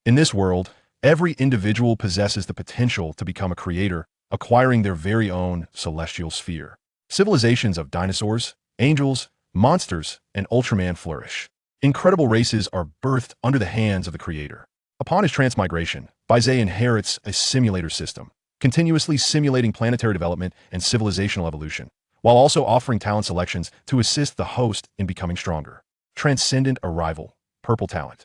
In this world, every individual possesses the potential to become a creator, acquiring their very own celestial sphere. Civilizations of dinosaurs, angels, monsters, and Ultraman flourish. Incredible races are birthed under the hands of the creator. Upon his transmigration, Bai Ze inherits a simulator system, continuously simulating planetary development and civilizational evolution, while also offering talent selections to assist the host in becoming stronger. Transcendent Arrival, Purple Talent.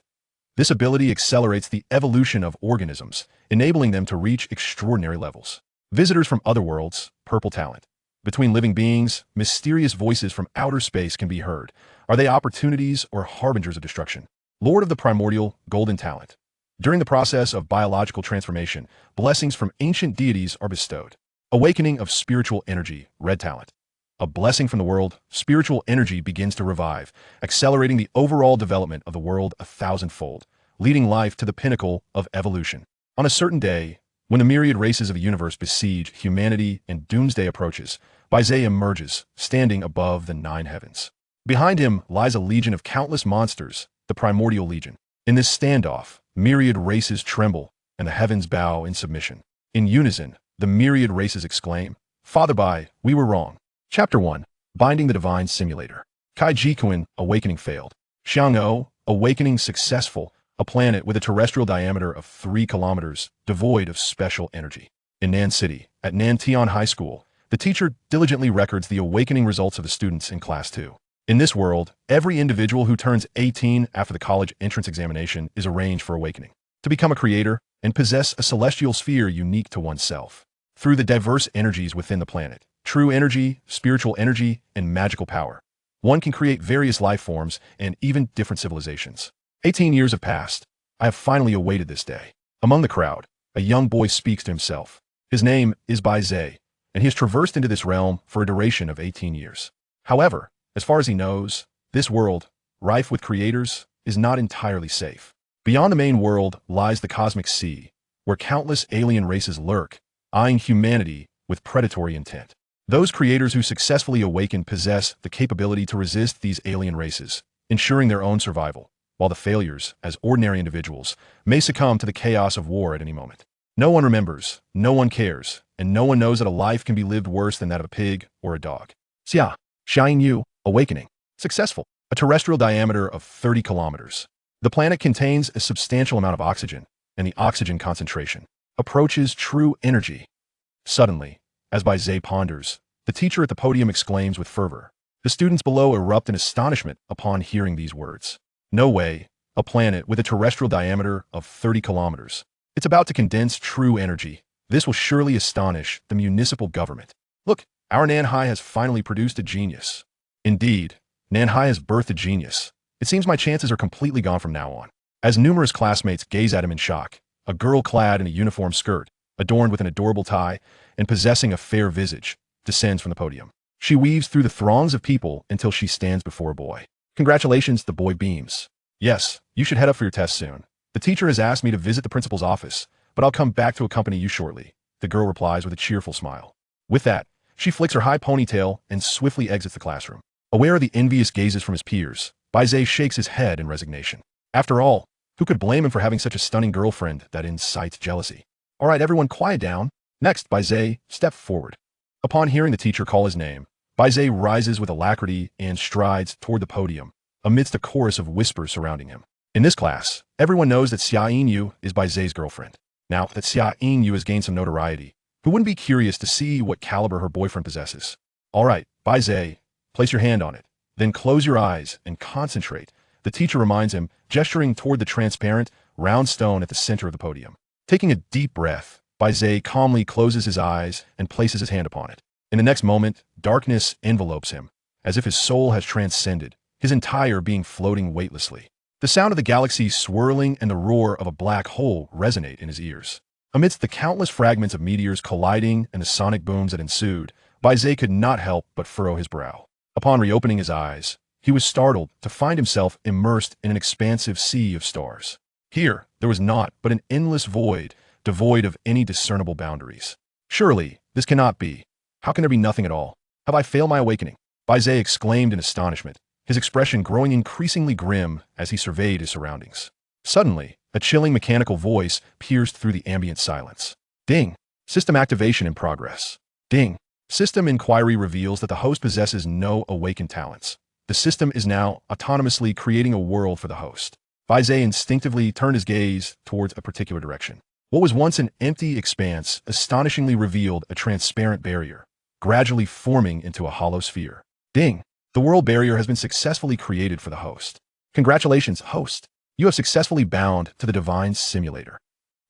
This ability accelerates the evolution of organisms, enabling them to reach extraordinary levels. Visitors from other worlds, Purple Talent. Between living beings, mysterious voices from outer space can be heard. Are they opportunities or harbingers of destruction? Lord of the Primordial, Golden Talent. During the process of biological transformation, blessings from ancient deities are bestowed. Awakening of spiritual energy, Red Talent. A blessing from the world, spiritual energy begins to revive, accelerating the overall development of the world 1,000-fold, leading life to the pinnacle of evolution. On a certain day, when the myriad races of the universe besiege humanity and doomsday approaches, Bai Ze emerges, standing above the 9 heavens. Behind him lies a legion of countless monsters, the Primordial Legion. In this standoff, myriad races tremble, and the heavens bow in submission. In unison, the myriad races exclaim, "Father Bai, we were wrong." Chapter 1. Binding the Divine Simulator. Kai Jikuin, Awakening failed. Xiang'o, Awakening successful, a planet with a terrestrial diameter of 3 kilometers, devoid of special energy. In Nan City, at Nantian High School, the teacher diligently records the awakening results of the students in Class 2. In this world, every individual who turns 18 after the college entrance examination is arranged for awakening, to become a creator and possess a celestial sphere unique to oneself. Through the diverse energies within the planet, true energy, spiritual energy, and magical power, one can create various life forms and even different civilizations. 18 years have passed. I have finally awaited this day. Among the crowd, a young boy speaks to himself. His name is Bai Ze, and he has traversed into this realm for a duration of 18 years. However, as far as he knows, this world, rife with creators, is not entirely safe. Beyond the main world lies the cosmic sea, where countless alien races lurk, eyeing humanity with predatory intent. Those creators who successfully awaken possess the capability to resist these alien races, ensuring their own survival, while the failures, as ordinary individuals, may succumb to the chaos of war at any moment. No one remembers, no one cares, and no one knows that a life can be lived worse than that of a pig or a dog. Xia, Xiang Yu, Awakening. Successful. A terrestrial diameter of 30 kilometers. The planet contains a substantial amount of oxygen, and the oxygen concentration approaches true energy. Suddenly, as Bai Ze ponders, the teacher at the podium exclaims with fervor. The students below erupt in astonishment upon hearing these words. No way, a planet with a terrestrial diameter of 30 kilometers. It's about to condense true energy. This will surely astonish the municipal government. Look, our Nanhai has finally produced a genius. Indeed, Nanhai has birthed a genius. It seems my chances are completely gone from now on. As numerous classmates gaze at him in shock, a girl clad in a uniform skirt, adorned with an adorable tie, and possessing a fair visage, descends from the podium. She weaves through the throngs of people until she stands before a boy. Congratulations, the boy beams. Yes, you should head up for your test soon. The teacher has asked me to visit the principal's office, but I'll come back to accompany you shortly, the girl replies with a cheerful smile. With that, she flicks her high ponytail and swiftly exits the classroom. Aware of the envious gazes from his peers, Bai Ze shakes his head in resignation. After all, who could blame him for having such a stunning girlfriend that incites jealousy? All right, everyone, quiet down. Next, Bai Ze stepped forward. Upon hearing the teacher call his name, Bai Ze rises with alacrity and strides toward the podium, amidst a chorus of whispers surrounding him. In this class, everyone knows that Xia Yingyu is Bai Ze's girlfriend. Now that Xia Yingyu has gained some notoriety, who wouldn't be curious to see what caliber her boyfriend possesses? All right, Bai Ze, place your hand on it, then close your eyes and concentrate, the teacher reminds him, gesturing toward the transparent, round stone at the center of the podium. Taking a deep breath, Bai Ze calmly closes his eyes and places his hand upon it. In the next moment, darkness envelopes him, as if his soul has transcended, his entire being floating weightlessly. The sound of the galaxy swirling and the roar of a black hole resonate in his ears. Amidst the countless fragments of meteors colliding and the sonic booms that ensued, Bai Ze could not help but furrow his brow. Upon reopening his eyes, he was startled to find himself immersed in an expansive sea of stars. Here, there was naught but an endless void, devoid of any discernible boundaries. Surely, this cannot be. How can there be nothing at all? Have I failed my awakening? Bai Ze exclaimed in astonishment, his expression growing increasingly grim as he surveyed his surroundings. Suddenly, A chilling mechanical voice pierced through the ambient silence. Ding. System activation in progress. Ding. System inquiry reveals that the host possesses no awakened talents. The system is now autonomously creating a world for the host. Bai Ze instinctively turned his gaze towards a particular direction. What was once an empty expanse astonishingly revealed a transparent barrier, gradually forming into a hollow sphere. Ding! The world barrier has been successfully created for the host. Congratulations, host! You have successfully bound to the divine simulator.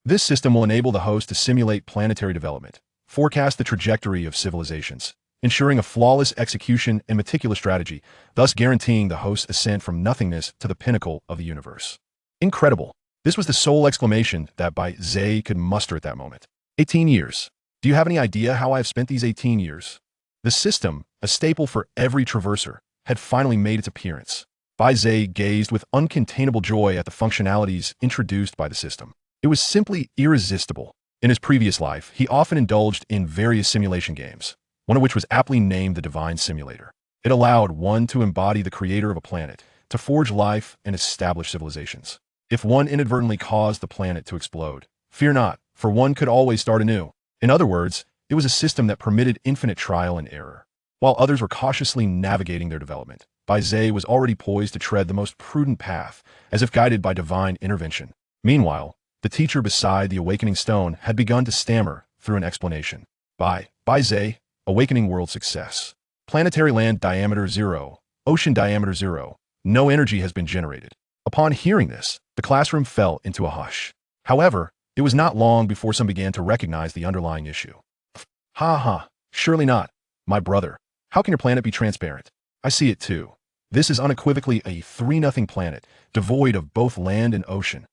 This system will enable the host to simulate planetary development, forecast the trajectory of civilizations, ensuring a flawless execution and meticulous strategy, thus guaranteeing the host's ascent from nothingness to the pinnacle of the universe. Incredible! This was the sole exclamation that Bai Ze could muster at that moment. 18 years. Do you have any idea how I have spent these 18 years? The system, a staple for every traverser, had finally made its appearance. Bai Ze gazed with uncontainable joy at the functionalities introduced by the system. It was simply irresistible. In his previous life, he often indulged in various simulation games, one of which was aptly named the Divine Simulator. It allowed one to embody the creator of a planet, to forge life and establish civilizations. If one inadvertently caused the planet to explode, fear not, for one could always start anew. In other words, it was a system that permitted infinite trial and error. While others were cautiously navigating their development, Bai Ze was already poised to tread the most prudent path, as if guided by divine intervention. Meanwhile, the teacher beside the awakening stone had begun to stammer through an explanation. Bai Ze, awakening world success. Planetary land diameter 0, ocean diameter 0. No energy has been generated. Upon hearing this, the classroom fell into a hush. However, it was not long before some began to recognize the underlying issue. Surely not. My brother, how can your planet be transparent? I see it too. This is unequivocally a 3-0 planet, devoid of both land and ocean.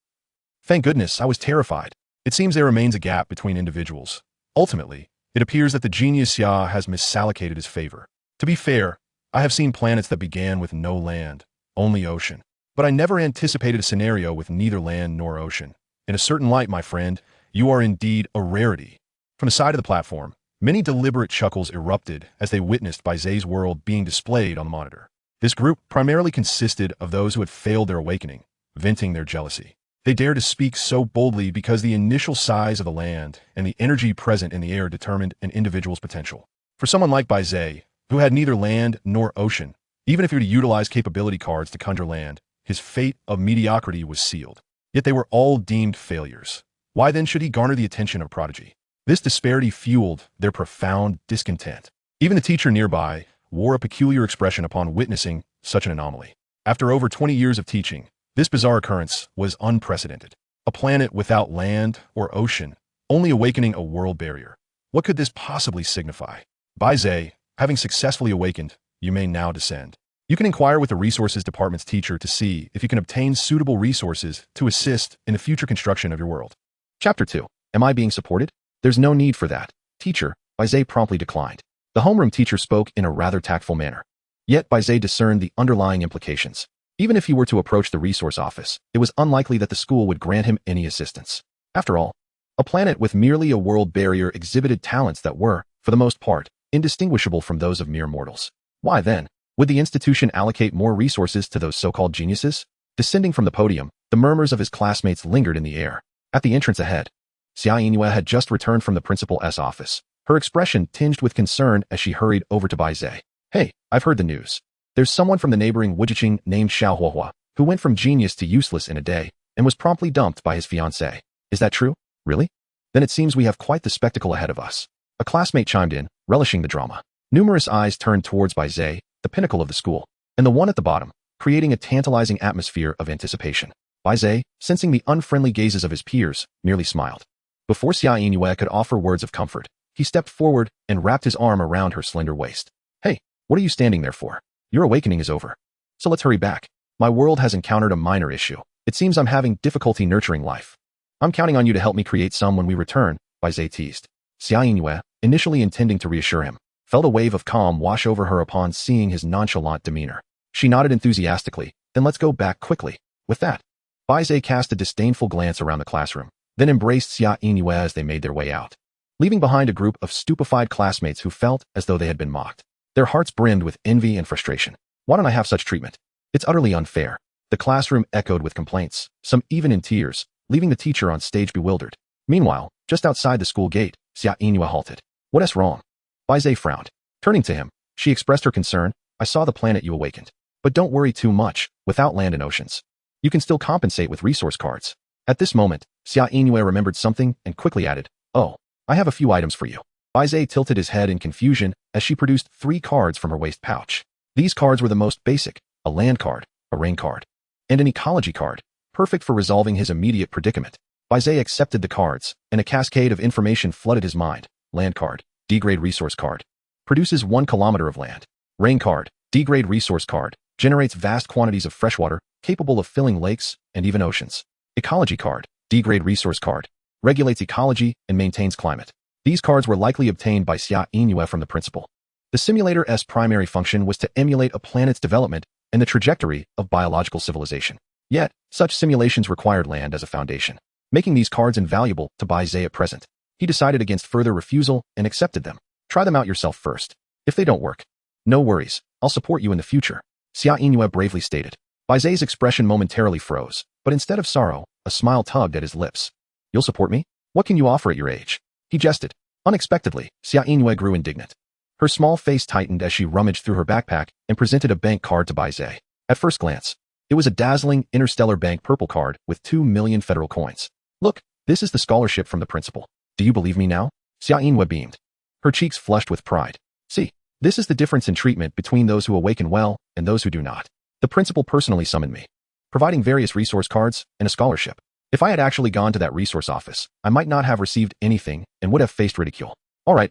Thank goodness, I was terrified. It seems there remains a gap between individuals. Ultimately, it appears that the genius Xia has misallocated his favor. To be fair, I have seen planets that began with no land, only ocean. But I never anticipated a scenario with neither land nor ocean. In a certain light, my friend, you are indeed a rarity. From the side of the platform, many deliberate chuckles erupted as they witnessed Bai Ze's world being displayed on the monitor. This group primarily consisted of those who had failed their awakening, venting their jealousy. They dared to speak so boldly because the initial size of the land and the energy present in the air determined an individual's potential. For someone like Bai Ze, who had neither land nor ocean, even if he were to utilize capability cards to conjure land, his fate of mediocrity was sealed. Yet they were all deemed failures. Why then should he garner the attention of a prodigy? This disparity fueled their profound discontent. Even the teacher nearby wore a peculiar expression upon witnessing such an anomaly. After over 20 years of teaching, this bizarre occurrence was unprecedented. A planet without land or ocean, only awakening a world barrier. What could this possibly signify? Bai Ze, having successfully awakened, you may now descend. You can inquire with the Resources Department's teacher to see if you can obtain suitable resources to assist in the future construction of your world. Chapter 2. Am I being supported? There's no need for that. Teacher, Bai Ze promptly declined. The homeroom teacher spoke in a rather tactful manner. Yet Bai Ze discerned the underlying implications. Even if he were to approach the resource office, it was unlikely that the school would grant him any assistance. After all, a planet with merely a world barrier exhibited talents that were, for the most part, indistinguishable from those of mere mortals. Why then would the institution allocate more resources to those so-called geniuses? Descending from the podium, the murmurs of his classmates lingered in the air. At the entrance ahead, Xia Yinhua had just returned from the principal's office, her expression tinged with concern as she hurried over to Bai Ze. Hey, I've heard the news. There's someone from the neighboring Wujiqing named Xiao Huohua, who went from genius to useless in a day, and was promptly dumped by his fiancée. Is that true? Really? Then it seems we have quite the spectacle ahead of us. A classmate chimed in, relishing the drama. Numerous eyes turned towards Bai Ze, the pinnacle of the school, and the one at the bottom, creating a tantalizing atmosphere of anticipation. Bai Ze, sensing the unfriendly gazes of his peers, merely smiled. Before Xia Yinhua could offer words of comfort, he stepped forward and wrapped his arm around her slender waist. Hey, what are you standing there for? Your awakening is over. So let's hurry back. My world has encountered a minor issue. It seems I'm having difficulty nurturing life. I'm counting on you to help me create some when we return, Bai Ze teased. Xia Yinhua, initially intending to reassure him, felt a wave of calm wash over her upon seeing his nonchalant demeanor. She nodded enthusiastically, then let's go back quickly. With that, Bai Ze cast a disdainful glance around the classroom, then embraced Xia Yinhua as they made their way out, leaving behind a group of stupefied classmates who felt as though they had been mocked. Their hearts brimmed with envy and frustration. Why don't I have such treatment? It's utterly unfair. The classroom echoed with complaints, some even in tears, leaving the teacher on stage bewildered. Meanwhile, just outside the school gate, Xia Yingyue halted. What's wrong? Bai Ze frowned. Turning to him, she expressed her concern. I saw the planet you awakened. But don't worry too much, without land and oceans. You can still compensate with resource cards. At this moment, Xia Yingyue remembered something and quickly added, oh, I have a few items for you. Bai Ze tilted his head in confusion as she produced 3 cards from her waist pouch. These cards were the most basic, a land card, a rain card, and an ecology card, perfect for resolving his immediate predicament. Bai Ze accepted the cards, and a cascade of information flooded his mind. Land card, D-grade resource card. Produces 1 kilometer of land. Rain card, D-grade resource card. Generates vast quantities of freshwater, capable of filling lakes and even oceans. Ecology card, D-grade resource card. Regulates ecology and maintains climate. These cards were likely obtained by Xia Yingyue from the principal. The simulator's primary function was to emulate a planet's development and the trajectory of biological civilization. Yet, such simulations required land as a foundation, making these cards invaluable to Bai Ze at present. He decided against further refusal and accepted them. Try them out yourself first. If they don't work, no worries, I'll support you in the future, Xia Yingyue bravely stated. Bai Ze's expression momentarily froze, but instead of sorrow, a smile tugged at his lips. You'll support me? What can you offer at your age? He jested. Unexpectedly, Xia Yingyue grew indignant. Her small face tightened as she rummaged through her backpack and presented a bank card to Bai Ze. At first glance, it was a dazzling Interstellar Bank purple card with 2 million federal coins. Look, this is the scholarship from the principal. Do you believe me now? Xia Yingyue beamed. Her cheeks flushed with pride. See, this is the difference in treatment between those who awaken well and those who do not. The principal personally summoned me, providing various resource cards and a scholarship. If I had actually gone to that resource office, I might not have received anything and would have faced ridicule. All right.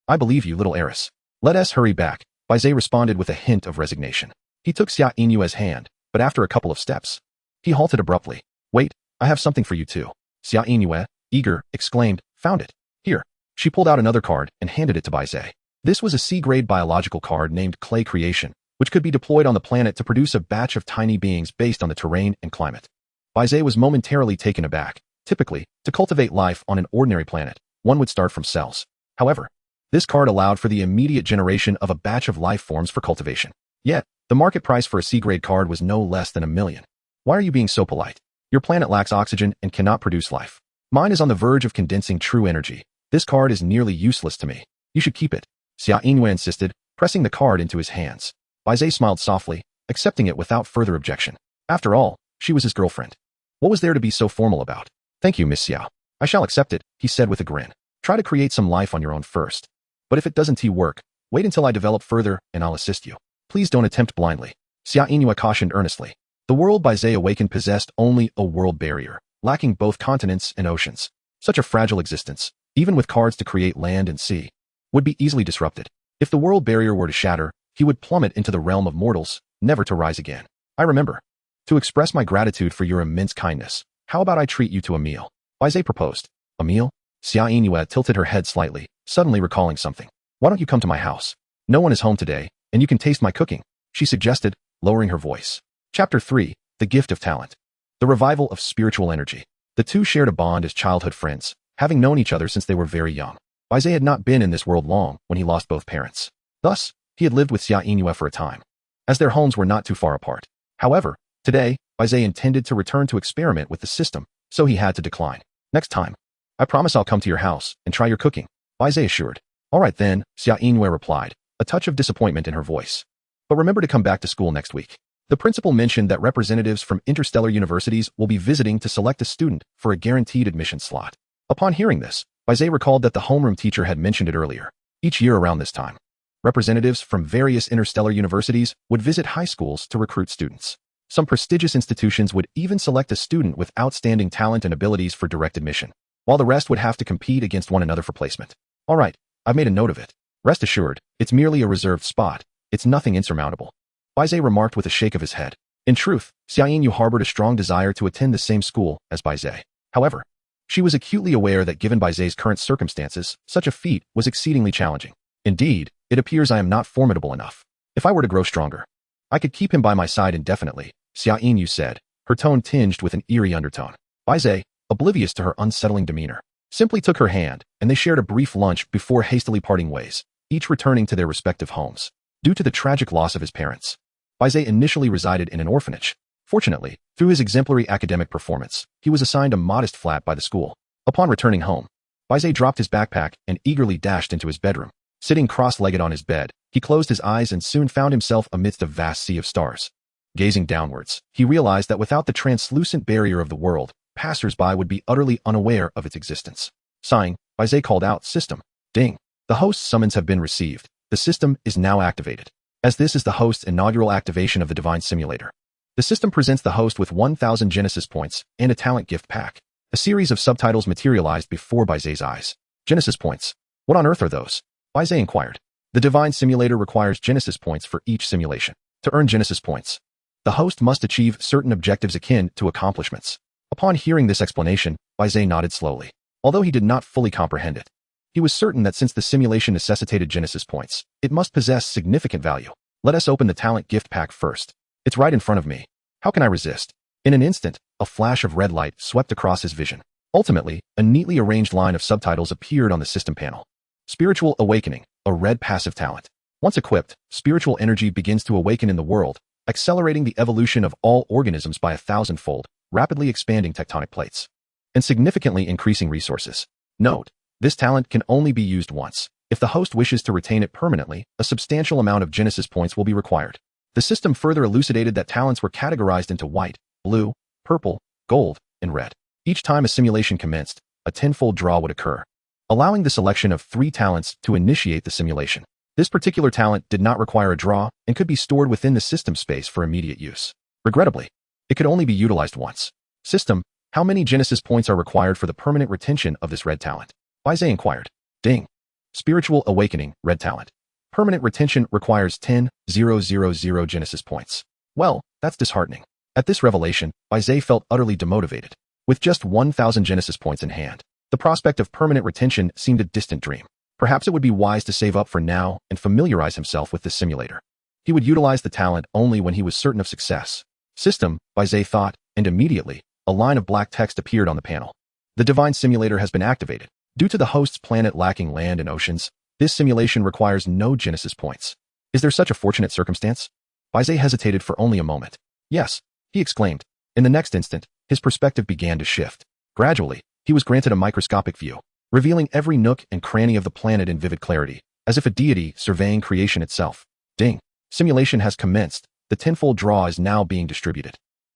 I believe you, little heiress. Let us hurry back, Bai Ze responded with a hint of resignation. He took Xia Yingyue's hand, but after a couple of steps, he halted abruptly. Wait, I have something for you too. Xia Yingyue, eager, exclaimed, found it. Here. She pulled out another card and handed it to Bai Ze. This was a C-grade biological card named Clay Creation, which could be deployed on the planet to produce a batch of tiny beings based on the terrain and climate. Bai Ze was momentarily taken aback. Typically, to cultivate life on an ordinary planet, one would start from cells. However, this card allowed for the immediate generation of a batch of life forms for cultivation. Yet, the market price for a C-grade card was no less than $1 million. Why are you being so polite? Your planet lacks oxygen and cannot produce life. Mine is on the verge of condensing true energy. This card is nearly useless to me. You should keep it, Xia Yingyue insisted, pressing the card into his hands. Bai Ze smiled softly, accepting it without further objection. After all, she was his girlfriend. What was there to be so formal about? Thank you, Miss Xiao. I shall accept it, he said with a grin. Try to create some life on your own first. But if it doesn't work, wait until I develop further and I'll assist you. Please don't attempt blindly, Xia Yingyue cautioned earnestly. The world Bai Ze awakened possessed only a world barrier, lacking both continents and oceans. Such a fragile existence, even with cards to create land and sea, would be easily disrupted. If the world barrier were to shatter, he would plummet into the realm of mortals, never to rise again. I remember. To express my gratitude for your immense kindness, how about I treat you to a meal? Bai Ze proposed. A meal? Xia Yingyue tilted her head slightly, suddenly recalling something. Why don't you come to my house? No one is home today, and you can taste my cooking, she suggested, lowering her voice. Chapter 3, The Gift of Talent. The Revival of Spiritual Energy. The two shared a bond as childhood friends, having known each other since they were very young. Bai Ze had not been in this world long when he lost both parents. Thus, he had lived with Xia Yingyue for a time, as their homes were not too far apart. However, today, Bai Ze intended to return to experiment with the system, so he had to decline. Next time, I promise I'll come to your house and try your cooking, Bai Ze assured. All right then, Xia Yingyue replied, a touch of disappointment in her voice. But remember to come back to school next week. The principal mentioned that representatives from interstellar universities will be visiting to select a student for a guaranteed admission slot. Upon hearing this, Bai Ze recalled that the homeroom teacher had mentioned it earlier. Each year around this time, representatives from various interstellar universities would visit high schools to recruit students. Some prestigious institutions would even select a student with outstanding talent and abilities for direct admission, while the rest would have to compete against one another for placement. All right, I've made a note of it. Rest assured, it's merely a reserved spot. It's nothing insurmountable, Bai Ze remarked with a shake of his head. In truth, Xia Yingyue harbored a strong desire to attend the same school as Bai Ze. However, she was acutely aware that given Bai Ze's current circumstances, such a feat was exceedingly challenging. Indeed, it appears I am not formidable enough. If I were to grow stronger, I could keep him by my side indefinitely, Xia Yingyue said, her tone tinged with an eerie undertone. Bai Ze, oblivious to her unsettling demeanor, simply took her hand, and they shared a brief lunch before hastily parting ways, each returning to their respective homes. Due to the tragic loss of his parents, Bai Ze initially resided in an orphanage. Fortunately, through his exemplary academic performance, he was assigned a modest flat by the school. Upon returning home, Bai Ze dropped his backpack and eagerly dashed into his bedroom. Sitting cross-legged on his bed, he closed his eyes and soon found himself amidst a vast sea of stars. Gazing downwards, he realized that without the translucent barrier of the world, passers-by would be utterly unaware of its existence. Sighing, Bai Ze called out, "System." Ding. The host's summons have been received. The system is now activated. As this is the host's inaugural activation of the Divine Simulator, the system presents the host with 1,000 Genesis points and a talent gift pack. A series of subtitles materialized before Bai Ze's eyes. Genesis points. What on earth are those? Bai Ze inquired. The Divine Simulator requires Genesis points for each simulation. To earn Genesis points, the host must achieve certain objectives akin to accomplishments. Upon hearing this explanation, Bai Ze nodded slowly. Although he did not fully comprehend it, he was certain that since the simulation necessitated Genesis points, it must possess significant value. Let us open the talent gift pack first. It's right in front of me. How can I resist? In an instant, a flash of red light swept across his vision. Ultimately, a neatly arranged line of subtitles appeared on the system panel. Spiritual Awakening, a red passive talent. Once equipped, spiritual energy begins to awaken in the world, accelerating the evolution of all organisms by 1,000-fold, rapidly expanding tectonic plates, and significantly increasing resources. Note, this talent can only be used once. If the host wishes to retain it permanently, a substantial amount of Genesis points will be required. The system further elucidated that talents were categorized into white, blue, purple, gold, and red. Each time a simulation commenced, a tenfold draw would occur, allowing the selection of 3 talents to initiate the simulation. This particular talent did not require a draw and could be stored within the system space for immediate use. Regrettably, it could only be utilized once. System, how many Genesis points are required for the permanent retention of this red talent? Bai Ze inquired. Ding. Spiritual Awakening, red talent. Permanent retention requires 10,000 Genesis points. Well, that's disheartening. At this revelation, Bai Ze felt utterly demotivated. With just 1,000 Genesis points in hand, the prospect of permanent retention seemed a distant dream. Perhaps it would be wise to save up for now and familiarize himself with this simulator. He would utilize the talent only when he was certain of success. System, Bai Ze thought, and immediately, a line of black text appeared on the panel. The Divine Simulator has been activated. Due to the host's planet lacking land and oceans, this simulation requires no Genesis points. Is there such a fortunate circumstance? Bai Ze hesitated for only a moment. Yes, he exclaimed. In the next instant, his perspective began to shift. Gradually, he was granted a microscopic view, revealing every nook and cranny of the planet in vivid clarity, as if a deity surveying creation itself. Ding. Simulation has commenced. The tenfold draw is now being distributed.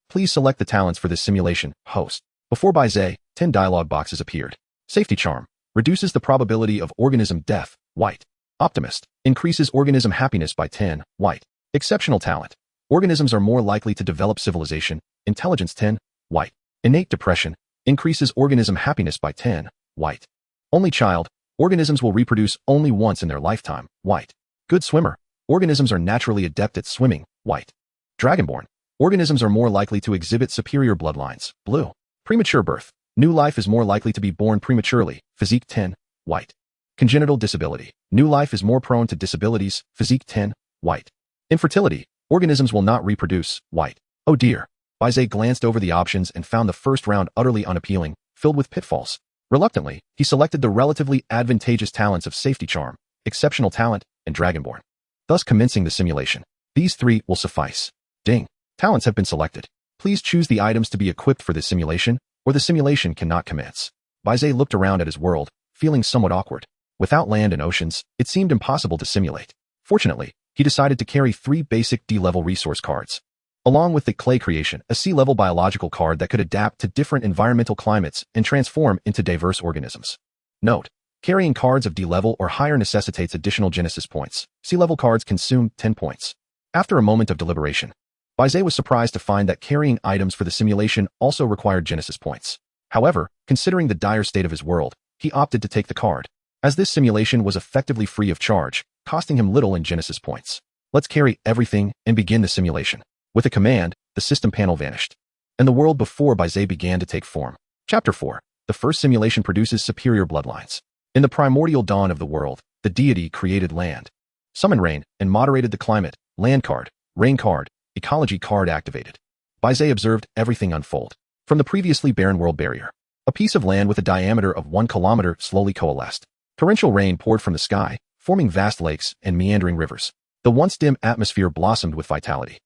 Please select the talents for this simulation, host. Before Bai Ze, 10 dialog boxes appeared. Safety Charm. Reduces the probability of organism death, white. Optimist. Increases organism happiness by 10, white. Exceptional Talent. Organisms are more likely to develop civilization, intelligence 10, white. Innate Depression. Increases organism happiness by 10, white. Only Child. Organisms will reproduce only once in their lifetime, white. Good Swimmer. Organisms are naturally adept at swimming, white. Dragonborn. Organisms are more likely to exhibit superior bloodlines, blue. Premature Birth. New life is more likely to be born prematurely, physique 10, white. Congenital Disability. New life is more prone to disabilities, physique 10, white. Infertility. Organisms will not reproduce, white. Oh dear. Bai Ze glanced over the options and found the first round utterly unappealing, filled with pitfalls. Reluctantly, he selected the relatively advantageous talents of Safety Charm, Exceptional Talent, and Dragonborn, thus commencing the simulation. These 3 will suffice. Ding. Talents have been selected. Please choose the items to be equipped for this simulation, or the simulation cannot commence. Bai Ze looked around at his world, feeling somewhat awkward. Without land and oceans, it seemed impossible to simulate. Fortunately, he decided to carry 3 basic D-level resource cards. Along with the Clay Creation, a C-level biological card that could adapt to different environmental climates and transform into diverse organisms. Note, carrying cards of D-level or higher necessitates additional Genesis points. C-level cards consume 10 points. After a moment of deliberation, Bai Ze was surprised to find that carrying items for the simulation also required Genesis points. However, considering the dire state of his world, he opted to take the card, as this simulation was effectively free of charge, costing him little in Genesis points. Let's carry everything and begin the simulation. With a command, the system panel vanished, and the world before Bai Ze began to take form. Chapter 4. The first simulation produces superior bloodlines. In the primordial dawn of the world, the deity created land, summoned rain, and moderated the climate. Land card, rain card, ecology card activated. Bai Ze observed everything unfold. From the previously barren world barrier, a piece of land with a diameter of 1 kilometer slowly coalesced. Torrential rain poured from the sky, forming vast lakes and meandering rivers. The once dim atmosphere blossomed with vitality.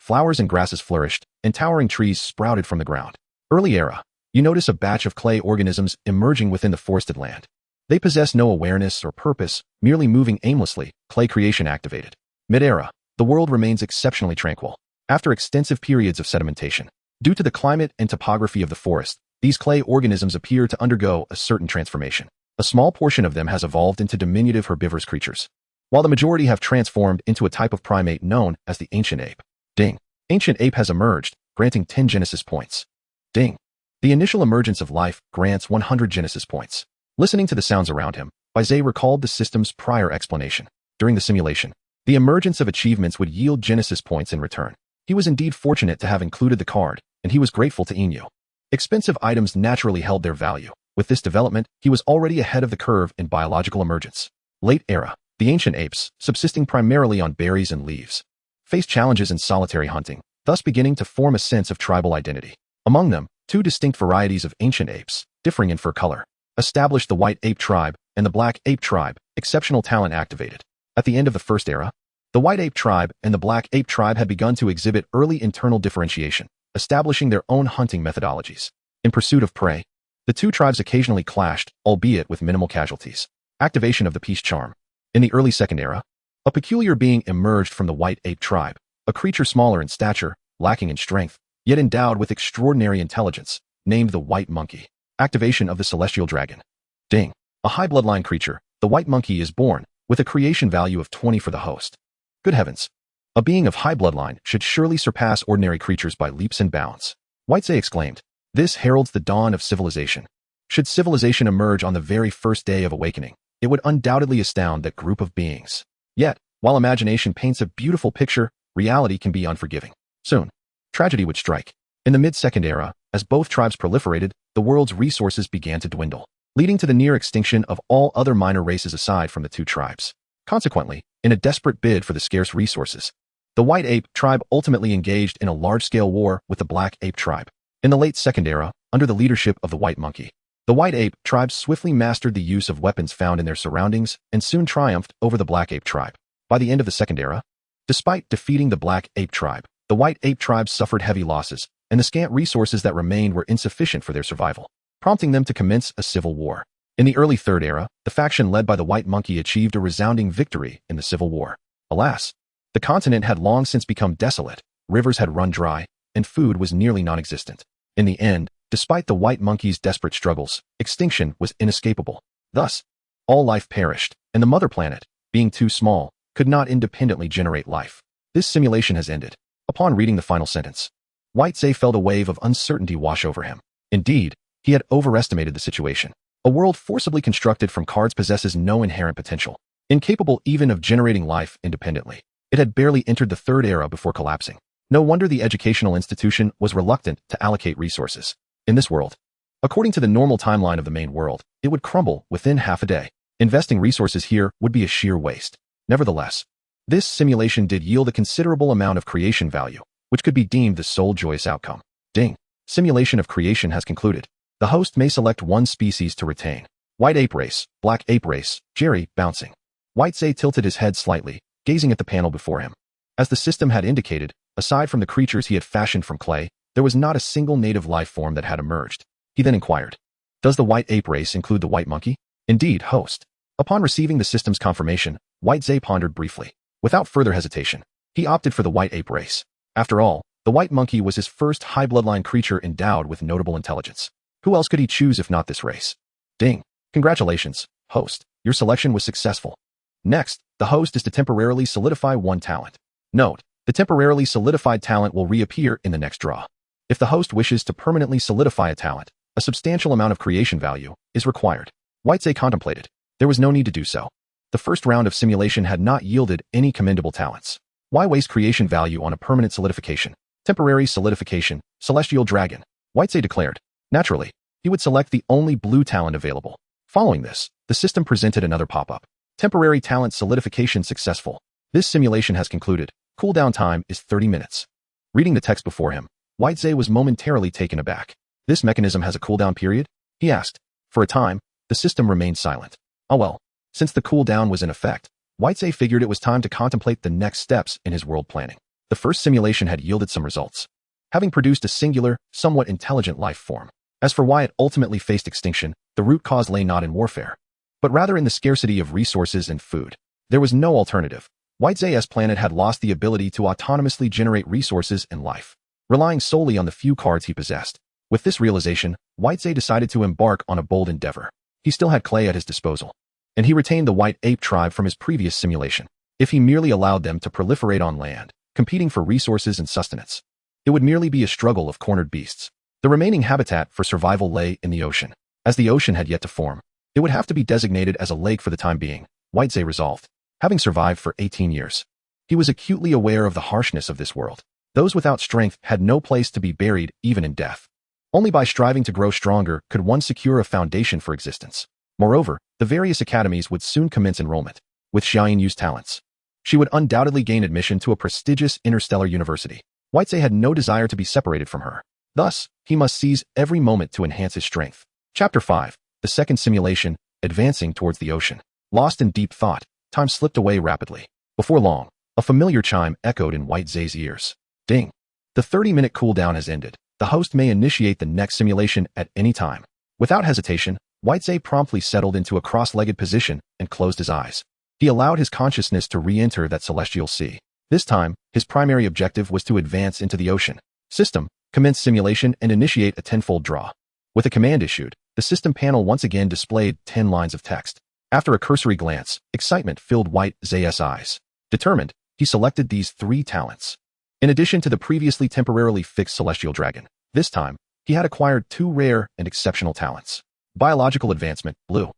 Flowers and grasses flourished, and towering trees sprouted from the ground. Early era. You notice a batch of clay organisms emerging within the forested land. They possess no awareness or purpose, merely moving aimlessly, clay creation activated. Mid-era. The world remains exceptionally tranquil. After extensive periods of sedimentation, due to the climate and topography of the forest, these clay organisms appear to undergo a certain transformation. A small portion of them has evolved into diminutive herbivorous creatures, while the majority have transformed into a type of primate known as the ancient ape. Ding. Ancient ape has emerged, granting 10 Genesis points. Ding. The initial emergence of life grants 100 Genesis points. Listening to the sounds around him, Bai Ze recalled the system's prior explanation. During the simulation, the emergence of achievements would yield Genesis points in return. He was indeed fortunate to have included the card, and he was grateful to Inu. Expensive items naturally held their value. With this development, he was already ahead of the curve in biological emergence. Late era. The ancient apes, subsisting primarily on berries and leaves, faced challenges in solitary hunting, thus beginning to form a sense of tribal identity. Among them, two distinct varieties of ancient apes, differing in fur color, established the white ape tribe and the black ape tribe. Exceptional talent activated. At the end of the first era, the white ape tribe and the black ape tribe had begun to exhibit early internal differentiation, establishing their own hunting methodologies. In pursuit of prey, the two tribes occasionally clashed, albeit with minimal casualties. Activation of the peace charm. In the early second era, a peculiar being emerged from the white ape tribe, a creature smaller in stature, lacking in strength, yet endowed with extraordinary intelligence, named the white monkey. Activation of the celestial dragon. Ding. A high bloodline creature, the white monkey is born, with a creation value of 20 for the host. Good heavens. A being of high bloodline should surely surpass ordinary creatures by leaps and bounds. Bai Ze exclaimed. This heralds the dawn of civilization. Should civilization emerge on the very first day of awakening, it would undoubtedly astound that group of beings. Yet, while imagination paints a beautiful picture, reality can be unforgiving. Soon, tragedy would strike. In the mid-second era, as both tribes proliferated, the world's resources began to dwindle, leading to the near extinction of all other minor races aside from the two tribes. Consequently, in a desperate bid for the scarce resources, the white ape tribe ultimately engaged in a large-scale war with the black ape tribe. In the late second era, under the leadership of the white monkey, the white ape tribe swiftly mastered the use of weapons found in their surroundings and soon triumphed over the black ape tribe. By the end of the second era, despite defeating the black ape tribe, the white ape tribe suffered heavy losses, and the scant resources that remained were insufficient for their survival, prompting them to commence a civil war. In the early third era, the faction led by the white monkey achieved a resounding victory in the civil war. Alas, the continent had long since become desolate, rivers had run dry, and food was nearly non-existent. In the end, despite the white monkey's desperate struggles, extinction was inescapable. Thus, all life perished, and the mother planet, being too small, could not independently generate life. This simulation has ended. Upon reading the final sentence, Bai Ze felt a wave of uncertainty wash over him. Indeed, he had overestimated the situation. A world forcibly constructed from cards possesses no inherent potential, incapable even of generating life independently. It had barely entered the third era before collapsing. No wonder the educational institution was reluctant to allocate resources. In this world, according to the normal timeline of the main world, it would crumble within half a day. Investing resources here would be a sheer waste. Nevertheless, this simulation did yield a considerable amount of creation value, which could be deemed the sole joyous outcome. Ding. Simulation of creation has concluded. The host may select one species to retain. White ape race, black ape race, Jerry, bouncing. Bai Ze tilted his head slightly, gazing at the panel before him. As the system had indicated, aside from the creatures he had fashioned from clay, there was not a single native life form that had emerged. He then inquired, does the white ape race include the white monkey? Indeed, host. Upon receiving the system's confirmation, Bai Ze pondered briefly. Without further hesitation, he opted for the white ape race. After all, the white monkey was his first high bloodline creature endowed with notable intelligence. Who else could he choose if not this race? Ding. Congratulations, host. Your selection was successful. Next, the host is to temporarily solidify one talent. Note, the temporarily solidified talent will reappear in the next draw. If the host wishes to permanently solidify a talent, a substantial amount of creation value is required. Bai Ze contemplated. There was no need to do so. The first round of simulation had not yielded any commendable talents. Why waste creation value on a permanent solidification? Temporary solidification, celestial dragon, Bai Ze declared. Naturally, he would select the only blue talent available. Following this, the system presented another pop-up. Temporary talent solidification successful. This simulation has concluded. Cooldown time is 30 minutes. Reading the text before him, Bai Ze was momentarily taken aback. This mechanism has a cooldown period? He asked. For a time, the system remained silent. Oh well, since the cooldown was in effect, Bai Ze figured it was time to contemplate the next steps in his world planning. The first simulation had yielded some results, having produced a singular, somewhat intelligent life form. As for why it ultimately faced extinction, the root cause lay not in warfare, but rather in the scarcity of resources and food. There was no alternative. Bai Ze's planet had lost the ability to autonomously generate resources and life, relying solely on the few cards he possessed. With this realization, Bai Ze decided to embark on a bold endeavor. He still had clay at his disposal, and he retained the white ape tribe from his previous simulation. If he merely allowed them to proliferate on land, competing for resources and sustenance, it would merely be a struggle of cornered beasts. The remaining habitat for survival lay in the ocean. As the ocean had yet to form, it would have to be designated as a lake for the time being, Bai Ze resolved. Having survived for 18 years, he was acutely aware of the harshness of this world. Those without strength had no place to be buried, even in death. Only by striving to grow stronger could one secure a foundation for existence. Moreover, the various academies would soon commence enrollment. With Xiaoyin Yu's talents, she would undoubtedly gain admission to a prestigious interstellar university. Bai Ze had no desire to be separated from her. Thus, he must seize every moment to enhance his strength. Chapter 5. The second simulation, advancing towards the ocean. Lost in deep thought, time slipped away rapidly. Before long, a familiar chime echoed in Bai Ze's ears. Ding. The 30-minute cooldown has ended. The host may initiate the next simulation at any time. Without hesitation, Bai Ze promptly settled into a cross-legged position and closed his eyes. He allowed his consciousness to re-enter that celestial sea. This time, his primary objective was to advance into the ocean. System, commence simulation and initiate a tenfold draw. With a command issued, the system panel once again displayed 10 lines of text. After a cursory glance, excitement filled Bai Ze's eyes. Determined, he selected these 3 talents. In addition to the previously temporarily fixed celestial dragon, this time, he had acquired 2 rare and exceptional talents. Biological advancement, blue.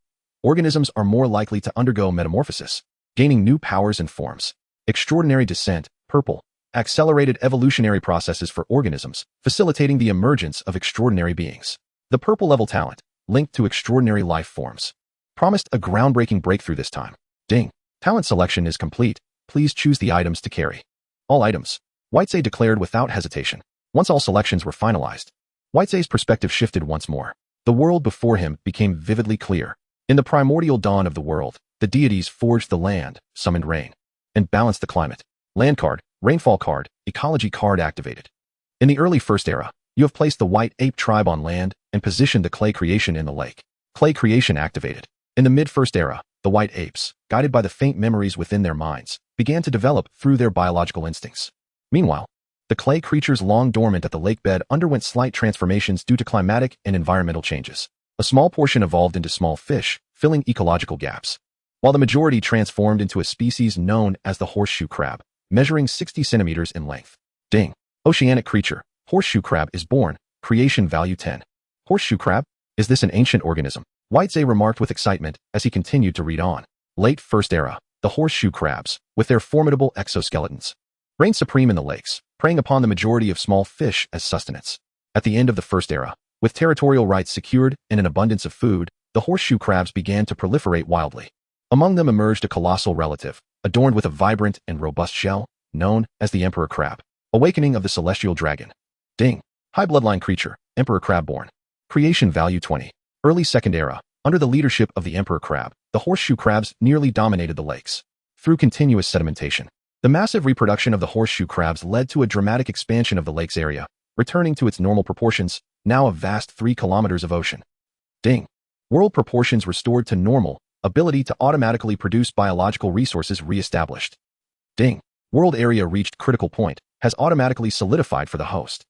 Organisms are more likely to undergo metamorphosis, gaining new powers and forms. Extraordinary descent, purple. Accelerated evolutionary processes for organisms, facilitating the emergence of extraordinary beings. The purple level talent, linked to extraordinary life forms, promised a groundbreaking breakthrough this time. Ding. Talent selection is complete. Please choose the items to carry. All items. Bai Ze declared without hesitation. Once all selections were finalized, Bai Ze's perspective shifted once more. The world before him became vividly clear. In the primordial dawn of the world, the deities forged the land, summoned rain, and balanced the climate. Land card, rainfall card, ecology card activated. In the early first era, you have placed the white ape tribe on land and positioned the clay creation in the lake. Clay creation activated. In the mid-first era, the white apes, guided by the faint memories within their minds, began to develop through their biological instincts. Meanwhile, the clay creatures long dormant at the lake bed underwent slight transformations due to climatic and environmental changes. A small portion evolved into small fish, filling ecological gaps, while the majority transformed into a species known as the horseshoe crab, measuring 60 centimeters in length. Ding. Oceanic creature, horseshoe crab is born, creation value 10. Horseshoe crab? Is this an ancient organism? Bai Ze remarked with excitement as he continued to read on. Late First Era, the horseshoe crabs, with their formidable exoskeletons, reigned supreme in the lakes, preying upon the majority of small fish as sustenance. At the end of the First Era, with territorial rights secured and an abundance of food, the horseshoe crabs began to proliferate wildly. Among them emerged a colossal relative, adorned with a vibrant and robust shell, known as the emperor crab. Awakening of the celestial dragon. Ding. High bloodline creature, emperor crab born. Creation value 20. Early Second Era, under the leadership of the emperor crab, the horseshoe crabs nearly dominated the lakes. Through continuous sedimentation, the massive reproduction of the horseshoe crabs led to a dramatic expansion of the lake's area, returning to its normal proportions, now a vast 3 kilometers of ocean. Ding. World proportions restored to normal, ability to automatically produce biological resources re-established. Ding. World area reached critical point, has automatically solidified for the host.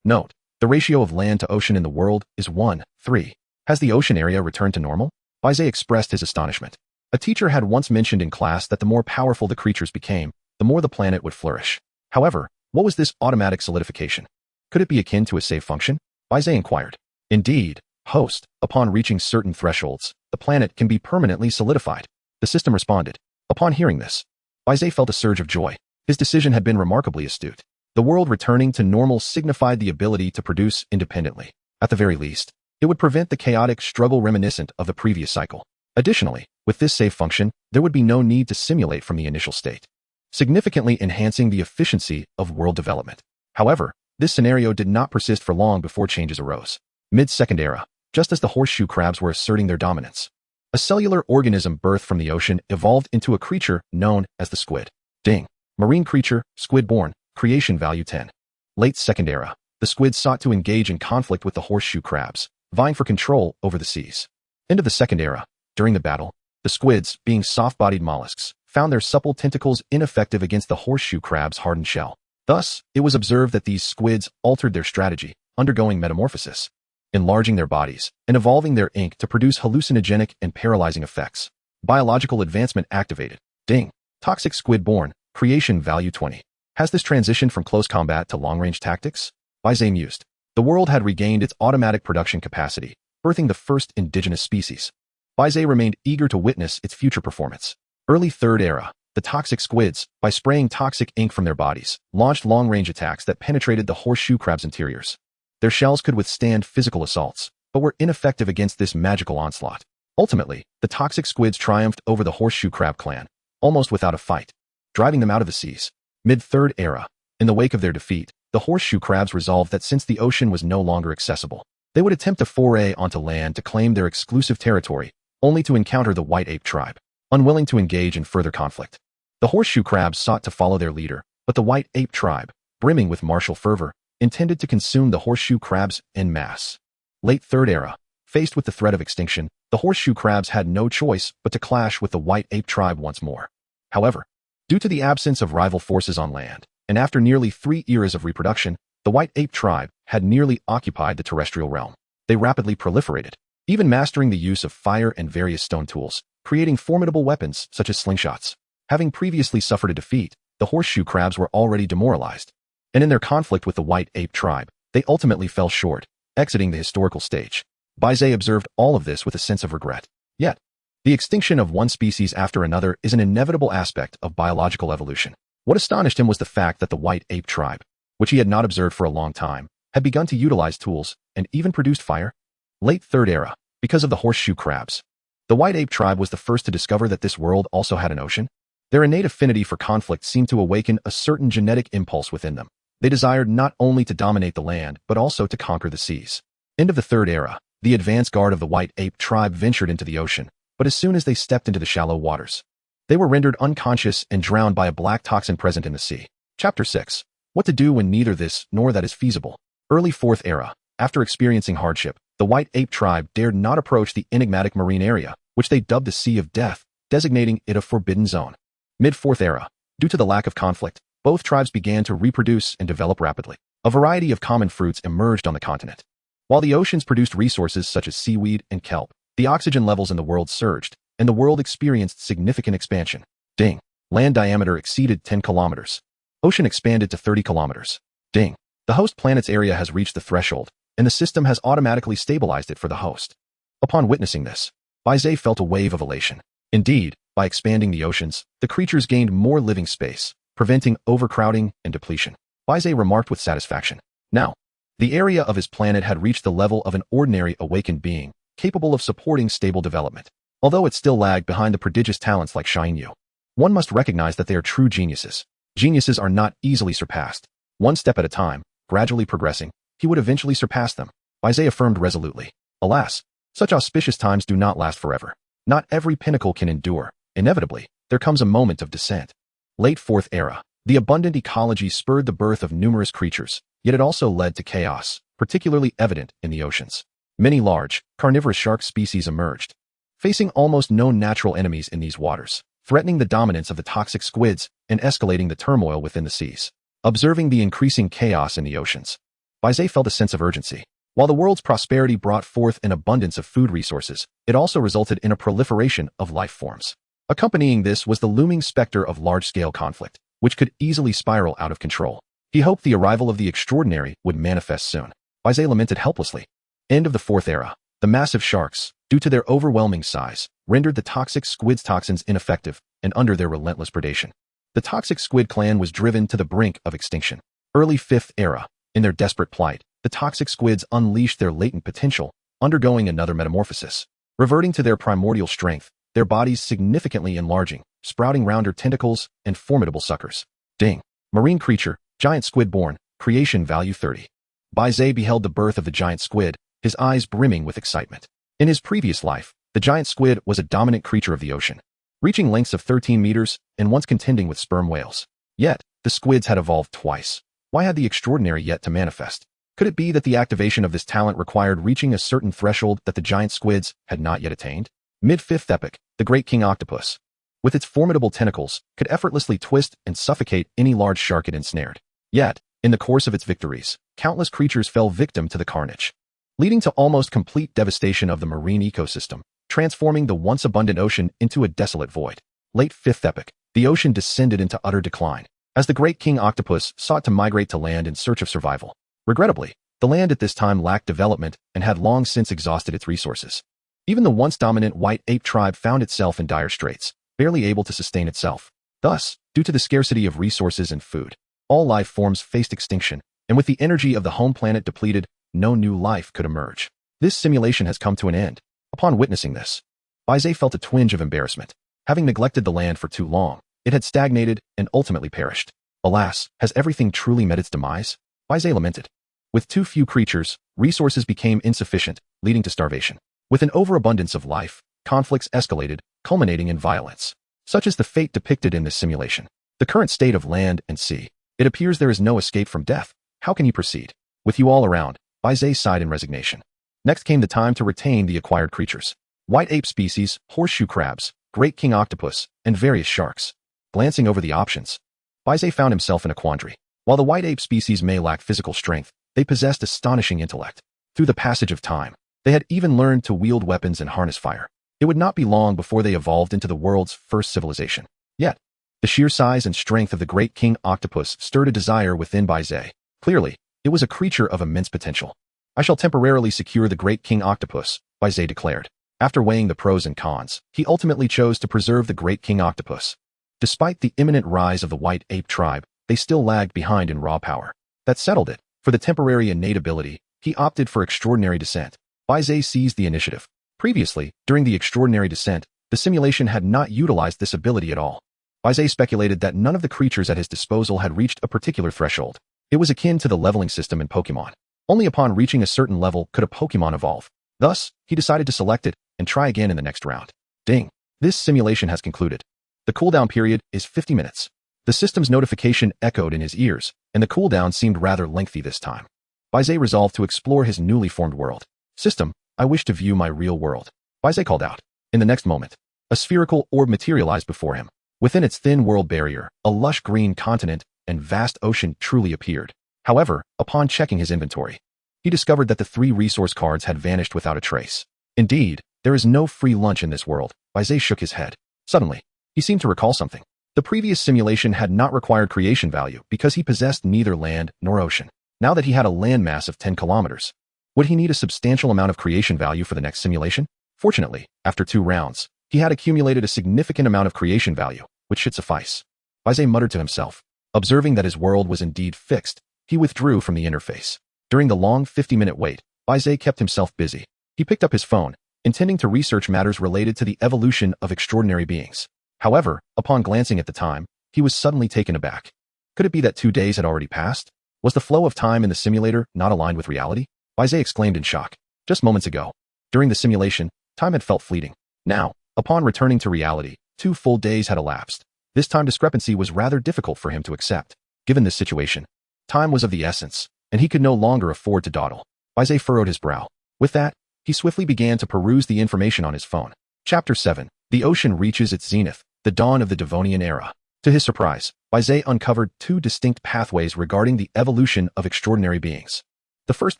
Note, the ratio of land to ocean in the world is 1:3. Has the ocean area returned to normal? Bai Ze expressed his astonishment. A teacher had once mentioned in class that the more powerful the creatures became, the more the planet would flourish. However, what was this automatic solidification? Could it be akin to a save function? Bai Ze inquired. Indeed, host, upon reaching certain thresholds, the planet can be permanently solidified. The system responded. Upon hearing this, Bai Ze felt a surge of joy. His decision had been remarkably astute. The world returning to normal signified the ability to produce independently. At the very least, it would prevent the chaotic struggle reminiscent of the previous cycle. Additionally, with this save function, there would be no need to simulate from the initial state, significantly enhancing the efficiency of world development. However, this scenario did not persist for long before changes arose. Mid-Second Era, just as the horseshoe crabs were asserting their dominance, a cellular organism birthed from the ocean evolved into a creature known as the squid. Ding. Marine creature, squid born, creation value 10. Late Second Era. The squids sought to engage in conflict with the horseshoe crabs, vying for control over the seas. End of the Second Era. During the battle, the squids, being soft-bodied mollusks, found their supple tentacles ineffective against the horseshoe crab's hardened shell. Thus, it was observed that these squids altered their strategy, undergoing metamorphosis, enlarging their bodies, and evolving their ink to produce hallucinogenic and paralyzing effects. Biological advancement activated. Ding. Toxic squid born. Creation value 20. Has this transitioned from close combat to long-range tactics? Bai Ze mused. The world had regained its automatic production capacity, birthing the first indigenous species. Bai Ze remained eager to witness its future performance. Early Third Era. The toxic squids, by spraying toxic ink from their bodies, launched long-range attacks that penetrated the horseshoe crab's interiors. Their shells could withstand physical assaults, but were ineffective against this magical onslaught. Ultimately, the toxic squids triumphed over the horseshoe crab clan, almost without a fight, driving them out of the seas. Mid-Third Era. In the wake of their defeat, the horseshoe crabs resolved that since the ocean was no longer accessible, they would attempt to foray onto land to claim their exclusive territory, only to encounter the white ape tribe, unwilling to engage in further conflict. The horseshoe crabs sought to follow their leader, but the white ape tribe, brimming with martial fervor, intended to consume the horseshoe crabs en masse. Late Third Era. Faced with the threat of extinction, the horseshoe crabs had no choice but to clash with the white ape tribe once more. However, due to the absence of rival forces on land, and after nearly 3 eras of reproduction, the white ape tribe had nearly occupied the terrestrial realm. They rapidly proliferated, even mastering the use of fire and various stone tools, creating formidable weapons such as slingshots. Having previously suffered a defeat, the horseshoe crabs were already demoralized, and in their conflict with the white ape tribe, they ultimately fell short, exiting the historical stage. Bai Ze observed all of this with a sense of regret. Yet, the extinction of one species after another is an inevitable aspect of biological evolution. What astonished him was the fact that the white ape tribe, which he had not observed for a long time, had begun to utilize tools and even produced fire. Late Third Era. Because of the horseshoe crabs, the white ape tribe was the first to discover that this world also had an ocean. Their innate affinity for conflict seemed to awaken a certain genetic impulse within them. They desired not only to dominate the land, but also to conquer the seas. End of the Third Era. The advance guard of the white ape tribe ventured into the ocean, but as soon as they stepped into the shallow waters, they were rendered unconscious and drowned by a black toxin present in the sea. Chapter 6. What to do when neither this nor that is feasible. Early Fourth Era. After experiencing hardship, the white ape tribe dared not approach the enigmatic marine area, which they dubbed the Sea of Death, designating it a forbidden zone. Mid-Fourth Era. Due to the lack of conflict, both tribes began to reproduce and develop rapidly. A variety of common fruits emerged on the continent. While the oceans produced resources such as seaweed and kelp, the oxygen levels in the world surged, and the world experienced significant expansion. Ding. Land diameter exceeded 10 kilometers. Ocean expanded to 30 kilometers. Ding. The host planet's area has reached the threshold, and the system has automatically stabilized it for the host. Upon witnessing this, Bai Ze felt a wave of elation. Indeed, by expanding the oceans, the creatures gained more living space, preventing overcrowding and depletion. Bai Ze remarked with satisfaction. Now, the area of his planet had reached the level of an ordinary awakened being, capable of supporting stable development. Although it still lagged behind the prodigious talents like Xian Yu, one must recognize that they are true geniuses. Geniuses are not easily surpassed. One step at a time, gradually progressing, he would eventually surpass them. Bai Ze affirmed resolutely. Alas, such auspicious times do not last forever. Not every pinnacle can endure. Inevitably, there comes a moment of descent. Late Fourth Era. The abundant ecology spurred the birth of numerous creatures, yet it also led to chaos, particularly evident in the oceans. Many large, carnivorous shark species emerged, facing almost no natural enemies in these waters, threatening the dominance of the toxic squids and escalating the turmoil within the seas. Observing the increasing chaos in the oceans, Bai Ze felt a sense of urgency. While the world's prosperity brought forth an abundance of food resources, it also resulted in a proliferation of life forms. Accompanying this was the looming specter of large-scale conflict, which could easily spiral out of control. He hoped the arrival of the extraordinary would manifest soon. Bai Ze lamented helplessly. End of the Fourth Era. The massive sharks, due to their overwhelming size, rendered the toxic squid's toxins ineffective and under their relentless predation. The toxic squid clan was driven to the brink of extinction. Early Fifth Era. In their desperate plight, the toxic squids unleashed their latent potential, undergoing another metamorphosis. Reverting to their primordial strength, their bodies significantly enlarging, sprouting rounder tentacles and formidable suckers. Ding. Marine creature, giant squid born, creation value 30. Bai Ze beheld the birth of the giant squid, his eyes brimming with excitement. In his previous life, the giant squid was a dominant creature of the ocean, reaching lengths of 13 meters and once contending with sperm whales. Yet, The squids had evolved twice. Why had the extraordinary yet to manifest? Could it be that the activation of this talent required reaching a certain threshold that the giant squids had not yet attained? Mid-fifth epoch, the great king octopus, with its formidable tentacles, could effortlessly twist and suffocate any large shark it ensnared. Yet, in the course of its victories, countless creatures fell victim to the carnage, leading to almost complete devastation of the marine ecosystem, transforming the once abundant ocean into a desolate void. Late 5th epoch, the ocean descended into utter decline, as the great king octopus sought to migrate to land in search of survival. Regrettably, the land at this time lacked development and had long since exhausted its resources. Even the once dominant white ape tribe found itself in dire straits, barely able to sustain itself. Thus, due to the scarcity of resources and food, all life forms faced extinction, and with the energy of the home planet depleted, no new life could emerge. This simulation has come to an end. Upon witnessing this, Bai Ze felt a twinge of embarrassment. Having neglected the land for too long, it had stagnated and ultimately perished. Alas, has everything truly met its demise? Bai Ze lamented. With too few creatures, resources became insufficient, leading to starvation. With an overabundance of life, conflicts escalated, culminating in violence. Such is the fate depicted in this simulation. The current state of land and sea. It appears there is no escape from death. How can you proceed? With you all around, Bai Ze sighed in resignation. Next came the time to retain the acquired creatures. White ape species, horseshoe crabs, great king octopus, and various sharks. Glancing over the options, Bai Ze found himself in a quandary. While the white ape species may lack physical strength, they possessed astonishing intellect. Through the passage of time, they had even learned to wield weapons and harness fire. It would not be long before they evolved into the world's first civilization. Yet, the sheer size and strength of the great king octopus stirred a desire within Bai Ze. Clearly, it was a creature of immense potential. I shall temporarily secure the great king octopus, Bai Ze declared. After weighing the pros and cons, he ultimately chose to preserve the great king octopus. Despite the imminent rise of the white ape tribe, they still lagged behind in raw power. That settled it. For the temporary innate ability, he opted for extraordinary descent. Bai Ze seized the initiative. Previously, during the extraordinary descent, the simulation had not utilized this ability at all. Bai Ze speculated that none of the creatures at his disposal had reached a particular threshold. It was akin to the leveling system in Pokemon. Only upon reaching a certain level could a Pokemon evolve. Thus, he decided to select it and try again in the next round. Ding! This simulation has concluded. The cooldown period is 50 minutes. The system's notification echoed in his ears, and the cooldown seemed rather lengthy this time. Bai Ze resolved to explore his newly formed world. System, I wish to view my real world. Bai Ze called out. In the next moment, a spherical orb materialized before him. Within its thin world barrier, a lush green continent and vast ocean truly appeared. However, upon checking his inventory, he discovered that the 3 resource cards had vanished without a trace. Indeed, there is no free lunch in this world. Bai Ze shook his head. Suddenly, he seemed to recall something. The previous simulation had not required creation value because he possessed neither land nor ocean. Now that he had a landmass of 10 kilometers, would he need a substantial amount of creation value for the next simulation? Fortunately, after 2 rounds, he had accumulated a significant amount of creation value, which should suffice. Bai Ze muttered to himself. Observing that his world was indeed fixed, he withdrew from the interface. During the long 50-minute wait, Bai Ze kept himself busy. He picked up his phone, intending to research matters related to the evolution of extraordinary beings. However, upon glancing at the time, he was suddenly taken aback. Could it be that 2 days had already passed? Was the flow of time in the simulator not aligned with reality? Bai Ze exclaimed in shock. Just moments ago, during the simulation, time had felt fleeting. Now, upon returning to reality, 2 full days had elapsed. This time discrepancy was rather difficult for him to accept. Given this situation, time was of the essence, and he could no longer afford to dawdle. Bai Ze furrowed his brow. With that, he swiftly began to peruse the information on his phone. Chapter 7. The ocean reaches its zenith. The dawn of the Devonian era. To his surprise, Bai Ze uncovered 2 distinct pathways regarding the evolution of extraordinary beings. The first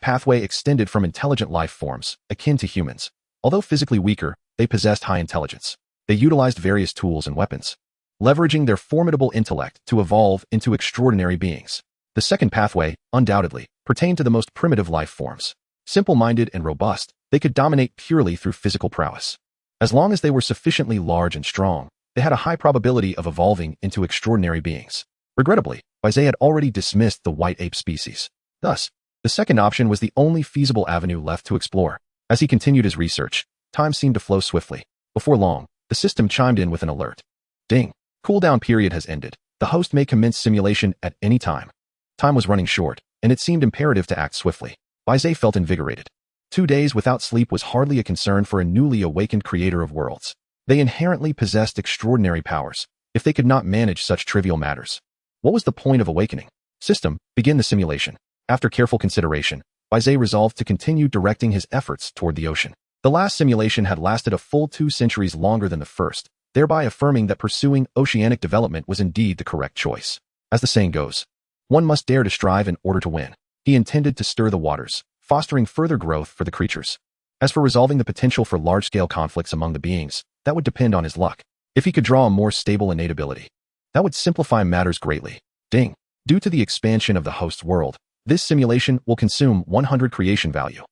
pathway extended from intelligent life forms, akin to humans. Although physically weaker, they possessed high intelligence. They utilized various tools and weapons, leveraging their formidable intellect to evolve into extraordinary beings. The second pathway, undoubtedly, pertained to the most primitive life forms. Simple-minded and robust, they could dominate purely through physical prowess. As long as they were sufficiently large and strong, they had a high probability of evolving into extraordinary beings. Regrettably, Bai Ze had already dismissed the white ape species. Thus, the second option was the only feasible avenue left to explore. As he continued his research, time seemed to flow swiftly. Before long, the system chimed in with an alert. Ding! Cooldown period has ended. The host may commence simulation at any time. Time was running short, and it seemed imperative to act swiftly. Bai Ze felt invigorated. 2 days without sleep was hardly a concern for a newly awakened creator of worlds. They inherently possessed extraordinary powers, if they could not manage such trivial matters. What was the point of awakening? System, begin the simulation. After careful consideration, Bai Ze resolved to continue directing his efforts toward the ocean. The last simulation had lasted a full 2 centuries longer than the first, thereby affirming that pursuing oceanic development was indeed the correct choice. As the saying goes, one must dare to strive in order to win. He intended to stir the waters, fostering further growth for the creatures. As for resolving the potential for large-scale conflicts among the beings, that would depend on his luck. If he could draw a more stable innate ability, that would simplify matters greatly. Ding. Due to the expansion of the host's world, this simulation will consume 100 creation value.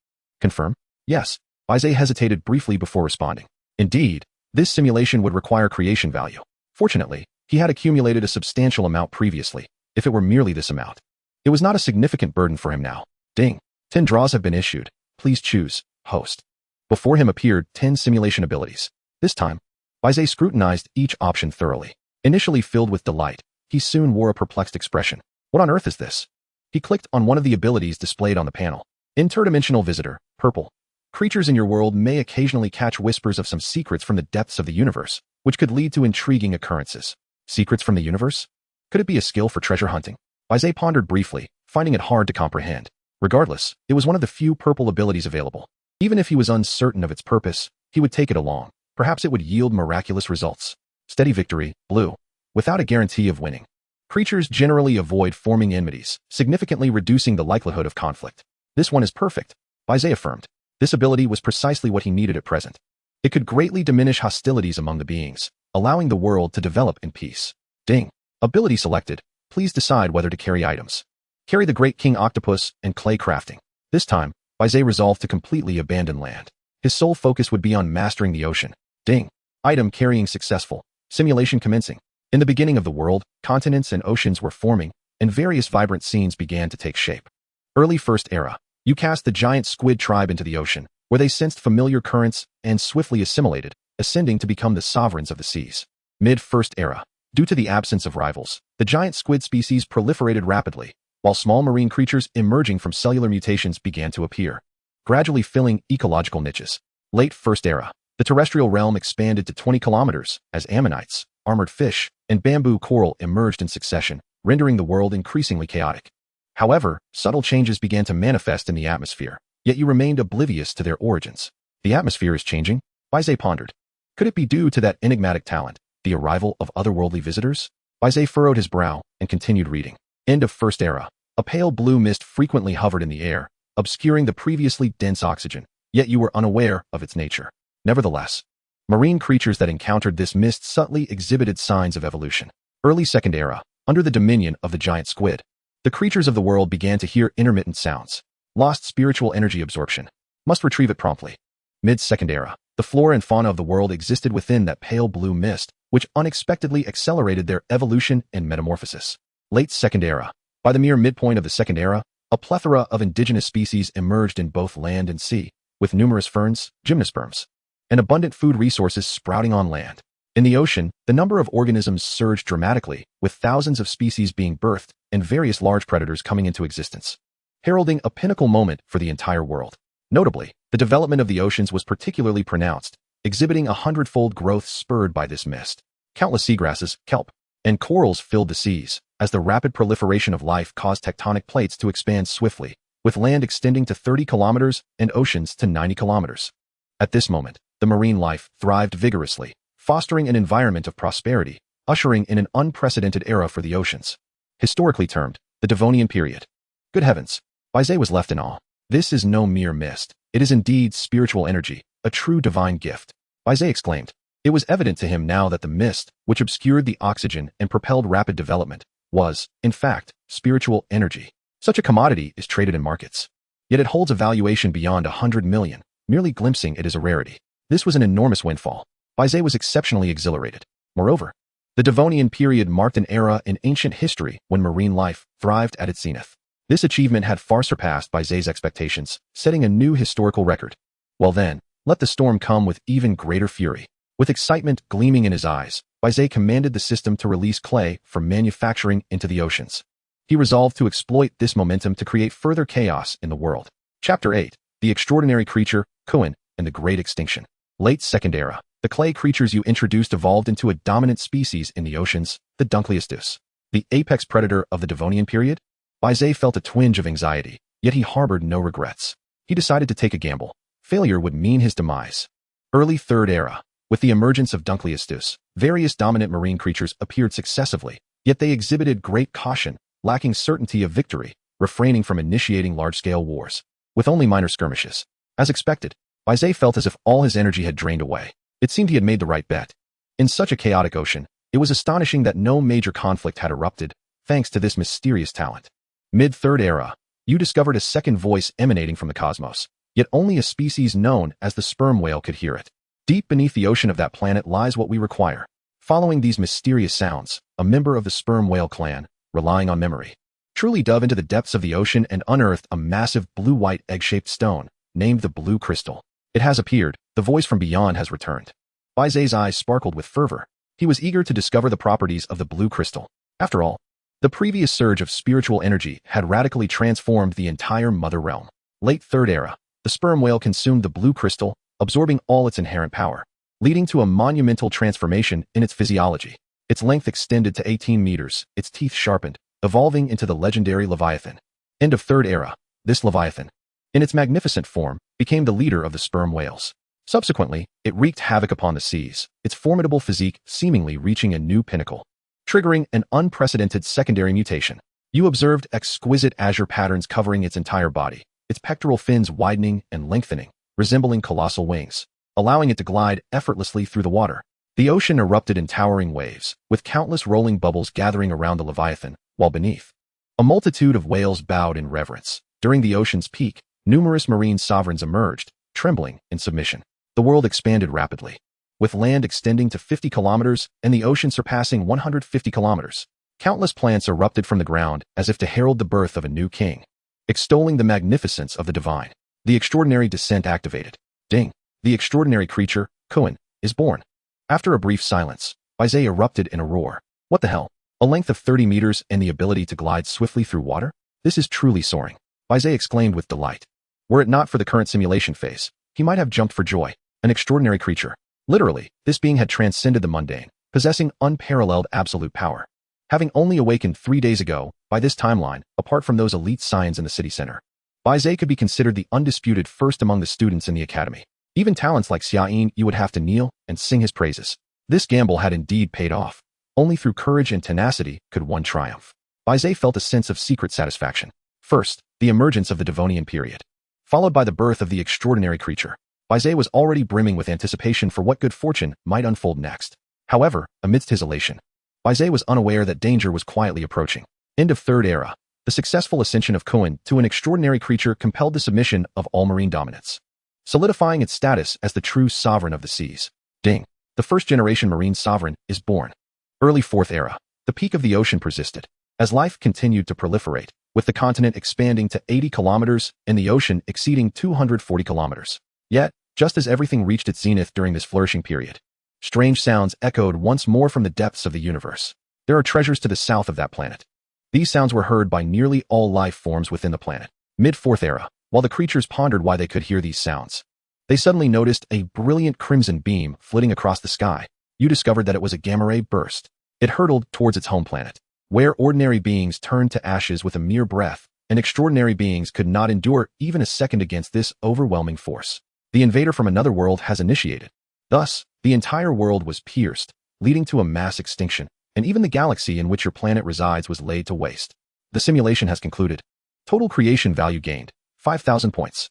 Confirm? Yes. Bai Ze hesitated briefly before responding. Indeed, this simulation would require creation value. Fortunately, he had accumulated a substantial amount previously. If it were merely this amount, it was not a significant burden for him now. Ding. 10 draws have been issued. Please choose host. Before him appeared 10 simulation abilities. This time, Bai Ze scrutinized each option thoroughly. Initially filled with delight, he soon wore a perplexed expression. What on earth is this? He clicked on one of the abilities displayed on the panel. Interdimensional visitor, purple. Creatures in your world may occasionally catch whispers of some secrets from the depths of the universe, which could lead to intriguing occurrences. Secrets from the universe? Could it be a skill for treasure hunting? Bai Ze pondered briefly, finding it hard to comprehend. Regardless, it was one of the few purple abilities available. Even if he was uncertain of its purpose, he would take it along. Perhaps it would yield miraculous results. Steady victory, blue. Without a guarantee of winning. Creatures generally avoid forming enmities, significantly reducing the likelihood of conflict. This one is perfect, Bai Ze affirmed. This ability was precisely what he needed at present. It could greatly diminish hostilities among the beings, allowing the world to develop in peace. Ding. Ability selected. Please decide whether to carry items. Carry the Great King Octopus and clay crafting. This time, Bai Ze resolved to completely abandon land. His sole focus would be on mastering the ocean. Ding. Item carrying successful. Simulation commencing. In the beginning of the world, continents and oceans were forming, and various vibrant scenes began to take shape. Early First Era. You cast the giant squid tribe into the ocean, where they sensed familiar currents and swiftly assimilated, ascending to become the sovereigns of the seas. Mid-First Era. Due to the absence of rivals, the giant squid species proliferated rapidly, while small marine creatures emerging from cellular mutations began to appear, gradually filling ecological niches. Late First Era. The terrestrial realm expanded to 20 kilometers as ammonites, armored fish, and bamboo coral emerged in succession, rendering the world increasingly chaotic. However, subtle changes began to manifest in the atmosphere, yet you remained oblivious to their origins. The atmosphere is changing? Bai Ze pondered. Could it be due to that enigmatic talent, the arrival of otherworldly visitors? Bai Ze furrowed his brow and continued reading. End of First Era. A pale blue mist frequently hovered in the air, obscuring the previously dense oxygen, yet you were unaware of its nature. Nevertheless, marine creatures that encountered this mist subtly exhibited signs of evolution. Early Second Era. Under the dominion of the giant squid, the creatures of the world began to hear intermittent sounds. Lost spiritual energy absorption. Must retrieve it promptly. Mid-Second Era. The flora and fauna of the world existed within that pale blue mist, which unexpectedly accelerated their evolution and metamorphosis. Late Second Era. By the mere midpoint of the Second Era, a plethora of indigenous species emerged in both land and sea, with numerous ferns, gymnosperms, and abundant food resources sprouting on land. In the ocean, the number of organisms surged dramatically, with thousands of species being birthed and various large predators coming into existence, heralding a pinnacle moment for the entire world. Notably, the development of the oceans was particularly pronounced, exhibiting 100-fold growth spurred by this mist. Countless seagrasses, kelp, and corals filled the seas, as the rapid proliferation of life caused tectonic plates to expand swiftly, with land extending to 30 kilometers and oceans to 90 kilometers. At this moment, the marine life thrived vigorously, fostering an environment of prosperity, ushering in an unprecedented era for the oceans. Historically termed, the Devonian period. Good heavens, Bai Ze was left in awe. This is no mere mist. It is indeed spiritual energy, a true divine gift. Bai Ze exclaimed. It was evident to him now that the mist, which obscured the oxygen and propelled rapid development, was, in fact, spiritual energy. Such a commodity is traded in markets. Yet it holds a valuation beyond 100 million, merely glimpsing it is a rarity. This was an enormous windfall. Bai Ze was exceptionally exhilarated. Moreover, the Devonian period marked an era in ancient history when marine life thrived at its zenith. This achievement had far surpassed Bai Ze's expectations, setting a new historical record. Well then, let the storm come with even greater fury. With excitement gleaming in his eyes, Bai Ze commanded the system to release clay from manufacturing into the oceans. He resolved to exploit this momentum to create further chaos in the world. Chapter 8. The Extraordinary Creature, Kuan, and the Great Extinction. Late Second Era. The clay creatures you introduced evolved into a dominant species in the oceans, the Dunkleosteus. the apex predator of the Devonian period? Bai Ze felt a twinge of anxiety, yet he harbored no regrets. He decided to take a gamble. Failure would mean his demise. Early Third Era. With the emergence of Dunkleosteus, various dominant marine creatures appeared successively, yet they exhibited great caution, lacking certainty of victory, refraining from initiating large-scale wars, with only minor skirmishes. As expected, Bai Ze felt as if all his energy had drained away. It seemed he had made the right bet. In such a chaotic ocean, it was astonishing that no major conflict had erupted, thanks to this mysterious talent. Mid-Third Era. You discovered a second voice emanating from the cosmos, yet only a species known as the sperm whale could hear it. Deep beneath the ocean of that planet lies what we require. Following these mysterious sounds, a member of the sperm whale clan, relying on memory, truly dove into the depths of the ocean and unearthed a massive blue-white egg-shaped stone, named the Blue Crystal. It has appeared, the voice from beyond has returned. Bai Ze's eyes sparkled with fervor. He was eager to discover the properties of the Blue Crystal. After all, the previous surge of spiritual energy had radically transformed the entire Mother Realm. Late Third Era. The sperm whale consumed the Blue Crystal, absorbing all its inherent power, leading to a monumental transformation in its physiology. Its length extended to 18 meters, its teeth sharpened, evolving into the legendary Leviathan. End of Third Era. This Leviathan, in its magnificent form, became the leader of the sperm whales. Subsequently, it wreaked havoc upon the seas, its formidable physique seemingly reaching a new pinnacle, triggering an unprecedented secondary mutation. You observed exquisite azure patterns covering its entire body, its pectoral fins widening and lengthening, resembling colossal wings, allowing it to glide effortlessly through the water. The ocean erupted in towering waves, with countless rolling bubbles gathering around the Leviathan, while beneath, a multitude of whales bowed in reverence. During the ocean's peak, numerous marine sovereigns emerged, trembling in submission. The world expanded rapidly, with land extending to 50 kilometers and the ocean surpassing 150 kilometers. Countless plants erupted from the ground as if to herald the birth of a new king, extolling the magnificence of the divine. The extraordinary descent activated. Ding! The extraordinary creature, Kuan, is born. After a brief silence, Bai Ze erupted in a roar. What the hell? A length of 30 meters and the ability to glide swiftly through water? This is truly soaring, Bai Ze exclaimed with delight. Were it not for the current simulation phase, he might have jumped for joy. An extraordinary creature. Literally, this being had transcended the mundane, possessing unparalleled absolute power. Having only awakened 3 days ago, by this timeline, apart from those elite scions in the city center, Bai Ze could be considered the undisputed first among the students in the academy. Even talents like Xiaoyin, you would have to kneel and sing his praises. This gamble had indeed paid off. Only through courage and tenacity could one triumph. Bai Ze felt a sense of secret satisfaction. First, the emergence of the Devonian period, followed by the birth of the extraordinary creature. Bai Ze was already brimming with anticipation for what good fortune might unfold next. However, amidst his elation, Bai Ze was unaware that danger was quietly approaching. End of Third Era. The successful ascension of Kuan to an extraordinary creature compelled the submission of all marine dominance, solidifying its status as the true sovereign of the seas. Ding! The first-generation marine sovereign is born. Early Fourth Era. The peak of the ocean persisted, as life continued to proliferate, with the continent expanding to 80 kilometers and the ocean exceeding 240 kilometers. Yet, just as everything reached its zenith during this flourishing period, strange sounds echoed once more from the depths of the universe. There are treasures to the south of that planet. These sounds were heard by nearly all life forms within the planet. Mid-Fourth Era. While the creatures pondered why they could hear these sounds, they suddenly noticed a brilliant crimson beam flitting across the sky. You discovered that it was a gamma ray burst. It hurtled towards its home planet, where ordinary beings turned to ashes with a mere breath, and extraordinary beings could not endure even a second against this overwhelming force. The invader from another world has initiated. Thus, the entire world was pierced, leading to a mass extinction, and even the galaxy in which your planet resides was laid to waste. The simulation has concluded. Total creation value gained, 5,000 points.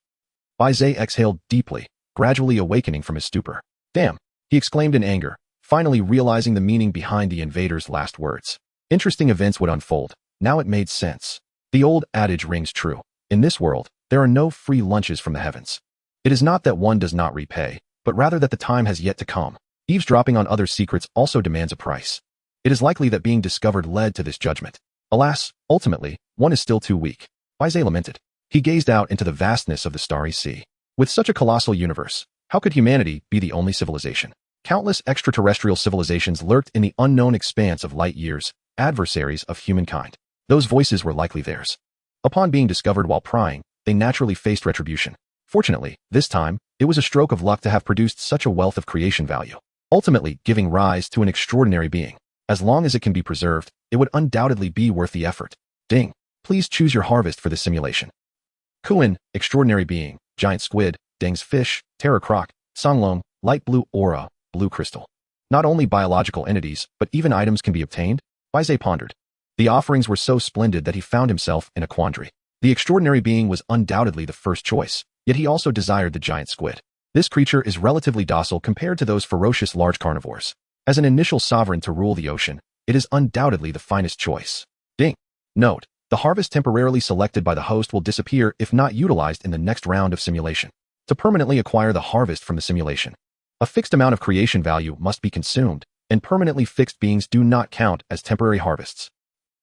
Bai Ze exhaled deeply, gradually awakening from his stupor. Damn, he exclaimed in anger, finally realizing the meaning behind the invader's last words. Interesting events would unfold. Now it made sense. The old adage rings true. In this world, there are no free lunches from the heavens. It is not that one does not repay, but rather that the time has yet to come. Eavesdropping on others' secrets also demands a price. It is likely that being discovered led to this judgment. Alas, ultimately, one is still too weak. Bai Ze lamented. He gazed out into the vastness of the starry sea. With such a colossal universe, how could humanity be the only civilization? Countless extraterrestrial civilizations lurked in the unknown expanse of light years, adversaries of humankind. Those voices were likely theirs. Upon being discovered while prying, they naturally faced retribution. Fortunately, this time, it was a stroke of luck to have produced such a wealth of creation value, ultimately giving rise to an extraordinary being. As long as it can be preserved, it would undoubtedly be worth the effort. Ding. Please choose your harvest for this simulation. Kuin, extraordinary being, giant squid, Ding's fish, terror croc, songlong, light blue aura, blue crystal. Not only biological entities, but even items can be obtained? Bai Ze pondered. The offerings were so splendid that he found himself in a quandary. The extraordinary being was undoubtedly the first choice, yet he also desired the giant squid. This creature is relatively docile compared to those ferocious large carnivores. As an initial sovereign to rule the ocean, it is undoubtedly the finest choice. Ding. Note, the harvest temporarily selected by the host will disappear if not utilized in the next round of simulation. To permanently acquire the harvest from the simulation, a fixed amount of creation value must be consumed, and permanently fixed beings do not count as temporary harvests.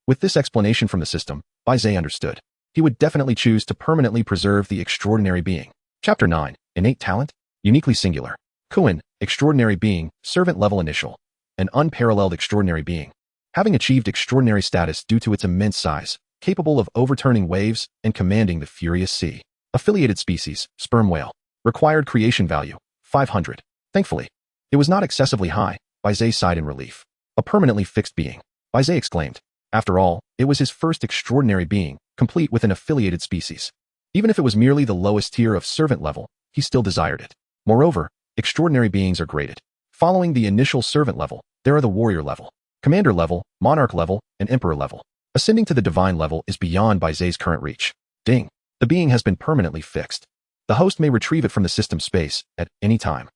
With this explanation from the system, Bai Ze understood. He would definitely choose to permanently preserve the extraordinary being. Chapter 9. Innate talent? Uniquely singular. Kuin, extraordinary being, servant level initial. An unparalleled extraordinary being. Having achieved extraordinary status due to its immense size, capable of overturning waves and commanding the furious sea. Affiliated species, sperm whale. Required creation value, 500. Thankfully, it was not excessively high. Bai Ze sighed in relief. A permanently fixed being. Bai Ze exclaimed. After all, it was his first extraordinary being, complete with an affiliated species. Even if it was merely the lowest tier of servant level, he still desired it. Moreover, extraordinary beings are graded. Following the initial servant level, there are the warrior level, commander level, monarch level, and emperor level. Ascending to the divine level is beyond Bai Ze's current reach. Ding. The being has been permanently fixed. The host may retrieve it from the system space at any time.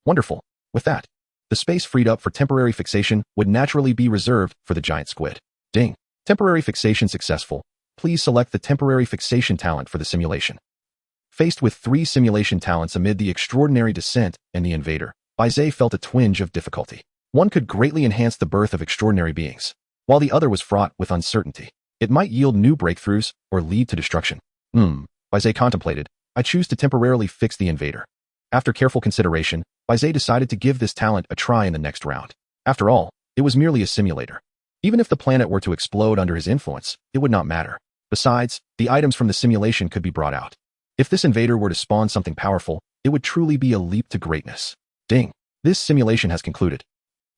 Wonderful. With that, the space freed up for temporary fixation would naturally be reserved for the giant squid. Ding. Temporary fixation successful. Please select the temporary fixation talent for the simulation. Faced with 3 simulation talents amid the extraordinary descent and the invader, Bai Ze felt a twinge of difficulty. One could greatly enhance the birth of extraordinary beings, while the other was fraught with uncertainty. It might yield new breakthroughs or lead to destruction. Bai Ze contemplated. I choose to temporarily fix the invader. After careful consideration, Bai Ze decided to give this talent a try in the next round. After all, it was merely a simulator. Even if the planet were to explode under his influence, it would not matter. Besides, the items from the simulation could be brought out. If this invader were to spawn something powerful, it would truly be a leap to greatness. Ding. This simulation has concluded.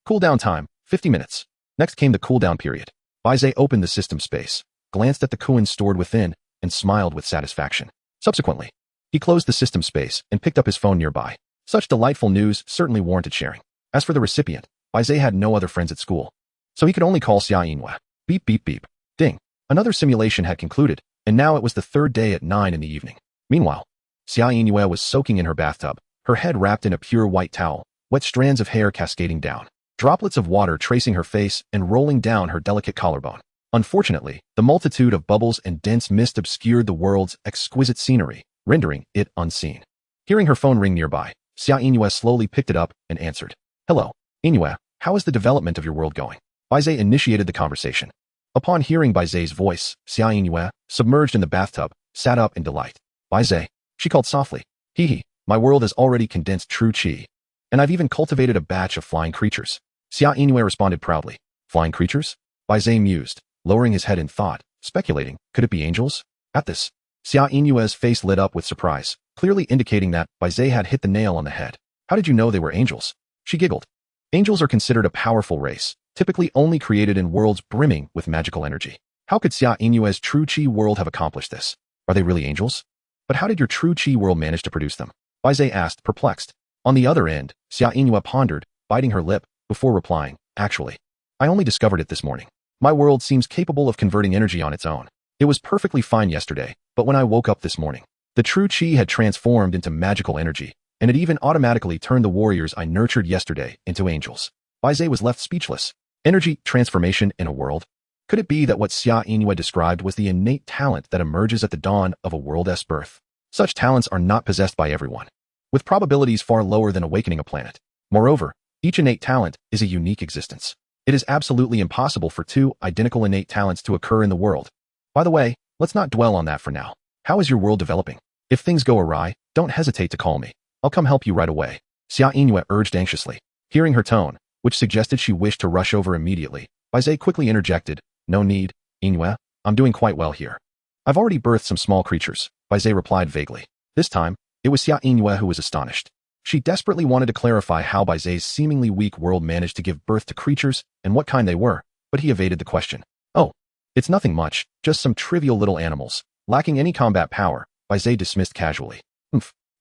Cooldown time, 50 minutes. Next came the cooldown period. Bai Ze opened the system space, glanced at the coins stored within, and smiled with satisfaction. Subsequently, he closed the system space and picked up his phone nearby. Such delightful news certainly warranted sharing. As for the recipient, Bai Ze had no other friends at school, so he could only call Xia Yinhua. Beep beep beep. Ding. Another simulation had concluded, and now it was the 3rd day at 9 in the evening. Meanwhile, Xia Yinhua was soaking in her bathtub, her head wrapped in a pure white towel, wet strands of hair cascading down, droplets of water tracing her face and rolling down her delicate collarbone. Unfortunately, the multitude of bubbles and dense mist obscured the world's exquisite scenery, rendering it unseen. Hearing her phone ring nearby, Xia Yinhua slowly picked it up and answered. Hello, Yinhua, how is the development of your world going? Bai Ze initiated the conversation. Upon hearing Bai Ze's voice, Xia Yinhua, submerged in the bathtub, sat up in delight. Bai Ze, she called softly. Hee, my world has already condensed true qi. And I've even cultivated a batch of flying creatures. Xia Yinhua responded proudly. Flying creatures? Bai Ze mused, lowering his head in thought, speculating, could it be angels? At this, Xia Yinua's face lit up with surprise, clearly indicating that Bai Ze had hit the nail on the head. How did you know they were angels? She giggled. Angels are considered a powerful race, typically only created in worlds brimming with magical energy. How could Xia Yinua's true qi world have accomplished this? Are they really angels? But how did your true qi world manage to produce them? Bai Ze asked, perplexed. On the other end, Xia Yinhua pondered, biting her lip, before replying, actually, I only discovered it this morning. My world seems capable of converting energy on its own. It was perfectly fine yesterday, but when I woke up this morning, the true qi had transformed into magical energy, and it even automatically turned the warriors I nurtured yesterday into angels. Bai Ze was left speechless. Energy transformation in a world? Could it be that what Xia Yinhua described was the innate talent that emerges at the dawn of a world's birth? Such talents are not possessed by everyone, with probabilities far lower than awakening a planet. Moreover, each innate talent is a unique existence. It is absolutely impossible for 2 identical innate talents to occur in the world. By the way, let's not dwell on that for now. How is your world developing? If things go awry, don't hesitate to call me. I'll come help you right away. Xia Yinhua urged anxiously. Hearing her tone, which suggested she wished to rush over immediately, Bai Ze quickly interjected, no need, Yinhua, I'm doing quite well here. I've already birthed some small creatures, Bai Ze replied vaguely. This time, it was Xia Yinhua who was astonished. She desperately wanted to clarify how Bai Ze's seemingly weak world managed to give birth to creatures and what kind they were. but he evaded the question. Oh, it's nothing much, just some trivial little animals, lacking any combat power, Bai Ze dismissed casually.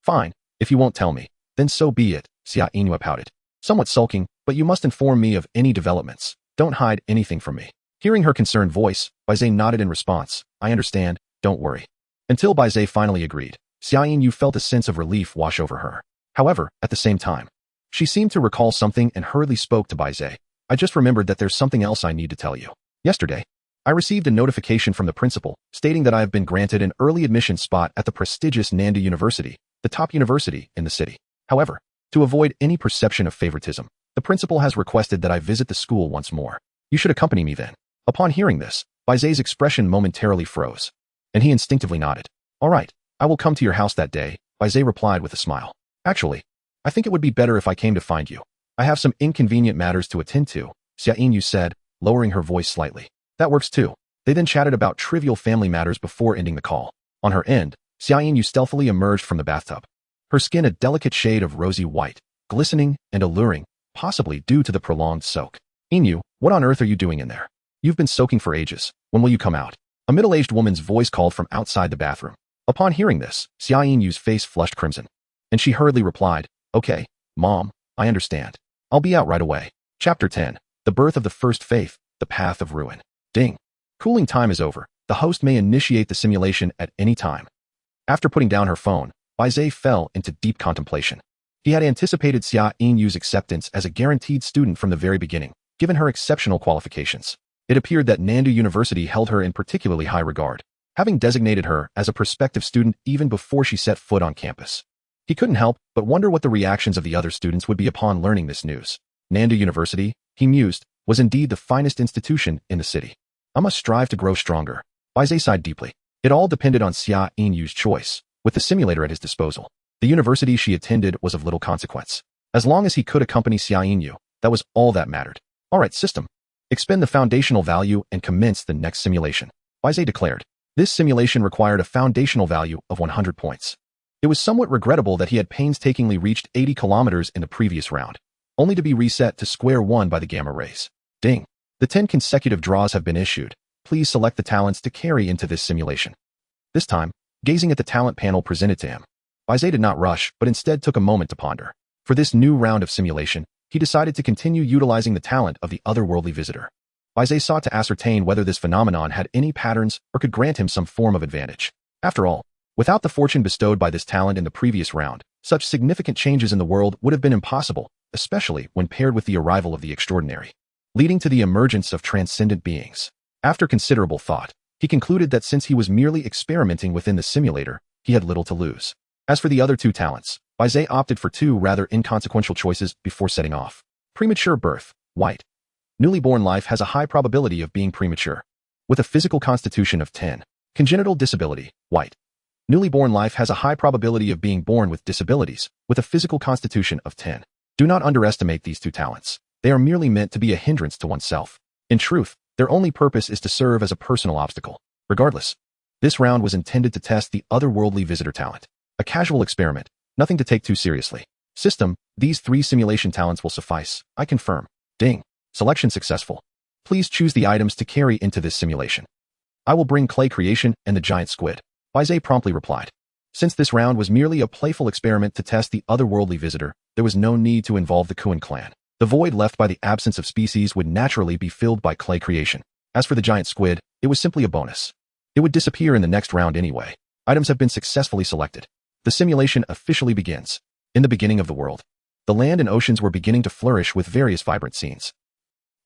Fine, if you won't tell me, then so be it, Xia Yinyu pouted. Somewhat sulking, but you must inform me of any developments. Don't hide anything from me. Hearing her concerned voice, Bai Ze nodded in response. I understand, don't worry. Until Bai Ze finally agreed, Xia Yinyu felt a sense of relief wash over her. However, at the same time, she seemed to recall something and hurriedly spoke to Bai Ze. I just remembered that there's something else I need to tell you. Yesterday, I received a notification from the principal stating that I have been granted an early admission spot at the prestigious Nanda University, the top university in the city. However, to avoid any perception of favoritism, the principal has requested that I visit the school once more. You should accompany me then. Upon hearing this, Bai Ze's expression momentarily froze, and he instinctively nodded. All right, I will come to your house that day, Bai Ze replied with a smile. Actually, I think it would be better if I came to find you. I have some inconvenient matters to attend to, Xia Yinyu said, lowering her voice slightly. That works too. They then chatted about trivial family matters before ending the call. On her end, Xia Yinyu stealthily emerged from the bathtub. Her skin a delicate shade of rosy white, glistening and alluring, possibly due to the prolonged soak. Yinyu, what on earth are you doing in there? You've been soaking for ages. When will you come out? A middle-aged woman's voice called from outside the bathroom. Upon hearing this, Xia Yinyu's face flushed crimson, and she hurriedly replied, Okay, Mom, I understand. I'll be out right away. Chapter 10. The Birth of the First Faith, The Path of Ruin. Ding. Cooling time is over. The host may initiate the simulation at any time. After putting down her phone, Bai Ze fell into deep contemplation. He had anticipated Xia Yinyu's acceptance as a guaranteed student from the very beginning, given her exceptional qualifications. It appeared that Nanda University held her in particularly high regard, having designated her as a prospective student even before she set foot on campus. He couldn't help but wonder what the reactions of the other students would be upon learning this news. Nanda University, he mused, was indeed the finest institution in the city. I must strive to grow stronger. Bai Ze sighed deeply. It all depended on Xia Yinyu's choice. With the simulator at his disposal, the university she attended was of little consequence. As long as he could accompany Xia Yinyu, that was all that mattered. All right, system. Expend the foundational value and commence the next simulation, Bai Ze declared. This simulation required a foundational value of 100 points. It was somewhat regrettable that he had painstakingly reached 80 kilometers in the previous round, only to be reset to square one by the gamma rays. Ding. The 10 consecutive draws have been issued. Please select the talents to carry into this simulation. This time, gazing at the talent panel presented to him, Bai Ze did not rush, but instead took a moment to ponder. For this new round of simulation, he decided to continue utilizing the talent of the otherworldly visitor. Bai Ze sought to ascertain whether this phenomenon had any patterns or could grant him some form of advantage. After all, without the fortune bestowed by this talent in the previous round, such significant changes in the world would have been impossible, especially when paired with the arrival of the extraordinary, leading to the emergence of transcendent beings. After considerable thought, he concluded that since he was merely experimenting within the simulator, he had little to lose. As for the other two talents, Bai Ze opted for two rather inconsequential choices before setting off. Premature birth, white. Newly born life has a high probability of being premature, with a physical constitution of 10. Congenital disability, white. Newly born life has a high probability of being born with disabilities, with a physical constitution of 10. Do not underestimate these two talents. They are merely meant to be a hindrance to oneself. In truth, their only purpose is to serve as a personal obstacle. Regardless, this round was intended to test the otherworldly visitor talent. A casual experiment, nothing to take too seriously. System, these 3 simulation talents will suffice. I confirm. Ding. Selection successful. Please choose the items to carry into this simulation. I will bring clay creation and the giant squid, Bai Ze promptly replied. Since this round was merely a playful experiment to test the otherworldly visitor, there was no need to involve the Kuan clan. The void left by the absence of species would naturally be filled by clay creation. As for the giant squid, it was simply a bonus. It would disappear in the next round anyway. Items have been successfully selected. The simulation officially begins. In the beginning of the world, the land and oceans were beginning to flourish with various vibrant scenes.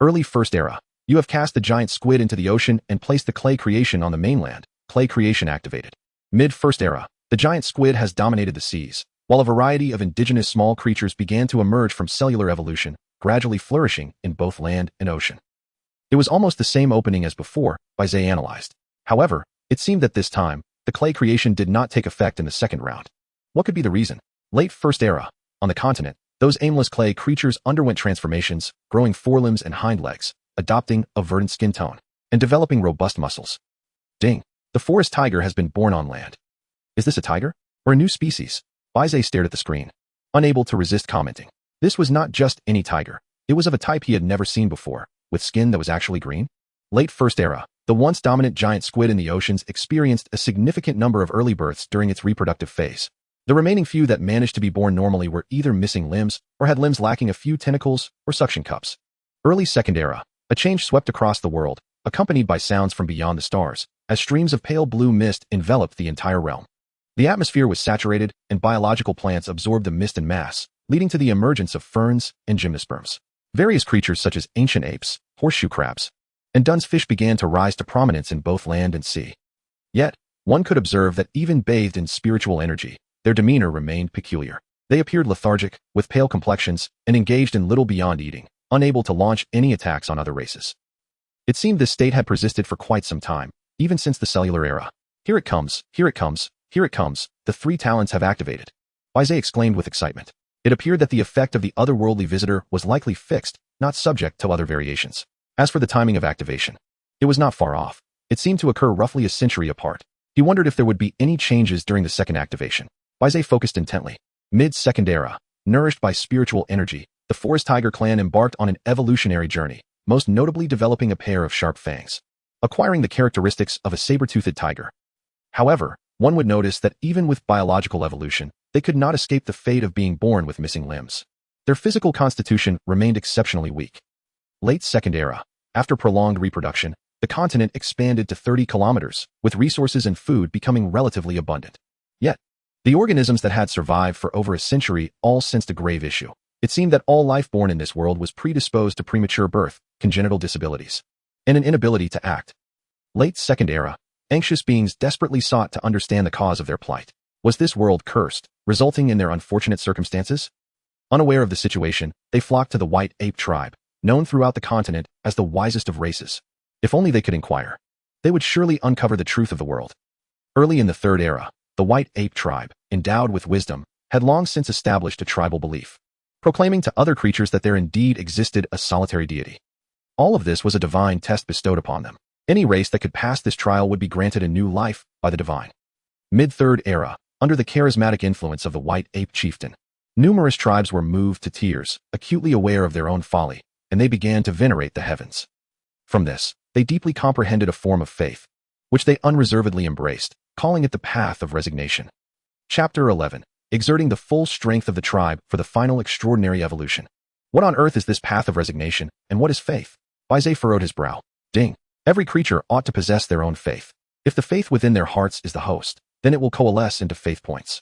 Early First Era. You have cast the giant squid into the ocean and placed the clay creation on the mainland. Clay creation activated. Mid-First Era. The giant squid has dominated the seas, while a variety of indigenous small creatures began to emerge from cellular evolution, gradually flourishing in both land and ocean. It was almost the same opening as before, Bai Ze analyzed. However, it seemed that this time, the clay creation did not take effect in the second round. What could be the reason? Late First Era. On the continent, those aimless clay creatures underwent transformations, growing forelimbs and hind legs, adopting a verdant skin tone, and developing robust muscles. Ding. The forest tiger has been born on land. Is this a tiger? Or a new species? Bai Ze stared at the screen, unable to resist commenting. This was not just any tiger. It was of a type he had never seen before, with skin that was actually green? Late First Era. The once dominant giant squid in the oceans experienced a significant number of early births during its reproductive phase. The remaining few that managed to be born normally were either missing limbs or had limbs lacking a few tentacles or suction cups. Early Second Era. A change swept across the world, accompanied by sounds from beyond the stars, as streams of pale blue mist enveloped the entire realm. The atmosphere was saturated, and biological plants absorbed the mist en masse, leading to the emergence of ferns and gymnosperms. Various creatures such as ancient apes, horseshoe crabs, and Dunn's fish began to rise to prominence in both land and sea. Yet, one could observe that even bathed in spiritual energy, their demeanor remained peculiar. They appeared lethargic, with pale complexions, and engaged in little beyond eating, unable to launch any attacks on other races. It seemed this state had persisted for quite some time, even since the cellular era. Here it comes, here it comes, here it comes, the three talents have activated. Bai Ze exclaimed with excitement. It appeared that the effect of the otherworldly visitor was likely fixed, not subject to other variations. As for the timing of activation, it was not far off. It seemed to occur roughly a century apart. He wondered if there would be any changes during the second activation. Bai Ze focused intently. Mid-Second Era. Nourished by spiritual energy, the Forest Tiger clan embarked on an evolutionary journey, most notably developing a pair of sharp fangs, acquiring the characteristics of a saber-toothed tiger. However, one would notice that even with biological evolution, they could not escape the fate of being born with missing limbs. Their physical constitution remained exceptionally weak. Late Second Era. After prolonged reproduction, the continent expanded to 30 kilometers, with resources and food becoming relatively abundant. Yet, the organisms that had survived for over a century all sensed a grave issue. It seemed that all life born in this world was predisposed to premature birth, congenital disabilities, and an inability to act. Late Second Era. Anxious beings desperately sought to understand the cause of their plight. Was this world cursed, resulting in their unfortunate circumstances? Unaware of the situation, they flocked to the white ape tribe, known throughout the continent as the wisest of races. If only they could inquire, they would surely uncover the truth of the world. Early in the Third Era, the white ape tribe, endowed with wisdom, had long since established a tribal belief, proclaiming to other creatures that there indeed existed a solitary deity. All of this was a divine test bestowed upon them. Any race that could pass this trial would be granted a new life by the divine. Mid-Third Era. Under the charismatic influence of the white ape chieftain, numerous tribes were moved to tears, acutely aware of their own folly, and they began to venerate the heavens. From this, they deeply comprehended a form of faith, which they unreservedly embraced, calling it the path of resignation. Chapter 11. Exerting the full strength of the tribe for the final extraordinary evolution. What on earth is this path of resignation, and what is faith? Bai Ze furrowed his brow. Ding. Every creature ought to possess their own faith. If the faith within their hearts is the host, then it will coalesce into faith points.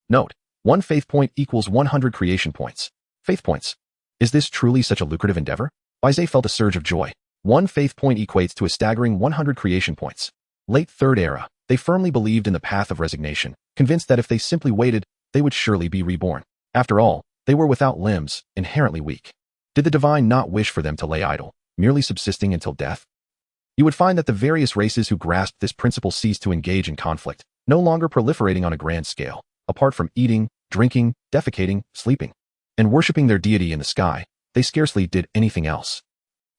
Note, 1 faith point equals 100 creation points. Faith points. Is this truly such a lucrative endeavor? Bai Ze felt a surge of joy. 1 faith point equates to a staggering 100 creation points. Late Third Era. They firmly believed in the path of resignation, convinced that if they simply waited, they would surely be reborn. After all, they were without limbs, inherently weak. Did the divine not wish for them to lay idle, merely subsisting until death? You would find that the various races who grasped this principle ceased to engage in conflict, no longer proliferating on a grand scale, apart from eating, drinking, defecating, sleeping, and worshipping their deity in the sky. They scarcely did anything else.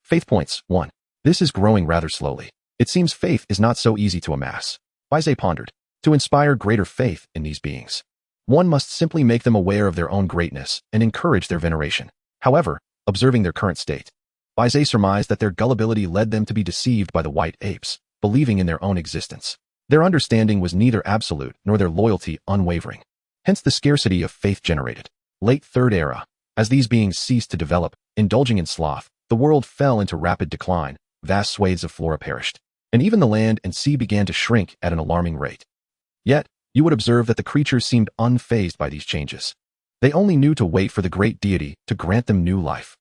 Faith points. 1. This is growing rather slowly. It seems faith is not so easy to amass. Bai Ze pondered. To inspire greater faith in these beings, one must simply make them aware of their own greatness and encourage their veneration. However, observing their current state, Bai Ze surmised that their gullibility led them to be deceived by the white apes, believing in their own existence. Their understanding was neither absolute nor their loyalty unwavering. Hence the scarcity of faith generated. Late Third Era. As these beings ceased to develop, indulging in sloth, the world fell into rapid decline, vast swathes of flora perished, and even the land and sea began to shrink at an alarming rate. Yet, you would observe that the creatures seemed unfazed by these changes. They only knew to wait for the great deity to grant them new life.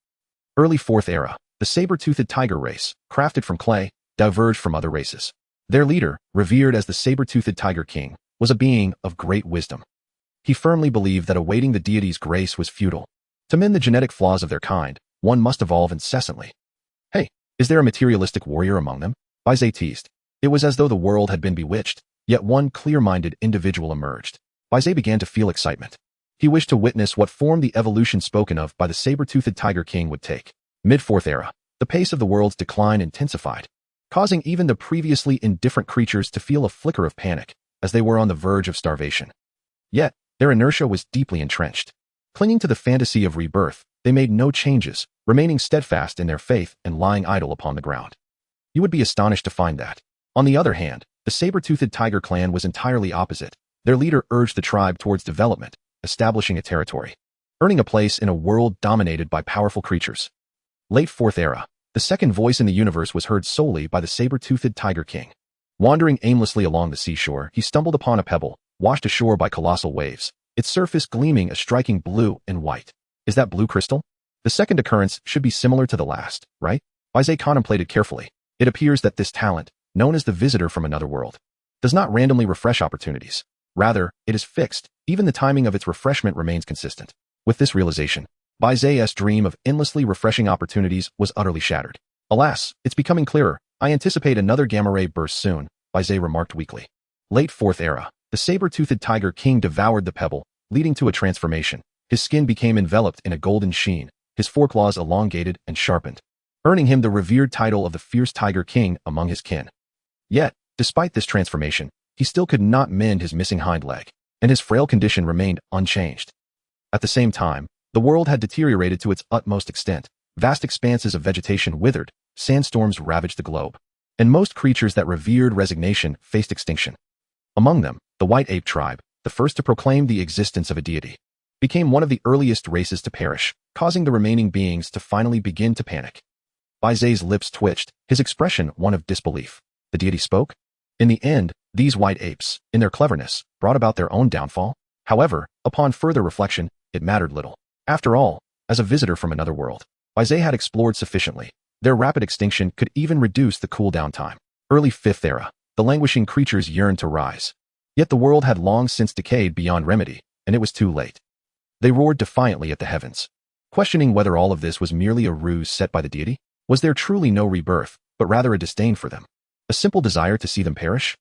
Early Fourth Era. The saber-toothed tiger race, crafted from clay, diverged from other races. Their leader, revered as the saber-toothed tiger king, was a being of great wisdom. He firmly believed that awaiting the deity's grace was futile. To mend the genetic flaws of their kind, one must evolve incessantly. Hey, is there a materialistic warrior among them? Bai Ze teased. It was as though the world had been bewitched, yet one clear-minded individual emerged. Bai Ze began to feel excitement. He wished to witness what form the evolution spoken of by the saber-toothed tiger king would take. Mid-Fourth Era. The pace of the world's decline intensified, causing even the previously indifferent creatures to feel a flicker of panic, as they were on the verge of starvation. Yet, their inertia was deeply entrenched. Clinging to the fantasy of rebirth, They made no changes, remaining steadfast in their faith and lying idle upon the ground. You would be astonished to find that. On the other hand, the saber-toothed tiger clan was entirely opposite. Their leader urged the tribe towards development, establishing a territory, earning a place in a world dominated by powerful creatures. Late Fourth Era. The second voice in the universe was heard solely by the saber-toothed tiger king. Wandering aimlessly along the seashore, he stumbled upon a pebble, washed ashore by colossal waves, its surface gleaming a striking blue and white. Is that blue crystal? The second occurrence should be similar to the last, right? Bai Ze contemplated carefully. It appears that this talent, known as the visitor from another world, does not randomly refresh opportunities. Rather, it is fixed. Even the timing of its refreshment remains consistent. With this realization, Bai Ze's dream of endlessly refreshing opportunities was utterly shattered. Alas, it's becoming clearer. I anticipate another gamma ray burst soon, Bai Ze remarked weakly. Late Fourth Era. The saber-toothed tiger king devoured the pebble, leading to a transformation. His skin became enveloped in a golden sheen, his foreclaws elongated and sharpened, earning him the revered title of the fierce tiger king among his kin. Yet, despite this transformation, he still could not mend his missing hind leg, and his frail condition remained unchanged. At the same time, the world had deteriorated to its utmost extent. Vast expanses of vegetation withered, sandstorms ravaged the globe, and most creatures that revered resignation faced extinction. Among them, the white ape tribe, the first to proclaim the existence of a deity, became one of the earliest races to perish, causing the remaining beings to finally begin to panic. Bai Ze's lips twitched, his expression one of disbelief. The deity spoke? In the end, these white apes, in their cleverness, brought about their own downfall. However, upon further reflection, it mattered little. After all, as a visitor from another world, Bai Ze had explored sufficiently. Their rapid extinction could even reduce the cool-down time. Early Fifth Era. The languishing creatures yearned to rise. Yet the world had long since decayed beyond remedy, and it was too late. They roared defiantly at the heavens, questioning whether all of this was merely a ruse set by the deity. Was there truly no rebirth, but rather a disdain for them? A simple desire to see them perish?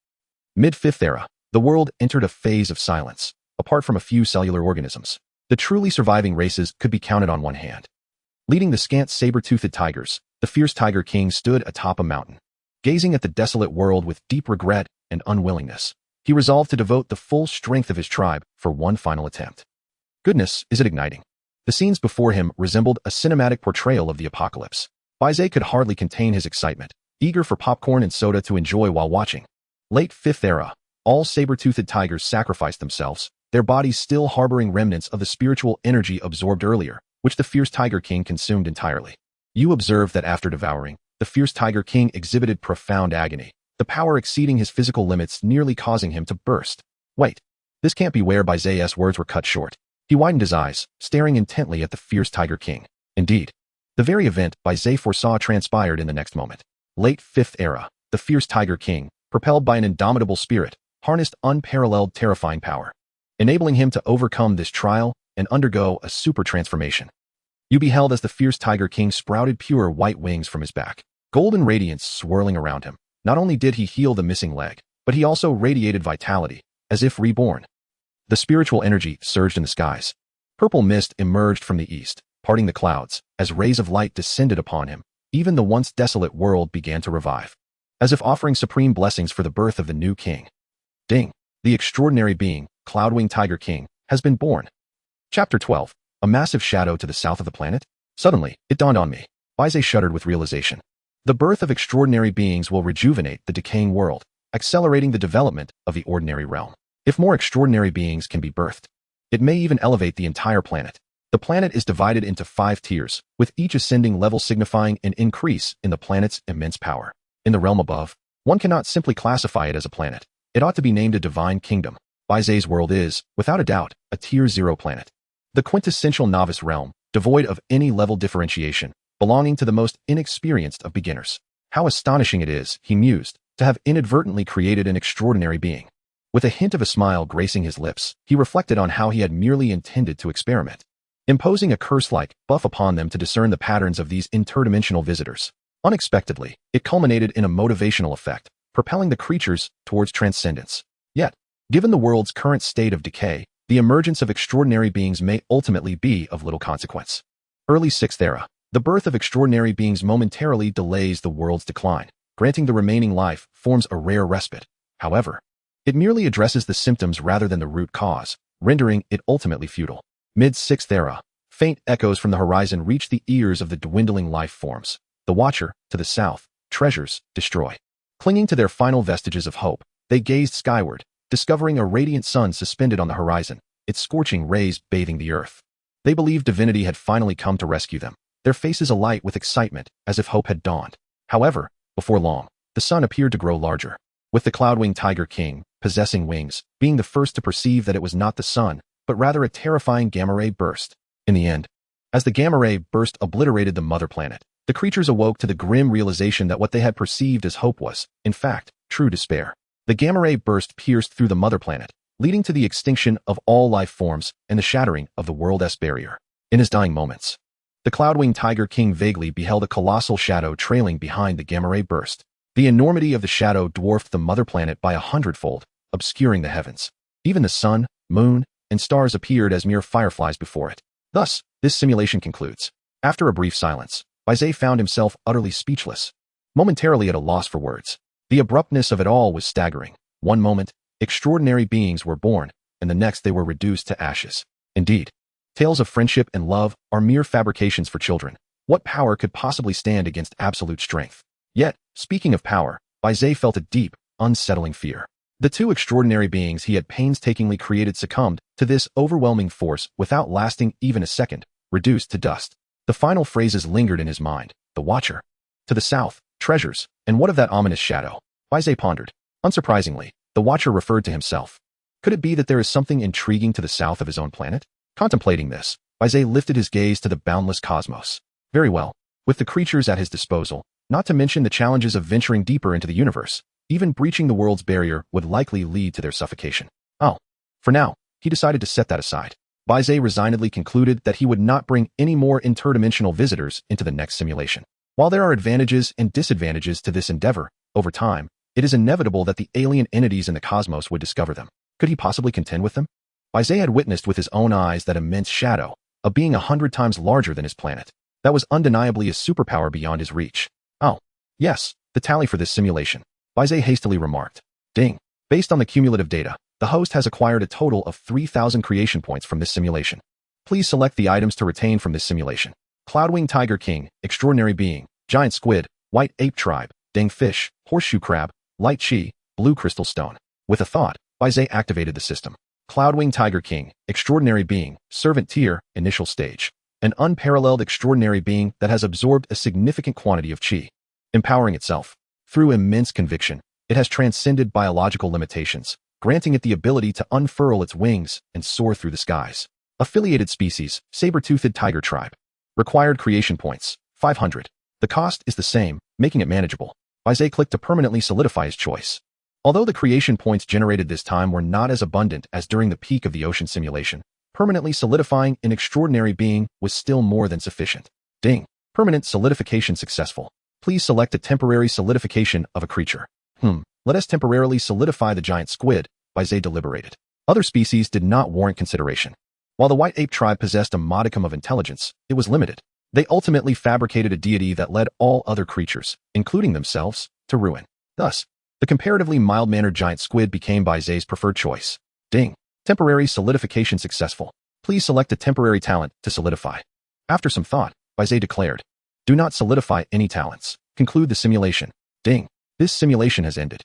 Mid-Fifth Era. The world entered a phase of silence, apart from a few cellular organisms. The truly surviving races could be counted on one hand. Leading the scant saber-toothed tigers, the fierce tiger king stood atop a mountain. Gazing at the desolate world with deep regret and unwillingness, he resolved to devote the full strength of his tribe for one final attempt. Goodness, is it igniting? The scenes before him resembled a cinematic portrayal of the apocalypse. Bai Ze could hardly contain his excitement, eager for popcorn and soda to enjoy while watching. Late Fifth Era. All saber-toothed tigers sacrificed themselves, their bodies still harboring remnants of the spiritual energy absorbed earlier, which the fierce tiger king consumed entirely. You observe that after devouring, the fierce tiger king exhibited profound agony, the power exceeding his physical limits nearly causing him to burst. Wait, this can't be where Bai Ze's words were cut short. He widened his eyes, staring intently at the fierce tiger king. Indeed, the very event Bai Ze foresaw transpired in the next moment. Late Fifth Era. The fierce tiger king, propelled by an indomitable spirit, harnessed unparalleled terrifying power, enabling him to overcome this trial and undergo a super transformation. You beheld as the fierce tiger king sprouted pure white wings from his back, golden radiance swirling around him. Not only did he heal the missing leg, but he also radiated vitality, as if reborn. The spiritual energy surged in the skies. Purple mist emerged from the east, parting the clouds, as rays of light descended upon him. Even the once desolate world began to revive, as if offering supreme blessings for the birth of the new king. Ding! The extraordinary being, Cloudwing Tiger King, has been born. Chapter 12. A massive shadow to the south of the planet? Suddenly, it dawned on me. Bai Ze shuddered with realization. The birth of extraordinary beings will rejuvenate the decaying world, accelerating the development of the ordinary realm. If more extraordinary beings can be birthed, it may even elevate the entire planet. The planet is divided into 5 tiers, with each ascending level signifying an increase in the planet's immense power. In the realm above, one cannot simply classify it as a planet. It ought to be named a divine kingdom. Bai Ze's world is, without a doubt, a Tier 0 planet. The quintessential novice realm, devoid of any level differentiation, belonging to the most inexperienced of beginners. How astonishing it is, he mused, to have inadvertently created an extraordinary being. With a hint of a smile gracing his lips, he reflected on how he had merely intended to experiment, imposing a curse-like buff upon them to discern the patterns of these interdimensional visitors. Unexpectedly, it culminated in a motivational effect, propelling the creatures towards transcendence. Yet, given the world's current state of decay, the emergence of extraordinary beings may ultimately be of little consequence. Early Sixth Era. The birth of extraordinary beings momentarily delays the world's decline, granting the remaining life forms a rare respite. However, it merely addresses the symptoms rather than the root cause, rendering it ultimately futile. Mid-Sixth Era. Faint echoes from the horizon reached the ears of the dwindling life forms. The Watcher, to the south, treasures, destroy. Clinging to their final vestiges of hope, they gazed skyward, discovering a radiant sun suspended on the horizon, its scorching rays bathing the earth. They believed divinity had finally come to rescue them, their faces alight with excitement, as if hope had dawned. However, before long, the sun appeared to grow larger, with the cloud-winged tiger king, possessing wings, being the first to perceive that it was not the sun, but rather a terrifying gamma ray burst. In the end, as the gamma ray burst obliterated the mother planet, the creatures awoke to the grim realization that what they had perceived as hope was, in fact, true despair. The gamma ray burst pierced through the mother planet, leading to the extinction of all life forms and the shattering of the world's barrier. In his dying moments, the cloud-winged tiger king vaguely beheld a colossal shadow trailing behind the gamma ray burst. The enormity of the shadow dwarfed the mother planet by 100-fold, obscuring the heavens. Even the sun, moon, and stars appeared as mere fireflies before it. Thus, this simulation concludes. After a brief silence, Bai Ze found himself utterly speechless, momentarily at a loss for words. The abruptness of it all was staggering. One moment, extraordinary beings were born, and the next they were reduced to ashes. Indeed, tales of friendship and love are mere fabrications for children. What power could possibly stand against absolute strength? Yet, speaking of power, Bai Ze felt a deep, unsettling fear. The two extraordinary beings he had painstakingly created succumbed to this overwhelming force without lasting even a second, reduced to dust. The final phrases lingered in his mind. The Watcher, to the south, treasures, and what of that ominous shadow? Bai Ze pondered. Unsurprisingly, the Watcher referred to himself. Could it be that there is something intriguing to the south of his own planet? Contemplating this, Bai Ze lifted his gaze to the boundless cosmos. Very well. With the creatures at his disposal, not to mention the challenges of venturing deeper into the universe, even breaching the world's barrier would likely lead to their suffocation. Oh. For now, he decided to set that aside. Bai Ze resignedly concluded that he would not bring any more interdimensional visitors into the next simulation. While there are advantages and disadvantages to this endeavor, over time, it is inevitable that the alien entities in the cosmos would discover them. Could he possibly contend with them? Bai Ze had witnessed with his own eyes that immense shadow, a being 100 times larger than his planet. That was undeniably a superpower beyond his reach. Oh, yes, the tally for this simulation. Bai Ze hastily remarked. Ding. Based on the cumulative data, the host has acquired a total of 3,000 creation points from this simulation. Please select the items to retain from this simulation. Cloud-winged tiger king, extraordinary being, giant squid, white ape tribe, dang fish, horseshoe crab, light chi, blue crystal stone. With a thought, Bai Ze activated the system. Cloud-winged tiger king, extraordinary being, servant tier, initial stage. An unparalleled extraordinary being that has absorbed a significant quantity of chi. Empowering itself. Through immense conviction, it has transcended biological limitations, granting it the ability to unfurl its wings and soar through the skies. Affiliated species, saber-toothed tiger tribe. Required creation points, 500. The cost is the same, making it manageable. Bai Ze clicked to permanently solidify his choice. Although the creation points generated this time were not as abundant as during the peak of the ocean simulation, permanently solidifying an extraordinary being was still more than sufficient. Ding. Permanent solidification successful. Please select a temporary solidification of a creature. Let us temporarily solidify the giant squid, Bai Ze deliberated. Other species did not warrant consideration. While the white ape tribe possessed a modicum of intelligence, it was limited. They ultimately fabricated a deity that led all other creatures, including themselves, to ruin. Thus, the comparatively mild-mannered giant squid became Bai Ze's preferred choice. Ding. Temporary solidification successful. Please select a temporary talent to solidify. After some thought, Bai Ze declared, do not solidify any talents. Conclude the simulation. Ding. This simulation has ended.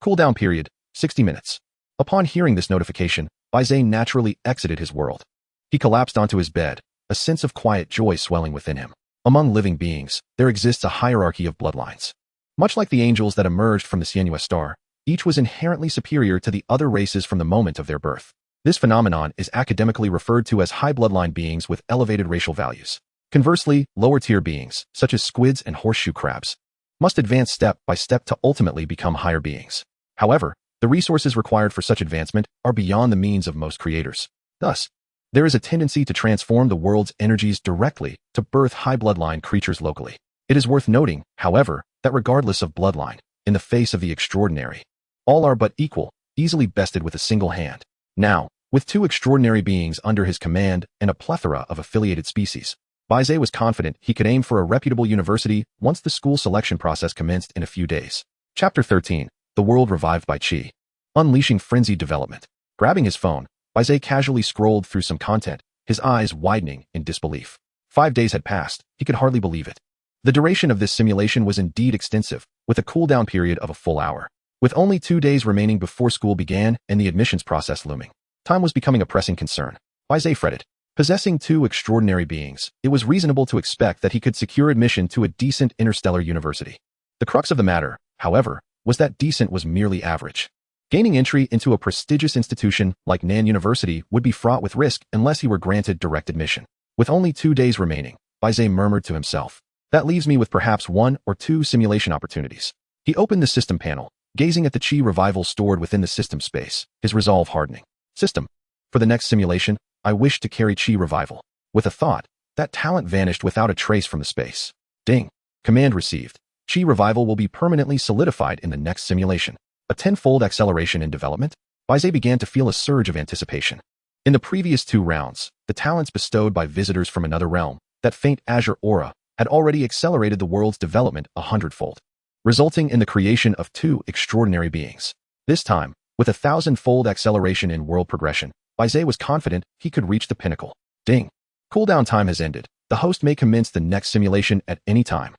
Cooldown period, 60 minutes. Upon hearing this notification, Bai Ze naturally exited his world. He collapsed onto his bed, a sense of quiet joy swelling within him. Among living beings, there exists a hierarchy of bloodlines. Much like the angels that emerged from the Sienua star, each was inherently superior to the other races from the moment of their birth. This phenomenon is academically referred to as high bloodline beings with elevated racial values. Conversely, lower-tier beings, such as squids and horseshoe crabs, must advance step by step to ultimately become higher beings. However, the resources required for such advancement are beyond the means of most creators. Thus, there is a tendency to transform the world's energies directly to birth high bloodline creatures locally. It is worth noting, however, that regardless of bloodline, in the face of the extraordinary, all are but equal, easily bested with a single hand. Now, with two extraordinary beings under his command and a plethora of affiliated species, Bai Ze was confident he could aim for a reputable university once the school selection process commenced in a few days. Chapter 13. The World Revived by Chi. Unleashing Frenzied Development. Grabbing his phone, Bai Ze casually scrolled through some content, his eyes widening in disbelief. 5 days had passed. He could hardly believe it. The duration of this simulation was indeed extensive, with a cooldown period of a full hour. With only 2 days remaining before school began and the admissions process looming, time was becoming a pressing concern. Bai Ze fretted. Possessing two extraordinary beings, it was reasonable to expect that he could secure admission to a decent interstellar university. The crux of the matter, however, was that decent was merely average. Gaining entry into a prestigious institution like Nan University would be fraught with risk unless he were granted direct admission. With only 2 days remaining, Bai Ze murmured to himself, "That leaves me with perhaps 1 or 2 simulation opportunities." He opened the system panel, gazing at the chi revival stored within the system space, his resolve hardening. System. For the next simulation, I wish to carry chi revival. With a thought, that talent vanished without a trace from the space. Ding. Command received. Chi revival will be permanently solidified in the next simulation. A tenfold acceleration in development? Bai Ze began to feel a surge of anticipation. In the previous 2 rounds, the talents bestowed by visitors from another realm, that faint azure aura, had already accelerated the world's development 100-fold, resulting in the creation of 2 extraordinary beings. This time, with a 1000-fold acceleration in world progression, Bai Ze was confident he could reach the pinnacle. Ding. Cooldown time has ended. The host may commence the next simulation at any time.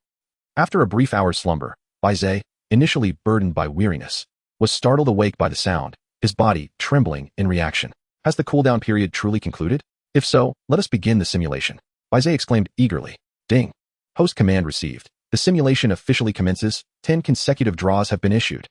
After a brief hour's slumber, Bai Ze, initially burdened by weariness, was startled awake by the sound, his body trembling in reaction. Has the cooldown period truly concluded? If so, let us begin the simulation. Bai Ze exclaimed eagerly. Ding. Host command received. The simulation officially commences. 10 consecutive draws have been issued.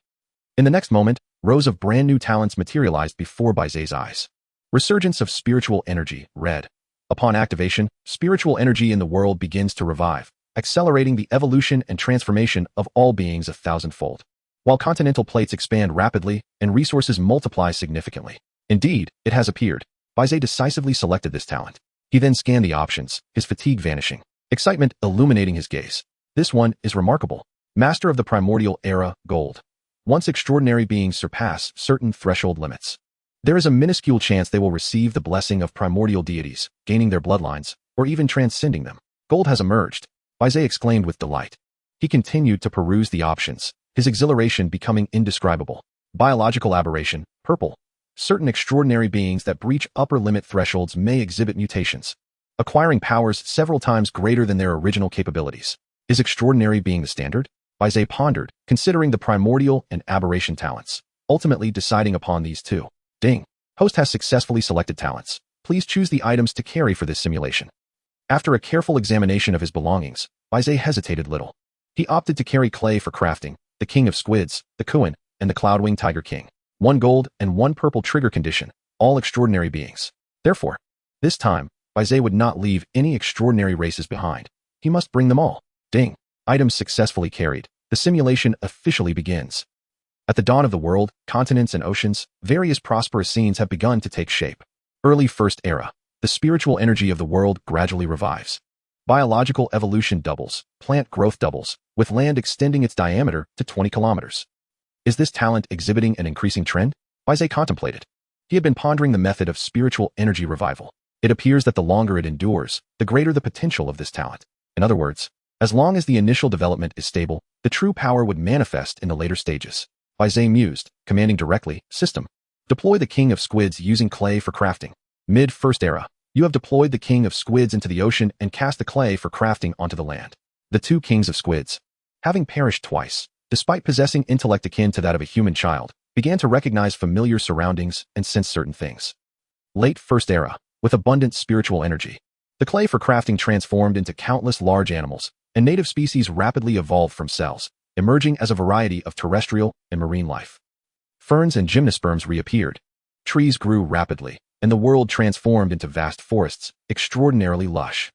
In the next moment, rows of brand new talents materialized before Bai Ze's eyes. Resurgence of spiritual energy, red. Upon activation, spiritual energy in the world begins to revive, accelerating the evolution and transformation of all beings 1000-fold. While continental plates expand rapidly and resources multiply significantly. Indeed, it has appeared. Bai Ze decisively selected this talent. He then scanned the options, his fatigue vanishing, excitement illuminating his gaze. This one is remarkable. Master of the Primordial Era, Gold. Once extraordinary beings surpass certain threshold limits, there is a minuscule chance they will receive the blessing of primordial deities, gaining their bloodlines, or even transcending them. Gold has emerged. Bai Ze exclaimed with delight. He continued to peruse the options, his exhilaration becoming indescribable. Biological aberration, purple. Certain extraordinary beings that breach upper limit thresholds may exhibit mutations, acquiring powers several times greater than their original capabilities. Is extraordinary being the standard? Bai Ze pondered, considering the primordial and aberration talents, ultimately deciding upon these 2. Ding. Host has successfully selected talents. Please choose the items to carry for this simulation. After a careful examination of his belongings, Bai Ze hesitated little. He opted to carry clay for crafting, the king of squids, the Kuan, and the cloudwing tiger king. 1 gold and 1 purple trigger condition, all extraordinary beings. Therefore, this time, Bai Ze would not leave any extraordinary races behind. He must bring them all. Ding. Items successfully carried. The simulation officially begins. At the dawn of the world, continents and oceans, various prosperous scenes have begun to take shape. Early First Era. The spiritual energy of the world gradually revives. Biological evolution doubles, plant growth doubles, with land extending its diameter to 20 kilometers. Is this talent exhibiting an increasing trend? Bai Ze contemplated. He had been pondering the method of spiritual energy revival. It appears that the longer it endures, the greater the potential of this talent. In other words, as long as the initial development is stable, the true power would manifest in the later stages. Bai Ze mused, commanding directly, System. Deploy the king of squids using clay for crafting. Mid-First Era. You have deployed the king of squids into the ocean and cast the clay for crafting onto the land. The 2 kings of squids, having perished twice, despite possessing intellect akin to that of a human child, began to recognize familiar surroundings and sense certain things. Late First Era. With abundant spiritual energy, the clay for crafting transformed into countless large animals, and native species rapidly evolved from cells, emerging as a variety of terrestrial and marine life. Ferns and gymnosperms reappeared. Trees grew rapidly, and the world transformed into vast forests, extraordinarily lush.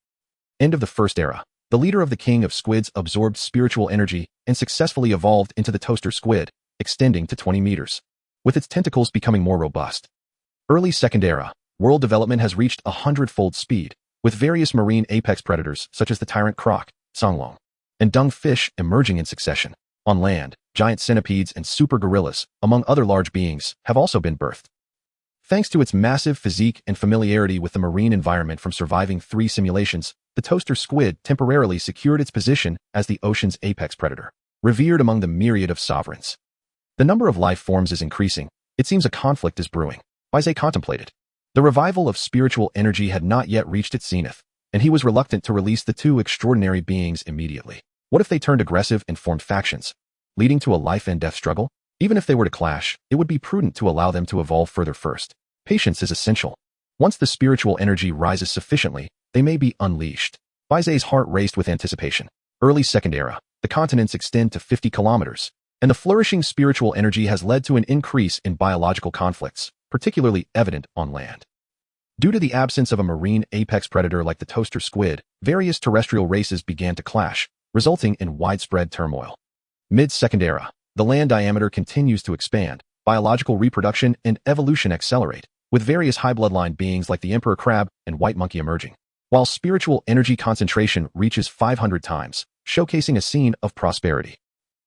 End of the First Era. The leader of the king of squids absorbed spiritual energy and successfully evolved into the toaster squid, extending to 20 meters, with its tentacles becoming more robust. Early Second Era. World development has reached 100-fold speed, with various marine apex predators such as the tyrant croc, songlong, and dung fish emerging in succession. On land, giant centipedes and super gorillas, among other large beings, have also been birthed. Thanks to its massive physique and familiarity with the marine environment from surviving 3 simulations, the toaster squid temporarily secured its position as the ocean's apex predator, revered among the myriad of sovereigns. The number of life forms is increasing. It seems a conflict is brewing. Bai Ze contemplated. The revival of spiritual energy had not yet reached its zenith, and he was reluctant to release the two extraordinary beings immediately. What if they turned aggressive and formed factions, leading to a life-and-death struggle? Even if they were to clash, it would be prudent to allow them to evolve further first. Patience is essential. Once the spiritual energy rises sufficiently, they may be unleashed. Bai Ze's heart raced with anticipation. Early Second Era. The continents extend to 50 kilometers, and the flourishing spiritual energy has led to an increase in biological conflicts, particularly evident on land. Due to the absence of a marine apex predator like the toaster squid, various terrestrial races began to clash, resulting in widespread turmoil. Mid-Second Era. The land diameter continues to expand, biological reproduction and evolution accelerate, with various high bloodline beings like the emperor crab and white monkey emerging, while spiritual energy concentration reaches 500 times, showcasing a scene of prosperity.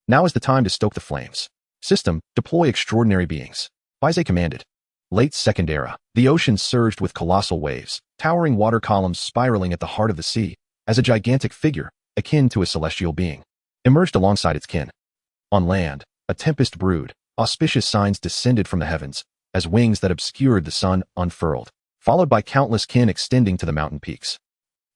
Now is the time to stoke the flames. System, deploy extraordinary beings. Bai Ze commanded. Late Second Era. The ocean surged with colossal waves, towering water columns spiraling at the heart of the sea, as a gigantic figure, akin to a celestial being, emerged alongside its kin. On land, a tempest brewed, auspicious signs descended from the heavens, as wings that obscured the sun unfurled, followed by countless kin extending to the mountain peaks.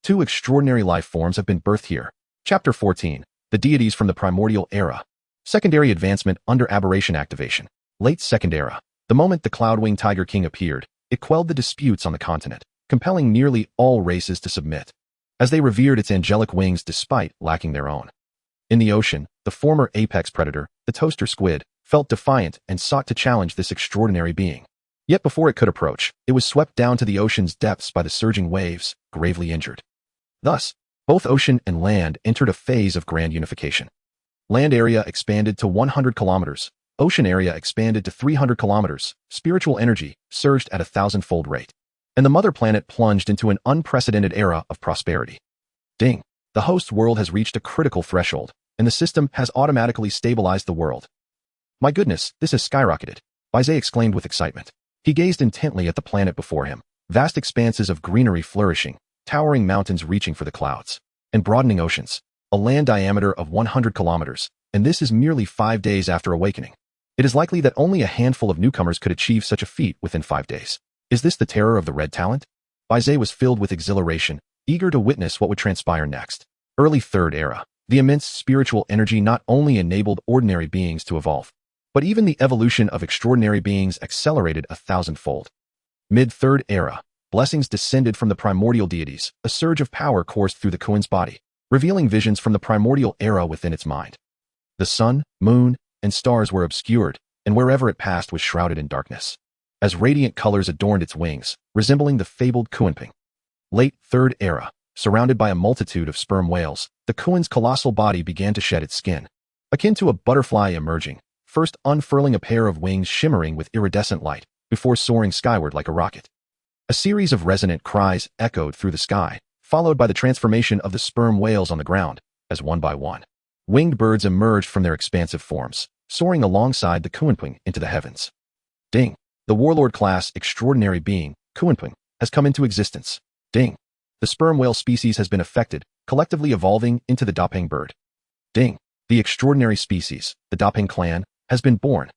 Two extraordinary life forms have been birthed here. Chapter 14. The deities from the Primordial Era. Secondary advancement under aberration activation. Late Second Era. The moment the Cloudwing Tiger King appeared, it quelled the disputes on the continent, compelling nearly all races to submit, as they revered its angelic wings despite lacking their own. In the ocean, the former apex predator, the toaster squid, felt defiant and sought to challenge this extraordinary being. Yet before it could approach, it was swept down to the ocean's depths by the surging waves, gravely injured. Thus, both ocean and land entered a phase of grand unification. Land area expanded to 100 kilometers, ocean area expanded to 300 kilometers, spiritual energy surged at a thousandfold rate, and the mother planet plunged into an unprecedented era of prosperity. Ding! The host world has reached a critical threshold, and the system has automatically stabilized the world. My goodness, this has skyrocketed, Bai Ze exclaimed with excitement. He gazed intently at the planet before him, vast expanses of greenery flourishing, towering mountains reaching for the clouds, and broadening oceans, a land diameter of 100 kilometers, and this is merely 5 days after awakening. It is likely that only a handful of newcomers could achieve such a feat within 5 days. Is this the terror of the red talent? Bai Ze was filled with exhilaration, eager to witness what would transpire next. Early Third Era. The immense spiritual energy not only enabled ordinary beings to evolve, but even the evolution of extraordinary beings accelerated a thousandfold. Mid-Third Era. Blessings descended from the primordial deities, a surge of power coursed through the Kuin's body, revealing visions from the primordial era within its mind. The sun, moon, and stars were obscured, and wherever it passed was shrouded in darkness, as radiant colors adorned its wings, resembling the fabled Kuinping. Late Third Era. Surrounded by a multitude of sperm whales, the Kuin's colossal body began to shed its skin, akin to a butterfly emerging, first unfurling a pair of wings shimmering with iridescent light, before soaring skyward like a rocket. A series of resonant cries echoed through the sky, followed by the transformation of the sperm whales on the ground, as one by one, winged birds emerged from their expansive forms, soaring alongside the Kuinping into the heavens. Ding! The warlord class extraordinary being, Kuinping, has come into existence. Ding! The sperm whale species has been affected, collectively evolving into the Dapeng bird. Ding! The extraordinary species, the Dapeng clan, has been born.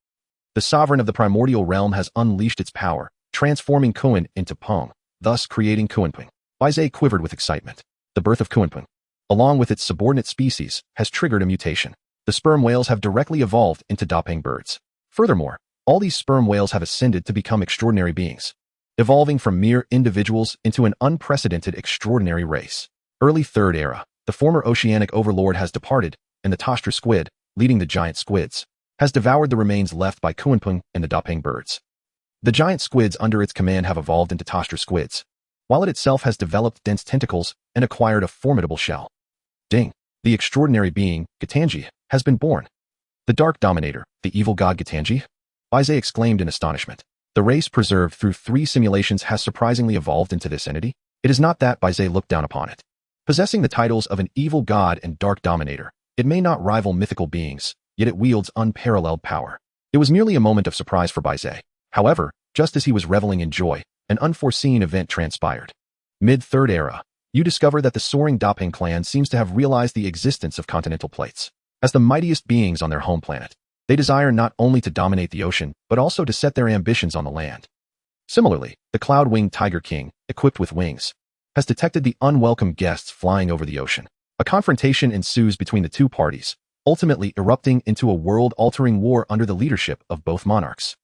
The sovereign of the primordial realm has unleashed its power, transforming Kuin into Peng, thus creating Kuinping. Bai Ze quivered with excitement. The birth of Kuinping, along with its subordinate species, has triggered a mutation. The sperm whales have directly evolved into Dapeng birds. Furthermore, all these sperm whales have ascended to become extraordinary beings, evolving from mere individuals into an unprecedented extraordinary race. Early Third Era. The former oceanic overlord has departed, and the toaster squid, leading the giant squids, has devoured the remains left by Kuinping and the Dapeng birds. The giant squids under its command have evolved into toaster squids, while it itself has developed dense tentacles and acquired a formidable shell. Ding! The extraordinary being, Gitanji, has been born. The Dark Dominator, the evil god Gitanji? Bai Ze exclaimed in astonishment. The race preserved through 3 simulations has surprisingly evolved into this entity. It is not that Bai Ze looked down upon it. Possessing the titles of an evil god and dark dominator, it may not rival mythical beings, yet it wields unparalleled power. It was merely a moment of surprise for Bai Ze. However, just as he was reveling in joy, an unforeseen event transpired. Mid-Third Era. You discover that the soaring Dapeng clan seems to have realized the existence of continental plates. As the mightiest beings on their home planet, they desire not only to dominate the ocean, but also to set their ambitions on the land. Similarly, the cloud-winged tiger king, equipped with wings, has detected the unwelcome guests flying over the ocean. A confrontation ensues between the two parties, ultimately erupting into a world-altering war under the leadership of both monarchs.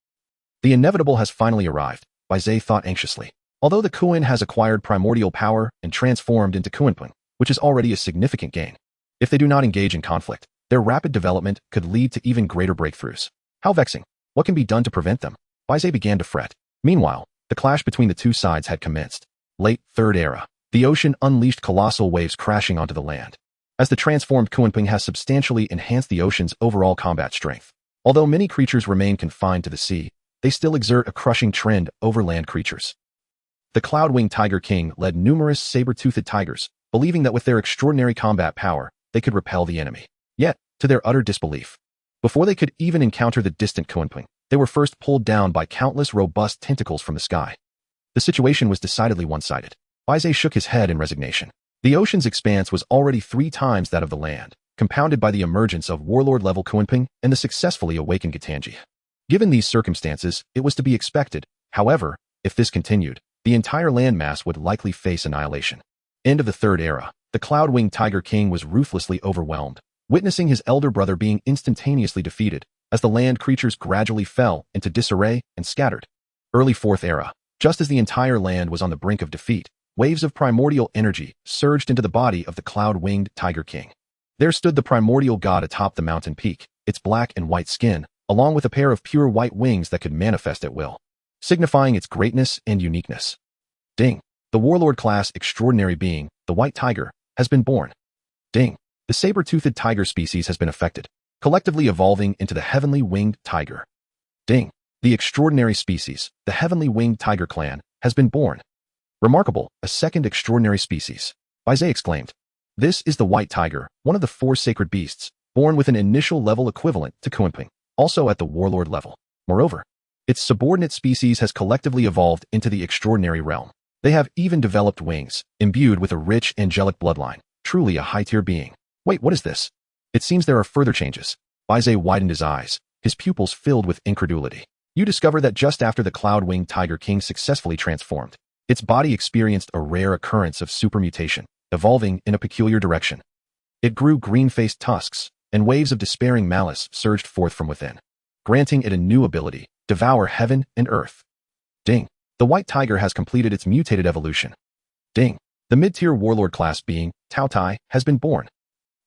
The inevitable has finally arrived, Bai Ze thought anxiously. Although the Kuan has acquired primordial power and transformed into Kuanping, which is already a significant gain, if they do not engage in conflict, their rapid development could lead to even greater breakthroughs. How vexing. What can be done to prevent them? Bai Ze began to fret. Meanwhile, the clash between the two sides had commenced. Late Third Era. The ocean unleashed colossal waves crashing onto the land, as the transformed Kuanping has substantially enhanced the ocean's overall combat strength. Although many creatures remain confined to the sea, they still exert a crushing trend over land creatures. The cloud-winged tiger king led numerous saber-toothed tigers, believing that with their extraordinary combat power, they could repel the enemy. Yet, to their utter disbelief, before they could even encounter the distant Kuanping, they were first pulled down by countless robust tentacles from the sky. The situation was decidedly one-sided. Bai Ze shook his head in resignation. The ocean's expanse was already 3 times that of the land, compounded by the emergence of warlord-level Kuanping and the successfully awakened Gitanji. Given these circumstances, it was to be expected. However, if this continued, the entire landmass would likely face annihilation. End of the Third Era. The cloud-winged tiger king was ruthlessly overwhelmed, witnessing his elder brother being instantaneously defeated as the land creatures gradually fell into disarray and scattered. Early Fourth Era. Just as the entire land was on the brink of defeat, waves of primordial energy surged into the body of the cloud-winged tiger king. There stood the primordial god atop the mountain peak, its black and white skin, along with a pair of pure white wings that could manifest at will, signifying its greatness and uniqueness. Ding. The warlord-class extraordinary being, the white tiger, has been born. Ding. The saber-toothed tiger species has been affected, collectively evolving into the heavenly winged tiger. Ding. The extraordinary species, the heavenly winged tiger clan, has been born. Remarkable, a second extraordinary species. Bai Ze exclaimed. This is the white tiger, one of the 4 sacred beasts, born with an initial level equivalent to Kuanping, also at the warlord level. Moreover, its subordinate species has collectively evolved into the extraordinary realm. They have even developed wings, imbued with a rich angelic bloodline, truly a high-tier being. Wait, what is this? It seems there are further changes. Bai Ze widened his eyes, his pupils filled with incredulity. You discover that just after the cloud-winged tiger king successfully transformed, its body experienced a rare occurrence of supermutation, evolving in a peculiar direction. It grew green-faced tusks, and waves of despairing malice surged forth from within, granting it a new ability, devour heaven and earth. Ding. The white tiger has completed its mutated evolution. Ding. The mid-tier warlord class being, Tao Tai, has been born.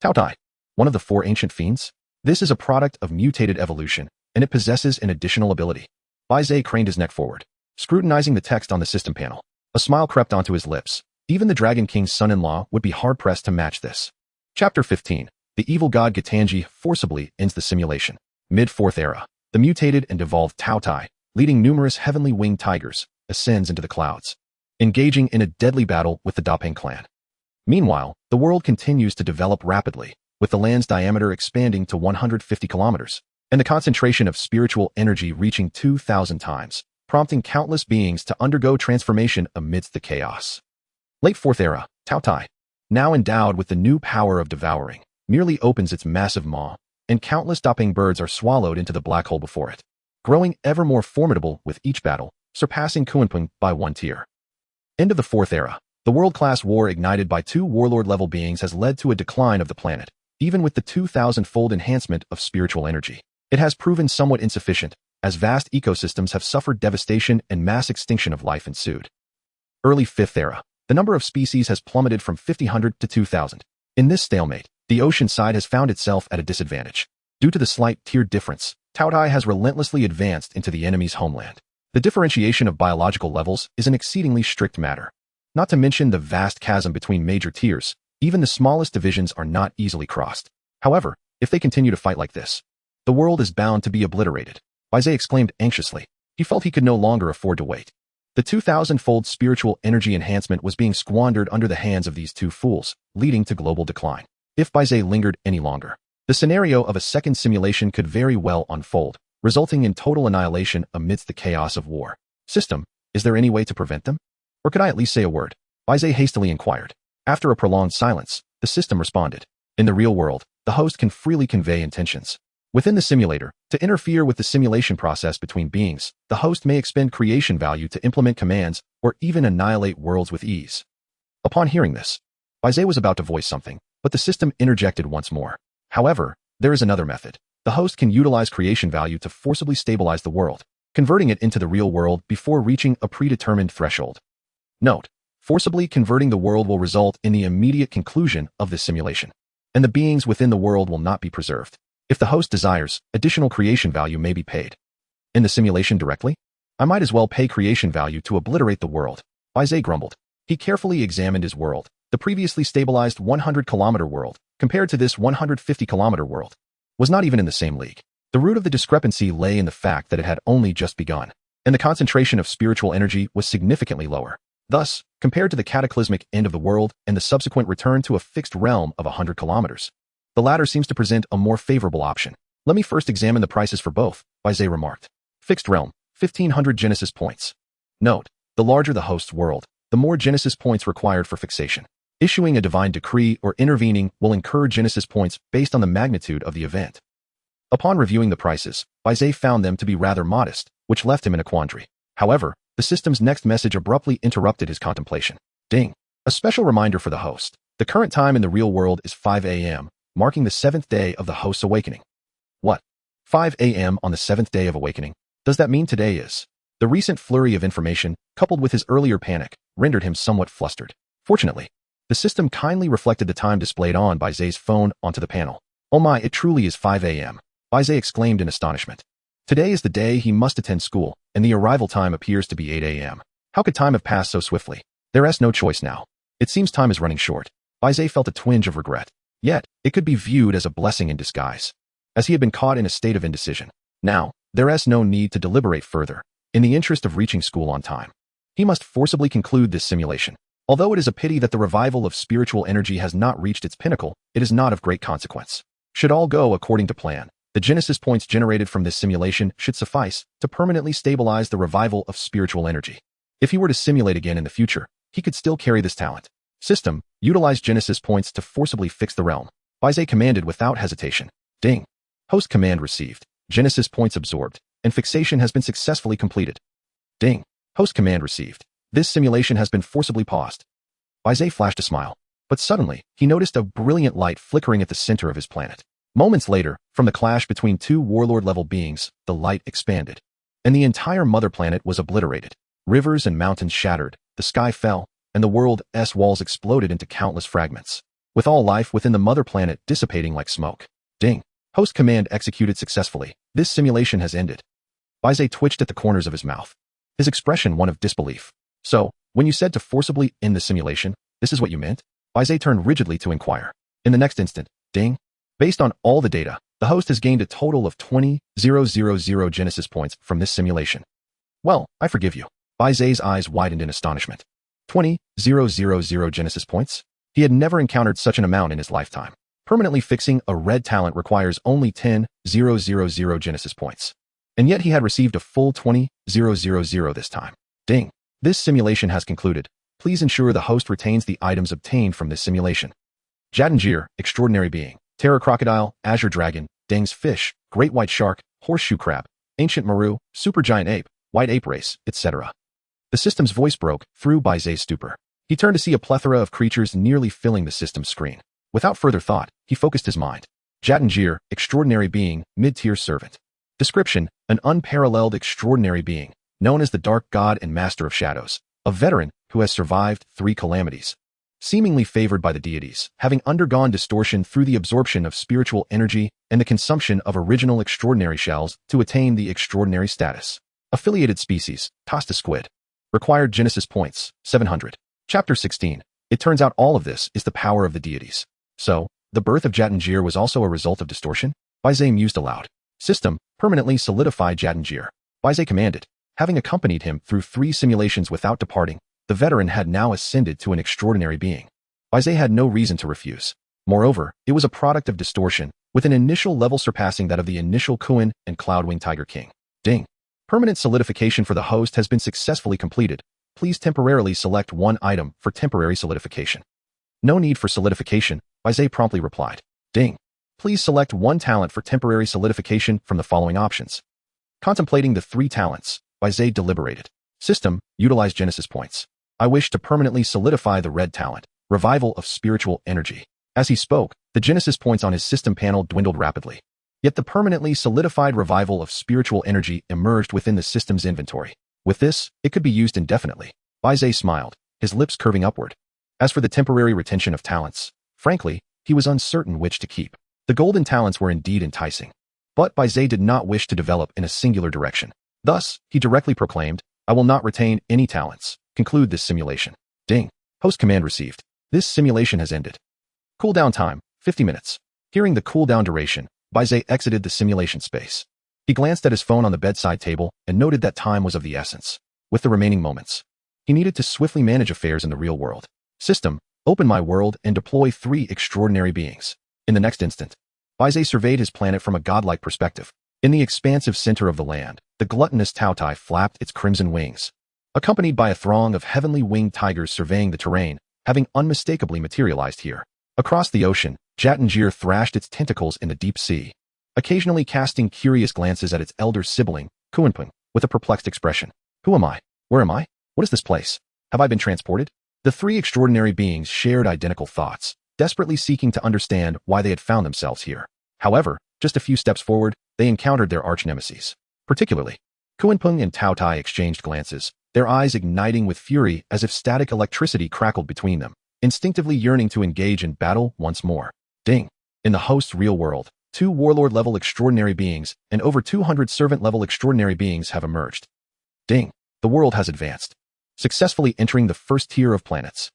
Tao Tai, one of the 4 ancient fiends? This is a product of mutated evolution, and it possesses an additional ability. Bai Ze craned his neck forward, scrutinizing the text on the system panel. A smile crept onto his lips. Even the Dragon King's son-in-law would be hard-pressed to match this. Chapter 15. The evil god Gitanji forcibly ends the simulation. Mid-Fourth Era. The mutated and evolved Tao Tai, leading numerous heavenly winged tigers, ascends into the clouds, engaging in a deadly battle with the Dapeng clan. Meanwhile, the world continues to develop rapidly, with the land's diameter expanding to 150 kilometers, and the concentration of spiritual energy reaching 2,000 times, prompting countless beings to undergo transformation amidst the chaos. Late Fourth Era. Tao Tai, now endowed with the new power of devouring, merely opens its massive maw, and countless Dapeng birds are swallowed into the black hole before it, growing ever more formidable with each battle, surpassing Kuanping by 1 tier. End of the Fourth Era. The world-class war ignited by 2 warlord-level beings has led to a decline of the planet, even with the 2,000-fold enhancement of spiritual energy. It has proven somewhat insufficient, as vast ecosystems have suffered devastation and mass extinction of life ensued. Early Fifth Era. The number of species has plummeted from 500 to 2,000. In this stalemate, the ocean side has found itself at a disadvantage. Due to the slight tier difference, Tao Tai has relentlessly advanced into the enemy's homeland. The differentiation of biological levels is an exceedingly strict matter. Not to mention the vast chasm between major tiers, even the smallest divisions are not easily crossed. However, if they continue to fight like this, the world is bound to be obliterated. Bai Ze exclaimed anxiously. He felt he could no longer afford to wait. The 2,000-fold spiritual energy enhancement was being squandered under the hands of these 2 fools, leading to global decline. If Bai Ze lingered any longer, the scenario of a second simulation could very well unfold, resulting in total annihilation amidst the chaos of war. System, is there any way to prevent them? Or could I at least say a word? Bai Ze hastily inquired. After a prolonged silence, the system responded. In the real world, the host can freely convey intentions. Within the simulator, to interfere with the simulation process between beings, the host may expend creation value to implement commands or even annihilate worlds with ease. Upon hearing this, Bai Ze was about to voice something, but the system interjected once more. However, there is another method. The host can utilize creation value to forcibly stabilize the world, converting it into the real world before reaching a predetermined threshold. Note: forcibly converting the world will result in the immediate conclusion of this simulation, and the beings within the world will not be preserved. If the host desires, additional creation value may be paid. In the simulation directly? I might as well pay creation value to obliterate the world, Bai Ze grumbled. He carefully examined his world, the previously stabilized 100-kilometer world, compared to this 150-kilometer world, was not even in the same league. The root of the discrepancy lay in the fact that it had only just begun, and the concentration of spiritual energy was significantly lower. Thus, compared to the cataclysmic end of the world and the subsequent return to a fixed realm of 100 kilometers, the latter seems to present a more favorable option. Let me first examine the prices for both, Bai Ze remarked. Fixed realm, 1500 Genesis points. Note: the larger the host's world, the more Genesis points required for fixation. Issuing a divine decree or intervening will incur Genesis points based on the magnitude of the event. Upon reviewing the prices, Bai Ze found them to be rather modest, which left him in a quandary. However, the system's next message abruptly interrupted his contemplation. Ding! A special reminder for the host. The current time in the real world is 5 a.m., marking the 7th day of the host's awakening. What? 5 a.m. on the 7th day of awakening? Does that mean today is? The recent flurry of information, coupled with his earlier panic, rendered him somewhat flustered. Fortunately, the system kindly reflected the time displayed on Bai Ze's phone onto the panel. Oh my, it truly is 5 a.m., Bai Ze exclaimed in astonishment. Today is the day he must attend school, and the arrival time appears to be 8 a.m. How could time have passed so swiftly? There's no choice now. It seems time is running short. Bai Ze felt a twinge of regret. Yet, it could be viewed as a blessing in disguise, as he had been caught in a state of indecision. Now, there's no need to deliberate further. In the interest of reaching school on time, he must forcibly conclude this simulation. Although it is a pity that the revival of spiritual energy has not reached its pinnacle, it is not of great consequence. Should all go according to plan, the Genesis points generated from this simulation should suffice to permanently stabilize the revival of spiritual energy. If he were to simulate again in the future, he could still carry this talent. System, utilize Genesis points to forcibly fix the realm. Bai Ze commanded without hesitation. Ding! Host command received. Genesis points absorbed, and fixation has been successfully completed. Ding! Host command received. This simulation has been forcibly paused. Bai Ze flashed a smile, but suddenly, he noticed a brilliant light flickering at the center of his planet. Moments later, from the clash between two warlord-level beings, the light expanded, and the entire mother planet was obliterated. Rivers and mountains shattered, the sky fell, and the world's walls exploded into countless fragments, with all life within the mother planet dissipating like smoke. Ding! Host command executed successfully. This simulation has ended. Bai Ze twitched at the corners of his mouth, his expression one of disbelief. So, when you said to forcibly end the simulation, this is what you meant? Bai Ze turned rigidly to inquire. In the next instant, ding! Based on all the data, the host has gained a total of 20,000 Genesis points from this simulation. Well, I forgive you. Bai Ze's eyes widened in astonishment. 20,000 Genesis points? He had never encountered such an amount in his lifetime. Permanently fixing a red talent requires only 10,000 Genesis points. And yet he had received a full 20,000 this time. Ding! This simulation has concluded. Please ensure the host retains the items obtained from this simulation. Jatangir, extraordinary being. Terror crocodile, azure dragon, Deng's fish, great white shark, horseshoe crab, ancient maru, supergiant ape, white ape race, etc. The system's voice broke through Bai Ze's stupor. He turned to see a plethora of creatures nearly filling the system's screen. Without further thought, he focused his mind. Jatangir, extraordinary being, mid-tier servant. Description: an unparalleled extraordinary being, known as the Dark God and Master of Shadows, a veteran who has survived 3 calamities. Seemingly favored by the deities, having undergone distortion through the absorption of spiritual energy and the consumption of original extraordinary shells to attain the extraordinary status. Affiliated species, Tosta squid. Required Genesis points, 700. Chapter 16. It turns out all of this is the power of the deities. So, the birth of Jatangir was also a result of distortion? Bai Ze mused aloud. System, permanently solidify Jatangir. Bai Ze commanded. Having accompanied him through 3 simulations without departing, the veteran had now ascended to an extraordinary being. Bai Ze had no reason to refuse. Moreover, it was a product of distortion, with an initial level surpassing that of the initial Kuan and Cloudwing Tiger King. Ding! Permanent solidification for the host has been successfully completed. Please temporarily select one item for temporary solidification. No need for solidification, Bai Ze promptly replied. Ding! Please select one talent for temporary solidification from the following options. Contemplating the 3 talents, Bai Ze deliberated. System, utilize Genesis points. I wish to permanently solidify the red talent, revival of spiritual energy. As he spoke, the Genesis points on his system panel dwindled rapidly. Yet the permanently solidified revival of spiritual energy emerged within the system's inventory. With this, it could be used indefinitely. Bai Ze smiled, his lips curving upward. As for the temporary retention of talents, frankly, he was uncertain which to keep. The golden talents were indeed enticing. But Bai Ze did not wish to develop in a singular direction. Thus, he directly proclaimed, I will not retain any talents. Conclude this simulation. Ding. Post command received. This simulation has ended. Cooldown time, 50 minutes. Hearing the cooldown duration, Bai Ze exited the simulation space. He glanced at his phone on the bedside table and noted that time was of the essence. With the remaining moments, he needed to swiftly manage affairs in the real world. System, open my world and deploy 3 extraordinary beings. In the next instant, Bai Ze surveyed his planet from a godlike perspective. In the expansive center of the land, the gluttonous Tautai flapped its crimson wings, accompanied by a throng of heavenly winged tigers surveying the terrain, having unmistakably materialized here. Across the ocean, Jatangir thrashed its tentacles in the deep sea, occasionally casting curious glances at its elder sibling, Kuanpung, with a perplexed expression. Who am I? Where am I? What is this place? Have I been transported? The 3 extraordinary beings shared identical thoughts, desperately seeking to understand why they had found themselves here. However, just a few steps forward, they encountered their arch-nemesis. Particularly, Kuanpung and Tautai exchanged glances, their eyes igniting with fury as if static electricity crackled between them, instinctively yearning to engage in battle once more. Ding. In the host's real world, 2 warlord-level extraordinary beings and over 200 servant-level extraordinary beings have emerged. Ding. The world has advanced, successfully entering the first tier of planets.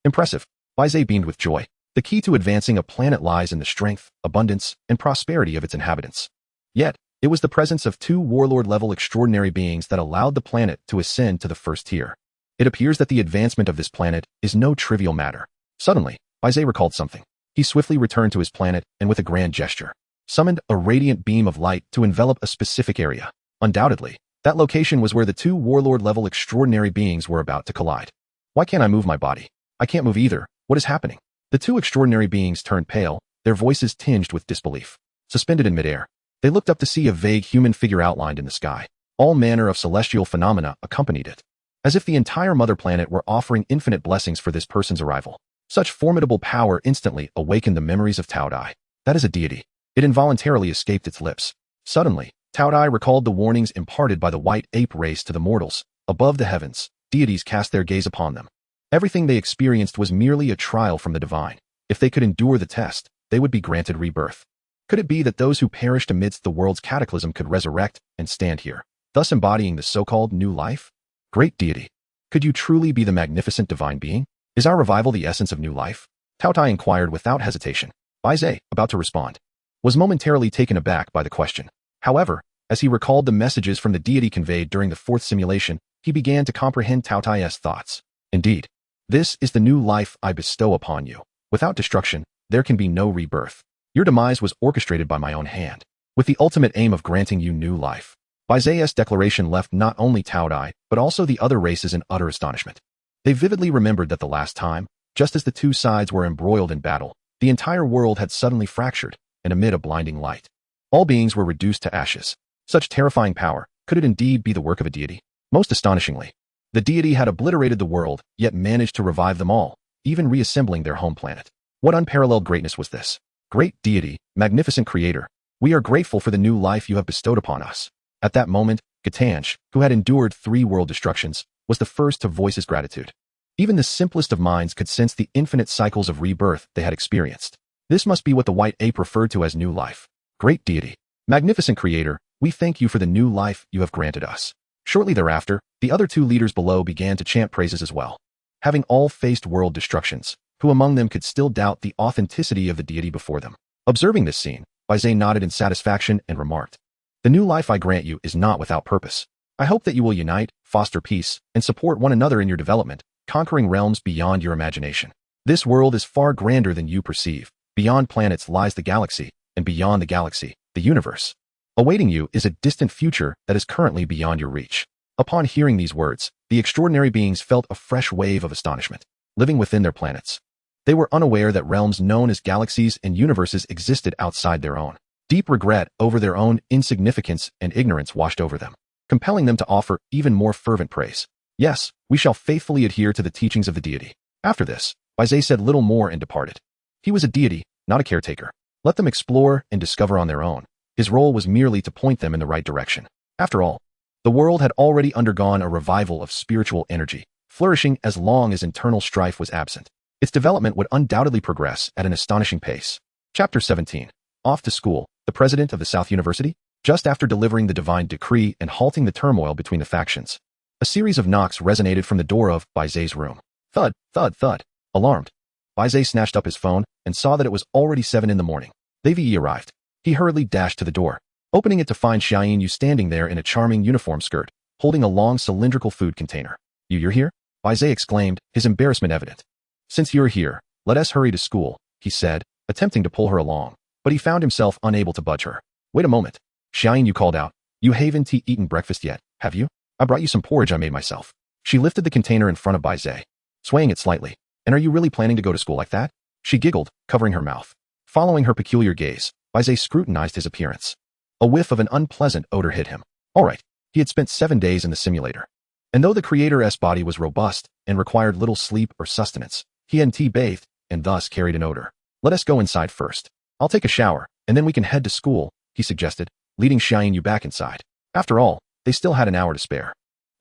Impressive. Bai Ze beamed with joy. The key to advancing a planet lies in the strength, abundance, and prosperity of its inhabitants. Yet, it was the presence of 2 warlord-level extraordinary beings that allowed the planet to ascend to the first tier. It appears that the advancement of this planet is no trivial matter. Suddenly, Bai Ze recalled something. He swiftly returned to his planet and with a grand gesture, summoned a radiant beam of light to envelop a specific area. Undoubtedly, that location was where the 2 warlord-level extraordinary beings were about to collide. Why can't I move my body? I can't move either. What is happening? The 2 extraordinary beings turned pale, their voices tinged with disbelief. Suspended in midair, they looked up to see a vague human figure outlined in the sky. All manner of celestial phenomena accompanied it, as if the entire mother planet were offering infinite blessings for this person's arrival. Such formidable power instantly awakened the memories of Taudai. That is a deity. It involuntarily escaped its lips. Suddenly, Taudai recalled the warnings imparted by the white ape race to the mortals. Above the heavens, deities cast their gaze upon them. Everything they experienced was merely a trial from the divine. If they could endure the test, they would be granted rebirth. Could it be that those who perished amidst the world's cataclysm could resurrect and stand here, thus embodying the so-called new life? Great deity, could you truly be the magnificent divine being? Is our revival the essence of new life? Tautai inquired without hesitation. Bai Ze, about to respond, was momentarily taken aback by the question. However, as he recalled the messages from the deity conveyed during the 4th simulation, he began to comprehend Tautai's thoughts. Indeed, this is the new life I bestow upon you. Without destruction, there can be no rebirth. Your demise was orchestrated by my own hand, with the ultimate aim of granting you new life. Bai Ze's declaration left not only Taudai, but also the other races in utter astonishment. They vividly remembered that the last time, just as the 2 sides were embroiled in battle, the entire world had suddenly fractured, and amid a blinding light, all beings were reduced to ashes. Such terrifying power, could it indeed be the work of a deity? Most astonishingly, the deity had obliterated the world, yet managed to revive them all, even reassembling their home planet. What unparalleled greatness was this? Great deity, magnificent creator, we are grateful for the new life you have bestowed upon us. At that moment, Gatanj, who had endured 3 world destructions, was the first to voice his gratitude. Even the simplest of minds could sense the infinite cycles of rebirth they had experienced. This must be what the white ape referred to as new life. Great deity, magnificent creator, we thank you for the new life you have granted us. Shortly thereafter, the other 2 leaders below began to chant praises as well. Having all faced world destructions, who among them could still doubt the authenticity of the deity before them? Observing this scene, Bai Ze nodded in satisfaction and remarked, the new life I grant you is not without purpose. I hope that you will unite, foster peace, and support one another in your development, conquering realms beyond your imagination. This world is far grander than you perceive. Beyond planets lies the galaxy, and beyond the galaxy, the universe. Awaiting you is a distant future that is currently beyond your reach. Upon hearing these words, the extraordinary beings felt a fresh wave of astonishment. Living within their planets, They were unaware that realms known as galaxies and universes existed outside their own. Deep regret over their own insignificance and ignorance washed over them, compelling them to offer even more fervent praise. Yes, we shall faithfully adhere to the teachings of the deity. After this, Bai Ze said little more and departed. He was a deity, not a caretaker. Let them explore and discover on their own. His role was merely to point them in the right direction. After all, the world had already undergone a revival of spiritual energy, flourishing as long as internal strife was absent. Its development would undoubtedly progress at an astonishing pace. Chapter 17. Off to school, the president of the South University? Just after delivering the divine decree and halting the turmoil between the factions, a series of knocks resonated from the door of Bai Ze's room. Thud, thud, thud. Alarmed, Bai Ze snatched up his phone and saw that it was already 7 in the morning. The VE arrived. He hurriedly dashed to the door, opening it to find Xiaoyin Yu standing there in a charming uniform skirt, holding a long cylindrical food container. You're here? Bai Ze exclaimed, his embarrassment evident. Since you're here, let us hurry to school, he said, attempting to pull her along, but he found himself unable to budge her. Wait a moment. Xiaoyin Yu called out. You haven't eaten breakfast yet, have you? I brought you some porridge I made myself. She lifted the container in front of Bai Ze, swaying it slightly. And are you really planning to go to school like that? She giggled, covering her mouth. Following her peculiar gaze, Bai Ze scrutinized his appearance. A whiff of an unpleasant odor hit him. All right, he had spent 7 days in the simulator. And though the creator's body was robust and required little sleep or sustenance, he hadn't bathed and thus carried an odor. Let us go inside first. I'll take a shower, and then we can head to school, he suggested, leading Xiaoyin Yu back inside. After all, they still had an hour to spare.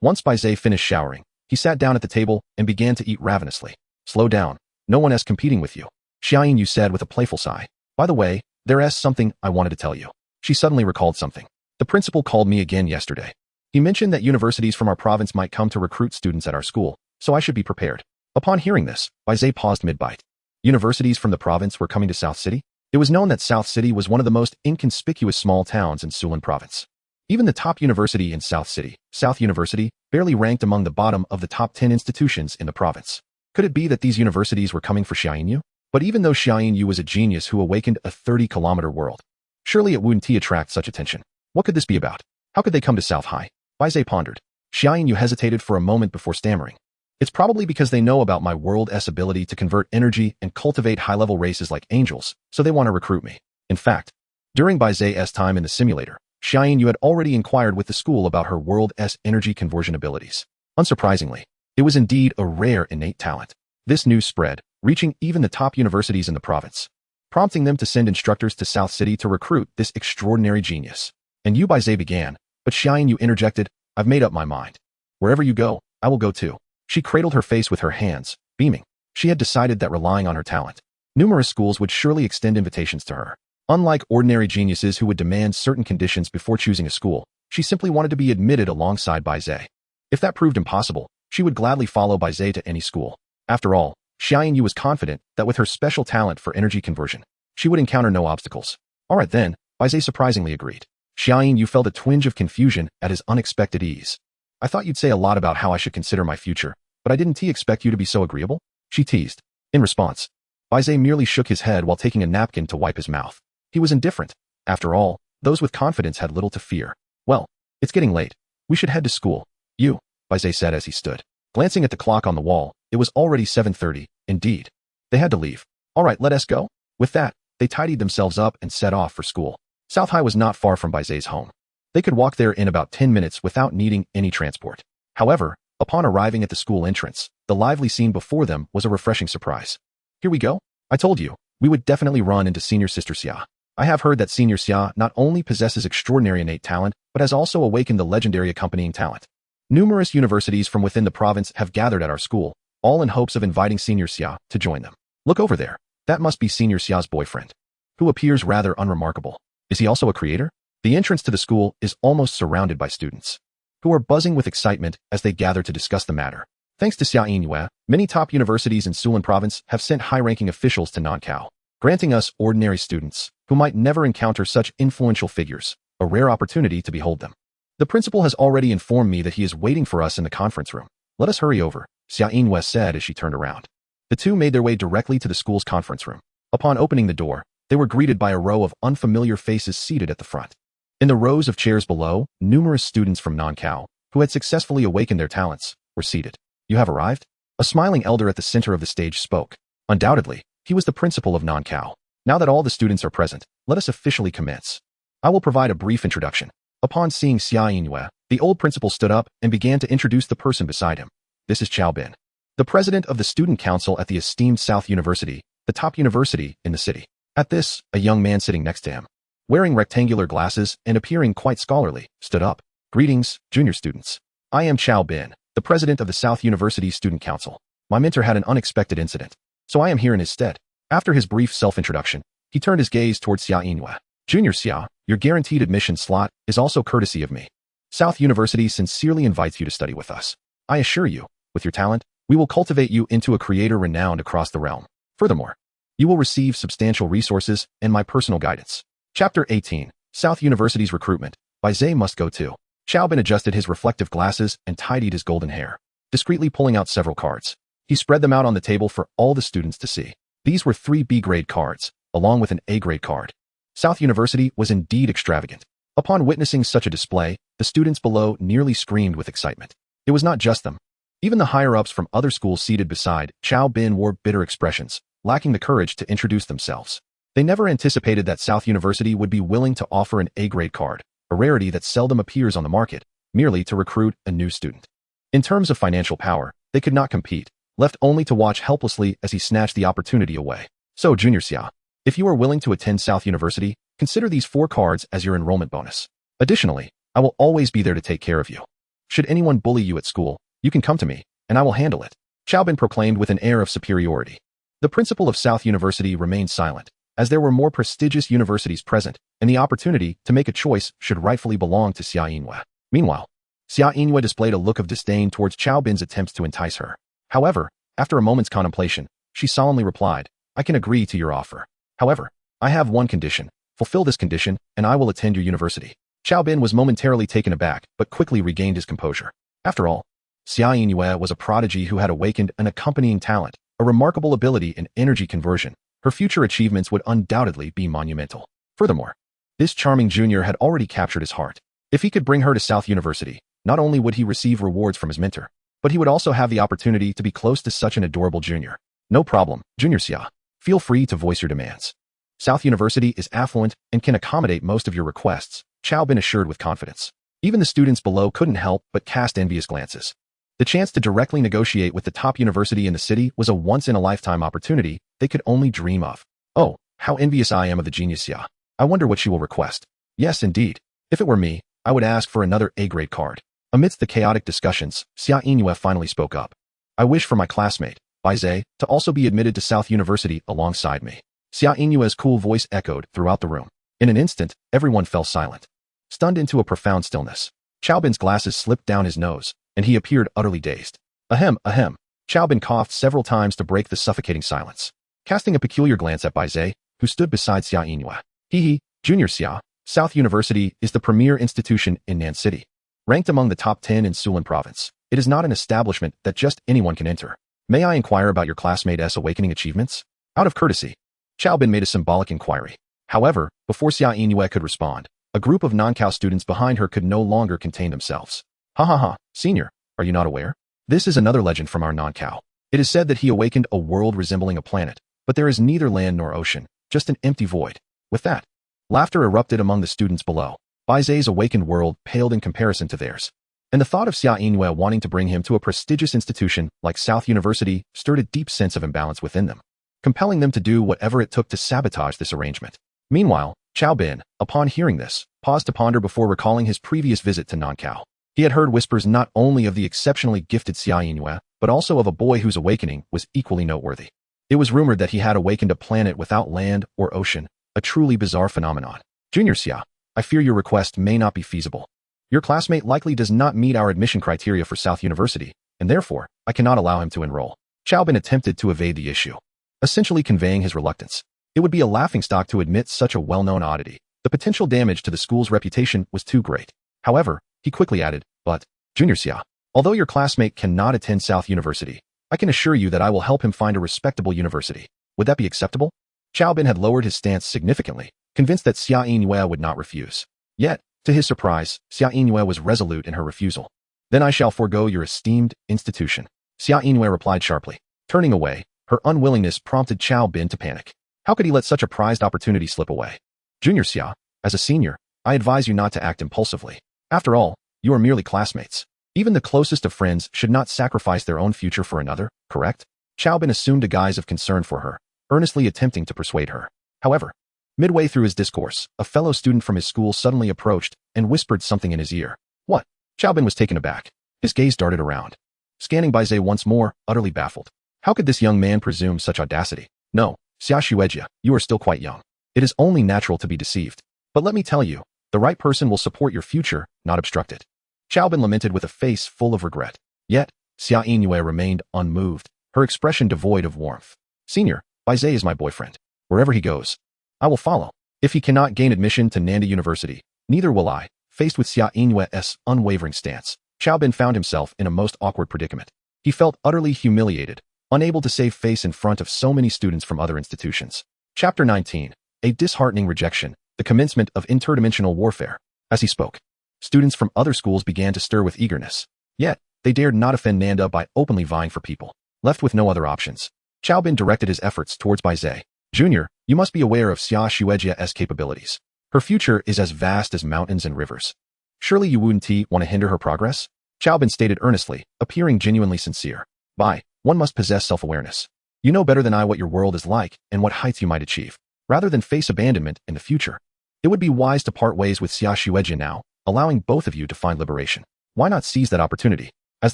Once Bai Ze finished showering, he sat down at the table and began to eat ravenously. Slow down. No one is competing with you, Xiaoyin Yu said with a playful sigh. By the way, there's something I wanted to tell you. She suddenly recalled something. The principal called me again yesterday. He mentioned that universities from our province might come to recruit students at our school, so I should be prepared. Upon hearing this, Bai Ze paused mid-bite. Universities from the province were coming to South City? It was known that South City was one of the most inconspicuous small towns in Sulan province. Even the top university in South City, South University, barely ranked among the bottom of the top 10 institutions in the province. Could it be that these universities were coming for Xiaoyin Yu? But even though Xiaoyin Yu was a genius who awakened a 30-kilometer world, surely it wouldn't attract such attention. What could this be about? How could they come to South High? Bai Ze pondered. Xiaoyin Yu hesitated for a moment before stammering. It's probably because they know about my world's ability to convert energy and cultivate high-level races like angels, so they want to recruit me. In fact, during Bai Ze's time in the simulator, Xiaoyin Yu had already inquired with the school about her world's energy conversion abilities. Unsurprisingly, it was indeed a rare innate talent. This news spread, reaching even the top universities in the province, prompting them to send instructors to South City to recruit this extraordinary genius. And Bai Ze began, but Xiaoyin Yu interjected, I've made up my mind. Wherever you go, I will go too. She cradled her face with her hands, beaming. She had decided that relying on her talent, numerous schools would surely extend invitations to her. Unlike ordinary geniuses who would demand certain conditions before choosing a school, she simply wanted to be admitted alongside Bai Ze. If that proved impossible, she would gladly follow Bai Ze to any school. After all, Xiaoyin Yu was confident that with her special talent for energy conversion, she would encounter no obstacles. All right then, Bai Ze surprisingly agreed. Xiaoyin Yu felt a twinge of confusion at his unexpected ease. I thought you'd say a lot about how I should consider my future, but I didn't expect you to be so agreeable, she teased. In response, Bai Ze merely shook his head while taking a napkin to wipe his mouth. He was indifferent. After all, those with confidence had little to fear. Well, it's getting late. We should head to school. You, Bai Ze said as he stood. Glancing at the clock on the wall, it was already 7:30, indeed. They had to leave. All right, let us go. With that, they tidied themselves up and set off for school. South High was not far from Bai Ze's home. They could walk there in about 10 minutes without needing any transport. However, upon arriving at the school entrance, the lively scene before them was a refreshing surprise. Here we go. I told you, we would definitely run into Senior Sister Xia. I have heard that Senior Xia not only possesses extraordinary innate talent, but has also awakened the legendary accompanying talent. Numerous universities from within the province have gathered at our school, all in hopes of inviting Senior Xia to join them. Look over there. That must be Senior Xia's boyfriend, who appears rather unremarkable. Is he also a creator? The entrance to the school is almost surrounded by students, who are buzzing with excitement as they gather to discuss the matter. Thanks to Xiaoyin Yu, many top universities in Sulan province have sent high-ranking officials to Nankao, granting us ordinary students, who might never encounter such influential figures, a rare opportunity to behold them. The principal has already informed me that he is waiting for us in the conference room. Let us hurry over, Xiaoyin Yu said as she turned around. The two made their way directly to the school's conference room. Upon opening the door, they were greeted by a row of unfamiliar faces seated at the front. In the rows of chairs below, numerous students from Nankao, who had successfully awakened their talents, were seated. You have arrived? A smiling elder at the center of the stage spoke. Undoubtedly, he was the principal of Nankao. Now that all the students are present, let us officially commence. I will provide a brief introduction. Upon seeing Xia Yinhua, the old principal stood up and began to introduce the person beside him. This is Chao Bin, the president of the student council at the esteemed South University, the top university in the city. At this, a young man sitting next to him, wearing rectangular glasses and appearing quite scholarly, stood up. Greetings, junior students. I am Chao Bin, the president of the South University Student Council. My mentor had an unexpected incident, so I am here in his stead. After his brief self-introduction, he turned his gaze towards Xia Yinhua. Junior Xia, your guaranteed admission slot is also courtesy of me. South University sincerely invites you to study with us. I assure you, with your talent, we will cultivate you into a creator renowned across the realm. Furthermore, you will receive substantial resources and my personal guidance. Chapter 18, South University's Recruitment. Bai Ze must go too. Chao Bin adjusted his reflective glasses and tidied his golden hair, discreetly pulling out several cards. He spread them out on the table for all the students to see. These were 3 B-grade cards, along with an A-grade card. South University was indeed extravagant. Upon witnessing such a display, the students below nearly screamed with excitement. It was not just them. Even the higher-ups from other schools seated beside Chao Bin wore bitter expressions, lacking the courage to introduce themselves. They never anticipated that South University would be willing to offer an A-grade card, a rarity that seldom appears on the market, merely to recruit a new student. In terms of financial power, they could not compete, left only to watch helplessly as he snatched the opportunity away. So, Junior Xia, if you are willing to attend South University, consider these 4 cards as your enrollment bonus. Additionally, I will always be there to take care of you. Should anyone bully you at school, you can come to me, and I will handle it. Chao Bin proclaimed with an air of superiority. The principal of South University remained silent, as there were more prestigious universities present, and the opportunity to make a choice should rightfully belong to Xia Yinhua. Meanwhile, Xia Yinhua displayed a look of disdain towards Chao Bin's attempts to entice her. However, after a moment's contemplation, she solemnly replied, I can agree to your offer. However, I have one condition. Fulfill this condition, and I will attend your university. Chao Bin was momentarily taken aback, but quickly regained his composure. After all, Xia Yinhua was a prodigy who had awakened an accompanying talent, a remarkable ability in energy conversion. Her future achievements would undoubtedly be monumental. Furthermore, this charming junior had already captured his heart. If he could bring her to South University, not only would he receive rewards from his mentor, but he would also have the opportunity to be close to such an adorable junior. No problem, Junior Xia. Feel free to voice your demands. South University is affluent and can accommodate most of your requests, Chao Bin assured with confidence. Even the students below couldn't help but cast envious glances. The chance to directly negotiate with the top university in the city was a once-in-a-lifetime opportunity they could only dream of. Oh, how envious I am of the genius Xia. I wonder what she will request. Yes, indeed. If it were me, I would ask for another A-grade card. Amidst the chaotic discussions, Xia Yinhua finally spoke up. I wish for my classmate, Bai Ze, to also be admitted to South University alongside me. Xia Yinhua's cool voice echoed throughout the room. In an instant, everyone fell silent, stunned into a profound stillness. Chao Bin's glasses slipped down his nose, and he appeared utterly dazed. Ahem, ahem. Chao Bin coughed several times to break the suffocating silence, casting a peculiar glance at Bai Ze, who stood beside Xia Yinhua. Hee, Junior Xia, South University is the premier institution in Nan City. Ranked among the top 10 in Sulan Province, it is not an establishment that just anyone can enter. May I inquire about your classmate's awakening achievements? Out of courtesy, Chao Bin made a symbolic inquiry. However, before Xia Yinhua could respond, a group of non-Cao students behind her could no longer contain themselves. Ha, senior, are you not aware? This is another legend from our non-Cao. It is said that he awakened a world resembling a planet, but there is neither land nor ocean, just an empty void. With that, laughter erupted among the students below. Bai Ze's awakened world paled in comparison to theirs, and the thought of Xia Yinhua wanting to bring him to a prestigious institution like South University stirred a deep sense of imbalance within them, compelling them to do whatever it took to sabotage this arrangement. Meanwhile, Chao Bin, upon hearing this, paused to ponder before recalling his previous visit to Nankao. He had heard whispers not only of the exceptionally gifted Xia Yinhua, but also of a boy whose awakening was equally noteworthy. It was rumored that he had awakened a planet without land or ocean, a truly bizarre phenomenon. Junior Xia, I fear your request may not be feasible. Your classmate likely does not meet our admission criteria for South University, and therefore, I cannot allow him to enroll. Chao Bin attempted to evade the issue, essentially conveying his reluctance. It would be a laughingstock to admit such a well-known oddity. The potential damage to the school's reputation was too great. However, he quickly added, but, Junior Xia, although your classmate cannot attend South University, I can assure you that I will help him find a respectable university. Would that be acceptable? Chao Bin had lowered his stance significantly, convinced that Xia Yinhua would not refuse. Yet, to his surprise, Xia Yinhua was resolute in her refusal. Then I shall forego your esteemed institution. Xia Yinhua replied sharply. Turning away, Her unwillingness prompted Chao Bin to panic. How could he let such a prized opportunity slip away? Junior Xia, as a senior, I advise you not to act impulsively. After all, you are merely classmates. Even the closest of friends should not sacrifice their own future for another, correct? Chao Bin assumed a guise of concern for her, earnestly attempting to persuade her. However, midway through his discourse, a fellow student from his school suddenly approached and whispered something in his ear. What? Chao Bin was taken aback. His gaze darted around, scanning Bai Ze once more, utterly baffled. How could this young man presume such audacity? No, Xia Xuejia, you are still quite young. It is only natural to be deceived. But let me tell you, the right person will support your future, not obstruct it. Chao Bin lamented with a face full of regret. Yet, Xia Yingyue remained unmoved, her expression devoid of warmth. Senior, Bai Ze is my boyfriend. Wherever he goes, I will follow. If he cannot gain admission to Nanda University, neither will I. Faced with Xia Yingyue's unwavering stance, Chao Bin found himself in a most awkward predicament. He felt utterly humiliated, unable to save face in front of so many students from other institutions. Chapter 19. A disheartening rejection, the commencement of interdimensional warfare. As he spoke, students from other schools began to stir with eagerness. Yet, they dared not offend Nanda by openly vying for people. Left with no other options, Chao Bin directed his efforts towards Bai Ze. Junior, you must be aware of Xia Xuejia's capabilities. Her future is as vast as mountains and rivers. Surely you wouldn't want to hinder her progress? Chao Bin stated earnestly, appearing genuinely sincere. Bai, one must possess self-awareness. You know better than I what your world is like and what heights you might achieve. Rather than face abandonment in the future, it would be wise to part ways with Xia Xuejia now, allowing both of you to find liberation. Why not seize that opportunity? As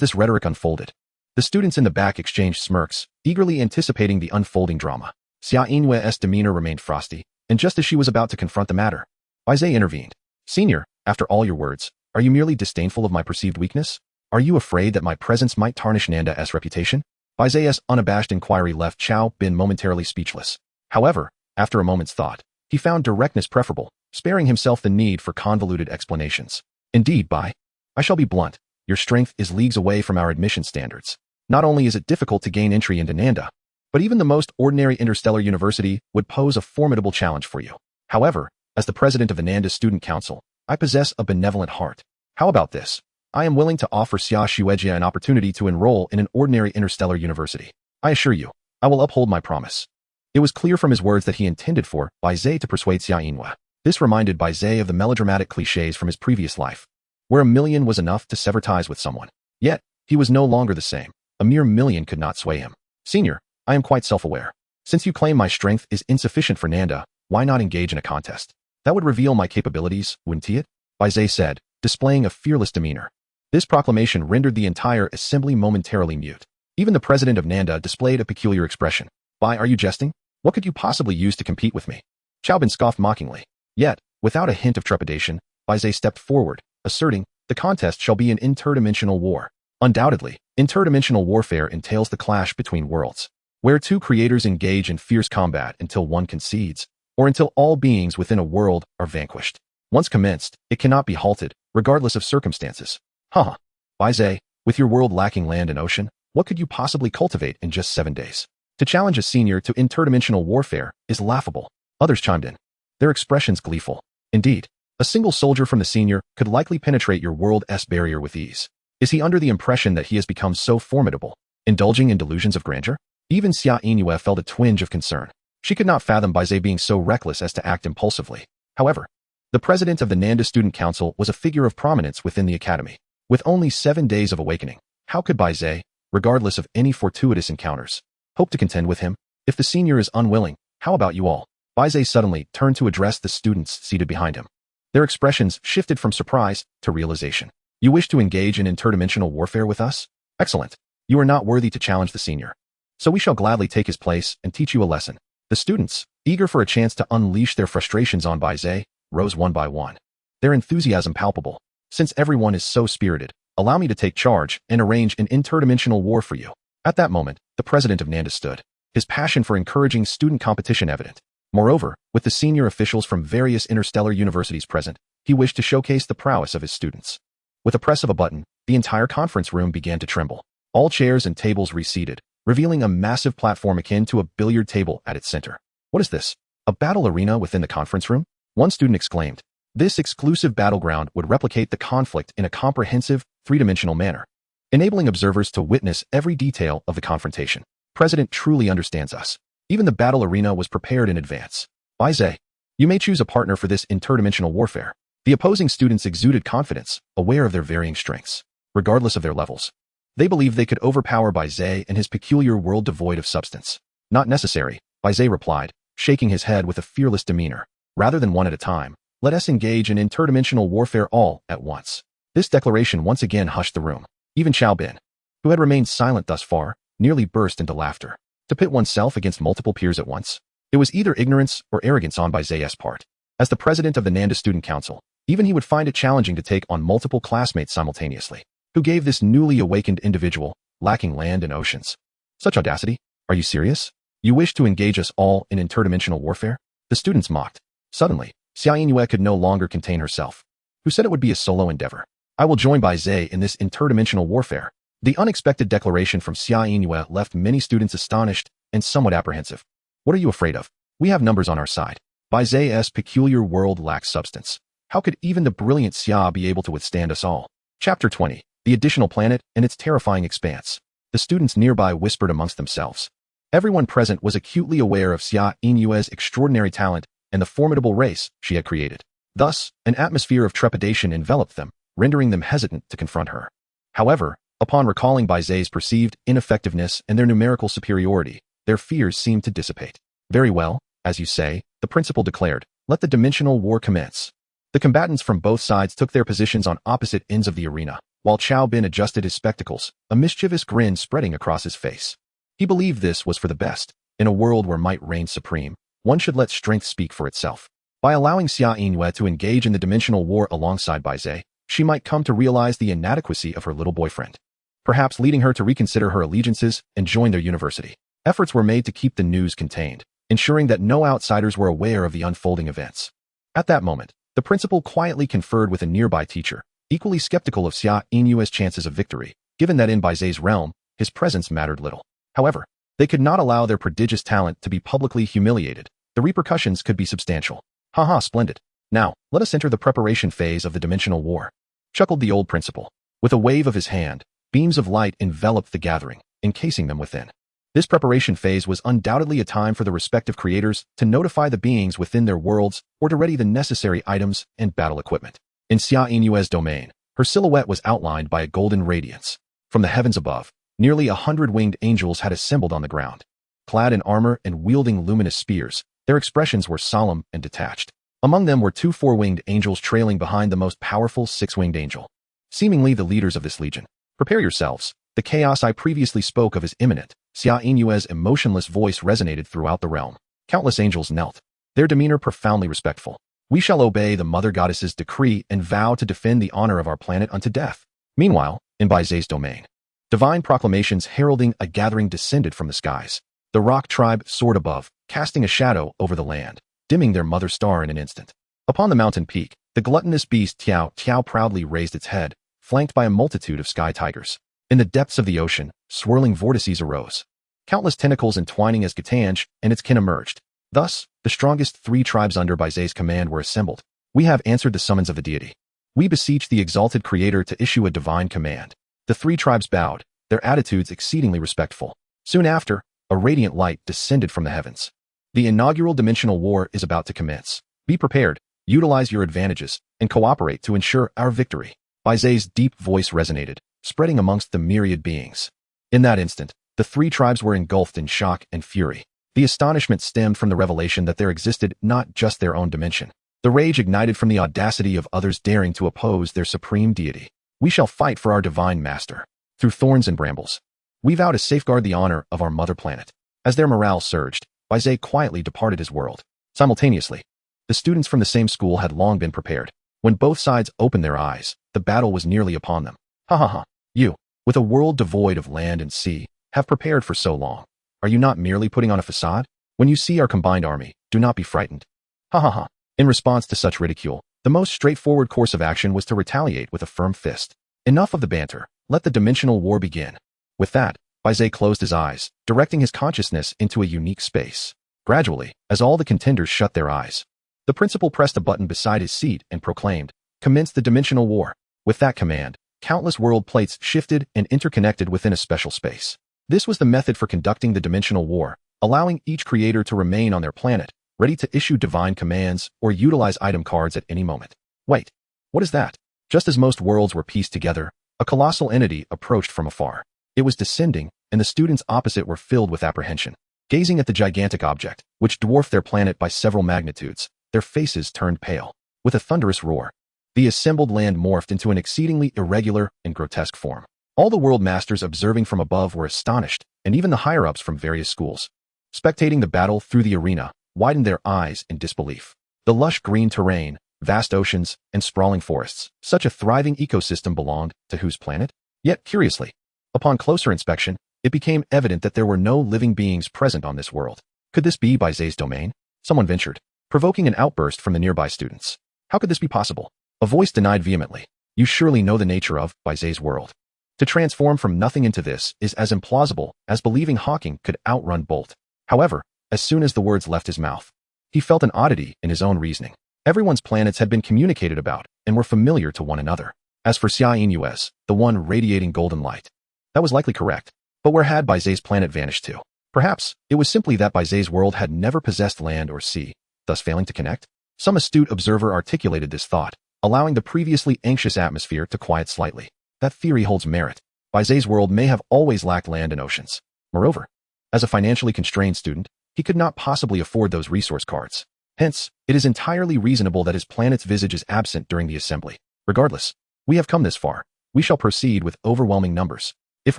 this rhetoric unfolded, the students in the back exchanged smirks, eagerly anticipating the unfolding drama. Xia Yingyue's demeanor remained frosty, and just as she was about to confront the matter, Bai Ze intervened. Senior, after all your words, are you merely disdainful of my perceived weakness? Are you afraid that my presence might tarnish Nanda's reputation? Bai Ze's unabashed inquiry left Chao Bin momentarily speechless. However, after a moment's thought, he found directness preferable, sparing himself the need for convoluted explanations. Indeed, Bai, I shall be blunt. Your strength is leagues away from our admission standards. Not only is it difficult to gain entry into Nanda, but even the most ordinary interstellar university would pose a formidable challenge for you. However, as the president of the Nanda Student Council, I possess a benevolent heart. How about this? I am willing to offer Xia Xuejia an opportunity to enroll in an ordinary interstellar university. I assure you, I will uphold my promise. It was clear from his words that he intended for Bai Ze to persuade Xia Yingyue. This reminded Bai Ze of the melodramatic cliches from his previous life, where a million was enough to sever ties with someone. Yet, he was no longer the same. A mere million could not sway him. Senior, I am quite self-aware. Since you claim my strength is insufficient for Nanda, why not engage in a contest? That would reveal my capabilities, wouldn't it? Bai Ze said, displaying a fearless demeanor. This proclamation rendered the entire assembly momentarily mute. Even the president of Nanda displayed a peculiar expression. Bai, are you jesting? What could you possibly use to compete with me? Chao Bin scoffed mockingly. Yet, without a hint of trepidation, Bai Ze stepped forward, asserting, the contest shall be an interdimensional war. Undoubtedly, interdimensional warfare entails the clash between worlds, where two creators engage in fierce combat until one concedes, or until all beings within a world are vanquished. Once commenced, it cannot be halted, regardless of circumstances. Haha. Bai Ze, with your world lacking land and ocean, what could you possibly cultivate in just 7 days? To challenge a senior to interdimensional warfare is laughable. Others chimed in, their expressions gleeful. Indeed, a single soldier from the senior could likely penetrate your world's barrier with ease. Is he under the impression that he has become so formidable, indulging in delusions of grandeur? Even Xia Yingyue felt a twinge of concern. She could not fathom Bai Ze being so reckless as to act impulsively. However, the president of the Nanda Student Council was a figure of prominence within the academy. With only 7 days of awakening, how could Bai Ze, regardless of any fortuitous encounters, hope to contend with him? If the senior is unwilling, how about you all? Bai Ze suddenly turned to address the students seated behind him. Their expressions shifted from surprise to realization. You wish to engage in interdimensional warfare with us? Excellent. You are not worthy to challenge the senior. So we shall gladly take his place and teach you a lesson. The students, eager for a chance to unleash their frustrations on Bai Ze, rose one by one. Their enthusiasm palpable. Since everyone is so spirited, allow me to take charge and arrange an interdimensional war for you. At that moment, the president of Nanda stood, his passion for encouraging student competition evident. Moreover, with the senior officials from various interstellar universities present, he wished to showcase the prowess of his students. With a press of a button, the entire conference room began to tremble. All chairs and tables receded, revealing a massive platform akin to a billiard table at its center. What is this? A battle arena within the conference room? One student exclaimed. This exclusive battleground would replicate the conflict in a comprehensive, three-dimensional manner, enabling observers to witness every detail of the confrontation. President truly understands us. Even the battle arena was prepared in advance. Bai Ze, you may choose a partner for this interdimensional warfare. The opposing students exuded confidence, aware of their varying strengths, regardless of their levels. They believed they could overpower Bai Ze and his peculiar world devoid of substance. Not necessary, Bai Ze replied, shaking his head with a fearless demeanor. Rather than one at a time, let us engage in interdimensional warfare all at once. This declaration once again hushed the room. Even Xiao Bin, who had remained silent thus far, nearly burst into laughter. To pit oneself against multiple peers at once? It was either ignorance or arrogance on Bai Ze's part. As the president of the Nanda Student Council, even he would find it challenging to take on multiple classmates simultaneously. Who gave this newly awakened individual, lacking land and oceans, such audacity? Are you serious? You wish to engage us all in interdimensional warfare? The students mocked. Suddenly, Xia Yingyue could no longer contain herself. Who said it would be a solo endeavor? I will join Bai Ze in this interdimensional warfare. The unexpected declaration from Xia Yingyue left many students astonished and somewhat apprehensive. What are you afraid of? We have numbers on our side. Bai Ze's peculiar world lacks substance. How could even the brilliant Xia be able to withstand us all? Chapter 20. The Additional Planet and Its Terrifying Expanse. The students nearby whispered amongst themselves. Everyone present was acutely aware of Xia Yinyue's extraordinary talent and the formidable race she had created. Thus, an atmosphere of trepidation enveloped them, rendering them hesitant to confront her. However, upon recalling Bai Ze's perceived ineffectiveness and their numerical superiority, their fears seemed to dissipate. Very well, as you say, the principal declared, let the dimensional war commence. The combatants from both sides took their positions on opposite ends of the arena, while Xiao Bin adjusted his spectacles, a mischievous grin spreading across his face. He believed this was for the best. In a world where might reigns supreme, one should let strength speak for itself. By allowing Xia Yinyue to engage in the dimensional war alongside Bai Ze, she might come to realize the inadequacy of her little boyfriend, perhaps leading her to reconsider her allegiances and join their university. Efforts were made to keep the news contained, ensuring that no outsiders were aware of the unfolding events. At that moment, the principal quietly conferred with a nearby teacher, equally skeptical of Xia Yinyue's chances of victory, given that in Bai Ze's realm, his presence mattered little. However, they could not allow their prodigious talent to be publicly humiliated. The repercussions could be substantial. Haha, splendid. Now, let us enter the preparation phase of the dimensional war, chuckled the old principal. With a wave of his hand, beams of light enveloped the gathering, encasing them within. This preparation phase was undoubtedly a time for the respective creators to notify the beings within their worlds or to ready the necessary items and battle equipment. In Xia Yinyue's domain, her silhouette was outlined by a golden radiance. From the heavens above, nearly 100 winged angels had assembled on the ground. Clad in armor and wielding luminous spears, their expressions were solemn and detached. Among them were 2 four-winged angels trailing behind the most powerful 6-winged angel, seemingly the leaders of this legion. Prepare yourselves. The chaos I previously spoke of is imminent. Xia Yinyue's emotionless voice resonated throughout the realm. Countless angels knelt, their demeanor profoundly respectful. We shall obey the Mother Goddess's decree and vow to defend the honor of our planet unto death. Meanwhile, in Bai Ze's domain, divine proclamations heralding a gathering descended from the skies. The rock tribe soared above, casting a shadow over the land, dimming their mother star in an instant. Upon the mountain peak, the gluttonous beast Tiao proudly raised its head, flanked by a multitude of sky tigers. In the depths of the ocean, swirling vortices arose. Countless tentacles entwining as Gatange and its kin emerged. Thus, the strongest 3 tribes under Bai Ze's command were assembled. We have answered the summons of the deity. We beseech the exalted creator to issue a divine command. The 3 tribes bowed, their attitudes exceedingly respectful. Soon after, a radiant light descended from the heavens. The inaugural dimensional war is about to commence. Be prepared, utilize your advantages, and cooperate to ensure our victory. Bai Ze's deep voice resonated, spreading amongst the myriad beings. In that instant, the 3 tribes were engulfed in shock and fury. The astonishment stemmed from the revelation that there existed not just their own dimension. The rage ignited from the audacity of others daring to oppose their supreme deity. We shall fight for our divine master, through thorns and brambles. We vow to safeguard the honor of our mother planet. As their morale surged, Bai Ze quietly departed his world. Simultaneously, the students from the same school had long been prepared. When both sides opened their eyes, the battle was nearly upon them. Ha ha ha. You, with a world devoid of land and sea, have prepared for so long. Are you not merely putting on a facade? When you see our combined army, do not be frightened. Ha ha ha. In response to such ridicule, the most straightforward course of action was to retaliate with a firm fist. Enough of the banter. Let the dimensional war begin. With that, Bai Ze closed his eyes, directing his consciousness into a unique space. Gradually, as all the contenders shut their eyes, the principal pressed a button beside his seat and proclaimed, "Commence the dimensional war." With that command, countless world plates shifted and interconnected within a special space. This was the method for conducting the dimensional war, allowing each creator to remain on their planet, ready to issue divine commands or utilize item cards at any moment. Wait, what is that? Just as most worlds were pieced together, a colossal entity approached from afar. It was descending, and the students opposite were filled with apprehension. Gazing at the gigantic object, which dwarfed their planet by several magnitudes, their faces turned pale. With a thunderous roar, the assembled land morphed into an exceedingly irregular and grotesque form. All the world masters observing from above were astonished, and even the higher-ups from various schools, spectating the battle through the arena, widened their eyes in disbelief. The lush green terrain, vast oceans, and sprawling forests, such a thriving ecosystem belonged to whose planet? Yet, curiously, upon closer inspection, it became evident that there were no living beings present on this world. Could this be Bai Ze's domain? Someone ventured, provoking an outburst from the nearby students. How could this be possible? A voice denied vehemently. You surely know the nature of Bai Ze's world. To transform from nothing into this is as implausible as believing Hawking could outrun Bolt. However, as soon as the words left his mouth, he felt an oddity in his own reasoning. Everyone's planets had been communicated about and were familiar to one another. As for Xiaoyin's, the one radiating golden light, that was likely correct. But where had Bai Ze's planet vanished to? Perhaps it was simply that Bai Ze's world had never possessed land or sea, thus failing to connect? Some astute observer articulated this thought, allowing the previously anxious atmosphere to quiet slightly. That theory holds merit. Bai Ze's world may have always lacked land and oceans. Moreover, as a financially constrained student, he could not possibly afford those resource cards. Hence, it is entirely reasonable that his planet's visage is absent during the assembly. Regardless, we have come this far. We shall proceed with overwhelming numbers. If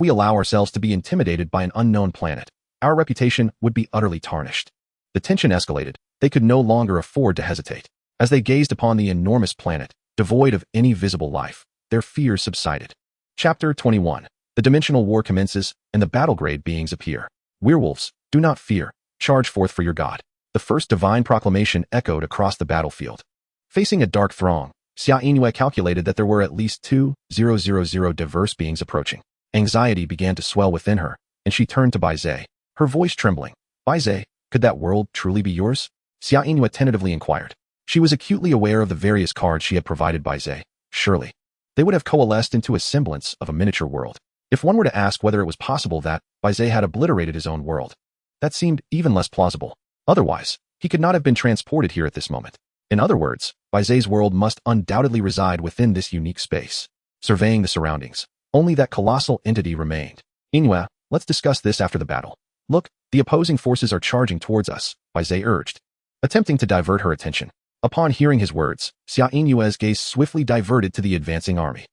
we allow ourselves to be intimidated by an unknown planet, our reputation would be utterly tarnished. The tension escalated. They could no longer afford to hesitate. As they gazed upon the enormous planet, devoid of any visible life, their fears subsided. Chapter 21. The dimensional war commences, and the battle-grade beings appear. Werewolves, do not fear. Charge forth for your god. The first divine proclamation echoed across the battlefield. Facing a dark throng, Xia Yinue calculated that there were at least 2,000 diverse beings approaching. Anxiety began to swell within her, and she turned to Bai Ze, her voice trembling. Bai Ze, could that world truly be yours? Xia Yinue tentatively inquired. She was acutely aware of the various cards she had provided Bai Ze. Surely, they would have coalesced into a semblance of a miniature world. If one were to ask whether it was possible that Bai Ze had obliterated his own world, that seemed even less plausible. Otherwise, he could not have been transported here at this moment. In other words, Bai Ze's world must undoubtedly reside within this unique space. Surveying the surroundings, only that colossal entity remained. Yinue, let's discuss this after the battle. Look, the opposing forces are charging towards us, Bai Ze urged, attempting to divert her attention. Upon hearing his words, Xia Yinue's gaze swiftly diverted to the advancing army.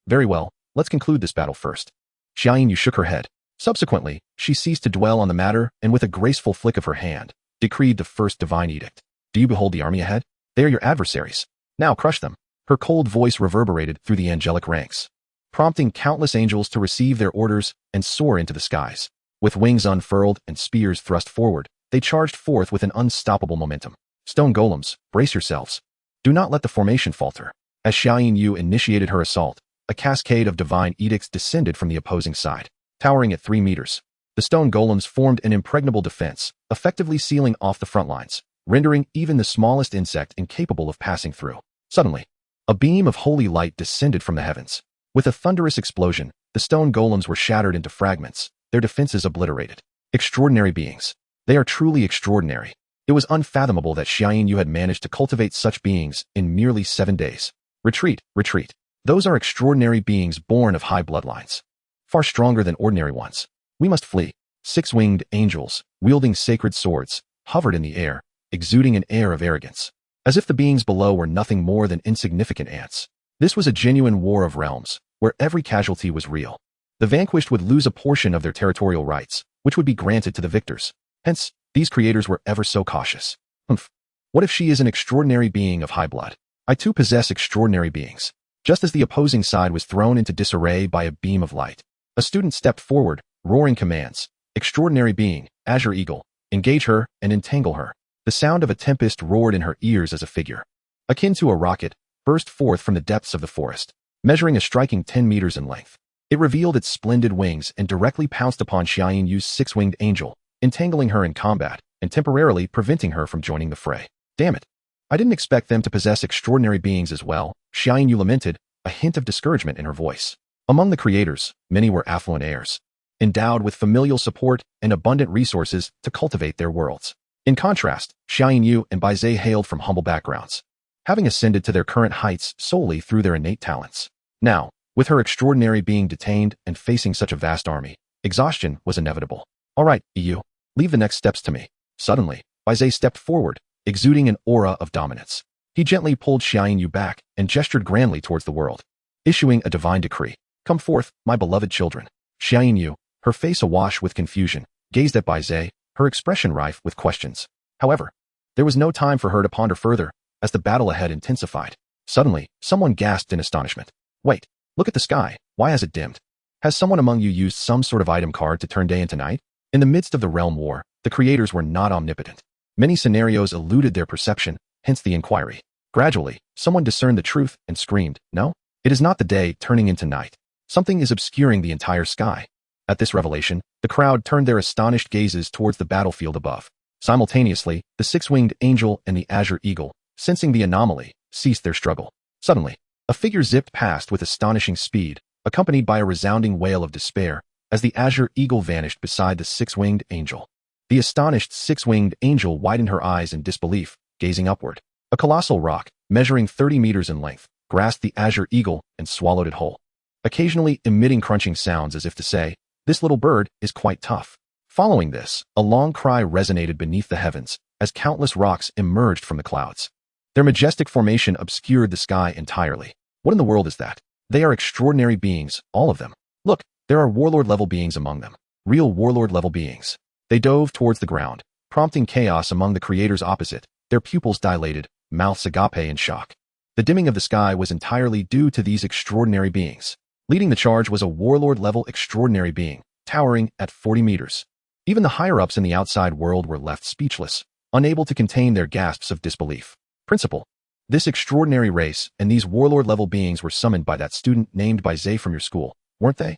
Very well, let's conclude this battle first. Xia Yinue shook her head. Subsequently, she ceased to dwell on the matter and with a graceful flick of her hand, decreed the first divine edict. Do you behold the army ahead? They are your adversaries. Now crush them. Her cold voice reverberated through the angelic ranks, prompting countless angels to receive their orders and soar into the skies. With wings unfurled and spears thrust forward, they charged forth with an unstoppable momentum. Stone golems, brace yourselves. Do not let the formation falter. As Xiaoyin Yu initiated her assault, a cascade of divine edicts descended from the opposing side. Towering at 3 meters, the stone golems formed an impregnable defense, effectively sealing off the front lines, rendering even the smallest insect incapable of passing through. Suddenly, a beam of holy light descended from the heavens. With a thunderous explosion, the stone golems were shattered into fragments, their defenses obliterated. Extraordinary beings. They are truly extraordinary. It was unfathomable that Xiaoyin Yu had managed to cultivate such beings in merely 7 days. Retreat, retreat. Those are extraordinary beings born of high bloodlines, far stronger than ordinary ones. We must flee. 6-winged angels, wielding sacred swords, hovered in the air, exuding an air of arrogance, as if the beings below were nothing more than insignificant ants. This was a genuine war of realms, where every casualty was real. The vanquished would lose a portion of their territorial rights, which would be granted to the victors. Hence, these creators were ever so cautious. What if she is an extraordinary being of high blood? I too possess extraordinary beings. Just as the opposing side was thrown into disarray by a beam of light, a student stepped forward, roaring commands. Extraordinary being, Azure Eagle, engage her and entangle her. The sound of a tempest roared in her ears as a figure, akin to a rocket, burst forth from the depths of the forest, measuring a striking 10 meters in length. It revealed its splendid wings and directly pounced upon Xiaoyin Yu's 6-winged angel, entangling her in combat and temporarily preventing her from joining the fray. Damn it. I didn't expect them to possess extraordinary beings as well, Xiaoyin Yu lamented, a hint of discouragement in her voice. Among the creators, many were affluent heirs. endowed with familial support and abundant resources to cultivate their worlds. In contrast, Xiaoyu and Bai Ze hailed from humble backgrounds, having ascended to their current heights solely through their innate talents. Now, with her extraordinary being detained and facing such a vast army, exhaustion was inevitable. All right, EU, leave the next steps to me. Suddenly, Bai Ze stepped forward, exuding an aura of dominance. He gently pulled Xiaoyu back and gestured grandly towards the world, issuing a divine decree. Come forth, my beloved children. Xiaoyu, her face awash with confusion, gazed at Bai Ze, her expression rife with questions. However, there was no time for her to ponder further, as the battle ahead intensified. Suddenly, someone gasped in astonishment. Wait, look at the sky. Why has it dimmed? Has someone among you used some sort of item card to turn day into night? In the midst of the realm war, the creators were not omnipotent. Many scenarios eluded their perception, hence the inquiry. Gradually, someone discerned the truth and screamed, "No, it is not the day turning into night. Something is obscuring the entire sky." At this revelation, the crowd turned their astonished gazes towards the battlefield above. Simultaneously, the six-winged angel and the azure eagle, sensing the anomaly, ceased their struggle. Suddenly, a figure zipped past with astonishing speed, accompanied by a resounding wail of despair, as the azure eagle vanished beside the six-winged angel. The astonished six-winged angel widened her eyes in disbelief, gazing upward. A colossal rock, measuring 30 meters in length, grasped the azure eagle and swallowed it whole, occasionally emitting crunching sounds as if to say, "This little bird is quite tough." Following this, a long cry resonated beneath the heavens, as countless rocks emerged from the clouds. Their majestic formation obscured the sky entirely. What in the world is that? They are extraordinary beings, all of them. Look, there are warlord-level beings among them. Real warlord-level beings. They dove towards the ground, prompting chaos among the creators opposite, their pupils dilated, mouths agape in shock. The dimming of the sky was entirely due to these extraordinary beings. Leading the charge was a warlord-level extraordinary being, towering at 40 meters. Even the higher-ups in the outside world were left speechless, unable to contain their gasps of disbelief. Principal, this extraordinary race and these warlord-level beings were summoned by that student named Bai Ze from your school, weren't they?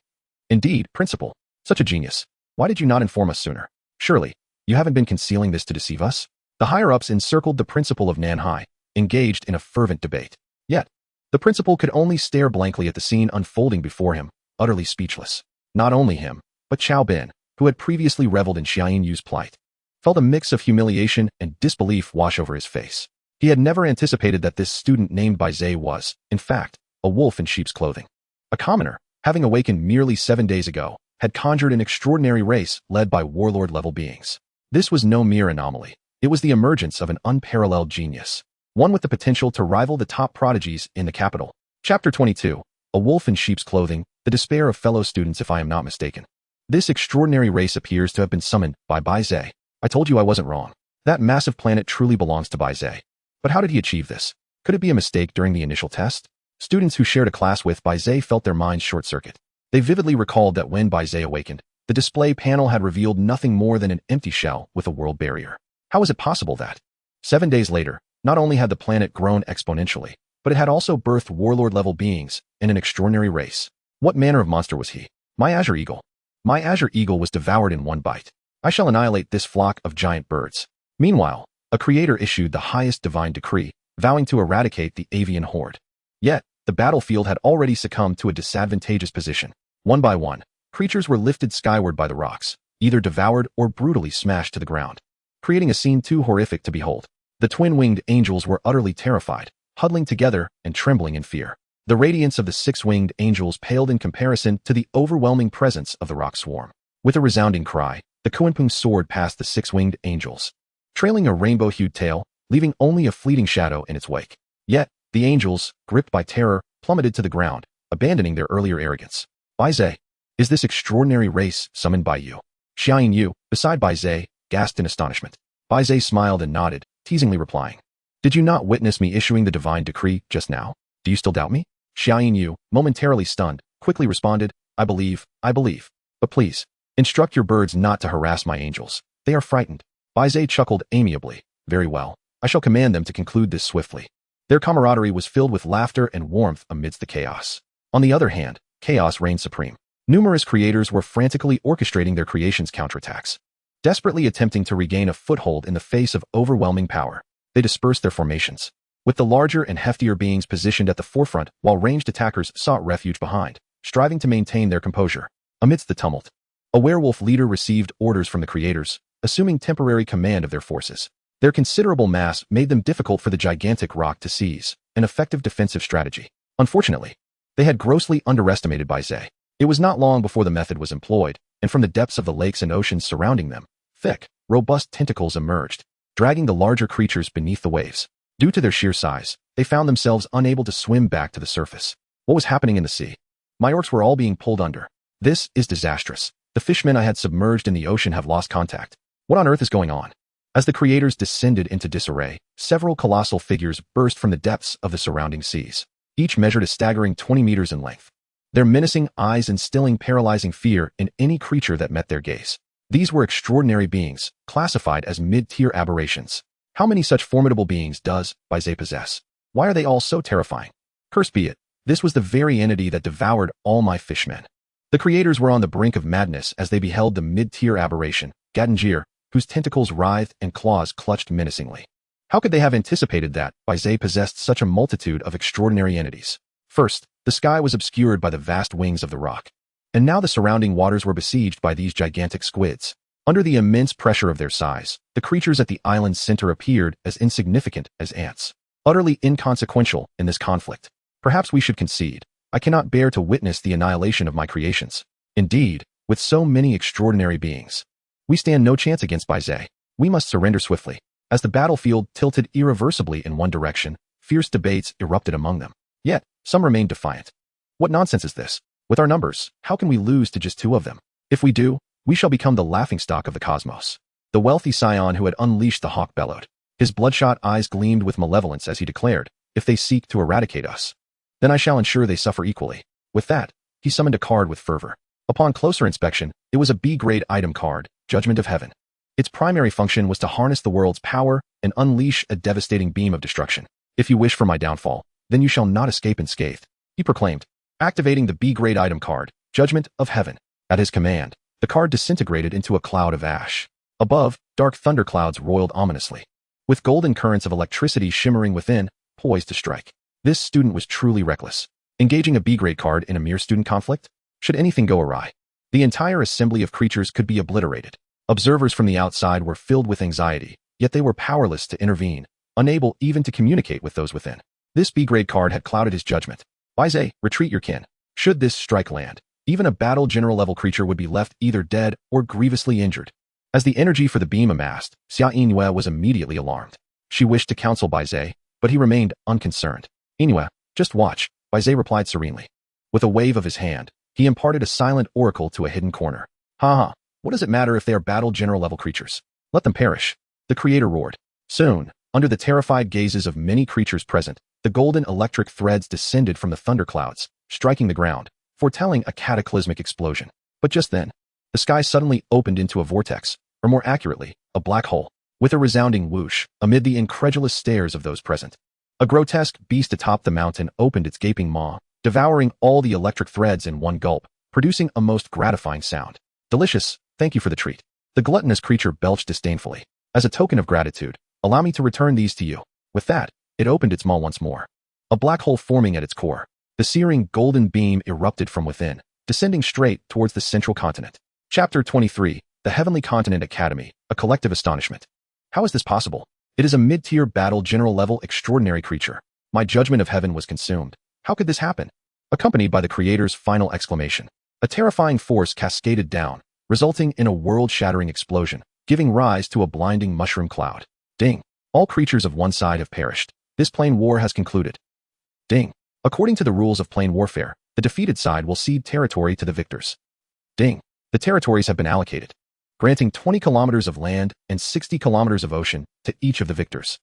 Indeed, Principal. Such a genius. Why did you not inform us sooner? Surely, you haven't been concealing this to deceive us? The higher-ups encircled the principal of Nanhai, engaged in a fervent debate. Yet, the principal could only stare blankly at the scene unfolding before him, utterly speechless. Not only him, but Chao Bin, who had previously reveled in Xiaoyu's plight, felt a mix of humiliation and disbelief wash over his face. He had never anticipated that this student named Bai Ze was, in fact, a wolf in sheep's clothing. A commoner, having awakened merely 7 days ago, had conjured an extraordinary race led by warlord-level beings. This was no mere anomaly. It was the emergence of an unparalleled genius, one with the potential to rival the top prodigies in the capital. Chapter 22, A Wolf in Sheep's Clothing, the despair of fellow students if I am not mistaken. This extraordinary race appears to have been summoned by Bai Ze. I told you I wasn't wrong. That massive planet truly belongs to Bai Ze. But how did he achieve this? Could it be a mistake during the initial test? Students who shared a class with Bai Ze felt their minds short-circuit. They vividly recalled that when Bai Ze awakened, the display panel had revealed nothing more than an empty shell with a world barrier. How was it possible that 7 days later, not only had the planet grown exponentially, but it had also birthed warlord-level beings in an extraordinary race? What manner of monster was he? My azure eagle. My azure eagle was devoured in one bite. I shall annihilate this flock of giant birds. Meanwhile, a creator issued the highest divine decree, vowing to eradicate the avian horde. Yet, the battlefield had already succumbed to a disadvantageous position. One by one, creatures were lifted skyward by the rocks, either devoured or brutally smashed to the ground, creating a scene too horrific to behold. The twin-winged angels were utterly terrified, huddling together and trembling in fear. The radiance of the six-winged angels paled in comparison to the overwhelming presence of the rock swarm. With a resounding cry, the Kuanping soared past the six-winged angels, trailing a rainbow-hued tail, leaving only a fleeting shadow in its wake. Yet, the angels, gripped by terror, plummeted to the ground, abandoning their earlier arrogance. Bai Ze, is this extraordinary race summoned by you? Xiaoyu, beside Bai Ze, gasped in astonishment. Bai Ze smiled and nodded, teasingly replying, "Did you not witness me issuing the divine decree just now? Do you still doubt me?" Xiaoyu, momentarily stunned, quickly responded, I believe. But please, instruct your birds not to harass my angels. They are frightened." Bai Ze chuckled amiably. "Very well. I shall command them to conclude this swiftly." Their camaraderie was filled with laughter and warmth amidst the chaos. On the other hand, chaos reigned supreme. Numerous creators were frantically orchestrating their creations' counterattacks, desperately attempting to regain a foothold in the face of overwhelming power. They dispersed their formations, with the larger and heftier beings positioned at the forefront while ranged attackers sought refuge behind, striving to maintain their composure. Amidst the tumult, A werewolf leader received orders from the creators, assuming temporary command of their forces. Their considerable mass made them difficult for the gigantic rock to seize, an effective defensive strategy. Unfortunately, they had grossly underestimated Bai Ze. It was not long before the method was employed, and from the depths of the lakes and oceans surrounding them, thick, robust tentacles emerged, dragging the larger creatures beneath the waves. Due to their sheer size, they found themselves unable to swim back to the surface. What was happening in the sea? My orcs were all being pulled under. This is disastrous. The fishmen I had submerged in the ocean have lost contact. What on earth is going on? As the creators descended into disarray, several colossal figures burst from the depths of the surrounding seas. Each measured a staggering 20 meters in length. Their menacing eyes instilling paralyzing fear in any creature that met their gaze. These were extraordinary beings, classified as mid-tier aberrations. How many such formidable beings does Bai Ze possess? Why are they all so terrifying? Cursed be it, this was the very entity that devoured all my fishmen. The creators were on the brink of madness as they beheld the mid-tier aberration, Gadangir, whose tentacles writhed and claws clutched menacingly. How could they have anticipated that Bai Ze possessed such a multitude of extraordinary entities? First, the sky was obscured by the vast wings of the rock. And now the surrounding waters were besieged by these gigantic squids. Under the immense pressure of their size, the creatures at the island's center appeared as insignificant as ants. Utterly inconsequential in this conflict. Perhaps we should concede. I cannot bear to witness the annihilation of my creations. Indeed, with so many extraordinary beings, we stand no chance against Bai Ze. We must surrender swiftly. As the battlefield tilted irreversibly in one direction, fierce debates erupted among them. Yet, some remained defiant. What nonsense is this? With our numbers, how can we lose to just 2 of them? If we do, we shall become the laughingstock of the cosmos. The wealthy scion who had unleashed the hawk bellowed. His bloodshot eyes gleamed with malevolence as he declared, if they seek to eradicate us, then I shall ensure they suffer equally. With that, he summoned a card with fervor. Upon closer inspection, it was a B-grade item card, Judgment of Heaven. Its primary function was to harness the world's power and unleash a devastating beam of destruction. If you wish for my downfall, then you shall not escape unscathed, he proclaimed, activating the B-grade item card, Judgment of Heaven. At his command, the card disintegrated into a cloud of ash. Above, dark thunderclouds roiled ominously, with golden currents of electricity shimmering within, poised to strike. This student was truly reckless. Engaging a B-grade card in a mere student conflict? Should anything go awry, the entire assembly of creatures could be obliterated. Observers from the outside were filled with anxiety, yet they were powerless to intervene, unable even to communicate with those within. This B-grade card had clouded his judgment. Bai Ze, retreat your kin. Should this strike land, even a battle general level creature would be left either dead or grievously injured. As the energy for the beam amassed, Xia Yinue was immediately alarmed. She wished to counsel Bai Ze, but he remained unconcerned. Yinue, just watch, Bai Ze replied serenely. With a wave of his hand, he imparted a silent oracle to a hidden corner. Ha ha, what does it matter if they are battle general level creatures? Let them perish. The creator roared. Soon, under the terrified gazes of many creatures present, the golden electric threads descended from the thunderclouds, striking the ground, foretelling a cataclysmic explosion. But just then, the sky suddenly opened into a vortex, or more accurately, a black hole, with a resounding whoosh, amid the incredulous stares of those present. A grotesque beast atop the mountain opened its gaping maw, devouring all the electric threads in one gulp, producing a most gratifying sound. Delicious, thank you for the treat. The gluttonous creature belched disdainfully. As a token of gratitude, allow me to return these to you. With that, it opened its maw once more. A black hole forming at its core. The searing golden beam erupted from within, descending straight towards the central continent. Chapter 23, The Heavenly Continent Academy, A Collective Astonishment. How is this possible? It is a mid-tier battle general level extraordinary creature. My judgment of heaven was consumed. How could this happen? Accompanied by the creator's final exclamation. A terrifying force cascaded down, resulting in a world-shattering explosion, giving rise to a blinding mushroom cloud. Ding. All creatures of one side have perished. This plane war has concluded. Ding. According to the rules of plane warfare, the defeated side will cede territory to the victors. Ding. The territories have been allocated, granting 20 kilometers of land and 60 kilometers of ocean to each of the victors.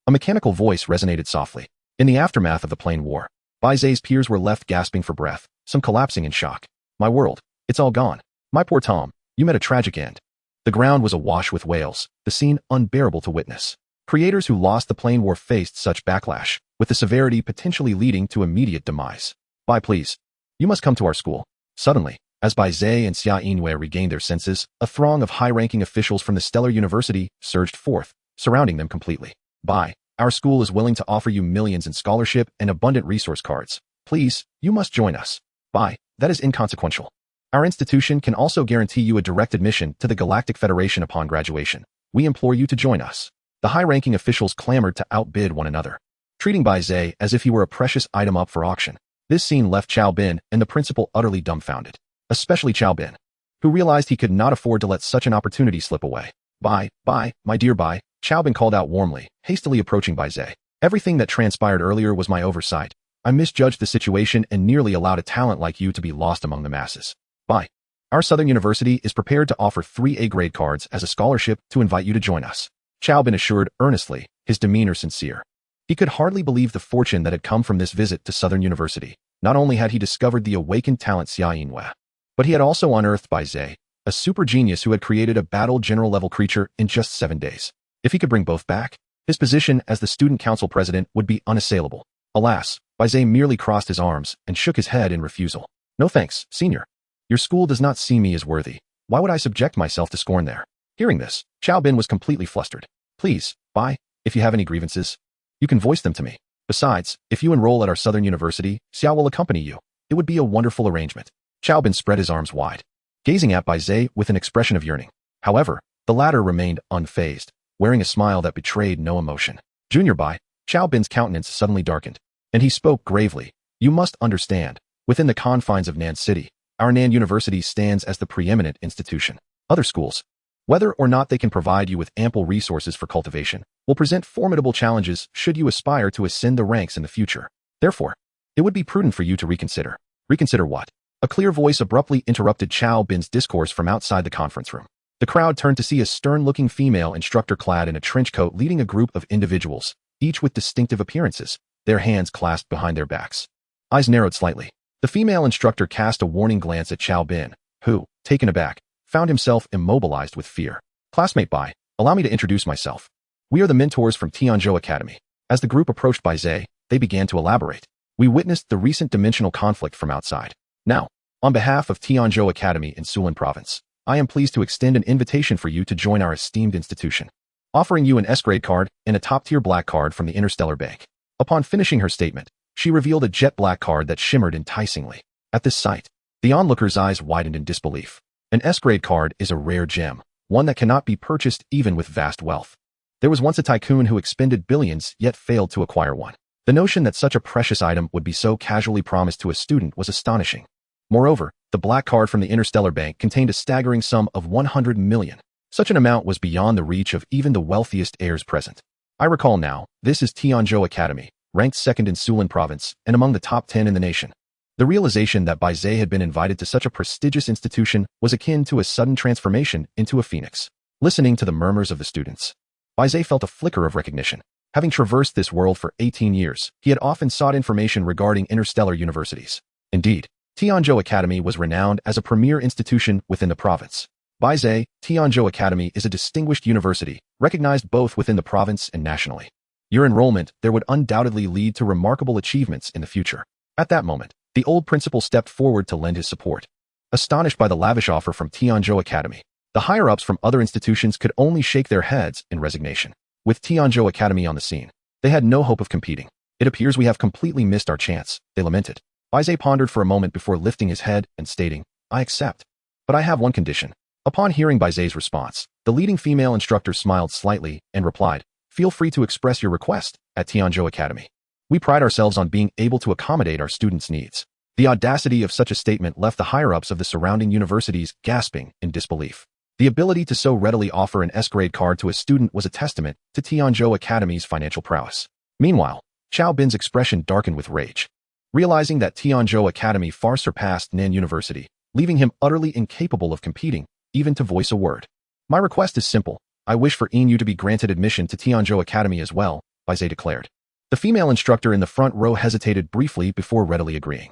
A mechanical voice resonated softly. In the aftermath of the plane war, Bai Ze's peers were left gasping for breath, some collapsing in shock. My world, it's all gone. My poor Tom, you met a tragic end. The ground was awash with wails, the scene unbearable to witness. Creators who lost the plane war faced such backlash, with the severity potentially leading to immediate demise. Bai, please. You must come to our school. Suddenly, as Bai Ze and Xia Yinue regained their senses, a throng of high-ranking officials from the Stellar University surged forth, surrounding them completely. Bai, our school is willing to offer you millions in scholarship and abundant resource cards. Please, you must join us. Bai, that is inconsequential. Our institution can also guarantee you a direct admission to the Galactic Federation upon graduation. We implore you to join us. The high-ranking officials clamored to outbid one another, treating Bai Ze as if he were a precious item up for auction. This scene left Chao Bin and the principal utterly dumbfounded, especially Chao Bin, who realized he could not afford to let such an opportunity slip away. Bai, my dear Bai, Chao Bin called out warmly, hastily approaching Bai Ze. Everything that transpired earlier was my oversight. I misjudged the situation and nearly allowed a talent like you to be lost among the masses. Bai, our Southern University is prepared to offer 3 A-grade cards as a scholarship to invite you to join us. Chao Bin assured earnestly, his demeanor sincere. He could hardly believe the fortune that had come from this visit to Southern University. Not only had he discovered the awakened talent Xia Yinhua, but he had also unearthed Bai Ze, a super genius who had created a battle general-level creature in just 7 days. If he could bring both back, his position as the student council president would be unassailable. Alas, Bai Ze merely crossed his arms and shook his head in refusal. No thanks, senior. Your school does not see me as worthy. Why would I subject myself to scorn there? Hearing this, Chao Bin was completely flustered. Please, Bai, if you have any grievances, you can voice them to me. Besides, if you enroll at our Southern University, Xiao will accompany you. It would be a wonderful arrangement. Chao Bin spread his arms wide, gazing at Bai Ze with an expression of yearning. However, the latter remained unfazed, wearing a smile that betrayed no emotion. Junior Bai, Chao Bin's countenance suddenly darkened, and he spoke gravely. You must understand, within the confines of Nan City, our Nan University stands as the preeminent institution. Other schools, whether or not they can provide you with ample resources for cultivation, will present formidable challenges should you aspire to ascend the ranks in the future. Therefore, it would be prudent for you to reconsider. Reconsider what? A clear voice abruptly interrupted Chao Bin's discourse from outside the conference room. The crowd turned to see a stern-looking female instructor clad in a trench coat leading a group of individuals, each with distinctive appearances, their hands clasped behind their backs. Eyes narrowed slightly. The female instructor cast a warning glance at Chao Bin, who, taken aback, found himself immobilized with fear. Classmate Bai, allow me to introduce myself. We are the mentors from Tianzhou Academy. As the group approached Bai Ze, they began to elaborate. We witnessed the recent dimensional conflict from outside. Now, on behalf of Tianzhou Academy in Sulan Province, I am pleased to extend an invitation for you to join our esteemed institution, offering you an S-grade card and a top-tier black card from the Interstellar Bank. Upon finishing her statement, she revealed a jet black card that shimmered enticingly. At this sight, the onlookers' eyes widened in disbelief. An S-grade card is a rare gem, one that cannot be purchased even with vast wealth. There was once a tycoon who expended billions yet failed to acquire one. The notion that such a precious item would be so casually promised to a student was astonishing. Moreover, the black card from the Interstellar Bank contained a staggering sum of 100 million. Such an amount was beyond the reach of even the wealthiest heirs present. I recall now, this is Tianzhou Academy, ranked second in Sulan Province and among the top 10 in the nation. The realization that Bai Ze had been invited to such a prestigious institution was akin to a sudden transformation into a phoenix. Listening to the murmurs of the students, Bai Ze felt a flicker of recognition. Having traversed this world for 18 years, he had often sought information regarding interstellar universities. Indeed, Tianzhou Academy was renowned as a premier institution within the province. Bai Ze, Tianzhou Academy is a distinguished university, recognized both within the province and nationally. Your enrollment there would undoubtedly lead to remarkable achievements in the future. At that moment, the old principal stepped forward to lend his support. Astonished by the lavish offer from Tianzhou Academy, the higher-ups from other institutions could only shake their heads in resignation. With Tianzhou Academy on the scene, they had no hope of competing. It appears we have completely missed our chance, they lamented. Bai Ze pondered for a moment before lifting his head and stating, I accept. But I have one condition. Upon hearing Bai Ze's response, the leading female instructor smiled slightly and replied, feel free to express your request at Tianzhou Academy. We pride ourselves on being able to accommodate our students' needs. The audacity of such a statement left the higher-ups of the surrounding universities gasping in disbelief. The ability to so readily offer an S-grade card to a student was a testament to Tianzhou Academy's financial prowess. Meanwhile, Chao Bin's expression darkened with rage. Realizing that Tianzhou Academy far surpassed Nan University, leaving him utterly incapable of competing, even to voice a word. My request is simple. I wish for you to be granted admission to Tianzhou Academy as well, Bai Ze declared. The female instructor in the front row hesitated briefly before readily agreeing.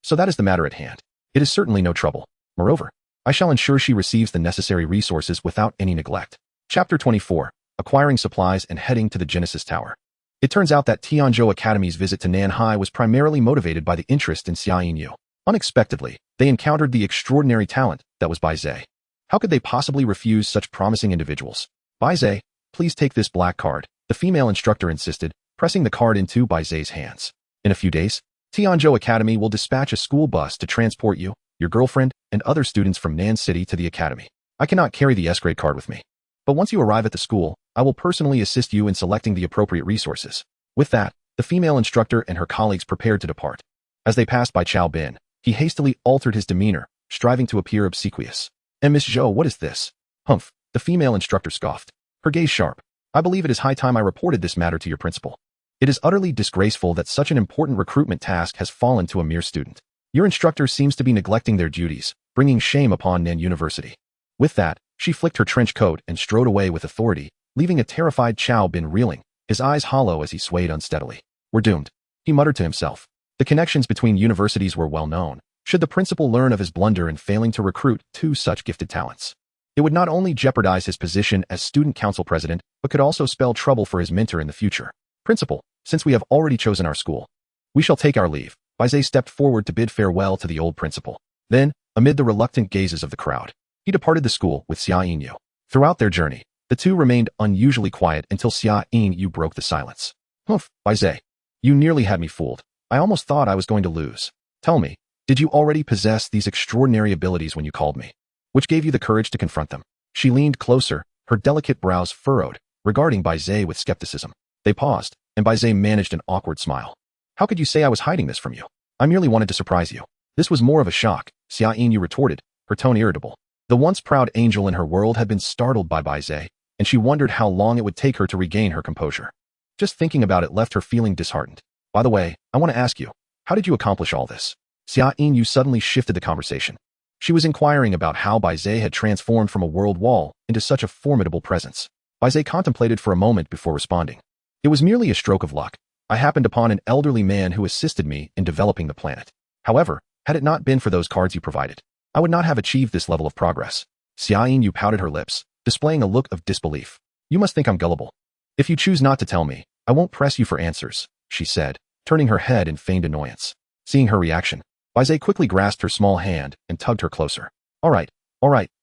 So that is the matter at hand. It is certainly no trouble. Moreover, I shall ensure she receives the necessary resources without any neglect. Chapter 24, Acquiring Supplies and Heading to the Genesis Tower. It turns out that Tianzhou Academy's visit to Nanhai was primarily motivated by the interest in Xia Yinyu. Unexpectedly, they encountered the extraordinary talent that was Bai Ze. How could they possibly refuse such promising individuals? Bai Ze, please take this black card, the female instructor insisted, pressing the card into Bai Ze's hands. In a few days, Tianzhou Academy will dispatch a school bus to transport you, your girlfriend, and other students from Nan City to the academy. I cannot carry the S-grade card with me. But once you arrive at the school, I will personally assist you in selecting the appropriate resources. With that, the female instructor and her colleagues prepared to depart. As they passed by Chow Bin, he hastily altered his demeanor, striving to appear obsequious. And Miss Zhou, what is this? Humph, the female instructor scoffed, her gaze sharp. I believe it is high time I reported this matter to your principal. It is utterly disgraceful that such an important recruitment task has fallen to a mere student. Your instructor seems to be neglecting their duties, bringing shame upon Nan University. With that, she flicked her trench coat and strode away with authority, leaving a terrified Chow Bin reeling, his eyes hollow as he swayed unsteadily. We're doomed, he muttered to himself. The connections between universities were well known. Should the principal learn of his blunder in failing to recruit two such gifted talents, it would not only jeopardize his position as student council president, but could also spell trouble for his mentor in the future. Principal, since we have already chosen our school, we shall take our leave. Bai Ze stepped forward to bid farewell to the old principal. Then, amid the reluctant gazes of the crowd, he departed the school with Xia Yinyu. Throughout their journey, the two remained unusually quiet until Xia Yinyu broke the silence. Humph, Bai Ze, you nearly had me fooled. I almost thought I was going to lose. Tell me, did you already possess these extraordinary abilities when you called me? Which gave you the courage to confront them? She leaned closer, her delicate brows furrowed, regarding Bai Ze with skepticism. They paused, and Bai Ze managed an awkward smile. How could you say I was hiding this from you? I merely wanted to surprise you. This was more of a shock, Xia Yinyu retorted, her tone irritable. The once proud angel in her world had been startled by Bai Ze, and she wondered how long it would take her to regain her composure. Just thinking about it left her feeling disheartened. By the way, I want to ask you, how did you accomplish all this? Xia Yinyu suddenly shifted the conversation. She was inquiring about how Bai Ze had transformed from a world wall into such a formidable presence. Bai Ze contemplated for a moment before responding. It was merely a stroke of luck. I happened upon an elderly man who assisted me in developing the planet. However, had it not been for those cards you provided, I would not have achieved this level of progress. Xia Yinyu pouted her lips, displaying a look of disbelief. You must think I'm gullible. If you choose not to tell me, I won't press you for answers, she said, turning her head in feigned annoyance. Seeing her reaction, Bai Ze quickly grasped her small hand and tugged her closer. All right,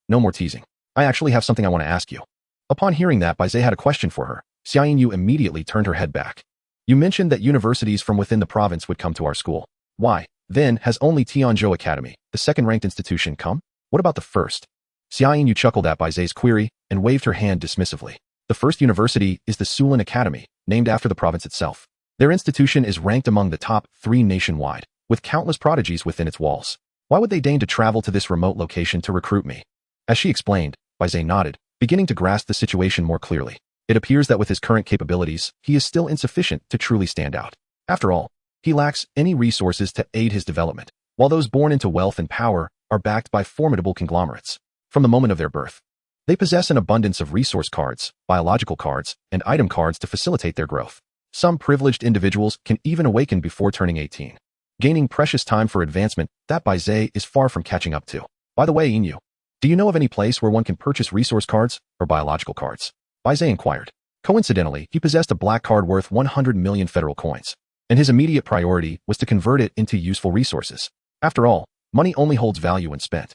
no more teasing. I actually have something I want to ask you. Upon hearing that Bai Ze had a question for her, Xia Yinyu immediately turned her head back. You mentioned that universities from within the province would come to our school. Why, then, has only Tianzhou Academy, the second-ranked institution, come? What about the first? Xia Yinyu chuckled at Bai Ze's query and waved her hand dismissively. The first university is the Sulan Academy, named after the province itself. Their institution is ranked among the top 3 nationwide, with countless prodigies within its walls. Why would they deign to travel to this remote location to recruit me? As she explained, Bai Ze nodded, beginning to grasp the situation more clearly. It appears that with his current capabilities, he is still insufficient to truly stand out. After all, he lacks any resources to aid his development, while those born into wealth and power are backed by formidable conglomerates. From the moment of their birth, they possess an abundance of resource cards, biological cards, and item cards to facilitate their growth. Some privileged individuals can even awaken before turning 18. Gaining precious time for advancement that Bai Ze is far from catching up to. By the way, Yinyu, do you know of any place where one can purchase resource cards or biological cards? Bai Ze inquired. Coincidentally, he possessed a black card worth 100 million federal coins, and his immediate priority was to convert it into useful resources. After all, money only holds value when spent.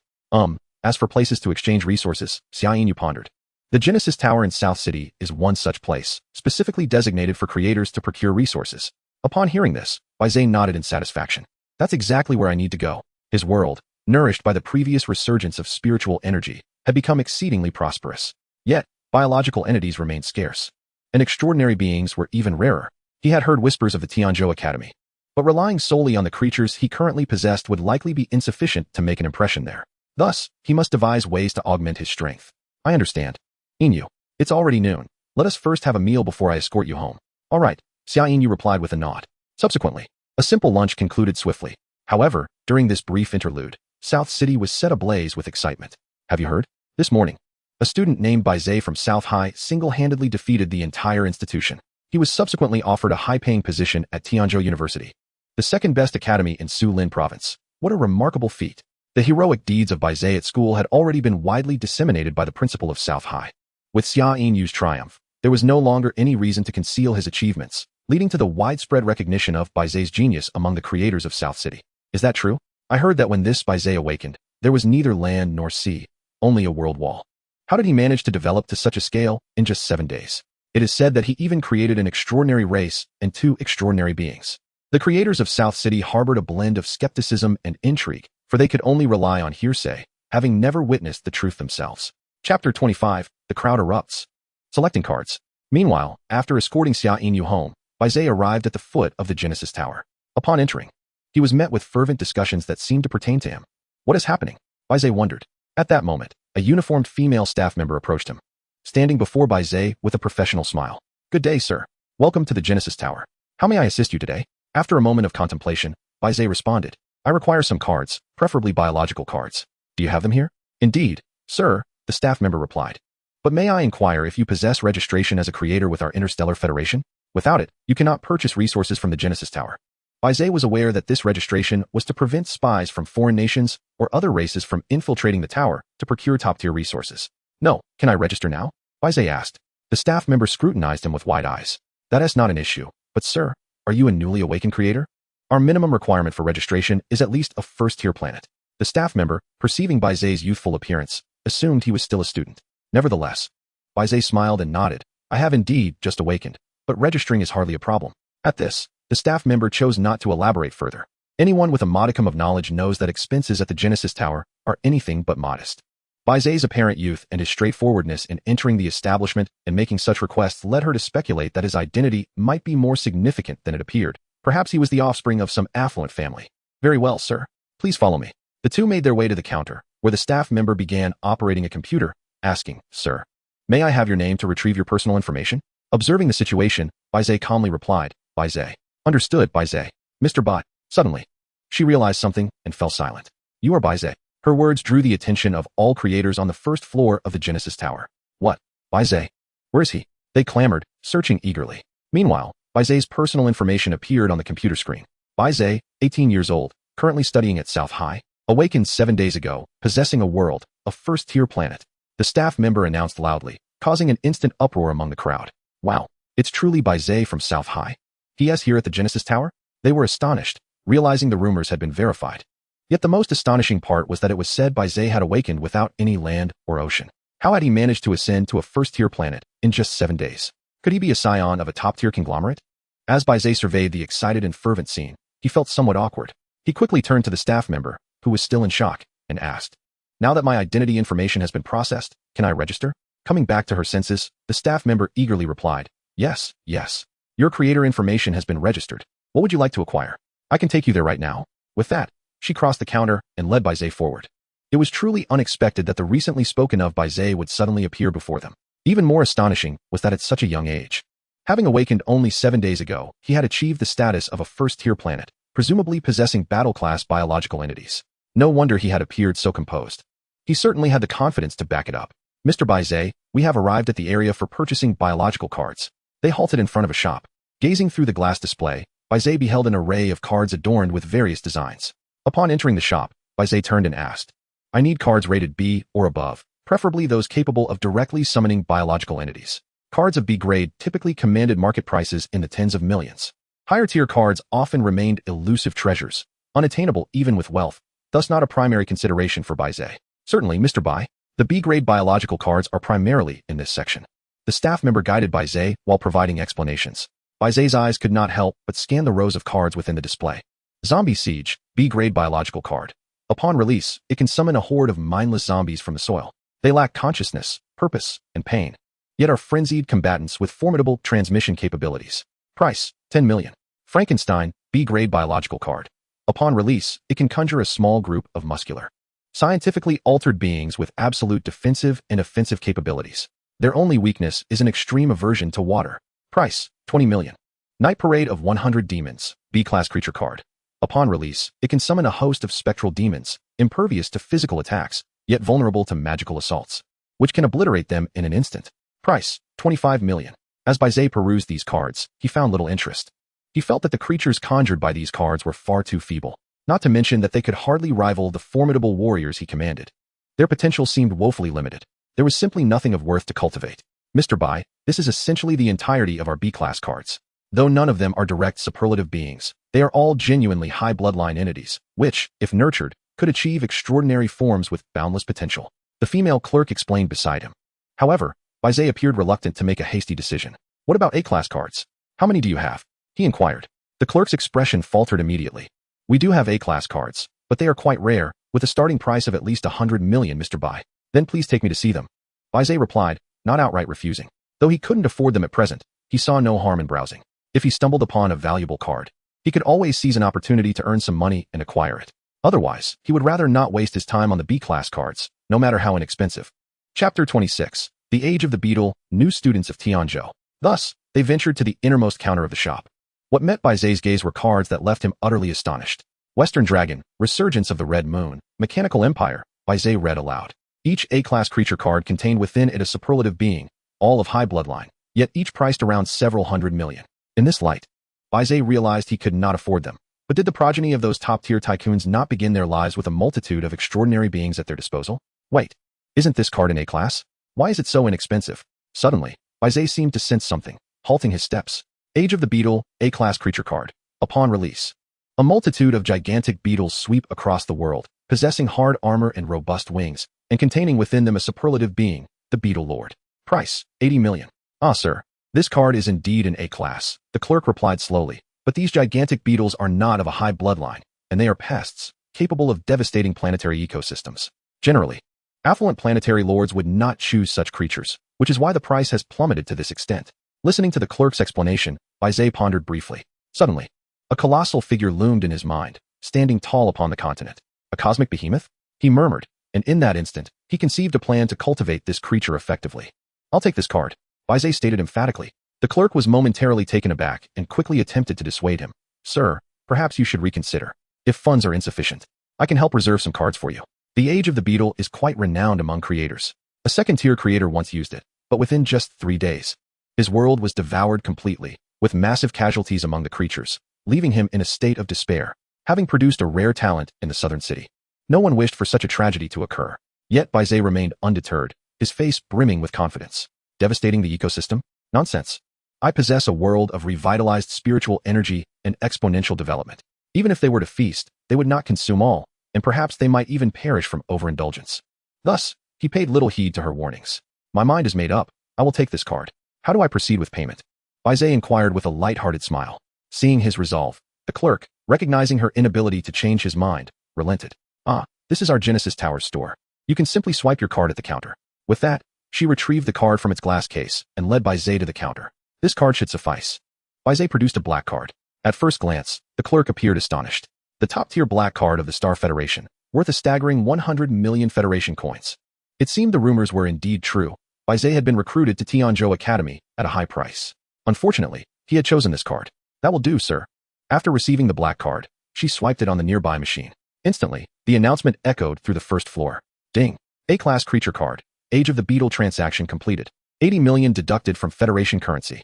As for places to exchange resources, Xia Yinyu pondered. The Genesis Tower in South City is one such place, specifically designated for creators to procure resources. Upon hearing this, Bai Ze nodded in satisfaction. That's exactly where I need to go. His world, nourished by the previous resurgence of spiritual energy, had become exceedingly prosperous. Yet, biological entities remained scarce, and extraordinary beings were even rarer. He had heard whispers of the Tianzhou Academy, but relying solely on the creatures he currently possessed would likely be insufficient to make an impression there. Thus, he must devise ways to augment his strength. I understand. Yinyu, it's already noon. Let us first have a meal before I escort you home. All right, Xia Yinyu replied with a nod. Subsequently, a simple lunch concluded swiftly. However, during this brief interlude, South City was set ablaze with excitement. Have you heard? This morning, a student named Bai Ze from South High single-handedly defeated the entire institution. He was subsequently offered a high-paying position at Tianzhou University, the second-best academy in Sulin province. What a remarkable feat. The heroic deeds of Bai Ze at school had already been widely disseminated by the principal of South High. With Xia Yinyu's triumph, there was no longer any reason to conceal his achievements, leading to the widespread recognition of Bai Ze's genius among the creators of South City. Is that true? I heard that when this Bai Ze awakened, there was neither land nor sea, only a world wall. How did he manage to develop to such a scale in just 7 days? It is said that he even created an extraordinary race and 2 extraordinary beings. The creators of South City harbored a blend of skepticism and intrigue, for they could only rely on hearsay, having never witnessed the truth themselves. Chapter 25. The crowd erupts. Selecting cards. Meanwhile, after escorting Xia Inyu home, Bai Ze arrived at the foot of the Genesis Tower. Upon entering, he was met with fervent discussions that seemed to pertain to him. What is happening? Bai Ze wondered. At that moment, a uniformed female staff member approached him, standing before Bai Ze with a professional smile. Good day, sir. Welcome to the Genesis Tower. How may I assist you today? After a moment of contemplation, Bai Ze responded. I require some cards, preferably biological cards. Do you have them here? Indeed, sir, the staff member replied. But may I inquire if you possess registration as a creator with our Interstellar Federation? Without it, you cannot purchase resources from the Genesis Tower. Bai Ze was aware that this registration was to prevent spies from foreign nations or other races from infiltrating the tower to procure top-tier resources. No, can I register now? Bai Ze asked. The staff member scrutinized him with wide eyes. That is not an issue, but sir, are you a newly awakened creator? Our minimum requirement for registration is at least a first-tier planet. The staff member, perceiving Bai Ze's youthful appearance, assumed he was still a student. Nevertheless, Bai Ze smiled and nodded. I have indeed just awakened, but registering is hardly a problem. At this, the staff member chose not to elaborate further. Anyone with a modicum of knowledge knows that expenses at the Genesis Tower are anything but modest. Bai Ze's apparent youth and his straightforwardness in entering the establishment and making such requests led her to speculate that his identity might be more significant than it appeared. Perhaps he was the offspring of some affluent family. Very well, sir. Please follow me. The two made their way to the counter, where the staff member began operating a computer, asking, Sir, may I have your name to retrieve your personal information? Observing the situation, Bai Ze calmly replied, Bai Ze. Understood, Bai Ze. Mr. Bai. Suddenly, she realized something and fell silent. You are Bai Ze. Her words drew the attention of all creators on the first floor of the Genesis Tower. What? Bai Ze? Where is he? They clamored, searching eagerly. Meanwhile, Bai Ze's personal information appeared on the computer screen. Bai Ze, 18 years old, currently studying at South High, awakened 7 days ago, possessing a world, a first-tier planet. The staff member announced loudly, causing an instant uproar among the crowd. Wow, it's truly Bai Ze from South High. He is here at the Genesis Tower? They were astonished, realizing the rumors had been verified. Yet the most astonishing part was that it was said Bai Ze had awakened without any land or ocean. How had he managed to ascend to a first-tier planet in just 7 days? Could he be a scion of a top-tier conglomerate? As Bai Ze surveyed the excited and fervent scene, he felt somewhat awkward. He quickly turned to the staff member, who was still in shock, and asked, Now that my identity information has been processed, can I register? Coming back to her senses, the staff member eagerly replied, Yes, yes. Your creator information has been registered. What would you like to acquire? I can take you there right now. With that, she crossed the counter and led Bai Ze forward. It was truly unexpected that the recently spoken of Bai Ze would suddenly appear before them. Even more astonishing was that at such a young age. Having awakened only 7 days ago, he had achieved the status of a first-tier planet, presumably possessing battle-class biological entities. No wonder he had appeared so composed. He certainly had the confidence to back it up. Mr. Bai Ze, we have arrived at the area for purchasing biological cards. They halted in front of a shop. Gazing through the glass display, Bai Ze beheld an array of cards adorned with various designs. Upon entering the shop, Bai Ze turned and asked, I need cards rated B or above, preferably those capable of directly summoning biological entities. Cards of B grade typically commanded market prices in the tens of millions. Higher-tier cards often remained elusive treasures, unattainable even with wealth, thus not a primary consideration for Bai Ze. Certainly, Mr. Bai. The B-grade biological cards are primarily in this section. The staff member guided Bai Ze while providing explanations. Bai Ze's eyes could not help but scan the rows of cards within the display. Zombie Siege, B-grade biological card. Upon release, it can summon a horde of mindless zombies from the soil. They lack consciousness, purpose, and pain, yet are frenzied combatants with formidable transmission capabilities. Price, 10 million. Frankenstein, B-grade biological card. Upon release, it can conjure a small group of muscular, scientifically altered beings with absolute defensive and offensive capabilities. Their only weakness is an extreme aversion to water. Price, 20 million. Night Parade of 100 Demons, B-class creature card. Upon release, it can summon a host of spectral demons, impervious to physical attacks, yet vulnerable to magical assaults, which can obliterate them in an instant. Price, 25 million. As Bai Ze perused these cards, he found little interest. He felt that the creatures conjured by these cards were far too feeble, not to mention that they could hardly rival the formidable warriors he commanded. Their potential seemed woefully limited. There was simply nothing of worth to cultivate. Mr. Bai, this is essentially the entirety of our B-class cards. Though none of them are direct superlative beings, they are all genuinely high bloodline entities, which, if nurtured, could achieve extraordinary forms with boundless potential. The female clerk explained beside him. However, Bai Ze appeared reluctant to make a hasty decision. What about A-class cards? How many do you have? He inquired. The clerk's expression faltered immediately. We do have A-class cards, But they are quite rare, with a starting price of at least 100 million, Mr. Bai. Then please take me to see them. Bai Ze replied, not outright refusing. Though he couldn't afford them at present, he saw no harm in browsing. If he stumbled upon a valuable card, he could always seize an opportunity to earn some money and acquire it. Otherwise, he would rather not waste his time on the B-class cards, no matter how inexpensive. Chapter 26. The Age of the Beetle, New Students of Tianzhou. Thus, they ventured to the innermost counter of the shop. What met Bai Ze's gaze were cards that left him utterly astonished. Western Dragon, Resurgence of the Red Moon, Mechanical Empire, Bai Ze read aloud. Each A-class creature card contained within it a superlative being, all of high bloodline, yet each priced around several hundred million. In this light, Bai Ze realized he could not afford them. But did the progeny of those top-tier tycoons not begin their lives with a multitude of extraordinary beings at their disposal? Wait, isn't this card an A-class? Why is it so inexpensive? Suddenly, Bai Ze seemed to sense something, halting his steps. Age of the Beetle, A-class creature card. Upon release, a multitude of gigantic beetles sweep across the world, possessing hard armor and robust wings, and containing within them a superlative being, the Beetle Lord. Price, 80 million. Ah, sir, this card is indeed an A-class, the clerk replied slowly, but these gigantic beetles are not of a high bloodline, and they are pests, capable of devastating planetary ecosystems. Generally, affluent planetary lords would not choose such creatures, which is why the price has plummeted to this extent. Listening to the clerk's explanation, Bai Ze pondered briefly. Suddenly, a colossal figure loomed in his mind, standing tall upon the continent. A cosmic behemoth? He murmured, and in that instant, he conceived a plan to cultivate this creature effectively. I'll take this card, Bai Ze stated emphatically. The clerk was momentarily taken aback and quickly attempted to dissuade him. Sir, perhaps you should reconsider. If funds are insufficient, I can help reserve some cards for you. The Age of the Beetle is quite renowned among creators. A second-tier creator once used it, but within just 3 days, his world was devoured completely, with massive casualties among the creatures, leaving him in a state of despair, having produced a rare talent in the southern city. No one wished for such a tragedy to occur. Yet Bai Ze remained undeterred, his face brimming with confidence. Devastating the ecosystem? Nonsense. I possess a world of revitalized spiritual energy and exponential development. Even if they were to feast, they would not consume all, and perhaps they might even perish from overindulgence. Thus, he paid little heed to her warnings. My mind is made up. I will take this card. How do I proceed with payment? Bai Ze inquired with a light-hearted smile. Seeing his resolve, the clerk, recognizing her inability to change his mind, relented. Ah, this is our Genesis Tower's store. You can simply swipe your card at the counter. With that, she retrieved the card from its glass case and led Bai Ze to the counter. This card should suffice. Bai Ze produced a black card. At first glance, the clerk appeared astonished. The top-tier black card of the Star Federation, worth a staggering 100 million Federation coins. It seemed the rumors were indeed true. Bai Ze had been recruited to Tianzhou Academy at a high price. Unfortunately, he had chosen this card. That will do, sir. After receiving the black card, she swiped it on the nearby machine. Instantly, the announcement echoed through the first floor. Ding. A-class creature card. Age of the Beetle transaction completed. 80 million deducted from Federation currency.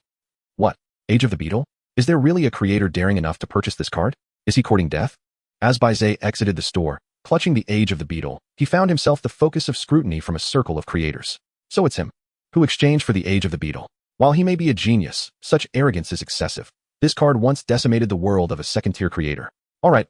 What? Age of the Beetle? Is there really a creator daring enough to purchase this card? Is he courting death? As Bai Ze exited the store, clutching the Age of the Beetle, he found himself the focus of scrutiny from a circle of creators. So it's him, who exchanged for the Age of the Beetle. While he may be a genius, such arrogance is excessive. This card once decimated the world of a second-tier creator. All right.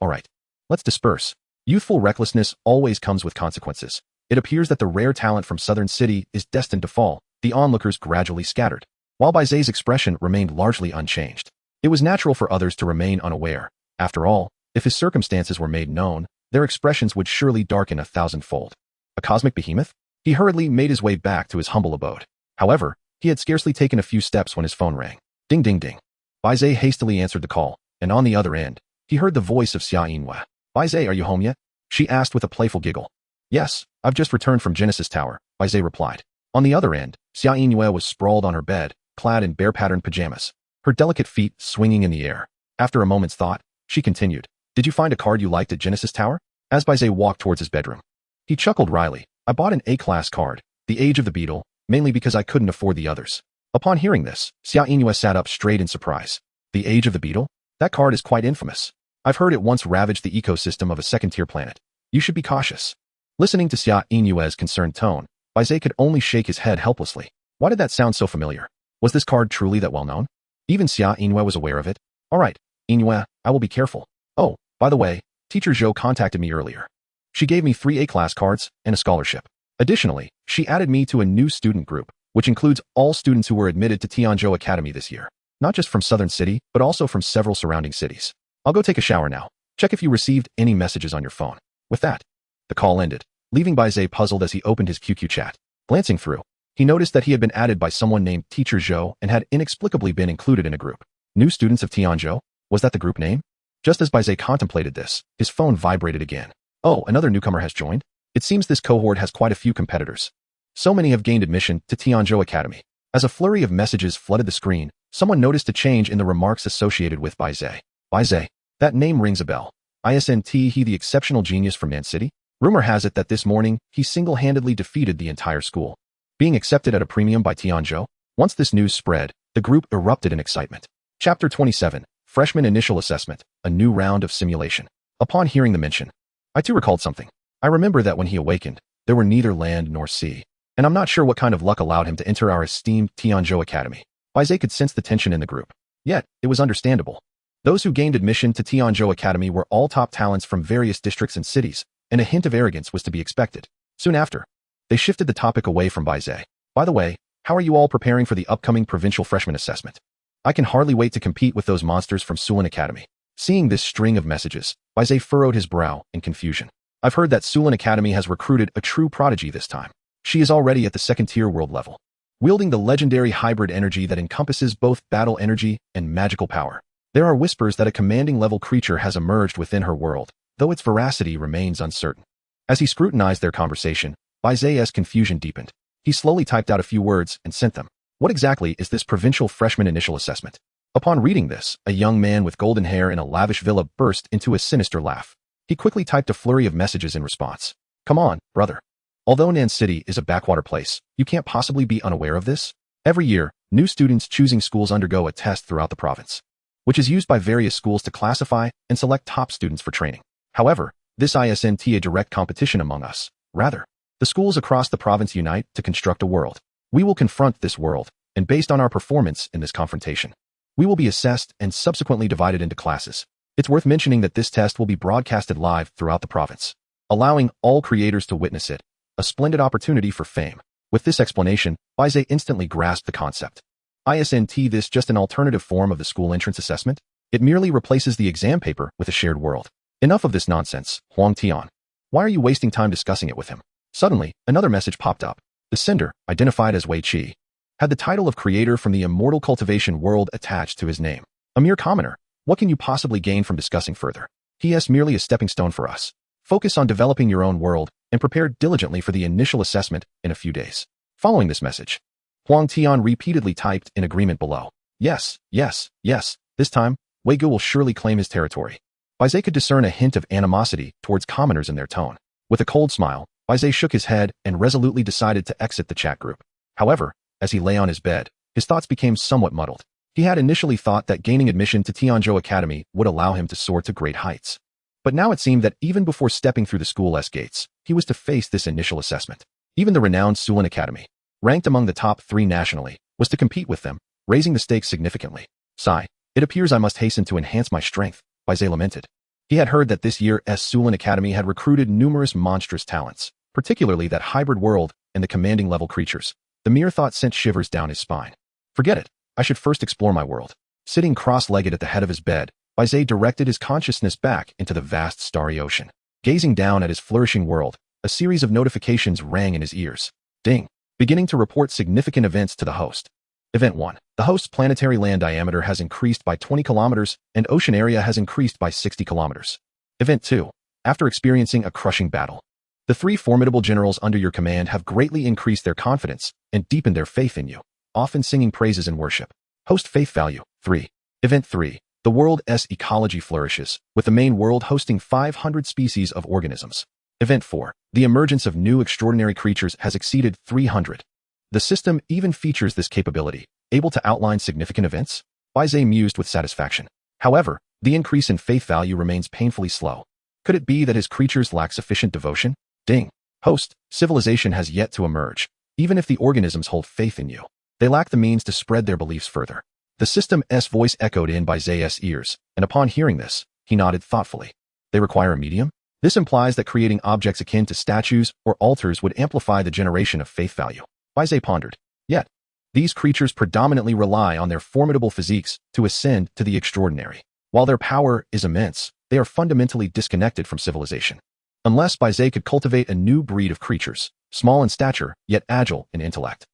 Let's disperse. Youthful recklessness always comes with consequences. It appears that the rare talent from Southern City is destined to fall. The onlookers gradually scattered, while Bai Ze's expression remained largely unchanged. It was natural for others to remain unaware. After all, if his circumstances were made known, their expressions would surely darken 1,000-fold. A cosmic behemoth? He hurriedly made his way back to his humble abode. However, he had scarcely taken a few steps when his phone rang. Ding ding ding. Bai Ze hastily answered the call, and on the other end, he heard the voice of Xia Yinhua. Bai Ze, are you home yet? She asked with a playful giggle. Yes, I've just returned from Genesis Tower, Bai Ze replied. On the other end, Xia Yinhua was sprawled on her bed, clad in bear-patterned pajamas, her delicate feet swinging in the air. After a moment's thought, she continued. Did you find a card you liked at Genesis Tower? As Bai Ze walked towards his bedroom, he chuckled wryly. I bought an A-class card, the Age of the Beetle, mainly because I couldn't afford the others. Upon hearing this, Xia Yinhua sat up straight in surprise. The Age of the Beetle? That card is quite infamous. I've heard it once ravaged the ecosystem of a second-tier planet. You should be cautious. Listening to Xia Yinhua's concerned tone, Bai Ze could only shake his head helplessly. Why did that sound so familiar? Was this card truly that well-known? Even Xia Yinhua was aware of it. All right, Yinhua, I will be careful. Oh, by the way, Teacher Zhou contacted me earlier. She gave me 3 A-class cards and a scholarship. Additionally, she added me to a new student group, which includes all students who were admitted to Tianzhou Academy this year. Not just from Southern City, but also from several surrounding cities. I'll go take a shower now. Check if you received any messages on your phone. With that, the call ended, leaving Bai Ze puzzled as he opened his QQ chat. Glancing through, he noticed that he had been added by someone named Teacher Zhou and had inexplicably been included in a group. New students of Tianzhou? Was that the group name? Just as Bai Ze contemplated this, his phone vibrated again. Oh, another newcomer has joined? It seems this cohort has quite a few competitors. So many have gained admission to Tianzhou Academy. As a flurry of messages flooded the screen, someone noticed a change in the remarks associated with Bai Ze. Bai Ze, that name rings a bell. Isn't he the exceptional genius from Nan City? Rumor has it that this morning, he single-handedly defeated the entire school. Being accepted at a premium by Tianzhou? Once this news spread, the group erupted in excitement. Chapter 27, Freshman Initial Assessment, a new round of simulation. Upon hearing the mention, I too recalled something. I remember that when he awakened, there were neither land nor sea. And I'm not sure what kind of luck allowed him to enter our esteemed Tianzhou Academy. Bai Ze could sense the tension in the group. Yet, it was understandable. Those who gained admission to Tianzhou Academy were all top talents from various districts and cities, and a hint of arrogance was to be expected. Soon after, they shifted the topic away from Bai Ze. By the way, how are you all preparing for the upcoming provincial freshman assessment? I can hardly wait to compete with those monsters from Sulan Academy. Seeing this string of messages, Bai Ze furrowed his brow in confusion. I've heard that Sulan Academy has recruited a true prodigy this time. She is already at the second-tier world level, wielding the legendary hybrid energy that encompasses both battle energy and magical power. There are whispers that a commanding-level creature has emerged within her world, though its veracity remains uncertain. As he scrutinized their conversation, Bai Ze's confusion deepened. He slowly typed out a few words and sent them. What exactly is this provincial freshman initial assessment? Upon reading this, a young man with golden hair in a lavish villa burst into a sinister laugh. He quickly typed a flurry of messages in response. Come on, brother. Although Nan City is a backwater place, you can't possibly be unaware of this? Every year, new students choosing schools undergo a test throughout the province, which is used by various schools to classify and select top students for training. However, this isn't a direct competition among us. Rather, the schools across the province unite to construct a world. We will confront this world, and based on our performance in this confrontation, we will be assessed and subsequently divided into classes. It's worth mentioning that this test will be broadcasted live throughout the province, allowing all creators to witness it, a splendid opportunity for fame. With this explanation, Bai Ze instantly grasped the concept. Isn't this just an alternative form of the school entrance assessment? It merely replaces the exam paper with a shared world. Enough of this nonsense, Huang Tian. Why are you wasting time discussing it with him? Suddenly, another message popped up. The sender, identified as Wei Qi, had the title of creator from the immortal cultivation world attached to his name. A mere commoner, what can you possibly gain from discussing further? He is merely a stepping stone for us. Focus on developing your own world and prepare diligently for the initial assessment in a few days. Following this message, Huang Tian repeatedly typed in agreement below. Yes, yes, yes, this time, Wei Gu will surely claim his territory. Bai Ze could discern a hint of animosity towards commoners in their tone. With a cold smile, Bai Ze shook his head and resolutely decided to exit the chat group. However, as he lay on his bed, his thoughts became somewhat muddled. He had initially thought that gaining admission to Tianzhou Academy would allow him to soar to great heights. But now it seemed that even before stepping through the school's gates, he was to face this initial assessment. Even the renowned Sulan Academy, ranked among the top 3 nationally, was to compete with them, raising the stakes significantly. Sigh, it appears I must hasten to enhance my strength, Bai Ze lamented. He had heard that this year's Sulan Academy had recruited numerous monstrous talents, particularly that hybrid world and the commanding level creatures. The mere thought sent shivers down his spine. Forget it, I should first explore my world. Sitting cross-legged at the head of his bed, Bai Ze directed his consciousness back into the vast starry ocean. Gazing down at his flourishing world, a series of notifications rang in his ears. Ding! Beginning to report significant events to the host. Event 1. The host's planetary land diameter has increased by 20 kilometers and ocean area has increased by 60 kilometers. Event 2. After experiencing a crushing battle, the 3 formidable generals under your command have greatly increased their confidence and deepened their faith in you, often singing praises and worship. Host faith value. 3. Event 3. The world's ecology flourishes, with the main world hosting 500 species of organisms. Event 4. The emergence of new extraordinary creatures has exceeded 300. The system even features this capability, able to outline significant events. Bai Ze mused with satisfaction. However, the increase in faith value remains painfully slow. Could it be that his creatures lack sufficient devotion? Ding. Host, civilization has yet to emerge. Even if the organisms hold faith in you, they lack the means to spread their beliefs further. The system's voice echoed in Bai Ze's ears, and upon hearing this, he nodded thoughtfully. They require a medium? This implies that creating objects akin to statues or altars would amplify the generation of faith value. Bai Ze pondered. Yet, these creatures predominantly rely on their formidable physiques to ascend to the extraordinary. While their power is immense, they are fundamentally disconnected from civilization. Unless Bai Ze could cultivate a new breed of creatures, small in stature, yet agile in intellect.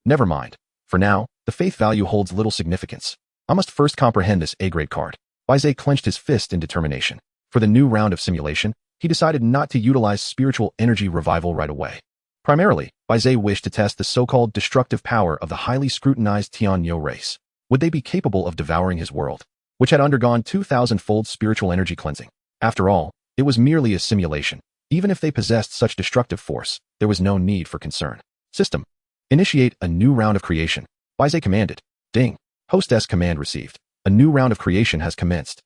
Never mind. For now, the faith value holds little significance. I must first comprehend this A-grade card. Bai Ze clenched his fist in determination. For the new round of simulation, he decided not to utilize spiritual energy revival right away. Primarily, Bai Ze wished to test the so-called destructive power of the highly scrutinized Tianyo race. Would they be capable of devouring his world, which had undergone 2,000-fold spiritual energy cleansing? After all, it was merely a simulation. Even if they possessed such destructive force, there was no need for concern. System. Initiate a new round of creation. Bai Ze commanded. Ding. Hostess command received. A new round of creation has commenced.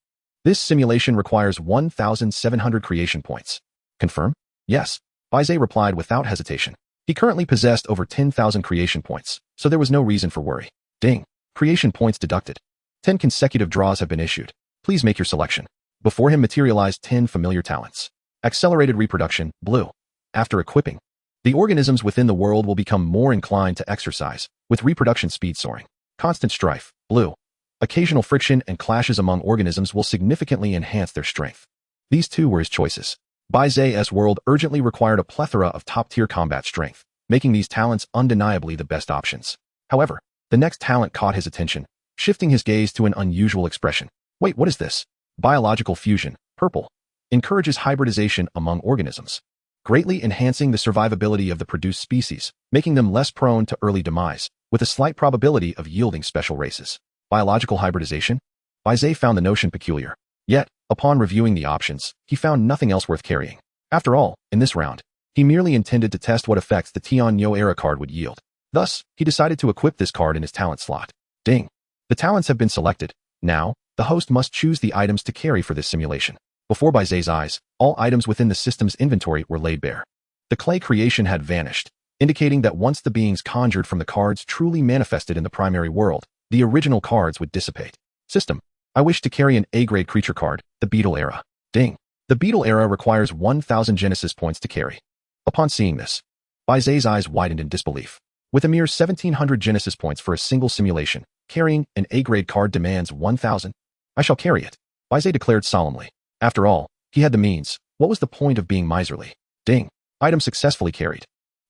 This simulation requires 1,700 creation points. Confirm? Yes. Bai Ze replied without hesitation. He currently possessed over 10,000 creation points, so there was no reason for worry. Ding. Creation points deducted. 10 consecutive draws have been issued. Please make your selection. Before him materialized 10 familiar talents. Accelerated reproduction, blue. After equipping, the organisms within the world will become more inclined to exercise, with reproduction speed soaring. Constant strife, blue. Occasional friction and clashes among organisms will significantly enhance their strength. These two were his choices. Bai Ze's world urgently required a plethora of top-tier combat strength, making these talents undeniably the best options. However, the next talent caught his attention, shifting his gaze to an unusual expression. Wait, what is this? Biological fusion, purple. Encourages hybridization among organisms, greatly enhancing the survivability of the produced species, making them less prone to early demise, with a slight probability of yielding special races. Biological hybridization? Bai Ze found the notion peculiar. Yet, upon reviewing the options, he found nothing else worth carrying. After all, in this round, he merely intended to test what effects the Tianyo era card would yield. Thus, he decided to equip this card in his talent slot. Ding. The talents have been selected. Now, the host must choose the items to carry for this simulation. Before Bai Ze's eyes, all items within the system's inventory were laid bare. The clay creation had vanished, indicating that once the beings conjured from the cards truly manifested in the primary world, the original cards would dissipate. System. I wish to carry an A-grade creature card, the Beetle Era. Ding. The Beetle Era requires 1,000 Genesis points to carry. Upon seeing this, Bai Ze's eyes widened in disbelief. With a mere 1,700 Genesis points for a single simulation, carrying an A-grade card demands 1,000. I shall carry it, Bai Ze declared solemnly. After all, he had the means. What was the point of being miserly? Ding. Item successfully carried.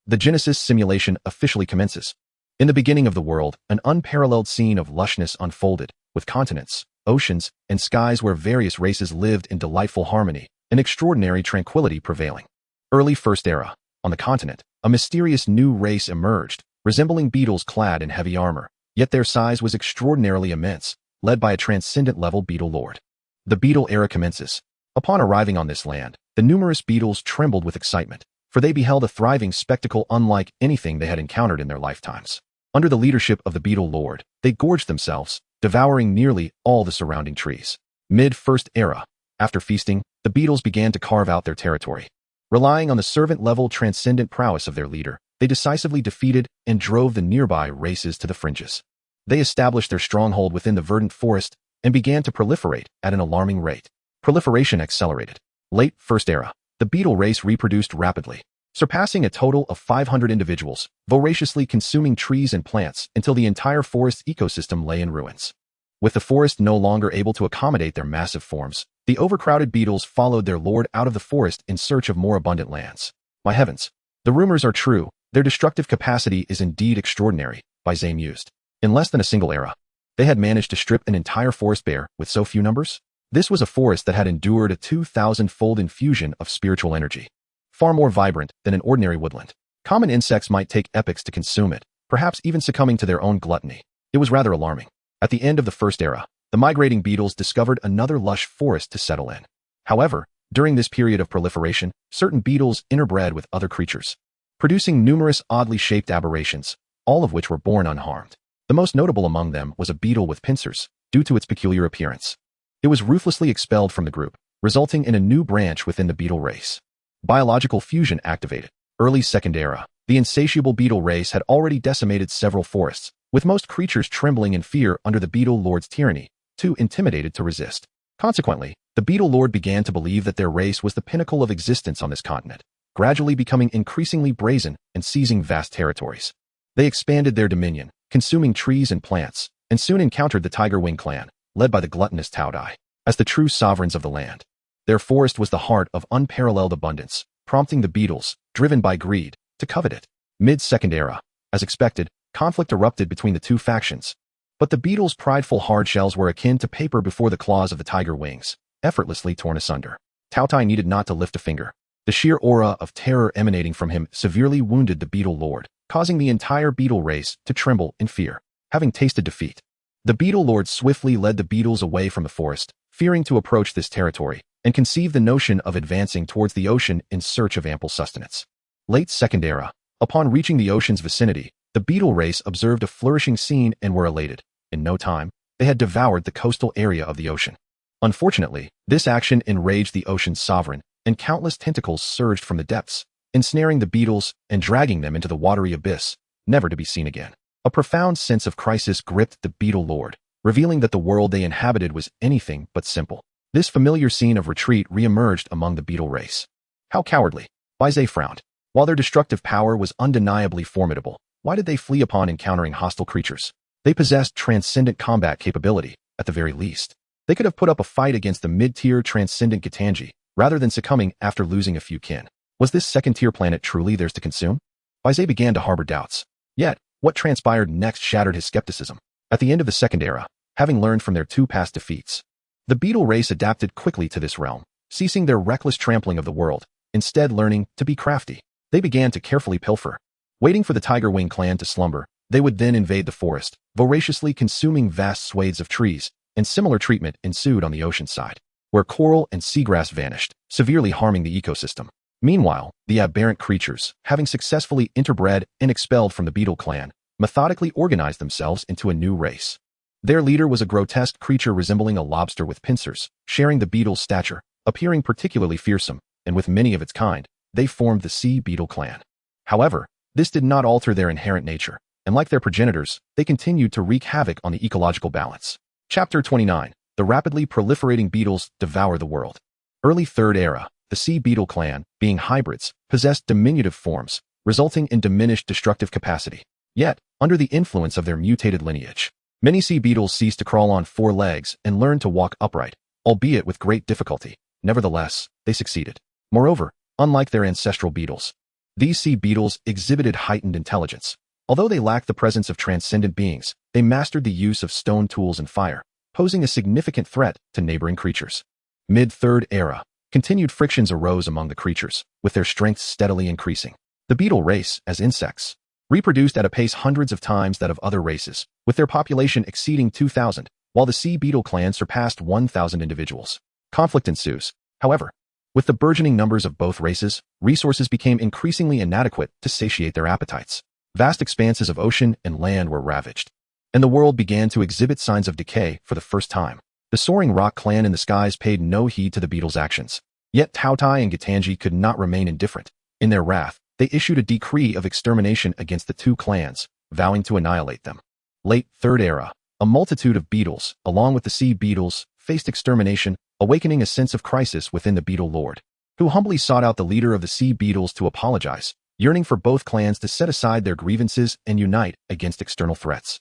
The Genesis simulation officially commences. In the beginning of the world, an unparalleled scene of lushness unfolded, with continents, oceans, and skies where various races lived in delightful harmony, and extraordinary tranquility prevailing. Early First Era. On the continent, a mysterious new race emerged, resembling beetles clad in heavy armor, yet their size was extraordinarily immense, led by a transcendent-level beetle lord. The Beetle Era commences. Upon arriving on this land, the numerous beetles trembled with excitement, for they beheld a thriving spectacle unlike anything they had encountered in their lifetimes. Under the leadership of the Beetle Lord, they gorged themselves, devouring nearly all the surrounding trees. Mid-First Era. After feasting, the beetles began to carve out their territory. Relying on the servant-level transcendent prowess of their leader, they decisively defeated and drove the nearby races to the fringes. They established their stronghold within the verdant forest and began to proliferate at an alarming rate. Proliferation accelerated. Late First Era. The beetle race reproduced rapidly, surpassing a total of 500 individuals, voraciously consuming trees and plants until the entire forest's ecosystem lay in ruins. With the forest no longer able to accommodate their massive forms, the overcrowded beetles followed their lord out of the forest in search of more abundant lands. My heavens! The rumors are true. Their destructive capacity is indeed extraordinary, Bai Ze mused. In less than a single era, they had managed to strip an entire forest bare with so few numbers? This was a forest that had endured a 2,000-fold infusion of spiritual energy, far more vibrant than an ordinary woodland. Common insects might take epochs to consume it, perhaps even succumbing to their own gluttony. It was rather alarming. At the end of the First Era, the migrating beetles discovered another lush forest to settle in. However, during this period of proliferation, certain beetles interbred with other creatures, producing numerous oddly shaped aberrations, all of which were born unharmed. The most notable among them was a beetle with pincers, due to its peculiar appearance. It was ruthlessly expelled from the group, resulting in a new branch within the beetle race. Biological fusion activated. Early Second Era. The insatiable beetle race had already decimated several forests, with most creatures trembling in fear under the beetle lord's tyranny, too intimidated to resist. Consequently, the beetle lord began to believe that their race was the pinnacle of existence on this continent, gradually becoming increasingly brazen and seizing vast territories. They expanded their dominion, consuming trees and plants, and soon encountered the Tiger Wing clan, led by the gluttonous Tao Dai. as the true sovereigns of the land. Their forest was the heart of unparalleled abundance, prompting the beetles, driven by greed, to covet it. Mid-Second Era. As expected, conflict erupted between the two factions. But the beetles' prideful hardshells were akin to paper before the claws of the tiger wings, effortlessly torn asunder. Tautai needed not to lift a finger. The sheer aura of terror emanating from him severely wounded the beetle lord, causing the entire beetle race to tremble in fear. Having tasted defeat, the beetle lord swiftly led the beetles away from the forest, fearing to approach this territory, and conceived the notion of advancing towards the ocean in search of ample sustenance. Late Second Era. Upon reaching the ocean's vicinity, the beetle race observed a flourishing scene and were elated. In no time, they had devoured the coastal area of the ocean. Unfortunately, this action enraged the ocean's sovereign, and countless tentacles surged from the depths, ensnaring the beetles and dragging them into the watery abyss, never to be seen again. A profound sense of crisis gripped the beetle lord, revealing that the world they inhabited was anything but simple. This familiar scene of retreat re-emerged among the beetle race. How cowardly! Bai Ze frowned. While their destructive power was undeniably formidable, why did they flee upon encountering hostile creatures? They possessed transcendent combat capability, at the very least. They could have put up a fight against the mid-tier transcendent Gitanji, rather than succumbing after losing a few kin. Was this second-tier planet truly theirs to consume? Bai Ze began to harbor doubts. Yet, what transpired next shattered his skepticism. At the end of the Second Era, having learned from their two past defeats, the beetle race adapted quickly to this realm, ceasing their reckless trampling of the world, instead learning to be crafty. They began to carefully pilfer. Waiting for the Tiger Wing clan to slumber, they would then invade the forest, voraciously consuming vast swathes of trees, and similar treatment ensued on the ocean side, where coral and seagrass vanished, severely harming the ecosystem. Meanwhile, the aberrant creatures, having successfully interbred and expelled from the beetle clan, methodically organized themselves into a new race. Their leader was a grotesque creature resembling a lobster with pincers, sharing the beetle's stature, appearing particularly fearsome, and with many of its kind, they formed the sea beetle clan. However, this did not alter their inherent nature, and like their progenitors, they continued to wreak havoc on the ecological balance. Chapter 29. The rapidly proliferating beetles devour the world. Early Third Era. The sea beetle clan, being hybrids, possessed diminutive forms, resulting in diminished destructive capacity. Yet, under the influence of their mutated lineage, many sea beetles ceased to crawl on four legs and learned to walk upright, albeit with great difficulty. Nevertheless, they succeeded. Moreover, unlike their ancestral beetles, these sea beetles exhibited heightened intelligence. Although they lacked the presence of transcendent beings, they mastered the use of stone tools and fire, posing a significant threat to neighboring creatures. Mid-Third Era. Continued frictions arose among the creatures, with their strength steadily increasing. The beetle race, as insects, reproduced at a pace hundreds of times that of other races, with their population exceeding 2,000, while the sea beetle clan surpassed 1,000 individuals. Conflict ensues, however. With the burgeoning numbers of both races, resources became increasingly inadequate to satiate their appetites. Vast expanses of ocean and land were ravaged, and the world began to exhibit signs of decay for the first time. The soaring rock clan in the skies paid no heed to the beetles' actions. Yet Tautai and Gitanji could not remain indifferent. In their wrath, they issued a decree of extermination against the two clans, vowing to annihilate them. Late Third Era. A multitude of beetles, along with the sea beetles, faced extermination, awakening a sense of crisis within the beetle lord, who humbly sought out the leader of the sea beetles to apologize, yearning for both clans to set aside their grievances and unite against external threats.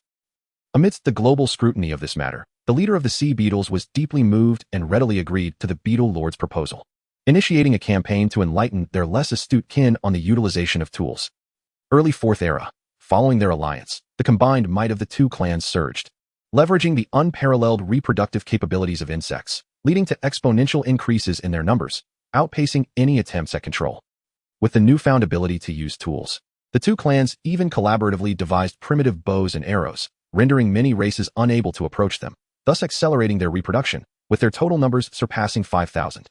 Amidst the global scrutiny of this matter, the leader of the sea beetles was deeply moved and readily agreed to the beetle lord's proposal, initiating a campaign to enlighten their less astute kin on the utilization of tools. Early Fourth Era. Following their alliance, the combined might of the two clans surged, leveraging the unparalleled reproductive capabilities of insects, leading to exponential increases in their numbers, outpacing any attempts at control. With the newfound ability to use tools, the two clans even collaboratively devised primitive bows and arrows, rendering many races unable to approach them, thus accelerating their reproduction, with their total numbers surpassing 5,000.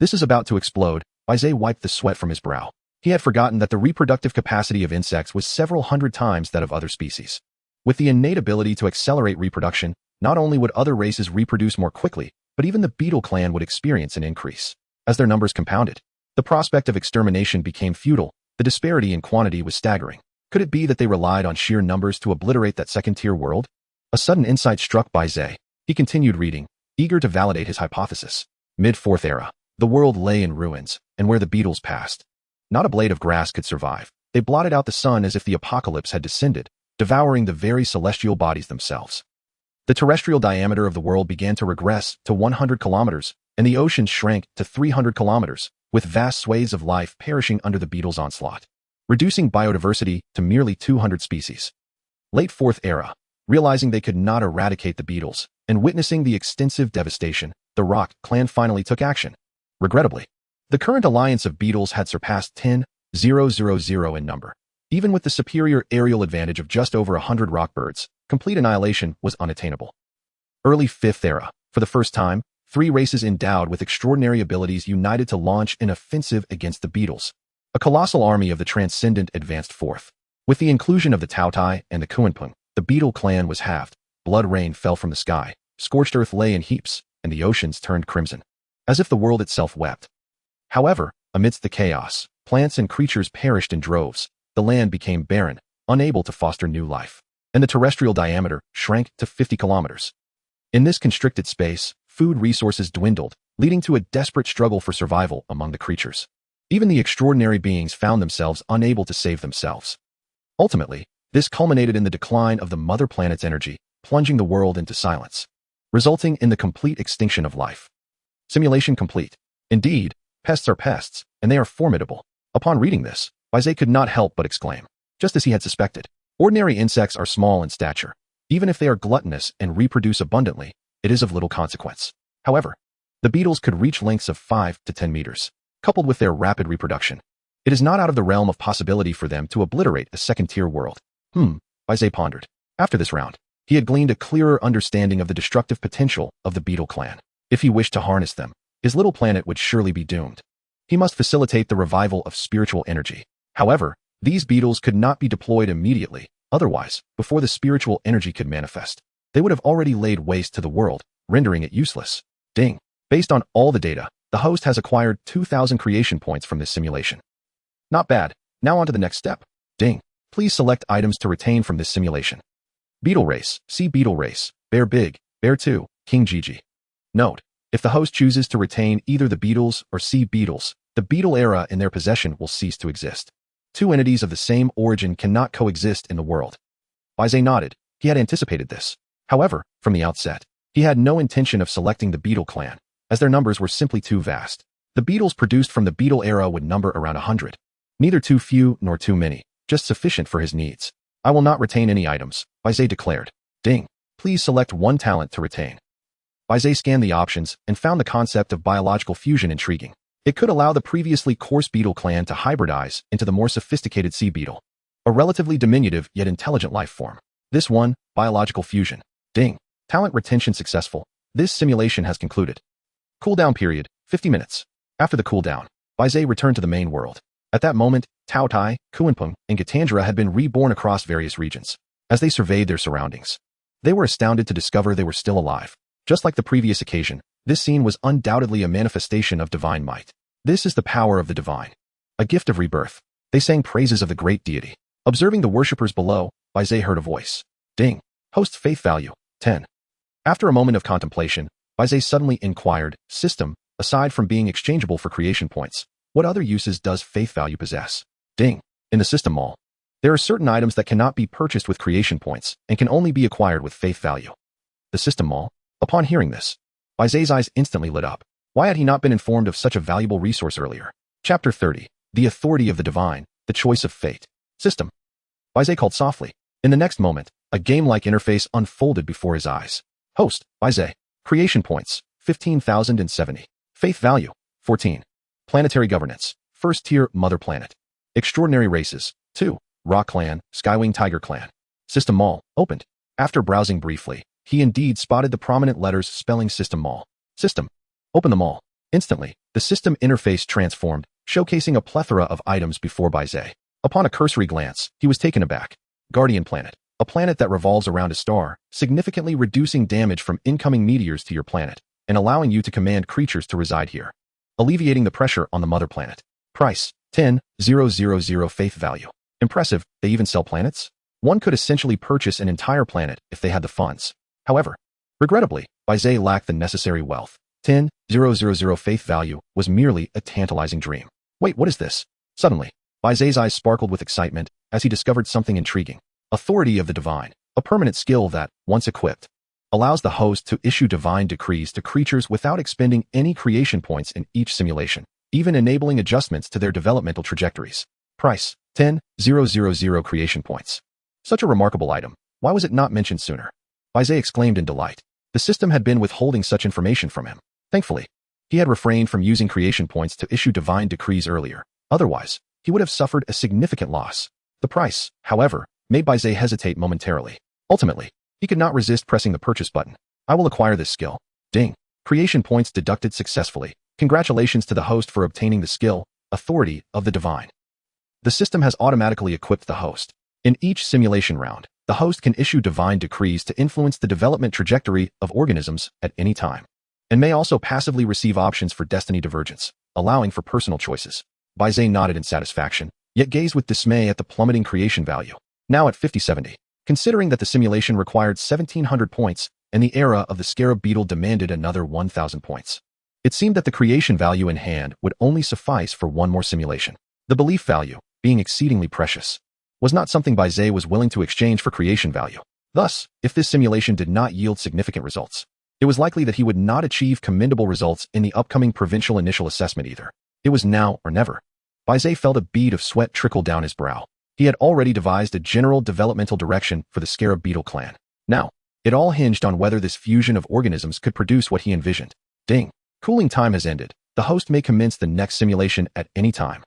This is about to explode. Bai Ze wiped the sweat from his brow. He had forgotten that the reproductive capacity of insects was several hundred times that of other species. With the innate ability to accelerate reproduction, not only would other races reproduce more quickly, but even the beetle clan would experience an increase. As their numbers compounded, the prospect of extermination became futile. The disparity in quantity was staggering. Could it be that they relied on sheer numbers to obliterate that second-tier world? A sudden insight struck Bai Ze. He continued reading, eager to validate his hypothesis. Mid-Fourth Era. The world lay in ruins, and where the beetles passed, not a blade of grass could survive. They blotted out the sun as if the apocalypse had descended, devouring the very celestial bodies themselves. The terrestrial diameter of the world began to regress to 100 kilometers, and the oceans shrank to 300 kilometers, with vast swathes of life perishing under the beetles' onslaught, reducing biodiversity to merely 200 species. Late Fourth Era. Realizing they could not eradicate the beetles, and witnessing the extensive devastation, the Rock clan finally took action. Regrettably, the current alliance of beetles had surpassed 10,000 in number. Even with the superior aerial advantage of just over 100 rock birds, complete annihilation was unattainable. Early Fifth Era. For the first time, 3 races endowed with extraordinary abilities united to launch an offensive against the beetles. A colossal army of the Transcendent advanced forth. With the inclusion of the Tautai and the Kuanpung, the beetle clan was halved. Blood rain fell from the sky, scorched earth lay in heaps, and the oceans turned crimson, as if the world itself wept. However, amidst the chaos, plants and creatures perished in droves, the land became barren, unable to foster new life, and the terrestrial diameter shrank to 50 kilometers. In this constricted space, food resources dwindled, leading to a desperate struggle for survival among the creatures. Even the extraordinary beings found themselves unable to save themselves. Ultimately, this culminated in the decline of the mother planet's energy, plunging the world into silence, resulting in the complete extinction of life. Simulation complete. Indeed, pests are pests, and they are formidable. Upon reading this, Bai Ze could not help but exclaim, just as he had suspected. Ordinary insects are small in stature. Even if they are gluttonous and reproduce abundantly, it is of little consequence. However, the beetles could reach lengths of 5 to 10 meters, coupled with their rapid reproduction. It is not out of the realm of possibility for them to obliterate a second-tier world. Bai Ze pondered. After this round, he had gleaned a clearer understanding of the destructive potential of the beetle clan. If he wished to harness them, his little planet would surely be doomed. He must facilitate the revival of spiritual energy. However, these beetles could not be deployed immediately. Otherwise, before the spiritual energy could manifest, they would have already laid waste to the world, rendering it useless. Ding. Based on all the data, the host has acquired 2,000 creation points from this simulation. Not bad. Now on to the next step. Ding. Please select items to retain from this simulation. Beetle race. See beetle race. Bear Big, Bear 2, King Gigi. Note, if the host chooses to retain either the beetles or sea beetles, the beetle era in their possession will cease to exist. 2 entities of the same origin cannot coexist in the world. Bai Ze nodded. He had anticipated this. However, from the outset, he had no intention of selecting the beetle clan, as their numbers were simply too vast. The beetles produced from the beetle era would number around 100. Neither too few nor too many, just sufficient for his needs. I will not retain any items, Bai Ze declared. Ding. Please select 1 talent to retain. Bai Ze scanned the options and found the concept of biological fusion intriguing. It could allow the previously coarse beetle clan to hybridize into the more sophisticated sea beetle, a relatively diminutive yet intelligent life form. This one, biological fusion. Ding. Talent retention successful. This simulation has concluded. Cooldown period, 50 minutes. After the cooldown, Bai Ze returned to the main world. At that moment, Tautai, Kuanpung, and Gitandra had been reborn across various regions. As they surveyed their surroundings, they were astounded to discover they were still alive. Just like the previous occasion, this scene was undoubtedly a manifestation of divine might. This is the power of the divine. A gift of rebirth. They sang praises of the great deity. Observing the worshippers below, Bai Ze heard a voice. Ding. Host faith value, 10. After a moment of contemplation, Bai Ze suddenly inquired, System, aside from being exchangeable for creation points, what other uses does faith value possess? Ding. In the system mall, there are certain items that cannot be purchased with creation points and can only be acquired with faith value. The system mall. Upon hearing this, Bai Ze's eyes instantly lit up. Why had he not been informed of such a valuable resource earlier? Chapter 30. The Authority of the Divine, the Choice of Fate. System. Bai Ze called softly. In the next moment, a game-like interface unfolded before his eyes. Host, Bai Ze. Creation points, 15,070. Faith value, 14. Planetary governance, first tier mother planet. Extraordinary races, 2. Rock clan, Skywing Tiger clan. System mall, opened. After browsing briefly, he indeed spotted the prominent letters spelling System mall. System. Open the mall. Instantly, the system interface transformed, showcasing a plethora of items before Bai Ze. Upon a cursory glance, he was taken aback. Guardian planet. A planet that revolves around a star, significantly reducing damage from incoming meteors to your planet, and allowing you to command creatures to reside here, alleviating the pressure on the mother planet. Price, 10,000 faith value. Impressive, they even sell planets? One could essentially purchase an entire planet if they had the funds. However, regrettably, Bai Ze lacked the necessary wealth. 10,000 faith value was merely a tantalizing dream. Wait, what is this? Suddenly, Bai Ze's eyes sparkled with excitement as he discovered something intriguing. Authority of the Divine, a permanent skill that, once equipped, allows the host to issue divine decrees to creatures without expending any creation points in each simulation, even enabling adjustments to their developmental trajectories. Price: 10,000 creation points. Such a remarkable item. Why was it not mentioned sooner? Bai Ze exclaimed in delight. The system had been withholding such information from him. Thankfully, he had refrained from using creation points to issue divine decrees earlier. Otherwise, he would have suffered a significant loss. The price, however, made Bai Ze hesitate momentarily. Ultimately, he could not resist pressing the purchase button. I will acquire this skill. Ding. Creation points deducted successfully. Congratulations to the host for obtaining the skill, Authority of the Divine. The system has automatically equipped the host. In each simulation round, the host can issue divine decrees to influence the development trajectory of organisms at any time, and may also passively receive options for destiny divergence, allowing for personal choices. Bai Ze nodded in satisfaction, yet gazed with dismay at the plummeting creation value. Now at 5070. Considering that the simulation required 1,700 points, and the era of the scarab beetle demanded another 1,000 points, it seemed that the creation value in hand would only suffice for one more simulation. The belief value, being exceedingly precious, was not something Bai Ze was willing to exchange for creation value. Thus, if this simulation did not yield significant results, it was likely that he would not achieve commendable results in the upcoming provincial initial assessment either. It was now or never. Bai Ze felt a bead of sweat trickle down his brow. He had already devised a general developmental direction for the scarab beetle clan. Now, it all hinged on whether this fusion of organisms could produce what he envisioned. Ding. Cooling time has ended. The host may commence the next simulation at any time.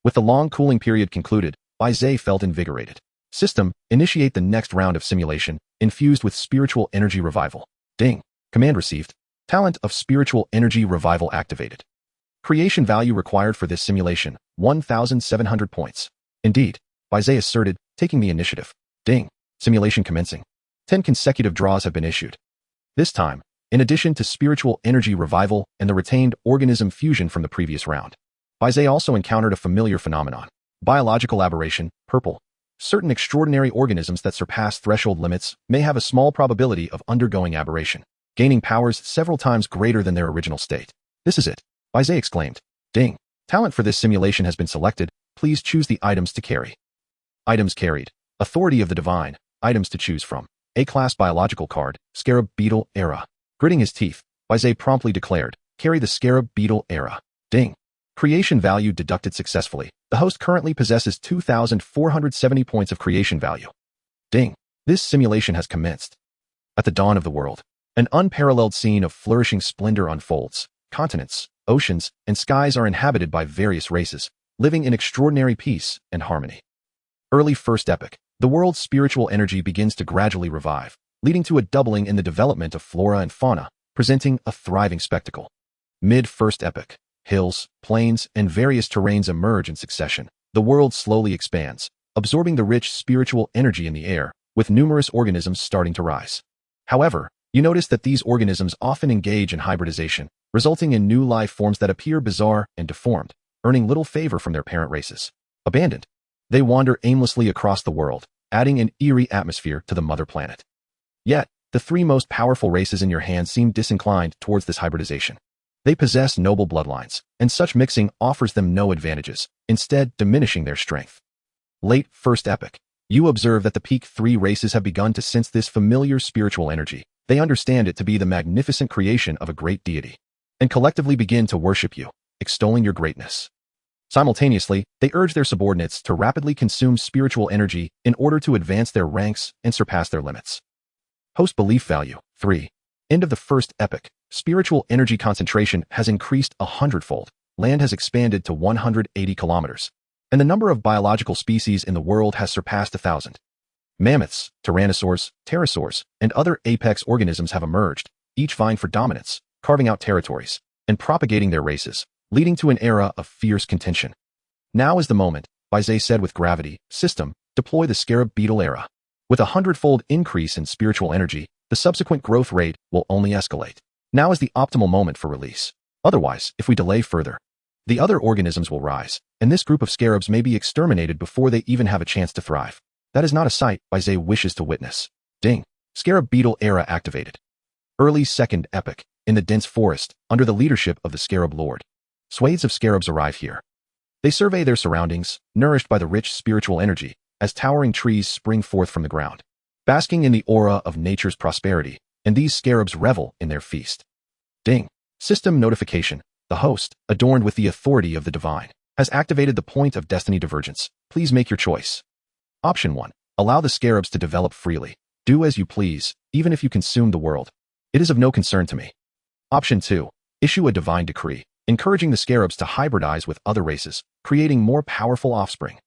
With the long cooling period concluded, Bai Ze felt invigorated. System, initiate the next round of simulation, infused with spiritual energy revival. Ding. Command received. Talent of spiritual energy revival activated. Creation value required for this simulation, 1,700 points. Indeed, Bai Ze asserted, taking the initiative. Ding. Simulation commencing. 10 consecutive draws have been issued. This time, in addition to spiritual energy revival and the retained organism fusion from the previous round, Bai Ze also encountered a familiar phenomenon. Biological aberration, purple. Certain extraordinary organisms that surpass threshold limits may have a small probability of undergoing aberration, gaining powers several times greater than their original state. This is it, Bai Ze exclaimed. Ding. Talent for this simulation has been selected. Please choose the items to carry. Items carried. Authority of the Divine. Items to choose from. A-class biological card, Scarab Beetle Era. Gritting his teeth, Bai Ze promptly declared, carry the Scarab Beetle Era. Ding. Creation value deducted successfully. The host currently possesses 2,470 points of creation value. Ding. This simulation has commenced. At the dawn of the world, an unparalleled scene of flourishing splendor unfolds. Continents, oceans, and skies are inhabited by various races, living in extraordinary peace and harmony. Early First Epoch. The world's spiritual energy begins to gradually revive, leading to a doubling in the development of flora and fauna, presenting a thriving spectacle. Mid-First Epoch. Hills, plains, and various terrains emerge in succession. The world slowly expands, absorbing the rich spiritual energy in the air, with numerous organisms starting to rise. However, you notice that these organisms often engage in hybridization, resulting in new life forms that appear bizarre and deformed, earning little favor from their parent races. Abandoned, they wander aimlessly across the world, adding an eerie atmosphere to the mother planet. Yet, the three most powerful races in your hand seem disinclined towards this hybridization. They possess noble bloodlines, and such mixing offers them no advantages, instead diminishing their strength. Late First Epoch. You observe that the peak three races have begun to sense this familiar spiritual energy. They understand it to be the magnificent creation of a great deity, and collectively begin to worship you, extolling your greatness. Simultaneously, they urge their subordinates to rapidly consume spiritual energy in order to advance their ranks and surpass their limits. Host belief value, 3. End of the First Epoch. Spiritual energy concentration has increased 100-fold. Land has expanded to 180 kilometers, and the number of biological species in the world has surpassed 1,000. Mammoths, tyrannosaurs, pterosaurs, and other apex organisms have emerged, each vying for dominance, carving out territories, and propagating their races, leading to an era of fierce contention. Now is the moment, Bai Ze said with gravity. System, deploy the Scarab Beetle Era. With a 100-fold increase in spiritual energy, the subsequent growth rate will only escalate. Now is the optimal moment for release. Otherwise, if we delay further, the other organisms will rise, and this group of scarabs may be exterminated before they even have a chance to thrive. That is not a sight Bai Ze wishes to witness. Ding. Scarab Beetle Era activated. Early Second Epoch. In the dense forest, under the leadership of the Scarab Lord, swathes of scarabs arrive here. They survey their surroundings, nourished by the rich spiritual energy, as towering trees spring forth from the ground. Basking in the aura of nature's prosperity, and these scarabs revel in their feast. Ding. System notification. The host, adorned with the authority of the divine, has activated the point of destiny divergence. Please make your choice. Option 1. Allow the scarabs to develop freely. Do as you please, even if you consume the world. It is of no concern to me. Option 2. Issue a divine decree, encouraging the scarabs to hybridize with other races, creating more powerful offspring.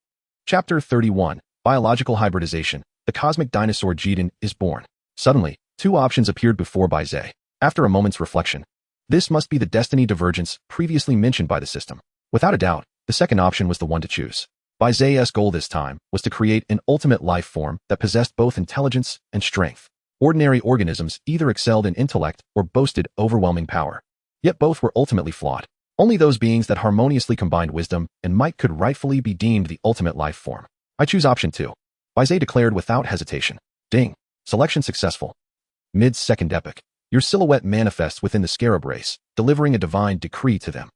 Chapter 31. Biological hybridization. The cosmic dinosaur Jiden is born. Suddenly, two options appeared before Bai Ze. After a moment's reflection, this must be the destiny divergence previously mentioned by the system. Without a doubt, the second option was the one to choose. Bai Ze's goal this time was to create an ultimate life form that possessed both intelligence and strength. Ordinary organisms either excelled in intellect or boasted overwhelming power. Yet both were ultimately flawed. Only those beings that harmoniously combined wisdom and might could rightfully be deemed the ultimate life form. I choose option 2. Bai Ze declared without hesitation. Ding. Selection successful. Mid-second epoch. Your silhouette manifests within the scarab race, delivering a divine decree to them.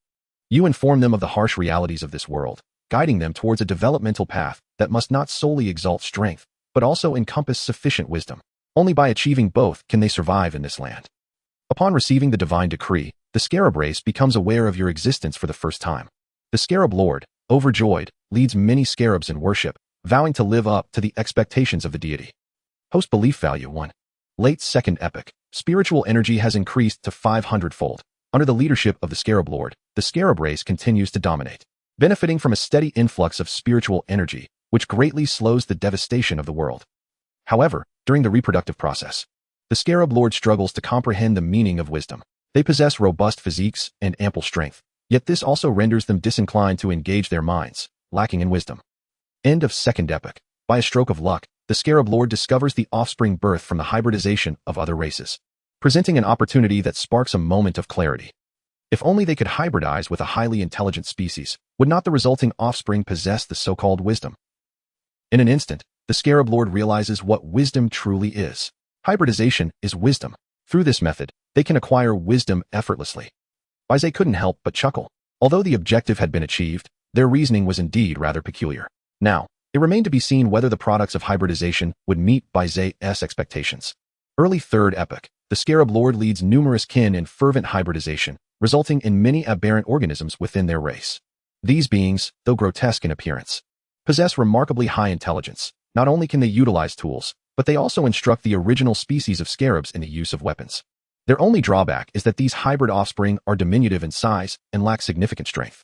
You inform them of the harsh realities of this world, guiding them towards a developmental path that must not solely exalt strength, but also encompass sufficient wisdom. Only by achieving both can they survive in this land. Upon receiving the divine decree, the scarab race becomes aware of your existence for the first time. The scarab lord, overjoyed, leads many scarabs in worship, vowing to live up to the expectations of the deity. Host belief value 1. Late second epoch. Spiritual energy has increased to 500-fold. Under the leadership of the scarab lord, the scarab race continues to dominate, benefiting from a steady influx of spiritual energy, which greatly slows the devastation of the world. However, during the reproductive process, the scarab lord struggles to comprehend the meaning of wisdom. They possess robust physiques and ample strength, yet this also renders them disinclined to engage their minds, lacking in wisdom. End of second epoch. By a stroke of luck, the scarab lord discovers the offspring birth from the hybridization of other races, presenting an opportunity that sparks a moment of clarity. If only they could hybridize with a highly intelligent species, would not the resulting offspring possess the so-called wisdom? In an instant, the scarab lord realizes what wisdom truly is. Hybridization is wisdom. Through this method, they can acquire wisdom effortlessly. Bai Ze couldn't help but chuckle. Although the objective had been achieved, their reasoning was indeed rather peculiar. Now, it remained to be seen whether the products of hybridization would meet Bai Ze's expectations. Early third epoch. The scarab lord leads numerous kin in fervent hybridization, resulting in many aberrant organisms within their race. These beings, though grotesque in appearance, possess remarkably high intelligence. Not only can they utilize tools, but they also instruct the original species of scarabs in the use of weapons. Their only drawback is that these hybrid offspring are diminutive in size and lack significant strength.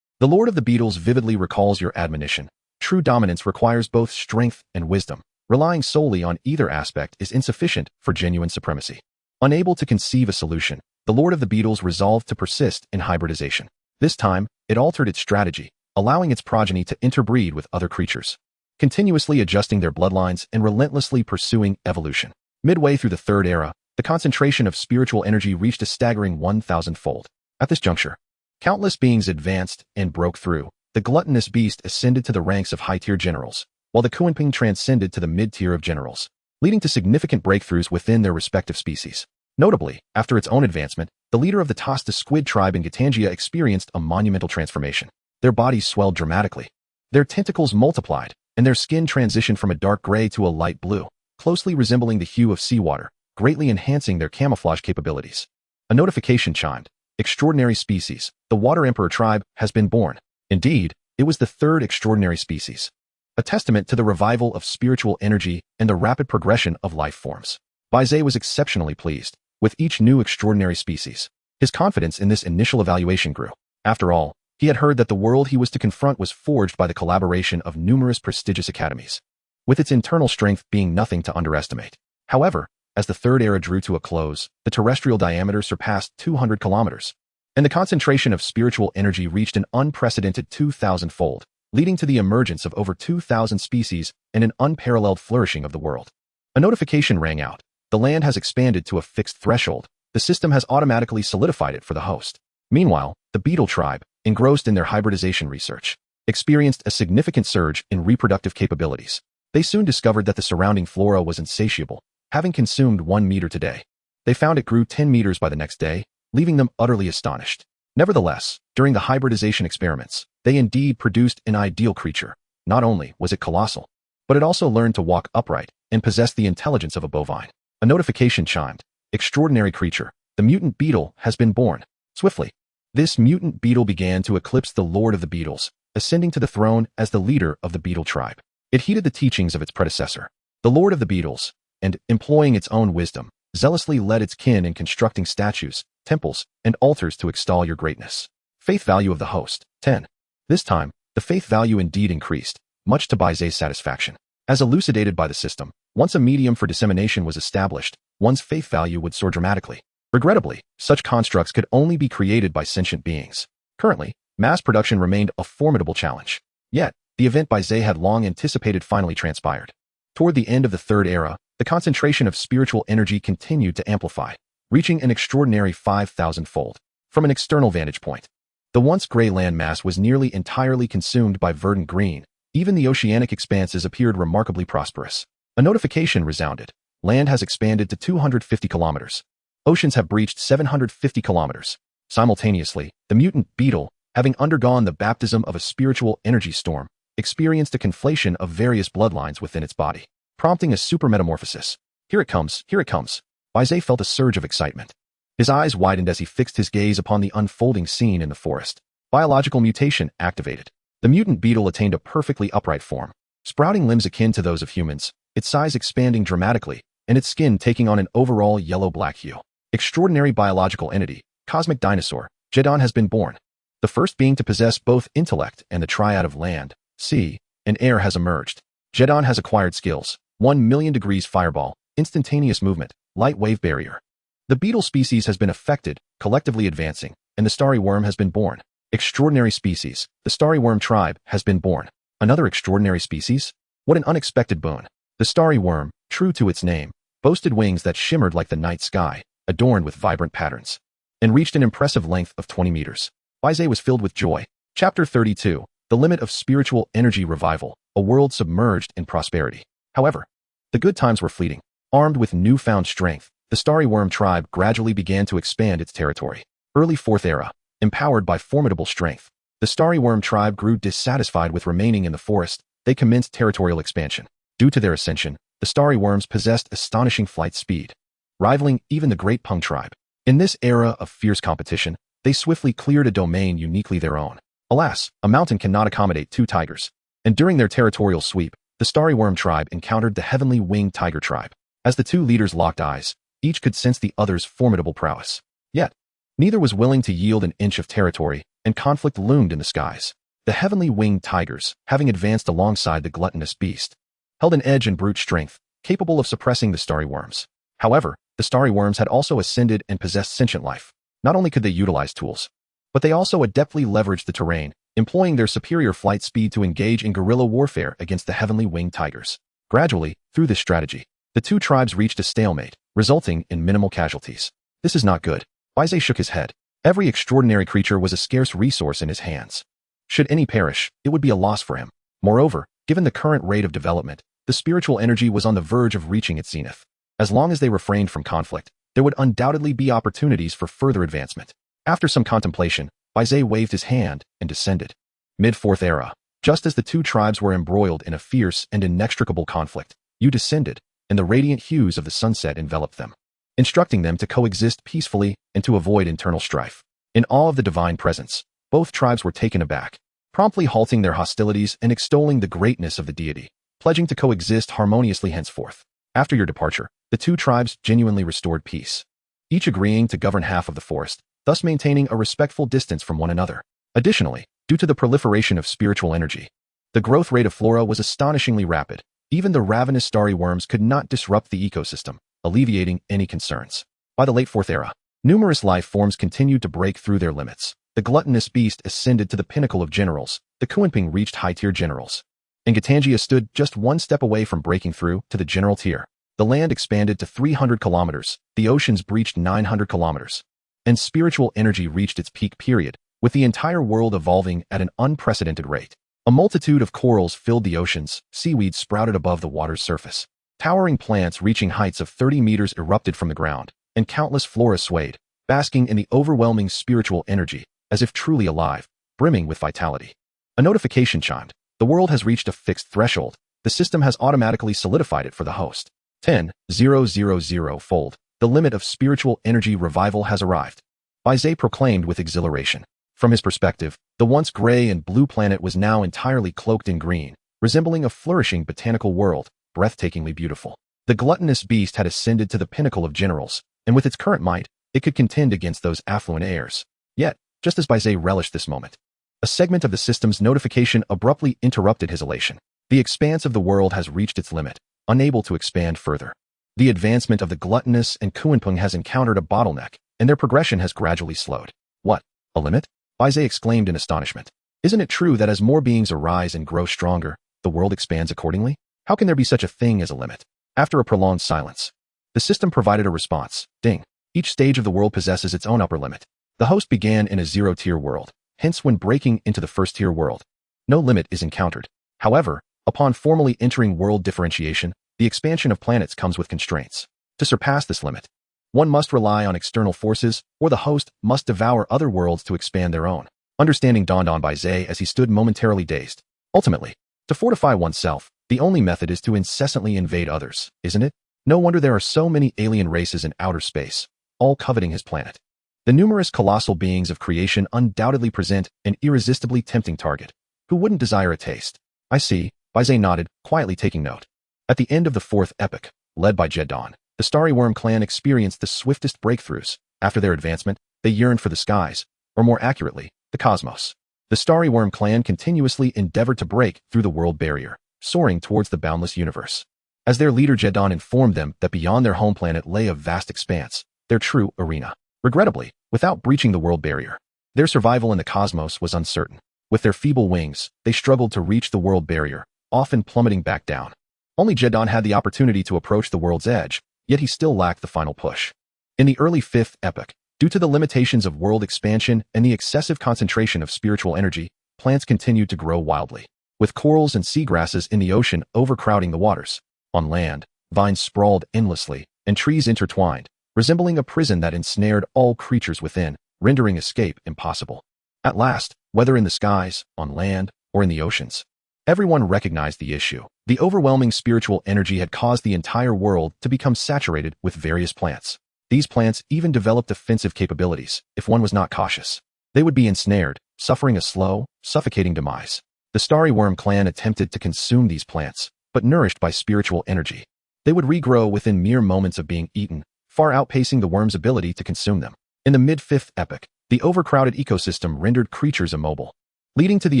The Lord of the Beetles vividly recalls your admonition. True dominance requires both strength and wisdom. Relying solely on either aspect is insufficient for genuine supremacy. Unable to conceive a solution, the Lord of the Beetles resolved to persist in hybridization. This time, it altered its strategy, allowing its progeny to interbreed with other creatures, continuously adjusting their bloodlines and relentlessly pursuing evolution. Midway through the third era, the concentration of spiritual energy reached a staggering 1,000-fold. At this juncture, countless beings advanced and broke through. The gluttonous beast ascended to the ranks of high-tier generals, while the Kuanping transcended to the mid-tier of generals, leading to significant breakthroughs within their respective species. Notably, after its own advancement, the leader of the Tosta squid tribe in Gatangia experienced a monumental transformation. Their bodies swelled dramatically. Their tentacles multiplied, and their skin transitioned from a dark gray to a light blue, closely resembling the hue of seawater, greatly enhancing their camouflage capabilities. A notification chimed. Extraordinary species. The Water Emperor tribe has been born. Indeed, it was the third extraordinary species, a testament to the revival of spiritual energy and the rapid progression of life forms. Bai Ze was exceptionally pleased with each new extraordinary species. His confidence in this initial evaluation grew. After all, he had heard that the world he was to confront was forged by the collaboration of numerous prestigious academies, with its internal strength being nothing to underestimate. However, as the third era drew to a close, the terrestrial diameter surpassed 200 kilometers, and the concentration of spiritual energy reached an unprecedented 2,000-fold, leading to the emergence of over 2,000 species and an unparalleled flourishing of the world. A notification rang out. The land has expanded to a fixed threshold. The system has automatically solidified it for the host. Meanwhile, the beetle tribe, engrossed in their hybridization research, experienced a significant surge in reproductive capabilities. They soon discovered that the surrounding flora was insatiable, having consumed 1 meter today. They found it grew 10 meters by the next day, leaving them utterly astonished. Nevertheless, during the hybridization experiments, they indeed produced an ideal creature. Not only was it colossal, but it also learned to walk upright and possessed the intelligence of a bovine. A notification chimed. extraordinary creature, the mutant beetle, has been born. Swiftly, this mutant beetle began to eclipse the Lord of the Beetles, ascending to the throne as the leader of the beetle tribe. It heeded the teachings of its predecessor, the Lord of the Beetles, and, employing its own wisdom, zealously led its kin in constructing statues, temples, and altars to extol your greatness. Faith value of the host, 10. This time, the faith value indeed increased, much to Bai Ze's satisfaction. As elucidated by the system, once a medium for dissemination was established, one's faith value would soar dramatically. Regrettably, such constructs could only be created by sentient beings. Currently, mass production remained a formidable challenge. Yet, the event Bai Ze had long anticipated finally transpired. Toward the end of the Third Era, the concentration of spiritual energy continued to amplify, reaching an extraordinary 5,000-fold. From an external vantage point, the once gray land mass was nearly entirely consumed by verdant green. Even the oceanic expanses appeared remarkably prosperous. A notification resounded. Land has expanded to 250 kilometers. Oceans have breached 750 kilometers. Simultaneously, the mutant beetle, having undergone the baptism of a spiritual energy storm, experienced a conflation of various bloodlines within its body, prompting a super metamorphosis. Here it comes, here it comes. Bai Ze felt a surge of excitement. His eyes widened as he fixed his gaze upon the unfolding scene in the forest. Biological mutation activated. The mutant beetle attained a perfectly upright form, sprouting limbs akin to those of humans, its size expanding dramatically, and its skin taking on an overall yellow-black hue. Extraordinary biological entity, cosmic dinosaur, Jedon has been born. The first being to possess both intellect and the triad of land, sea, and air has emerged. Jedon has acquired skills: 1,000,000 degrees fireball, instantaneous movement, light wave barrier. The beetle species has been affected, collectively advancing, and the starry worm has been born. Extraordinary species, the starry worm tribe, has been born. Another extraordinary species? What an unexpected boon. The starry worm, true to its name, boasted wings that shimmered like the night sky, adorned with vibrant patterns, and reached an impressive length of 20 meters. Bai Ze was filled with joy. Chapter 32, The Limit of Spiritual Energy Revival, a world submerged in prosperity. However, the good times were fleeting. Armed with newfound strength, the starry worm tribe gradually began to expand its territory. Early Fourth Era. Empowered by formidable strength, the starry worm tribe grew dissatisfied with remaining in the forest. They commenced territorial expansion. Due to their ascension, the starry worms possessed astonishing flight speed, rivaling even the great Pung tribe. In this era of fierce competition, they swiftly cleared a domain uniquely their own. Alas, a mountain cannot accommodate two tigers, and during their territorial sweep, the starry worm tribe encountered the heavenly winged tiger tribe. As the two leaders locked eyes, each could sense the other's formidable prowess. Yet, neither was willing to yield an inch of territory, and conflict loomed in the skies. The heavenly winged tigers, having advanced alongside the gluttonous beast, held an edge in brute strength, capable of suppressing the starry worms. However, the starry worms had also ascended and possessed sentient life. Not only could they utilize tools, but they also adeptly leveraged the terrain, employing their superior flight speed to engage in guerrilla warfare against the heavenly winged tigers. Gradually, through this strategy, the two tribes reached a stalemate, resulting in minimal casualties. This is not good. Bai Ze shook his head. Every extraordinary creature was a scarce resource in his hands. Should any perish, it would be a loss for him. Moreover, given the current rate of development, the spiritual energy was on the verge of reaching its zenith. As long as they refrained from conflict, there would undoubtedly be opportunities for further advancement. After some contemplation, Bai Ze waved his hand and descended. Mid-Fourth Era. Just as the two tribes were embroiled in a fierce and inextricable conflict, you descended, and the radiant hues of the sunset enveloped them, instructing them to coexist peacefully and to avoid internal strife. In awe of the divine presence, both tribes were taken aback, promptly halting their hostilities and extolling the greatness of the deity, pledging to coexist harmoniously henceforth. After your departure, the two tribes genuinely restored peace, each agreeing to govern half of the forest, thus maintaining a respectful distance from one another. Additionally, due to the proliferation of spiritual energy, the growth rate of flora was astonishingly rapid. Even the ravenous starry worms could not disrupt the ecosystem, alleviating any concerns. By the late Fourth Era, numerous life forms continued to break through their limits. The gluttonous beast ascended to the pinnacle of generals, the Kuanping reached high-tier generals, and Gatangia stood just one step away from breaking through to the general tier. The land expanded to 300 kilometers, the oceans breached 900 kilometers, and spiritual energy reached its peak period, with the entire world evolving at an unprecedented rate. A multitude of corals filled the oceans, seaweed sprouted above the water's surface. Towering plants reaching heights of 30 meters erupted from the ground, and countless flora swayed, basking in the overwhelming spiritual energy, as if truly alive, brimming with vitality. A notification chimed. The world has reached a fixed threshold. The system has automatically solidified it for the host. 10,000-fold. the limit of spiritual energy revival has arrived, Bai Ze proclaimed with exhilaration. From his perspective, the once gray and blue planet was now entirely cloaked in green, resembling a flourishing botanical world, breathtakingly beautiful. The gluttonous beast had ascended to the pinnacle of generals, and with its current might, it could contend against those affluent heirs. Yet, just as Bai Ze relished this moment, a segment of the system's notification abruptly interrupted his elation. The expanse of the world has reached its limit, unable to expand further. The advancement of the gluttonous and Kuanpeng has encountered a bottleneck, and their progression has gradually slowed. What? A limit? Bai Ze exclaimed in astonishment. Isn't it true that as more beings arise and grow stronger, the world expands accordingly? How can there be such a thing as a limit? After a prolonged silence, the system provided a response. Ding. Each stage of the world possesses its own upper limit. The host began in a zero-tier world. Hence, when breaking into the first-tier world, no limit is encountered. However, upon formally entering world differentiation, the expansion of planets comes with constraints. To surpass this limit, one must rely on external forces, or the host must devour other worlds to expand their own. Understanding dawned on Bai Ze as he stood momentarily dazed. Ultimately, to fortify oneself, the only method is to incessantly invade others, isn't it? No wonder there are so many alien races in outer space, all coveting his planet. The numerous colossal beings of creation undoubtedly present an irresistibly tempting target. Who wouldn't desire a taste? I see, Bai Ze nodded, quietly taking note. At the end of the fourth epoch, led by Jedon, the Starry Worm clan experienced the swiftest breakthroughs. After their advancement, they yearned for the skies, or more accurately, the cosmos. The Starry Worm clan continuously endeavored to break through the world barrier, soaring towards the boundless universe. As their leader Jedon informed them that beyond their home planet lay a vast expanse, their true arena. Regrettably, without breaching the world barrier, their survival in the cosmos was uncertain. With their feeble wings, they struggled to reach the world barrier, often plummeting back down. Only Jedon had the opportunity to approach the world's edge, yet he still lacked the final push. In the early fifth epoch, due to the limitations of world expansion and the excessive concentration of spiritual energy, plants continued to grow wildly, with corals and seagrasses in the ocean overcrowding the waters. On land, vines sprawled endlessly, and trees intertwined, resembling a prison that ensnared all creatures within, rendering escape impossible. At last, whether in the skies, on land, or in the oceans, everyone recognized the issue. The overwhelming spiritual energy had caused the entire world to become saturated with various plants. These plants even developed offensive capabilities. If one was not cautious, they would be ensnared, suffering a slow, suffocating demise. The Starry Worm clan attempted to consume these plants, but nourished by spiritual energy, they would regrow within mere moments of being eaten, far outpacing the worm's ability to consume them. In the mid-fifth epoch, the overcrowded ecosystem rendered creatures immobile, leading to the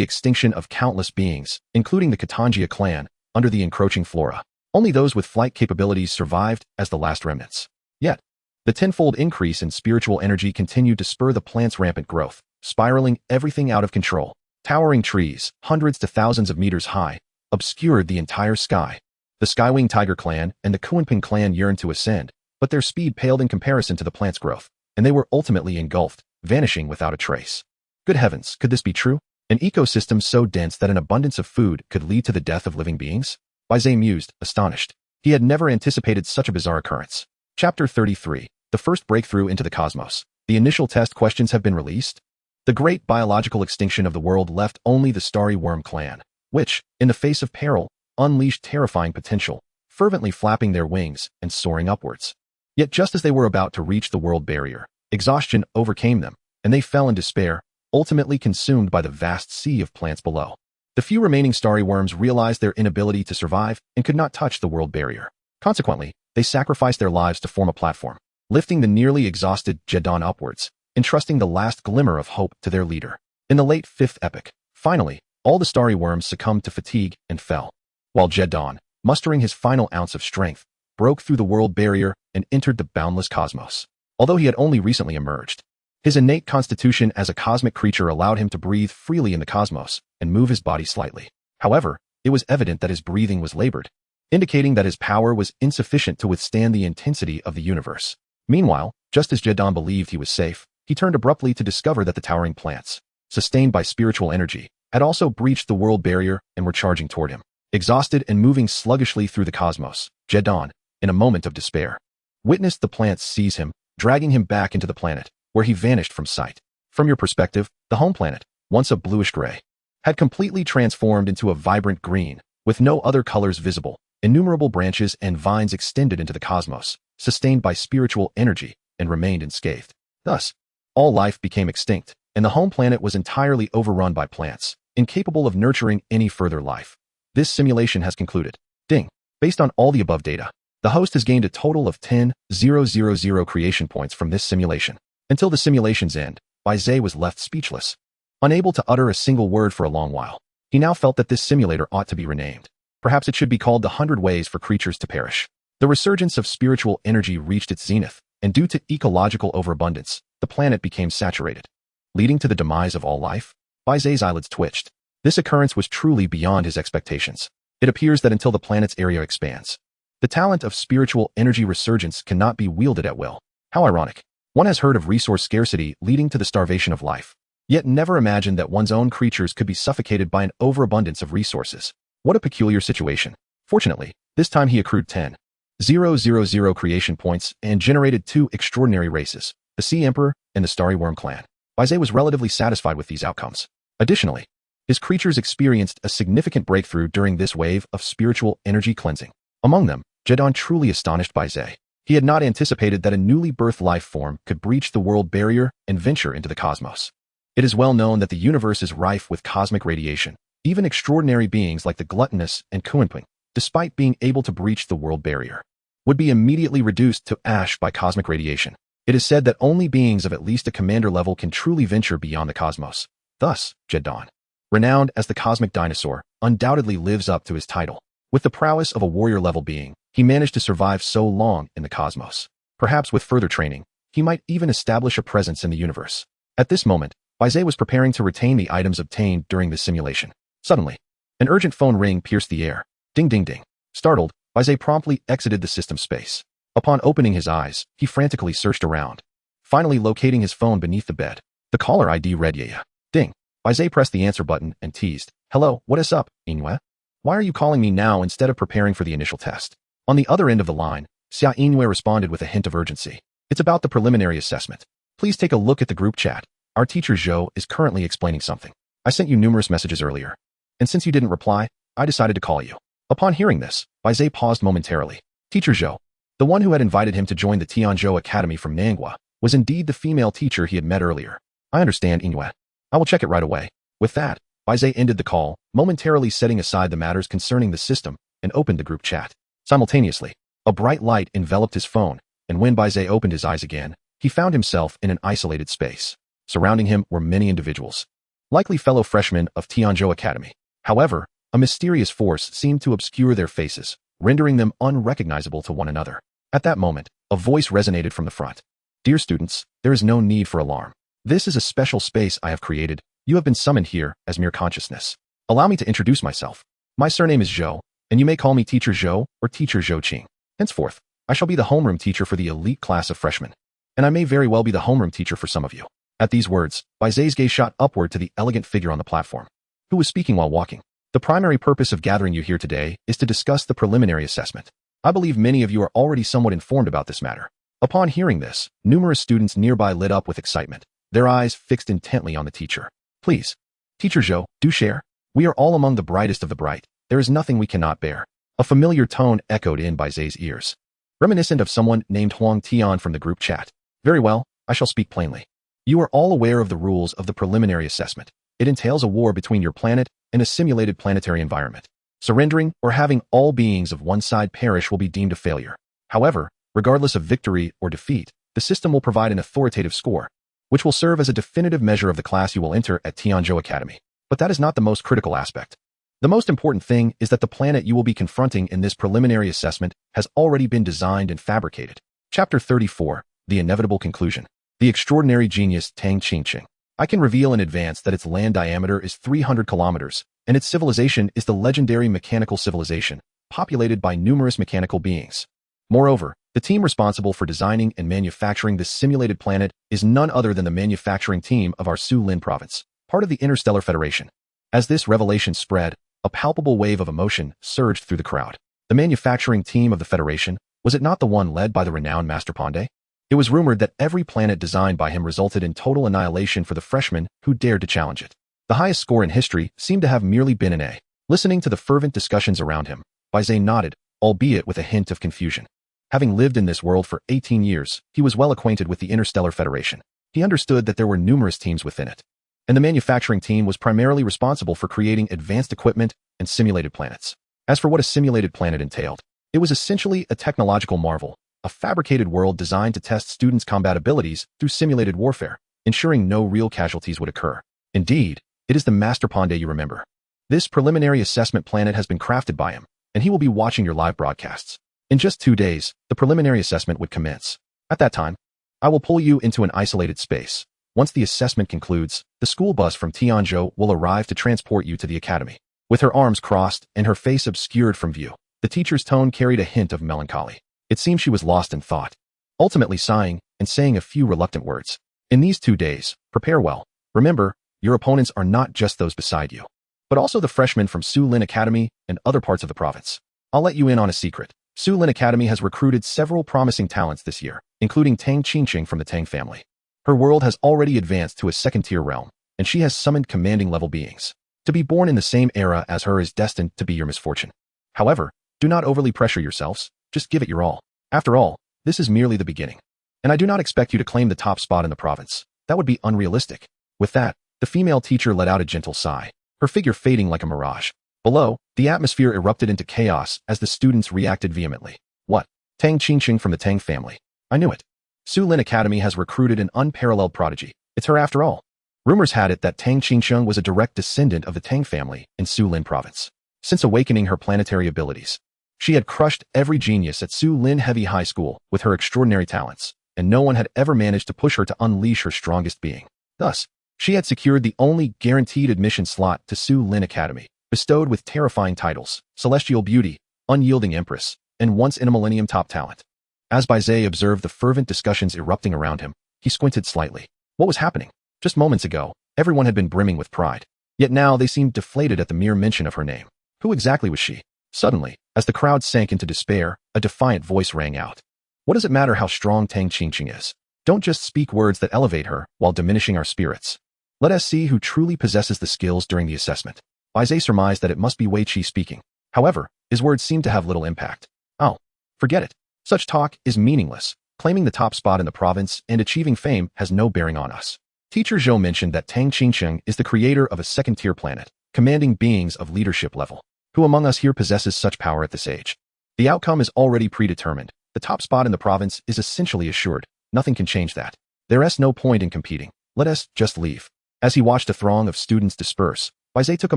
extinction of countless beings, including the Katangia clan, under the encroaching flora. Only those with flight capabilities survived as the last remnants. Yet, the tenfold increase in spiritual energy continued to spur the plant's rampant growth, spiraling everything out of control. Towering trees, hundreds to thousands of meters high, obscured the entire sky. The Skywing Tiger clan and the Kuanping clan yearned to ascend, but their speed paled in comparison to the plant's growth, and they were ultimately engulfed, vanishing without a trace. Good heavens, could this be true? An ecosystem so dense that an abundance of food could lead to the death of living beings? Bai Ze mused, astonished. He had never anticipated such a bizarre occurrence. Chapter 33. The first breakthrough into the cosmos. The initial test questions have been released. The great biological extinction of the world left only the Starry Worm clan, which, in the face of peril, unleashed terrifying potential, fervently flapping their wings and soaring upwards. Yet just as they were about to reach the world barrier, exhaustion overcame them, and they fell in despair, ultimately consumed by the vast sea of plants below. The few remaining starry worms realized their inability to survive and could not touch the world barrier. Consequently, they sacrificed their lives to form a platform, lifting the nearly exhausted Jedon upwards, entrusting the last glimmer of hope to their leader. In the late fifth epoch, finally, all the starry worms succumbed to fatigue and fell, while Jedon, mustering his final ounce of strength, broke through the world barrier and entered the boundless cosmos. Although he had only recently emerged, his innate constitution as a cosmic creature allowed him to breathe freely in the cosmos and move his body slightly. However, it was evident that his breathing was labored, indicating that his power was insufficient to withstand the intensity of the universe. Meanwhile, just as Jedon believed he was safe, he turned abruptly to discover that the towering plants, sustained by spiritual energy, had also breached the world barrier and were charging toward him. Exhausted and moving sluggishly through the cosmos, Jedon, in a moment of despair, witnessed the plants seize him, dragging him back into the planet, where he vanished from sight. From your perspective, the home planet, once a bluish-gray, had completely transformed into a vibrant green, with no other colors visible. Innumerable branches and vines extended into the cosmos, sustained by spiritual energy, and remained unscathed. Thus, all life became extinct, and the home planet was entirely overrun by plants, incapable of nurturing any further life. This simulation has concluded. Ding. Based on all the above data, the host has gained a total of 10,000 creation points from this simulation. Until the simulation's end, Bai Ze was left speechless, unable to utter a single word for a long while. He now felt that this simulator ought to be renamed. Perhaps it should be called the 100 Ways for Creatures to Perish. The resurgence of spiritual energy reached its zenith, and due to ecological overabundance, the planet became saturated, leading to the demise of all life. Bai Ze's eyelids twitched. This occurrence was truly beyond his expectations. It appears that until the planet's area expands, the talent of spiritual energy resurgence cannot be wielded at will. How ironic. One has heard of resource scarcity leading to the starvation of life, yet never imagined that one's own creatures could be suffocated by an overabundance of resources. What a peculiar situation. Fortunately, this time he accrued 10,000 creation points and generated 2 extraordinary races, the Sea Emperor and the Starry Worm clan. Bai Ze was relatively satisfied with these outcomes. Additionally, his creatures experienced a significant breakthrough during this wave of spiritual energy cleansing. Among them, Jedon truly astonished Bai Ze. He had not anticipated that a newly birthed life form could breach the world barrier and venture into the cosmos. It is well known that the universe is rife with cosmic radiation. Even extraordinary beings like the gluttonous and Kuanping, despite being able to breach the world barrier, would be immediately reduced to ash by cosmic radiation. It is said that only beings of at least a commander level can truly venture beyond the cosmos. Thus, Jedon, renowned as the cosmic dinosaur, undoubtedly lives up to his title. With the prowess of a warrior-level being, he managed to survive so long in the cosmos. Perhaps with further training, he might even establish a presence in the universe. At this moment, Bai Ze was preparing to retain the items obtained during this simulation. Suddenly, an urgent phone ring pierced the air. Ding ding ding. Startled, Bai Ze promptly exited the system space. Upon opening his eyes, he frantically searched around, finally locating his phone beneath the bed. The caller ID read yeah. Ding. Bai Ze pressed the answer button and teased. Hello, what is up, Inwe? Why are you calling me now instead of preparing for the initial test? On the other end of the line, Xia Inwe responded with a hint of urgency. It's about the preliminary assessment. Please take a look at the group chat. Our teacher Zhou is currently explaining something. I sent you numerous messages earlier, and since you didn't reply, I decided to call you. Upon hearing this, Bai Ze paused momentarily. Teacher Zhou, the one who had invited him to join the Tianzhou Academy from Manhwa, was indeed the female teacher he had met earlier. I understand, Inwe. I will check it right away. With that, Bai Ze ended the call, momentarily setting aside the matters concerning the system, and opened the group chat. Simultaneously, a bright light enveloped his phone, and when Bai Ze opened his eyes again, he found himself in an isolated space. Surrounding him were many individuals, likely fellow freshmen of Tianzhou Academy. However, a mysterious force seemed to obscure their faces, rendering them unrecognizable to one another. At that moment, a voice resonated from the front. Dear students, there is no need for alarm. This is a special space I have created. You have been summoned here as mere consciousness. Allow me to introduce myself. My surname is Zhou, and you may call me Teacher Zhou or Teacher Zhou Qing. Henceforth, I shall be the homeroom teacher for the elite class of freshmen, and I may very well be the homeroom teacher for some of you. At these words, Bai Ze's gaze shot upward to the elegant figure on the platform, who was speaking while walking. The primary purpose of gathering you here today is to discuss the preliminary assessment. I believe many of you are already somewhat informed about this matter. Upon hearing this, numerous students nearby lit up with excitement, their eyes fixed intently on the teacher. Please, Teacher Zhou, do share. We are all among the brightest of the bright. There is nothing we cannot bear. A familiar tone echoed in Bai Ze's ears, reminiscent of someone named Huang Tian from the group chat. Very well, I shall speak plainly. You are all aware of the rules of the preliminary assessment. It entails a war between your planet and a simulated planetary environment. Surrendering or having all beings of one side perish will be deemed a failure. However, regardless of victory or defeat, the system will provide an authoritative score, which will serve as a definitive measure of the class you will enter at Tianzhou Academy. But that is not the most critical aspect. The most important thing is that the planet you will be confronting in this preliminary assessment has already been designed and fabricated. Chapter 34, The Inevitable Conclusion. The extraordinary genius Tang Qingqing. I can reveal in advance that its land diameter is 300 kilometers, and its civilization is the legendary mechanical civilization, populated by numerous mechanical beings. Moreover, the team responsible for designing and manufacturing this simulated planet is none other than the manufacturing team of our Su Lin province, part of the Interstellar Federation. As this revelation spread, a palpable wave of emotion surged through the crowd. The manufacturing team of the Federation, was it not the one led by the renowned Master Pandey? It was rumored that every planet designed by him resulted in total annihilation for the freshmen who dared to challenge it. The highest score in history seemed to have merely been an A. Listening to the fervent discussions around him, Bai Ze nodded, albeit with a hint of confusion. Having lived in this world for 18 years, he was well acquainted with the Interstellar Federation. He understood that there were numerous teams within it, and the manufacturing team was primarily responsible for creating advanced equipment and simulated planets. As for what a simulated planet entailed, it was essentially a technological marvel, a fabricated world designed to test students' combat abilities through simulated warfare, ensuring no real casualties would occur. Indeed, it is the Master Pandey you remember. This preliminary assessment planet has been crafted by him, and he will be watching your live broadcasts. In just 2 days, the preliminary assessment would commence. At that time, I will pull you into an isolated space. Once the assessment concludes, the school bus from Tianzhou will arrive to transport you to the academy. With her arms crossed and her face obscured from view, the teacher's tone carried a hint of melancholy. It seemed she was lost in thought, ultimately sighing and saying a few reluctant words. In these 2 days, prepare well. Remember, your opponents are not just those beside you, but also the freshmen from Su Lin Academy and other parts of the province. I'll let you in on a secret. Su Lin Academy has recruited several promising talents this year, including Tang Qingqing from the Tang family. Her world has already advanced to a second-tier realm, and she has summoned commanding-level beings. To be born in the same era as her is destined to be your misfortune. However, do not overly pressure yourselves, just give it your all. After all, this is merely the beginning. And I do not expect you to claim the top spot in the province. That would be unrealistic. With that, the female teacher let out a gentle sigh, her figure fading like a mirage. Below, the atmosphere erupted into chaos as the students reacted vehemently. What? Tang Qingqing from the Tang family. I knew it. Su Lin Academy has recruited an unparalleled prodigy. It's her after all. Rumors had it that Tang Qingqing was a direct descendant of the Tang family in Su Lin province. Since awakening her planetary abilities, she had crushed every genius at Su Lin Heavy High School with her extraordinary talents, and no one had ever managed to push her to unleash her strongest being. Thus, she had secured the only guaranteed admission slot to Su Lin Academy, bestowed with terrifying titles, Celestial Beauty, Unyielding Empress, and Once in a Millennium Top Talent. As Bai Ze observed the fervent discussions erupting around him, he squinted slightly. What was happening? Just moments ago, everyone had been brimming with pride. Yet now they seemed deflated at the mere mention of her name. Who exactly was she? Suddenly, as the crowd sank into despair, a defiant voice rang out. What does it matter how strong Tang Qingqing is? Don't just speak words that elevate her while diminishing our spirits. Let us see who truly possesses the skills during the assessment. Bai Ze surmised that it must be Wei Qi speaking. However, his words seemed to have little impact. Oh, forget it. Such talk is meaningless. Claiming the top spot in the province and achieving fame has no bearing on us. Teacher Zhou mentioned that Tang Qingqing is the creator of a second-tier planet, commanding beings of leadership level. Who among us here possesses such power at this age? The outcome is already predetermined. The top spot in the province is essentially assured. Nothing can change that. There is no point in competing. Let us just leave. As he watched a throng of students disperse, Bai Ze took a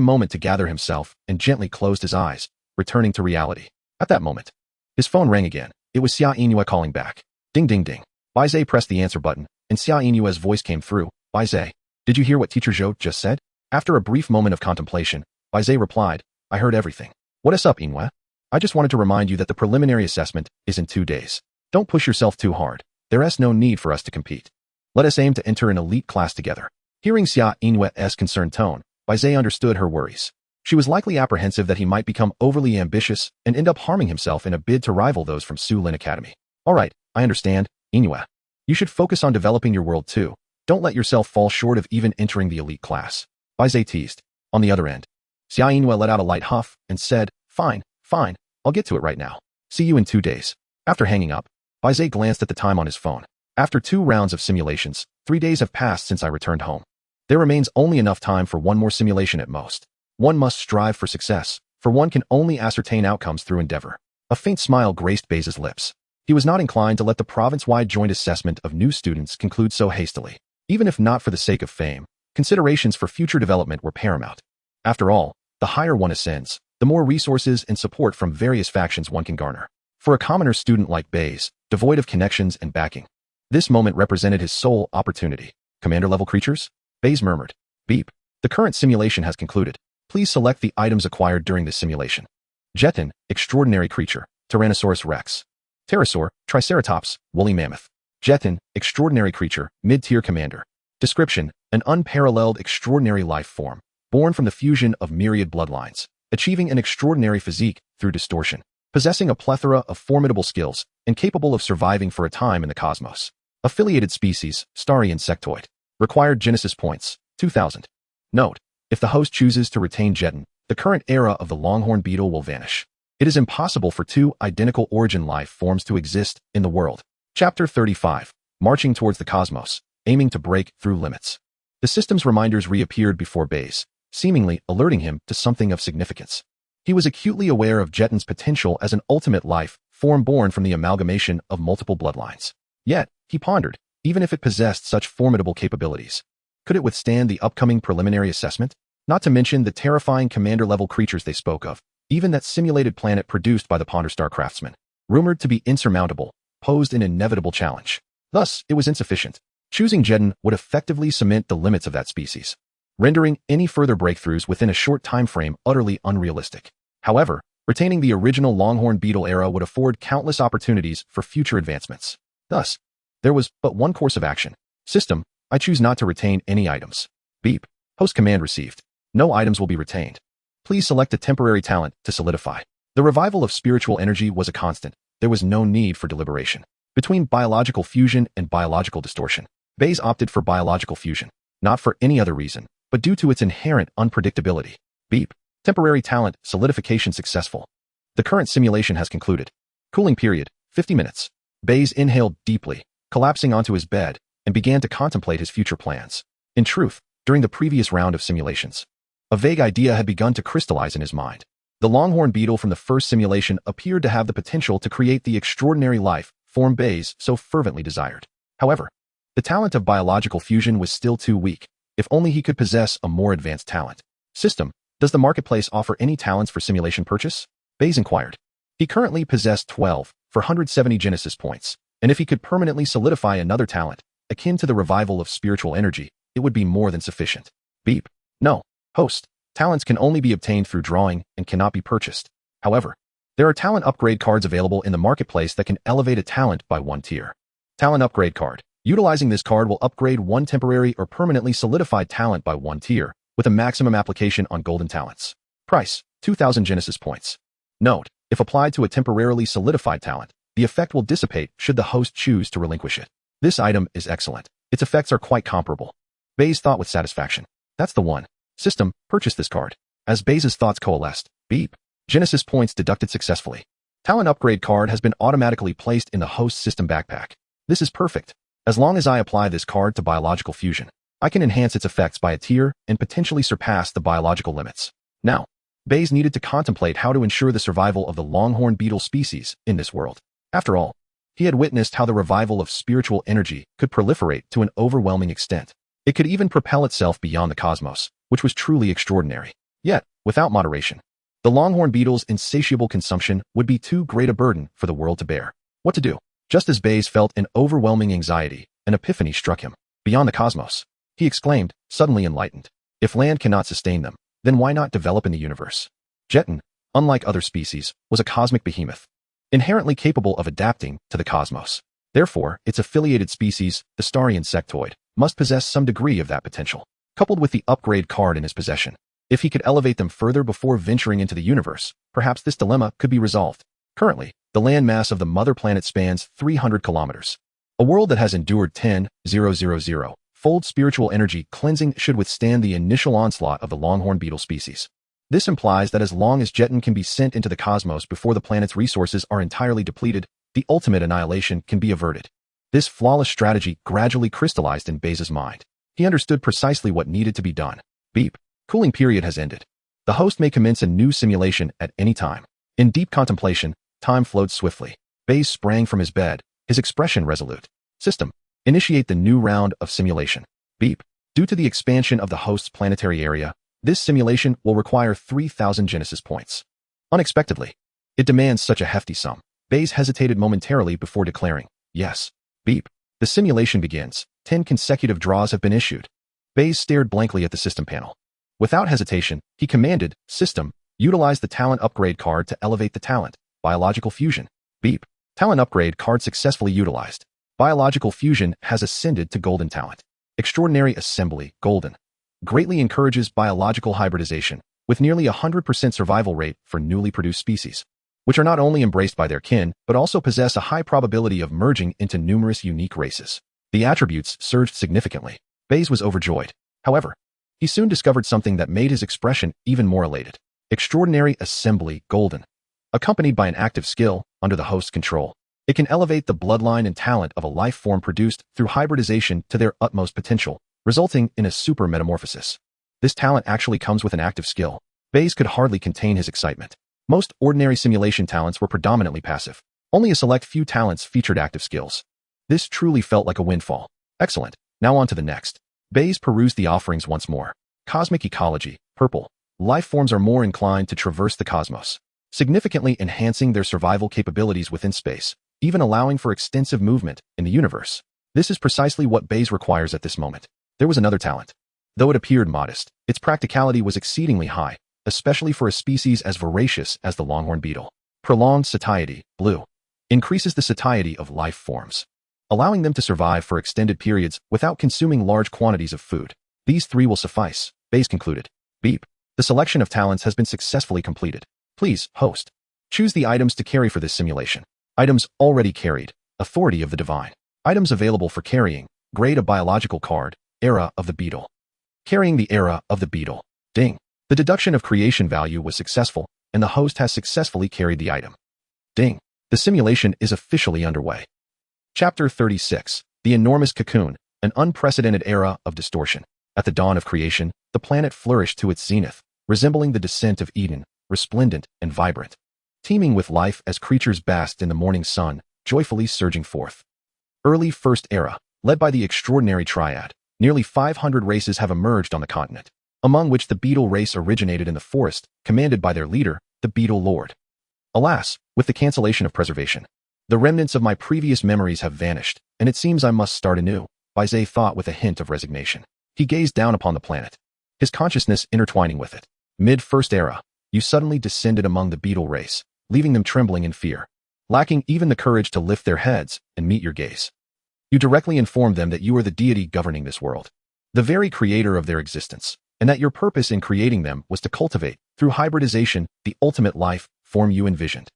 moment to gather himself and gently closed his eyes, returning to reality. At that moment, his phone rang again. It was Xia Yinue calling back. Ding ding ding. Bai Ze pressed the answer button, and Xia Yinue's voice came through. Bai Ze, did you hear what Teacher Zhou just said? After a brief moment of contemplation, Bai Ze replied, I heard everything. What is up, Yinue? I just wanted to remind you that the preliminary assessment is in 2 days. Don't push yourself too hard. There is no need for us to compete. Let us aim to enter an elite class together. Hearing Xia Yinue's concerned tone, Bai Ze understood her worries. She was likely apprehensive that he might become overly ambitious and end up harming himself in a bid to rival those from Su Lin Academy. Alright, I understand, Yinue. You should focus on developing your world too. Don't let yourself fall short of even entering the elite class. Bai Ze teased. On the other end, Xia Yinue let out a light huff and said, Fine, I'll get to it right now. See you in 2 days. After hanging up, Bai Ze glanced at the time on his phone. After 2 rounds of simulations, 3 days have passed since I returned home. There remains only enough time for one more simulation at most. One must strive for success, for one can only ascertain outcomes through endeavor. A faint smile graced Bai Ze's lips. He was not inclined to let the province-wide joint assessment of new students conclude so hastily. Even if not for the sake of fame, considerations for future development were paramount. After all, the higher one ascends, the more resources and support from various factions one can garner. For a commoner student like Bai Ze, devoid of connections and backing, this moment represented his sole opportunity. Commander-level creatures? Bai Ze murmured. Beep. The current simulation has concluded. Please select the items acquired during this simulation. Jeton, extraordinary creature, Tyrannosaurus rex. Pterosaur, Triceratops, woolly mammoth. Jeton, extraordinary creature, mid-tier commander. Description, an unparalleled extraordinary life form, born from the fusion of myriad bloodlines, achieving an extraordinary physique through distortion, possessing a plethora of formidable skills, and capable of surviving for a time in the cosmos. Affiliated species, starry insectoid. Required Genesis points, 2000. Note, if the host chooses to retain Jeton, the current era of the longhorn beetle will vanish. It is impossible for two identical origin life forms to exist in the world. Chapter 35. Marching towards the cosmos, aiming to break through limits. The system's reminders reappeared before Bai Ze, seemingly alerting him to something of significance. He was acutely aware of Jetton's potential as an ultimate life form born from the amalgamation of multiple bloodlines. Yet, he pondered, even if it possessed such formidable capabilities, could it withstand the upcoming preliminary assessment? Not to mention the terrifying commander-level creatures they spoke of, even that simulated planet produced by the Ponderstar craftsman, rumored to be insurmountable, posed an inevitable challenge. Thus, it was insufficient. Choosing Jetton would effectively cement the limits of that species, rendering any further breakthroughs within a short time frame utterly unrealistic. However, retaining the original Longhorn Beetle era would afford countless opportunities for future advancements. Thus, there was but one course of action. System, I choose not to retain any items. Beep. Host command received. No items will be retained. Please select a temporary talent to solidify. The revival of spiritual energy was a constant. There was no need for deliberation. Between biological fusion and biological distortion, Bai Ze opted for biological fusion, not for any other reason, but due to its inherent unpredictability. Beep. Temporary talent solidification successful. The current simulation has concluded. Cooling period, 50 minutes. Bai Ze inhaled deeply, collapsing onto his bed, and began to contemplate his future plans. In truth, during the previous round of simulations, a vague idea had begun to crystallize in his mind. The Longhorn Beetle from the first simulation appeared to have the potential to create the extraordinary life form Bai Ze so fervently desired. However, the talent of biological fusion was still too weak. If only he could possess a more advanced talent. System, does the marketplace offer any talents for simulation purchase? Bai Ze inquired. He currently possessed 12 for 170 Genesis points, and if he could permanently solidify another talent, akin to the revival of spiritual energy, it would be more than sufficient. Beep. No. Host. Talents can only be obtained through drawing and cannot be purchased. However, there are talent upgrade cards available in the marketplace that can elevate a talent by one tier. Talent upgrade card. Utilizing this card will upgrade one temporary or permanently solidified talent by one tier, with a maximum application on golden talents. Price, 2,000 Genesis points. Note, if applied to a temporarily solidified talent, the effect will dissipate should the host choose to relinquish it. This item is excellent. Its effects are quite comparable. Bai Ze thought with satisfaction. That's the one. System, purchase this card. As Bai Ze's thoughts coalesced, beep. Genesis points deducted successfully. Talent upgrade card has been automatically placed in the host system backpack. This is perfect. As long as I apply this card to biological fusion, I can enhance its effects by a tier and potentially surpass the biological limits. Now, Bai Ze needed to contemplate how to ensure the survival of the Longhorn Beetle species in this world. After all, he had witnessed how the revival of spiritual energy could proliferate to an overwhelming extent. It could even propel itself beyond the cosmos, which was truly extraordinary. Yet, without moderation, the Longhorn Beetle's insatiable consumption would be too great a burden for the world to bear. What to do? Just as Bai Ze felt an overwhelming anxiety, an epiphany struck him. Beyond the cosmos, he exclaimed, suddenly enlightened. If land cannot sustain them, then why not develop in the universe? Jetton, unlike other species, was a cosmic behemoth, inherently capable of adapting to the cosmos. Therefore, its affiliated species, the starry insectoid, must possess some degree of that potential. Coupled with the upgrade card in his possession, if he could elevate them further before venturing into the universe, perhaps this dilemma could be resolved. Currently, the landmass of the mother planet spans 300 kilometers. A world that has endured 10,000-fold spiritual energy cleansing should withstand the initial onslaught of the Longhorn Beetle species. This implies that as long as Jetton can be sent into the cosmos before the planet's resources are entirely depleted, the ultimate annihilation can be averted. This flawless strategy gradually crystallized in Bai Ze's mind. He understood precisely what needed to be done. Beep. Cooling period has ended. The host may commence a new simulation at any time. In deep contemplation, time flowed swiftly. Bai Ze sprang from his bed, his expression resolute. System. Initiate the new round of simulation. Beep. Due to the expansion of the host's planetary area, this simulation will require 3,000 Genesis points. Unexpectedly, it demands such a hefty sum. Bai Ze hesitated momentarily before declaring, yes. Beep. The simulation begins. 10 consecutive draws have been issued. Bai Ze stared blankly at the system panel. Without hesitation, he commanded, System, utilize the talent upgrade card to elevate the talent, biological fusion. Beep. Talent upgrade card successfully utilized. Biological fusion has ascended to golden talent. Extraordinary assembly, golden. Greatly encourages biological hybridization, with nearly 100% survival rate for newly produced species, which are not only embraced by their kin, but also possess a high probability of merging into numerous unique races. The attributes surged significantly. Bai Ze was overjoyed. However, he soon discovered something that made his expression even more elated. Extraordinary assembly, golden. accompanied by an active skill under the host's control. It can elevate the bloodline and talent of a life form produced through hybridization to their utmost potential, resulting in a super metamorphosis. This talent actually comes with an active skill. Bai Ze could hardly contain his excitement. Most ordinary simulation talents were predominantly passive. Only a select few talents featured active skills. This truly felt like a windfall. Excellent. Now on to the next. Bai Ze perused the offerings once more. Cosmic ecology, purple. Life forms are more inclined to traverse the cosmos, significantly enhancing their survival capabilities within space, even allowing for extensive movement in the universe. This is precisely what Bai Ze requires at this moment. There was another talent. Though it appeared modest, its practicality was exceedingly high, especially for a species as voracious as the longhorn beetle. Prolonged satiety, blue, increases the satiety of life forms, allowing them to survive for extended periods without consuming large quantities of food. These three will suffice, Bai Ze concluded. Beep. The selection of talents has been successfully completed. Please, host, choose the items to carry for this simulation. Items already carried. Authority of the divine. Items available for carrying. Grade a biological card. Era of the beetle. Carrying the era of the beetle. Ding. The deduction of creation value was successful, and the host has successfully carried the item. Ding. The simulation is officially underway. Chapter 36. The enormous cocoon, an unprecedented era of distortion. At the dawn of creation, the planet flourished to its zenith, resembling the descent of Eden, resplendent and vibrant, teeming with life as creatures basked in the morning sun, joyfully surging forth. Early First Era, led by the extraordinary triad, nearly 500 races have emerged on the continent, among which the beetle race originated in the forest, commanded by their leader, the beetle lord. Alas, with the cancellation of preservation, the remnants of my previous memories have vanished, and it seems I must start anew, Bai Ze thought with a hint of resignation. He gazed down upon the planet, his consciousness intertwining with it. Mid-First Era, you suddenly descended among the beetle race, leaving them trembling in fear, lacking even the courage to lift their heads and meet your gaze. You directly informed them that you are the deity governing this world, the very creator of their existence, and that your purpose in creating them was to cultivate, through hybridization, the ultimate life form you envisioned.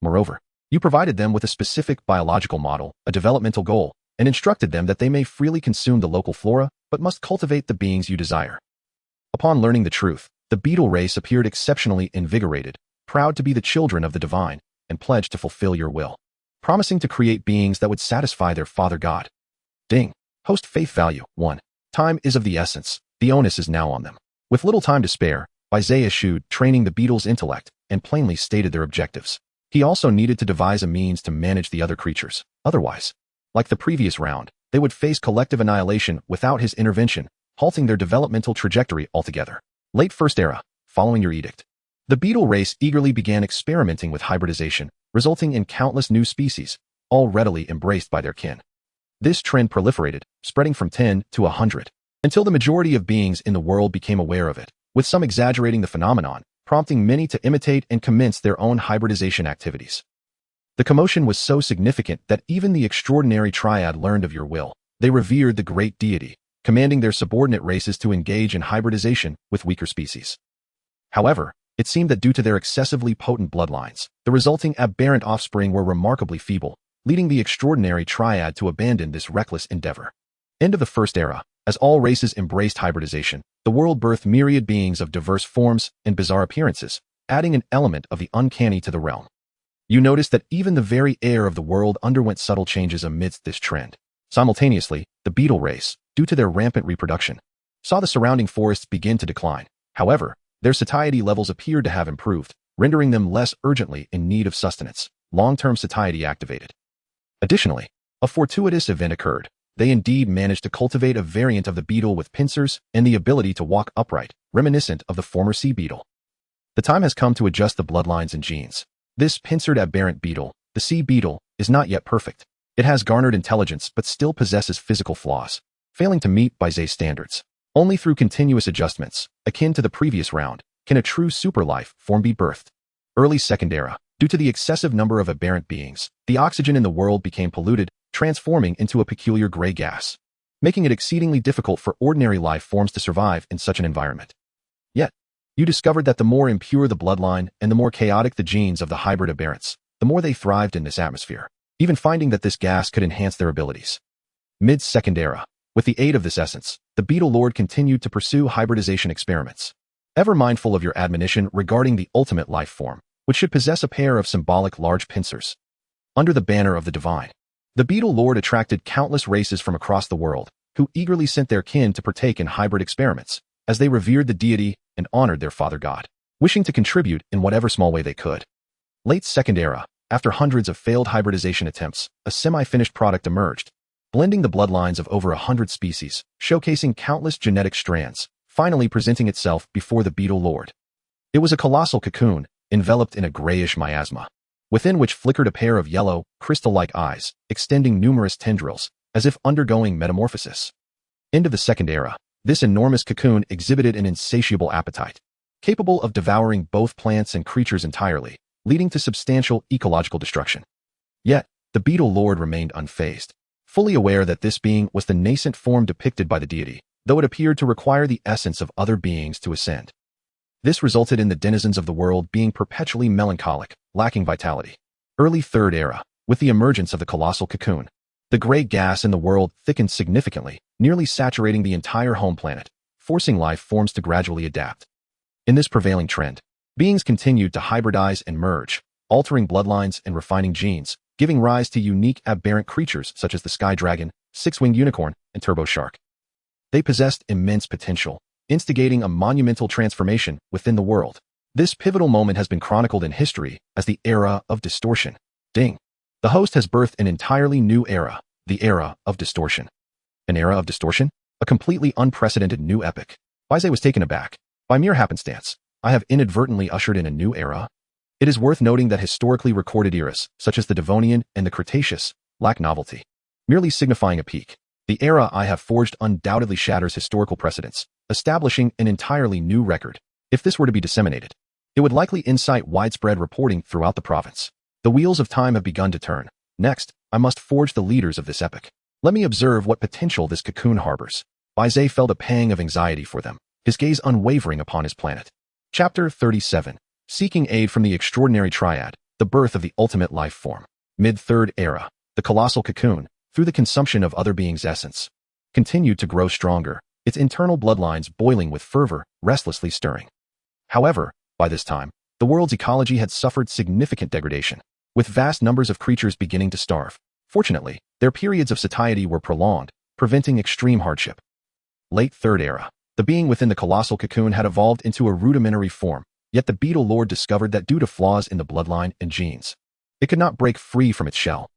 Moreover, you provided them with a specific biological model, a developmental goal, and instructed them that they may freely consume the local flora, but must cultivate the beings you desire. Upon learning the truth, the beetle race appeared exceptionally invigorated, proud to be the children of the divine, and pledged to fulfill your will, promising to create beings that would satisfy their Father God. Ding. Host faith value, 1. Time is of the essence, the onus is now on them. With little time to spare, Bai Ze eschewed training the beetle's intellect and plainly stated their objectives. He also needed to devise a means to manage the other creatures. Otherwise, like the previous round, they would face collective annihilation without his intervention, halting their developmental trajectory altogether. Late First Era, following your edict, the beetle race eagerly began experimenting with hybridization, resulting in countless new species, all readily embraced by their kin. This trend proliferated, spreading from 10 to 100, until the majority of beings in the world became aware of it, with some exaggerating the phenomenon, prompting many to imitate and commence their own hybridization activities. The commotion was so significant that even the extraordinary triad learned of your will. They revered the great deity, commanding their subordinate races to engage in hybridization with weaker species. However, it seemed that due to their excessively potent bloodlines, the resulting aberrant offspring were remarkably feeble, leading the extraordinary triad to abandon this reckless endeavor. End of the First Era. As all races embraced hybridization, the world birthed myriad beings of diverse forms and bizarre appearances, adding an element of the uncanny to the realm. You noticed that even the very air of the world underwent subtle changes amidst this trend. Simultaneously, the beetle race, due to their rampant reproduction, saw the surrounding forests begin to decline. However, their satiety levels appeared to have improved, rendering them less urgently in need of sustenance. Long-term satiety activated. Additionally, a fortuitous event occurred. They indeed managed to cultivate a variant of the beetle with pincers and the ability to walk upright, reminiscent of the former sea beetle. The time has come to adjust the bloodlines and genes. This pincered aberrant beetle, the sea beetle, is not yet perfect. It has garnered intelligence but still possesses physical flaws, failing to meet Bai Ze standards. Only through continuous adjustments, akin to the previous round, can a true superlife form be birthed. Early Second Era. Due to the excessive number of aberrant beings, the oxygen in the world became polluted, transforming into a peculiar gray gas, making it exceedingly difficult for ordinary life forms to survive in such an environment. Yet, you discovered that the more impure the bloodline and the more chaotic the genes of the hybrid aberrants, the more they thrived in this atmosphere, even finding that this gas could enhance their abilities. Mid-Second Era. With the aid of this essence, the Beetle Lord continued to pursue hybridization experiments. Ever mindful of your admonition regarding the ultimate life form, which should possess a pair of symbolic large pincers. Under the banner of the divine, the beetle lord attracted countless races from across the world, who eagerly sent their kin to partake in hybrid experiments, as they revered the deity and honored their father god, wishing to contribute in whatever small way they could. Late Second Era, after hundreds of failed hybridization attempts, a semi-finished product emerged, blending the bloodlines of over 100 species, showcasing countless genetic strands, finally presenting itself before the beetle lord. It was a colossal cocoon, enveloped in a grayish miasma, within which flickered a pair of yellow, crystal-like eyes, extending numerous tendrils, as if undergoing metamorphosis. Into the Second Era, this enormous cocoon exhibited an insatiable appetite, capable of devouring both plants and creatures entirely, leading to substantial ecological destruction. Yet, the beetle lord remained unfazed, fully aware that this being was the nascent form depicted by the deity, though it appeared to require the essence of other beings to ascend. This resulted in the denizens of the world being perpetually melancholic, lacking vitality. Early Third Era, with the emergence of the colossal cocoon, the gray gas in the world thickened significantly, nearly saturating the entire home planet, forcing life forms to gradually adapt. In this prevailing trend, beings continued to hybridize and merge, altering bloodlines and refining genes, giving rise to unique aberrant creatures such as the sky dragon, six-winged unicorn, and turbo shark. They possessed immense potential, instigating a monumental transformation within the world. This pivotal moment has been chronicled in history as the era of distortion. Ding! The host has birthed an entirely new era, the era of distortion. An era of distortion? A completely unprecedented new epic. Bai Ze was taken aback. By mere happenstance, I have inadvertently ushered in a new era. It is worth noting that historically recorded eras, such as the Devonian and the Cretaceous, lack novelty, merely signifying a peak. The era I have forged undoubtedly shatters historical precedents, establishing an entirely new record. If this were to be disseminated, it would likely incite widespread reporting throughout the province. The wheels of time have begun to turn. Next, I must forge the leaders of this epic. Let me observe what potential this cocoon harbors. Bai Ze felt a pang of anxiety for them, his gaze unwavering upon his planet. Chapter 37. Seeking aid from the extraordinary triad, the birth of the ultimate life form. Mid-Third Era, the colossal cocoon, through the consumption of other beings' essence, continued to grow stronger, its internal bloodlines boiling with fervor, restlessly stirring. However, by this time, the world's ecology had suffered significant degradation, with vast numbers of creatures beginning to starve. Fortunately, their periods of satiety were prolonged, preventing extreme hardship. Late Third Era, the being within the colossal cocoon had evolved into a rudimentary form, yet the beetle lord discovered that due to flaws in the bloodline and genes, it could not break free from its shell.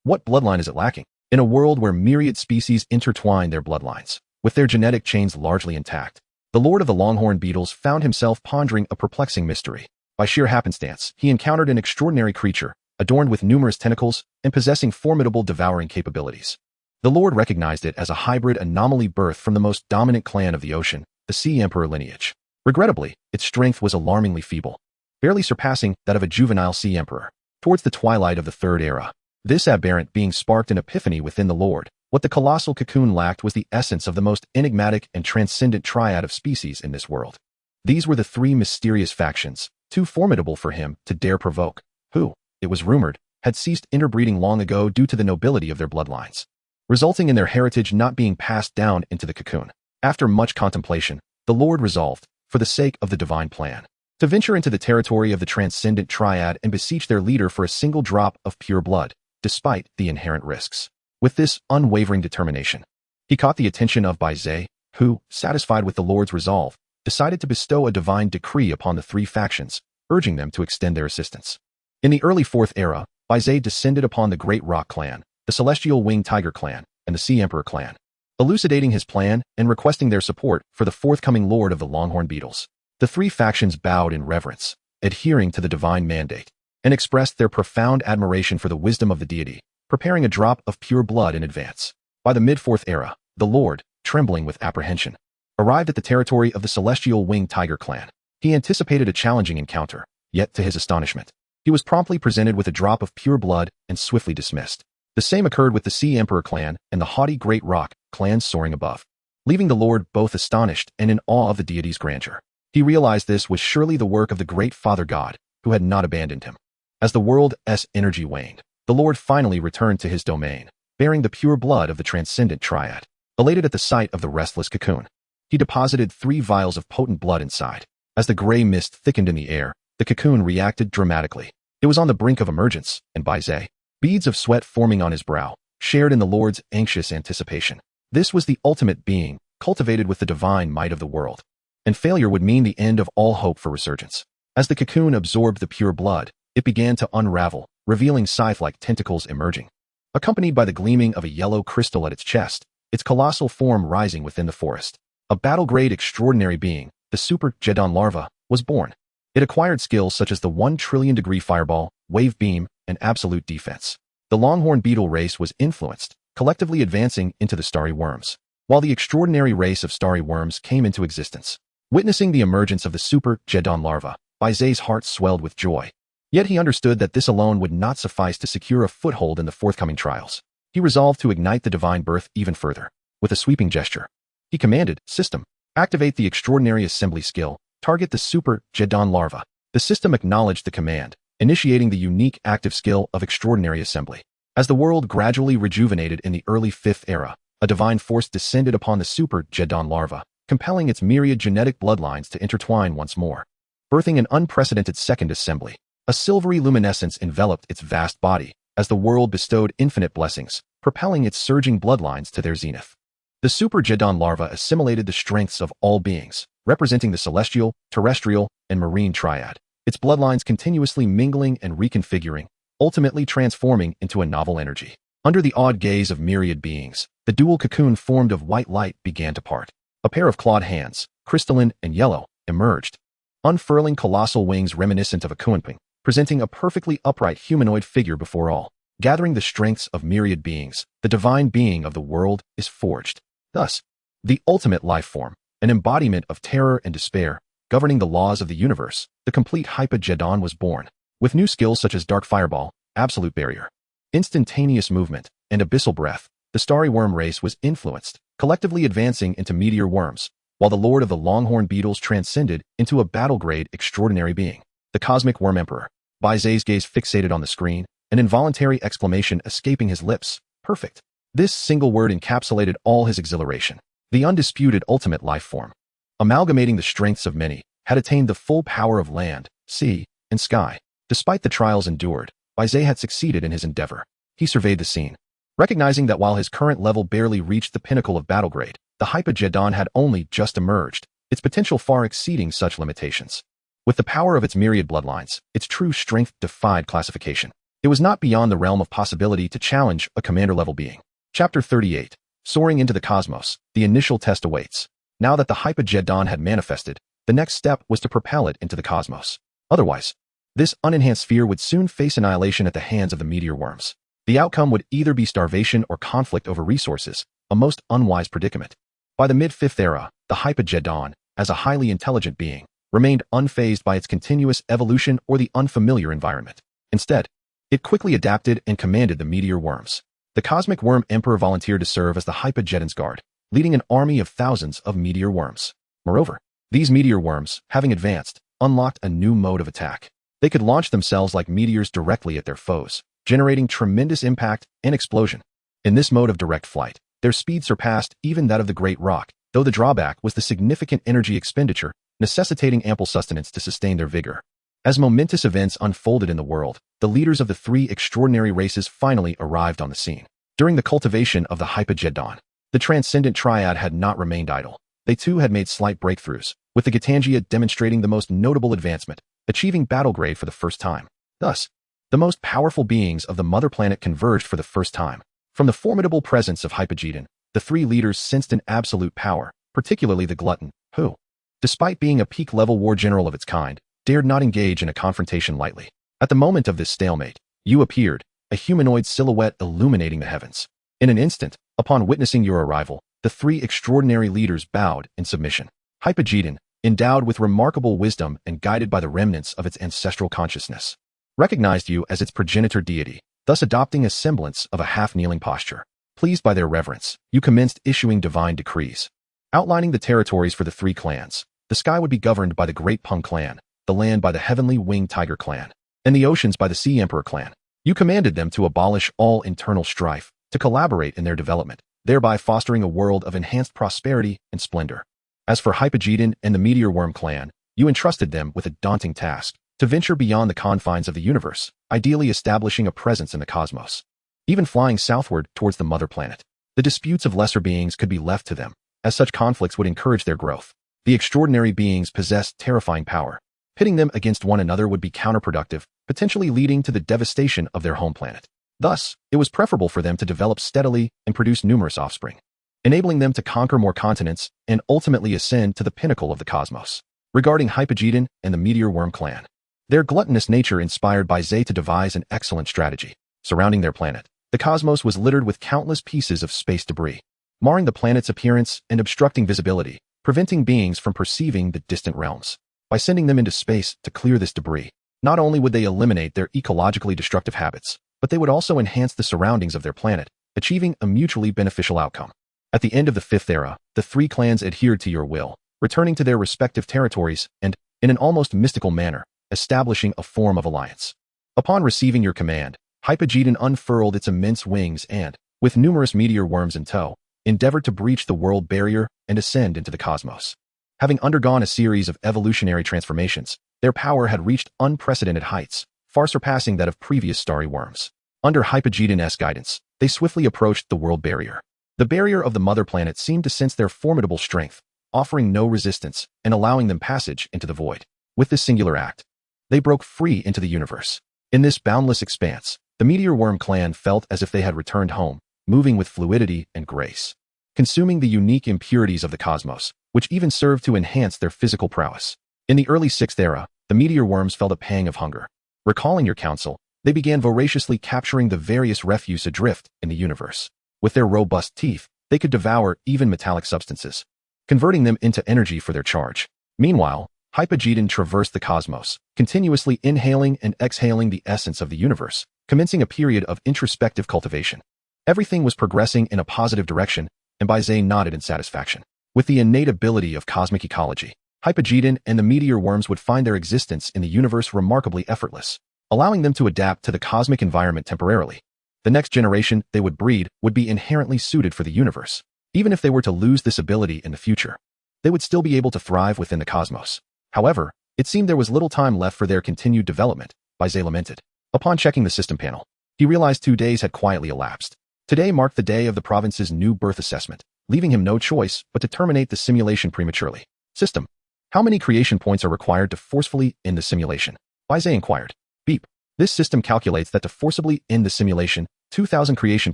What bloodline is it lacking? In a world where myriad species intertwine their bloodlines, with their genetic chains largely intact, the lord of the longhorn beetles found himself pondering a perplexing mystery. By sheer happenstance, he encountered an extraordinary creature, adorned with numerous tentacles and possessing formidable devouring capabilities. The lord recognized it as a hybrid anomaly birthed from the most dominant clan of the ocean, the Sea Emperor lineage. Regrettably, its strength was alarmingly feeble, barely surpassing that of a juvenile Sea Emperor. Towards the twilight of the Third Era, this aberrant being sparked an epiphany within the lord. What the colossal cocoon lacked was the essence of the most enigmatic and transcendent triad of species in this world. These were the three mysterious factions, too formidable for him to dare provoke, who, it was rumored, had ceased interbreeding long ago due to the nobility of their bloodlines, resulting in their heritage not being passed down into the cocoon. After much contemplation, the lord resolved, for the sake of the divine plan, to venture into the territory of the transcendent triad and beseech their leader for a single drop of pure blood, despite the inherent risks. With this unwavering determination, he caught the attention of Bai Ze, who, satisfied with the lord's resolve, decided to bestow a divine decree upon the three factions, urging them to extend their assistance. In the early Fourth Era, Bai Ze descended upon the Great Rock Clan, the Celestial Winged Tiger Clan, and the Sea Emperor Clan, elucidating his plan and requesting their support for the forthcoming lord of the Longhorn Beetles. The three factions bowed in reverence, adhering to the divine mandate, and expressed their profound admiration for the wisdom of the deity, preparing a drop of pure blood in advance. By the Mid-Fourth Era, the lord, trembling with apprehension, arrived at the territory of the Celestial Winged Tiger Clan. He anticipated a challenging encounter, yet to his astonishment, he was promptly presented with a drop of pure blood and swiftly dismissed. The same occurred with the Sea Emperor Clan and the haughty Great Rock Clan soaring above, leaving the lord both astonished and in awe of the deity's grandeur. He realized this was surely the work of the great Father God, who had not abandoned him. As the world's energy waned, the lord finally returned to his domain, bearing the pure blood of the transcendent triad. Elated at the sight of the restless cocoon, he deposited 3 vials of potent blood inside. As the gray mist thickened in the air, the the cocoon reacted dramatically. It was on the brink of emergence, and Bai Ze, beads of sweat forming on his brow, shared in the Lord's anxious anticipation. This was the ultimate being, cultivated with the divine might of the world. And failure would mean the end of all hope for resurgence. As the cocoon absorbed the pure blood, it began to unravel, revealing scythe-like tentacles emerging. Accompanied by the gleaming of a yellow crystal at its chest, its colossal form rising within the forest. A battle-grade extraordinary being, the Super Geddon larva, was born. It acquired skills such as the 1 trillion degree fireball, wave beam, and absolute defense. The longhorn beetle race was influenced, collectively advancing into the starry worms, while the extraordinary race of starry worms came into existence. Witnessing the emergence of the Super Geddon larva, Bai Ze's heart swelled with joy. Yet he understood that this alone would not suffice to secure a foothold in the forthcoming trials. He resolved to ignite the divine birth even further. With a sweeping gesture, he commanded, "System, activate the extraordinary assembly skill, target the Super Geddon larva." The system acknowledged the command, initiating the unique active skill of extraordinary assembly. As the world gradually rejuvenated in the early 5th era, a divine force descended upon the Super Geddon larva, compelling its myriad genetic bloodlines to intertwine once more, birthing an unprecedented second assembly. A silvery luminescence enveloped its vast body, as the world bestowed infinite blessings, propelling its surging bloodlines to their zenith. The Super Geddon larva assimilated the strengths of all beings, representing the celestial, terrestrial, and marine triad, its bloodlines continuously mingling and reconfiguring, ultimately transforming into a novel energy. Under the awed gaze of myriad beings, the dual cocoon formed of white light began to part. A pair of clawed hands, crystalline and yellow, emerged, unfurling colossal wings reminiscent of a kunping, presenting a perfectly upright humanoid figure before all. Gathering the strengths of myriad beings, the divine being of the world is forged. Thus, the ultimate life form, an embodiment of terror and despair, governing the laws of the universe, the complete Hypageddon was born. With new skills such as Dark Fireball, Absolute Barrier, Instantaneous Movement, and Abyssal Breath, the starry worm race was influenced, collectively advancing into meteor worms, while the Lord of the Longhorn Beetles transcended into a battle-grade extraordinary being. The Cosmic Worm Emperor. Bai Ze's gaze fixated on the screen, an involuntary exclamation escaping his lips. Perfect. This single word encapsulated all his exhilaration. The undisputed ultimate life form, amalgamating the strengths of many, had attained the full power of land, sea, and sky. Despite the trials endured, Bai Ze had succeeded in his endeavor. He surveyed the scene, recognizing that while his current level barely reached the pinnacle of battle grade, the Hypageddon had only just emerged, its potential far exceeding such limitations. With the power of its myriad bloodlines, its true strength defied classification. It was not beyond the realm of possibility to challenge a commander-level being. Chapter 38. Soaring into the cosmos, the initial test awaits. Now that the Hypageddon had manifested, the next step was to propel it into the cosmos. Otherwise, this unenhanced sphere would soon face annihilation at the hands of the meteor worms. The outcome would either be starvation or conflict over resources, a most unwise predicament. By the mid-5th era, the Hypageddon, as a highly intelligent being, remained unfazed by its continuous evolution or the unfamiliar environment. Instead, it quickly adapted and commanded the meteor worms. The Cosmic Worm Emperor volunteered to serve as the Hypageddon's guard, leading an army of thousands of meteor worms. Moreover, these meteor worms, having advanced, unlocked a new mode of attack. They could launch themselves like meteors directly at their foes, generating tremendous impact and explosion. In this mode of direct flight, their speed surpassed even that of the Great Rock, though the drawback was the significant energy expenditure, necessitating ample sustenance to sustain their vigor. As momentous events unfolded in the world, the leaders of the 3 extraordinary races finally arrived on the scene. During the cultivation of the Hypageddon, the transcendent triad had not remained idle. They too had made slight breakthroughs, with the Gitangia demonstrating the most notable advancement, achieving battle grade for the first time. Thus, the most powerful beings of the mother planet converged for the first time. From the formidable presence of Hypageddon, the 3 leaders sensed an absolute power, particularly the glutton, who, despite being a peak-level war general of its kind, dared not engage in a confrontation lightly. At the moment of this stalemate, you appeared, a humanoid silhouette illuminating the heavens. In an instant, upon witnessing your arrival, the 3 extraordinary leaders bowed in submission. Hypageddon, endowed with remarkable wisdom and guided by the remnants of its ancestral consciousness, recognized you as its progenitor deity, thus adopting a semblance of a half-kneeling posture. Pleased by their reverence, you commenced issuing divine decrees, outlining the territories for the 3 clans. The sky would be governed by the Great Pung clan, the land by the Heavenly Winged Tiger clan, and the oceans by the Sea Emperor clan. You commanded them to abolish all internal strife, to collaborate in their development, thereby fostering a world of enhanced prosperity and splendor. As for Hypageddon and the Meteor Worm clan, you entrusted them with a daunting task, to venture beyond the confines of the universe, ideally establishing a presence in the cosmos, even flying southward towards the mother planet. The disputes of lesser beings could be left to them, as such conflicts would encourage their growth. The extraordinary beings possessed terrifying power. Pitting them against one another would be counterproductive, potentially leading to the devastation of their home planet. Thus, it was preferable for them to develop steadily and produce numerous offspring, enabling them to conquer more continents and ultimately ascend to the pinnacle of the cosmos. Regarding Hypogeddon and the meteor worm clan, their gluttonous nature inspired Bai Ze to devise an excellent strategy. Surrounding their planet, the cosmos was littered with countless pieces of space debris, marring the planet's appearance and obstructing visibility, preventing beings from perceiving the distant realms. By sending them into space to clear this debris, not only would they eliminate their ecologically destructive habits, but they would also enhance the surroundings of their planet, achieving a mutually beneficial outcome. At the end of the fifth era, the three clans adhered to your will, returning to their respective territories and, in an almost mystical manner, establishing a form of alliance. Upon receiving your command, Hypogeddon unfurled its immense wings and, with numerous meteor worms in tow, endeavored to breach the world barrier and ascend into the cosmos. Having undergone a series of evolutionary transformations, their power had reached unprecedented heights, far surpassing that of previous starry worms. Under Hypogeddon's guidance, they swiftly approached the world barrier. The barrier of the mother planet seemed to sense their formidable strength, offering no resistance and allowing them passage into the void. With this singular act, they broke free into the universe. In this boundless expanse, the meteor worm clan felt as if they had returned home, moving with fluidity and grace, consuming the unique impurities of the cosmos, which even served to enhance their physical prowess. In the early sixth era, the meteor worms felt a pang of hunger. Recalling your counsel, they began voraciously capturing the various refuse adrift in the universe. With their robust teeth, they could devour even metallic substances, converting them into energy for their charge. Meanwhile, Hypogeddon traversed the cosmos, continuously inhaling and exhaling the essence of the universe, commencing a period of introspective cultivation. Everything was progressing in a positive direction, and Bai Ze nodded in satisfaction. With the innate ability of cosmic ecology, Hypogeddon and the meteor worms would find their existence in the universe remarkably effortless, allowing them to adapt to the cosmic environment temporarily. The next generation they would breed would be inherently suited for the universe. Even if they were to lose this ability in the future, they would still be able to thrive within the cosmos. However, it seemed there was little time left for their continued development, Bai Ze lamented. Upon checking the system panel, he realized 2 days had quietly elapsed. Today marked the day of the province's new birth assessment, leaving him no choice but to terminate the simulation prematurely. System. How many creation points are required to forcefully end the simulation? Bai Ze inquired. Beep. This system calculates that to forcibly end the simulation, 2,000 creation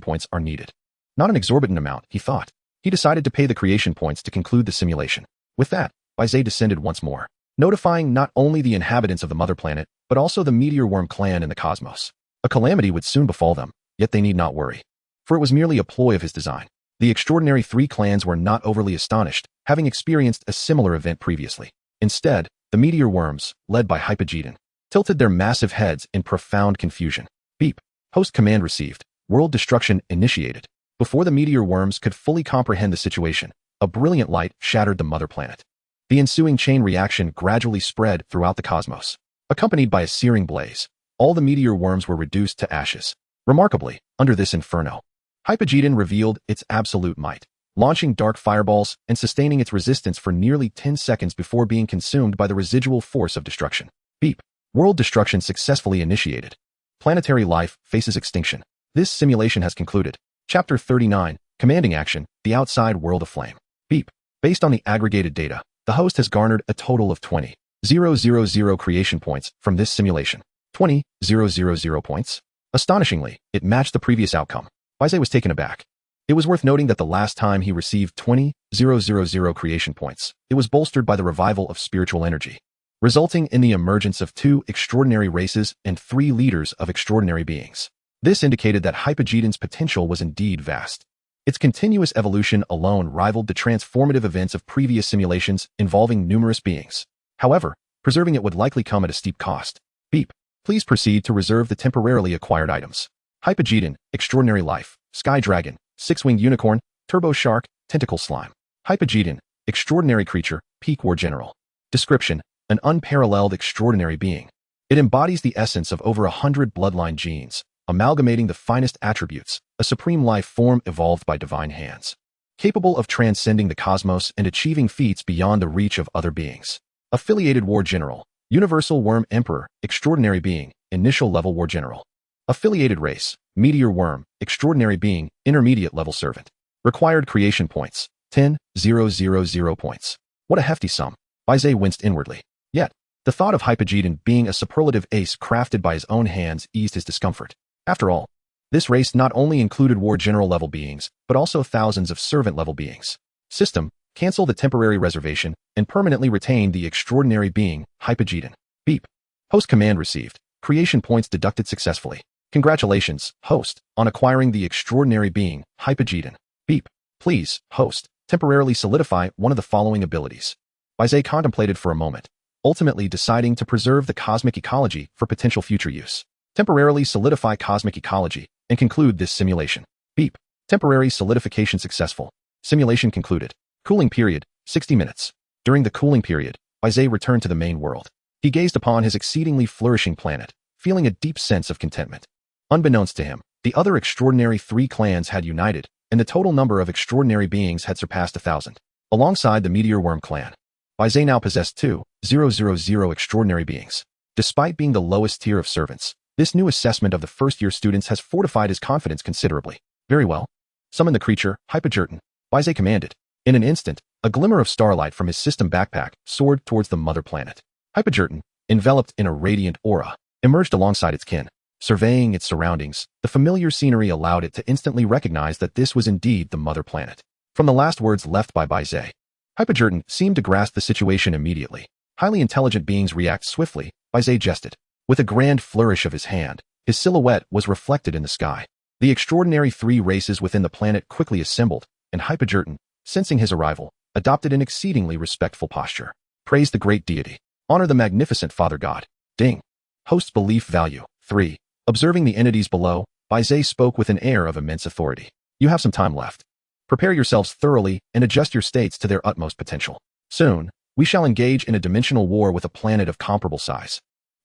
points are needed. Not an exorbitant amount, he thought. He decided to pay the creation points to conclude the simulation. With that, Bai Ze descended once more, notifying not only the inhabitants of the mother planet, but also the meteor worm clan in the cosmos. A calamity would soon befall them, yet they need not worry, for it was merely a ploy of his design. The extraordinary three clans were not overly astonished, having experienced a similar event previously. Instead, the meteor worms, led by Hypogeddon, tilted their massive heads in profound confusion. Beep. Host command received. World destruction initiated. Before the meteor worms could fully comprehend the situation, a brilliant light shattered the mother planet. The ensuing chain reaction gradually spread throughout the cosmos. Accompanied by a searing blaze, all the meteor worms were reduced to ashes. Remarkably, under this inferno, Hypogeddon revealed its absolute might, launching dark fireballs and sustaining its resistance for nearly 10 seconds before being consumed by the residual force of destruction. Beep. World destruction successfully initiated. Planetary life faces extinction. This simulation has concluded. Chapter 39, Commanding Action, The Outside World Aflame. Beep. Based on the aggregated data, the host has garnered a total of 20,000 creation points from this simulation. 20,000 points? Astonishingly, it matched the previous outcome. Bai Ze was taken aback. It was worth noting that the last time he received 20,000 creation points, it was bolstered by the revival of spiritual energy, resulting in the emergence of 2 extraordinary races and 3 leaders of extraordinary beings. This indicated that Hypogeddon's potential was indeed vast. Its continuous evolution alone rivaled the transformative events of previous simulations involving numerous beings. However, preserving it would likely come at a steep cost. Beep. Please proceed to reserve the temporarily acquired items. Hypogeddon, Extraordinary Life, Sky Dragon, Six-Winged Unicorn, Turbo Shark, Tentacle Slime. Hypogeddon, Extraordinary Creature, Peak War General. Description: an unparalleled extraordinary being. It embodies the essence of over 100 bloodline genes, amalgamating the finest attributes, a supreme life form evolved by divine hands, capable of transcending the cosmos and achieving feats beyond the reach of other beings. Affiliated War General, Universal Worm Emperor, Extraordinary Being, Initial Level War General. Affiliated Race, Meteor Worm, Extraordinary Being, Intermediate Level Servant. Required Creation Points, 10,000 points. What a hefty sum. Bai Ze winced inwardly. Yet, the thought of Hypogeddon being a superlative ace crafted by his own hands eased his discomfort. After all, this race not only included War General level beings, but also thousands of servant level beings. System, cancel the temporary reservation and permanently retain the extraordinary being, Hypogeddon. Beep. Host command received. Creation points deducted successfully. Congratulations, host, on acquiring the extraordinary being, Hypogeddon. Beep. Please, host, temporarily solidify one of the following abilities. Bai Ze contemplated for a moment, ultimately deciding to preserve the cosmic ecology for potential future use. Temporarily solidify cosmic ecology and conclude this simulation. Beep. Temporary solidification successful. Simulation concluded. Cooling period, 60 minutes. During the cooling period, Bai Ze returned to the main world. He gazed upon his exceedingly flourishing planet, feeling a deep sense of contentment. Unbeknownst to him, the other extraordinary 3 clans had united, and the total number of extraordinary beings had surpassed 1,000. Alongside the Meteor Worm clan, Bai Ze now possessed 2,000 extraordinary beings. Despite being the lowest tier of servants, this new assessment of the first-year students has fortified his confidence considerably. Very well. Summon the creature, Hypogeddon, Bai Ze commanded. In an instant, a glimmer of starlight from his system backpack soared towards the mother planet. Hypogeddon, enveloped in a radiant aura, emerged alongside its kin. Surveying its surroundings, the familiar scenery allowed it to instantly recognize that this was indeed the mother planet. From the last words left by Bai Ze, Hypogeddon seemed to grasp the situation immediately. Highly intelligent beings react swiftly, Bai Ze jested. With a grand flourish of his hand, his silhouette was reflected in the sky. The extraordinary 3 races within the planet quickly assembled, and Hypogeddon, sensing his arrival, adopted an exceedingly respectful posture. Praise the great deity. Honor the magnificent Father God. Ding. Host's belief value, 3. Observing the entities below, Bai Ze spoke with an air of immense authority. You have some time left. Prepare yourselves thoroughly and adjust your states to their utmost potential. Soon, we shall engage in a dimensional war with a planet of comparable size,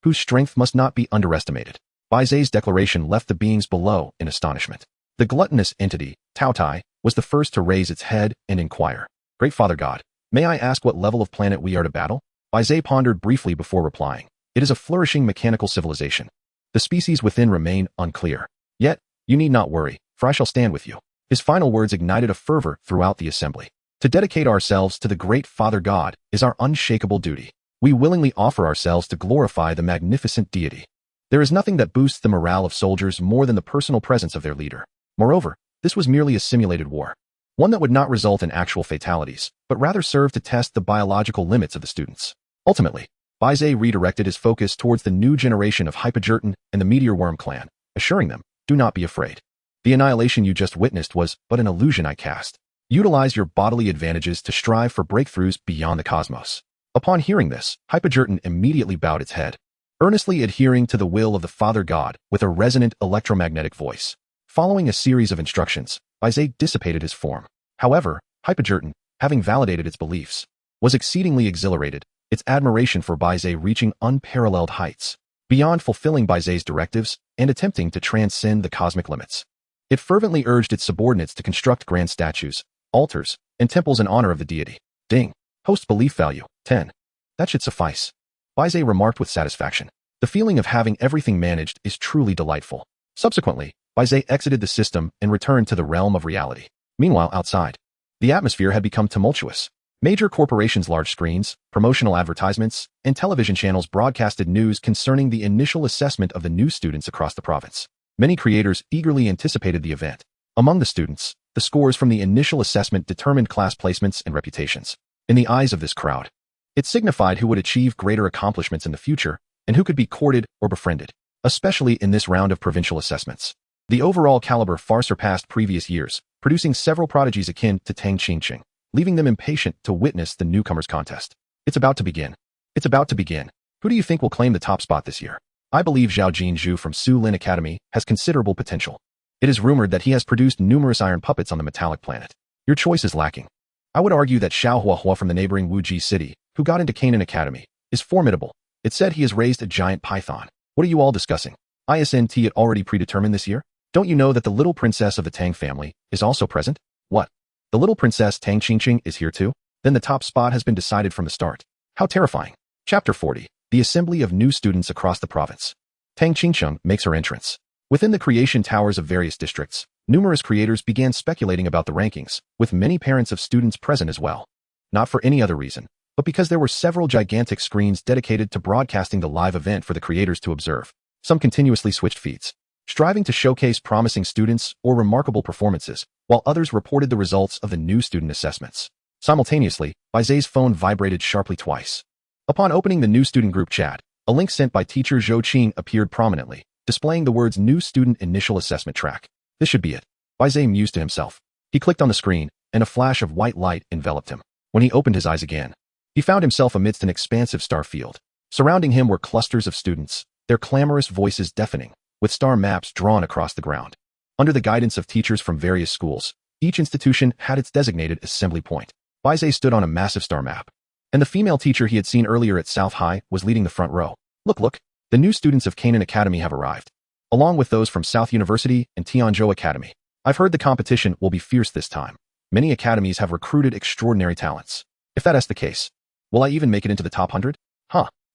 whose strength must not be underestimated. Bai Ze's declaration left the beings below in astonishment. The gluttonous entity, Tao-Tai, was the first to raise its head and inquire. Great Father God, may I ask what level of planet we are to battle? Bai Ze pondered briefly before replying. It is a flourishing mechanical civilization. The species within remain unclear. Yet, you need not worry, for I shall stand with you. His final words ignited a fervor throughout the assembly. To dedicate ourselves to the great Father God is our unshakable duty. We willingly offer ourselves to glorify the magnificent deity. There is nothing that boosts the morale of soldiers more than the personal presence of their leader. Moreover, this was merely a simulated war. One that would not result in actual fatalities, but rather serve to test the biological limits of the students. Ultimately, Bai Ze redirected his focus towards the new generation of Hypogeddon and the Meteor Worm clan, assuring them, do not be afraid. The annihilation you just witnessed was but an illusion I cast. Utilize your bodily advantages to strive for breakthroughs beyond the cosmos. Upon hearing this, Hypogeddon immediately bowed its head, earnestly adhering to the will of the Father God with a resonant electromagnetic voice. Following a series of instructions, Bai Ze dissipated his form. However, Hypogeddon, having validated its beliefs, was exceedingly exhilarated, its admiration for Bai Ze reaching unparalleled heights, beyond fulfilling Bai Ze's directives and attempting to transcend the cosmic limits. It fervently urged its subordinates to construct grand statues, altars, and temples in honor of the deity. Ding. Host belief value, 10. That should suffice. Bai Ze remarked with satisfaction. The feeling of having everything managed is truly delightful. Subsequently, Bai Ze exited the system and returned to the realm of reality. Meanwhile, outside, the atmosphere had become tumultuous. Major corporations' large screens, promotional advertisements, and television channels broadcasted news concerning the initial assessment of the new students across the province. Many creators eagerly anticipated the event. Among the students, the scores from the initial assessment determined class placements and reputations. In the eyes of this crowd, it signified who would achieve greater accomplishments in the future and who could be courted or befriended, especially in this round of provincial assessments. The overall caliber far surpassed previous years, producing several prodigies akin to Tang Qingqing, leaving them impatient to witness the newcomers' contest. It's about to begin. It's about to begin. Who do you think will claim the top spot this year? I believe Zhao Jinzhu from Su Lin Academy has considerable potential. It is rumored that he has produced numerous iron puppets on the metallic planet. Your choice is lacking. I would argue that Xiao Huahua from the neighboring Wuji city, who got into Canaan Academy, is formidable. It said he has raised a giant python. What are you all discussing? Isn't it already predetermined this year? Don't you know that the little princess of the Tang family is also present? What? The little princess Tang Qingqing is here too? Then the top spot has been decided from the start. How terrifying. Chapter 40. the assembly of new students across the province. Tang Qingcheng makes her entrance. Within the creation towers of various districts, numerous creators began speculating about the rankings, with many parents of students present as well. Not for any other reason, but because there were several gigantic screens dedicated to broadcasting the live event for the creators to observe. Some continuously switched feeds, striving to showcase promising students or remarkable performances, while others reported the results of the new student assessments. Simultaneously, Bai Ze's phone vibrated sharply twice. Upon opening the new student group chat, a link sent by teacher Zhou Qing appeared prominently, displaying the words New Student Initial Assessment Track. This should be it, Bai Ze mused to himself. He clicked on the screen, and a flash of white light enveloped him. When he opened his eyes again, he found himself amidst an expansive star field. Surrounding him were clusters of students, their clamorous voices deafening, with star maps drawn across the ground. Under the guidance of teachers from various schools, each institution had its designated assembly point. Bai Ze stood on a massive star map, and the female teacher he had seen earlier at South High was leading the front row. Look, the new students of Canaan Academy have arrived, along with those from South University and Tianzhou Academy. I've heard the competition will be fierce this time. Many academies have recruited extraordinary talents. If that's the case, will I even make it into the top 100?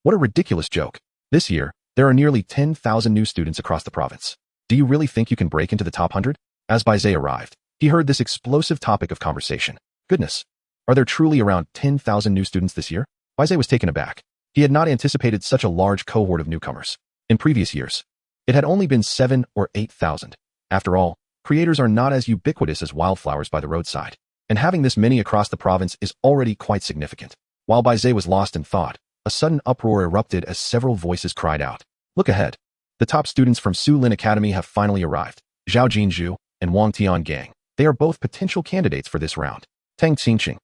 What a ridiculous joke. This year, there are nearly 10,000 new students across the province. Do you really think you can break into the top 100? As Bai Ze arrived, he heard this explosive topic of conversation. Goodness, are there truly around 10,000 new students this year? Bai Ze was taken aback. He had not anticipated such a large cohort of newcomers. In previous years, it had only been 7 or 8,000. After all, creators are not as ubiquitous as wildflowers by the roadside, and having this many across the province is already quite significant. While Bai Ze was lost in thought, a sudden uproar erupted as several voices cried out. Look ahead. The top students from Su Lin Academy have finally arrived. Zhao Jinzhu and Wang Tian Gang. They are both potential candidates for this round. Tang Qingqing.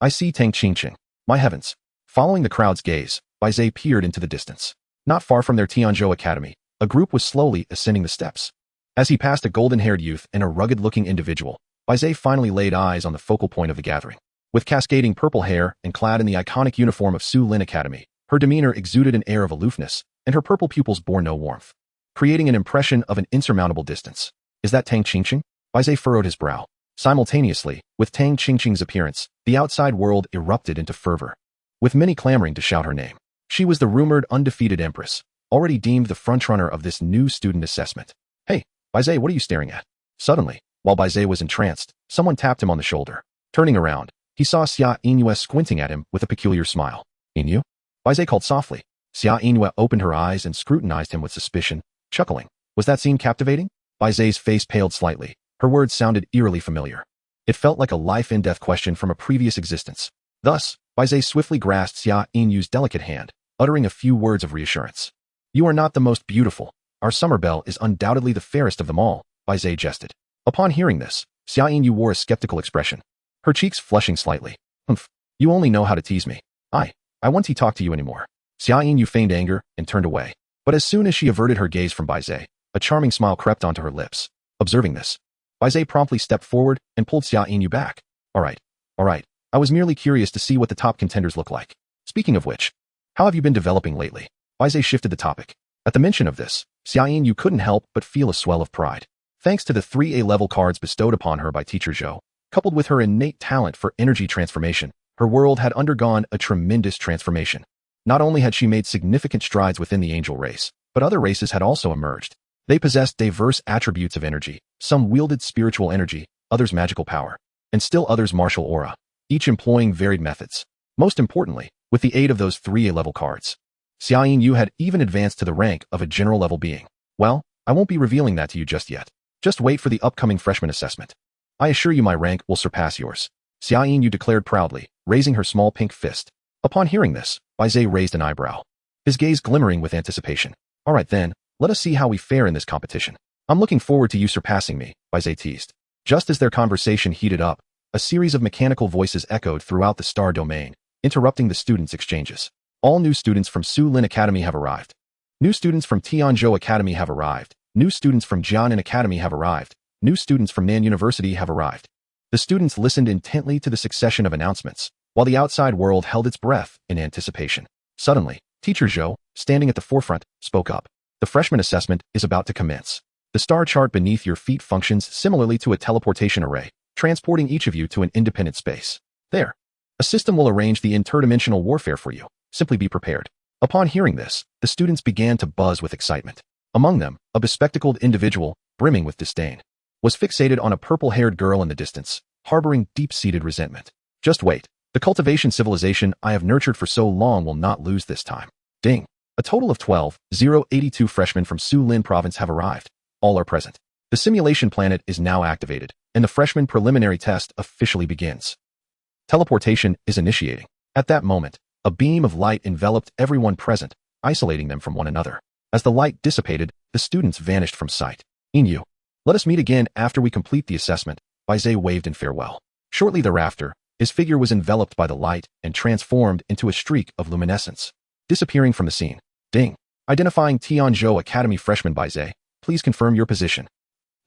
I see Tang Qingqing. My heavens. Following the crowd's gaze, Bai Ze peered into the distance. Not far from their Tianzhou Academy, a group was slowly ascending the steps. As he passed a golden-haired youth and a rugged-looking individual, Bai Ze finally laid eyes on the focal point of the gathering. With cascading purple hair and clad in the iconic uniform of Su Lin Academy, her demeanor exuded an air of aloofness, and her purple pupils bore no warmth, creating an impression of an insurmountable distance. Is that Tang Qingqing? Bai Ze furrowed his brow. Simultaneously, with Tang Qingqing's appearance, the outside world erupted into fervor, with many clamoring to shout her name. She was the rumored undefeated empress, already deemed the frontrunner of this new student assessment. Hey, Bai Ze, what are you staring at? Suddenly, while Bai Ze was entranced, someone tapped him on the shoulder. Turning around, he saw Xia Yingyue squinting at him with a peculiar smile. Yinyu? Bai Ze called softly. Xia Yingyue opened her eyes and scrutinized him with suspicion, chuckling. Was that scene captivating? Bai Ze's face paled slightly. Her words sounded eerily familiar. It felt like a life-and-death question from a previous existence. Thus, Bai Ze swiftly grasped Xia Yinyu's delicate hand, uttering a few words of reassurance. You are not the most beautiful. Our summer belle is undoubtedly the fairest of them all, Bai Ze jested. Upon hearing this, Xia Yinyu wore a skeptical expression, her cheeks flushing slightly. You only know how to tease me. I won't talk to you anymore. Xia Yinyu feigned anger and turned away. But as soon as she averted her gaze from Bai Ze, a charming smile crept onto her lips. Observing this, Bai Ze promptly stepped forward and pulled Xia Yinyu back. All right. I was merely curious to see what the top contenders look like. Speaking of which, how have you been developing lately? Bai Ze shifted the topic. At the mention of this, Xia Yinyu couldn't help but feel a swell of pride. Thanks to the 3A level cards bestowed upon her by teacher Zhou, coupled with her innate talent for energy transformation, her world had undergone a tremendous transformation. Not only had she made significant strides within the angel race, but other races had also emerged. They possessed diverse attributes of energy. Some wielded spiritual energy, others magical power, and still others martial aura, each employing varied methods. Most importantly, with the aid of those 3A level cards, Xia Yinyu had even advanced to the rank of a general level being. Well, I won't be revealing that to you just yet. Just wait for the upcoming freshman assessment. I assure you my rank will surpass yours. Xia Yinyu declared proudly, raising her small pink fist. Upon hearing this, Bai Ze raised an eyebrow, his gaze glimmering with anticipation. All right then, let us see how we fare in this competition. I'm looking forward to you surpassing me, Bai Ze teased. Just as their conversation heated up, a series of mechanical voices echoed throughout the star domain, interrupting the students' exchanges. All new students from Su Lin Academy have arrived. New students from Tianzhou Academy have arrived. New students from Jianan Academy have arrived. New students from Nan University have arrived. The students listened intently to the succession of announcements, while the outside world held its breath in anticipation. Suddenly, teacher Zhou, standing at the forefront, spoke up. The freshman assessment is about to commence. The star chart beneath your feet functions similarly to a teleportation array, transporting each of you to an independent space. There. A system will arrange the interdimensional warfare for you. Simply be prepared. Upon hearing this, the students began to buzz with excitement. Among them, a bespectacled individual, brimming with disdain, was fixated on a purple-haired girl in the distance, harboring deep-seated resentment. Just wait. The cultivation civilization I have nurtured for so long will not lose this time. Ding. A total of 12,082 freshmen from Su-Lin province have arrived. All are present. The simulation planet is now activated, and the freshman preliminary test officially begins. Teleportation is initiating. At that moment, a beam of light enveloped everyone present, isolating them from one another. As the light dissipated, the students vanished from sight. Inyu. Let us meet again after we complete the assessment. Bai Ze waved in farewell. Shortly thereafter, his figure was enveloped by the light and transformed into a streak of luminescence, disappearing from the scene. Ding. Identifying Tianzhou Academy freshman Bai Ze, please confirm your position.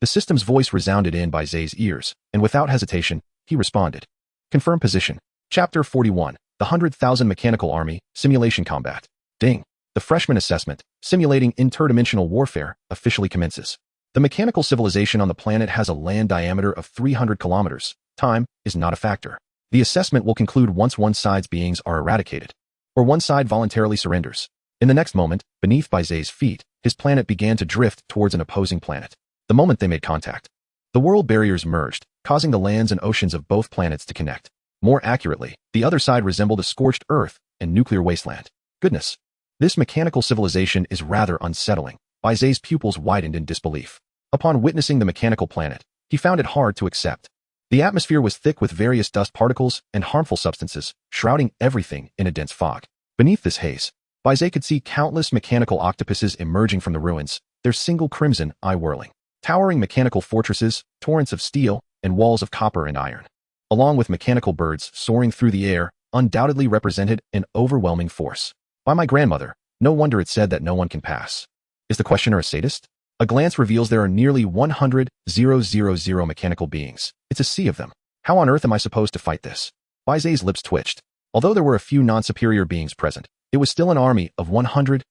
The system's voice resounded in Bai Ze's ears, and without hesitation, he responded. Confirm position. Chapter 41, The 100,000 Mechanical Army, Simulation Combat. Ding. The freshman assessment, simulating interdimensional warfare, officially commences. The mechanical civilization on the planet has a land diameter of 300 kilometers. Time is not a factor. The assessment will conclude once one side's beings are eradicated, or one side voluntarily surrenders. In the next moment, beneath Bai Ze's feet, his planet began to drift towards an opposing planet. The moment they made contact, the world barriers merged, causing the lands and oceans of both planets to connect. More accurately, the other side resembled a scorched earth and nuclear wasteland. Goodness. This mechanical civilization is rather unsettling. Bai Ze's pupils widened in disbelief. Upon witnessing the mechanical planet, he found it hard to accept. The atmosphere was thick with various dust particles and harmful substances, shrouding everything in a dense fog. Beneath this haze, Bai Ze could see countless mechanical octopuses emerging from the ruins, their single crimson eye whirling. Towering mechanical fortresses, torrents of steel, and walls of copper and iron, along with mechanical birds soaring through the air, undoubtedly represented an overwhelming force. By my grandmother, no wonder it said that no one can pass. Is the questioner a sadist? A glance reveals there are nearly 100,000 mechanical beings. It's a sea of them. How on earth am I supposed to fight this? Bai Ze's lips twitched. Although there were a few non-superior beings present, it was still an army of 100,000.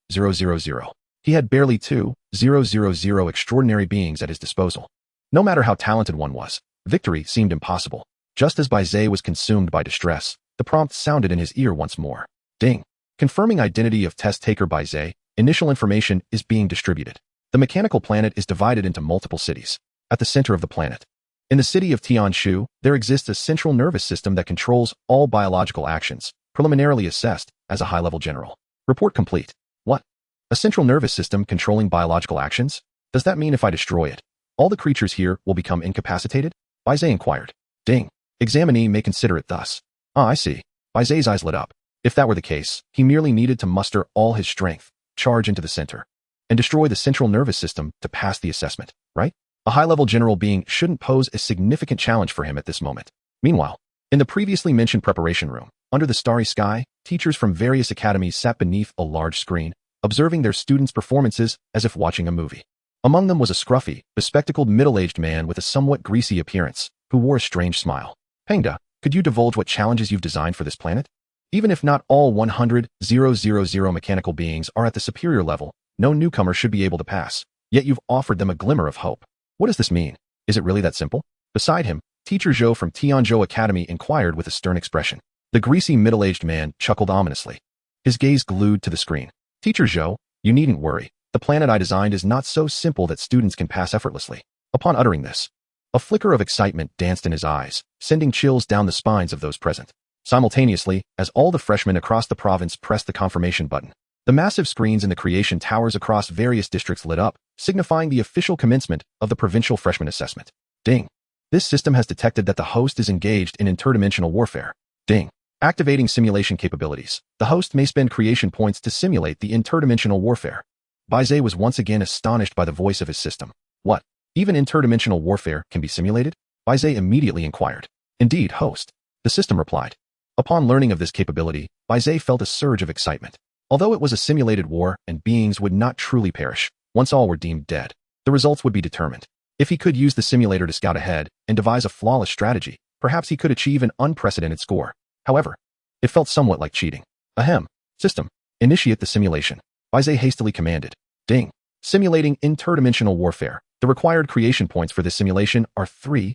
He had barely 2,000 extraordinary beings at his disposal. No matter how talented one was, victory seemed impossible. Just as Bai Ze was consumed by distress, the prompt sounded in his ear once more. Ding. Confirming identity of test taker Bai Ze, initial information is being distributed. The mechanical planet is divided into multiple cities. At the center of the planet, in the city of Tianshu, there exists a central nervous system that controls all biological actions, preliminarily assessed as a high-level general. Report complete. What? A central nervous system controlling biological actions? Does that mean if I destroy it, all the creatures here will become incapacitated? Bai Ze inquired. Ding. Examinee may consider it thus. Ah, I see. Bai Ze's eyes lit up. If that were the case, he merely needed to muster all his strength, charge into the center, and destroy the central nervous system to pass the assessment, right? A high-level general being shouldn't pose a significant challenge for him at this moment. Meanwhile, in the previously mentioned preparation room, under the starry sky, teachers from various academies sat beneath a large screen, observing their students' performances as if watching a movie. Among them was a scruffy, bespectacled middle-aged man with a somewhat greasy appearance, who wore a strange smile. Pengda, could you divulge what challenges you've designed for this planet? Even if not all 100,000 mechanical beings are at the superior level, no newcomer should be able to pass. Yet you've offered them a glimmer of hope. What does this mean? Is it really that simple? Beside him, Teacher Zhou from Tianzhou Academy inquired with a stern expression. The greasy middle-aged man chuckled ominously, his gaze glued to the screen. Teacher Zhou, you needn't worry. The planet I designed is not so simple that students can pass effortlessly. Upon uttering this, a flicker of excitement danced in his eyes, sending chills down the spines of those present. Simultaneously, as all the freshmen across the province pressed the confirmation button, the massive screens in the creation towers across various districts lit up, signifying the official commencement of the provincial freshman assessment. Ding. This system has detected that the host is engaged in interdimensional warfare. Ding. Activating simulation capabilities. The host may spend creation points to simulate the interdimensional warfare. Bai Ze was once again astonished by the voice of his system. What? Even interdimensional warfare can be simulated? Bai Ze immediately inquired. Indeed, host. The system replied. Upon learning of this capability, Bai Ze felt a surge of excitement. Although it was a simulated war and beings would not truly perish, once all were deemed dead, the results would be determined. If he could use the simulator to scout ahead and devise a flawless strategy, perhaps he could achieve an unprecedented score. However, it felt somewhat like cheating. Ahem. System. Initiate the simulation. Bai Ze hastily commanded. Ding. Simulating interdimensional warfare. The required creation points for this simulation are 3,000.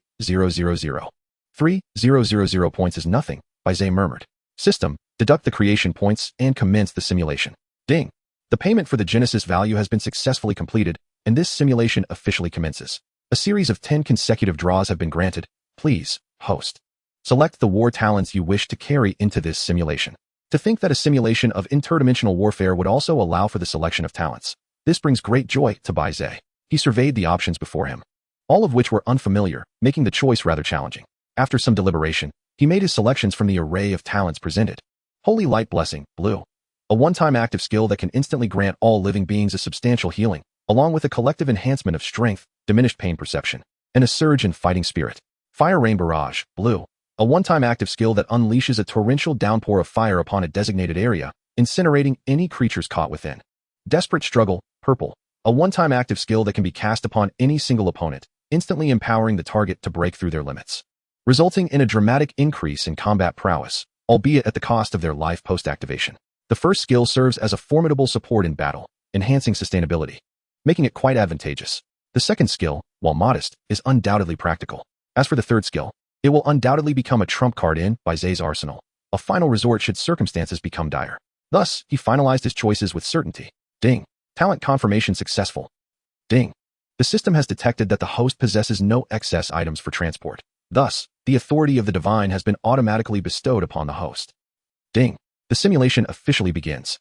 3,000 points is nothing, Bai Ze murmured. System. Deduct the creation points and commence the simulation. Ding! The payment for the Genesis value has been successfully completed, and this simulation officially commences. A series of 10 consecutive draws have been granted. Please, host. Select the war talents you wish to carry into this simulation. To think that a simulation of interdimensional warfare would also allow for the selection of talents. This brings great joy to Bai Ze. He surveyed the options before him, all of which were unfamiliar, making the choice rather challenging. After some deliberation, he made his selections from the array of talents presented. Holy Light Blessing, Blue. A one-time active skill that can instantly grant all living beings a substantial healing, along with a collective enhancement of strength, diminished pain perception, and a surge in fighting spirit. Fire Rain Barrage, Blue. A one-time active skill that unleashes a torrential downpour of fire upon a designated area, incinerating any creatures caught within. Desperate Struggle, Purple. A one-time active skill that can be cast upon any single opponent, instantly empowering the target to break through their limits, resulting in a dramatic increase in combat prowess, albeit at the cost of their life post-activation. The first skill serves as a formidable support in battle, enhancing sustainability, making it quite advantageous. The second skill, while modest, is undoubtedly practical. As for the third skill, it will undoubtedly become a trump card in Bai Ze's arsenal, a final resort should circumstances become dire. Thus, he finalized his choices with certainty. Ding. Talent confirmation successful. Ding. The system has detected that the host possesses no excess items for transport. Thus, the authority of the divine has been automatically bestowed upon the host. Ding. The simulation officially begins.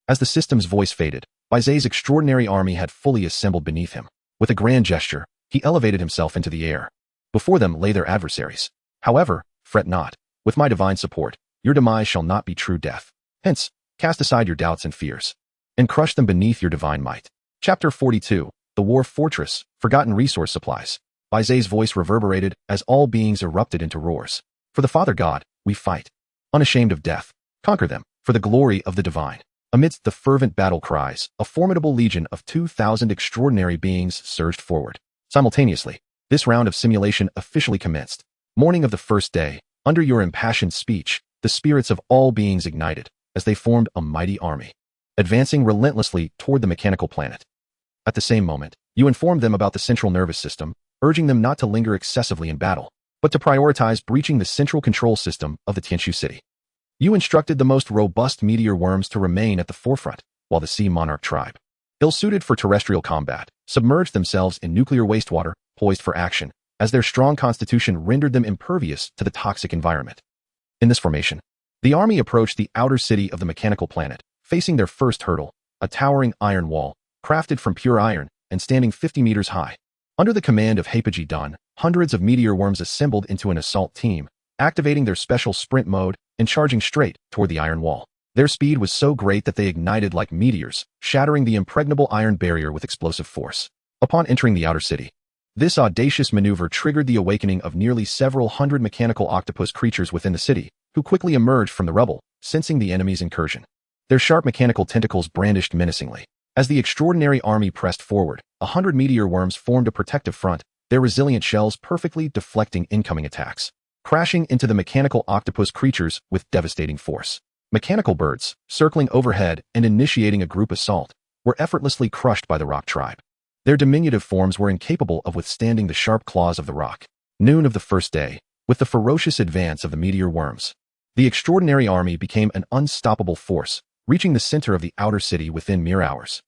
As the system's voice faded, Bai Ze's extraordinary army had fully assembled beneath him. With a grand gesture, he elevated himself into the air. Before them lay their adversaries. However, fret not. With my divine support, your demise shall not be true death. Hence, cast aside your doubts and fears, and crush them beneath your divine might. Chapter 42, The War Fortress, Forgotten Resource Supplies. Bai Ze's voice reverberated as all beings erupted into roars. For the Father God, we fight. Unashamed of death, conquer them, for the glory of the divine. Amidst the fervent battle cries, a formidable legion of 2,000 extraordinary beings surged forward. Simultaneously, this round of simulation officially commenced. Morning of the first day, under your impassioned speech, the spirits of all beings ignited, as they formed a mighty army, advancing relentlessly toward the mechanical planet. At the same moment, you informed them about the central nervous system, urging them not to linger excessively in battle, but to prioritize breaching the central control system of the Tianshu city. You instructed the most robust meteor worms to remain at the forefront, while the Sea Monarch tribe, ill-suited for terrestrial combat, submerged themselves in nuclear wastewater, poised for action, as their strong constitution rendered them impervious to the toxic environment. In this formation, the army approached the outer city of the mechanical planet, facing their first hurdle, a towering iron wall, crafted from pure iron and standing 50 meters high. Under the command of Hapagi Dun, hundreds of meteor worms assembled into an assault team, activating their special sprint mode and charging straight toward the iron wall. Their speed was so great that they ignited like meteors, shattering the impregnable iron barrier with explosive force. Upon entering the outer city, this audacious maneuver triggered the awakening of nearly several hundred mechanical octopus creatures within the city, who quickly emerged from the rubble, sensing the enemy's incursion. Their sharp mechanical tentacles brandished menacingly. As the extraordinary army pressed forward, 100 meteor worms formed a protective front, their resilient shells perfectly deflecting incoming attacks, crashing into the mechanical octopus creatures with devastating force. Mechanical birds, circling overhead and initiating a group assault, were effortlessly crushed by the rock tribe. Their diminutive forms were incapable of withstanding the sharp claws of the rock. Noon of the first day, with the ferocious advance of the meteor worms, the extraordinary army became an unstoppable force, reaching the center of the outer city within mere hours.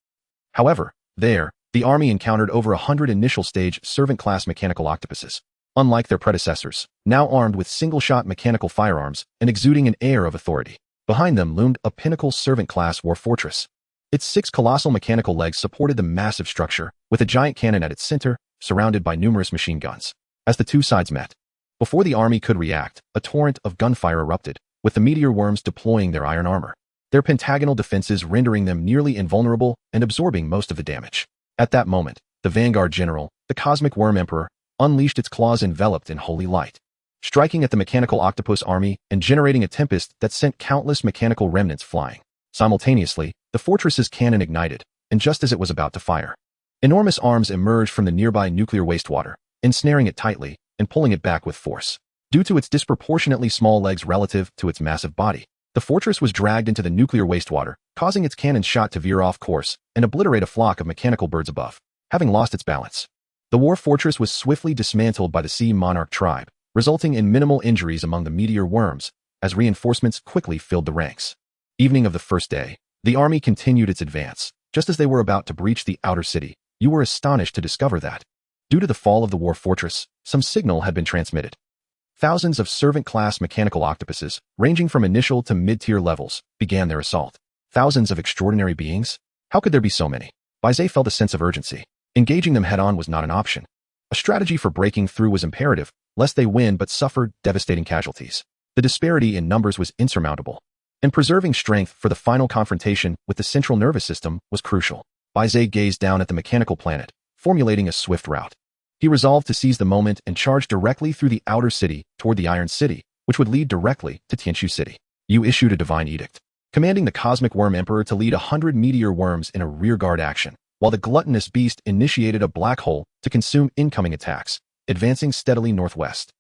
However, there, the army encountered over 100 initial-stage servant-class mechanical octopuses. Unlike their predecessors, now armed with single-shot mechanical firearms and exuding an air of authority. Behind them loomed a pinnacle servant-class war fortress. Its 6 colossal mechanical legs supported the massive structure, with a giant cannon at its center, surrounded by numerous machine guns. As the two sides met, before the army could react, a torrent of gunfire erupted, with the meteor worms deploying their iron armor, their pentagonal defenses rendering them nearly invulnerable and absorbing most of the damage. At that moment, the vanguard general, the cosmic worm emperor, unleashed its claws enveloped in holy light, striking at the mechanical octopus army and generating a tempest that sent countless mechanical remnants flying. Simultaneously, the fortress's cannon ignited, and just as it was about to fire, enormous arms emerged from the nearby nuclear wastewater, ensnaring it tightly and pulling it back with force. Due to its disproportionately small legs relative to its massive body, the fortress was dragged into the nuclear wastewater, causing its cannon shot to veer off course and obliterate a flock of mechanical birds above. Having lost its balance, the war fortress was swiftly dismantled by the Sea Monarch tribe, resulting in minimal injuries among the meteor worms, as reinforcements quickly filled the ranks. Evening of the first day, The army continued its advance. Just as they were about to breach the outer city, you were astonished to discover that, due to the fall of the war fortress, some signal had been transmitted. Thousands of servant-class mechanical octopuses, ranging from initial to mid-tier levels, began their assault. Thousands of extraordinary beings? How could there be so many? Bai Ze felt a sense of urgency. Engaging them head-on was not an option. A strategy for breaking through was imperative, lest they win but suffer devastating casualties. The disparity in numbers was insurmountable, and preserving strength for the final confrontation with the central nervous system was crucial. Bai Ze gazed down at the mechanical planet, formulating a swift route. He resolved to seize the moment and charge directly through the outer city toward the Iron City, which would lead directly to Tianshu City. You issued a divine edict, commanding the Cosmic Worm Emperor to lead 100 meteor worms in a rearguard action, while the gluttonous beast initiated a black hole to consume incoming attacks, advancing steadily northwest.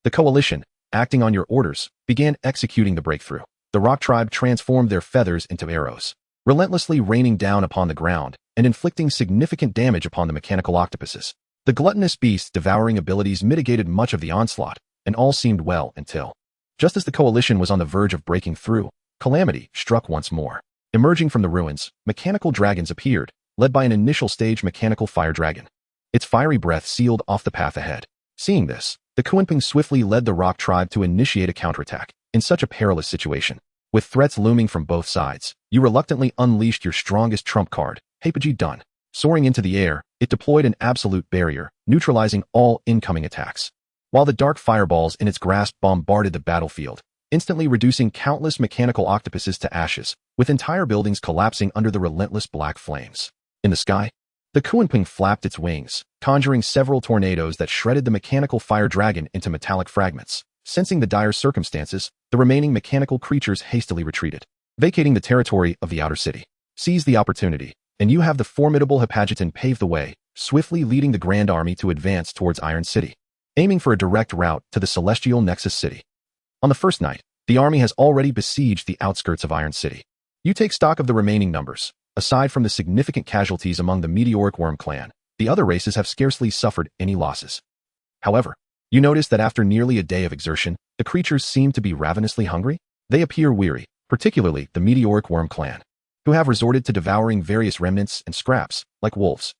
The coalition, acting on your orders, began executing the breakthrough. The rock tribe transformed their feathers into arrows, relentlessly raining down upon the ground and inflicting significant damage upon the mechanical octopuses. The gluttonous beast's devouring abilities mitigated much of the onslaught, and all seemed well until, just as the coalition was on the verge of breaking through, calamity struck once more. Emerging from the ruins, mechanical dragons appeared, led by an initial stage mechanical fire dragon. Its fiery breath sealed off the path ahead. Seeing this, the Kuanping swiftly led the rock tribe to initiate a counterattack. In such a perilous situation, with threats looming from both sides, you reluctantly unleashed your strongest trump card, Hapaji Dun. Soaring into the air, it deployed an absolute barrier, neutralizing all incoming attacks. While the dark fireballs in its grasp bombarded the battlefield, instantly reducing countless mechanical octopuses to ashes, with entire buildings collapsing under the relentless black flames. In the sky, the Kuanping flapped its wings, conjuring several tornadoes that shredded the mechanical fire dragon into metallic fragments. Sensing the dire circumstances, the remaining mechanical creatures hastily retreated, vacating the territory of the outer city. Seize the opportunity, and you have the formidable Hapajitan pave the way, swiftly leading the Grand Army to advance towards Iron City, aiming for a direct route to the Celestial Nexus City. On the first night, the army has already besieged the outskirts of Iron City. You take stock of the remaining numbers. Aside from the significant casualties among the Meteoric Worm clan, the other races have scarcely suffered any losses. However, you notice that after nearly a day of exertion, the creatures seem to be ravenously hungry. They appear weary, particularly the Meteoric Worm clan, who have resorted to devouring various remnants and scraps, like wolves.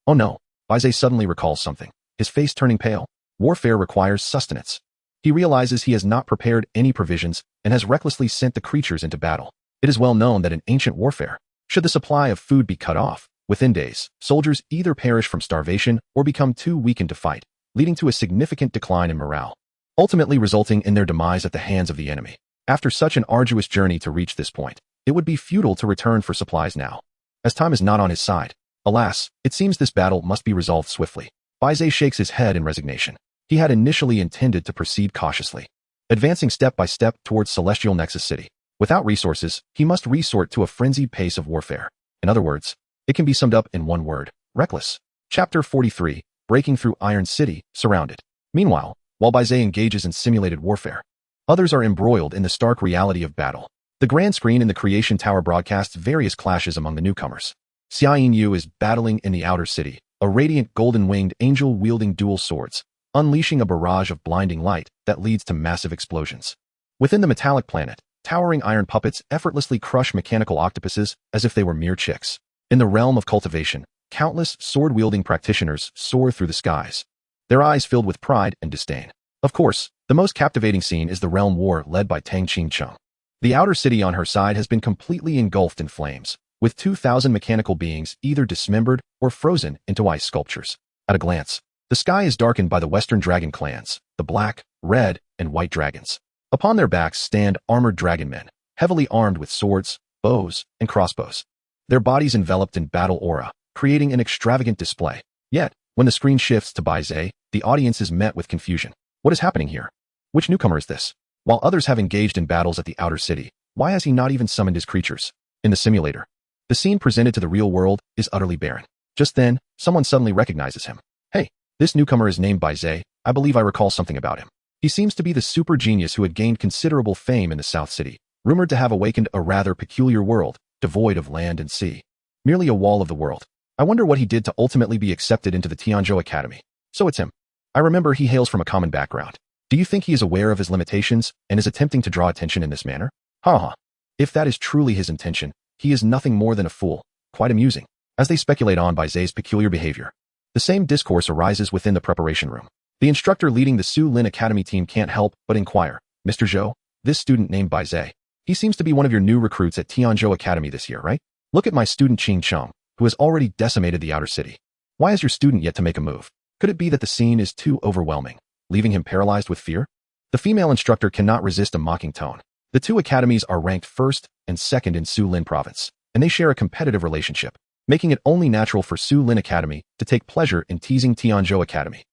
Oh no, Bai Ze suddenly recalls something, his face turning pale. Warfare requires sustenance. He realizes he has not prepared any provisions and has recklessly sent the creatures into battle. It is well known that in ancient warfare, should the supply of food be cut off, within days, soldiers either perish from starvation or become too weakened to fight, leading to a significant decline in morale, ultimately resulting in their demise at the hands of the enemy. After such an arduous journey to reach this point, it would be futile to return for supplies now, as time is not on his side. Alas, it seems this battle must be resolved swiftly. Bai Ze shakes his head in resignation. He had initially intended to proceed cautiously, advancing step by step towards Celestial Nexus City. Without resources, he must resort to a frenzied pace of warfare. In other words, it can be summed up in one word: reckless. Chapter 43, Breaking Through Iron City, Surrounded. Meanwhile, while Bai Ze engages in simulated warfare, others are embroiled in the stark reality of battle. The grand screen in the Creation Tower broadcasts various clashes among the newcomers. Xiaoyin Yu is battling in the outer city, a radiant golden-winged angel wielding dual swords, unleashing a barrage of blinding light that leads to massive explosions. Within the metallic planet, towering iron puppets effortlessly crush mechanical octopuses as if they were mere chicks. In the realm of cultivation, countless sword-wielding practitioners soar through the skies, their eyes filled with pride and disdain. Of course, the most captivating scene is the realm war led by Tang Qingcheng. The outer city on her side has been completely engulfed in flames, with 2,000 mechanical beings either dismembered or frozen into ice sculptures. At a glance, the sky is darkened by the Western Dragon clans, the black, red, and white dragons. Upon their backs stand armored dragon men, heavily armed with swords, bows, and crossbows, their bodies enveloped in battle aura, creating an extravagant display. Yet, when the screen shifts to Bai Ze, the audience is met with confusion. What is happening here? Which newcomer is this? While others have engaged in battles at the outer city, why has he not even summoned his creatures? In the simulator, the scene presented to the real world is utterly barren. Just then, someone suddenly recognizes him. Hey, this newcomer is named Bai Ze. I believe I recall something about him. He seems to be the super genius who had gained considerable fame in the South City, rumored to have awakened a rather peculiar world, devoid of land and sea. Merely a wall of the world. I wonder what he did to ultimately be accepted into the Tianzhou Academy. So it's him. I remember he hails from a common background. Do you think he is aware of his limitations and is attempting to draw attention in this manner? Ha ha. If that is truly his intention, he is nothing more than a fool. Quite amusing. As they speculate on Bai Ze's peculiar behavior, the same discourse arises within the preparation room. The instructor leading the Su Lin Academy team can't help but inquire, Mr. Zhou, this student named Bai Ze, he seems to be one of your new recruits at Tianzhou Academy this year, right? Look at my student Qing Cheng, who has already decimated the outer city. Why is your student yet to make a move? Could it be that the scene is too overwhelming, leaving him paralyzed with fear? The female instructor cannot resist a mocking tone. The two academies are ranked first and second in Su Lin province, and they share a competitive relationship, making it only natural for Su Lin Academy to take pleasure in teasing Tianzhou Academy.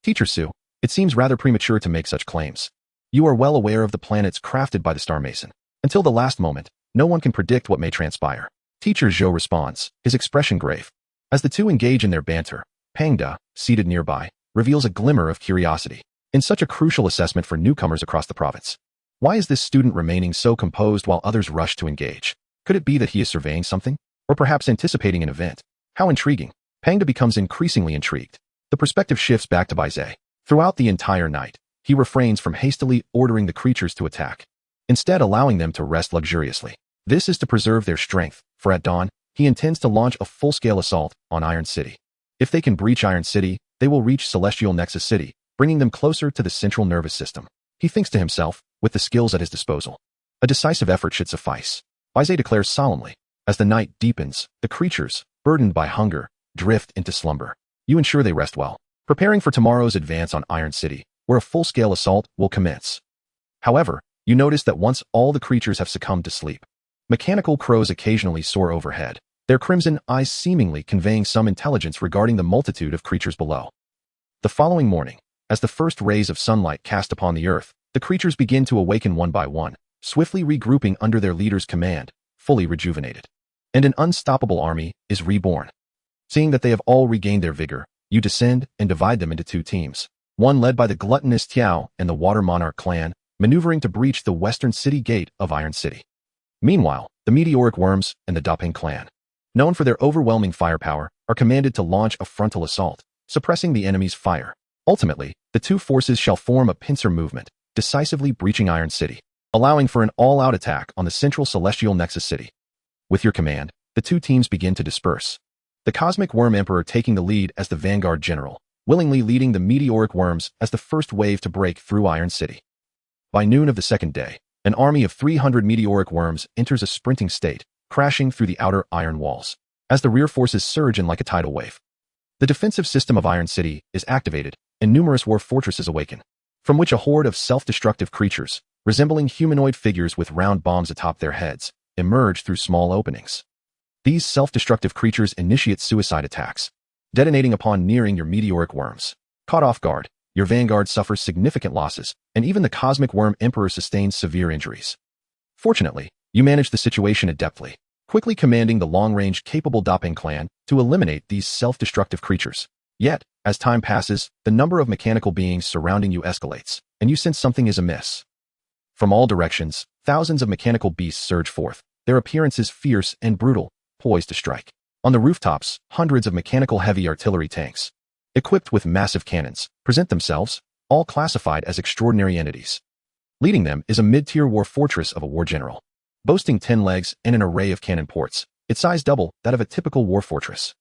Teacher Su, it seems rather premature to make such claims. You are well aware of the planets crafted by the Star Mason. Until the last moment, no one can predict what may transpire. Teacher Zhou responds, his expression grave. As the two engage in their banter, Pangda, seated nearby, reveals a glimmer of curiosity. In such a crucial assessment for newcomers across the province, why is this student remaining so composed while others rush to engage? Could it be that he is surveying something? Or perhaps anticipating an event? How intriguing. Pangda becomes increasingly intrigued. The perspective shifts back to Bai Ze. Throughout the entire night, he refrains from hastily ordering the creatures to attack, instead allowing them to rest luxuriously. This is to preserve their strength, for at dawn, he intends to launch a full-scale assault on Iron City. If they can breach Iron City, they will reach Celestial Nexus City, bringing them closer to the central nervous system. He thinks to himself, with the skills at his disposal, a decisive effort should suffice. Bai Ze declares solemnly. As the night deepens, the creatures, burdened by hunger, drift into slumber. You ensure they rest well, preparing for tomorrow's advance on Iron City, where a full-scale assault will commence. However, you notice that once all the creatures have succumbed to sleep, mechanical crows occasionally soar overhead, their crimson eyes seemingly conveying some intelligence regarding the multitude of creatures below. The following morning, as the first rays of sunlight cast upon the earth, the creatures begin to awaken one by one, swiftly regrouping under their leader's command, fully rejuvenated. And an unstoppable army is reborn. Seeing that they have all regained their vigor, you descend and divide them into two teams, one led by the gluttonous Tiao and the Water Monarch clan, maneuvering to breach the western city gate of Iron City. Meanwhile, the Meteoric Worms and the Dapeng clan, known for their overwhelming firepower, are commanded to launch a frontal assault, suppressing the enemy's fire. Ultimately, the two forces shall form a pincer movement, decisively breaching Iron City, allowing for an all-out attack on the central Celestial Nexus City. With your command, the two teams begin to disperse. The Cosmic Worm Emperor taking the lead as the vanguard general, willingly leading the Meteoric Worms as the first wave to break through Iron City. By noon of the second day, an army of 300 Meteoric Worms enters a sprinting state, crashing through the outer iron walls, as the rear forces surge in like a tidal wave. The defensive system of Iron City is activated, and numerous war fortresses awaken, from which a horde of self-destructive creatures, resembling humanoid figures with round bombs atop their heads, emerge through small openings. These self-destructive creatures initiate suicide attacks, detonating upon nearing your Meteoric Worms. Caught off guard, your vanguard suffers significant losses, and even the Cosmic Worm Emperor sustains severe injuries. Fortunately, you manage the situation adeptly, quickly commanding the long-range capable Dapeng clan to eliminate these self-destructive creatures. Yet, as time passes, the number of mechanical beings surrounding you escalates, and you sense something is amiss. From all directions, thousands of mechanical beasts surge forth, their appearances fierce and brutal, poised to strike. On the rooftops, hundreds of mechanical heavy artillery tanks, equipped with massive cannons, present themselves, all classified as extraordinary entities. Leading them is a mid-tier war fortress of a war general, boasting 10 legs and an array of cannon ports, its size double that of a typical war fortress.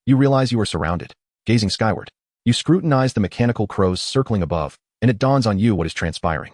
You realize you are surrounded. Gazing skyward, you scrutinize the mechanical crows circling above, and it dawns on you what is transpiring.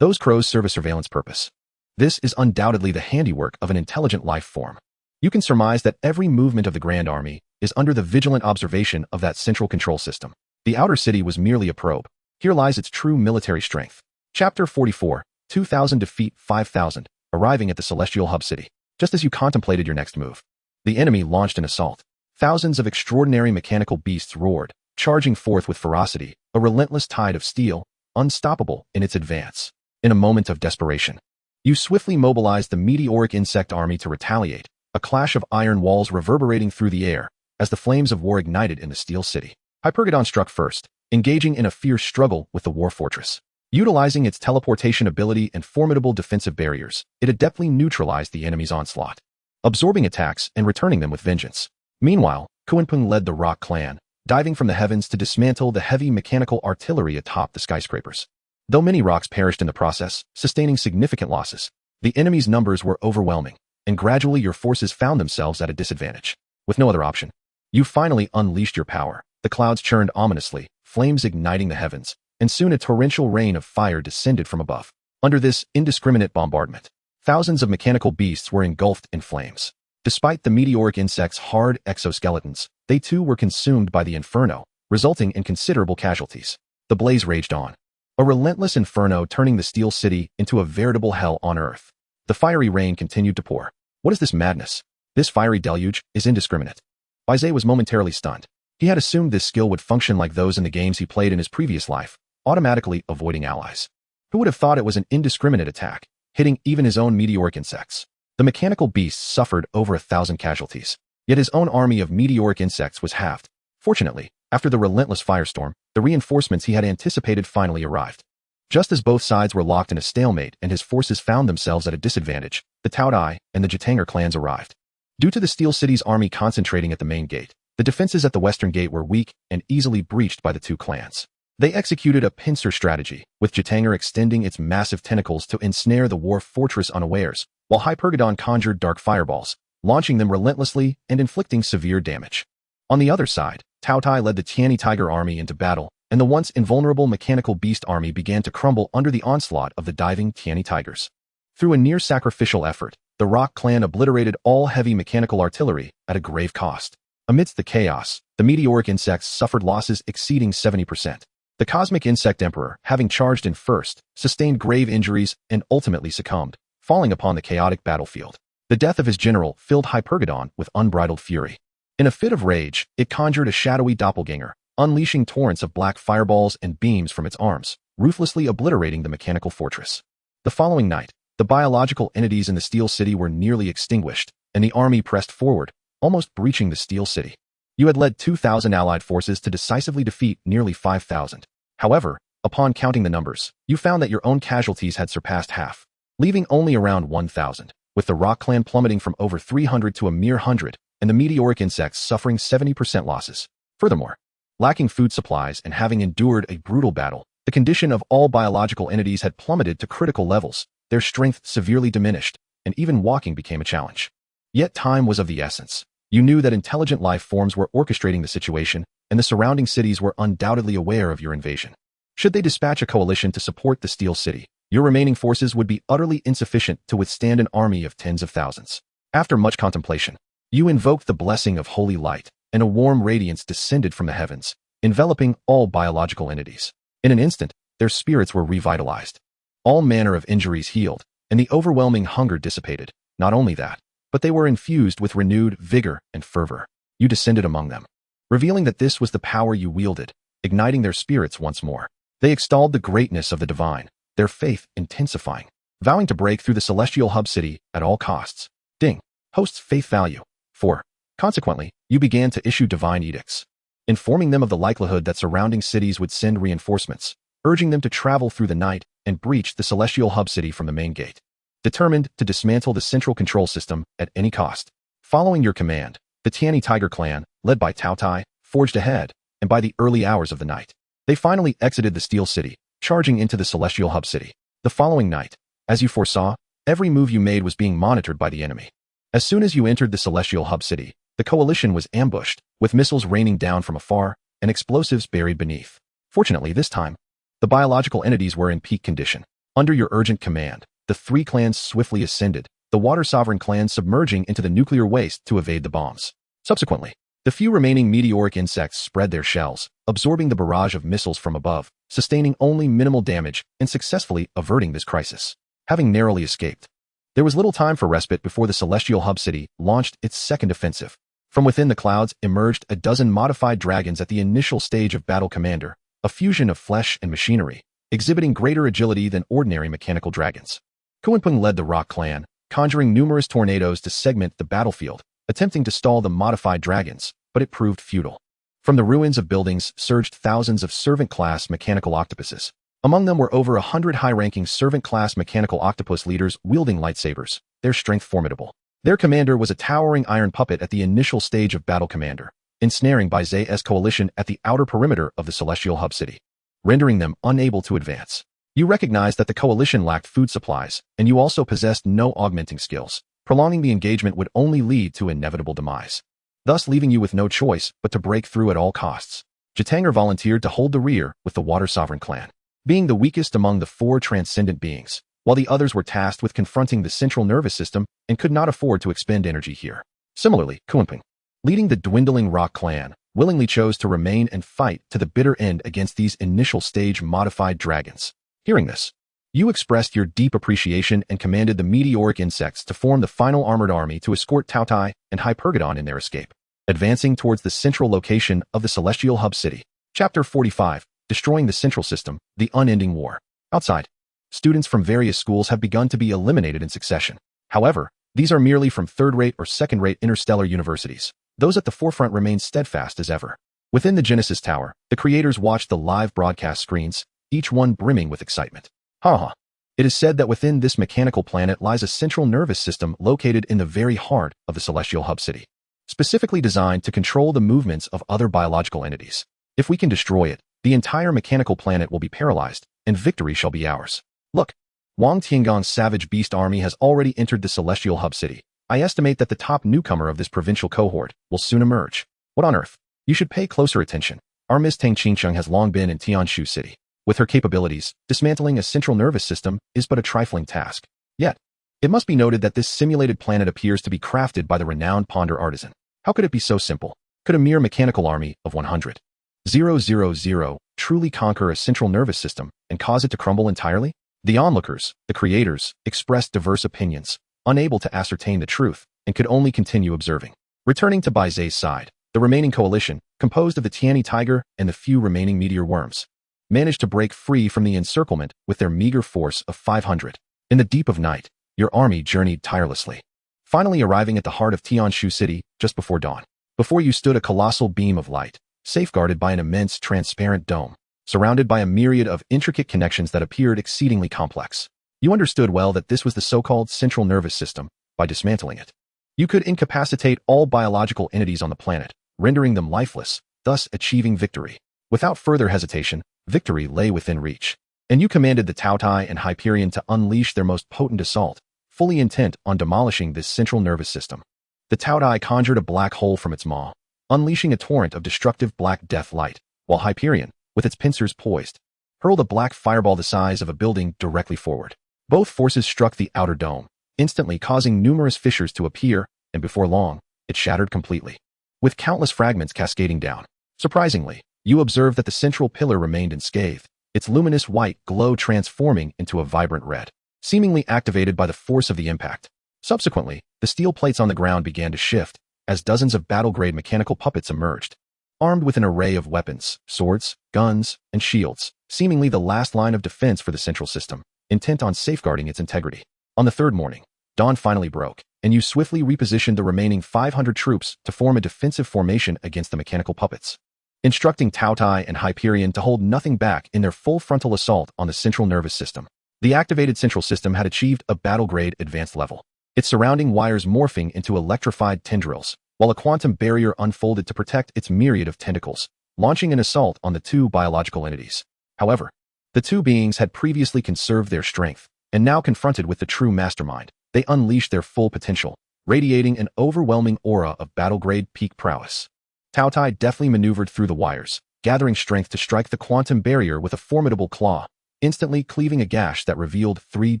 Those crows serve a surveillance purpose. This is undoubtedly the handiwork of an intelligent life form. You can surmise that every movement of the Grand Army is under the vigilant observation of that central control system. The outer city was merely a probe. Here lies its true military strength. Chapter 44, 2,000 defeat 5,000, arriving at the Celestial Hub City. Just as you contemplated your next move, the enemy launched an assault. Thousands of extraordinary mechanical beasts roared, charging forth with ferocity, a relentless tide of steel, unstoppable in its advance. In a moment of desperation, you swiftly mobilized the Meteoric Insect Army to retaliate, a clash of iron walls reverberating through the air as the flames of war ignited in the Steel City. Hypergodon struck first, engaging in a fierce struggle with the war fortress. Utilizing its teleportation ability and formidable defensive barriers, it adeptly neutralized the enemy's onslaught, absorbing attacks and returning them with vengeance. Meanwhile, Kuanping led the Rock Clan, diving from the heavens to dismantle the heavy mechanical artillery atop the skyscrapers. Though many rocks perished in the process, sustaining significant losses, the enemy's numbers were overwhelming, and gradually your forces found themselves at a disadvantage. With no other option, you finally unleashed your power. The clouds churned ominously, flames igniting the heavens, and soon a torrential rain of fire descended from above. Under this indiscriminate bombardment, thousands of mechanical beasts were engulfed in flames. Despite the meteoric insects' hard exoskeletons, they too were consumed by the inferno, resulting in considerable casualties. The blaze raged on, a relentless inferno turning the Steel City into a veritable hell on Earth. The fiery rain continued to pour. What is this madness? This fiery deluge is indiscriminate. Bai Ze was momentarily stunned. He had assumed this skill would function like those in the games he played in his previous life, automatically avoiding allies. Who would have thought it was an indiscriminate attack, hitting even his own meteoric insects? The mechanical beasts suffered over 1,000 casualties, yet his own army of meteoric insects was halved. Fortunately, after the relentless firestorm, the reinforcements he had anticipated finally arrived. Just as both sides were locked in a stalemate and his forces found themselves at a disadvantage, the Taodai and the Jatanger clans arrived. Due to the Steel City's army concentrating at the main gate, the defenses at the western gate were weak and easily breached by the two clans. They executed a pincer strategy, with Jatanger extending its massive tentacles to ensnare the war fortress unawares, while Hypergodon conjured dark fireballs, launching them relentlessly and inflicting severe damage. On the other side, Taotai led the Tiani Tiger army into battle, and the once invulnerable mechanical beast army began to crumble under the onslaught of the diving Tiani Tigers. Through a near-sacrificial effort, the Rock clan obliterated all heavy mechanical artillery at a grave cost. Amidst the chaos, the meteoric insects suffered losses exceeding 70%. The Cosmic Insect Emperor, having charged in first, sustained grave injuries and ultimately succumbed, falling upon the chaotic battlefield. The death of his general filled Hypergodon with unbridled fury. In a fit of rage, it conjured a shadowy doppelganger, unleashing torrents of black fireballs and beams from its arms, ruthlessly obliterating the mechanical fortress. The following night, the biological entities in the Steel City were nearly extinguished, and the army pressed forward, almost breaching the Steel City. You had led 2,000 allied forces to decisively defeat nearly 5,000. However, upon counting the numbers, you found that your own casualties had surpassed half, leaving only around 1,000, with the Rock clan plummeting from over 300 to a mere 100, and the meteoric insects suffering 70% losses. Furthermore, lacking food supplies and having endured a brutal battle, the condition of all biological entities had plummeted to critical levels, their strength severely diminished, and even walking became a challenge. Yet time was of the essence. You knew that intelligent life forms were orchestrating the situation, and the surrounding cities were undoubtedly aware of your invasion. Should they dispatch a coalition to support the Steel City, your remaining forces would be utterly insufficient to withstand an army of tens of thousands. After much contemplation, you invoked the blessing of holy light, and a warm radiance descended from the heavens, enveloping all biological entities. In an instant, their spirits were revitalized. All manner of injuries healed, and the overwhelming hunger dissipated. Not only that, but they were infused with renewed vigor and fervor. You descended among them, revealing that this was the power you wielded, igniting their spirits once more. They extolled the greatness of the divine, their faith intensifying, vowing to break through the celestial hub city at all costs. Ding. Host's faith value. 4. Consequently, you began to issue divine edicts, informing them of the likelihood that surrounding cities would send reinforcements, urging them to travel through the night and breach the celestial hub city from the main gate. Determined to dismantle the central control system at any cost. Following your command, the Tiani Tiger clan, led by Taotai, forged ahead, and by the early hours of the night, they finally exited the Steel City, charging into the celestial hub city. The following night, as you foresaw, every move you made was being monitored by the enemy. As soon as you entered the celestial hub city, the coalition was ambushed, with missiles raining down from afar and explosives buried beneath. Fortunately, this time, the biological entities were in peak condition. Under your urgent command, the three clans swiftly ascended, the Water Sovereign clan submerging into the nuclear waste to evade the bombs. Subsequently, the few remaining meteoric insects spread their shells, absorbing the barrage of missiles from above, sustaining only minimal damage and successfully averting this crisis. Having narrowly escaped, there was little time for respite before the celestial hub city launched its second offensive. From within the clouds emerged a dozen modified dragons at the initial stage of Battle Commander, a fusion of flesh and machinery, exhibiting greater agility than ordinary mechanical dragons. Kuanpung led the Rock clan, conjuring numerous tornadoes to segment the battlefield, attempting to stall the modified dragons, but it proved futile. From the ruins of buildings surged thousands of servant-class mechanical octopuses. Among them were over 100 high-ranking servant-class mechanical octopus leaders wielding lightsabers, their strength formidable. Their commander was a towering iron puppet at the initial stage of Battle Commander, ensnaring Bai Ze's coalition at the outer perimeter of the celestial hub city, rendering them unable to advance. You recognized that the coalition lacked food supplies, and you also possessed no augmenting skills. Prolonging the engagement would only lead to inevitable demise, thus leaving you with no choice but to break through at all costs. Jatanger volunteered to hold the rear with the Water Sovereign clan, being the weakest among the 4 transcendent beings, while the others were tasked with confronting the central nervous system and could not afford to expend energy here. Similarly, Kuanping, leading the dwindling Rock clan, willingly chose to remain and fight to the bitter end against these initial stage modified dragons. Hearing this, you expressed your deep appreciation and commanded the meteoric insects to form the final armored army to escort Taotai and Hypergodon in their escape, advancing towards the central location of the Celestial Hub City. Chapter 45, Destroying the Central System, The Unending War. Outside, students from various schools have begun to be eliminated in succession. However, these are merely from third-rate or second-rate interstellar universities. Those at the forefront remain steadfast as ever. Within the Genesis Tower, the creators watched the live broadcast screens, each one brimming with excitement. It is said that within this mechanical planet lies a central nervous system located in the very heart of the Celestial Hub City, specifically designed to control the movements of other biological entities. If we can destroy it, the entire mechanical planet will be paralyzed, and victory shall be ours. Look, Wang Tiangong's savage beast army has already entered the Celestial Hub City. I estimate that the top newcomer of this provincial cohort will soon emerge. What on earth? You should pay closer attention. Our Miss Tang Qingcheng has long been in Tianshu City. With her capabilities, dismantling a central nervous system is but a trifling task. Yet, it must be noted that this simulated planet appears to be crafted by the renowned Ponder artisan. How could it be so simple? Could a mere mechanical army of 100,000 truly conquer a central nervous system and cause it to crumble entirely? The onlookers, the creators, expressed diverse opinions, unable to ascertain the truth, and could only continue observing. Returning to Bai Ze's side, the remaining coalition, composed of the Tiani tiger and the few remaining meteor worms, managed to break free from the encirclement with their meager force of 500. In the deep of night, your army journeyed tirelessly, finally arriving at the heart of Tianshu City just before dawn. Before you stood a colossal beam of light, safeguarded by an immense transparent dome, surrounded by a myriad of intricate connections that appeared exceedingly complex. You understood well that this was the so-called central nervous system. By dismantling it, you could incapacitate all biological entities on the planet, rendering them lifeless, thus achieving victory. Without further hesitation, victory lay within reach, and you commanded the Taotai and Hyperion to unleash their most potent assault, fully intent on demolishing this central nervous system. The Taotai conjured a black hole from its maw, unleashing a torrent of destructive black death light, while Hyperion, with its pincers poised, hurled a black fireball the size of a building directly forward. Both forces struck the outer dome, instantly causing numerous fissures to appear, and before long, it shattered completely, with countless fragments cascading down. Surprisingly, you observed that the central pillar remained unscathed, its luminous white glow transforming into a vibrant red, seemingly activated by the force of the impact. Subsequently, the steel plates on the ground began to shift, as dozens of battle-grade mechanical puppets emerged, armed with an array of weapons, swords, guns, and shields, seemingly the last line of defense for the central system, intent on safeguarding its integrity. On the third morning, dawn finally broke, and you swiftly repositioned the remaining 500 troops to form a defensive formation against the mechanical puppets, instructing Taotai and Hyperion to hold nothing back in their full frontal assault on the central nervous system. The activated central system had achieved a battle-grade advanced level, its surrounding wires morphing into electrified tendrils, while a quantum barrier unfolded to protect its myriad of tentacles, launching an assault on the 2 biological entities. However, the 2 beings had previously conserved their strength, and now confronted with the true mastermind, they unleashed their full potential, radiating an overwhelming aura of battle-grade peak prowess. Taotai deftly maneuvered through the wires, gathering strength to strike the quantum barrier with a formidable claw, instantly cleaving a gash that revealed 3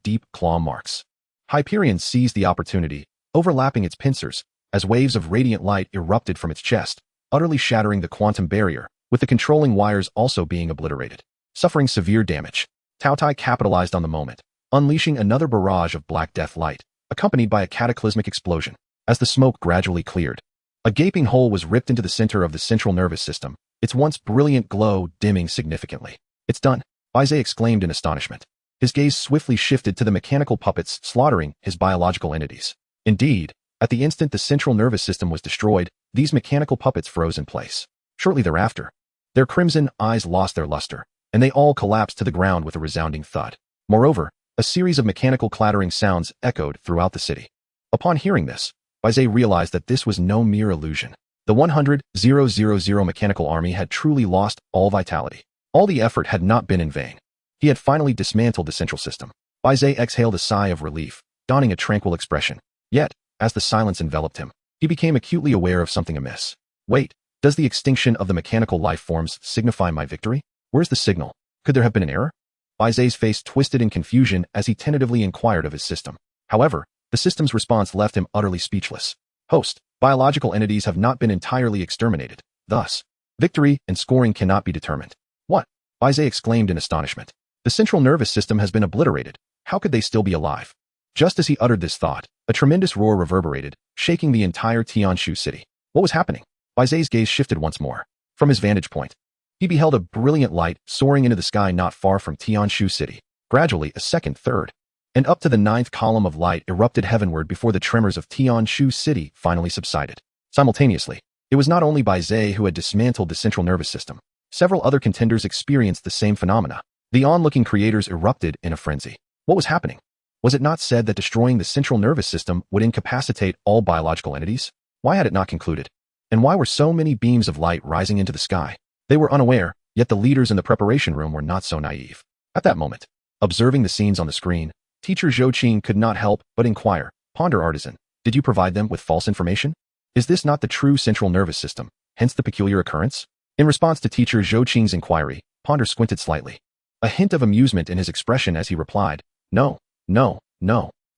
deep claw marks. Hyperion seized the opportunity, overlapping its pincers, as waves of radiant light erupted from its chest, utterly shattering the quantum barrier, with the controlling wires also being obliterated. Suffering severe damage, Taotai capitalized on the moment, unleashing another barrage of black death light, accompanied by a cataclysmic explosion. As the smoke gradually cleared, a gaping hole was ripped into the center of the central nervous system, its once brilliant glow dimming significantly. It's done, Bai Ze exclaimed in astonishment. His gaze swiftly shifted to the mechanical puppets slaughtering his biological entities. Indeed, at the instant the central nervous system was destroyed, these mechanical puppets froze in place. Shortly thereafter, their crimson eyes lost their luster, and they all collapsed to the ground with a resounding thud. Moreover, a series of mechanical clattering sounds echoed throughout the city. Upon hearing this, Bai Ze realized that this was no mere illusion. The 100,000 mechanical army had truly lost all vitality. All the effort had not been in vain. He had finally dismantled the central system. Bai Ze exhaled a sigh of relief, donning a tranquil expression. Yet, As the silence enveloped him, he became acutely aware of something amiss. Wait, does the extinction of the mechanical life forms signify my victory? Where's the signal? Could there have been an error? Bai Ze's face twisted in confusion as he tentatively inquired of his system. However, the system's response left him utterly speechless. Host, biological entities have not been entirely exterminated. Thus, victory and scoring cannot be determined. What? Bai Ze exclaimed in astonishment. The central nervous system has been obliterated. How could they still be alive? Just as he uttered this thought, a tremendous roar reverberated, shaking the entire Tianshu city. What was happening? Bai Ze's gaze shifted once more. From his vantage point, he beheld a brilliant light soaring into the sky not far from Tianshu city. Gradually, a second, third, and up to the ninth column of light erupted heavenward before the tremors of Tianshu city finally subsided. Simultaneously, it was not only Bai Ze who had dismantled the central nervous system. Several other contenders experienced the same phenomena. The onlooking creators erupted in a frenzy. What was happening? Was it not said that destroying the central nervous system would incapacitate all biological entities? Why had it not concluded? And why were so many beams of light rising into the sky? They were unaware, yet the leaders in the preparation room were not so naive. At that moment, observing the scenes on the screen, Teacher Zhou Qing could not help but inquire, Ponder Artisan, did you provide them with false information? Is this not the true central nervous system, hence the peculiar occurrence? In response to Teacher Zhou Qing's inquiry, Ponder squinted slightly. A hint of amusement in his expression as he replied, No.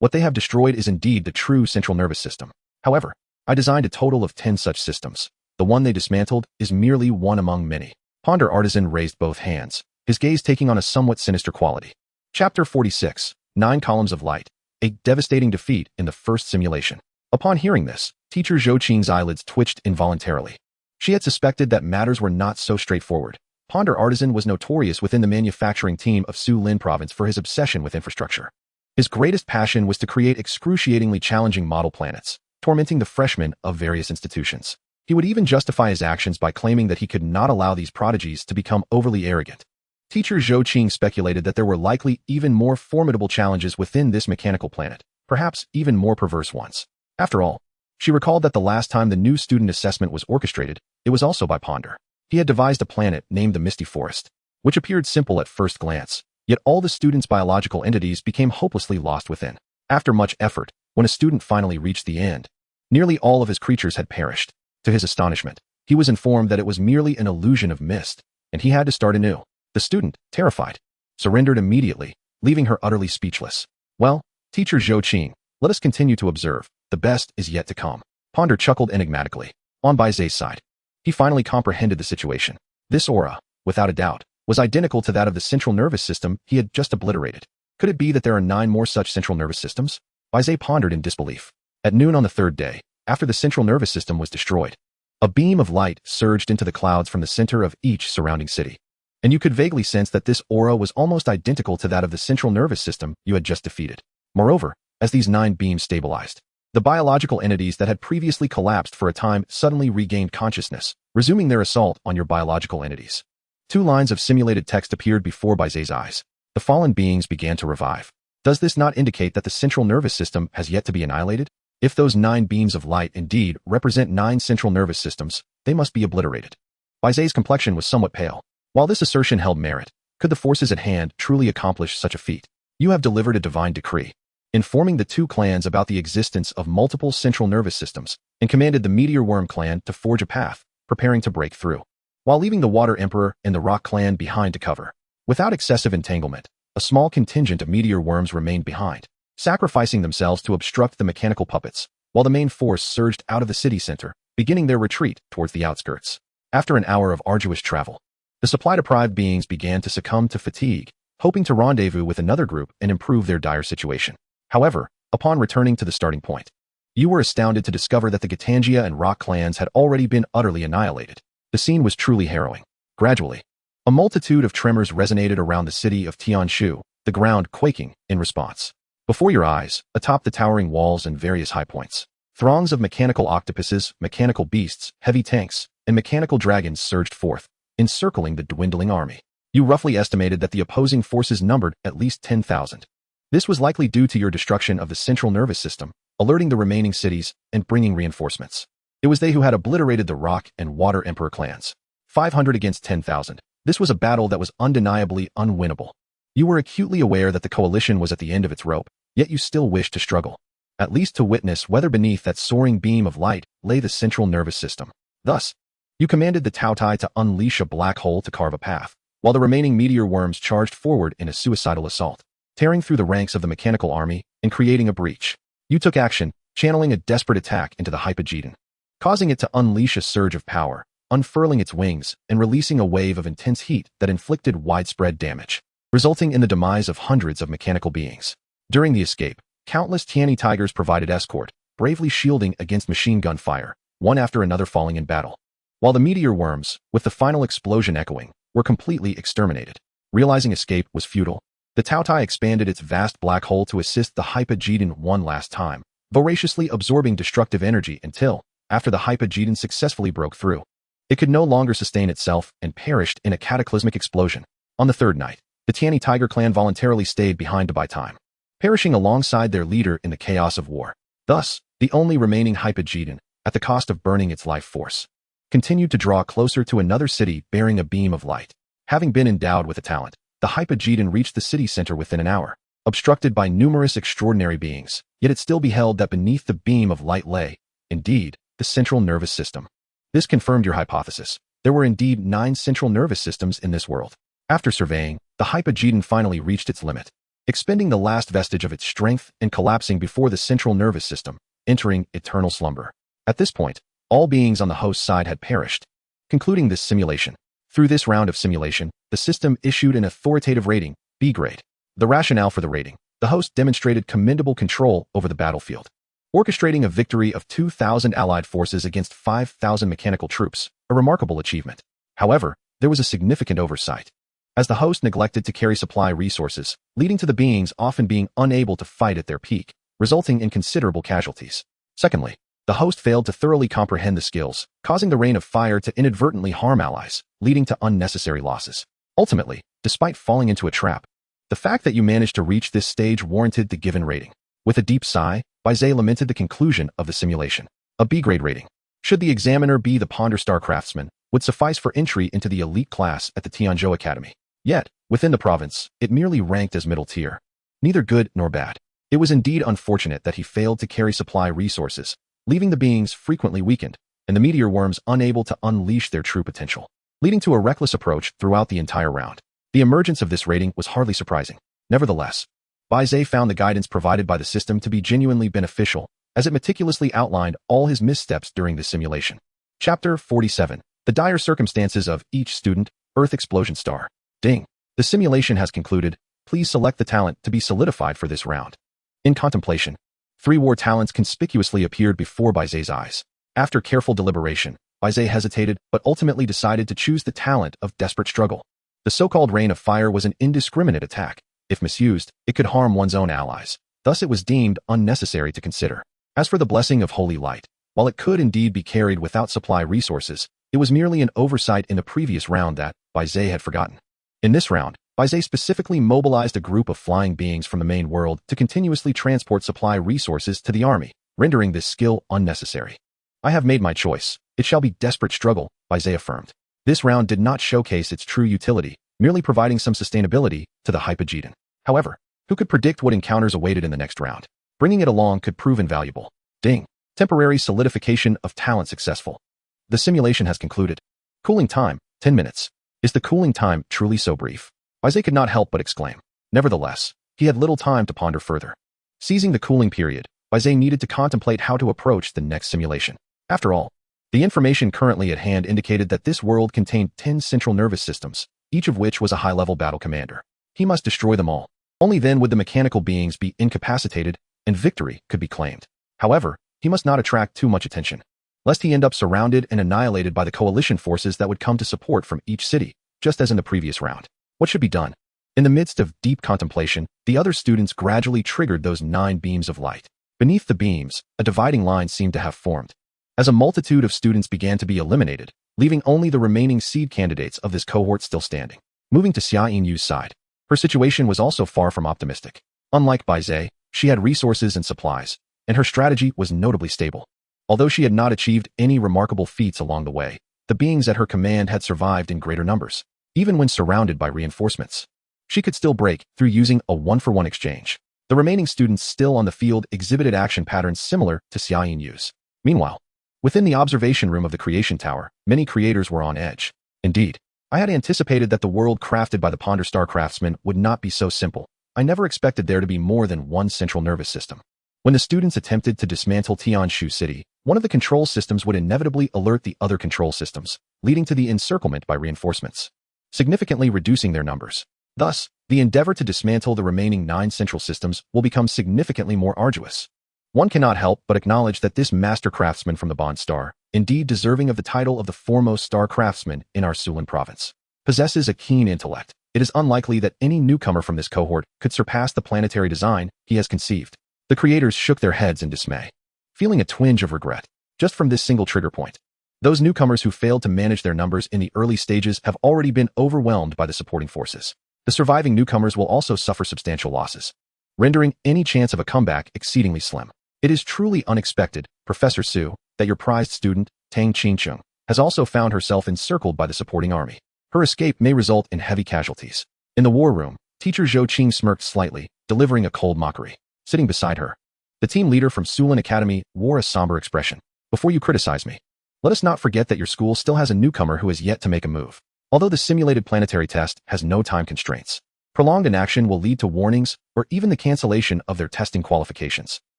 What they have destroyed is indeed the true central nervous system. However, I designed a total of 10 such systems. The one they dismantled is merely one among many. Ponder Artisan raised both hands, his gaze taking on a somewhat sinister quality. Chapter 46, 9 Columns of Light, a devastating defeat in the first simulation. Upon hearing this, Teacher Zhou Qing's eyelids twitched involuntarily. She had suspected that matters were not so straightforward. Ponder Artisan was notorious within the manufacturing team of Su Lin province for his obsession with infrastructure. His greatest passion was to create excruciatingly challenging model planets, tormenting the freshmen of various institutions. He would even justify his actions by claiming that he could not allow these prodigies to become overly arrogant. Teacher Zhou Qing speculated that there were likely even more formidable challenges within this mechanical planet, perhaps even more perverse ones. After all, she recalled that the last time the new student assessment was orchestrated, it was also by Ponder. He had devised a planet named the Misty Forest, which appeared simple at first glance, yet all the student's biological entities became hopelessly lost within. After much effort, when a student finally reached the end, nearly all of his creatures had perished. To his astonishment, he was informed that it was merely an illusion of mist, and he had to start anew. The student, terrified, surrendered immediately, leaving her utterly speechless. Well, Teacher Zhou Qing, let us continue to observe. The best is yet to come. Ponder chuckled enigmatically. On Bai Ze's side, he finally comprehended the situation. This aura, without a doubt, was identical to that of the central nervous system he had just obliterated. Could it be that there are 9 more such central nervous systems? Bai Ze pondered in disbelief. At noon on the third day, after the central nervous system was destroyed, a beam of light surged into the clouds from the center of each surrounding city. And you could vaguely sense that this aura was almost identical to that of the central nervous system you had just defeated. Moreover, as these 9 beams stabilized, the biological entities that had previously collapsed for a time suddenly regained consciousness, resuming their assault on your biological entities. 2 lines of simulated text appeared before Bai Ze's eyes. The fallen beings began to revive. Does this not indicate that the central nervous system has yet to be annihilated? If those 9 beams of light indeed represent 9 central nervous systems, they must be obliterated. Bai Ze's complexion was somewhat pale. While this assertion held merit, could the forces at hand truly accomplish such a feat? You have delivered a divine decree, informing the 2 clans about the existence of multiple central nervous systems, and commanded the Meteor Worm clan to forge a path, preparing to break through, while leaving the Water Emperor and the Rock clan behind to cover. Without excessive entanglement, a small contingent of Meteor Worms remained behind, sacrificing themselves to obstruct the mechanical puppets, while the main force surged out of the city center, beginning their retreat towards the outskirts. After an hour of arduous travel, the supply-deprived beings began to succumb to fatigue, hoping to rendezvous with another group and improve their dire situation. However, upon returning to the starting point, you were astounded to discover that the Gatangia and Rock clans had already been utterly annihilated. The scene was truly harrowing. Gradually, a multitude of tremors resonated around the city of Tianshu, the ground quaking in response. Before your eyes, atop the towering walls and various high points, throngs of mechanical octopuses, mechanical beasts, heavy tanks, and mechanical dragons surged forth, encircling the dwindling army. You roughly estimated that the opposing forces numbered at least 10,000. This was likely due to your destruction of the central nervous system, alerting the remaining cities and bringing reinforcements. It was they who had obliterated the Rock and Water Emperor clans. 500 against 10,000. This was a battle that was undeniably unwinnable. You were acutely aware that the coalition was at the end of its rope, yet you still wished to struggle. at least to witness whether beneath that soaring beam of light lay the central nervous system. Thus, you commanded the Tautai to unleash a black hole to carve a path, while the remaining meteor worms charged forward in a suicidal assault, tearing through the ranks of the mechanical army and creating a breach. You took action, channeling a desperate attack into the Hypogeddon, causing it to unleash a surge of power, unfurling its wings and releasing a wave of intense heat that inflicted widespread damage, resulting in the demise of hundreds of mechanical beings. During the escape, countless Tiani tigers provided escort, bravely shielding against machine gun fire, one after another falling in battle. While the meteor worms, with the final explosion echoing, were completely exterminated. Realizing escape was futile, the Tautai expanded its vast black hole to assist the Hypogeddon one last time, voraciously absorbing destructive energy until, after the Hypogeddon successfully broke through, it could no longer sustain itself and perished in a cataclysmic explosion. On the third night, the Tiani Tiger clan voluntarily stayed behind to buy time, perishing alongside their leader in the chaos of war. Thus, the only remaining Hypogeddon, at the cost of burning its life force, continued to draw closer to another city bearing a beam of light. Having been endowed with a talent, the Hypogeddon reached the city center within an hour, obstructed by numerous extraordinary beings, yet it still beheld that beneath the beam of light lay, indeed, the central nervous system. This confirmed your hypothesis. There were indeed 9 central nervous systems in this world. After surveying, the Hypogeddon finally reached its limit, expending the last vestige of its strength and collapsing before the central nervous system, entering eternal slumber. At this point, all beings on the host side had perished, concluding this simulation. Through this round of simulation, the system issued an authoritative rating, B grade. The rationale for the rating: the host demonstrated commendable control over the battlefield, orchestrating a victory of 2,000 allied forces against 5,000 mechanical troops, a remarkable achievement. However, there was a significant oversight, as the host neglected to carry supply resources, leading to the beings often being unable to fight at their peak, resulting in considerable casualties. Secondly, the host failed to thoroughly comprehend the skills, causing the rain of fire to inadvertently harm allies, leading to unnecessary losses. Ultimately, despite falling into a trap, the fact that you managed to reach this stage warranted the given rating. With a deep sigh, Bai Ze lamented the conclusion of the simulation. A B-grade rating, should the examiner be the Ponderstar craftsman, would suffice for entry into the elite class at the Tianzhou Academy. Yet, within the province, it merely ranked as middle tier. Neither good nor bad. It was indeed unfortunate that he failed to carry supply resources, leaving the beings frequently weakened, and the meteor worms unable to unleash their true potential, leading to a reckless approach throughout the entire round. The emergence of this rating was hardly surprising. Nevertheless, Bai Ze found the guidance provided by the system to be genuinely beneficial, as it meticulously outlined all his missteps during this simulation. Chapter 47. The Dire Circumstances of Each Student, Earth Explosion Star. Ding. The simulation has concluded. Please select the talent to be solidified for this round. In contemplation, 3 war talents conspicuously appeared before Bai Ze's eyes. After careful deliberation, Bai Ze hesitated but ultimately decided to choose the talent of Desperate Struggle. The so-called Rain of Fire was an indiscriminate attack. If misused, it could harm one's own allies. Thus it was deemed unnecessary to consider. As for the Blessing of Holy Light, while it could indeed be carried without supply resources, it was merely an oversight in the previous round that Bai Ze had forgotten. In this round, Bai Ze specifically mobilized a group of flying beings from the main world to continuously transport supply resources to the army, rendering this skill unnecessary. I have made my choice. It shall be Desperate Struggle, Bai Ze affirmed. This round did not showcase its true utility, merely providing some sustainability to the Hypogeddon. However, who could predict what encounters awaited in the next round? Bringing it along could prove invaluable. Ding. Temporary solidification of talent successful. The simulation has concluded. Cooling time, 10 minutes. Is the cooling time truly so brief? Bai Ze could not help but exclaim. Nevertheless, he had little time to ponder further. Seizing the cooling period, Bai Ze needed to contemplate how to approach the next simulation. After all, the information currently at hand indicated that this world contained 10 central nervous systems, each of which was a high-level battle commander. He must destroy them all. Only then would the mechanical beings be incapacitated and victory could be claimed. However, he must not attract too much attention, lest he end up surrounded and annihilated by the coalition forces that would come to support from each city, just as in the previous round. What should be done? In the midst of deep contemplation, the other students gradually triggered those 9 beams of light. Beneath the beams, a dividing line seemed to have formed, as a multitude of students began to be eliminated, leaving only the remaining seed candidates of this cohort still standing. Moving to Xia Yinyu's side, her situation was also far from optimistic. Unlike Bai Ze, she had resources and supplies, and her strategy was notably stable. Although she had not achieved any remarkable feats along the way, the beings at her command had survived in greater numbers. Even when surrounded by reinforcements, she could still break through using a 1-for-1 exchange. The remaining students still on the field exhibited action patterns similar to Xiaoyin Yu's. Meanwhile, within the observation room of the creation tower, many creators were on edge. Indeed, I had anticipated that the world crafted by the Ponder Star craftsmen would not be so simple. I never expected there to be more than one central nervous system. When the students attempted to dismantle Tianshu City, one of the control systems would inevitably alert the other control systems, leading to the encirclement by reinforcements, significantly reducing their numbers. Thus, the endeavor to dismantle the remaining 9 central systems will become significantly more arduous. One cannot help but acknowledge that this master craftsman from the Bond Star, indeed deserving of the title of the foremost star craftsman in our Sulan province, possesses a keen intellect. It is unlikely that any newcomer from this cohort could surpass the planetary design he has conceived. The creators shook their heads in dismay, feeling a twinge of regret, just from this single trigger point. Those newcomers who failed to manage their numbers in the early stages have already been overwhelmed by the supporting forces. The surviving newcomers will also suffer substantial losses, rendering any chance of a comeback exceedingly slim. It is truly unexpected, Professor Su, that your prized student, Tang Qingcheng, has also found herself encircled by the supporting army. Her escape may result in heavy casualties. In the war room, teacher Zhou Qing smirked slightly, delivering a cold mockery. Sitting beside her, the team leader from Sulan Academy wore a somber expression. Before you criticize me, let us not forget that your school still has a newcomer who has yet to make a move. Although the simulated planetary test has no time constraints, prolonged inaction will lead to warnings or even the cancellation of their testing qualifications.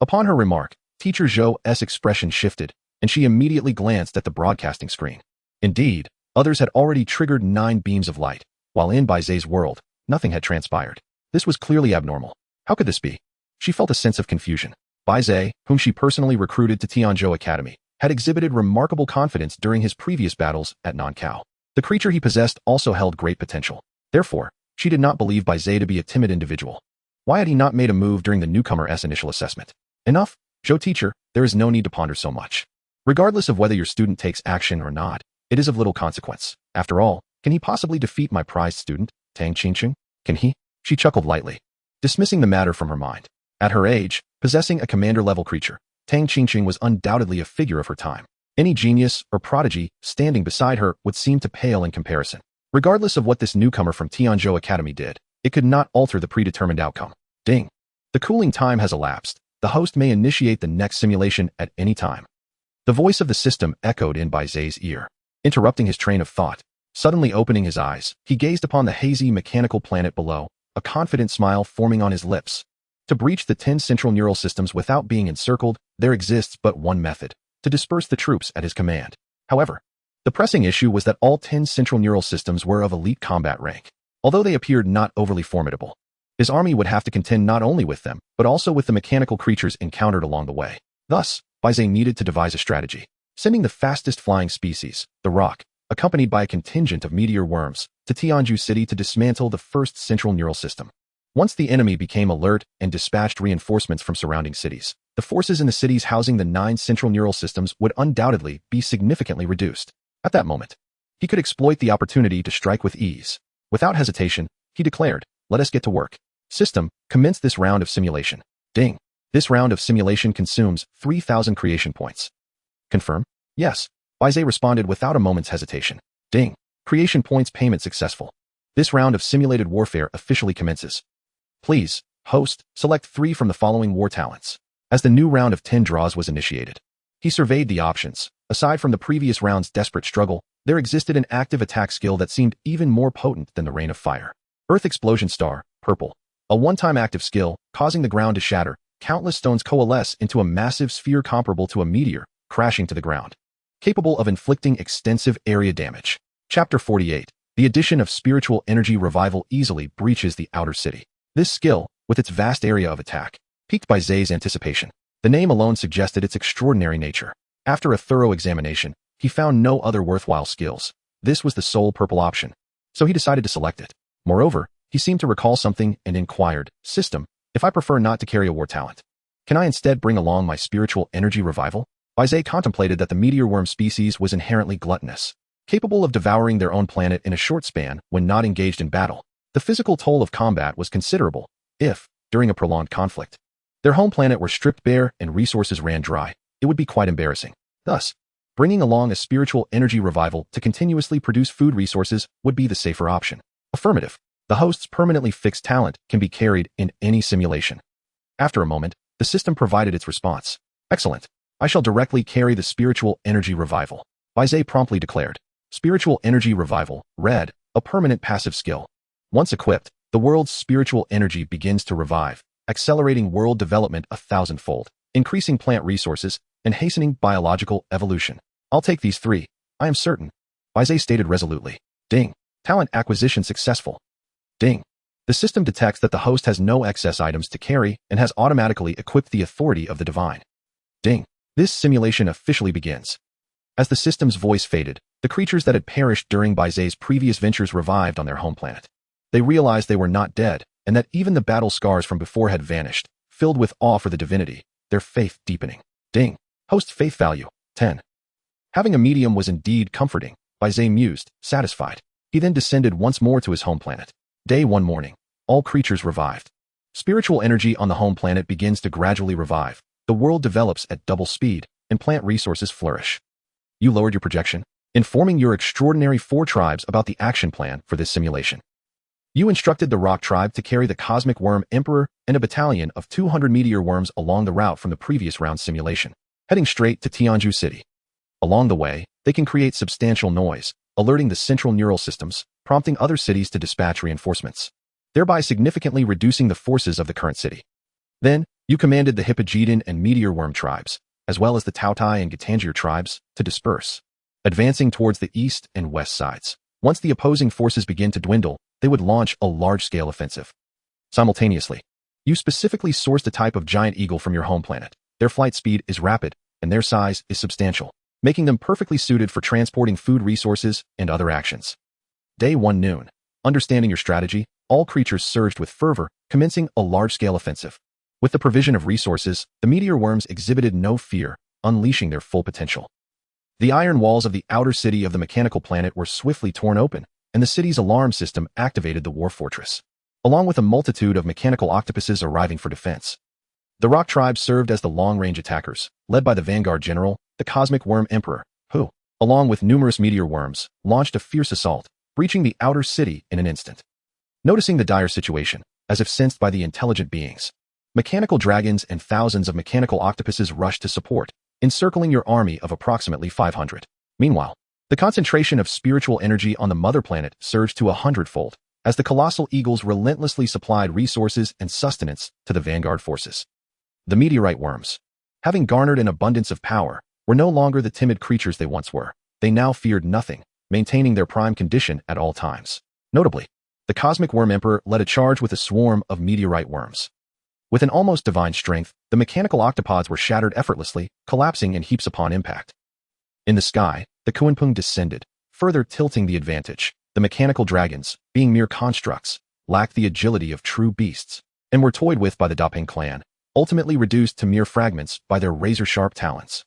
Upon her remark, teacher Zhou's expression shifted, and she immediately glanced at the broadcasting screen. Indeed, others had already triggered 9 beams of light, while in Bai Ze's world, nothing had transpired. This was clearly abnormal. How could this be? She felt a sense of confusion. Bai Ze, whom she personally recruited to Tianzhou Academy, had exhibited remarkable confidence during his previous battles at Nankao. The creature he possessed also held great potential. Therefore, she did not believe Bai Ze to be a timid individual. Why had he not made a move during the newcomer's initial assessment? Enough, Zhou teacher, there is no need to ponder so much. Regardless of whether your student takes action or not, it is of little consequence. After all, can he possibly defeat my prized student, Tang Qingcheng? Can he? She chuckled lightly, dismissing the matter from her mind. At her age, possessing a commander-level creature, Tang Qingcheng was undoubtedly a figure of her time. Any genius or prodigy standing beside her would seem to pale in comparison. Regardless of what this newcomer from Tianzhou Academy did, it could not alter the predetermined outcome. Ding! The cooling time has elapsed. The host may initiate the next simulation at any time. The voice of the system echoed in Bai Ze's ear, interrupting his train of thought. Suddenly opening his eyes, he gazed upon the hazy mechanical planet below, a confident smile forming on his lips. To breach the 10 central neural systems without being encircled, there exists but one method: to disperse the troops at his command. However, the pressing issue was that all 10 central neural systems were of elite combat rank. Although they appeared not overly formidable, his army would have to contend not only with them, but also with the mechanical creatures encountered along the way. Thus, Bai Ze needed to devise a strategy, sending the fastest flying species, the roc, accompanied by a contingent of meteor worms, to Tianzhou City to dismantle the first central neural system. Once the enemy became alert and dispatched reinforcements from surrounding cities, the forces in the cities housing the 9 central neural systems would undoubtedly be significantly reduced. At that moment, he could exploit the opportunity to strike with ease. Without hesitation, he declared, "Let us get to work. System, commence this round of simulation." Ding! This round of simulation consumes 3,000 creation points. Confirm? Yes. Bai Ze responded without a moment's hesitation. Ding! Creation points payment successful. This round of simulated warfare officially commences. Please, host, select 3 from the following war talents. As the new round of 10 draws was initiated, he surveyed the options. Aside from the previous round's desperate struggle, there existed an active attack skill that seemed even more potent than the Rain of Fire. Earth Explosion Star, purple. A one-time active skill, causing the ground to shatter. Countless stones coalesce into a massive sphere comparable to a meteor, crashing to the ground, capable of inflicting extensive area damage. Chapter 48. The addition of spiritual energy revival easily breaches the outer city. This skill, with its vast area of attack, piqued Bai Ze's anticipation. The name alone suggested its extraordinary nature. After a thorough examination, he found no other worthwhile skills. This was the sole purple option, so he decided to select it. Moreover, he seemed to recall something and inquired, "System, if I prefer not to carry a war talent, can I instead bring along my spiritual energy revival?" Bai Ze contemplated that the meteor worm species was inherently gluttonous, capable of devouring their own planet in a short span when not engaged in battle. The physical toll of combat was considerable if, during a prolonged conflict, their home planet were stripped bare and resources ran dry. It would be quite embarrassing. Thus, bringing along a spiritual energy revival to continuously produce food resources would be the safer option. Affirmative. The host's permanently fixed talent can be carried in any simulation. After a moment, the system provided its response. Excellent. I shall directly carry the spiritual energy revival. Bai Ze promptly declared. Spiritual energy revival, red, a permanent passive skill. Once equipped, the world's spiritual energy begins to revive, accelerating world development 1,000-fold, increasing plant resources, and hastening biological evolution. I'll take these 3, I am certain. Bai Ze stated resolutely. Ding. Talent acquisition successful. Ding. The system detects that the host has no excess items to carry and has automatically equipped the authority of the divine. Ding. This simulation officially begins. As the system's voice faded, the creatures that had perished during Bai Ze's previous ventures revived on their home planet. They realized they were not dead, and that even the battle scars from before had vanished, filled with awe for the divinity, their faith deepening. Ding. Host faith value, 10. Having a medium was indeed comforting, Bai Ze mused, satisfied. He then descended once more to his home planet. Day 1 morning. All creatures revived. Spiritual energy on the home planet begins to gradually revive. The world develops at double speed, and plant resources flourish. You lowered your projection, informing your extraordinary 4 tribes about the action plan for this simulation. You instructed the Rock tribe to carry the Cosmic Worm Emperor and a battalion of 200 meteor worms along the route from the previous round simulation, heading straight to Tianju City. Along the way, they can create substantial noise, alerting the central neural systems, prompting other cities to dispatch reinforcements, thereby significantly reducing the forces of the current city. Then, you commanded the Hippogeiton and Meteor Worm tribes, as well as the Tautai and Gatangier tribes, to disperse, advancing towards the east and west sides. Once the opposing forces begin to dwindle, they would launch a large-scale offensive. Simultaneously, you specifically sourced a type of giant eagle from your home planet. Their flight speed is rapid, and their size is substantial, making them perfectly suited for transporting food resources and other actions. Day 1 noon. Understanding your strategy, all creatures surged with fervor, commencing a large-scale offensive. With the provision of resources, the meteor worms exhibited no fear, unleashing their full potential. The iron walls of the outer city of the mechanical planet were swiftly torn open, and the city's alarm system activated the war fortress, along with a multitude of mechanical octopuses arriving for defense. The Rock tribe served as the long-range attackers, led by the vanguard general, the Cosmic Worm Emperor, who, along with numerous meteor worms, launched a fierce assault, breaching the outer city in an instant. Noticing the dire situation, as if sensed by the intelligent beings, mechanical dragons and thousands of mechanical octopuses rushed to support, encircling your army of approximately 500. Meanwhile, the concentration of spiritual energy on the mother planet surged to 100-fold, as the colossal eagles relentlessly supplied resources and sustenance to the vanguard forces. The meteorite worms, having garnered an abundance of power, were no longer the timid creatures they once were. They now feared nothing, maintaining their prime condition at all times. Notably, the Cosmic Worm Emperor led a charge with a swarm of meteorite worms. With an almost divine strength, the mechanical octopods were shattered effortlessly, collapsing in heaps upon impact. In the sky, the Kuanpung descended, further tilting the advantage. The mechanical dragons, being mere constructs, lacked the agility of true beasts, and were toyed with by the Dapeng clan, ultimately reduced to mere fragments by their razor-sharp talons.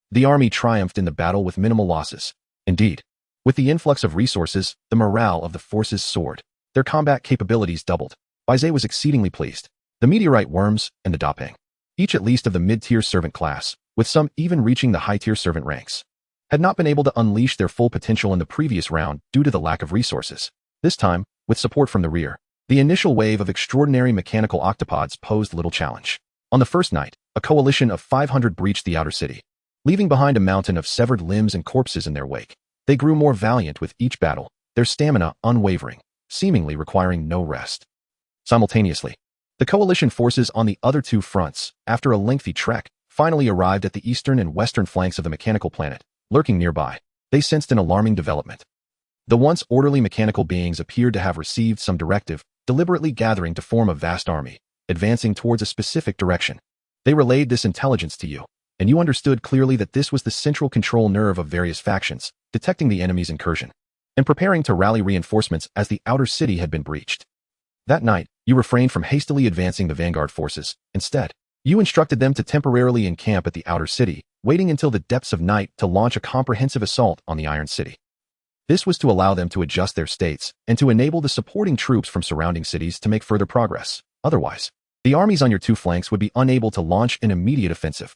The army triumphed in the battle with minimal losses. Indeed, with the influx of resources, the morale of the forces soared. Their combat capabilities doubled. Bai Ze was exceedingly pleased. The meteorite worms and the Dapeng, each at least of the mid-tier servant class, with some even reaching the high-tier servant ranks, had not been able to unleash their full potential in the previous round due to the lack of resources. This time, with support from the rear, the initial wave of extraordinary mechanical octopods posed little challenge. On the first night, a coalition of 500 breached the outer city, leaving behind a mountain of severed limbs and corpses in their wake. They grew more valiant with each battle, their stamina unwavering, seemingly requiring no rest. Simultaneously, the coalition forces on the other 2 fronts, after a lengthy trek, finally arrived at the eastern and western flanks of the mechanical planet. Lurking nearby, they sensed an alarming development. The once orderly mechanical beings appeared to have received some directive, deliberately gathering to form a vast army, advancing towards a specific direction. They relayed this intelligence to you, and you understood clearly that this was the central control nerve of various factions, detecting the enemy's incursion, and preparing to rally reinforcements as the outer city had been breached. That night, you refrained from hastily advancing the vanguard forces. Instead, you instructed them to temporarily encamp at the outer city, waiting until the depths of night to launch a comprehensive assault on the Iron City. This was to allow them to adjust their states and to enable the supporting troops from surrounding cities to make further progress. Otherwise, the armies on your 2 flanks would be unable to launch an immediate offensive.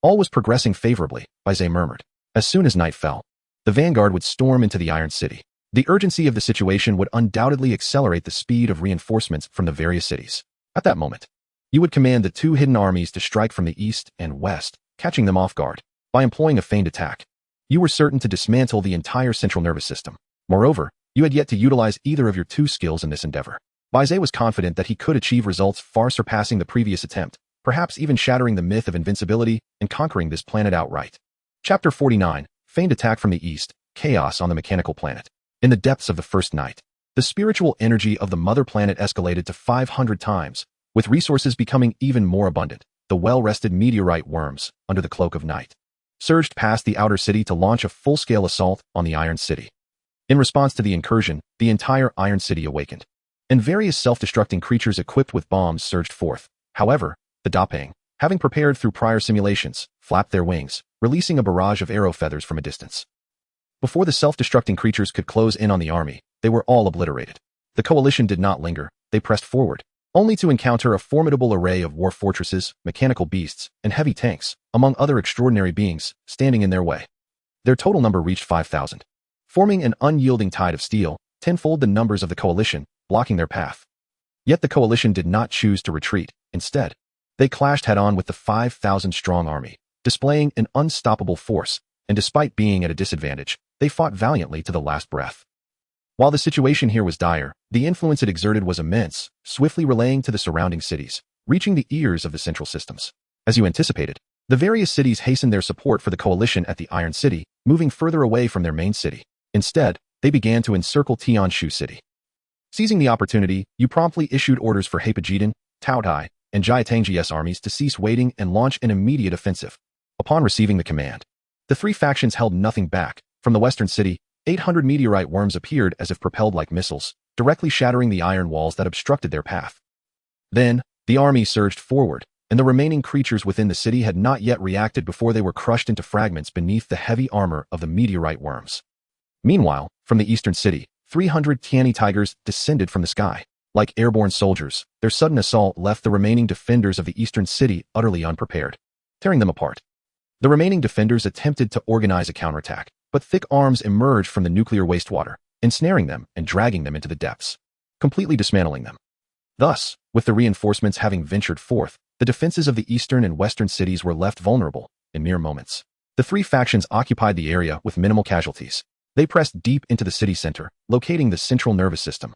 All was progressing favorably, Bai Ze murmured. As soon as night fell, the vanguard would storm into the Iron City. The urgency of the situation would undoubtedly accelerate the speed of reinforcements from the various cities. At that moment, You would command the two hidden armies to strike from the east and west, catching them off guard. By employing a feigned attack, you were certain to dismantle the entire central nervous system. Moreover, you had yet to utilize either of your two skills in this endeavor. Bai Ze was confident that he could achieve results far surpassing the previous attempt, perhaps even shattering the myth of invincibility and conquering this planet outright. Chapter 49, Feigned Attack from the East, Chaos on the Mechanical Planet. In the depths of the first night, the spiritual energy of the mother planet escalated to 500 times, with resources becoming even more abundant. The well-rested meteorite worms, under the cloak of night, surged past the outer city to launch a full-scale assault on the Iron City. In response to the incursion, the entire Iron City awakened, and various self-destructing creatures equipped with bombs surged forth. However, the Dapang, having prepared through prior simulations, flapped their wings, releasing a barrage of arrow feathers from a distance. Before the self-destructing creatures could close in on the army, they were all obliterated. The coalition did not linger, they pressed forward, only to encounter a formidable array of war fortresses, mechanical beasts, and heavy tanks, among other extraordinary beings, standing in their way. Their total number reached 5,000, forming an unyielding tide of steel, tenfold the numbers of the coalition, blocking their path. Yet the coalition did not choose to retreat. Instead, they clashed head-on with the 5,000-strong army, displaying an unstoppable force, and despite being at a disadvantage, they fought valiantly to the last breath. While the situation here was dire, the influence it exerted was immense, swiftly relaying to the surrounding cities, reaching the ears of the central systems. As you anticipated, the various cities hastened their support for the coalition at the Iron City, moving further away from their main city. Instead, they began to encircle Tianshu City. Seizing the opportunity, you promptly issued orders for Hepajidon, Taotai, and Jiatangji's armies to cease waiting and launch an immediate offensive. Upon receiving the command, the three factions held nothing back. From the western city, 800 meteorite worms appeared as if propelled like missiles, directly shattering the iron walls that obstructed their path. Then, the army surged forward, and the remaining creatures within the city had not yet reacted before they were crushed into fragments beneath the heavy armor of the meteorite worms. Meanwhile, from the eastern city, 300 Tiani tigers descended from the sky. Like airborne soldiers, their sudden assault left the remaining defenders of the eastern city utterly unprepared, tearing them apart. The remaining defenders attempted to organize a counterattack, but thick arms emerged from the nuclear wastewater, ensnaring them and dragging them into the depths, completely dismantling them. Thus, with the reinforcements having ventured forth, the defenses of the eastern and western cities were left vulnerable in mere moments. The three factions occupied the area with minimal casualties. They pressed deep into the city center, locating the central nervous system.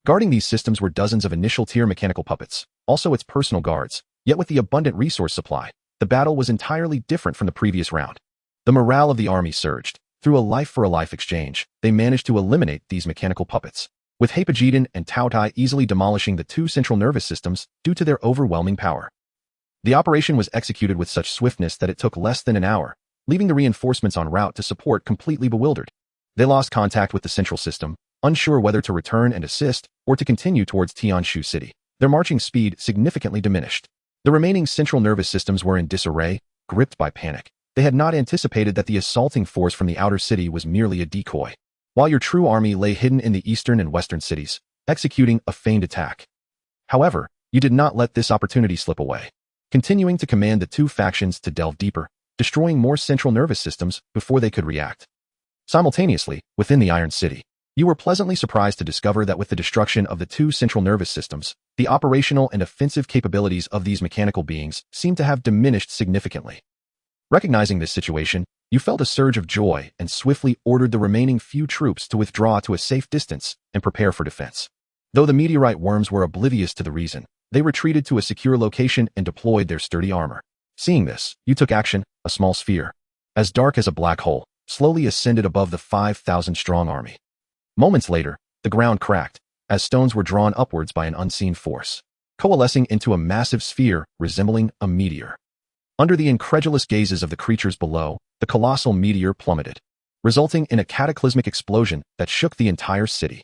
Guarding these systems were dozens of initial-tier mechanical puppets, also its personal guards. Yet with the abundant resource supply, the battle was entirely different from the previous round. The morale of the army surged. Through a life-for-a-life exchange, they managed to eliminate these mechanical puppets, with Hepajidon and Taotai easily demolishing the two central nervous systems due to their overwhelming power. The operation was executed with such swiftness that it took less than an hour, leaving the reinforcements en route to support completely bewildered. They lost contact with the central system, unsure whether to return and assist or to continue towards Tianshu City. Their marching speed significantly diminished. The remaining central nervous systems were in disarray, gripped by panic. They had not anticipated that the assaulting force from the outer city was merely a decoy, while your true army lay hidden in the eastern and western cities, executing a feigned attack. However, you did not let this opportunity slip away, continuing to command the two factions to delve deeper, destroying more central nervous systems before they could react. Simultaneously, within the Iron City, you were pleasantly surprised to discover that with the destruction of the two central nervous systems, the operational and offensive capabilities of these mechanical beings seemed to have diminished significantly. Recognizing this situation, you felt a surge of joy and swiftly ordered the remaining few troops to withdraw to a safe distance and prepare for defense. Though the meteorite worms were oblivious to the reason, they retreated to a secure location and deployed their sturdy armor. Seeing this, you took action. A small sphere, as dark as a black hole, slowly ascended above the 5,000-strong army. Moments later, the ground cracked, as stones were drawn upwards by an unseen force, coalescing into a massive sphere resembling a meteor. Under the incredulous gazes of the creatures below, the colossal meteor plummeted, resulting in a cataclysmic explosion that shook the entire city.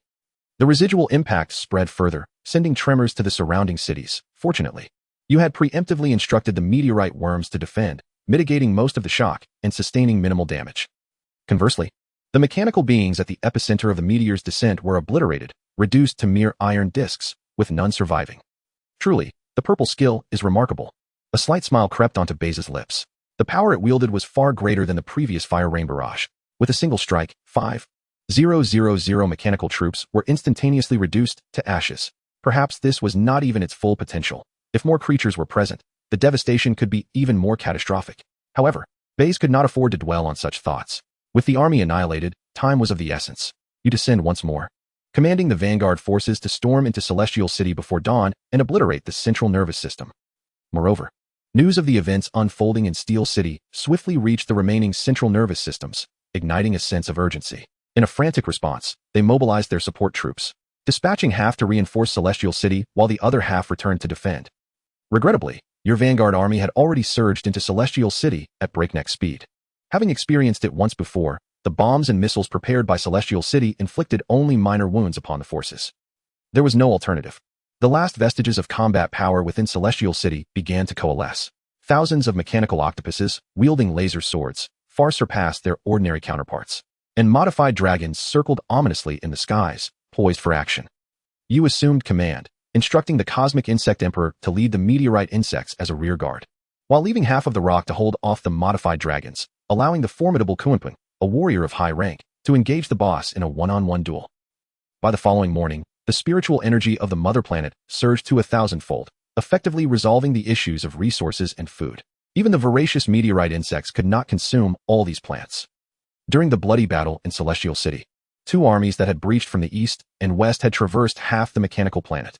The residual impact spread further, sending tremors to the surrounding cities. Fortunately, you had preemptively instructed the meteorite worms to defend, mitigating most of the shock and sustaining minimal damage. Conversely, the mechanical beings at the epicenter of the meteor's descent were obliterated, reduced to mere iron discs, with none surviving. Truly, the purple skill is remarkable. A slight smile crept onto Bai Ze's lips. The power it wielded was far greater than the previous fire rain barrage. With a single strike, 5,000 mechanical troops were instantaneously reduced to ashes. Perhaps this was not even its full potential. If more creatures were present, the devastation could be even more catastrophic. However, Bai Ze could not afford to dwell on such thoughts. With the army annihilated, time was of the essence. You descend once more, commanding the vanguard forces to storm into Celestial City before dawn and obliterate the central nervous system. Moreover, news of the events unfolding in Steel City swiftly reached the remaining central nervous systems, igniting a sense of urgency. In a frantic response, they mobilized their support troops, dispatching half to reinforce Celestial City while the other half returned to defend. Regrettably, your vanguard army had already surged into Celestial City at breakneck speed. Having experienced it once before, the bombs and missiles prepared by Celestial City inflicted only minor wounds upon the forces. There was no alternative. The last vestiges of combat power within Celestial City began to coalesce. Thousands of mechanical octopuses, wielding laser swords, far surpassed their ordinary counterparts, and modified dragons circled ominously in the skies, poised for action. You assumed command, instructing the Cosmic Insect Emperor to lead the meteorite insects as a rearguard, while leaving half of the rock to hold off the modified dragons, allowing the formidable Kunpun, a warrior of high rank, to engage the boss in a one-on-one duel. By the following morning, the spiritual energy of the mother planet surged to 1,000-fold, effectively resolving the issues of resources and food. Even the voracious meteorite insects could not consume all these plants. During the bloody battle in Celestial City, two armies that had breached from the east and west had traversed half the mechanical planet.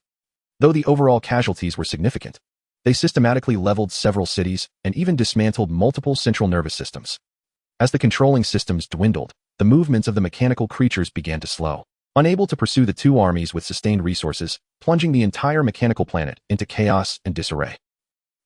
Though the overall casualties were significant, they systematically leveled several cities and even dismantled multiple central nervous systems. As the controlling systems dwindled, the movements of the mechanical creatures began to slow, unable to pursue the two armies with sustained resources, plunging the entire mechanical planet into chaos and disarray.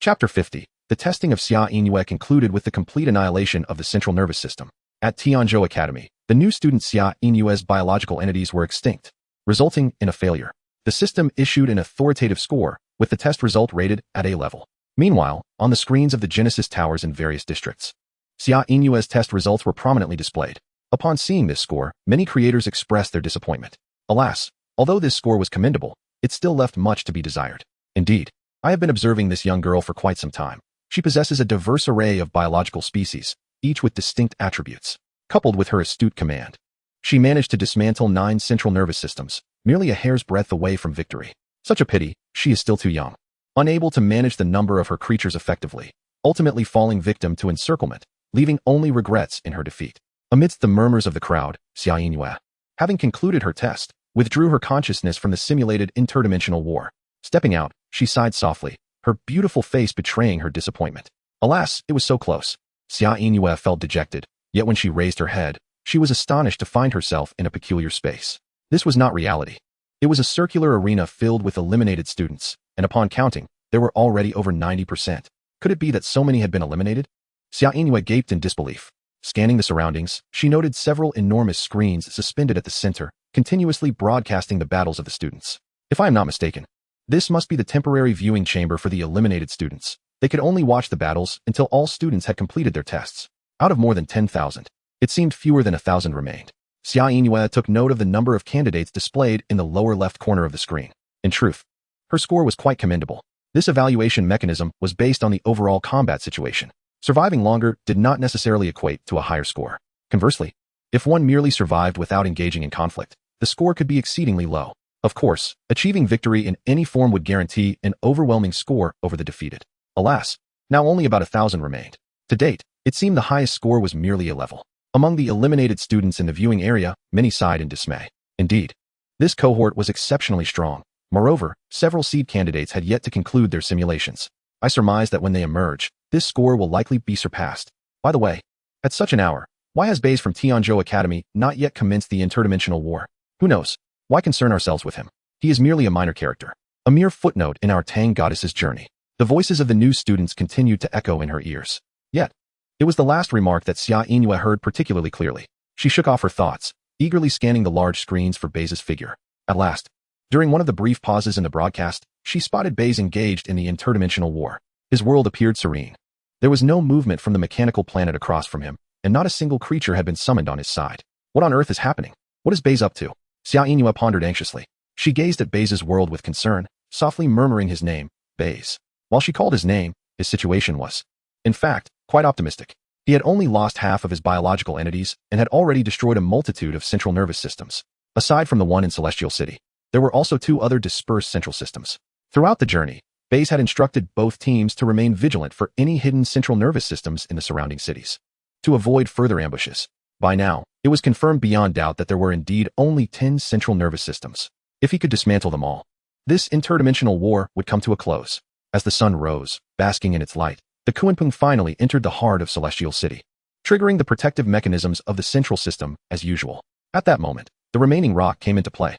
Chapter 50. The testing of Xia Inue concluded with the complete annihilation of the central nervous system. At Tianzhou Academy, the new student Xia Inue's biological entities were extinct, resulting in a failure. The system issued an authoritative score, with the test result rated at A level. Meanwhile, on the screens of the Genesis towers in various districts, Xia Inue's test results were prominently displayed. Upon seeing this score, many creators expressed their disappointment. Alas, although this score was commendable, it still left much to be desired. Indeed, I have been observing this young girl for quite some time. She possesses a diverse array of biological species, each with distinct attributes. Coupled with her astute command, she managed to dismantle 9 central nervous systems, merely a hair's breadth away from victory. Such a pity, she is still too young, unable to manage the number of her creatures effectively, ultimately falling victim to encirclement, leaving only regrets in her defeat. Amidst the murmurs of the crowd, Xia Inue, having concluded her test, withdrew her consciousness from the simulated interdimensional war. Stepping out, she sighed softly, her beautiful face betraying her disappointment. Alas, it was so close. Xia Inue felt dejected, yet when she raised her head, she was astonished to find herself in a peculiar space. This was not reality. It was a circular arena filled with eliminated students, and upon counting, there were already over 90%. Could it be that so many had been eliminated? Xia Inue gaped in disbelief. Scanning the surroundings, she noted several enormous screens suspended at the center, continuously broadcasting the battles of the students. If I am not mistaken, this must be the temporary viewing chamber for the eliminated students. They could only watch the battles until all students had completed their tests. Out of more than 10,000, it seemed fewer than 1,000 remained. Xia Inue took note of the number of candidates displayed in the lower left corner of the screen. In truth, her score was quite commendable. This evaluation mechanism was based on the overall combat situation. Surviving longer did not necessarily equate to a higher score. Conversely, if one merely survived without engaging in conflict, the score could be exceedingly low. Of course, achieving victory in any form would guarantee an overwhelming score over the defeated. Alas, now only about 1,000 remained. To date, it seemed the highest score was merely a level. Among the eliminated students in the viewing area, many sighed in dismay. Indeed, this cohort was exceptionally strong. Moreover, several seed candidates had yet to conclude their simulations. I surmise that when they emerge, this score will likely be surpassed. By the way, at such an hour, why has Bai Ze from Tianzhou Academy not yet commenced the interdimensional war? Who knows? Why concern ourselves with him? He is merely a minor character, a mere footnote in our Tang goddess's journey. The voices of the new students continued to echo in her ears. Yet, it was the last remark that Xia Inue heard particularly clearly. She shook off her thoughts, eagerly scanning the large screens for Bai Ze's figure. At last, during one of the brief pauses in the broadcast, she spotted Bai Ze engaged in the interdimensional war. His world appeared serene. There was no movement from the mechanical planet across from him, and not a single creature had been summoned on his side. What on earth is happening? What is Bai Ze up to? Xia Inue pondered anxiously. She gazed at Bai Ze's world with concern, softly murmuring his name, Bai Ze. While she called his name, his situation was, in fact, quite optimistic. He had only lost half of his biological entities and had already destroyed a multitude of central nervous systems. Aside from the one in Celestial City, there were also 2 other dispersed central systems. Throughout the journey, Bai Ze had instructed both teams to remain vigilant for any hidden central nervous systems in the surrounding cities, to avoid further ambushes. By now, it was confirmed beyond doubt that there were indeed only 10 central nervous systems. If he could dismantle them all, this interdimensional war would come to a close. As the sun rose, basking in its light, the Kunpeng finally entered the heart of Celestial City, triggering the protective mechanisms of the central system as usual. At that moment, the remaining rock came into play.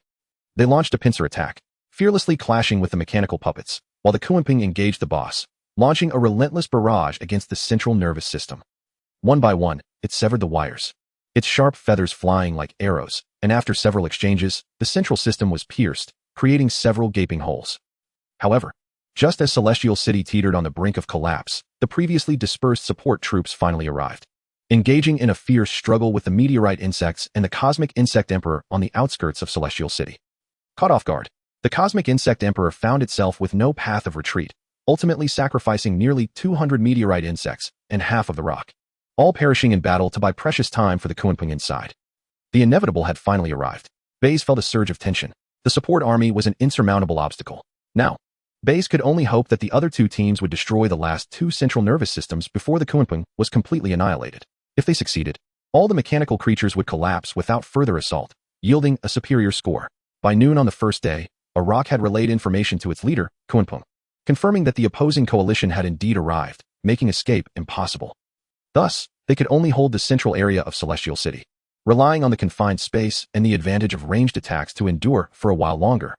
They launched a pincer attack, fearlessly clashing with the mechanical puppets, while the Kunpeng engaged the boss, launching a relentless barrage against the central nervous system. One by one, it severed the wires, its sharp feathers flying like arrows, and after several exchanges, the central system was pierced, creating several gaping holes. However, just as Celestial City teetered on the brink of collapse, the previously dispersed support troops finally arrived, engaging in a fierce struggle with the meteorite insects and the Cosmic Insect Emperor on the outskirts of Celestial City. Caught off guard, the Cosmic Insect Emperor found itself with no path of retreat, ultimately sacrificing nearly 200 meteorite insects and half of the rock, all perishing in battle to buy precious time for the Kunpeng inside. The inevitable had finally arrived. Bai Ze felt a surge of tension. The support army was an insurmountable obstacle. Now, Bai Ze could only hope that the other two teams would destroy the last two central nervous systems before the Kunpeng was completely annihilated. If they succeeded, all the mechanical creatures would collapse without further assault, yielding a superior score. By noon on the first day, a rock had relayed information to its leader, Kunpeng, confirming that the opposing coalition had indeed arrived, making escape impossible. Thus, they could only hold the central area of Celestial City, relying on the confined space and the advantage of ranged attacks to endure for a while longer.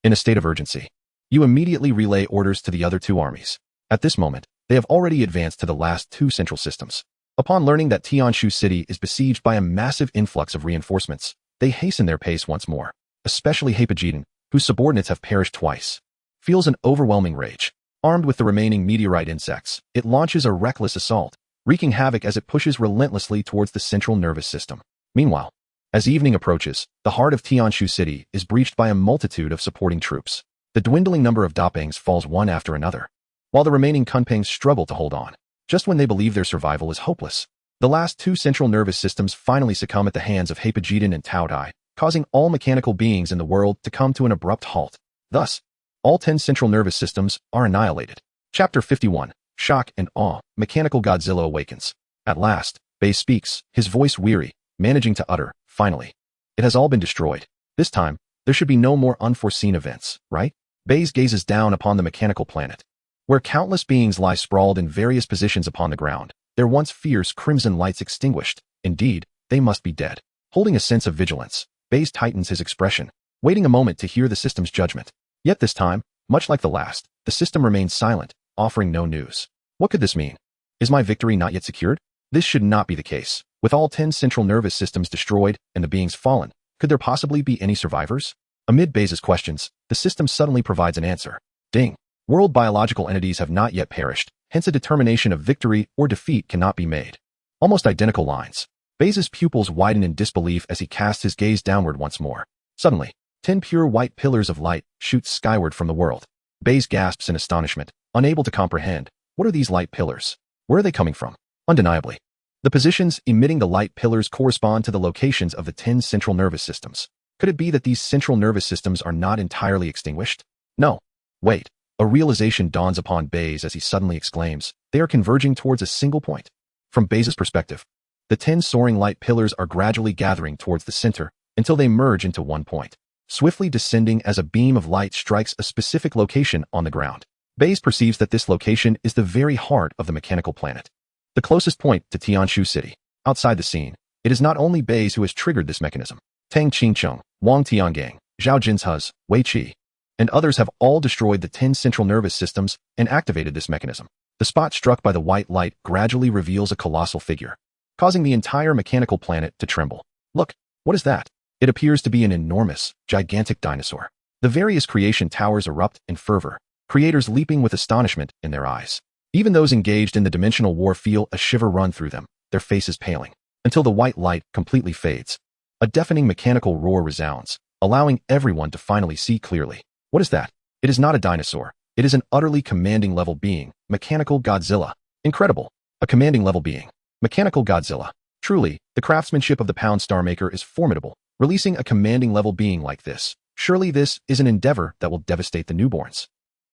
In a state of urgency, you immediately relay orders to the other two armies. At this moment, they have already advanced to the last two central systems. Upon learning that Tianshu City is besieged by a massive influx of reinforcements, they hasten their pace once more. Especially Hapajidon, whose subordinates have perished twice, feels an overwhelming rage. Armed with the remaining meteorite insects, it launches a reckless assault, wreaking havoc as it pushes relentlessly towards the central nervous system. Meanwhile, as evening approaches, the heart of Tianshu City is breached by a multitude of supporting troops. The dwindling number of Dapengs falls one after another, while the remaining Kunpengs struggle to hold on. Just when they believe their survival is hopeless, the last two central nervous systems finally succumb at the hands of Hapajidon and Taodai, causing all mechanical beings in the world to come to an abrupt halt. Thus, all 10 central nervous systems are annihilated. Chapter 51. Shock and Awe. Mechanical Godzilla awakens. At last, Bai speaks, his voice weary, managing to utter, finally. It has all been destroyed. This time, there should be no more unforeseen events, right? Bai gazes down upon the mechanical planet, where countless beings lie sprawled in various positions upon the ground, their once fierce crimson lights extinguished. Indeed, they must be dead. Holding a sense of vigilance, Bai tightens his expression, waiting a moment to hear the system's judgment. Yet this time, much like the last, the system remains silent, offering no news. What could this mean? Is my victory not yet secured? This should not be the case. With all 10 central nervous systems destroyed and the beings fallen, could there possibly be any survivors? Amid Bai Ze's questions, the system suddenly provides an answer. Ding! World biological entities have not yet perished, hence a determination of victory or defeat cannot be made. Almost identical lines. Bai Ze's pupils widen in disbelief as he casts his gaze downward once more. Suddenly, 10 pure white pillars of light shoot skyward from the world. Bai Ze gasps in astonishment, unable to comprehend. What are these light pillars? Where are they coming from? Undeniably, the positions emitting the light pillars correspond to the locations of the 10 central nervous systems. Could it be that these central nervous systems are not entirely extinguished? No. Wait. A realization dawns upon Bai Ze as he suddenly exclaims, they are converging towards a single point. From Bai Ze's perspective, the 10 soaring light pillars are gradually gathering towards the center until they merge into one point, swiftly descending as a beam of light strikes a specific location on the ground. Bai Ze perceives that this location is the very heart of the mechanical planet, the closest point to Tianshu City. Outside the scene, it is not only Bai Ze who has triggered this mechanism. Tang Qingcheng, Wang Tiangang, Zhao Jinshuz, Wei Qi, and others have all destroyed the 10 central nervous systems and activated this mechanism. The spot struck by the white light gradually reveals a colossal figure, causing the entire mechanical planet to tremble. Look, what is that? It appears to be an enormous, gigantic dinosaur. The various creation towers erupt in fervor, creators leaping with astonishment in their eyes. Even those engaged in the dimensional war feel a shiver run through them, their faces paling, until the white light completely fades. A deafening mechanical roar resounds, allowing everyone to finally see clearly. What is that? It is not a dinosaur. It is an utterly commanding level being, Mechanical Godzilla. Incredible. A commanding level being, Mechanical Godzilla. Truly, the craftsmanship of the Pound Star Maker is formidable, releasing a commanding level being like this. Surely this is an endeavor that will devastate the newborns.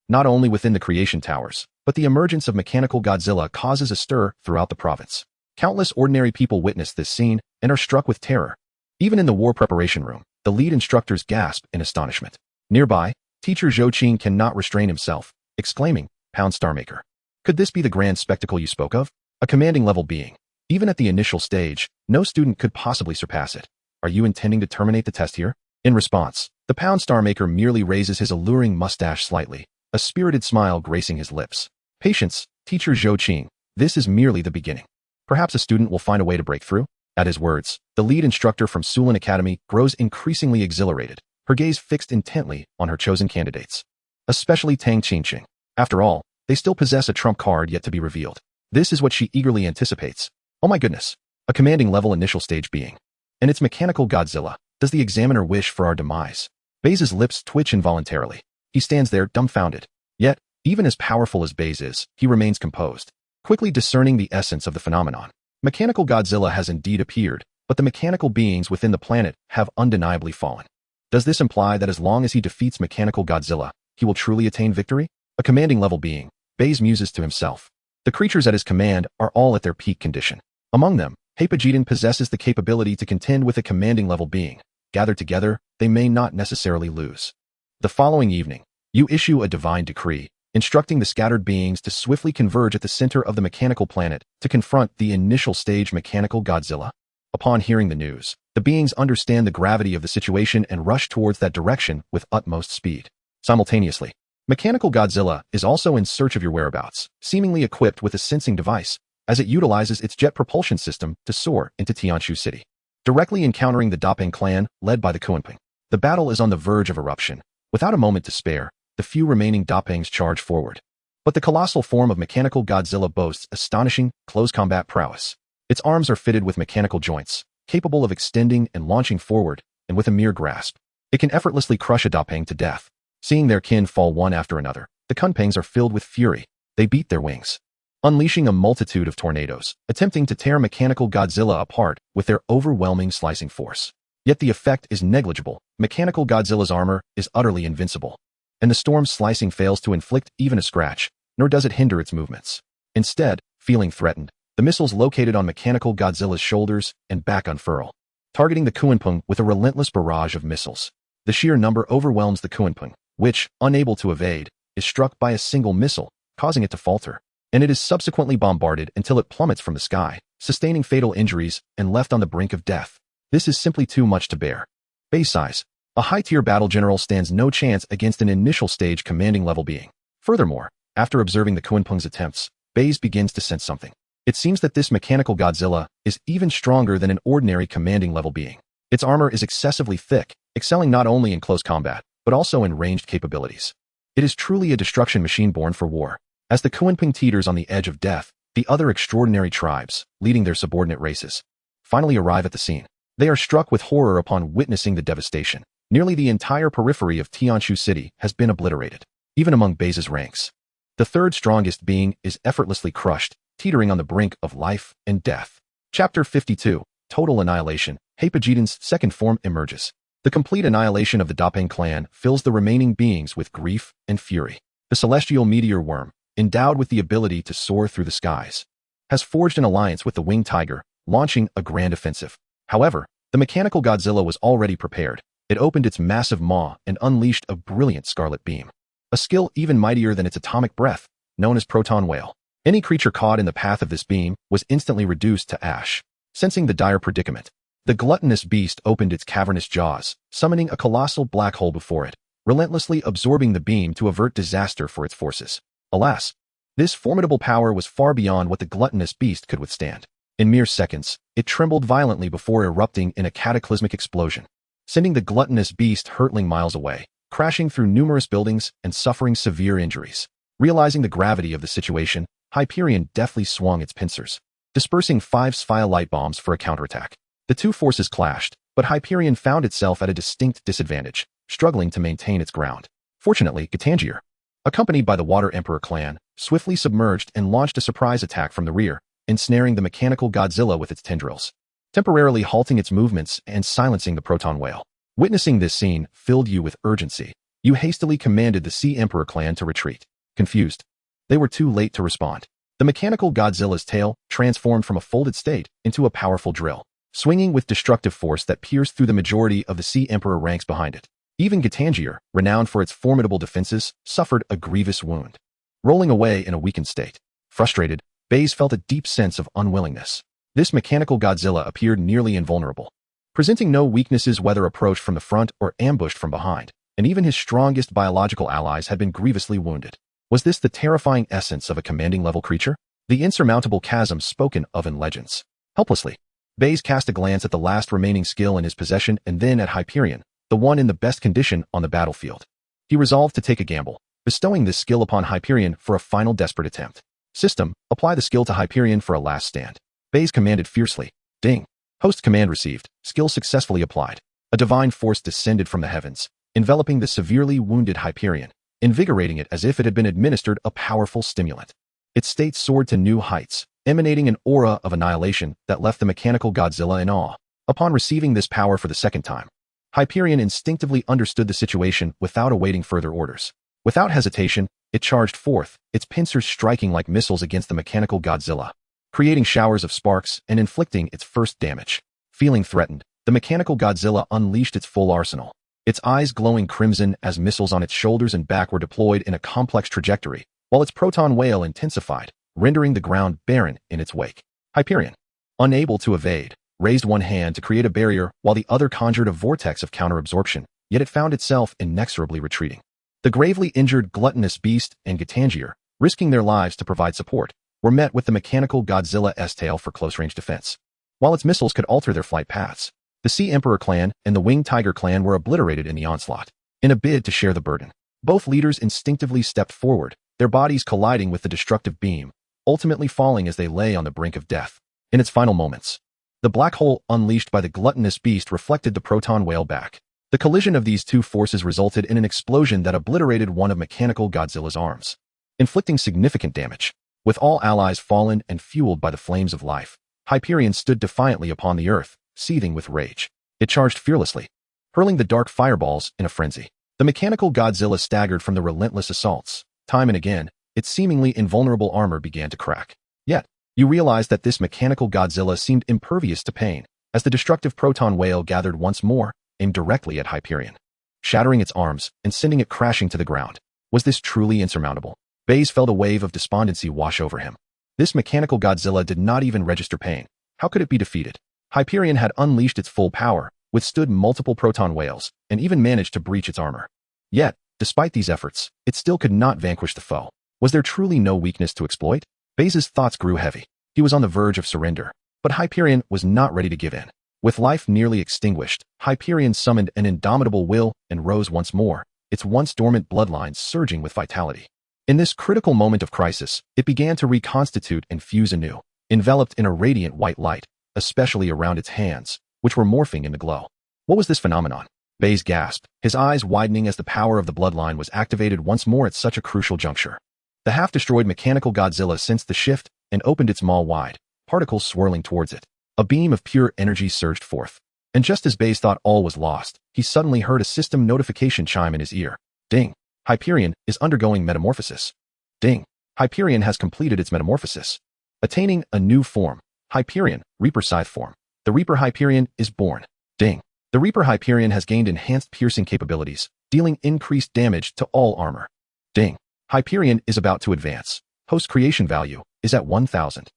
not only within the creation towers, but the emergence of mechanical Godzilla causes a stir throughout the province. Countless ordinary people witness this scene and are struck with terror. Even in the war preparation room, the lead instructors gasp in astonishment. Nearby, teacher Zhou Qing cannot restrain himself, exclaiming, "Pound Star Maker. Could this be the grand spectacle you spoke of? A commanding level being. Even at the initial stage, no student could possibly surpass it. Are you intending to terminate the test here?" In response, the Pound Star Maker merely raises his alluring mustache slightly, a spirited smile gracing his lips. "Patience, teacher Zhou Qing. This is merely the beginning. Perhaps a student will find a way to break through." At his words, the lead instructor from Sulan Academy grows increasingly exhilarated, her gaze fixed intently on her chosen candidates. Especially Tang Qingqing. After all, they still possess a trump card yet to be revealed. This is what she eagerly anticipates. Oh my goodness. A commanding level initial stage being. And it's mechanical Godzilla. Does the examiner wish for our demise? Bai Ze's lips twitch involuntarily. He stands there dumbfounded. Yet, even as powerful as Bai Ze is, he remains composed, quickly discerning the essence of the phenomenon. Mechanical Godzilla has indeed appeared, but the mechanical beings within the planet have undeniably fallen. Does this imply that as long as he defeats mechanical Godzilla, he will truly attain victory? A commanding level being, Bai Ze muses to himself. The creatures at his command are all at their peak condition. Among them, Hepageden possesses the capability to contend with a commanding level being. Gathered together, they may not necessarily lose. The following evening, you issue a divine decree, instructing the scattered beings to swiftly converge at the center of the mechanical planet to confront the initial stage mechanical Godzilla. Upon hearing the news, the beings understand the gravity of the situation and rush towards that direction with utmost speed. Simultaneously, mechanical Godzilla is also in search of your whereabouts, seemingly equipped with a sensing device, as it utilizes its jet propulsion system to soar into Tianshu City, directly encountering the Dapeng clan led by the Kuanping. The battle is on the verge of eruption. Without a moment to spare, the few remaining Dapengs charge forward. But the colossal form of mechanical Godzilla boasts astonishing, close combat prowess. Its arms are fitted with mechanical joints, capable of extending and launching forward, and with a mere grasp, it can effortlessly crush a Dapeng to death. Seeing their kin fall one after another, the Kunpangs are filled with fury. They beat their wings, unleashing a multitude of tornadoes, attempting to tear mechanical Godzilla apart with their overwhelming slicing force. Yet the effect is negligible. Mechanical Godzilla's armor is utterly invincible, and the storm's slicing fails to inflict even a scratch, nor does it hinder its movements. Instead, feeling threatened, the missiles located on mechanical Godzilla's shoulders and back unfurl, targeting the Kuanping with a relentless barrage of missiles. The sheer number overwhelms the Kuanping, which, unable to evade, is struck by a single missile, causing it to falter, and it is subsequently bombarded until it plummets from the sky, sustaining fatal injuries and left on the brink of death. This is simply too much to bear. Base size. A high-tier battle general stands no chance against an initial stage commanding level being. Furthermore, after observing the Kuanping's attempts, Bai Ze begins to sense something. It seems that this mechanical Godzilla is even stronger than an ordinary commanding level being. Its armor is excessively thick, excelling not only in close combat, but also in ranged capabilities. It is truly a destruction machine born for war. As the Kuanping teeters on the edge of death, the other extraordinary tribes, leading their subordinate races, finally arrive at the scene. They are struck with horror upon witnessing the devastation. Nearly the entire periphery of Tianshu City has been obliterated, even among Bai Ze's ranks. The third strongest being is effortlessly crushed, teetering on the brink of life and death. Chapter 52, Total Annihilation. Hepageden's second form emerges. The complete annihilation of the Dapeng clan fills the remaining beings with grief and fury. The celestial meteor worm, endowed with the ability to soar through the skies, has forged an alliance with the winged tiger, launching a grand offensive. However, the mechanical Godzilla was already prepared. It opened its massive maw and unleashed a brilliant scarlet beam, a skill even mightier than its atomic breath, known as proton whale. Any creature caught in the path of this beam was instantly reduced to ash. Sensing the dire predicament, the gluttonous beast opened its cavernous jaws, summoning a colossal black hole before it, relentlessly absorbing the beam to avert disaster for its forces. Alas, this formidable power was far beyond what the gluttonous beast could withstand. In mere seconds, it trembled violently before erupting in a cataclysmic explosion, sending the gluttonous beast hurtling miles away, crashing through numerous buildings and suffering severe injuries. Realizing the gravity of the situation, Hyperion deftly swung its pincers, dispersing 5 Sphia light bombs for a counterattack. The two forces clashed, but Hyperion found itself at a distinct disadvantage, struggling to maintain its ground. Fortunately, Gatangier, accompanied by the Water Emperor clan, swiftly submerged and launched a surprise attack from the rear, ensnaring the mechanical Godzilla with its tendrils, temporarily halting its movements and silencing the proton whale. Witnessing this scene filled you with urgency. You hastily commanded the Sea Emperor clan to retreat. Confused, they were too late to respond. The mechanical Godzilla's tail transformed from a folded state into a powerful drill, swinging with destructive force that pierced through the majority of the Sea Emperor ranks behind it. Even Gitangier, renowned for its formidable defenses, suffered a grievous wound, rolling away in a weakened state. Frustrated, Bai Ze felt a deep sense of unwillingness. This mechanical Godzilla appeared nearly invulnerable, presenting no weaknesses whether approached from the front or ambushed from behind, and even his strongest biological allies had been grievously wounded. Was this the terrifying essence of a commanding-level creature? The insurmountable chasm spoken of in legends. Helplessly, Bai Ze cast a glance at the last remaining skill in his possession and then at Hyperion, the one in the best condition on the battlefield. He resolved to take a gamble, bestowing this skill upon Hyperion for a final desperate attempt. System, apply the skill to Hyperion for a last stand. Bai Ze commanded fiercely. Ding. Host command received. Skill successfully applied. A divine force descended from the heavens, enveloping the severely wounded Hyperion, invigorating it as if it had been administered a powerful stimulant. Its state soared to new heights, emanating an aura of annihilation that left the mechanical Godzilla in awe. Upon receiving this power for the second time, Hyperion instinctively understood the situation without awaiting further orders. Without hesitation, it charged forth, its pincers striking like missiles against the mechanical Godzilla, creating showers of sparks and inflicting its first damage. Feeling threatened, the mechanical Godzilla unleashed its full arsenal, its eyes glowing crimson as missiles on its shoulders and back were deployed in a complex trajectory, while its proton wail intensified, rendering the ground barren in its wake. Hyperion, unable to evade, raised one hand to create a barrier while the other conjured a vortex of counter-absorption, yet it found itself inexorably retreating. The gravely injured gluttonous beast and Gitangier, risking their lives to provide support, were met with the mechanical Godzilla's tail for close-range defense. While its missiles could alter their flight paths, the Sea Emperor clan and the Winged Tiger clan were obliterated in the onslaught. In a bid to share the burden, both leaders instinctively stepped forward, their bodies colliding with the destructive beam, ultimately falling as they lay on the brink of death. In its final moments, the black hole unleashed by the gluttonous beast reflected the proton wail back. The collision of these two forces resulted in an explosion that obliterated one of mechanical Godzilla's arms, inflicting significant damage. With all allies fallen and fueled by the flames of life, Hyperion stood defiantly upon the earth, seething with rage. It charged fearlessly, hurling the dark fireballs in a frenzy. The mechanical Godzilla staggered from the relentless assaults. Time and again, its seemingly invulnerable armor began to crack. Yet, you realized that this mechanical Godzilla seemed impervious to pain, as the destructive proton wail gathered once more, aimed directly at Hyperion, shattering its arms and sending it crashing to the ground. Was this truly insurmountable? Bai Ze felt a wave of despondency wash over him. This mechanical Godzilla did not even register pain. How could it be defeated? Hyperion had unleashed its full power, withstood multiple proton wails, and even managed to breach its armor. Yet, despite these efforts, it still could not vanquish the foe. Was there truly no weakness to exploit? Bai Ze's thoughts grew heavy. He was on the verge of surrender, but Hyperion was not ready to give in. With life nearly extinguished, Hyperion summoned an indomitable will and rose once more, its once dormant bloodlines surging with vitality. In this critical moment of crisis, it began to reconstitute and fuse anew, enveloped in a radiant white light, especially around its hands, which were morphing in the glow. What was this phenomenon? Bai Ze gasped, his eyes widening as the power of the bloodline was activated once more at such a crucial juncture. The half-destroyed mechanical Godzilla sensed the shift and opened its maw wide, particles swirling towards it. A beam of pure energy surged forth. And just as Bai Ze thought all was lost, he suddenly heard a system notification chime in his ear. Ding! Hyperion is undergoing metamorphosis. Ding! Hyperion has completed its metamorphosis, attaining a new form. Hyperion, Reaper Scythe form. The Reaper Hyperion is born. Ding! The Reaper Hyperion has gained enhanced piercing capabilities, dealing increased damage to all armor. Ding! Hyperion is about to advance. Host creation value is at 1000.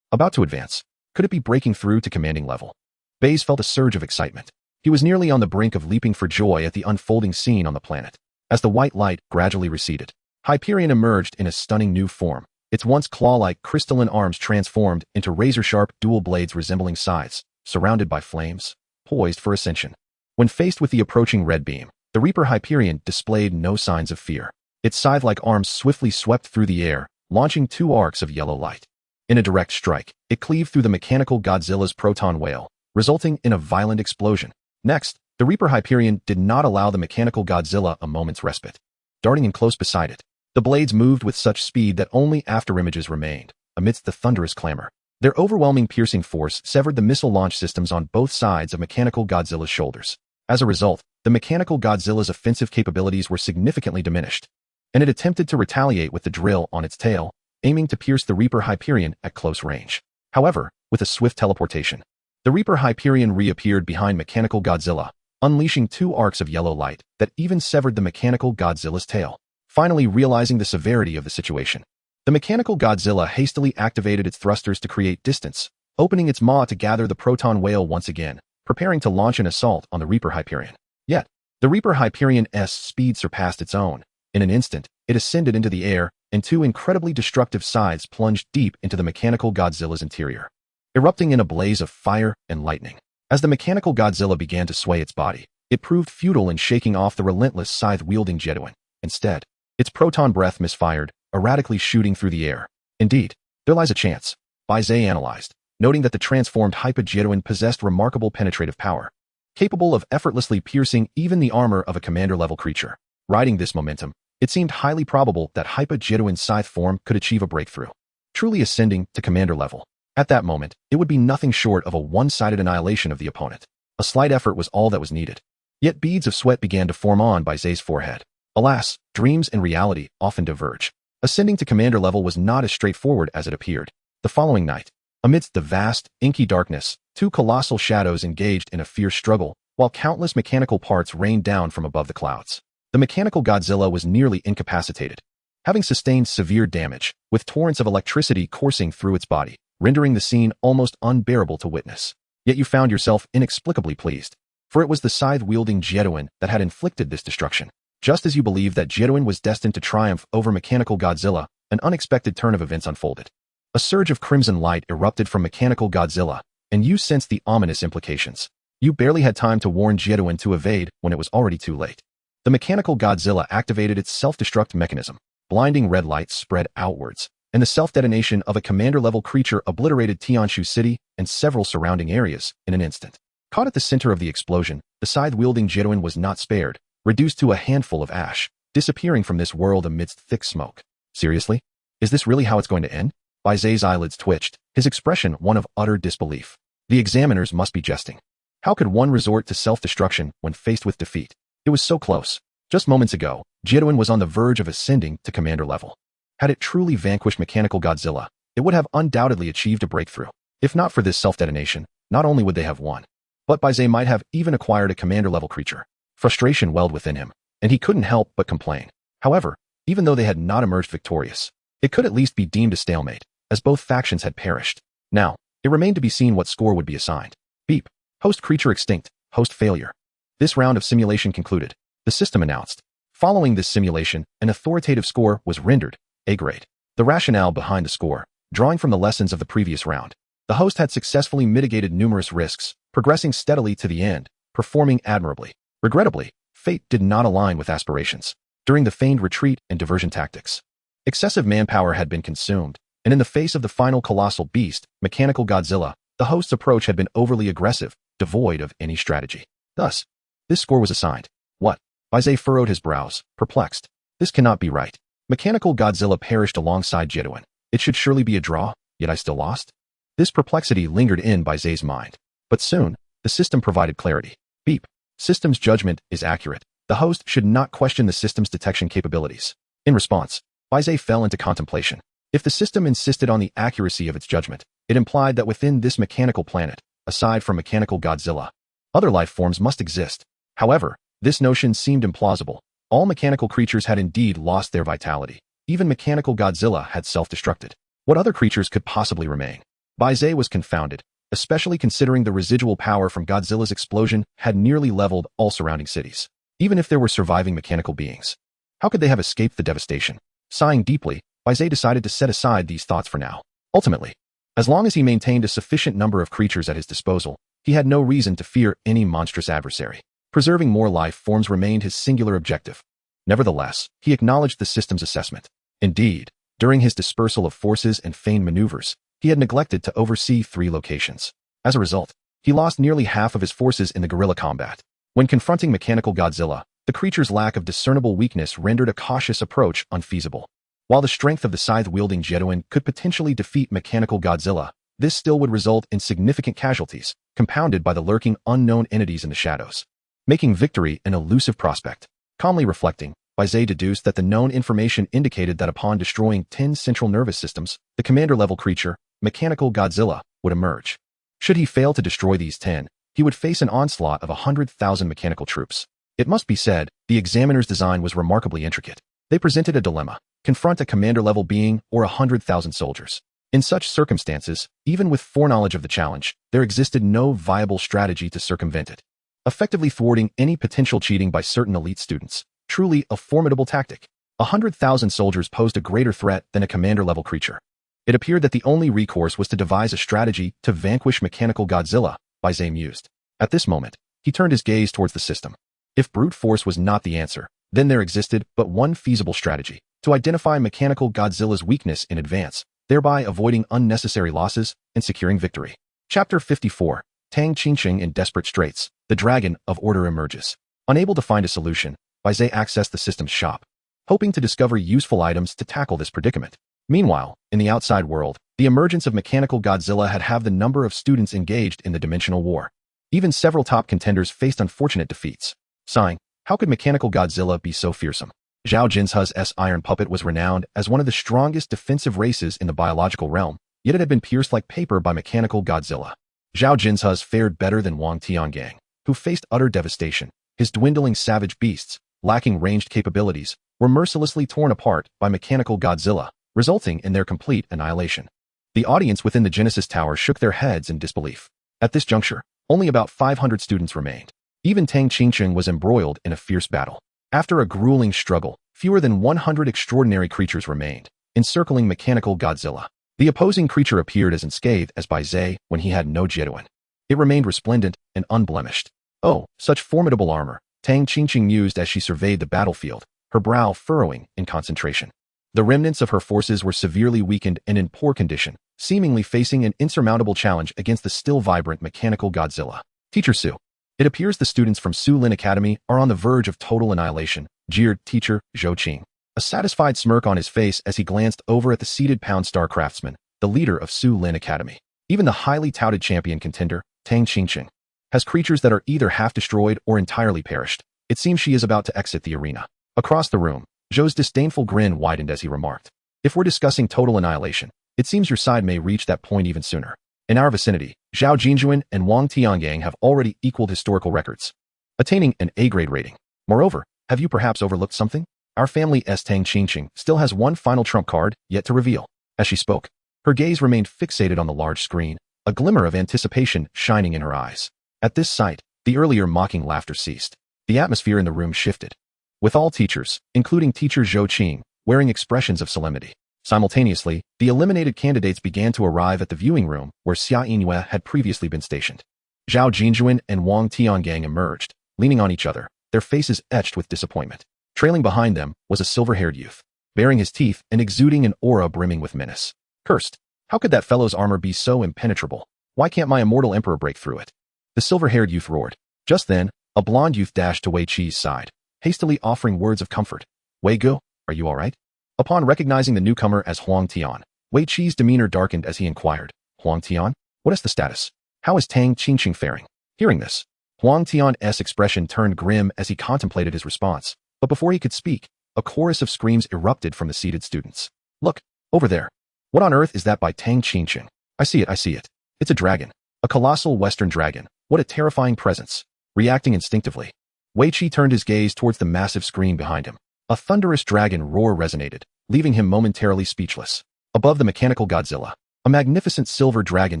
About to advance. Could it be breaking through to commanding level? Bai Ze felt a surge of excitement. He was nearly on the brink of leaping for joy at the unfolding scene on the planet. As the white light gradually receded, Hyperion emerged in a stunning new form, its once claw-like crystalline arms transformed into razor-sharp dual blades resembling scythes, surrounded by flames, poised for ascension. When faced with the approaching red beam, the Reaper Hyperion displayed no signs of fear. Its scythe-like arms swiftly swept through the air, launching two arcs of yellow light. In a direct strike, it cleaved through the mechanical Godzilla's proton wail, resulting in a violent explosion. Next, the Reaper Hyperion did not allow the mechanical Godzilla a moment's respite. Darting in close beside it, the blades moved with such speed that only afterimages remained, amidst the thunderous clamor. Their overwhelming piercing force severed the missile launch systems on both sides of mechanical Godzilla's shoulders. As a result, the mechanical Godzilla's offensive capabilities were significantly diminished, and it attempted to retaliate with the drill on its tail, aiming to pierce the Reaper Hyperion at close range. However, with a swift teleportation, the Reaper Hyperion reappeared behind mechanical Godzilla, unleashing two arcs of yellow light that even severed the mechanical Godzilla's tail. Finally realizing the severity of the situation, the mechanical Godzilla hastily activated its thrusters to create distance, opening its maw to gather the proton whale once again, preparing to launch an assault on the Reaper Hyperion. Yet, the Reaper Hyperion's speed surpassed its own. In an instant, it ascended into the air, and two incredibly destructive scythes plunged deep into the mechanical Godzilla's interior, erupting in a blaze of fire and lightning. As the mechanical Godzilla began to sway its body, it proved futile in shaking off the relentless scythe-wielding Jedouin. Instead, its proton breath misfired, erratically shooting through the air. Indeed, there lies a chance, Bai Ze analyzed, noting that the transformed Hyper-Jedouin possessed remarkable penetrative power, capable of effortlessly piercing even the armor of a commander-level creature. Riding this momentum, it seemed highly probable that Hyper-Jedouin's scythe form could achieve a breakthrough, truly ascending to commander level. At that moment, it would be nothing short of a one-sided annihilation of the opponent. A slight effort was all that was needed. Yet beads of sweat began to form on Bai Ze's forehead. Alas, dreams and reality often diverge. Ascending to commander level was not as straightforward as it appeared. The following night, amidst the vast, inky darkness, two colossal shadows engaged in a fierce struggle, while countless mechanical parts rained down from above the clouds. The mechanical Godzilla was nearly incapacitated, having sustained severe damage, with torrents of electricity coursing through its body, rendering the scene almost unbearable to witness. Yet you found yourself inexplicably pleased, for it was the scythe-wielding Jedouin that had inflicted this destruction. Just as you believed that Jedouin was destined to triumph over mechanical Godzilla, an unexpected turn of events unfolded. A surge of crimson light erupted from mechanical Godzilla, and you sensed the ominous implications. You barely had time to warn Jedouin to evade when it was already too late. The mechanical Godzilla activated its self-destruct mechanism. Blinding red lights spread outwards, and the self-detonation of a commander-level creature obliterated Tianshu City and several surrounding areas in an instant. Caught at the center of the explosion, the scythe-wielding Jedouin was not spared, reduced to a handful of ash, disappearing from this world amidst thick smoke. Seriously? Is this really how it's going to end? Bai Ze's eyelids twitched, his expression one of utter disbelief. The examiners must be jesting. How could one resort to self-destruction when faced with defeat? It was so close. Just moments ago, Jedouin was on the verge of ascending to commander level. Had it truly vanquished mechanical Godzilla, it would have undoubtedly achieved a breakthrough. If not for this self-detonation, not only would they have won, but Bai Ze might have even acquired a commander-level creature. Frustration welled within him, and he couldn't help but complain. However, even though they had not emerged victorious, it could at least be deemed a stalemate, as both factions had perished. Now, it remained to be seen what score would be assigned. Beep. Host creature extinct. Host failure. This round of simulation concluded. The system announced. Following this simulation, an authoritative score was rendered, A grade. The rationale behind the score, drawing from the lessons of the previous round. The host had successfully mitigated numerous risks, progressing steadily to the end, performing admirably. Regrettably, fate did not align with aspirations. During the feigned retreat and diversion tactics, excessive manpower had been consumed, and in the face of the final colossal beast, mechanical Godzilla, the host's approach had been overly aggressive, devoid of any strategy. Thus, this score was assigned. What? Bai Ze furrowed his brows, perplexed. This cannot be right. Mechanical Godzilla perished alongside Jedouin. It should surely be a draw, yet I still lost? This perplexity lingered in Bai Ze's mind. But soon, the system provided clarity. Beep. System's judgment is accurate. The host should not question the system's detection capabilities. In response, Bai Ze fell into contemplation. If the system insisted on the accuracy of its judgment, it implied that within this mechanical planet, aside from mechanical Godzilla, other life forms must exist. However, this notion seemed implausible. All mechanical creatures had indeed lost their vitality. Even mechanical Godzilla had self-destructed. What other creatures could possibly remain? Bai Ze was confounded, especially considering the residual power from Godzilla's explosion had nearly leveled all surrounding cities. Even if there were surviving mechanical beings, how could they have escaped the devastation? Sighing deeply, Bai Ze decided to set aside these thoughts for now. Ultimately, as long as he maintained a sufficient number of creatures at his disposal, he had no reason to fear any monstrous adversary. Preserving more life forms remained his singular objective. Nevertheless, he acknowledged the system's assessment. Indeed, during his dispersal of forces and feigned maneuvers, he had neglected to oversee 3 locations. As a result, he lost nearly half of his forces in the guerrilla combat. When confronting mechanical Godzilla, the creature's lack of discernible weakness rendered a cautious approach unfeasible. While the strength of the scythe-wielding Jedouin could potentially defeat mechanical Godzilla, this still would result in significant casualties, compounded by the lurking unknown entities in the shadows. making victory an elusive prospect. Calmly reflecting, Bai Ze deduced that the known information indicated that upon destroying 10 central nervous systems, the commander-level creature, Mechanical Godzilla, would emerge. Should he fail to destroy these 10, he would face an onslaught of 100,000 mechanical troops. It must be said, the examiner's design was remarkably intricate. They presented a dilemma: confront a commander-level being or 100,000 soldiers. In such circumstances, even with foreknowledge of the challenge, there existed no viable strategy to circumvent it, effectively thwarting any potential cheating by certain elite students. Truly a formidable tactic. 100,000 soldiers posed a greater threat than a commander-level creature. It appeared that the only recourse was to devise a strategy to vanquish Mechanical Godzilla, Bai Ze mused. At this moment, he turned his gaze towards the system. If brute force was not the answer, then there existed but one feasible strategy: to identify Mechanical Godzilla's weakness in advance, thereby avoiding unnecessary losses and securing victory. Chapter 54. Tang Qingqing in desperate straits. The Dragon of Order emerges. Unable to find a solution, Bai Ze accessed the system's shop, hoping to discover useful items to tackle this predicament. Meanwhile, in the outside world, the emergence of Mechanical Godzilla had halved the number of students engaged in the dimensional war. Even several top contenders faced unfortunate defeats. Sighing, how could Mechanical Godzilla be so fearsome? Zhao Jinzhe's iron puppet was renowned as one of the strongest defensive races in the biological realm, yet it had been pierced like paper by Mechanical Godzilla. Zhao Jinzhe's fared better than Wang Tiangang, who faced utter devastation. His dwindling savage beasts, lacking ranged capabilities, were mercilessly torn apart by Mechanical Godzilla, resulting in their complete annihilation. The audience within the Genesis Tower shook their heads in disbelief. At this juncture, only about 500 students remained. Even Tang Qingqing was embroiled in a fierce battle. After a grueling struggle, fewer than 100 extraordinary creatures remained, encircling Mechanical Godzilla. The opposing creature appeared as unscathed as Bai Ze when he had no Jetuan. It remained resplendent and unblemished. Oh, such formidable armor, Tang Qingqing mused as she surveyed the battlefield, her brow furrowing in concentration. The remnants of her forces were severely weakened and in poor condition, seemingly facing an insurmountable challenge against the still vibrant Mechanical Godzilla. Teacher Su. It appears the students from Su Lin Academy are on the verge of total annihilation, jeered teacher Zhou Qing, a satisfied smirk on his face as he glanced over at the seated Pound Star craftsman, the leader of Su Lin Academy. Even the highly touted champion contender, Tang Qingqing, has creatures that are either half destroyed or entirely perished. It seems she is about to exit the arena. Across the room, Zhou's disdainful grin widened as he remarked, "If we're discussing total annihilation, it seems your side may reach that point even sooner. In our vicinity, Zhao Jinjuan and Wang Tiangang have already equaled historical records, attaining an A-grade rating. Moreover, have you perhaps overlooked something? Our family Tang Qingqing still has one final trump card yet to reveal." As she spoke, her gaze remained fixated on the large screen, a glimmer of anticipation shining in her eyes. At this sight, the earlier mocking laughter ceased. The atmosphere in the room shifted, with all teachers, including teacher Zhou Qing, wearing expressions of solemnity. Simultaneously, the eliminated candidates began to arrive at the viewing room where Xia Yingyue had previously been stationed. Zhao Jinjuan and Wang Tiangang emerged, leaning on each other, their faces etched with disappointment. Trailing behind them was a silver-haired youth, baring his teeth and exuding an aura brimming with menace. Cursed! How could that fellow's armor be so impenetrable? Why can't my immortal emperor break through it? The silver-haired youth roared. Just then, a blonde youth dashed to Wei Qi's side, hastily offering words of comfort. "Wei Gu, are you all right?" Upon recognizing the newcomer as Huang Tian, Wei Qi's demeanor darkened as he inquired, "Huang Tian, what is the status? How is Tang Qingqing faring?" Hearing this, Huang Tian's expression turned grim as he contemplated his response, but before he could speak, a chorus of screams erupted from the seated students. "Look, over there. What on earth is that by Tang Qingqing? I see it. It's a dragon. A colossal western dragon. What a terrifying presence." Reacting instinctively, Wei Qi turned his gaze towards the massive screen behind him. A thunderous dragon roar resonated, leaving him momentarily speechless. Above the Mechanical Godzilla, a magnificent silver dragon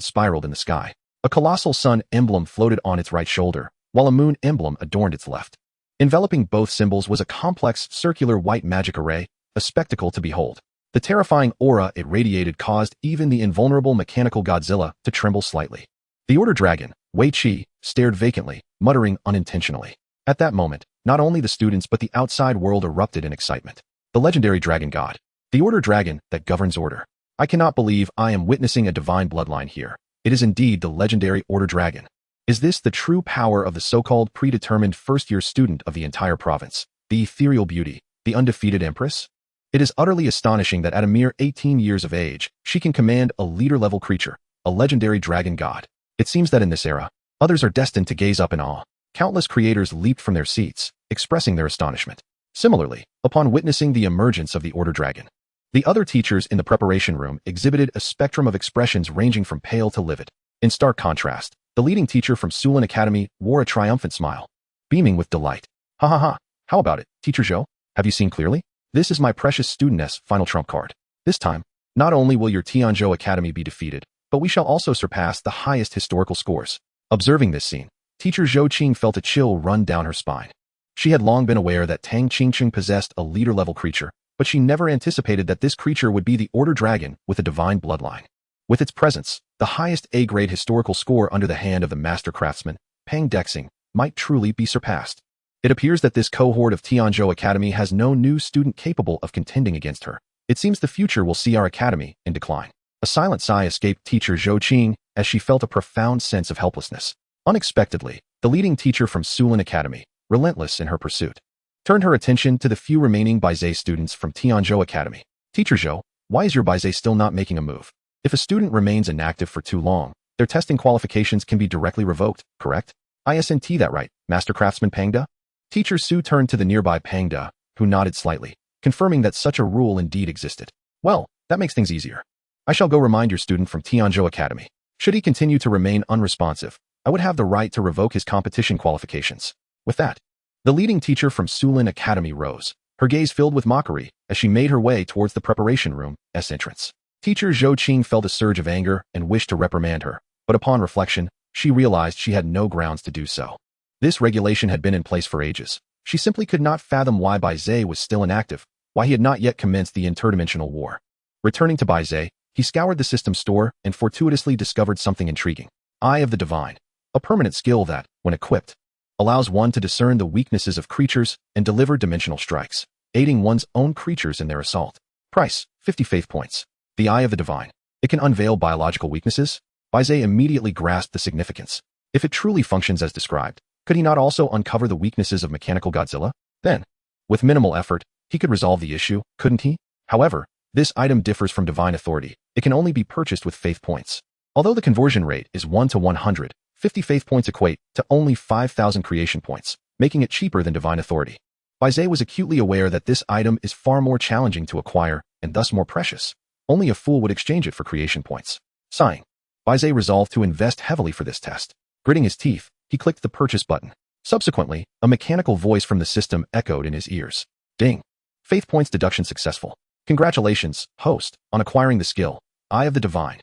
spiraled in the sky. A colossal sun emblem floated on its right shoulder, while a moon emblem adorned its left. Enveloping both symbols was a complex circular white magic array, a spectacle to behold. The terrifying aura it radiated caused even the invulnerable Mechanical Godzilla to tremble slightly. The Order Dragon, Wei Qi, stared vacantly, muttering unintentionally. At that moment, not only the students but the outside world erupted in excitement. The legendary dragon god. The Order Dragon that governs order. I cannot believe I am witnessing a divine bloodline here. It is indeed the legendary Order Dragon. Is this the true power of the so-called predetermined first-year student of the entire province, the ethereal beauty, the undefeated empress? It is utterly astonishing that at a mere 18 years of age, she can command a leader-level creature, a legendary dragon god. It seems that in this era, others are destined to gaze up in awe. Countless creators leaped from their seats, expressing their astonishment. Similarly, upon witnessing the emergence of the Order Dragon, the other teachers in the preparation room exhibited a spectrum of expressions ranging from pale to livid. In stark contrast, the leading teacher from Sulan Academy wore a triumphant smile, beaming with delight. Ha ha ha, how about it, Teacher Zhou? Have you seen clearly? This is my precious studentess' final trump card. This time, not only will your Tianzhou Academy be defeated, but we shall also surpass the highest historical scores. Observing this scene, Teacher Zhou Qing felt a chill run down her spine. She had long been aware that Tang Qingqing possessed a leader-level creature, but she never anticipated that this creature would be the Order Dragon with a divine bloodline. With its presence, the highest A-grade historical score under the hand of the master craftsman, Pang Dexing, might truly be surpassed. It appears that this cohort of Tianzhou Academy has no new student capable of contending against her. It seems the future will see our academy in decline. A silent sigh escaped Teacher Zhou Qing as she felt a profound sense of helplessness. Unexpectedly, the leading teacher from Sulan Academy, relentless in her pursuit, turned her attention to the few remaining Bai Ze students from Tianzhou Academy. Teacher Zhou, why is your Bai Ze still not making a move? If a student remains inactive for too long, their testing qualifications can be directly revoked, correct? Isn't that right, Master Craftsman Pangda? Teacher Su turned to the nearby Pangda, who nodded slightly, confirming that such a rule indeed existed. Well, that makes things easier. I shall go remind your student from Tianzhou Academy. Should he continue to remain unresponsive, I would have the right to revoke his competition qualifications. With that, the leading teacher from Sulan Academy rose, her gaze filled with mockery as she made her way towards the preparation room's entrance. Teacher Zhou Qing felt a surge of anger and wished to reprimand her, but upon reflection, she realized she had no grounds to do so. This regulation had been in place for ages. She simply could not fathom why Bai Ze was still inactive, why he had not yet commenced the interdimensional war. Returning to Bai Ze, he scoured the system store and fortuitously discovered something intriguing. Eye of the Divine, a permanent skill that, when equipped, allows one to discern the weaknesses of creatures and deliver dimensional strikes, aiding one's own creatures in their assault. Price, 50 faith points. The Eye of the Divine. It can unveil biological weaknesses? Bai Ze immediately grasped the significance. If it truly functions as described, could he not also uncover the weaknesses of mechanical Godzilla? Then, with minimal effort, he could resolve the issue, couldn't he? However, this item differs from divine authority. It can only be purchased with faith points. Although the conversion rate is 1 to 100, 50 faith points equate to only 5,000 creation points, making it cheaper than divine authority. Bai Ze was acutely aware that this item is far more challenging to acquire and thus more precious. Only a fool would exchange it for creation points. Sighing, Bai Ze resolved to invest heavily for this test. Gritting his teeth, he clicked the purchase button. Subsequently, a mechanical voice from the system echoed in his ears. Ding! Faith points deduction successful. Congratulations, host, on acquiring the skill, Eye of the Divine.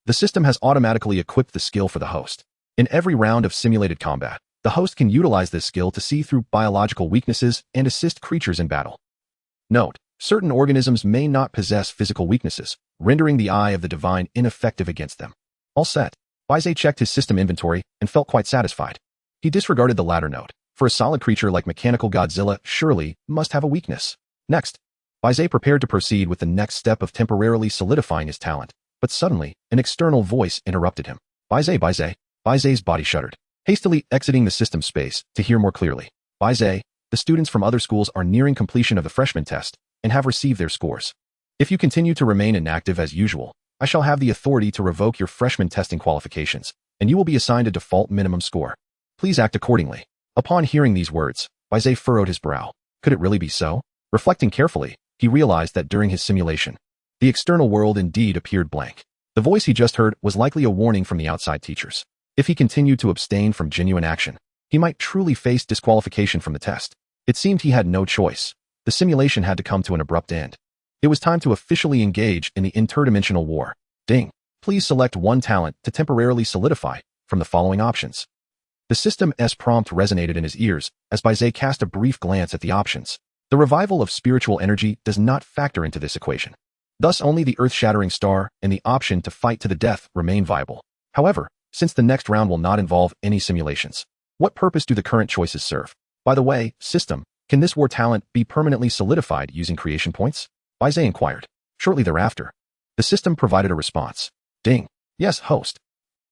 The system has automatically equipped the skill for the host. In every round of simulated combat, the host can utilize this skill to see through biological weaknesses and assist creatures in battle. Note, certain organisms may not possess physical weaknesses, rendering the Eye of the Divine ineffective against them. All set, Bai Ze checked his system inventory and felt quite satisfied. He disregarded the latter note. For a solid creature like mechanical Godzilla surely must have a weakness. Next, Bai Ze prepared to proceed with the next step of temporarily solidifying his talent, but suddenly, an external voice interrupted him. Bai Ze, Bai Ze. Bai Ze's body shuddered, hastily exiting the system space to hear more clearly. Bai Ze, the students from other schools are nearing completion of the freshman test and have received their scores. If you continue to remain inactive as usual, I shall have the authority to revoke your freshman testing qualifications, and you will be assigned a default minimum score. Please act accordingly. Upon hearing these words, Bai Ze furrowed his brow. Could it really be so? Reflecting carefully, he realized that during his simulation, the external world indeed appeared blank. The voice he just heard was likely a warning from the outside teachers. If he continued to abstain from genuine action, he might truly face disqualification from the test. It seemed he had no choice. The simulation had to come to an abrupt end. It was time to officially engage in the interdimensional war. Ding. Please select one talent to temporarily solidify from the following options. The system's prompt resonated in his ears as Bai Ze cast a brief glance at the options. The revival of spiritual energy does not factor into this equation. Thus only the earth-shattering star and the option to fight to the death remain viable. However, since the next round will not involve any simulations, what purpose do the current choices serve? By the way, system, can this war talent be permanently solidified using creation points? Bai Ze inquired. Shortly thereafter, the system provided a response. Ding. Yes, host.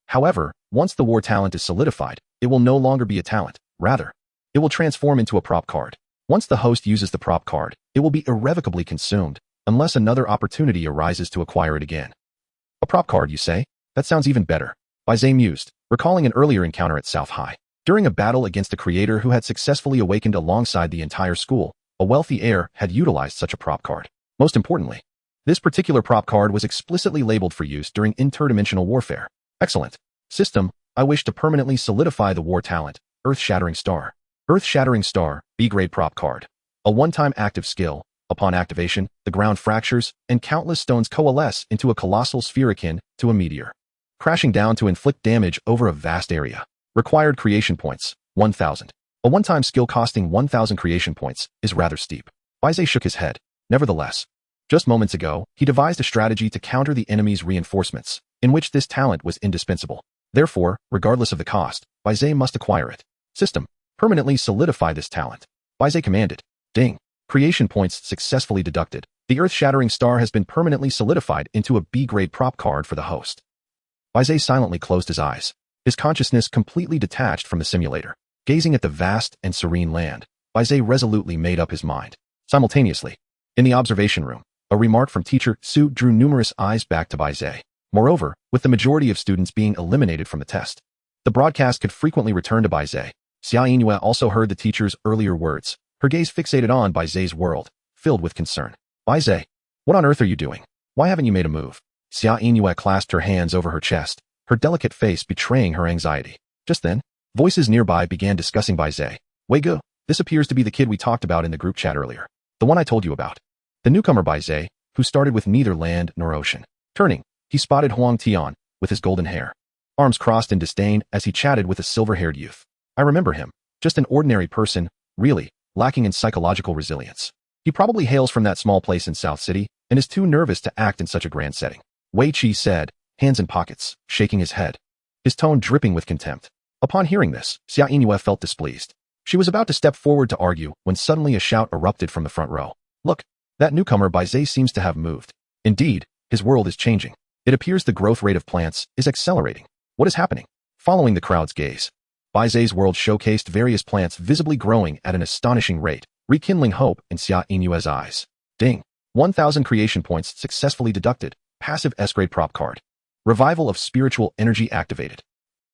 However, once the war talent is solidified, it will no longer be a talent. Rather, it will transform into a prop card. Once the host uses the prop card, it will be irrevocably consumed, unless another opportunity arises to acquire it again. A prop card, you say? That sounds even better. Bai Ze mused, recalling an earlier encounter at South High. During a battle against a creator who had successfully awakened alongside the entire school, a wealthy heir had utilized such a prop card. Most importantly, this particular prop card was explicitly labeled for use during interdimensional warfare. Excellent. System, I wish to permanently solidify the war talent, Earth-Shattering Star. Earth-Shattering Star, B-grade prop card. A one-time active skill. Upon activation, the ground fractures, and countless stones coalesce into a colossal sphere akin to a meteor, crashing down to inflict damage over a vast area. Required creation points, 1,000. A one-time skill costing 1,000 creation points is rather steep. Bai Ze shook his head. Nevertheless, just moments ago, he devised a strategy to counter the enemy's reinforcements, in which this talent was indispensable. Therefore, regardless of the cost, Bai Ze must acquire it. System, permanently solidify this talent. Bai Ze commanded. Ding. Creation points successfully deducted. The Earth-Shattering Star has been permanently solidified into a B-grade prop card for the host. Bai Ze silently closed his eyes, his consciousness completely detached from the simulator. Gazing at the vast and serene land, Bai Ze resolutely made up his mind. Simultaneously, in the observation room, a remark from teacher Su drew numerous eyes back to Bai Ze. Moreover, with the majority of students being eliminated from the test, the broadcast could frequently return to Bai Ze. Xia Yingyue also heard the teacher's earlier words, her gaze fixated on Bai Ze's world, filled with concern. Bai Ze, what on earth are you doing? Why haven't you made a move? Xia Yingyue clasped her hands over her chest, her delicate face betraying her anxiety. Just then, voices nearby began discussing Bai Ze. Wei Ge, this appears to be the kid we talked about in the group chat earlier. The one I told you about. The newcomer Bai Ze, who started with neither land nor ocean. Turning, he spotted Huang Tian, with his golden hair. Arms crossed in disdain as he chatted with a silver-haired youth. I remember him. Just an ordinary person, really, lacking in psychological resilience. He probably hails from that small place in South City, and is too nervous to act in such a grand setting. Wei Qi said, hands in pockets, shaking his head, his tone dripping with contempt. Upon hearing this, Xia Yingyue felt displeased. She was about to step forward to argue when suddenly a shout erupted from the front row. Look, that newcomer Bai Ze seems to have moved. Indeed, his world is changing. It appears the growth rate of plants is accelerating. What is happening? Following the crowd's gaze, Bai Ze's world showcased various plants visibly growing at an astonishing rate, rekindling hope in Xia Yinyue's eyes. Ding. 1,000 creation points successfully deducted. Passive S-grade prop card. Revival of spiritual energy activated.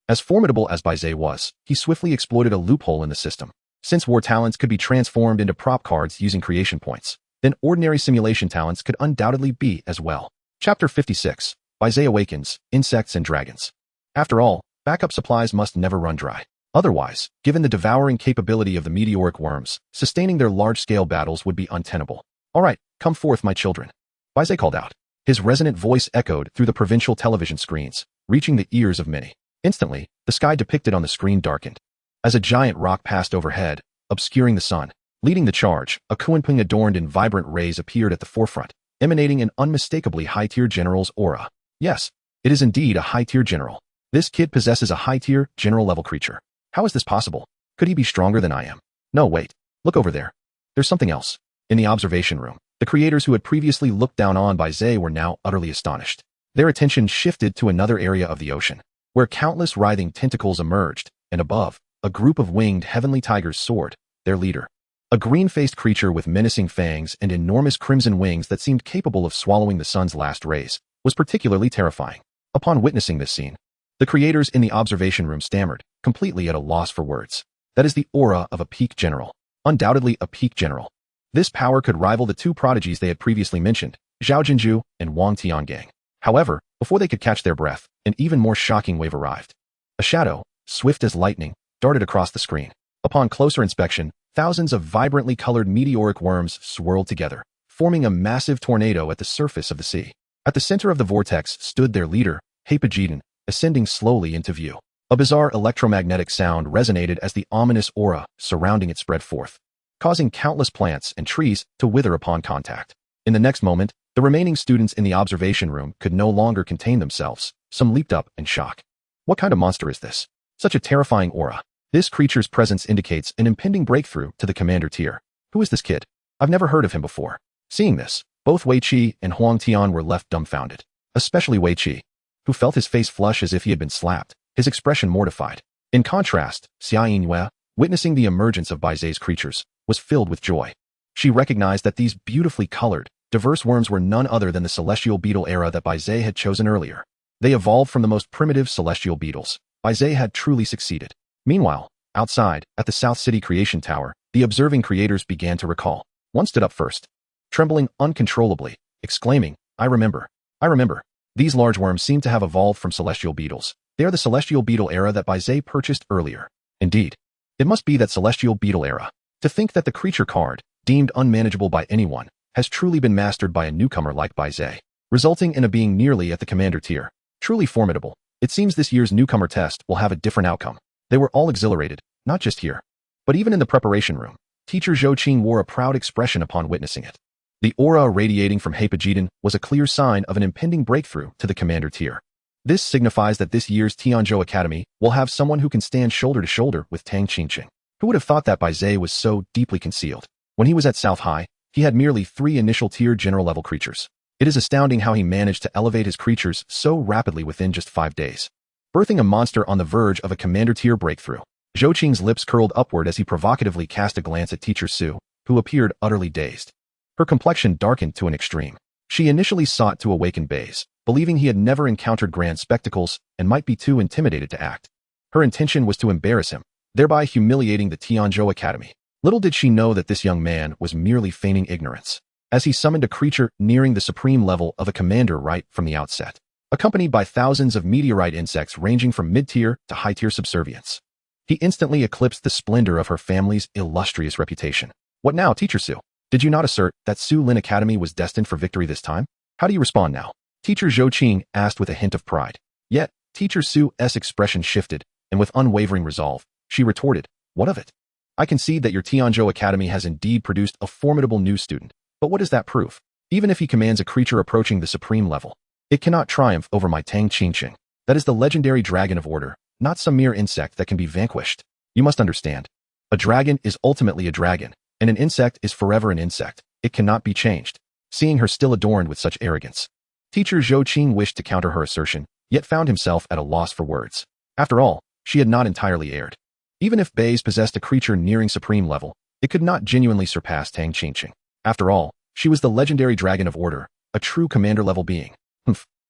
As formidable as Bai Ze was, he swiftly exploited a loophole in the system. Since war talents could be transformed into prop cards using creation points, then ordinary simulation talents could undoubtedly be as well. Chapter 56. Bai Ze awakens, insects and dragons. After all, backup supplies must never run dry. Otherwise, given the devouring capability of the meteoric worms, sustaining their large-scale battles would be untenable. All right, come forth, my children. Bai Ze called out. His resonant voice echoed through the provincial television screens, reaching the ears of many. Instantly, the sky depicted on the screen darkened, as a giant rock passed overhead, obscuring the sun. Leading the charge, a Kuanping adorned in vibrant rays appeared at the forefront, emanating an unmistakably high-tier general's aura. Yes, it is indeed a high-tier general. This kid possesses a high-tier, general-level creature. How is this possible? Could he be stronger than I am? No, wait. Look over there. There's something else. In the observation room, the creators who had previously looked down on Bai Ze were now utterly astonished. Their attention shifted to another area of the ocean, where countless writhing tentacles emerged, and above, a group of winged heavenly tigers soared, their leader. A green-faced creature with menacing fangs and enormous crimson wings that seemed capable of swallowing the sun's last rays, was particularly terrifying. Upon witnessing this scene, the creators in the observation room stammered, completely at a loss for words. That is the aura of a peak general. Undoubtedly a peak general. This power could rival the two prodigies they had previously mentioned, Zhao Jinju and Wang Tiangang. However, before they could catch their breath, an even more shocking wave arrived. A shadow, swift as lightning, darted across the screen. Upon closer inspection, thousands of vibrantly colored meteoric worms swirled together, forming a massive tornado at the surface of the sea. At the center of the vortex stood their leader, Hapagidon, ascending slowly into view. A bizarre electromagnetic sound resonated as the ominous aura surrounding it spread forth, causing countless plants and trees to wither upon contact. In the next moment, the remaining students in the observation room could no longer contain themselves. Some leaped up in shock. What kind of monster is this? Such a terrifying aura. This creature's presence indicates an impending breakthrough to the commander tier. Who is this kid? I've never heard of him before. Seeing this, both Wei Qi and Huang Tian were left dumbfounded. Especially Wei Qi, who felt his face flush as if he had been slapped, his expression mortified. In contrast, Xia Yingyue, witnessing the emergence of Bai Ze's creatures, was filled with joy. She recognized that these beautifully colored, diverse worms were none other than the celestial beetle era that Bai Ze had chosen earlier. They evolved from the most primitive celestial beetles. Bai Ze had truly succeeded. Meanwhile, Outside, at the South City Creation Tower, the observing creators began to recall. One stood up first, trembling uncontrollably, exclaiming, I remember. I remember. These large worms seem to have evolved from celestial beetles. They are the celestial beetle era that Bai Ze purchased earlier. Indeed. It must be that celestial beetle era. To think that the creature card, deemed unmanageable by anyone, has truly been mastered by a newcomer like Bai Ze, resulting in a being nearly at the commander tier. Truly formidable. It seems this year's newcomer test will have a different outcome. They were all exhilarated, not just here, but even in the preparation room. Teacher Zhou Qing wore a proud expression upon witnessing it. The aura radiating from Haepajiden was a clear sign of an impending breakthrough to the commander tier. This signifies that this year's Tianzhou Academy will have someone who can stand shoulder to shoulder with Tang Qingqing. Who would have thought that Bai Ze was so deeply concealed? When he was at South High, he had merely 3 initial tier general level creatures. It is astounding how he managed to elevate his creatures so rapidly within just 5 days, birthing a monster on the verge of a commander tier breakthrough. Zhou Qing's lips curled upward as he provocatively cast a glance at Teacher Su, who appeared utterly dazed. Her complexion darkened to an extreme. She initially sought to awaken Bai Ze, believing he had never encountered grand spectacles and might be too intimidated to act. Her intention was to embarrass him, thereby humiliating the Tianzhou Academy. Little did she know that this young man was merely feigning ignorance, as he summoned a creature nearing the supreme level of a commander right from the outset, accompanied by thousands of meteorite insects ranging from mid-tier to high-tier subservience. He instantly eclipsed the splendor of her family's illustrious reputation. What now, Teacher Su? Did you not assert that Su Lin Academy was destined for victory this time? How do you respond now? Teacher Zhou Qing asked with a hint of pride. Yet, Teacher Su's expression shifted, and with unwavering resolve, she retorted, What of it? I concede that your Tianzhou Academy has indeed produced a formidable new student, but what is that proof? Even if he commands a creature approaching the supreme level, it cannot triumph over my Tang Qingqing. That is the legendary dragon of order, not some mere insect that can be vanquished. You must understand. A dragon is ultimately a dragon, and an insect is forever an insect. It cannot be changed. Seeing her still adorned with such arrogance, Teacher Zhou Qing wished to counter her assertion, yet found himself at a loss for words. After all, she had not entirely erred. Even if Bai Ze possessed a creature nearing supreme level, it could not genuinely surpass Tang Qingqing. After all, she was the legendary dragon of order, a true commander-level being.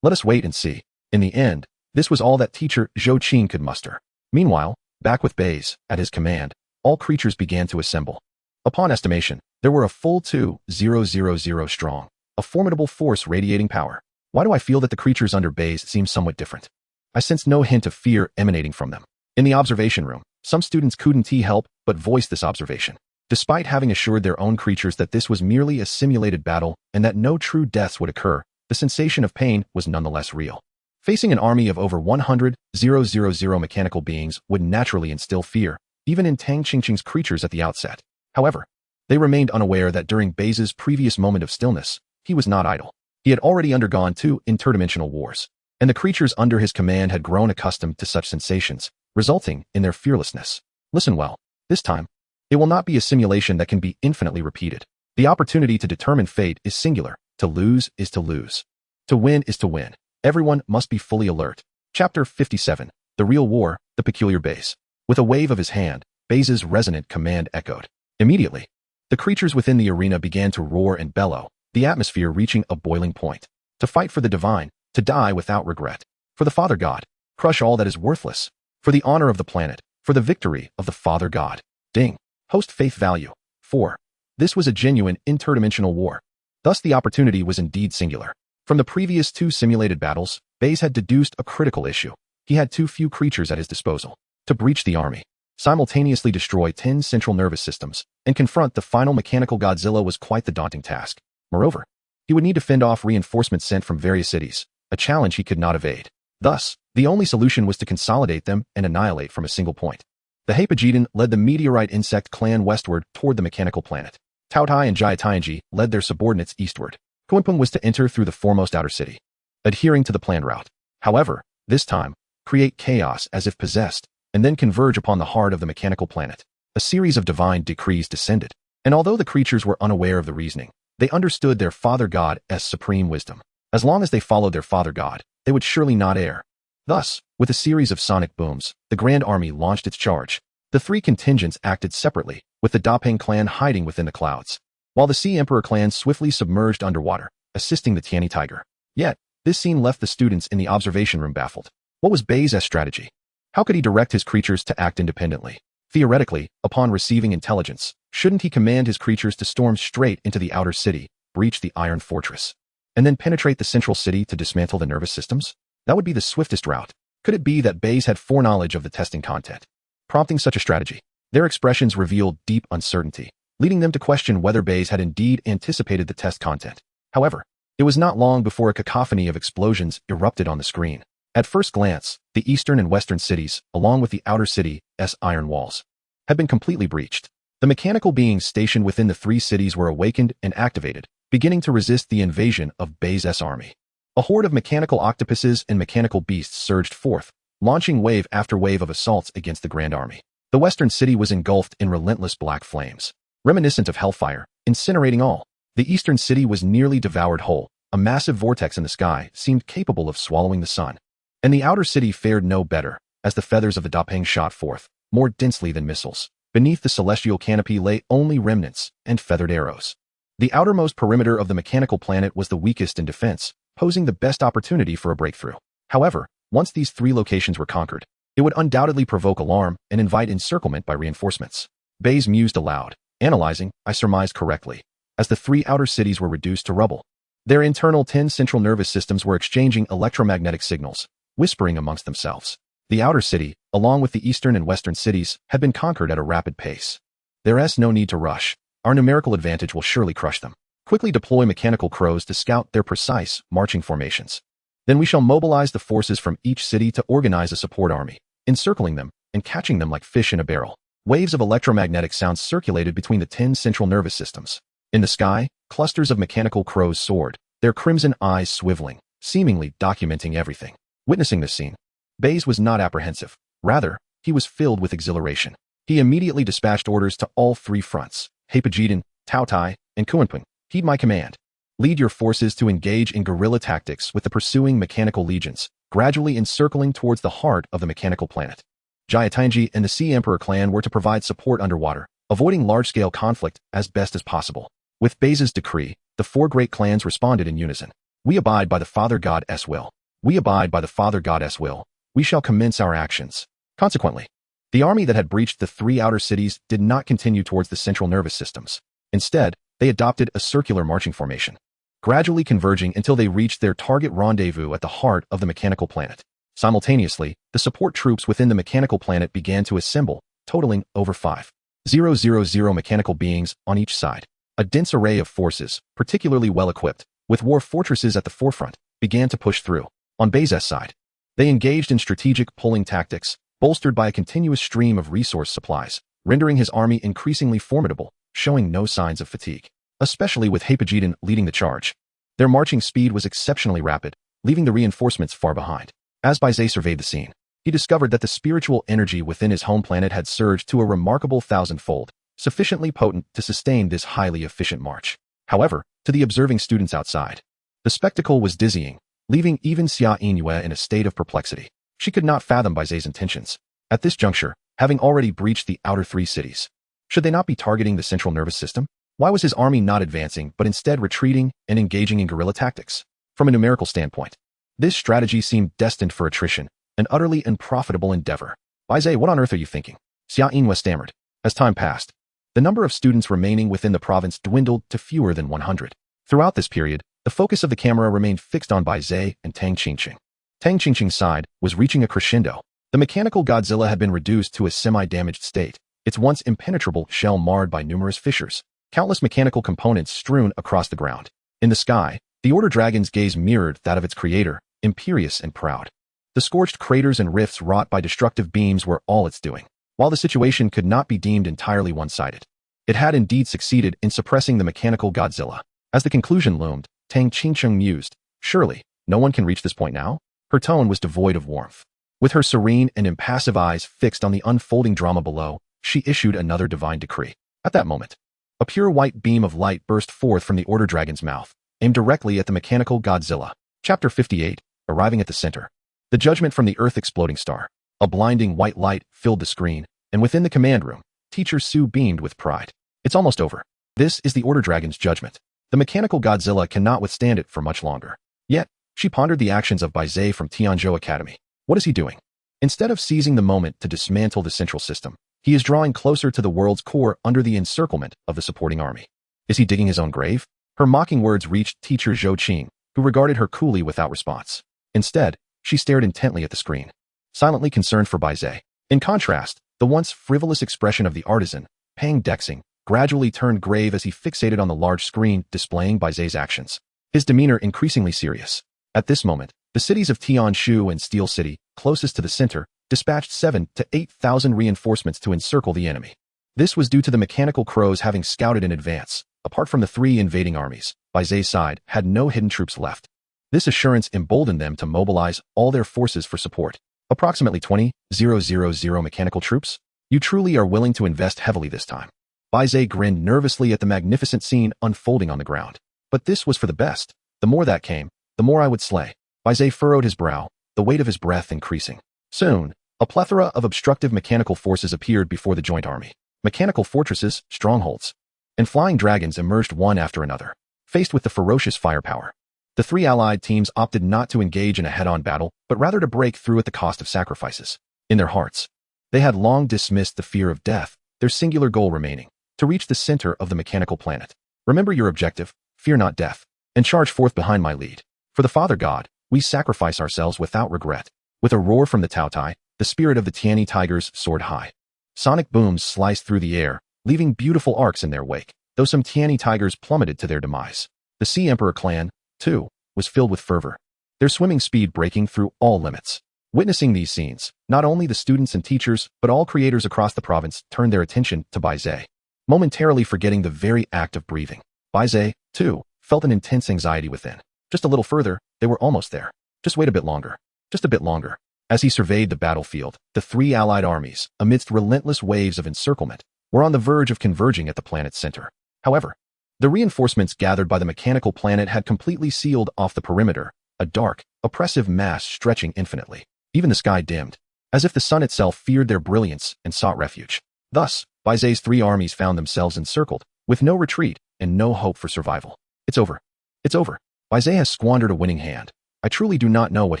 Let us wait and see. In the end, this was all that Teacher Zhou Qing could muster. Meanwhile, back with Bai Ze, at his command, all creatures began to assemble. Upon estimation, there were a full 2,000 strong, a formidable force radiating power. Why do I feel that the creatures under Bai Ze seem somewhat different? I sensed no hint of fear emanating from them. In the observation room, some students couldn't help but voice this observation. Despite having assured their own creatures that this was merely a simulated battle and that no true deaths would occur, the sensation of pain was nonetheless real. Facing an army of over 100,000 mechanical beings would naturally instill fear, even in Tang Qingqing's creatures at the outset. However, they remained unaware that during Bai Ze's previous moment of stillness, he was not idle. He had already undergone 2 interdimensional wars, and the creatures under his command had grown accustomed to such sensations, resulting in their fearlessness. Listen well. This time, it will not be a simulation that can be infinitely repeated. The opportunity to determine fate is singular. To lose is to lose. To win is to win. Everyone must be fully alert. Chapter 57. The Real War, the Peculiar Bai Ze. With a wave of his hand, Bai Ze's resonant command echoed. Immediately, the creatures within the arena began to roar and bellow, the atmosphere reaching a boiling point. To fight for the divine, to die without regret. For the Father God, crush all that is worthless. For the honor of the planet, for the victory of the Father God. Ding. Host faith value. 4. This was a genuine interdimensional war. Thus the opportunity was indeed singular. From the previous 2 simulated battles, Bai Ze had deduced a critical issue. He had too few creatures at his disposal to breach the army, simultaneously destroy 10 central nervous systems, and confront the final mechanical Godzilla was quite the daunting task. Moreover, he would need to fend off reinforcements sent from various cities, a challenge he could not evade. Thus, the only solution was to consolidate them and annihilate from a single point. The Haepajiden led the meteorite insect clan westward toward the mechanical planet. Taotai and Jiatianji led their subordinates eastward. Kuanpeng was to enter through the foremost outer city, adhering to the planned route. However, this time, create chaos as if possessed, and then converge upon the heart of the mechanical planet. A series of divine decrees descended, and although the creatures were unaware of the reasoning, they understood their Father God as supreme wisdom. As long as they followed their Father God, they would surely not err. Thus, with a series of sonic booms, the Grand Army launched its charge. The 3 contingents acted separately, with the Dapeng clan hiding within the clouds, while the Sea Emperor clan swiftly submerged underwater, assisting the Tiani Tiger. Yet, this scene left the students in the observation room baffled. What was Bai Ze's strategy? How could he direct his creatures to act independently? Theoretically, upon receiving intelligence, shouldn't he command his creatures to storm straight into the outer city, breach the Iron Fortress, and then penetrate the central city to dismantle the nervous systems? That would be the swiftest route. Could it be that Bai Ze had foreknowledge of the testing content, prompting such a strategy? Their expressions revealed deep uncertainty, leading them to question whether Bai Ze had indeed anticipated the test content. However, it was not long before a cacophony of explosions erupted on the screen. At first glance, the eastern and western cities, along with the outer city's iron walls, had been completely breached. The mechanical beings stationed within the three cities were awakened and activated, beginning to resist the invasion of Bai Ze's army. A horde of mechanical octopuses and mechanical beasts surged forth, launching wave after wave of assaults against the Grand Army. The western city was engulfed in relentless black flames, reminiscent of hellfire, incinerating all. The eastern city was nearly devoured whole. A massive vortex in the sky seemed capable of swallowing the sun. And the outer city fared no better, as the feathers of the Dapeng shot forth, more densely than missiles. Beneath the celestial canopy lay only remnants and feathered arrows. The outermost perimeter of the mechanical planet was the weakest in defense, posing the best opportunity for a breakthrough. However, once these three locations were conquered, it would undoubtedly provoke alarm and invite encirclement by reinforcements. Bai Ze mused aloud, analyzing, I surmised correctly, as the three outer cities were reduced to rubble. Their internal 10 central nervous systems were exchanging electromagnetic signals, whispering amongst themselves. The outer city, along with the eastern and western cities, had been conquered at a rapid pace. There's no need to rush. Our numerical advantage will surely crush them. Quickly deploy mechanical crows to scout their precise marching formations. Then we shall mobilize the forces from each city to organize a support army, encircling them and catching them like fish in a barrel. Waves of electromagnetic sounds circulated between the 10 central nervous systems. In the sky, clusters of mechanical crows soared, their crimson eyes swiveling, seemingly documenting everything. Witnessing this scene, Bai Ze was not apprehensive. Rather, he was filled with exhilaration. He immediately dispatched orders to all three fronts. Hapajidon, Taotai, and Kuanping, heed my command. Lead your forces to engage in guerrilla tactics with the pursuing mechanical legions, gradually encircling towards the heart of the mechanical planet. Jaitanji and the Sea Emperor clan were to provide support underwater, avoiding large-scale conflict as best as possible. With Bai Ze's decree, the four great clans responded in unison. We abide by the Father God's will. We abide by the Father God's will. We shall commence our actions. Consequently, the army that had breached the three outer cities did not continue towards the central nervous systems. Instead, they adopted a circular marching formation, gradually converging until they reached their target rendezvous at the heart of the mechanical planet. Simultaneously, the support troops within the mechanical planet began to assemble, totaling over 5,000 mechanical beings on each side. A dense array of forces, particularly well-equipped, with war fortresses at the forefront, began to push through. On Bai Ze's side, they engaged in strategic pulling tactics, bolstered by a continuous stream of resource supplies, rendering his army increasingly formidable, showing no signs of fatigue. Especially with Hapajidon leading the charge. Their marching speed was exceptionally rapid, leaving the reinforcements far behind. As Bai Ze surveyed the scene, he discovered that the spiritual energy within his home planet had surged to a remarkable thousandfold, sufficiently potent to sustain this highly efficient march. However, to the observing students outside, the spectacle was dizzying, leaving even Xia Yingyue in a state of perplexity. She could not fathom Bai Ze's intentions. At this juncture, having already breached the outer three cities, should they not be targeting the central nervous system? Why was his army not advancing but instead retreating and engaging in guerrilla tactics? From a numerical standpoint, this strategy seemed destined for attrition, an utterly unprofitable endeavor. Bai Ze, what on earth are you thinking? Xia Yingyue stammered. As time passed, the number of students remaining within the province dwindled to fewer than 100. Throughout this period, the focus of the camera remained fixed on Bai Ze and Tang Qingqing. Tang Qingqing's side was reaching a crescendo. The mechanical Godzilla had been reduced to a semi-damaged state, its once impenetrable shell marred by numerous fissures, countless mechanical components strewn across the ground. In the sky, the Order Dragon's gaze mirrored that of its creator, imperious and proud. The scorched craters and rifts wrought by destructive beams were all it's doing. While the situation could not be deemed entirely one-sided, it had indeed succeeded in suppressing the mechanical Godzilla. As the conclusion loomed, Tang Qingqing mused, surely, no one can reach this point now? Her tone was devoid of warmth. With her serene and impassive eyes fixed on the unfolding drama below, she issued another divine decree. At that moment, a pure white beam of light burst forth from the Order Dragon's mouth, aimed directly at the mechanical Godzilla. Chapter 58, arriving at the center. The judgment from the Earth-exploding star. A blinding white light filled the screen, and within the command room, Teacher Su beamed with pride. It's almost over. This is the Order Dragon's judgment. The mechanical Godzilla cannot withstand it for much longer. Yet, she pondered the actions of Bai Ze from Tianzhou Academy. What is he doing? Instead of seizing the moment to dismantle the central system, He is drawing closer to the world's core under the encirclement of the supporting army. Is he digging his own grave? Her mocking words reached teacher Zhou Qing, who regarded her coolly without response. Instead, she stared intently at the screen, silently concerned for Bai Ze. In contrast, the once frivolous expression of the artisan, Pang Dexing, gradually turned grave as he fixated on the large screen displaying Bai Ze's actions, his demeanor increasingly serious. At this moment, the cities of Tianshu and Steel City, closest to the center, dispatched 7,000 to 8,000 reinforcements to encircle the enemy. This was due to the mechanical crows having scouted in advance. Apart from the 3 invading armies, Bai Ze's side had no hidden troops left. This assurance emboldened them to mobilize all their forces for support. Approximately 20,000 mechanical troops? You truly are willing to invest heavily this time. Bai Ze grinned nervously at the magnificent scene unfolding on the ground. But this was for the best. The more that came, the more I would slay. Bai Ze furrowed his brow, the weight of his breath increasing. Soon, a plethora of obstructive mechanical forces appeared before the joint army. Mechanical fortresses, strongholds, and flying dragons emerged one after another, faced with the ferocious firepower. The 3 allied teams opted not to engage in a head-on battle, but rather to break through at the cost of sacrifices. In their hearts, they had long dismissed the fear of death, their singular goal remaining, to reach the center of the mechanical planet. Remember your objective, fear not death, and charge forth behind my lead. For the Father God, we sacrifice ourselves without regret. With a roar from the Taotai, the spirit of the Tiani tigers soared high. Sonic booms sliced through the air, leaving beautiful arcs in their wake, though some Tiani tigers plummeted to their demise. The Sea Emperor clan, too, was filled with fervor, their swimming speed breaking through all limits. Witnessing these scenes, not only the students and teachers, but all creators across the province turned their attention to Bai Ze, momentarily forgetting the very act of breathing. Bai Ze, too, felt an intense anxiety within. Just a little further, they were almost there. Just wait a bit longer. Just a bit longer. As he surveyed the battlefield, the 3 allied armies, amidst relentless waves of encirclement, were on the verge of converging at the planet's center. However, the reinforcements gathered by the mechanical planet had completely sealed off the perimeter, a dark, oppressive mass stretching infinitely. Even the sky dimmed, as if the sun itself feared their brilliance and sought refuge. Thus, Bai Ze's 3 armies found themselves encircled, with no retreat and no hope for survival. It's over. It's over. Bai Ze has squandered a winning hand. I truly do not know what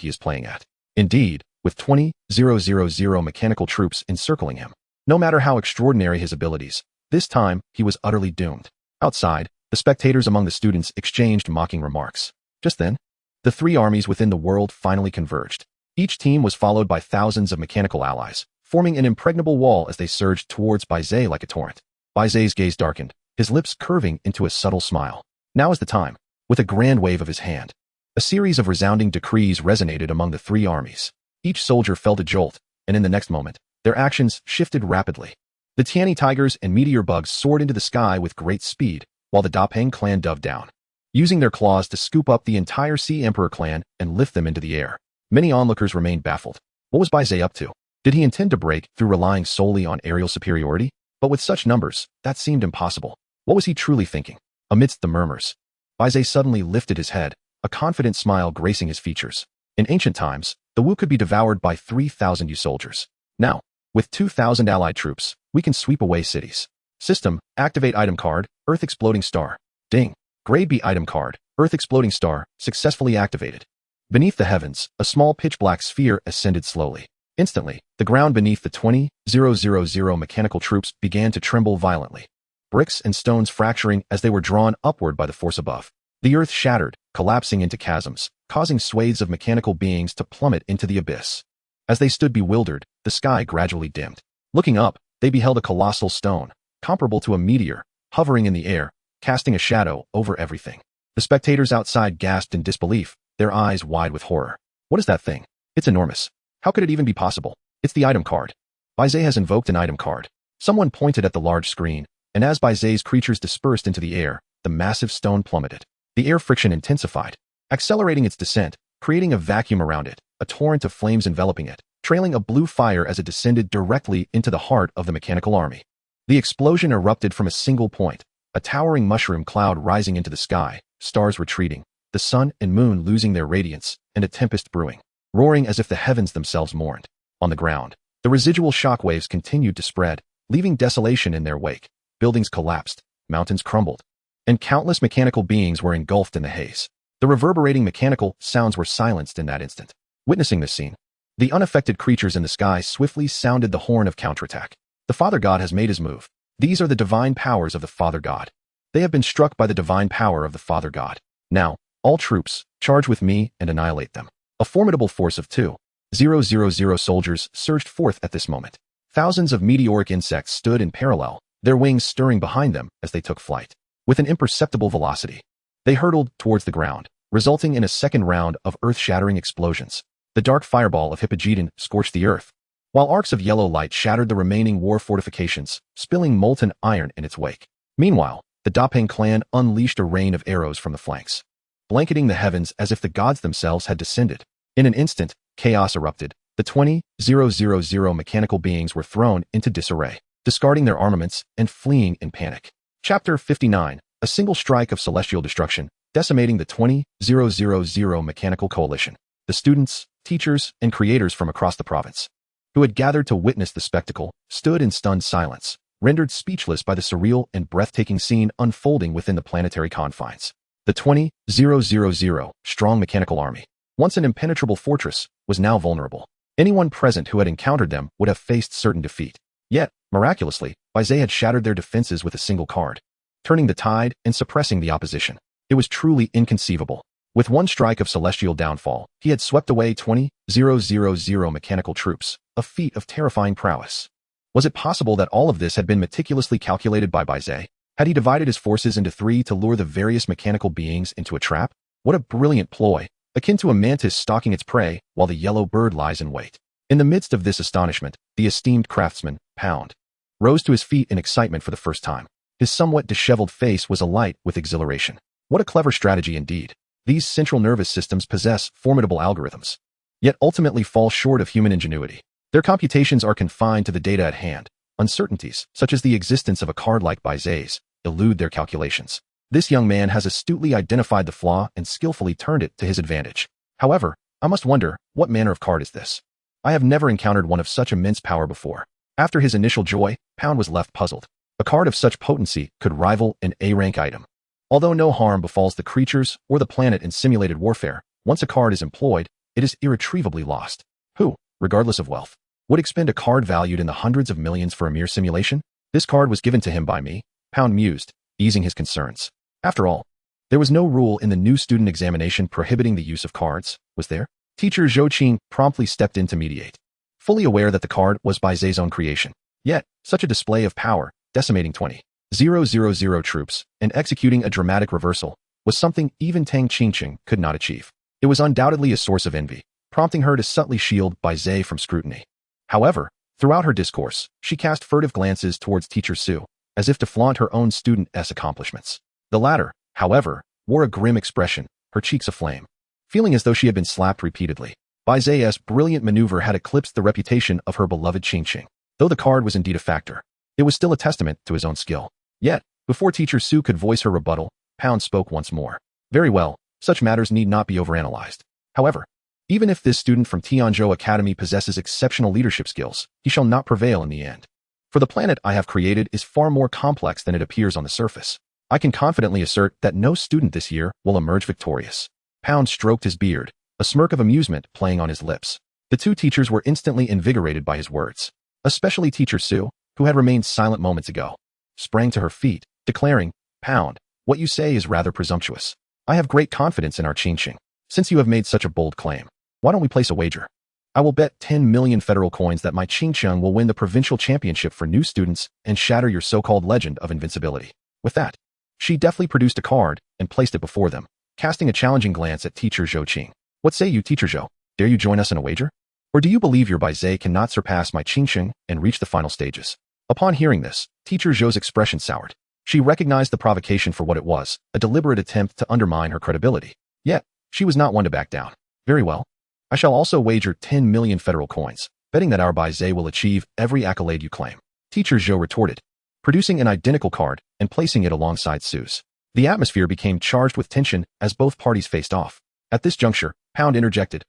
he is playing at. Indeed, with 20,000 mechanical troops encircling him, no matter how extraordinary his abilities, this time he was utterly doomed. Outside, the spectators among the students exchanged mocking remarks. Just then, the 3 armies within the world finally converged. Each team was followed by thousands of mechanical allies, forming an impregnable wall as they surged towards Bai Ze like a torrent. Bai Ze's gaze darkened, his lips curving into a subtle smile. Now is the time. With a grand wave of his hand, a series of resounding decrees resonated among the 3 armies. Each soldier felt a jolt, and in the next moment, their actions shifted rapidly. The Tiani tigers and meteor bugs soared into the sky with great speed, while the Dapeng clan dove down, using their claws to scoop up the entire Sea Emperor clan and lift them into the air. Many onlookers remained baffled. What was Bai Ze up to? Did he intend to break through relying solely on aerial superiority? But with such numbers, that seemed impossible. What was he truly thinking? Amidst the murmurs, Bai Ze suddenly lifted his head, a confident smile gracing his features. In ancient times, the Wu could be devoured by 3,000 Yu soldiers. Now, with 2,000 allied troops, we can sweep away cities. System, activate item card, Earth Exploding Star. Ding. Grade B item card, Earth Exploding Star, successfully activated. Beneath the heavens, a small pitch-black sphere ascended slowly. Instantly, the ground beneath the 20,000 mechanical troops began to tremble violently, bricks and stones fracturing as they were drawn upward by the force above. The earth shattered, collapsing into chasms, causing swathes of mechanical beings to plummet into the abyss. As they stood bewildered, the sky gradually dimmed. Looking up, they beheld a colossal stone, comparable to a meteor, hovering in the air, casting a shadow over everything. The spectators outside gasped in disbelief, their eyes wide with horror. What is that thing? It's enormous. How could it even be possible? It's the item card. Bai Ze has invoked an item card. Someone pointed at the large screen, and as Bai Ze's creatures dispersed into the air, the massive stone plummeted. The air friction intensified, accelerating its descent, creating a vacuum around it, a torrent of flames enveloping it, trailing a blue fire as it descended directly into the heart of the mechanical army. The explosion erupted from a single point, a towering mushroom cloud rising into the sky, stars retreating, the sun and moon losing their radiance, and a tempest brewing, roaring as if the heavens themselves mourned. On the ground, the residual shockwaves continued to spread, leaving desolation in their wake. Buildings collapsed, mountains crumbled, and countless mechanical beings were engulfed in the haze. The reverberating mechanical sounds were silenced in that instant. Witnessing this scene, the unaffected creatures in the sky swiftly sounded the horn of counterattack. The Father God has made his move. These are the divine powers of the Father God. They have been struck by the divine power of the Father God. Now, all troops, charge with me and annihilate them. A formidable force of 2,000 soldiers surged forth at this moment. Thousands of meteoric insects stood in parallel, their wings stirring behind them as they took flight. With an imperceptible velocity, they hurtled towards the ground, resulting in a second round of earth-shattering explosions. The dark fireball of Hippogedon scorched the earth, while arcs of yellow light shattered the remaining war fortifications, spilling molten iron in its wake. Meanwhile, the Dapeng clan unleashed a rain of arrows from the flanks, blanketing the heavens as if the gods themselves had descended. In an instant, chaos erupted. The 20,000 mechanical beings were thrown into disarray, discarding their armaments and fleeing in panic. Chapter 59. A single strike of celestial destruction, decimating the 20,000 mechanical coalition. The students, teachers, and creators from across the province, who had gathered to witness the spectacle, stood in stunned silence, rendered speechless by the surreal and breathtaking scene unfolding within the planetary confines. The 20,000 strong mechanical army, once an impenetrable fortress, was now vulnerable. Anyone present who had encountered them would have faced certain defeat. Yet, miraculously, Bai Ze had shattered their defenses with a single card, turning the tide and suppressing the opposition. It was truly inconceivable. With one strike of celestial downfall, he had swept away 20,000 mechanical troops, a feat of terrifying prowess. Was it possible that all of this had been meticulously calculated by Bai Ze? Had he divided his forces into three to lure the various mechanical beings into a trap? What a brilliant ploy, akin to a mantis stalking its prey while the yellow bird lies in wait. In the midst of this astonishment, the esteemed craftsman, Pound, rose to his feet in excitement for the first time. His somewhat disheveled face was alight with exhilaration. What a clever strategy indeed. These central nervous systems possess formidable algorithms, yet ultimately fall short of human ingenuity. Their computations are confined to the data at hand. Uncertainties, such as the existence of a card like Bai Ze's, elude their calculations. This young man has astutely identified the flaw and skillfully turned it to his advantage. However, I must wonder, what manner of card is this? I have never encountered one of such immense power before. After his initial joy, Pound was left puzzled. A card of such potency could rival an A-rank item. Although no harm befalls the creatures or the planet in simulated warfare, once a card is employed, it is irretrievably lost. Who, regardless of wealth, would expend a card valued in the hundreds of millions for a mere simulation? This card was given to him by me, Pound mused, easing his concerns. After all, there was no rule in the new student examination prohibiting the use of cards, was there? Teacher Zhou Qing promptly stepped in to mediate, fully aware that the card was Bai Ze's own creation. Yet, such a display of power, decimating 20,000 troops and executing a dramatic reversal, was something even Tang Qingqing could not achieve. It was undoubtedly a source of envy, prompting her to subtly shield Bai Ze from scrutiny. However, throughout her discourse, she cast furtive glances towards Teacher Su, as if to flaunt her own student's accomplishments. The latter, however, wore a grim expression, her cheeks aflame, feeling as though she had been slapped repeatedly. Bai Ze's brilliant maneuver had eclipsed the reputation of her beloved Qingqing. Though the card was indeed a factor, it was still a testament to his own skill. Yet, before Teacher Su could voice her rebuttal, Pound spoke once more. Very well, such matters need not be overanalyzed. However, even if this student from Tianzhou Academy possesses exceptional leadership skills, he shall not prevail in the end. For the planet I have created is far more complex than it appears on the surface. I can confidently assert that no student this year will emerge victorious. Pound stroked his beard, a smirk of amusement playing on his lips. The two teachers were instantly invigorated by his words. Especially Teacher Su, who had remained silent moments ago, sprang to her feet, declaring, Pound, what you say is rather presumptuous. I have great confidence in our Qingqing. Since you have made such a bold claim, why don't we place a wager? I will bet 10 million federal coins that my Qingqing will win the provincial championship for new students and shatter your so-called legend of invincibility. With that, she deftly produced a card and placed it before them, casting a challenging glance at Teacher Zhou Qing. What say you, Teacher Zhou? Dare you join us in a wager? Or do you believe your Bai Ze cannot surpass my Qingqing and reach the final stages? Upon hearing this, Teacher Zhou's expression soured. She recognized the provocation for what it was, a deliberate attempt to undermine her credibility. Yet, she was not one to back down. Very well. I shall also wager 10 million federal coins, betting that our Bai Ze will achieve every accolade you claim. Teacher Zhou retorted, producing an identical card and placing it alongside Sue's. The atmosphere became charged with tension as both parties faced off. At this juncture, Pound interjected,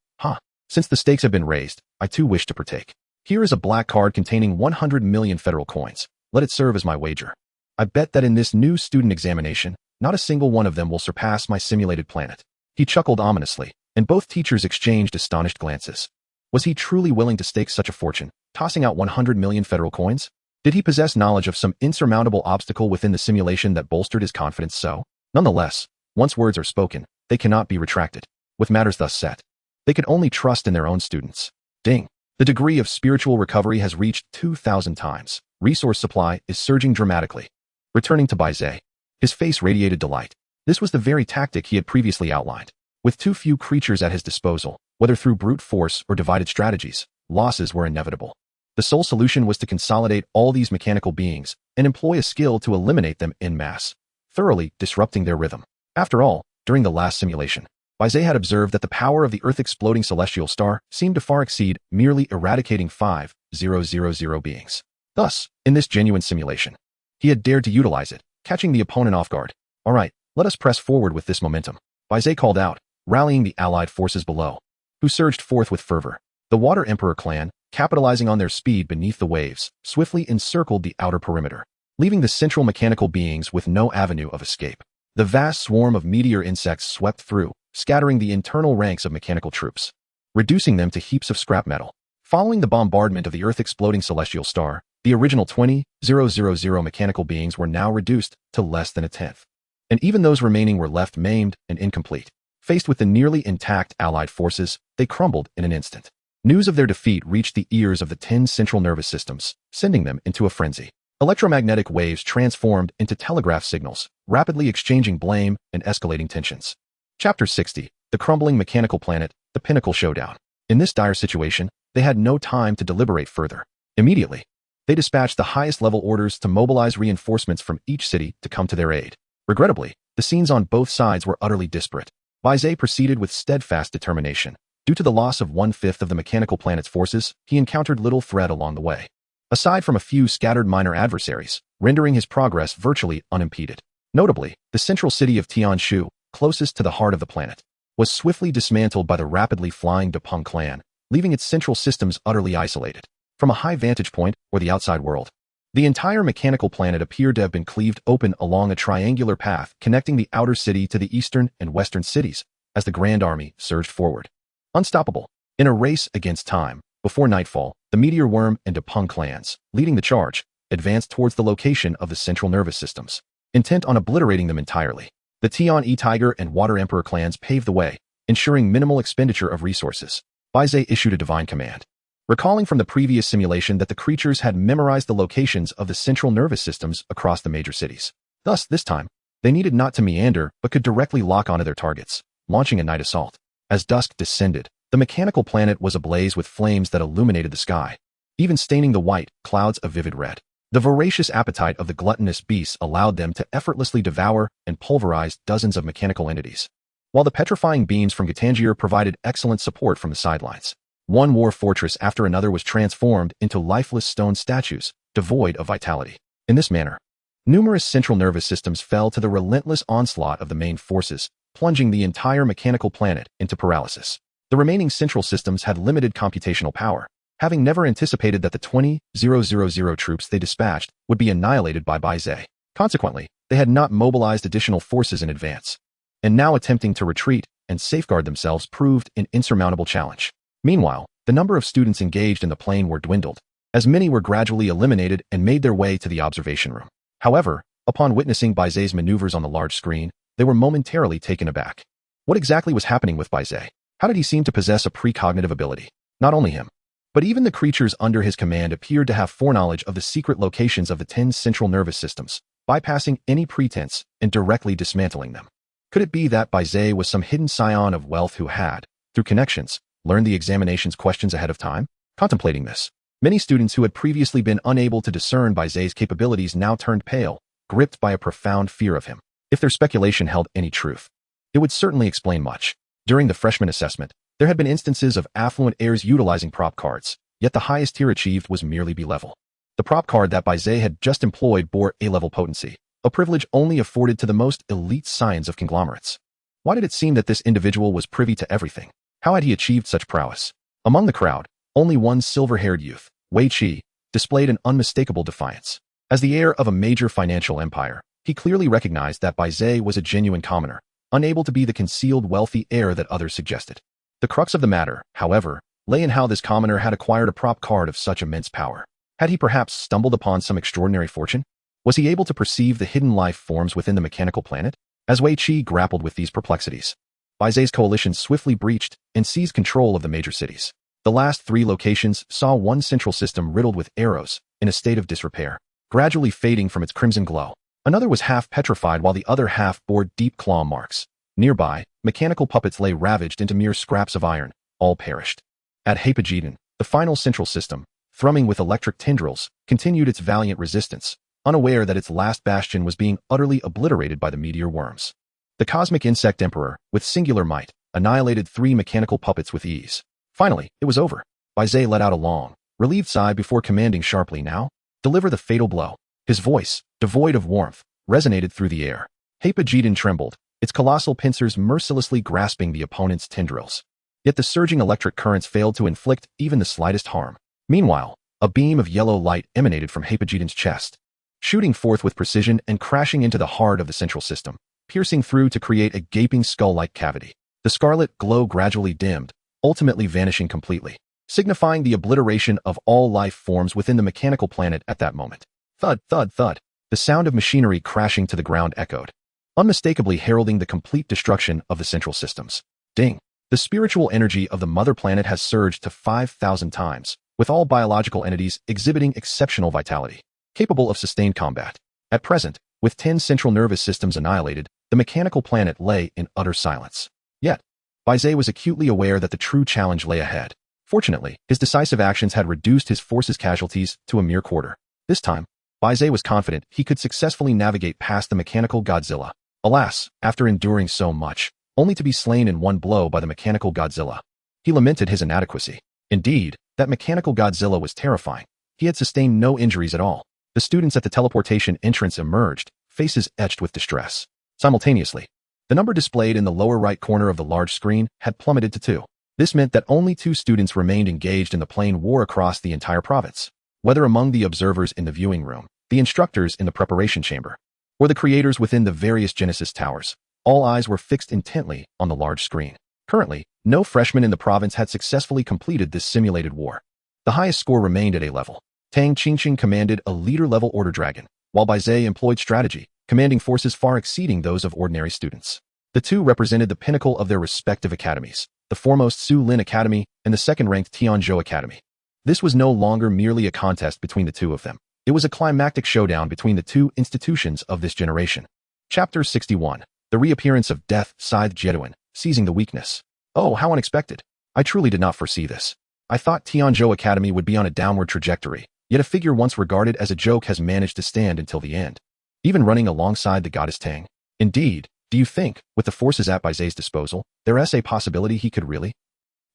Since the stakes have been raised, I too wish to partake. Here is a black card containing 100 million federal coins. Let it serve as my wager. I bet that in this new student examination, not a single one of them will surpass my simulated planet. He chuckled ominously, and both teachers exchanged astonished glances. Was he truly willing to stake such a fortune, tossing out 100 million federal coins? Did he possess knowledge of some insurmountable obstacle within the simulation that bolstered his confidence so? Nonetheless, once words are spoken, they cannot be retracted. With matters thus set, they could only trust in their own students. Ding! The degree of spiritual recovery has reached 2,000 times. Resource supply is surging dramatically. Returning to Bai Ze, his face radiated delight. This was the very tactic he had previously outlined. With too few creatures at his disposal, whether through brute force or divided strategies, losses were inevitable. The sole solution was to consolidate all these mechanical beings and employ a skill to eliminate them en masse, thoroughly disrupting their rhythm. After all, during the last simulation, Bai Ze had observed that the power of the Earth-exploding celestial star seemed to far exceed merely eradicating 5,000 beings. Thus, in this genuine simulation, he had dared to utilize it, catching the opponent off guard. All right, let us press forward with this momentum, Bai Ze called out, rallying the allied forces below, who surged forth with fervor. The Water Emperor clan, capitalizing on their speed beneath the waves, swiftly encircled the outer perimeter, leaving the central mechanical beings with no avenue of escape. The vast swarm of meteor insects swept through, scattering the internal ranks of mechanical troops, reducing them to heaps of scrap metal. Following the bombardment of the Earth-exploding celestial star, the original 20,000 mechanical beings were now reduced to less than a tenth. And even those remaining were left maimed and incomplete. Faced with the nearly intact allied forces, they crumbled in an instant. News of their defeat reached the ears of the 10 central nervous systems, sending them into a frenzy. Electromagnetic waves transformed into telegraph signals, rapidly exchanging blame and escalating tensions. Chapter 60, The Crumbling Mechanical Planet, The Pinnacle Showdown. In this dire situation, they had no time to deliberate further. Immediately, they dispatched the highest-level orders to mobilize reinforcements from each city to come to their aid. Regrettably, the scenes on both sides were utterly disparate. Bai Ze proceeded with steadfast determination. Due to the loss of 1/5 of the mechanical planet's forces, he encountered little threat along the way, aside from a few scattered minor adversaries, rendering his progress virtually unimpeded. Notably, the central city of Tianshu, closest to the heart of the planet, was swiftly dismantled by the rapidly flying Depeng clan, leaving its central systems utterly isolated. From a high vantage point, or the outside world, the entire mechanical planet appeared to have been cleaved open along a triangular path connecting the outer city to the eastern and western cities as the Grand Army surged forward. Unstoppable. In a race against time, before nightfall, the Meteor Worm and Depeng clans, leading the charge, advanced towards the location of the central nervous systems, intent on obliterating them entirely. The Tian-E-Tiger and Water Emperor clans paved the way, ensuring minimal expenditure of resources. Bai Ze issued a divine command, recalling from the previous simulation that the creatures had memorized the locations of the central nervous systems across the major cities. Thus, this time, they needed not to meander but could directly lock onto their targets, launching a night assault. As dusk descended, the mechanical planet was ablaze with flames that illuminated the sky, even staining the white clouds a vivid red. The voracious appetite of the gluttonous beasts allowed them to effortlessly devour and pulverize dozens of mechanical entities, while the petrifying beams from Gatangier provided excellent support from the sidelines. One war fortress after another was transformed into lifeless stone statues, devoid of vitality. In this manner, numerous central nervous systems fell to the relentless onslaught of the main forces, plunging the entire mechanical planet into paralysis. The remaining central systems had limited computational power, having never anticipated that the 20,000 troops they dispatched would be annihilated by Bai Ze. Consequently, they had not mobilized additional forces in advance, and now attempting to retreat and safeguard themselves proved an insurmountable challenge. Meanwhile, the number of students engaged in the plane were dwindled, as many were gradually eliminated and made their way to the observation room. However, upon witnessing Bai Ze's maneuvers on the large screen, they were momentarily taken aback. What exactly was happening with Bai Ze? How did he seem to possess a precognitive ability? Not only him, but even the creatures under his command appeared to have foreknowledge of the secret locations of the 10 central nervous systems, bypassing any pretense and directly dismantling them. Could it be that Bai Ze was some hidden scion of wealth who had, through connections, learned the examination's questions ahead of time? Contemplating this, many students who had previously been unable to discern Bai Ze's capabilities now turned pale, gripped by a profound fear of him. If their speculation held any truth, it would certainly explain much. During the freshman assessment, there had been instances of affluent heirs utilizing prop cards, yet the highest tier achieved was merely B-level. The prop card that Bai Ze had just employed bore A-level potency, a privilege only afforded to the most elite scions of conglomerates. Why did it seem that this individual was privy to everything? How had he achieved such prowess? Among the crowd, only one silver-haired youth, Wei Qi, displayed an unmistakable defiance. As the heir of a major financial empire, he clearly recognized that Bai Ze was a genuine commoner, unable to be the concealed wealthy heir that others suggested. The crux of the matter, however, lay in how this commoner had acquired a prop card of such immense power. Had he perhaps stumbled upon some extraordinary fortune? Was he able to perceive the hidden life forms within the mechanical planet? As Wei Qi grappled with these perplexities, Bai Ze's coalition swiftly breached and seized control of the major cities. The last 3 locations saw one central system riddled with arrows, in a state of disrepair, gradually fading from its crimson glow. Another was half petrified while the other half bore deep claw marks. Nearby, mechanical puppets lay ravaged into mere scraps of iron, all perished. At Hypogeddon, the final central system, thrumming with electric tendrils, continued its valiant resistance, unaware that its last bastion was being utterly obliterated by the meteor worms. The cosmic insect emperor, with singular might, annihilated 3 mechanical puppets with ease. Finally, it was over. Bai Ze let out a long, relieved sigh before commanding sharply, "Now, deliver the fatal blow." His voice, devoid of warmth, resonated through the air. Hypogeddon trembled, its colossal pincers mercilessly grasping the opponent's tendrils. Yet the surging electric currents failed to inflict even the slightest harm. Meanwhile, a beam of yellow light emanated from Hypogeddon's chest, shooting forth with precision and crashing into the heart of the central system, piercing through to create a gaping skull-like cavity. The scarlet glow gradually dimmed, ultimately vanishing completely, signifying the obliteration of all life forms within the mechanical planet at that moment. Thud, thud, thud. The sound of machinery crashing to the ground echoed, unmistakably heralding the complete destruction of the central systems. Ding. The spiritual energy of the mother planet has surged to 5,000 times, with all biological entities exhibiting exceptional vitality, capable of sustained combat. At present, with 10 central nervous systems annihilated, the mechanical planet lay in utter silence. Yet, Bai Ze was acutely aware that the true challenge lay ahead. Fortunately, his decisive actions had reduced his force's casualties to a mere quarter. This time, Bai Ze was confident he could successfully navigate past the mechanical Godzilla. Alas, after enduring so much, only to be slain in one blow by the mechanical Godzilla. He lamented his inadequacy. Indeed, that mechanical Godzilla was terrifying. He had sustained no injuries at all. The students at the teleportation entrance emerged, faces etched with distress. Simultaneously, the number displayed in the lower right corner of the large screen had plummeted to 2. This meant that only 2 students remained engaged in the plain war across the entire province. Whether among the observers in the viewing room, the instructors in the preparation chamber, or the creators within the various Genesis towers, all eyes were fixed intently on the large screen. Currently, no freshman in the province had successfully completed this simulated war. The highest score remained at A level. Tang Qingqing commanded a leader-level order dragon, while Bai Ze employed strategy, commanding forces far exceeding those of ordinary students. The 2 represented the pinnacle of their respective academies, the foremost Su Lin Academy and the second-ranked Tianzhou Academy. This was no longer merely a contest between the 2 of them. It was a climactic showdown between the 2 institutions of this generation. Chapter 61. The Reappearance of Death, Scythe Jeduin, Seizing the Weakness. Oh, how unexpected. I truly did not foresee this. I thought Tianzhou Academy would be on a downward trajectory, yet a figure once regarded as a joke has managed to stand until the end, even running alongside the goddess Tang. Indeed, do you think, with the forces at Bai Ze's disposal, there is a possibility he could really?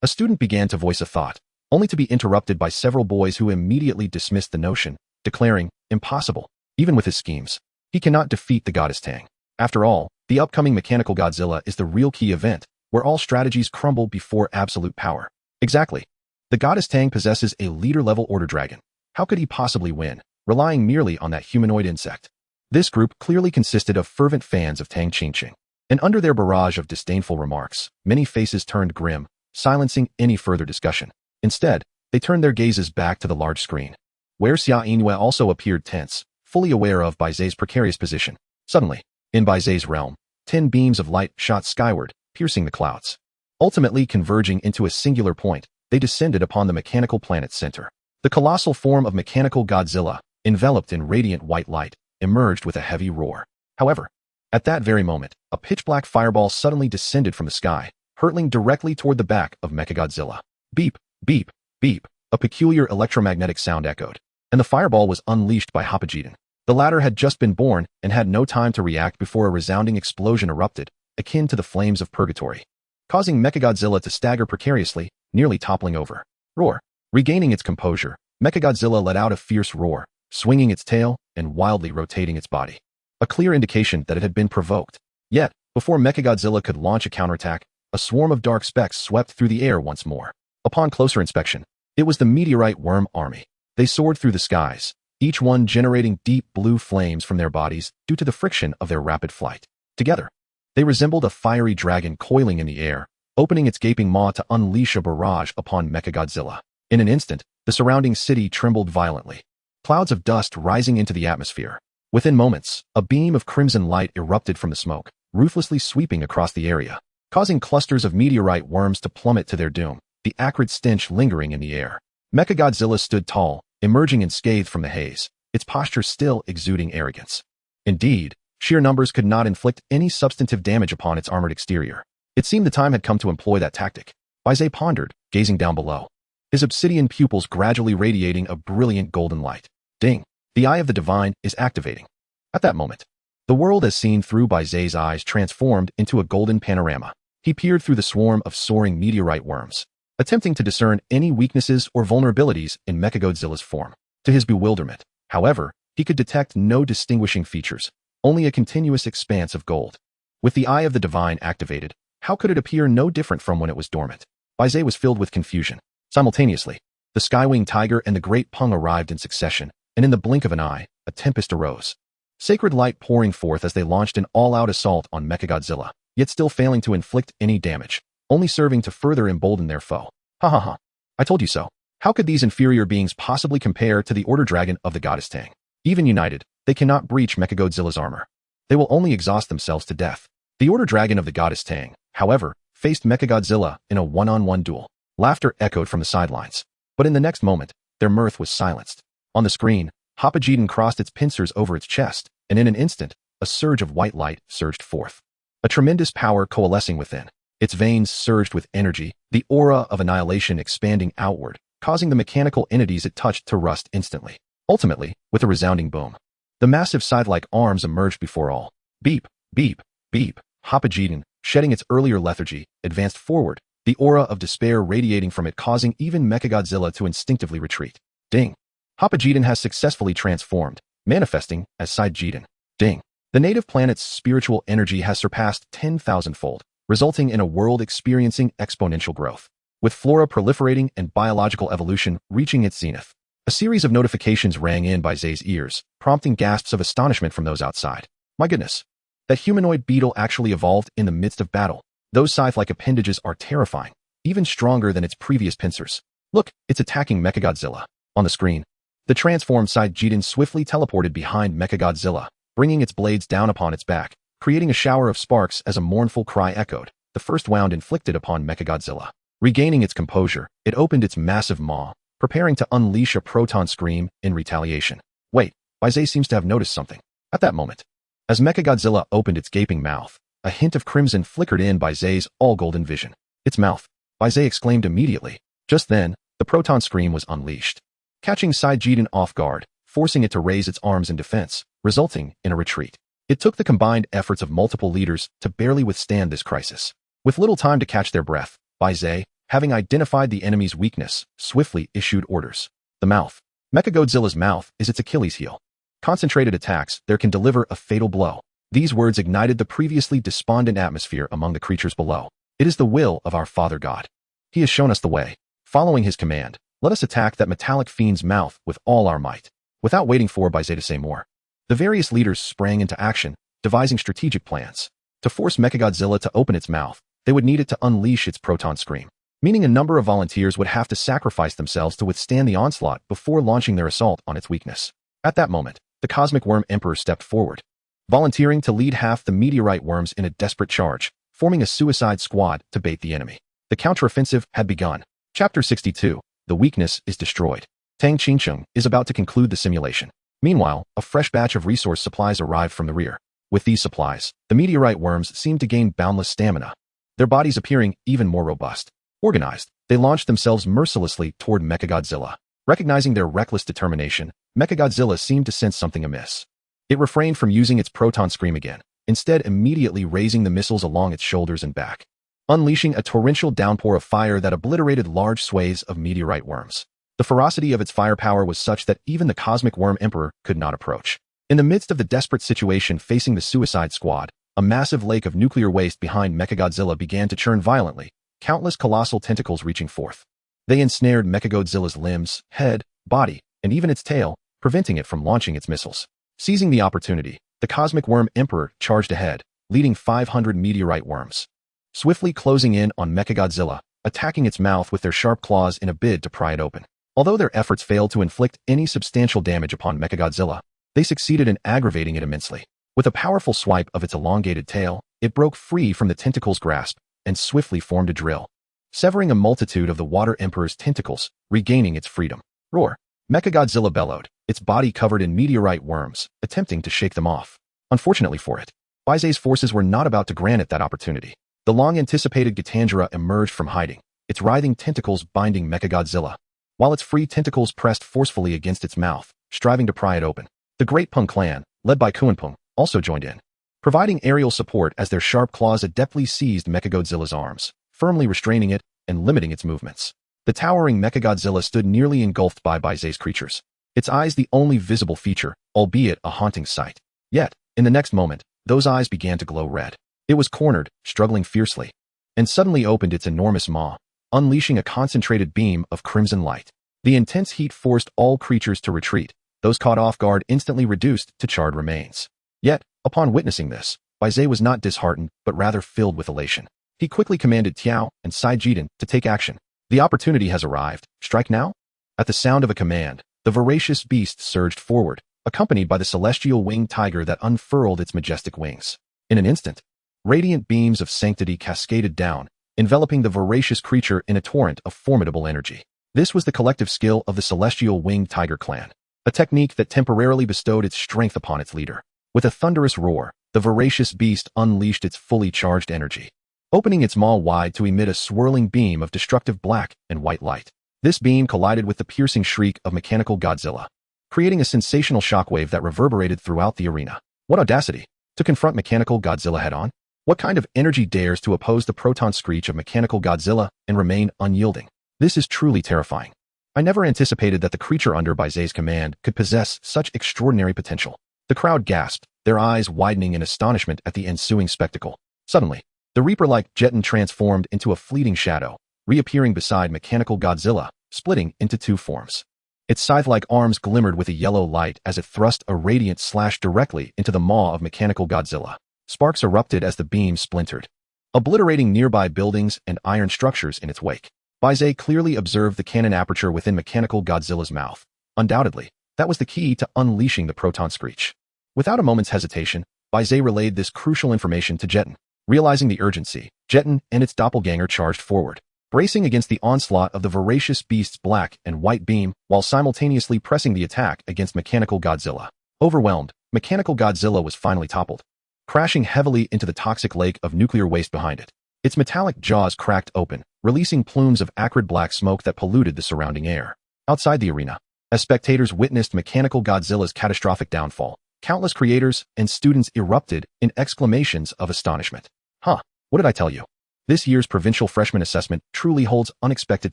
A student began to voice a thought, only to be interrupted by several boys who immediately dismissed the notion, declaring, impossible, even with his schemes. He cannot defeat the goddess Tang. After all, the upcoming mechanical Godzilla is the real key event, where all strategies crumble before absolute power. Exactly. The goddess Tang possesses a leader-level order dragon. How could he possibly win, relying merely on that humanoid insect? This group clearly consisted of fervent fans of Tang Qingqing, and under their barrage of disdainful remarks, many faces turned grim, silencing any further discussion. Instead, they turned their gazes back to the large screen, where Xia Yinue also appeared tense, fully aware of Bai Ze's precarious position. Suddenly, in Bai Ze's realm, 10 beams of light shot skyward, piercing the clouds. Ultimately converging into a singular point, they descended upon the mechanical planet's center. The colossal form of mechanical Godzilla, enveloped in radiant white light, emerged with a heavy roar. However, at that very moment, a pitch-black fireball suddenly descended from the sky, hurtling directly toward the back of Mechagodzilla. Beep, beep, beep, a peculiar electromagnetic sound echoed, and the fireball was unleashed by Hypogeddon. The latter had just been born and had no time to react before a resounding explosion erupted, akin to the flames of purgatory, causing Mechagodzilla to stagger precariously, nearly toppling over. Roar. Regaining its composure, Mechagodzilla let out a fierce roar, swinging its tail and wildly rotating its body. A clear indication that it had been provoked. Yet, before Mechagodzilla could launch a counterattack, a swarm of dark specks swept through the air once more. Upon closer inspection, it was the meteorite worm army. They soared through the skies, each one generating deep blue flames from their bodies due to the friction of their rapid flight. Together, they resembled a fiery dragon coiling in the air, opening its gaping maw to unleash a barrage upon Mechagodzilla. In an instant, the surrounding city trembled violently. clouds of dust rising into the atmosphere. Within moments, a beam of crimson light erupted from the smoke, ruthlessly sweeping across the area, causing clusters of meteorite worms to plummet to their doom, the acrid stench lingering in the air. Mechagodzilla stood tall, emerging unscathed from the haze, its posture still exuding arrogance. Indeed, sheer numbers could not inflict any substantive damage upon its armored exterior. It seemed the time had come to employ that tactic. Bai Ze pondered, gazing down below, his obsidian pupils gradually radiating a brilliant golden light. Ding! The Eye of the Divine is activating. At that moment, the world as seen through Bai Ze's eyes transformed into a golden panorama. He peered through the swarm of soaring meteorite worms, attempting to discern any weaknesses or vulnerabilities in Mechagodzilla's form. To his bewilderment, however, he could detect no distinguishing features, only a continuous expanse of gold. With the Eye of the Divine activated, how could it appear no different from when it was dormant? Bai Ze was filled with confusion. Simultaneously, the Skywing Tiger and the Great Pung arrived in succession, and in the blink of an eye, a tempest arose. Sacred light pouring forth as they launched an all-out assault on Mechagodzilla, yet still failing to inflict any damage, only serving to further embolden their foe. Ha ha ha. I told you so. How could these inferior beings possibly compare to the Order Dragon of the Goddess Tang? Even united, they cannot breach Mechagodzilla's armor. They will only exhaust themselves to death. The Order Dragon of the Goddess Tang, however, faced Mechagodzilla in a one-on-one duel. Laughter echoed from the sidelines. But in the next moment, their mirth was silenced. On the screen, Hapajiden crossed its pincers over its chest, and in an instant, a surge of white light surged forth. A tremendous power coalescing within. Its veins surged with energy, the aura of annihilation expanding outward, causing the mechanical entities it touched to rust instantly. Ultimately, with a resounding boom, the massive scythe-like arms emerged before all. Beep, beep, beep. Hapajiden, shedding its earlier lethargy, advanced forward, the aura of despair radiating from it causing even Mechagodzilla to instinctively retreat. Ding. Hapajiden has successfully transformed, manifesting as Saijiden. Ding. The native planet's spiritual energy has surpassed 10,000-fold, resulting in a world experiencing exponential growth, with flora proliferating and biological evolution reaching its zenith. A series of notifications rang in Bai Ze's ears, prompting gasps of astonishment from those outside. My goodness. That humanoid beetle actually evolved in the midst of battle. Those scythe-like appendages are terrifying, even stronger than its previous pincers. Look, it's attacking Mechagodzilla. On the screen, the transformed Saijiden swiftly teleported behind Mechagodzilla, bringing its blades down upon its back, creating a shower of sparks as a mournful cry echoed, the first wound inflicted upon Mechagodzilla. Regaining its composure, it opened its massive maw, preparing to unleash a proton scream in retaliation. Wait, Bai Ze seems to have noticed something. At that moment, as Mechagodzilla opened its gaping mouth, a hint of crimson flickered in Bai Ze's all-golden vision. Its mouth, Bai Ze exclaimed immediately. Just then, the proton scream was unleashed, catching Saijiden off guard, forcing it to raise its arms in defense, resulting in a retreat. It took the combined efforts of multiple leaders to barely withstand this crisis. With little time to catch their breath, Bai Ze, having identified the enemy's weakness, swiftly issued orders. The mouth. Mechagodzilla's mouth is its Achilles heel. Concentrated attacks there can deliver a fatal blow. These words ignited the previously despondent atmosphere among the creatures below. It is the will of our Father God. He has shown us the way. Following his command, let us attack that metallic fiend's mouth with all our might. Without waiting for Bai Ze to say more, the various leaders sprang into action, devising strategic plans. To force Mechagodzilla to open its mouth, they would need it to unleash its proton scream, meaning a number of volunteers would have to sacrifice themselves to withstand the onslaught before launching their assault on its weakness. At that moment, the Cosmic Worm Emperor stepped forward, volunteering to lead half the meteorite worms in a desperate charge, forming a suicide squad to bait the enemy. The counteroffensive had begun. Chapter 62. The weakness is destroyed. Tang Qingcheng is about to conclude the simulation. Meanwhile, a fresh batch of resource supplies arrived from the rear. With these supplies, the meteorite worms seemed to gain boundless stamina, their bodies appearing even more robust. Organized, they launched themselves mercilessly toward Mechagodzilla. Recognizing their reckless determination, Mechagodzilla seemed to sense something amiss. It refrained from using its proton scream again, instead immediately raising the missiles along its shoulders and back, unleashing a torrential downpour of fire that obliterated large swathes of meteorite worms. The ferocity of its firepower was such that even the Cosmic Worm Emperor could not approach. In the midst of the desperate situation facing the Suicide Squad, a massive lake of nuclear waste behind Mechagodzilla began to churn violently, countless colossal tentacles reaching forth. They ensnared Mechagodzilla's limbs, head, body, and even its tail, preventing it from launching its missiles. Seizing the opportunity, the Cosmic Worm Emperor charged ahead, leading 500 meteorite worms, swiftly closing in on Mechagodzilla, attacking its mouth with their sharp claws in a bid to pry it open. Although their efforts failed to inflict any substantial damage upon Mechagodzilla, they succeeded in aggravating it immensely. With a powerful swipe of its elongated tail, it broke free from the tentacle's grasp and swiftly formed a drill, severing a multitude of the Water Emperor's tentacles, regaining its freedom. Roar! Mechagodzilla bellowed, its body covered in meteorite worms, attempting to shake them off. Unfortunately for it, Bai Ze's forces were not about to grant it that opportunity. The long-anticipated Gitanjira emerged from hiding, its writhing tentacles binding Mechagodzilla, while its free tentacles pressed forcefully against its mouth, striving to pry it open. The Great Pung clan, led by Kuanpung, also joined in, providing aerial support as their sharp claws adeptly seized Mechagodzilla's arms, firmly restraining it and limiting its movements. The towering Mechagodzilla stood nearly engulfed by Bai Ze's creatures, its eyes the only visible feature, albeit a haunting sight. Yet, in the next moment, those eyes began to glow red. It was cornered, struggling fiercely, and suddenly opened its enormous maw, unleashing a concentrated beam of crimson light. The intense heat forced all creatures to retreat, those caught off guard instantly reduced to charred remains. Yet, upon witnessing this, Bai Ze was not disheartened but rather filled with elation. He quickly commanded Tiao and Sai Jiden to take action. The opportunity has arrived. Strike now? At the sound of a command, the voracious beast surged forward, accompanied by the celestial winged tiger that unfurled its majestic wings. In an instant, radiant beams of sanctity cascaded down, enveloping the voracious creature in a torrent of formidable energy. This was the collective skill of the celestial winged tiger clan, a technique that temporarily bestowed its strength upon its leader. With a thunderous roar, the voracious beast unleashed its fully charged energy, opening its maw wide to emit a swirling beam of destructive black and white light. This beam collided with the piercing shriek of mechanical Godzilla, creating a sensational shockwave that reverberated throughout the arena. What audacity! To confront mechanical Godzilla head-on? What kind of energy dares to oppose the proton screech of mechanical Godzilla and remain unyielding? This is truly terrifying. I never anticipated that the creature under Bai Ze's command could possess such extraordinary potential. The crowd gasped, their eyes widening in astonishment at the ensuing spectacle. Suddenly, the Reaper-like Jeton transformed into a fleeting shadow, reappearing beside mechanical Godzilla, splitting into two forms. Its scythe-like arms glimmered with a yellow light as it thrust a radiant slash directly into the maw of mechanical Godzilla. Sparks erupted as the beam splintered, obliterating nearby buildings and iron structures in its wake. Bai Ze clearly observed the cannon aperture within mechanical Godzilla's mouth. Undoubtedly, that was the key to unleashing the proton screech. Without a moment's hesitation, Bai Ze relayed this crucial information to Jeton. Realizing the urgency, Jeton and its doppelganger charged forward, bracing against the onslaught of the voracious beast's black and white beam while simultaneously pressing the attack against mechanical Godzilla. Overwhelmed, mechanical Godzilla was finally toppled, crashing heavily into the toxic lake of nuclear waste behind it. Its metallic jaws cracked open, releasing plumes of acrid black smoke that polluted the surrounding air. Outside the arena, as spectators witnessed mechanical Godzilla's catastrophic downfall, countless creators and students erupted in exclamations of astonishment. Huh, what did I tell you? This year's provincial freshman assessment truly holds unexpected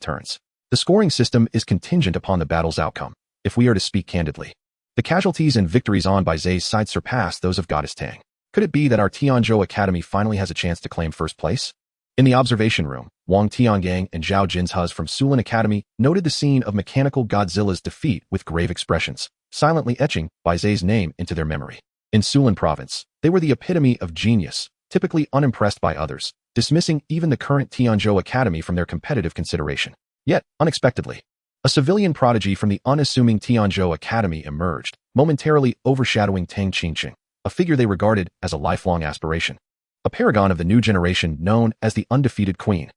turns. The scoring system is contingent upon the battle's outcome, if we are to speak candidly. The casualties and victories on Bai Ze's side surpass those of Goddess Tang. Could it be that our Tianzhou Academy finally has a chance to claim first place? In the observation room, Wang Tiangang and Zhao Jinshuz from Sulan Academy noted the scene of mechanical Godzilla's defeat with grave expressions, silently etching Bai Ze's name into their memory. In Sulan province, they were the epitome of genius, typically unimpressed by others, dismissing even the current Tianzhou Academy from their competitive consideration. Yet, unexpectedly, a civilian prodigy from the unassuming Tianzhou Academy emerged, momentarily overshadowing Tang Qingqing, a figure they regarded as a lifelong aspiration. A paragon of the new generation known as the undefeated queen.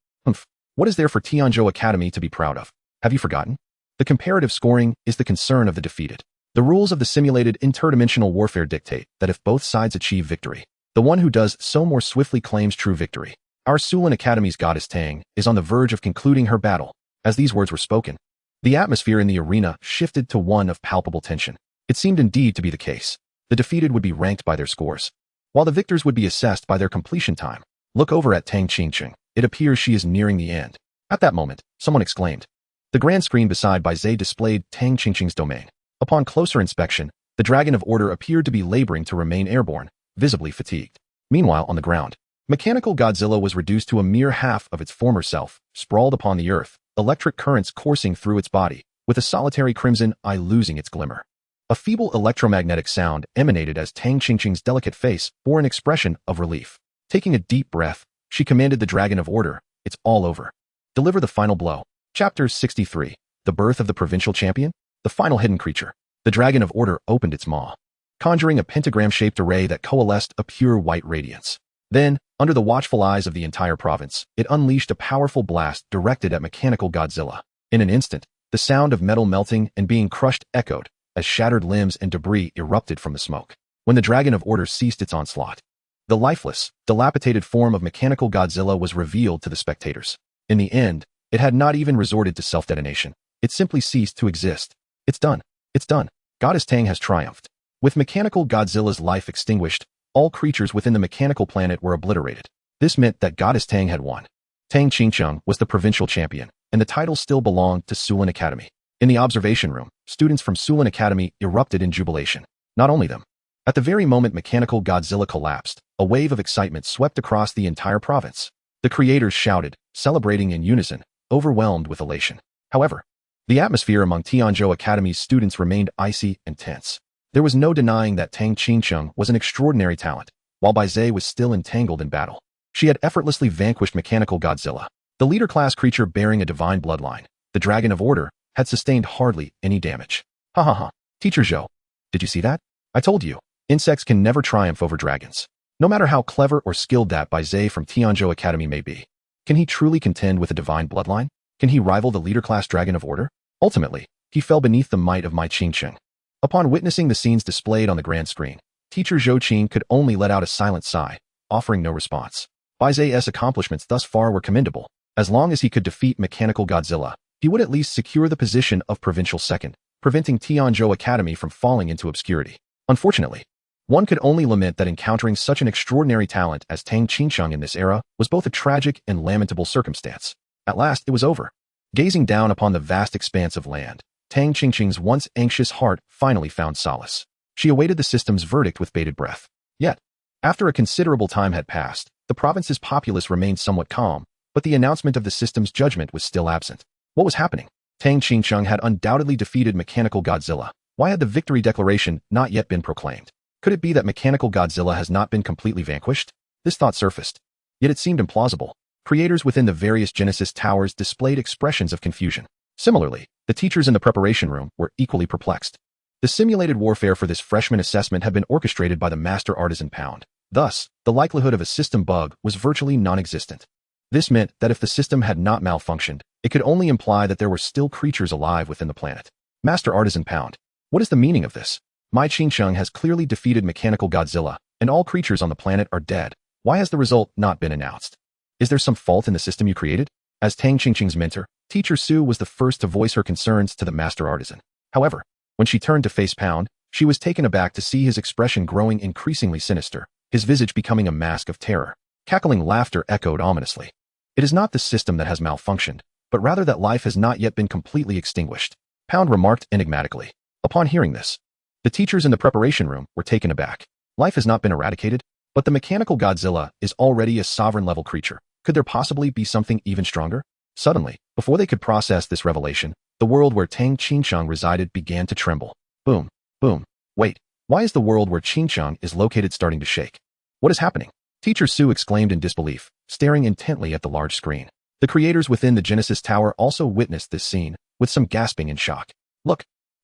What is there for Tianzhou Academy to be proud of? Have you forgotten? The comparative scoring is the concern of the defeated. The rules of the simulated interdimensional warfare dictate that if both sides achieve victory, the one who does so more swiftly claims true victory. Our Sulan Academy's Goddess Tang is on the verge of concluding her battle. As these words were spoken, the atmosphere in the arena shifted to one of palpable tension. It seemed indeed to be the case. The defeated would be ranked by their scores, while the victors would be assessed by their completion time. Look over at Tang Qingqing. It appears she is nearing the end. At that moment, someone exclaimed. The grand screen beside Bai Ze displayed Tang Qingqing's domain. Upon closer inspection, the Dragon of Order appeared to be laboring to remain airborne, visibly fatigued. Meanwhile, on the ground, mechanical Godzilla was reduced to a mere half of its former self, sprawled upon the earth, electric currents coursing through its body, with a solitary crimson eye losing its glimmer. A feeble electromagnetic sound emanated as Tang Qingqing's delicate face bore an expression of relief. Taking a deep breath, she commanded the Dragon of Order, "It's all over. Deliver the final blow." Chapter 63. The birth of the provincial champion? The final hidden creature. The dragon of order opened its maw, conjuring a pentagram-shaped array that coalesced a pure white radiance. Then, under the watchful eyes of the entire province, it unleashed a powerful blast directed at mechanical Godzilla. In an instant, the sound of metal melting and being crushed echoed as shattered limbs and debris erupted from the smoke. When the dragon of order ceased its onslaught, the lifeless, dilapidated form of mechanical Godzilla was revealed to the spectators. In the end, it had not even resorted to self-detonation. It simply ceased to exist. It's done. It's done. Goddess Tang has triumphed. With mechanical Godzilla's life extinguished, all creatures within the mechanical planet were obliterated. This meant that Goddess Tang had won. Tang Qingcheng was the provincial champion, and the title still belonged to Sulan Academy. In the observation room, students from Sulan Academy erupted in jubilation. Not only them. At the very moment mechanical Godzilla collapsed, a wave of excitement swept across the entire province. The creators shouted, celebrating in unison, overwhelmed with elation. However, the atmosphere among Tianzhou Academy's students remained icy and tense. There was no denying that Tang Qingcheng was an extraordinary talent, while Bai Ze was still entangled in battle. She had effortlessly vanquished mechanical Godzilla. The leader-class creature bearing a divine bloodline, the Dragon of Order, had sustained hardly any damage. Ha ha ha. Teacher Zhou, did you see that? I told you, insects can never triumph over dragons. No matter how clever or skilled that Bai Ze from Tianzhou Academy may be. Can he truly contend with a divine bloodline? Can he rival the leader-class Dragon of Order? Ultimately, he fell beneath the might of Mai Qingcheng. Upon witnessing the scenes displayed on the grand screen, teacher Zhou Qing could only let out a silent sigh, offering no response. Bai Ze's accomplishments thus far were commendable. As long as he could defeat mechanical Godzilla, he would at least secure the position of provincial second, preventing Tianzhou Academy from falling into obscurity. Unfortunately, one could only lament that encountering such an extraordinary talent as Tang Qingcheng in this era was both a tragic and lamentable circumstance. At last, it was over. Gazing down upon the vast expanse of land, Tang Qingcheng's once anxious heart finally found solace. She awaited the system's verdict with bated breath. Yet, after a considerable time had passed, the province's populace remained somewhat calm, but the announcement of the system's judgment was still absent. What was happening? Tang Qingcheng had undoubtedly defeated mechanical Godzilla. Why had the victory declaration not yet been proclaimed? Could it be that mechanical Godzilla has not been completely vanquished? This thought surfaced. Yet it seemed implausible. Creators within the various Genesis towers displayed expressions of confusion. Similarly, the teachers in the preparation room were equally perplexed. The simulated warfare for this freshman assessment had been orchestrated by the master artisan Pound. Thus, the likelihood of a system bug was virtually non-existent. This meant that if the system had not malfunctioned, it could only imply that there were still creatures alive within the planet. Master artisan Pound. What is the meaning of this? Mai Qingcheng has clearly defeated mechanical Godzilla, and all creatures on the planet are dead. Why has the result not been announced? Is there some fault in the system you created? As Tang Qingcheng's mentor, Teacher Su was the first to voice her concerns to the master artisan. However, when she turned to face Pound, she was taken aback to see his expression growing increasingly sinister, his visage becoming a mask of terror. Cackling laughter echoed ominously. It is not the system that has malfunctioned, but rather that life has not yet been completely extinguished, Pound remarked enigmatically. Upon hearing this, the teachers in the preparation room were taken aback. Life has not been eradicated, but the mechanical Godzilla is already a sovereign-level creature. Could there possibly be something even stronger? Suddenly, before they could process this revelation, the world where Tang Qingcheng resided began to tremble. Boom, boom. Wait, why is the world where Qingcheng is located starting to shake? What is happening? Teacher Su exclaimed in disbelief, staring intently at the large screen. The creators within the Genesis Tower also witnessed this scene, with some gasping in shock.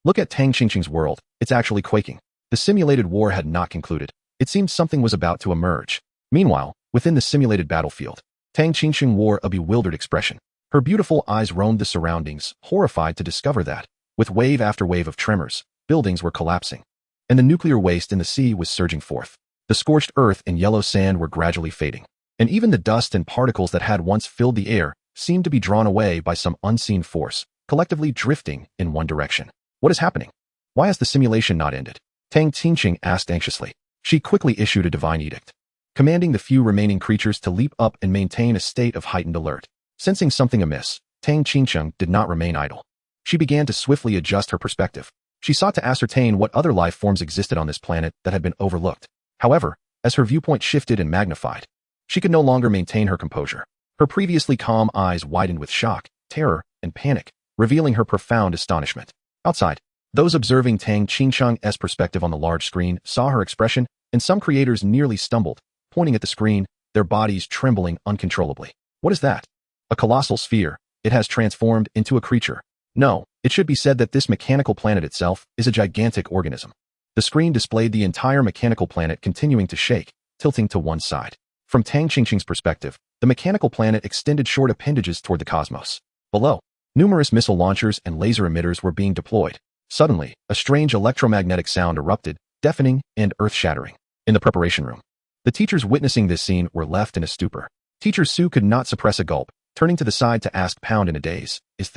Look at Tang Qingcheng's world, it's actually quaking. The simulated war had not concluded. It seemed something was about to emerge. Meanwhile, within the simulated battlefield, Tang Qingcheng wore a bewildered expression. Her beautiful eyes roamed the surroundings, horrified to discover that, with wave after wave of tremors, buildings were collapsing, and the nuclear waste in the sea was surging forth. The scorched earth and yellow sand were gradually fading, and even the dust and particles that had once filled the air seemed to be drawn away by some unseen force, collectively drifting in one direction. What is happening? Why has the simulation not ended? Tang Qingcheng asked anxiously. She quickly issued a divine edict, commanding the few remaining creatures to leap up and maintain a state of heightened alert. Sensing something amiss, Tang Qingcheng did not remain idle. She began to swiftly adjust her perspective. She sought to ascertain what other life forms existed on this planet that had been overlooked. However, as her viewpoint shifted and magnified, she could no longer maintain her composure. Her previously calm eyes widened with shock, terror, and panic, revealing her profound astonishment. Outside, those observing Tang Qingcheng's perspective on the large screen saw her expression, and some creators nearly stumbled, pointing at the screen, their bodies trembling uncontrollably. What is that? A colossal sphere. It has transformed into a creature. No, it should be said that this mechanical planet itself is a gigantic organism. The screen displayed the entire mechanical planet continuing to shake, tilting to one side. From Tang Qingqing's perspective, the mechanical planet extended short appendages toward the cosmos. Below, numerous missile launchers and laser emitters were being deployed. Suddenly, a strange electromagnetic sound erupted, deafening and earth-shattering. In the preparation room, the teachers witnessing this scene were left in a stupor. Teacher Su could not suppress a gulp, turning to the side to ask Pound in a daze, Is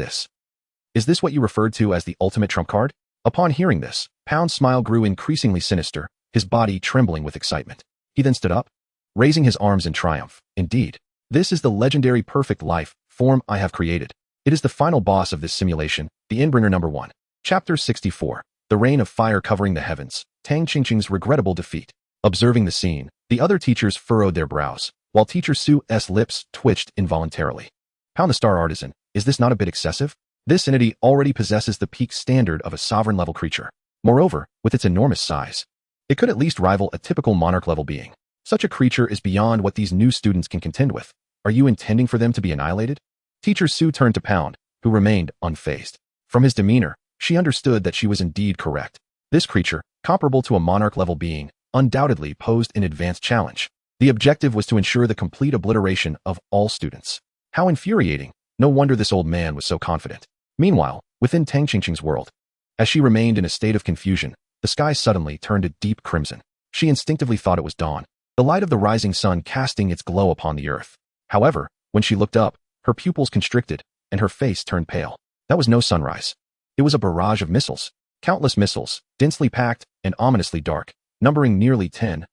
this what you referred to as the ultimate trump card? Upon hearing this, Pound's smile grew increasingly sinister, his body trembling with excitement. He then stood up, raising his arms in triumph. Indeed, this is the legendary perfect life form I have created. It is the final boss of this simulation, the Endbringer number 1. Chapter 64. The Rain of Fire Covering the Heavens, Tang Qingqing's Regrettable Defeat. Observing the scene, the other teachers furrowed their brows, while Teacher Su's lips twitched involuntarily. Pound the Star Artisan, is this not a bit excessive? This entity already possesses the peak standard of a sovereign-level creature. Moreover, with its enormous size, it could at least rival a typical monarch-level being. Such a creature is beyond what these new students can contend with. Are you intending for them to be annihilated? Teacher Su turned to Pound, who remained unfazed. From his demeanor, she understood that she was indeed correct. This creature, comparable to a monarch-level being, undoubtedly posed an advanced challenge. The objective was to ensure the complete obliteration of all students. How infuriating! No wonder this old man was so confident. Meanwhile, within Tang Qingqing's world, as she remained in a state of confusion, the sky suddenly turned a deep crimson. She instinctively thought it was dawn, the light of the rising sun casting its glow upon the earth. However, when she looked up, her pupils constricted, and her face turned pale. That was no sunrise. It was a barrage of missiles. Countless missiles, densely packed and ominously dark, numbering nearly 10,000,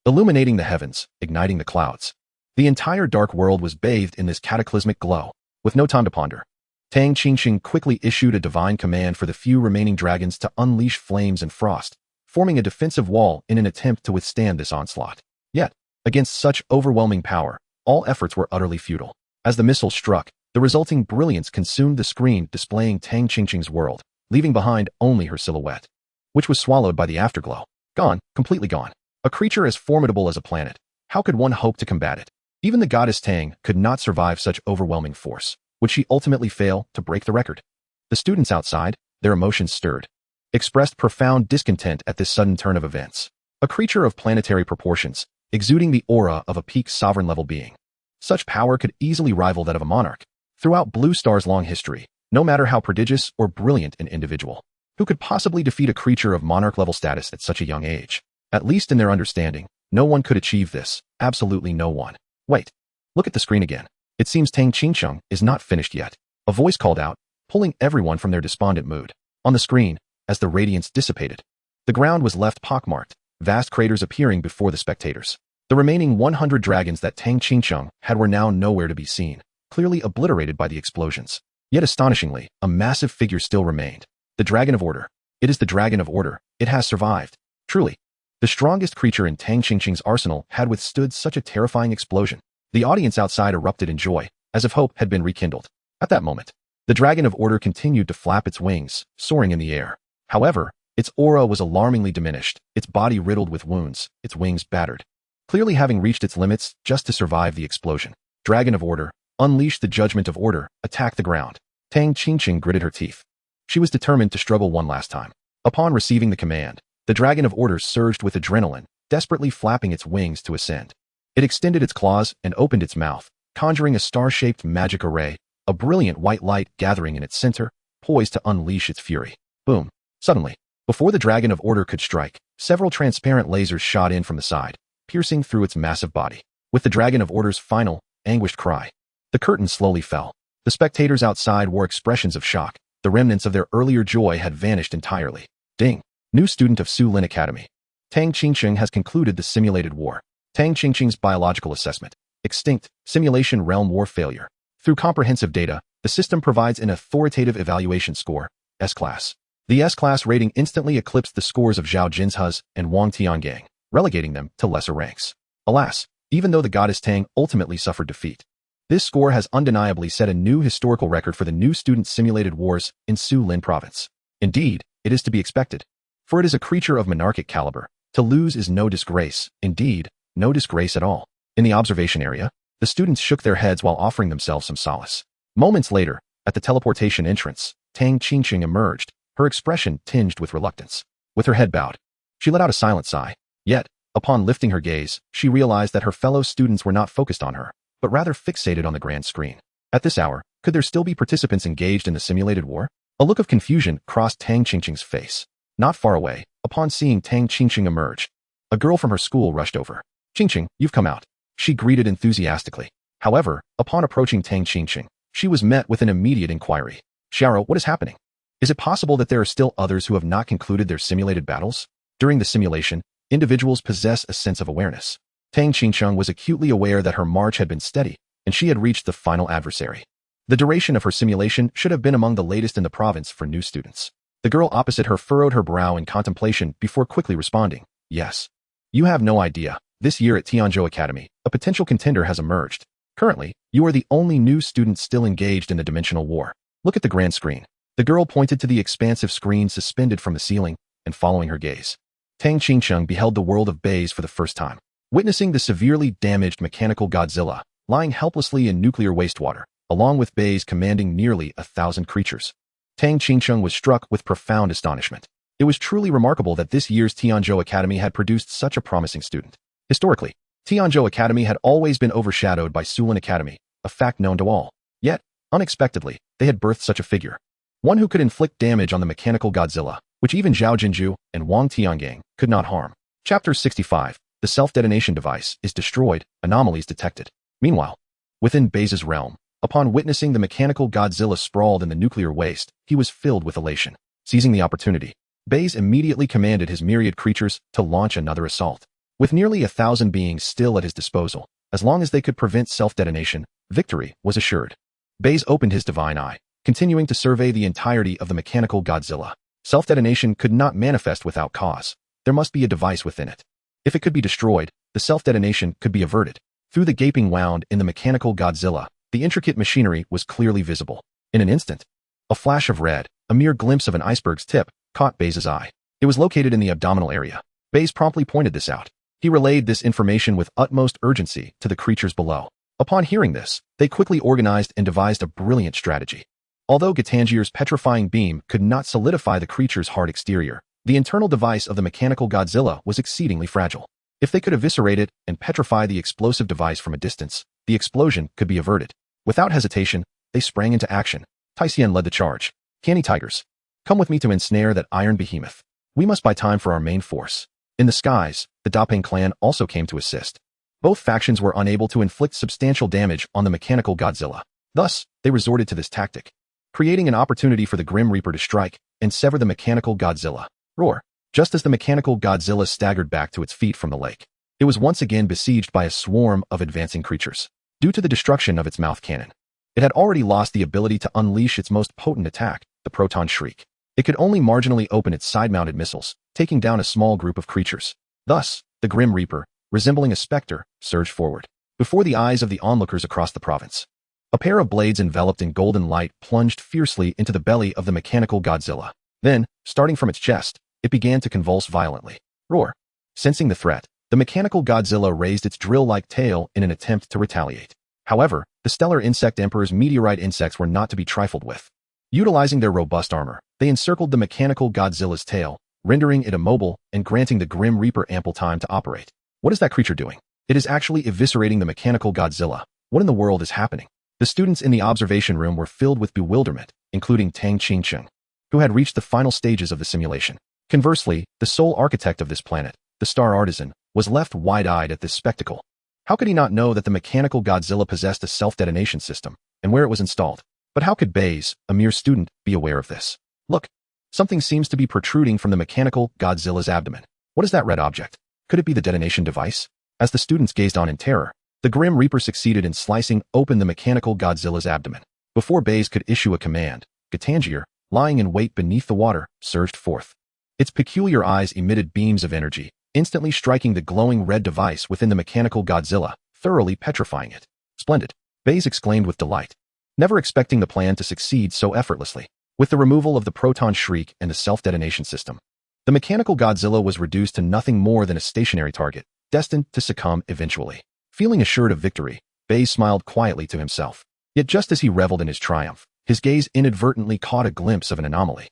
illuminating the heavens, igniting the clouds. The entire dark world was bathed in this cataclysmic glow. With no time to ponder, Tang Qingqing quickly issued a divine command for the few remaining dragons to unleash flames and frost, forming a defensive wall in an attempt to withstand this onslaught. Yet, against such overwhelming power, all efforts were utterly futile. As the missiles struck, the resulting brilliance consumed the screen displaying Tang Qingqing's world, leaving behind only her silhouette, which was swallowed by the afterglow. Gone, completely gone. A creature as formidable as a planet. How could one hope to combat it? Even the goddess Tang could not survive such overwhelming force. Would she ultimately fail to break the record? The students outside, their emotions stirred, expressed profound discontent at this sudden turn of events. A creature of planetary proportions, exuding the aura of a peak sovereign-level being. Such power could easily rival that of a monarch. Throughout Blue Star's long history, no matter how prodigious or brilliant an individual, who could possibly defeat a creature of monarch-level status at such a young age? At least in their understanding, no one could achieve this. Absolutely no one. Wait. Look at the screen again. It seems Tang Qingqing is not finished yet. A voice called out, pulling everyone from their despondent mood. On the screen, as the radiance dissipated, the ground was left pockmarked, vast craters appearing before the spectators. The remaining 100 dragons that Tang Qingqing had were now nowhere to be seen, clearly obliterated by the explosions. Yet astonishingly, a massive figure still remained. The Dragon of Order. It is the Dragon of Order. It has survived. Truly, the strongest creature in Tang Qingqing's arsenal had withstood such a terrifying explosion. The audience outside erupted in joy, as if hope had been rekindled. At that moment, the Dragon of Order continued to flap its wings, soaring in the air. However, its aura was alarmingly diminished, its body riddled with wounds, its wings battered. Clearly having reached its limits just to survive the explosion. Dragon of Order, unleash the judgment of order, attack the ground. Tang Qingqing gritted her teeth. She was determined to struggle one last time. Upon receiving the command, the Dragon of Order surged with adrenaline, desperately flapping its wings to ascend. It extended its claws and opened its mouth, conjuring a star-shaped magic array, a brilliant white light gathering in its center, poised to unleash its fury. Boom. Suddenly, before the Dragon of Order could strike, several transparent lasers shot in from the side, piercing through its massive body. With the Dragon of Order's final, anguished cry, the curtain slowly fell. The spectators outside wore expressions of shock. The remnants of their earlier joy had vanished entirely. Ding. New student of Su Lin Academy. Tang Qingqing has concluded the simulated war. Tang Qingqing's biological assessment. Extinct, simulation realm war failure. Through comprehensive data, the system provides an authoritative evaluation score, S-Class. The S-Class rating instantly eclipsed the scores of Zhao Jinzhe's and Wang Tiangang, relegating them to lesser ranks. Alas, even though the goddess Tang ultimately suffered defeat, this score has undeniably set a new historical record for the new student simulated wars in Su Lin province. Indeed, it is to be expected. For it is a creature of monarchic caliber. To lose is no disgrace, indeed, no disgrace at all. In the observation area, the students shook their heads while offering themselves some solace. Moments later, At the teleportation entrance, Tang Qingqing emerged, her expression tinged with reluctance. With her head bowed, she let out a silent sigh. Yet, upon lifting her gaze, she realized that her fellow students were not focused on her, but rather fixated on the grand screen. At this hour, could there still be participants engaged in the simulated war? A look of confusion crossed Tang Qingqing's face. Not far away, upon seeing Tang Qingqing emerge, a girl from her school rushed over. "Qingqing, you've come out," she greeted enthusiastically. However, upon approaching Tang Qingqing, she was met with an immediate inquiry. "Xiao, what is happening? Is it possible that there are still others who have not concluded their simulated battles?" During the simulation, individuals possess a sense of awareness. Tang Qingqing was acutely aware that her march had been steady, and she had reached the final adversary. The duration of her simulation should have been among the latest in the province for new students. The girl opposite her furrowed her brow in contemplation before quickly responding, "Yes. You have no idea. This year at Tianzhou Academy, a potential contender has emerged. Currently, you are the only new student still engaged in the dimensional war. Look at the grand screen." The girl pointed to the expansive screen suspended from the ceiling, and following her gaze, Tang Qingqing beheld the world of Bai Ze for the first time. Witnessing the severely damaged mechanical Godzilla lying helplessly in nuclear wastewater, along with Bai Ze commanding nearly 1,000 creatures, Tang Qingqing was struck with profound astonishment. It was truly remarkable that this year's Tianzhou Academy had produced such a promising student. Historically, Tianzhou Academy had always been overshadowed by Sulan Academy, a fact known to all. Yet, unexpectedly, they had birthed such a figure. One who could inflict damage on the mechanical Godzilla, which even Zhao Jinju and Wang Tiangang could not harm. Chapter 65. The self-detonation device is destroyed, anomalies detected. Meanwhile, within Bai Ze's realm, upon witnessing the mechanical Godzilla sprawled in the nuclear waste, he was filled with elation. Seizing the opportunity, Bai Ze immediately commanded his myriad creatures to launch another assault. With nearly 1,000 beings still at his disposal, as long as they could prevent self-detonation, victory was assured. Bai Ze opened his divine eye, continuing to survey the entirety of the mechanical Godzilla. Self-detonation could not manifest without cause. There must be a device within it. If it could be destroyed, the self-detonation could be averted. Through the gaping wound in the mechanical Godzilla, the intricate machinery was clearly visible. In an instant, a flash of red, a mere glimpse of an iceberg's tip, caught Bai Ze's eye. It was located in the abdominal area. Bai Ze promptly pointed this out. He relayed this information with utmost urgency to the creatures below. Upon hearing this, they quickly organized and devised a brilliant strategy. Although Gatangier's petrifying beam could not solidify the creature's hard exterior, the internal device of the mechanical Godzilla was exceedingly fragile. If they could eviscerate it and petrify the explosive device from a distance, the explosion could be averted. Without hesitation, they sprang into action. Taixian led the charge. "Canny tigers, come with me to ensnare that iron behemoth. We must buy time for our main force." In the skies, the Dapeng clan also came to assist. Both factions were unable to inflict substantial damage on the mechanical Godzilla. Thus, they resorted to this tactic, creating an opportunity for the Grim Reaper to strike and sever the mechanical Godzilla. Roar! Just as the mechanical Godzilla staggered back to its feet from the lake, it was once again besieged by a swarm of advancing creatures. Due to the destruction of its mouth cannon, it had already lost the ability to unleash its most potent attack, the Proton Shriek. It could only marginally open its side-mounted missiles, taking down a small group of creatures. Thus, the Grim Reaper, resembling a specter, surged forward. Before the eyes of the onlookers across the province, a pair of blades enveloped in golden light plunged fiercely into the belly of the mechanical Godzilla. Then, starting from its chest, it began to convulse violently. Roar! Sensing the threat, the mechanical Godzilla raised its drill-like tail in an attempt to retaliate. However, the Stellar Insect Emperor's meteorite insects were not to be trifled with. Utilizing their robust armor, they encircled the mechanical Godzilla's tail, rendering it immobile and granting the Grim Reaper ample time to operate. What is that creature doing? It is actually eviscerating the mechanical Godzilla. What in the world is happening? The students in the observation room were filled with bewilderment, including Tang Qingqing, who had reached the final stages of the simulation. Conversely, the sole architect of this planet, the Star Artisan, was left wide-eyed at this spectacle. How could he not know that the mechanical Godzilla possessed a self-detonation system, and where it was installed? But how could Bai Ze, a mere student, be aware of this? Look, something seems to be protruding from the mechanical Godzilla's abdomen. What is that red object? Could it be the detonation device? As the students gazed on in terror, the Grim Reaper succeeded in slicing open the mechanical Godzilla's abdomen. Before Bai Ze could issue a command, Gatangier, lying in wait beneath the water, surged forth. Its peculiar eyes emitted beams of energy, instantly striking the glowing red device within the mechanical Godzilla, thoroughly petrifying it. "Splendid!" Bai Ze exclaimed with delight, never expecting the plan to succeed so effortlessly. With the removal of the Proton Shriek and the self-detonation system, the mechanical Godzilla was reduced to nothing more than a stationary target, destined to succumb eventually. Feeling assured of victory, Bai Ze smiled quietly to himself. Yet just as he reveled in his triumph, His gaze inadvertently caught a glimpse of an anomaly.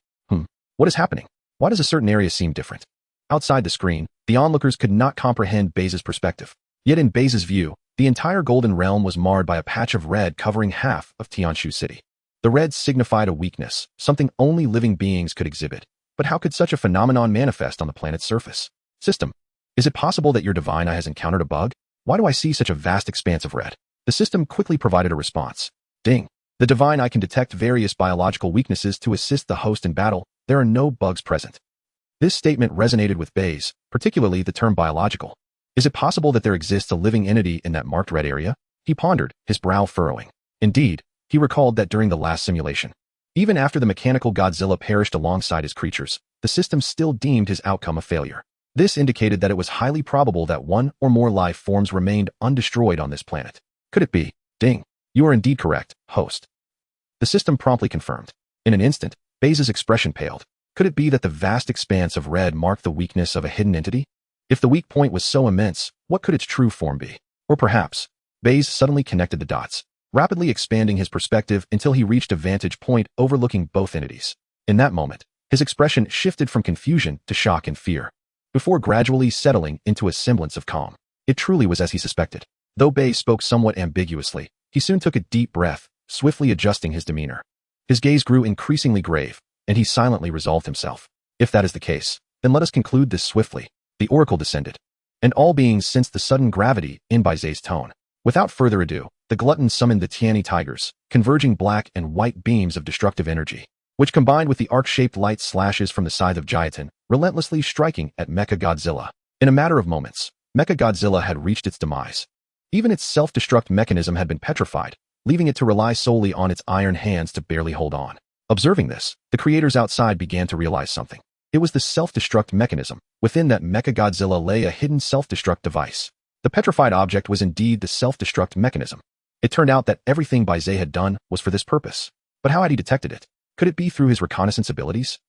What is happening? Why does a certain area seem different? Outside the screen, the onlookers could not comprehend Bai Ze's perspective. Yet in Bai Ze's view, the entire Golden Realm was marred by a patch of red covering half of Tianshu City. The red signified a weakness, something only living beings could exhibit. But how could such a phenomenon manifest on the planet's surface? System. Is it possible that your divine eye has encountered a bug? Why do I see such a vast expanse of red? The system quickly provided a response. Ding. The divine eye can detect various biological weaknesses to assist the host in battle. There are no bugs present. This statement resonated with Bai Ze, particularly the term biological. Is it possible that there exists a living entity in that marked red area? He pondered, his brow furrowing. Indeed, he recalled that during the last simulation, even after the mechanical Godzilla perished alongside his creatures, the system still deemed his outcome a failure. This indicated that it was highly probable that one or more life forms remained undestroyed on this planet. Could it be? Ding. You are indeed correct, host. The system promptly confirmed. In an instant, Bai Ze's expression paled. Could it be that the vast expanse of red marked the weakness of a hidden entity? If the weak point was so immense, what could its true form be? Or perhaps, Bai Ze suddenly connected the dots, rapidly expanding his perspective until he reached a vantage point overlooking both entities. In that moment, his expression shifted from confusion to shock and fear, before gradually settling into a semblance of calm. It truly was as he suspected. Though Bai spoke somewhat ambiguously, he soon took a deep breath, swiftly adjusting his demeanor. His gaze grew increasingly grave, and he silently resolved himself. If that is the case, then let us conclude this swiftly. The oracle descended, and all beings sensed the sudden gravity in Bai Ze's tone. Without further ado, the glutton summoned the Tiani tigers, converging black and white beams of destructive energy, which combined with the arc-shaped light slashes from the scythe of Jyotin, relentlessly striking at Mecha Godzilla. In a matter of moments, Mecha Godzilla had reached its demise. Even its self-destruct mechanism had been petrified, leaving it to rely solely on its iron hands to barely hold on. Observing this, the creators outside began to realize something. It was the self-destruct mechanism. Within that Mecha Godzilla lay a hidden self-destruct device. The petrified object was indeed the self-destruct mechanism. It turned out that everything Bai Ze had done was for this purpose. But how had he detected it? Could it be through his reconnaissance abilities?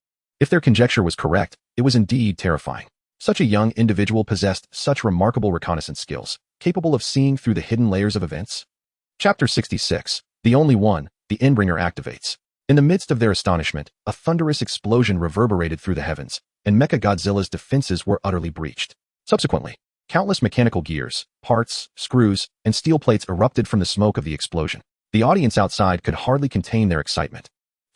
If their conjecture was correct, it was indeed terrifying. Such a young individual possessed such remarkable reconnaissance skills, capable of seeing through the hidden layers of events. Chapter 66. The Only One, the Endbringer activates. In the midst of their astonishment, a thunderous explosion reverberated through the heavens, and Mecha Godzilla's defenses were utterly breached. Subsequently, countless mechanical gears, parts, screws, and steel plates erupted from the smoke of the explosion. The audience outside could hardly contain their excitement,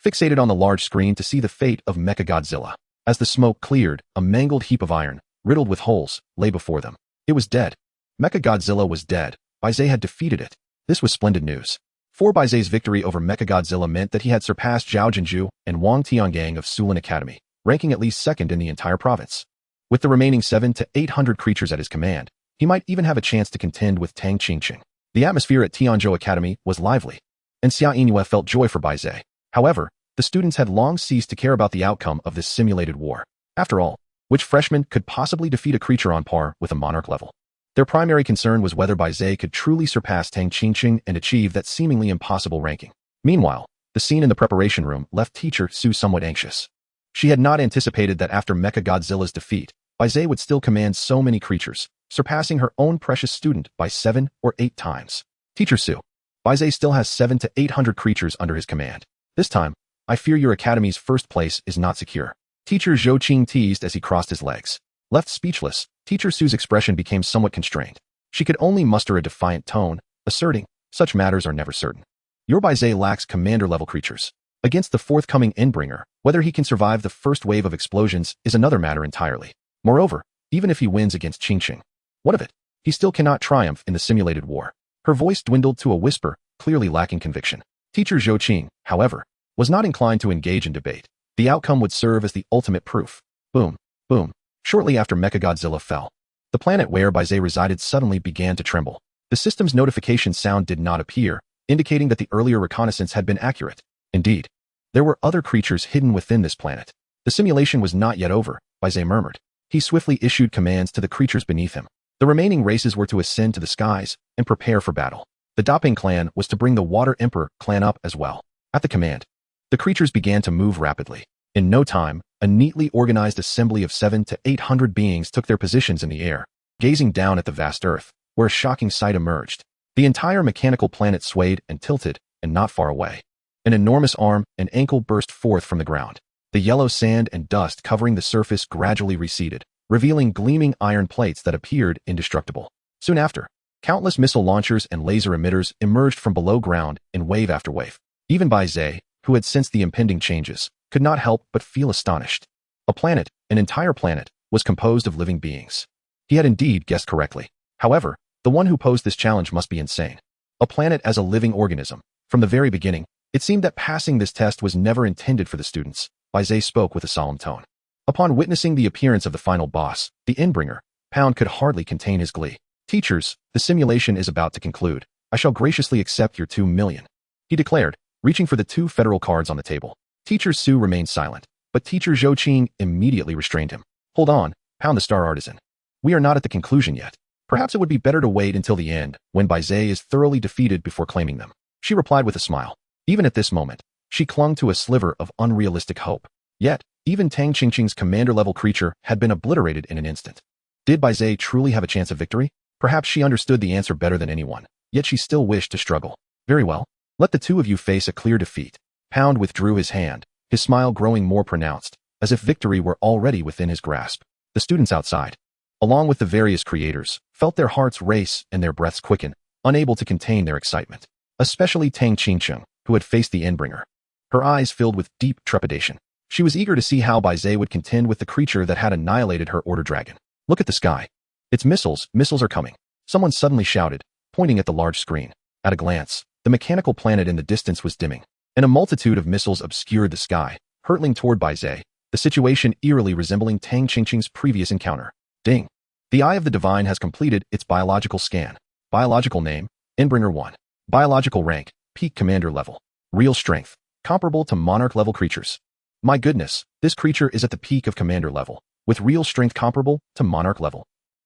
fixated on the large screen to see the fate of Mecha Godzilla. As the smoke cleared, a mangled heap of iron, riddled with holes, lay before them. It was dead. Mecha Godzilla was dead. Bai Ze had defeated it. This was splendid news. For Bai Ze's victory over Mecha Godzilla meant that he had surpassed Zhao Jinju and Wang Tiangang of Sulan Academy, ranking at least second in the entire province. With the remaining 700 to 800 creatures at his command, he might even have a chance to contend with Tang Qingqing. The atmosphere at Tianzhou Academy was lively, and Xia Yinhue felt joy for Bai Ze. However, the students had long ceased to care about the outcome of this simulated war. After all, which freshman could possibly defeat a creature on par with a monarch level? Their primary concern was whether Bai Ze could truly surpass Tang Qingqing and achieve that seemingly impossible ranking. Meanwhile, the scene in the preparation room left teacher Su somewhat anxious. She had not anticipated that after Mecha Godzilla's defeat, Bai Ze would still command so many creatures, surpassing her own precious student by 7 or 8 times. Teacher Su, Bai Ze still has 700 to 800 creatures under his command. This time, I fear your academy's first place is not secure. Teacher Zhou Qing teased as he crossed his legs. Left speechless, Teacher Su's expression became somewhat constrained. She could only muster a defiant tone, asserting, such matters are never certain. Your Bai Ze lacks commander-level creatures. Against the forthcoming Endbringer, whether he can survive the first wave of explosions is another matter entirely. Moreover, even if he wins against Qingqing, what of it? He still cannot triumph in the simulated war. Her voice dwindled to a whisper, clearly lacking conviction. Teacher Zhou Qing, however, was not inclined to engage in debate. The outcome would serve as the ultimate proof. Boom, boom. Shortly after Mecha Godzilla fell, the planet where Bai Ze resided suddenly began to tremble. The system's notification sound did not appear, indicating that the earlier reconnaissance had been accurate. Indeed, there were other creatures hidden within this planet. The simulation was not yet over, Bai Ze murmured. He swiftly issued commands to the creatures beneath him. The remaining races were to ascend to the skies and prepare for battle. The Daping clan was to bring the Water Emperor clan up as well. At the command, the creatures began to move rapidly. In no time, a neatly organized assembly of 700 to 800 beings took their positions in the air, gazing down at the vast earth, where a shocking sight emerged. The entire mechanical planet swayed and tilted, and not far away, An enormous arm and ankle burst forth from the ground. The yellow sand and dust covering the surface gradually receded, revealing gleaming iron plates that appeared indestructible. Soon after, countless missile launchers and laser emitters emerged from below ground in wave after wave. Even Bai Ze, who had sensed the impending changes, could not help but feel astonished. A planet, an entire planet, was composed of living beings. He had indeed guessed correctly. However, the one who posed this challenge must be insane. A planet as a living organism. From the very beginning, it seemed that passing this test was never intended for the students. Bai Ze spoke with a solemn tone. Upon witnessing the appearance of the final boss, the Endbringer, Pound could hardly contain his glee. Teachers, the simulation is about to conclude. I shall graciously accept your 2 million. He declared, reaching for the 2 federal cards on the table. Teacher Su remained silent, but Teacher Zhou Qing immediately restrained him. Hold on, Pound the Star Artisan. We are not at the conclusion yet. Perhaps it would be better to wait until the end, when Bai Ze is thoroughly defeated before claiming them. She replied with a smile. Even at this moment, she clung to a sliver of unrealistic hope. Yet, even Tang Qingqing's commander-level creature had been obliterated in an instant. Did Bai Ze truly have a chance of victory? Perhaps she understood the answer better than anyone, yet she still wished to struggle. Very well. Let the 2 of you face a clear defeat. Pound withdrew his hand, his smile growing more pronounced, as if victory were already within his grasp. The students outside, along with the various creators, felt their hearts race and their breaths quicken, unable to contain their excitement. Especially Tang Qingqing, who had faced the Endbringer. Her eyes filled with deep trepidation. She was eager to see how Bai Ze would contend with the creature that had annihilated her Order Dragon. Look at the sky. It's missiles are coming. Someone suddenly shouted, pointing at the large screen. At a glance, the mechanical planet in the distance was dimming, and a multitude of missiles obscured the sky, hurtling toward Bai Ze, the situation eerily resembling Tang Qingqing's previous encounter. Ding. The Eye of the Divine has completed its biological scan. Biological name, Endbringer 1. Biological rank, peak commander level. Real strength, comparable to monarch-level creatures. My goodness, this creature is at the peak of commander level, with real strength comparable to monarch level.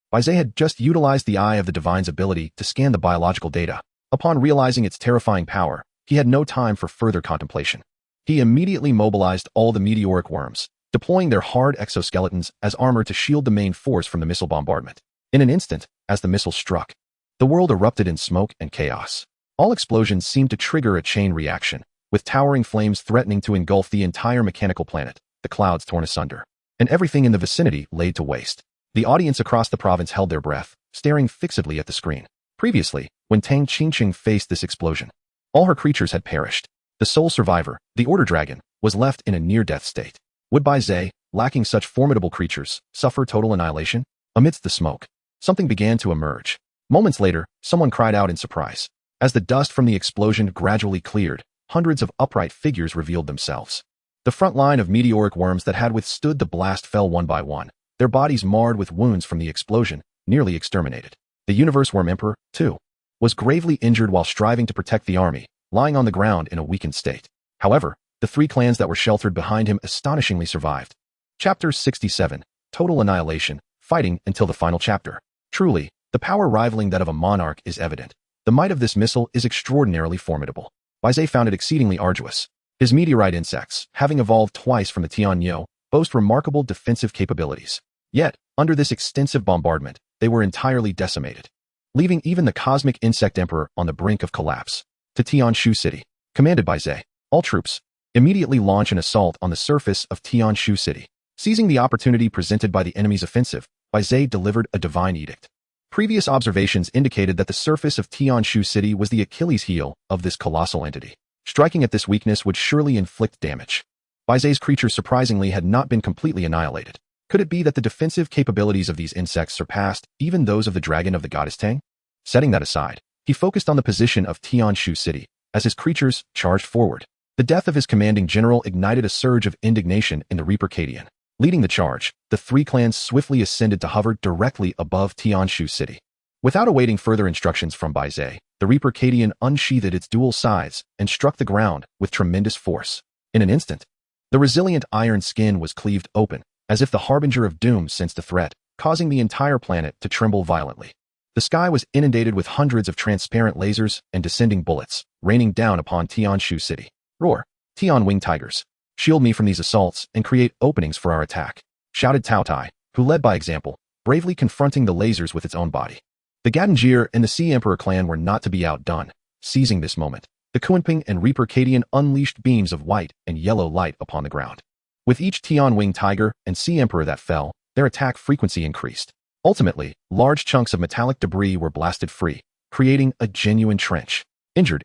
Bai Ze had just utilized the Eye of the Divine's ability to scan the biological data. Upon realizing its terrifying power, he had no time for further contemplation. He immediately mobilized all the meteoric worms, deploying their hard exoskeletons as armor to shield the main force from the missile bombardment. In an instant, as the missile struck, the world erupted in smoke and chaos. All explosions seemed to trigger a chain reaction, with towering flames threatening to engulf the entire mechanical planet, the clouds torn asunder, and everything in the vicinity laid to waste. The audience across the province held their breath, staring fixedly at the screen. Previously, when Tang Qingqing faced this explosion, all her creatures had perished. The sole survivor, the Order Dragon, was left in a near-death state. Would Bai Ze, lacking such formidable creatures, suffer total annihilation? Amidst the smoke, something began to emerge. Moments later, someone cried out in surprise. As the dust from the explosion gradually cleared, hundreds of upright figures revealed themselves. The front line of meteoric worms that had withstood the blast fell one by one, their bodies marred with wounds from the explosion, nearly exterminated. The Universe Worm Emperor, too, was gravely injured while striving to protect the army, lying on the ground in a weakened state. However, the 3 clans that were sheltered behind him astonishingly survived. Chapter 67, Total Annihilation, Fighting until the final chapter. Truly, the power rivaling that of a monarch is evident. The might of this missile is extraordinarily formidable. Bai Ze found it exceedingly arduous. His meteorite insects, having evolved twice from the Tianyo, boast remarkable defensive capabilities. Yet, under this extensive bombardment, they were entirely decimated, leaving even the cosmic insect emperor on the brink of collapse. To Tianshu City, commanded by Ze, all troops immediately launch an assault on the surface of Tianshu City. Seizing the opportunity presented by the enemy's offensive, Bai Ze delivered a divine edict. Previous observations indicated that the surface of Tianshu City was the Achilles heel of this colossal entity. Striking at this weakness would surely inflict damage. Bai Ze's creatures surprisingly had not been completely annihilated. Could it be that the defensive capabilities of these insects surpassed even those of the dragon of the goddess Tang? Setting that aside, he focused on the position of Tianshu City as his creatures charged forward. The death of his commanding general ignited a surge of indignation in the Reaper Cadian. Leading the charge, the 3 clans swiftly ascended to hover directly above Tianshu City. Without awaiting further instructions from Bai Ze, the Reaper Cadian unsheathed its dual scythes and struck the ground with tremendous force. In an instant, the resilient iron skin was cleaved open, as if the harbinger of doom sensed a threat, causing the entire planet to tremble violently. The sky was inundated with hundreds of transparent lasers and descending bullets, raining down upon Tianshu City. Roar! Tian Wing Tigers! Shield me from these assaults and create openings for our attack, shouted Tao Tai, who led by example, bravely confronting the lasers with its own body. The Gadanjir and the Sea Emperor clan were not to be outdone. Seizing this moment, The Kunping and Reaper unleashed beams of white and yellow light upon the ground. With each Tian-winged tiger and sea emperor that fell, their attack frequency increased. Ultimately, large chunks of metallic debris were blasted free, creating a genuine trench. Injured.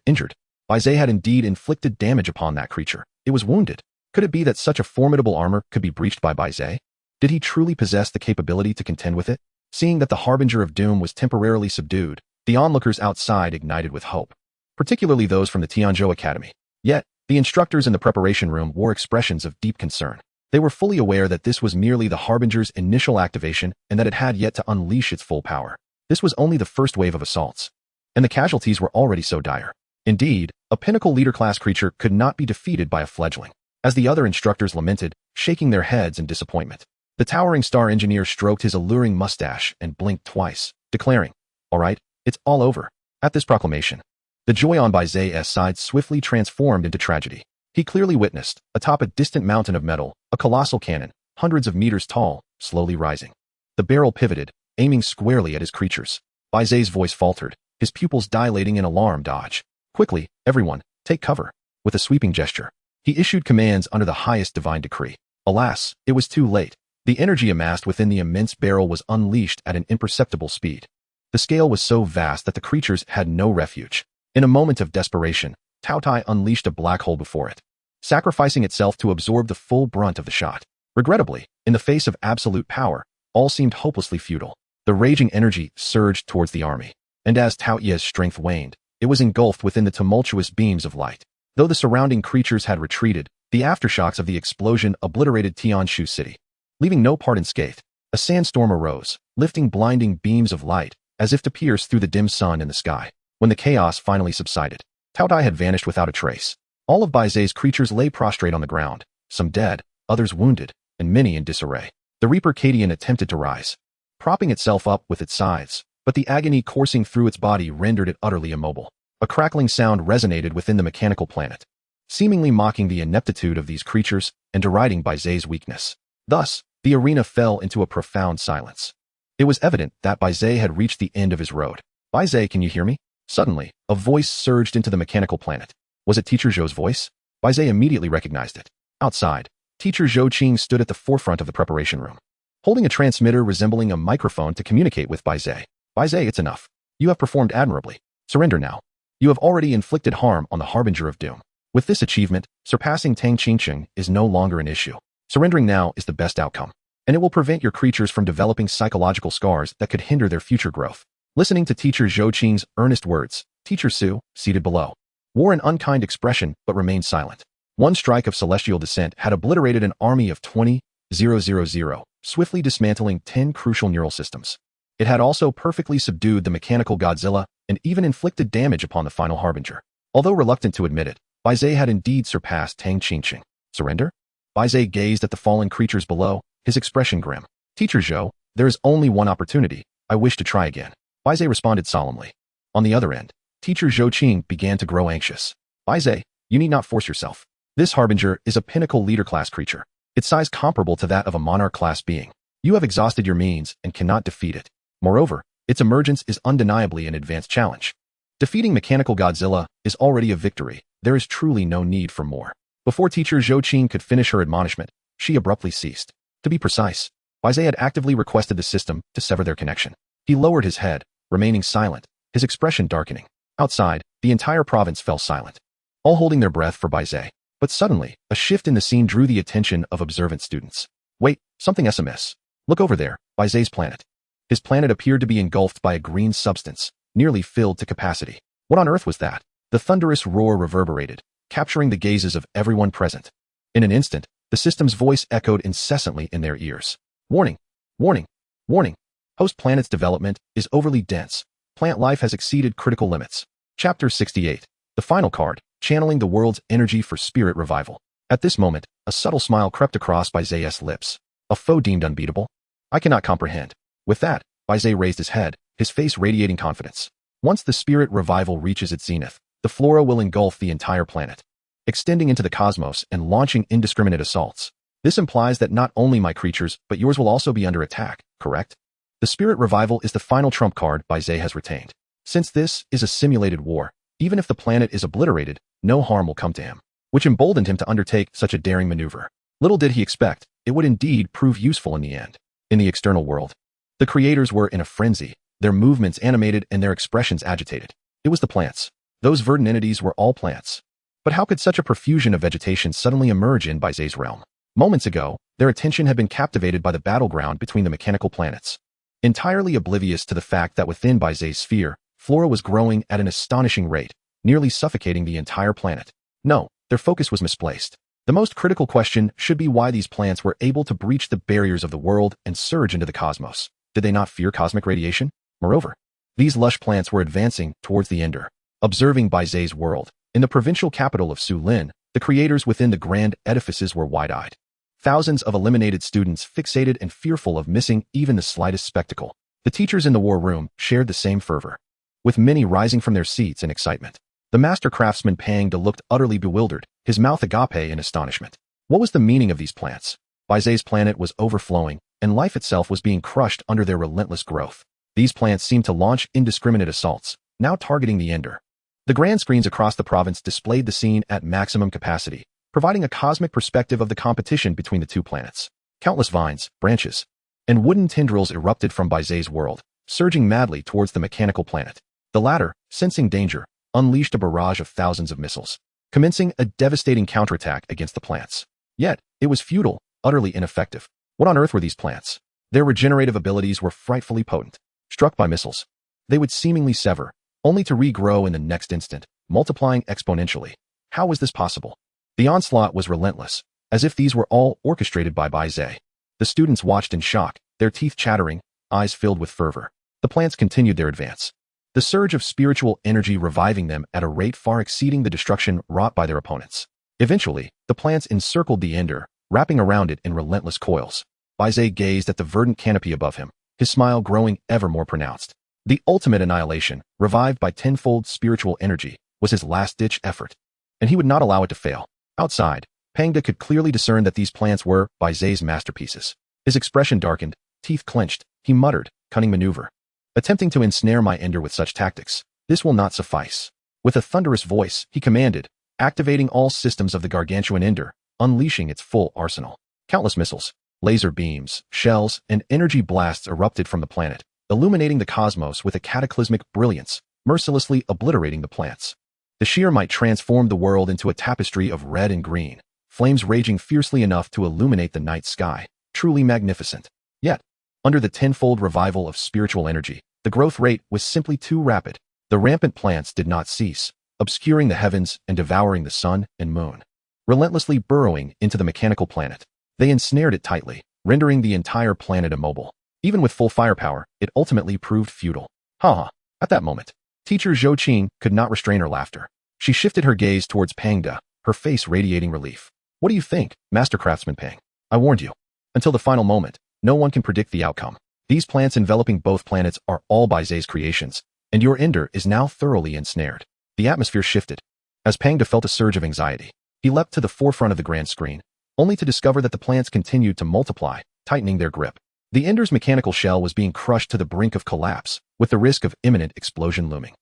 Bai Ze had indeed inflicted damage upon that creature. It was wounded. Could it be that such a formidable armor could be breached by Bai Ze? Did he truly possess the capability to contend with it? Seeing that the Harbinger of Doom was temporarily subdued, the onlookers outside ignited with hope, particularly those from the Tianzhou Academy. Yet, the instructors in the preparation room wore expressions of deep concern. They were fully aware that this was merely the Harbinger's initial activation and that it had yet to unleash its full power. This was only the first wave of assaults, and the casualties were already so dire. Indeed, a pinnacle leader-class creature could not be defeated by a fledgling, as the other instructors lamented, shaking their heads in disappointment. The towering star engineer stroked his alluring mustache and blinked twice, declaring, "All right, it's all over." At this proclamation, the joy on Bai Ze's side swiftly transformed into tragedy. He clearly witnessed, atop a distant mountain of metal, a colossal cannon, hundreds of meters tall, slowly rising. The barrel pivoted, aiming squarely at his creatures. Bai Ze's voice faltered, his pupils dilating in alarm. Dodge. Quickly, everyone, take cover. With a sweeping gesture, he issued commands under the highest divine decree. Alas, it was too late. The energy amassed within the immense barrel was unleashed at an imperceptible speed. The scale was so vast that the creatures had no refuge. In a moment of desperation, Tao Tai unleashed a black hole before it, sacrificing itself to absorb the full brunt of the shot. Regrettably, in the face of absolute power, all seemed hopelessly futile. The raging energy surged towards the army, and as Tao Ye's strength waned, it was engulfed within the tumultuous beams of light. Though the surrounding creatures had retreated, the aftershocks of the explosion obliterated Tianshu City, leaving no part unscathed. A sandstorm arose, lifting blinding beams of light, as if to pierce through the dim sun in the sky. When the chaos finally subsided, Tao Tai had vanished without a trace. All of Bai Ze's creatures lay prostrate on the ground, some dead, others wounded, and many in disarray. The Reaper attempted to rise, propping itself up with its scythes, but the agony coursing through its body rendered it utterly immobile. A crackling sound resonated within the mechanical planet, seemingly mocking the ineptitude of these creatures and deriding Bai Ze's weakness. Thus, the arena fell into a profound silence. It was evident that Bai Ze had reached the end of his road. "Bai Ze, can you hear me?" Suddenly, a voice surged into the mechanical planet. Was it Teacher Zhou's voice? Bai Ze immediately recognized it. Outside, Teacher Zhou Qing stood at the forefront of the preparation room, holding a transmitter resembling a microphone to communicate with Bai Ze. "Bai Ze, it's enough. You have performed admirably. Surrender now. You have already inflicted harm on the Harbinger of Doom. With this achievement, surpassing Tang Qingqing is no longer an issue. Surrendering now is the best outcome, and it will prevent your creatures from developing psychological scars that could hinder their future growth." Listening to Teacher Zhou Qing's earnest words, Teacher Su, seated below, wore an unkind expression but remained silent. One strike of celestial descent had obliterated an army of 20,000, swiftly dismantling 10 crucial neural systems. It had also perfectly subdued the mechanical Godzilla and even inflicted damage upon the final Harbinger. Although reluctant to admit it, Bai Ze had indeed surpassed Tang Qingqing. Surrender? Bai Ze gazed at the fallen creatures below, his expression grim. "Teacher Zhou, there is only one opportunity. I wish to try again." Bai Ze responded solemnly. On the other end, Teacher Zhou Qing began to grow anxious. "Bai Ze, you need not force yourself. This Harbinger is a pinnacle leader-class creature, its size comparable to that of a monarch-class being. You have exhausted your means and cannot defeat it. Moreover, its emergence is undeniably an advanced challenge. Defeating mechanical Godzilla is already a victory. There is truly no need for more." Before Teacher Zhou Qing could finish her admonishment, she abruptly ceased. To be precise, Bai Ze had actively requested the system to sever their connection. He lowered his head, remaining silent, his expression darkening. Outside, the entire province fell silent, all holding their breath for Bai Ze. But suddenly, a shift in the scene drew the attention of observant students. "Wait, something amiss. Look over there, Bai Ze's planet." His planet appeared to be engulfed by a green substance, nearly filled to capacity. What on earth was that? The thunderous roar reverberated, capturing the gazes of everyone present. In an instant, the system's voice echoed incessantly in their ears. "Warning! Warning! Warning! Host planet's development is overly dense. Plant life has exceeded critical limits." Chapter 68. The final card, channeling the world's energy for spirit revival. At this moment, a subtle smile crept across Bai Ze's lips. A foe deemed unbeatable? I cannot comprehend. With that, Bai Ze raised his head, his face radiating confidence. Once the spirit revival reaches its zenith, the flora will engulf the entire planet, extending into the cosmos and launching indiscriminate assaults. This implies that not only my creatures, but yours will also be under attack, correct? The spirit revival is the final trump card Bai Ze has retained. Since this is a simulated war, Even if the planet is obliterated, no harm will come to him, which emboldened him to undertake such a daring maneuver. Little did he expect, it would indeed prove useful in the end. In the external world, the creators were in a frenzy, their movements animated and their expressions agitated. It was the plants. Those verdant entities were all plants. But how could such a profusion of vegetation suddenly emerge in Bai Ze's realm? Moments ago, their attention had been captivated by the battleground between the mechanical planets. Entirely oblivious to the fact that within Bai Ze's sphere, flora was growing at an astonishing rate, nearly suffocating the entire planet. No, their focus was misplaced. The most critical question should be why these plants were able to breach the barriers of the world and surge into the cosmos. Did they not fear cosmic radiation? Moreover, these lush plants were advancing towards the Ender. Observing Bai Ze's world, in the provincial capital of Sulin, the creators within the grand edifices were wide-eyed. Thousands of eliminated students fixated and fearful of missing even the slightest spectacle. The teachers in the war room shared the same fervor, with many rising from their seats in excitement. The master craftsman Pang De looked utterly bewildered, his mouth agape in astonishment. What was the meaning of these plants? Bai Ze's planet was overflowing, and life itself was being crushed under their relentless growth. These plants seemed to launch indiscriminate assaults, now targeting the Ender. The grand screens across the province displayed the scene at maximum capacity, providing a cosmic perspective of the competition between the two planets. Countless vines, branches, and wooden tendrils erupted from Bai Ze's world, surging madly towards the mechanical planet. The latter, sensing danger, unleashed a barrage of thousands of missiles, commencing a devastating counterattack against the plants. Yet, it was futile, utterly ineffective. What on earth were these plants? Their regenerative abilities were frightfully potent. Struck by missiles, they would seemingly sever, only to regrow in the next instant, multiplying exponentially. How was this possible? The onslaught was relentless, as if these were all orchestrated by Bai Ze. The students watched in shock, their teeth chattering, eyes filled with fervor. The plants continued their advance, the surge of spiritual energy reviving them at a rate far exceeding the destruction wrought by their opponents. Eventually, the plants encircled the Ender, wrapping around it in relentless coils. Bai Ze gazed at the verdant canopy above him, his smile growing ever more pronounced. The ultimate annihilation, revived by tenfold spiritual energy, was his last-ditch effort, and he would not allow it to fail. Outside, Pang De could clearly discern that these plants were Bai Ze's masterpieces. His expression darkened, teeth clenched, he muttered, "Cunning maneuver. Attempting to ensnare my Ender with such tactics. This will not suffice." With a thunderous voice, he commanded, activating all systems of the gargantuan Ender, unleashing its full arsenal. Countless missiles, laser beams, shells, and energy blasts erupted from the planet, illuminating the cosmos with a cataclysmic brilliance, mercilessly obliterating the plants. The sheer might transformed the world into a tapestry of red and green, flames raging fiercely enough to illuminate the night sky, truly magnificent. Yet, under the tenfold revival of spiritual energy, the growth rate was simply too rapid. The rampant plants did not cease, obscuring the heavens and devouring the sun and moon. Relentlessly burrowing into the mechanical planet, they ensnared it tightly, rendering the entire planet immobile. Even with full firepower, it ultimately proved futile. Ha! At that moment, teacher Zhou Qing could not restrain her laughter. She shifted her gaze towards Pang De, her face radiating relief. What do you think, Master Craftsman Pang? I warned you. Until the final moment, no one can predict the outcome. These plants enveloping both planets are all Bai Ze's creations, and your Ender is now thoroughly ensnared. The atmosphere shifted. As Pang De felt a surge of anxiety, he leapt to the forefront of the grand screen, only to discover that the plants continued to multiply, tightening their grip. The Ender's mechanical shell was being crushed to the brink of collapse, with the risk of imminent explosion looming.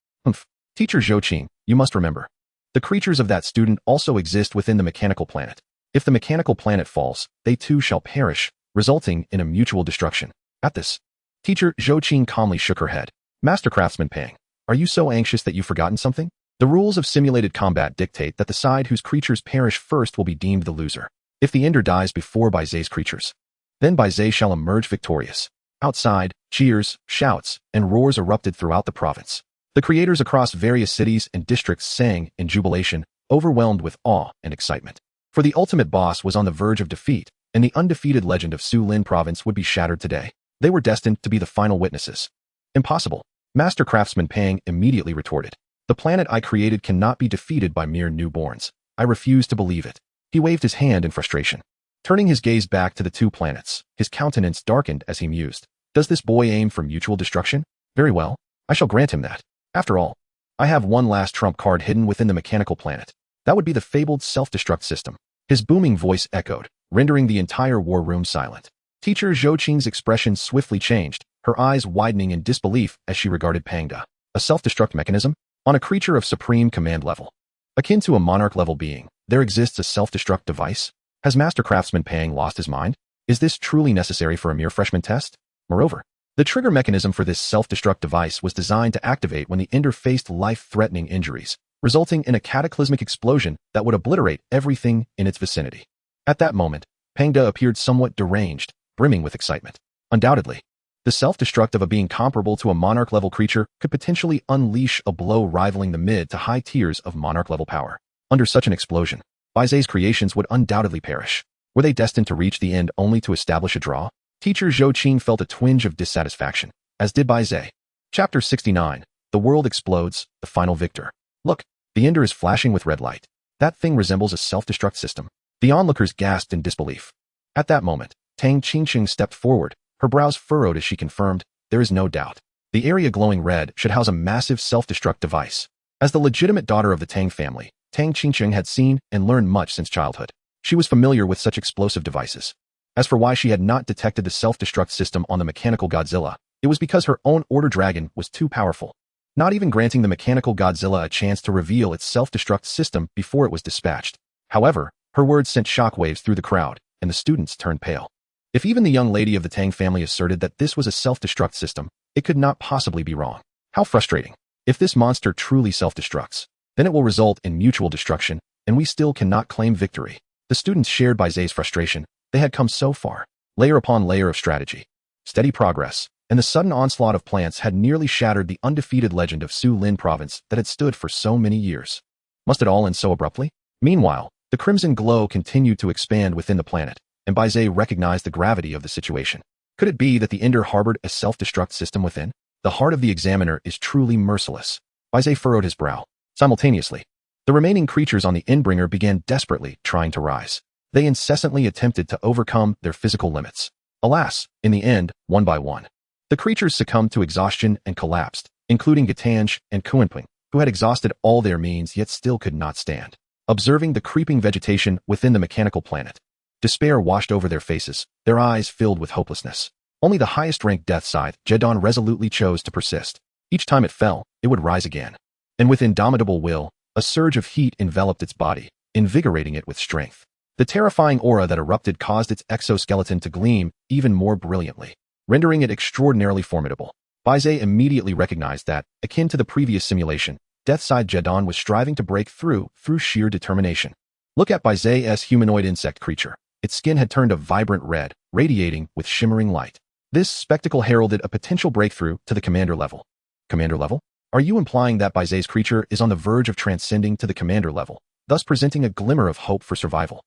Teacher Zhou Qing, you must remember. The creatures of that student also exist within the mechanical planet. If the mechanical planet falls, they too shall perish, resulting in a mutual destruction. At this, teacher Zhou Qing calmly shook her head. Master Craftsman Pang, are you so anxious that you've forgotten something? The rules of simulated combat dictate that the side whose creatures perish first will be deemed the loser. If the Ender dies before Bai Ze's creatures, then Bai Ze shall emerge victorious. Outside, cheers, shouts, and roars erupted throughout the province. The creators across various cities and districts sang in jubilation, overwhelmed with awe and excitement. For the ultimate boss was on the verge of defeat, and the undefeated legend of Sulin province would be shattered today. They were destined to be the final witnesses. Impossible. Master Craftsman Pang immediately retorted. The planet I created cannot be defeated by mere newborns. I refuse to believe it. He waved his hand in frustration. Turning his gaze back to the two planets, his countenance darkened as he mused. Does this boy aim for mutual destruction? Very well. I shall grant him that. After all, I have one last trump card hidden within the mechanical planet. That would be the fabled self-destruct system. His booming voice echoed, rendering the entire war room silent. Teacher Zhou Qing's expression swiftly changed, her eyes widening in disbelief as she regarded Pang De. A self-destruct mechanism? On a creature of supreme command level, akin to a monarch-level being, there exists a self-destruct device? Has Master Craftsman Pang lost his mind? Is this truly necessary for a mere freshman test? Moreover, the trigger mechanism for this self-destruct device was designed to activate when the Ender faced life-threatening injuries, resulting in a cataclysmic explosion that would obliterate everything in its vicinity. At that moment, Pangda appeared somewhat deranged, brimming with excitement. Undoubtedly, the self-destruct of a being comparable to a monarch-level creature could potentially unleash a blow rivaling the mid to high tiers of monarch-level power. Under such an explosion, Bai Ze's creations would undoubtedly perish. Were they destined to reach the end only to establish a draw? Teacher Zhou Qing felt a twinge of dissatisfaction, as did Bai Ze. Chapter 69. The world explodes, the final victor. Look, the Ender is flashing with red light. That thing resembles a self-destruct system. The onlookers gasped in disbelief. At that moment, Tang Qingqing stepped forward, her brows furrowed as she confirmed, there is no doubt. The area glowing red should house a massive self-destruct device. As the legitimate daughter of the Tang family, Tang Qingqing had seen and learned much since childhood. She was familiar with such explosive devices. As for why she had not detected the self-destruct system on the mechanical Godzilla, it was because her own Order Dragon was too powerful, not even granting the mechanical Godzilla a chance to reveal its self-destruct system before it was dispatched. However, her words sent shockwaves through the crowd, and the students turned pale. If even the young lady of the Tang family asserted that this was a self-destruct system, it could not possibly be wrong. How frustrating. If this monster truly self-destructs, then it will result in mutual destruction, and we still cannot claim victory. The students shared Bai Ze's frustration. They had come so far, layer upon layer of strategy, steady progress, and the sudden onslaught of plants had nearly shattered the undefeated legend of Su Lin province that had stood for so many years. Must it all end so abruptly? Meanwhile, the crimson glow continued to expand within the planet, and Bai Ze recognized the gravity of the situation. Could it be that the Ender harbored a self-destruct system within? The heart of the examiner is truly merciless. Bai Ze furrowed his brow. Simultaneously, the remaining creatures on the Endbringer began desperately trying to rise. They incessantly attempted to overcome their physical limits. Alas, in the end, one by one, the creatures succumbed to exhaustion and collapsed, including Gatange and Kuenping, who had exhausted all their means yet still could not stand. Observing the creeping vegetation within the mechanical planet, despair washed over their faces, their eyes filled with hopelessness. Only the highest-ranked death scythe, Jedon, resolutely chose to persist. Each time it fell, it would rise again. And with indomitable will, a surge of heat enveloped its body, invigorating it with strength. The terrifying aura that erupted caused its exoskeleton to gleam even more brilliantly, rendering it extraordinarily formidable. Bai Ze immediately recognized that, akin to the previous simulation, Deathside Jedon was striving to break through sheer determination. Look at Bai Ze's humanoid insect creature. Its skin had turned a vibrant red, radiating with shimmering light. This spectacle heralded a potential breakthrough to the commander level. Commander level? Are you implying that Bai Ze's creature is on the verge of transcending to the commander level, thus presenting a glimmer of hope for survival?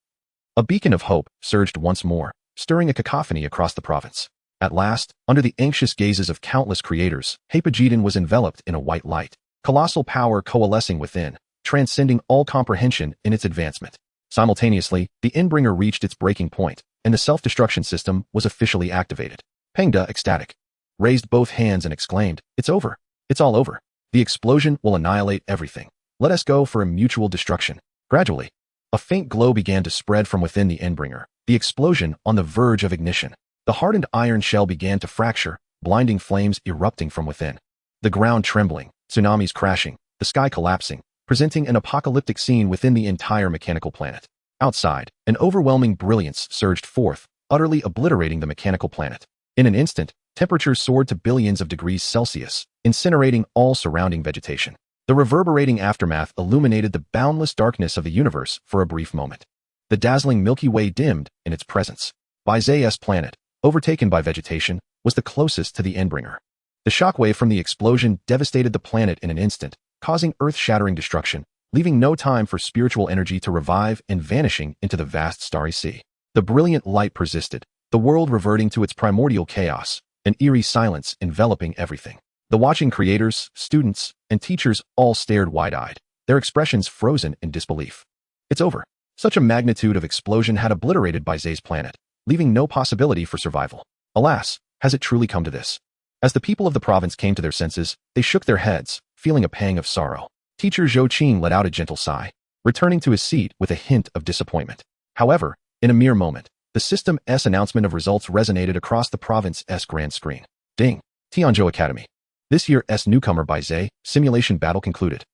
A beacon of hope surged once more, stirring a cacophony across the province. At last, under the anxious gazes of countless creators, Hapagedon was enveloped in a white light, colossal power coalescing within, transcending all comprehension in its advancement. Simultaneously, the Endbringer reached its breaking point, and the self-destruction system was officially activated. Pangda, ecstatic, raised both hands and exclaimed, "It's over. It's all over. The explosion will annihilate everything. Let us go for a mutual destruction." Gradually, a faint glow began to spread from within the Endbringer, the explosion on the verge of ignition. The hardened iron shell began to fracture, blinding flames erupting from within. The ground trembling, tsunamis crashing, the sky collapsing, presenting an apocalyptic scene within the entire mechanical planet. Outside, an overwhelming brilliance surged forth, utterly obliterating the mechanical planet. In an instant, temperatures soared to billions of degrees Celsius, incinerating all surrounding vegetation. The reverberating aftermath illuminated the boundless darkness of the universe for a brief moment. The dazzling Milky Way dimmed in its presence. Bai Ze's planet, overtaken by vegetation, was the closest to the Endbringer. The shockwave from the explosion devastated the planet in an instant, causing earth-shattering destruction, leaving no time for spiritual energy to revive and vanishing into the vast starry sea. The brilliant light persisted, the world reverting to its primordial chaos, an eerie silence enveloping everything. The watching creators, students, and teachers all stared wide-eyed, their expressions frozen in disbelief. It's over. Such a magnitude of explosion had obliterated Bai Ze's planet, leaving no possibility for survival. Alas, has it truly come to this? As the people of the province came to their senses, they shook their heads, feeling a pang of sorrow. Teacher Zhou Qing let out a gentle sigh, returning to his seat with a hint of disappointment. However, in a mere moment, the system's announcement of results resonated across the province's grand screen. Ding! Tianzhou Academy. This year's newcomer Bai Ze, simulation battle concluded.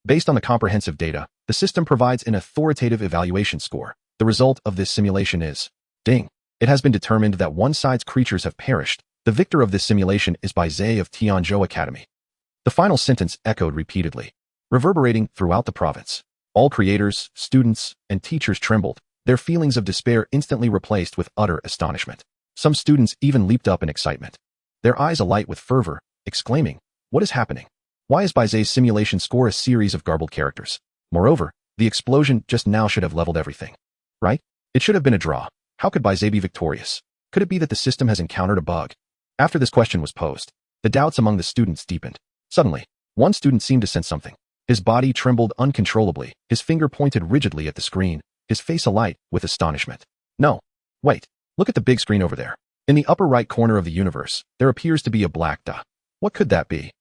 Based on the comprehensive data, the system provides an authoritative evaluation score. The result of this simulation is, ding. It has been determined that one side's creatures have perished. The victor of this simulation is Bai Ze of Tianzhou Academy. The final sentence echoed repeatedly, reverberating throughout the province. All creators, students, and teachers trembled, their feelings of despair instantly replaced with utter astonishment. Some students even leaped up in excitement, their eyes alight with fervor, exclaiming, "What is happening? Why is Bai Ze's simulation score a series of garbled characters? Moreover, the explosion just now should have leveled everything. Right? It should have been a draw. How could Bai Ze be victorious? Could it be that the system has encountered a bug?" After this question was posed, the doubts among the students deepened. Suddenly, one student seemed to sense something. His body trembled uncontrollably, his finger pointed rigidly at the screen, his face alight with astonishment. "No. Wait. Look at the big screen over there. In the upper right corner of the universe, there appears to be a black dot. What could that be?"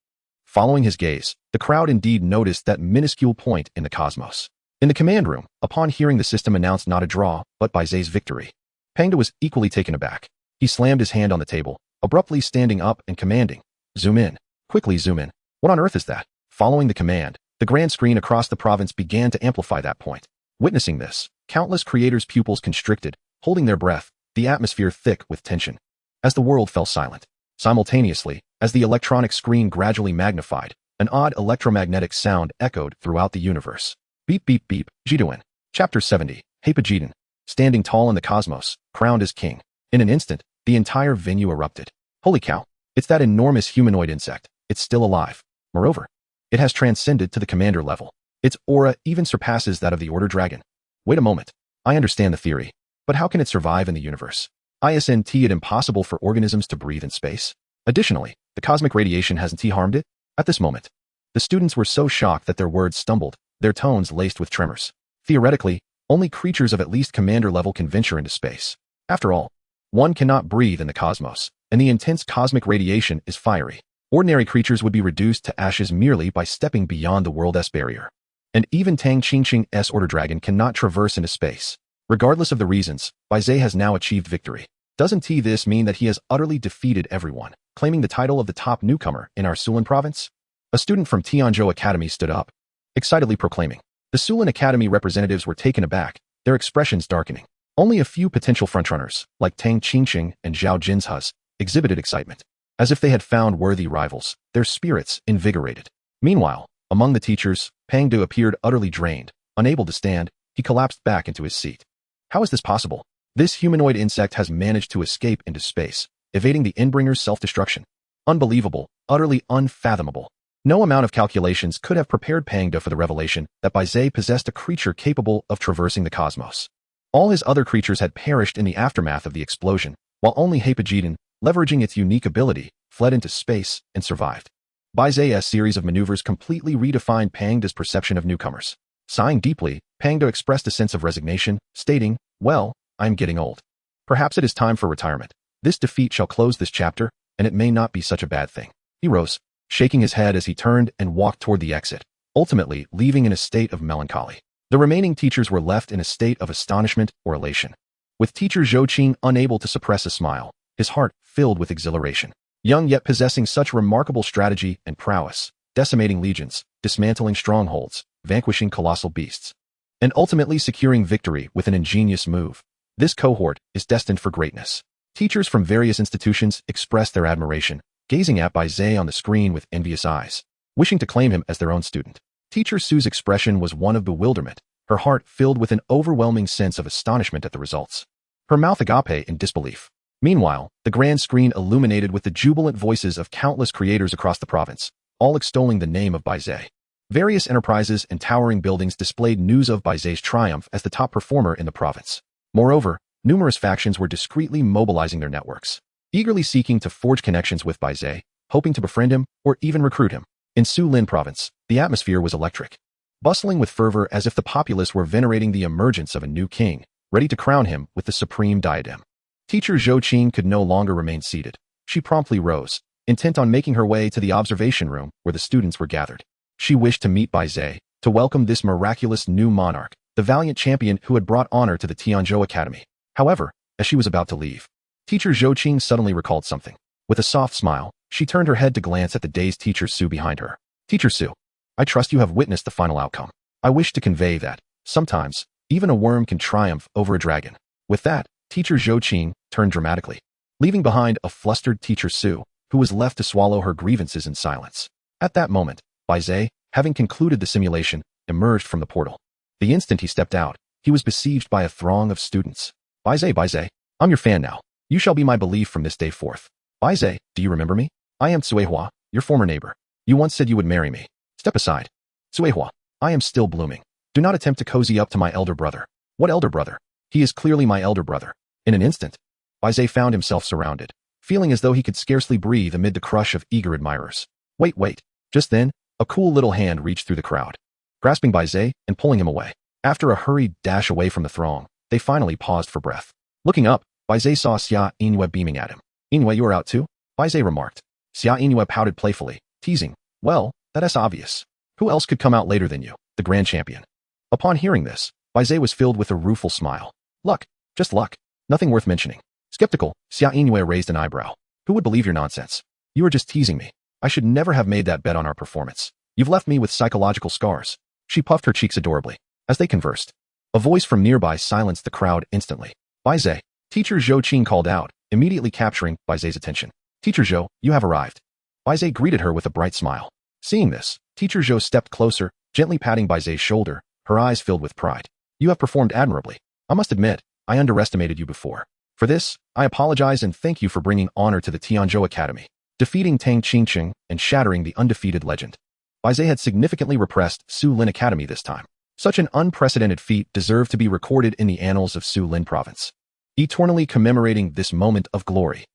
Following his gaze, the crowd indeed noticed that minuscule point in the cosmos. In the command room, upon hearing the system announce not a draw, but Bai Ze's victory, Pangda was equally taken aback. He slammed his hand on the table, abruptly standing up and commanding, "Zoom in. Quickly zoom in. What on earth is that?" Following the command, the grand screen across the province began to amplify that point. Witnessing this, countless creators' pupils constricted, holding their breath, the atmosphere thick with tension. As the world fell silent, simultaneously, as the electronic screen gradually magnified, an odd electromagnetic sound echoed throughout the universe. Beep beep beep, Jiduin. Chapter 70, Hapajidin. Standing tall in the cosmos, crowned as king. In an instant, the entire venue erupted. Holy cow, it's that enormous humanoid insect. It's still alive. Moreover, it has transcended to the commander level. Its aura even surpasses that of the Order Dragon. Wait a moment. I understand the theory, but how can it survive in the universe? Isn't it impossible for organisms to breathe in space? Additionally, the cosmic radiation hasn't harmed it? At this moment, the students were so shocked that their words stumbled, their tones laced with tremors. Theoretically, only creatures of at least commander level can venture into space. After all, one cannot breathe in the cosmos, and the intense cosmic radiation is fiery. Ordinary creatures would be reduced to ashes merely by stepping beyond the world's barrier. And even Tang Qingqing's Order Dragon cannot traverse into space. Regardless of the reasons, Bai Ze has now achieved victory. Doesn't this mean that he has utterly defeated everyone, claiming the title of the top newcomer in our Sulan province? A student from Tianzhou Academy stood up, excitedly proclaiming. The Sulan Academy representatives were taken aback, their expressions darkening. Only a few potential frontrunners, like Tang Qingqing and Zhao Jinhuz, exhibited excitement. As if they had found worthy rivals, their spirits invigorated. Meanwhile, among the teachers, Pangdu appeared utterly drained. Unable to stand, he collapsed back into his seat. How is this possible? This humanoid insect has managed to escape into space, evading the Endbringer's self-destruction. Unbelievable, utterly unfathomable. No amount of calculations could have prepared Pangda for the revelation that Bai Ze possessed a creature capable of traversing the cosmos. All his other creatures had perished in the aftermath of the explosion, while only Hapajidin, leveraging its unique ability, fled into space and survived. Bai Ze's series of maneuvers completely redefined Pangda's perception of newcomers. Sighing deeply, Pangda expressed a sense of resignation, stating, "Well, I'm getting old. Perhaps it is time for retirement. This defeat shall close this chapter, and it may not be such a bad thing." He rose, shaking his head as he turned and walked toward the exit, ultimately leaving in a state of melancholy. The remaining teachers were left in a state of astonishment or elation, with teacher Zhou Qing unable to suppress a smile, his heart filled with exhilaration. Young yet possessing such remarkable strategy and prowess, decimating legions, dismantling strongholds, vanquishing colossal beasts, and ultimately securing victory with an ingenious move. This cohort is destined for greatness. Teachers from various institutions expressed their admiration, gazing at Bai Ze on the screen with envious eyes, wishing to claim him as their own student. Teacher Su's expression was one of bewilderment, her heart filled with an overwhelming sense of astonishment at the results, her mouth agape in disbelief. Meanwhile, the grand screen illuminated with the jubilant voices of countless creators across the province, all extolling the name of Bai Ze. Various enterprises and towering buildings displayed news of Bai Ze's triumph as the top performer in the province. Moreover, numerous factions were discreetly mobilizing their networks, eagerly seeking to forge connections with Bai Ze, hoping to befriend him or even recruit him. In Sulin province, the atmosphere was electric, bustling with fervor as if the populace were venerating the emergence of a new king, ready to crown him with the supreme diadem. Teacher Zhou Qing could no longer remain seated. She promptly rose, intent on making her way to the observation room where the students were gathered. She wished to meet Bai Ze, to welcome this miraculous new monarch, the valiant champion who had brought honor to the Tianzhou Academy. However, as she was about to leave, teacher Zhou Qing suddenly recalled something. With a soft smile, She turned her head to glance at the dazed Teacher Sue behind her. Teacher Sue, I trust you have witnessed the final outcome. I wish to convey that, sometimes, even a worm can triumph over a dragon. With that, Teacher Zhou Qing turned dramatically, leaving behind a flustered Teacher Sue, who was left to swallow her grievances in silence. At that moment, Bai Ze, having concluded the simulation, emerged from the portal. The instant he stepped out, he was besieged by a throng of students. Bai Ze, I'm your fan now. You shall be my belief from this day forth. Bai Ze, do you remember me? I am Cuihua, your former neighbor. You once said you would marry me. Step aside. Cuihua, I am still blooming. Do not attempt to cozy up to my elder brother. What elder brother? He is clearly my elder brother. In an instant, Bai Ze found himself surrounded, feeling as though he could scarcely breathe amid the crush of eager admirers. Wait. Just then, a cool little hand reached through the crowd, grasping Bai Ze and pulling him away. After a hurried dash away from the throng, they finally paused for breath. Looking up, Bai Ze saw Xia Yinue beaming at him. Yinue, you are out too? Bai Ze remarked. Xia Yinue pouted playfully, teasing. Well, that's obvious. Who else could come out later than you, the grand champion? Upon hearing this, Bai Ze was filled with a rueful smile. Luck. Just luck. Nothing worth mentioning. Skeptical, Xia Yinue raised an eyebrow. Who would believe your nonsense? You are just teasing me. I should never have made that bet on our performance. You've left me with psychological scars. She puffed her cheeks adorably. As they conversed, a voice from nearby silenced the crowd instantly. Bai Ze, Teacher Zhou Qing called out, immediately capturing Bai Ze's attention. Teacher Zhou, you have arrived. Bai Ze greeted her with a bright smile. Seeing this, Teacher Zhou stepped closer, gently patting Bai Ze's shoulder, her eyes filled with pride. You have performed admirably. I must admit, I underestimated you before. For this, I apologize and thank you for bringing honor to the Tianzhou Academy, defeating Tang Qingqing and shattering the undefeated legend. Bai Ze had significantly repressed Su Lin Academy this time. Such an unprecedented feat deserved to be recorded in the annals of Su Lin Province, eternally commemorating this moment of glory.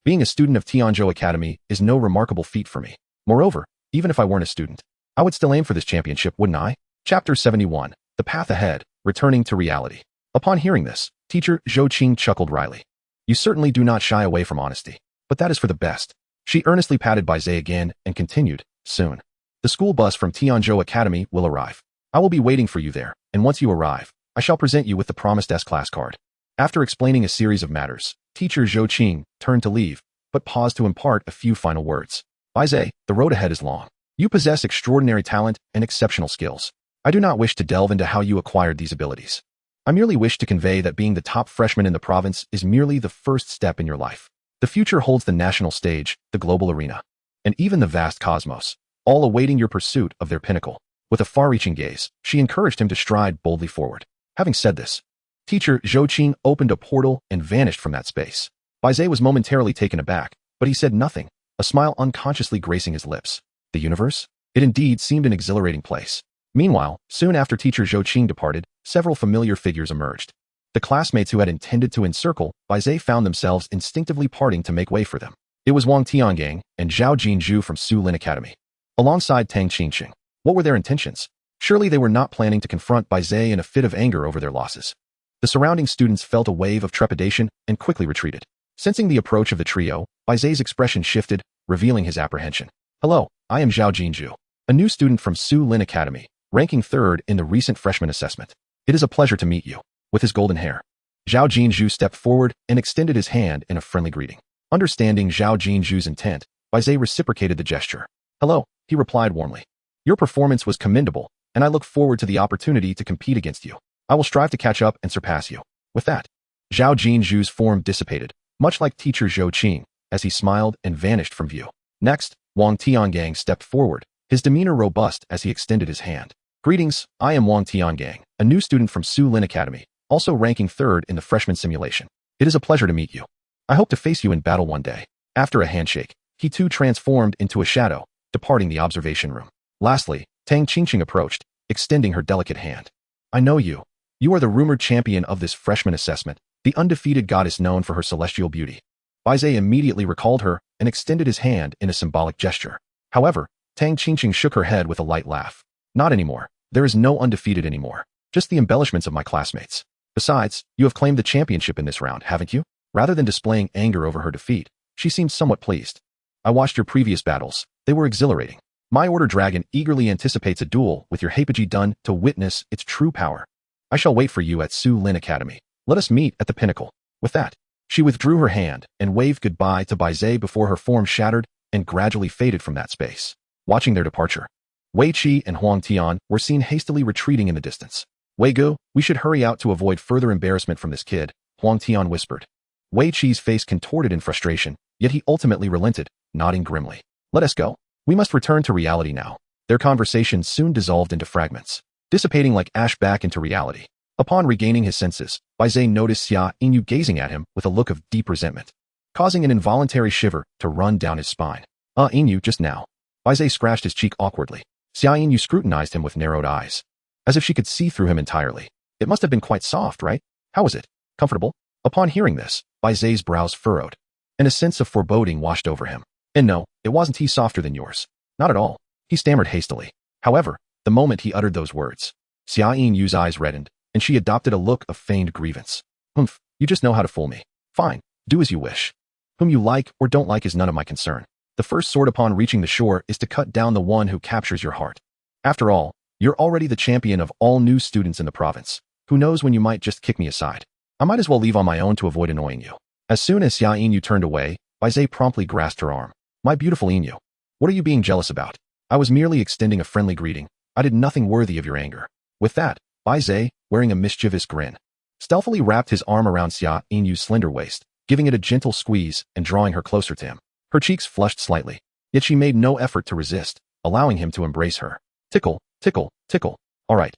Being a student of Tianzhou Academy is no remarkable feat for me. Moreover, even if I weren't a student, I would still aim for this championship, wouldn't I? Chapter 71, The Path Ahead, Returning to Reality. Upon hearing this, Teacher Zhou Qing chuckled wryly. You certainly do not shy away from honesty, but that is for the best. She earnestly patted Bai Ze again and continued, soon. The school bus from Tianzhou Academy will arrive. I will be waiting for you there, and once you arrive, I shall present you with the promised S-class card. After explaining a series of matters, Teacher Zhou Qing turned to leave, but paused to impart a few final words. Bai Ze, the road ahead is long. You possess extraordinary talent and exceptional skills. I do not wish to delve into how you acquired these abilities. I merely wish to convey that being the top freshman in the province is merely the first step in your life. The future holds the national stage, the global arena, and even the vast cosmos, all awaiting your pursuit of their pinnacle. With a far-reaching gaze, she encouraged him to stride boldly forward. Having said this, Teacher Zhou Qing opened a portal and vanished from that space. Bai Ze was momentarily taken aback, but he said nothing, a smile unconsciously gracing his lips. The universe? It indeed seemed an exhilarating place. Meanwhile, soon after Teacher Zhou Qing departed, several familiar figures emerged. The classmates who had intended to encircle Bai Ze found themselves instinctively parting to make way for them. It was Wang Tiangang and Zhao Jinzhu from Su Lin Academy, alongside Tang Qingqing. What were their intentions? Surely they were not planning to confront Bai Ze in a fit of anger over their losses. The surrounding students felt a wave of trepidation and quickly retreated. Sensing the approach of the trio, Bai Ze's expression shifted, revealing his apprehension. Hello, I am Zhao Jinzhu, a new student from Su Lin Academy, ranking third in the recent freshman assessment. It is a pleasure to meet you. With his golden hair, Zhao Jinzhu stepped forward and extended his hand in a friendly greeting. Understanding Zhao Jinzhu's intent, Bai Ze reciprocated the gesture. Hello, he replied warmly. Your performance was commendable, and I look forward to the opportunity to compete against you. I will strive to catch up and surpass you. With that, Zhao Jinzhu's form dissipated, much like Teacher Zhou Qing, as he smiled and vanished from view. Next, Wang Tiangang stepped forward, his demeanor robust as he extended his hand. Greetings, I am Wang Tiangang, a new student from Su Lin Academy, also ranking third in the freshman simulation. It is a pleasure to meet you. I hope to face you in battle one day. After a handshake, he too transformed into a shadow, departing the observation room. Lastly, Tang Qingqing approached, extending her delicate hand. I know you. You are the rumored champion of this freshman assessment, the undefeated goddess known for her celestial beauty. Bai Ze immediately recalled her and extended his hand in a symbolic gesture. However, Tang Qingqing shook her head with a light laugh. Not anymore. There is no undefeated anymore. Just the embellishments of my classmates. Besides, you have claimed the championship in this round, haven't you? Rather than displaying anger over her defeat, she seemed somewhat pleased. I watched your previous battles. They were exhilarating. My Order Dragon eagerly anticipates a duel with your Hapagi done to witness its true power. I shall wait for you at Su Lin Academy. Let us meet at the pinnacle. With that, she withdrew her hand and waved goodbye to Bai Ze before her form shattered and gradually faded from that space. Watching their departure, Wei Qi and Huang Tian were seen hastily retreating in the distance. Wei Gu, we should hurry out to avoid further embarrassment from this kid, Huang Tian whispered. Wei Qi's face contorted in frustration, yet he ultimately relented, nodding grimly. Let us go. We must return to reality now. Their conversation soon dissolved into fragments, dissipating like ash back into reality. Upon regaining his senses, Bai Ze noticed Xia Yinyu gazing at him with a look of deep resentment, causing an involuntary shiver to run down his spine. Yinyu, just now. Bai Ze scratched his cheek awkwardly. Xia Yinyu scrutinized him with narrowed eyes, as if she could see through him entirely. It must have been quite soft, right? How was it? Comfortable? Upon hearing this, Bai Ze's brows furrowed, and a sense of foreboding washed over him. And no, it wasn't he softer than yours. Not at all. He stammered hastily. However, the moment he uttered those words, Xia Yinyu's eyes reddened, and she adopted a look of feigned grievance. Humph, you just know how to fool me. Fine, do as you wish. Whom you like or don't like is none of my concern. The first sword upon reaching the shore is to cut down the one who captures your heart. After all, you're already the champion of all new students in the province. Who knows when you might just kick me aside? I might as well leave on my own to avoid annoying you. As soon as Xia Yinyu turned away, Bai Ze promptly grasped her arm. My beautiful Yinyu, what are you being jealous about? I was merely extending a friendly greeting. I did nothing worthy of your anger. With that, Bai Ze, wearing a mischievous grin, stealthily wrapped his arm around Xia Yinyu's slender waist, giving it a gentle squeeze and drawing her closer to him. Her cheeks flushed slightly, yet she made no effort to resist, allowing him to embrace her. Tickle, tickle, tickle. All right,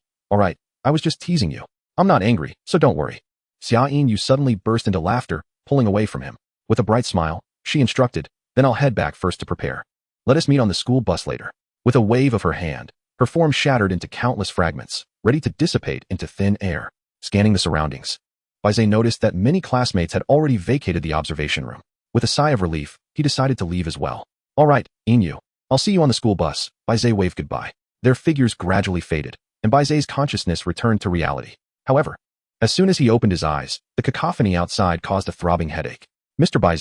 I was just teasing you. I'm not angry, so don't worry. Xia Yinyu suddenly burst into laughter, pulling away from him. With a bright smile, she instructed, then I'll head back first to prepare. Let us meet on the school bus later. With a wave of her hand, her form shattered into countless fragments, ready to dissipate into thin air. Scanning the surroundings, Bai Ze noticed that many classmates had already vacated the observation room. With a sigh of relief, he decided to leave as well. All right, Yinyu. I'll see you on the school bus. Bai Ze waved goodbye. Their figures gradually faded, and Bai Ze's consciousness returned to reality. However, as soon as he opened his eyes, the cacophony outside caused a throbbing headache. Mr. Bai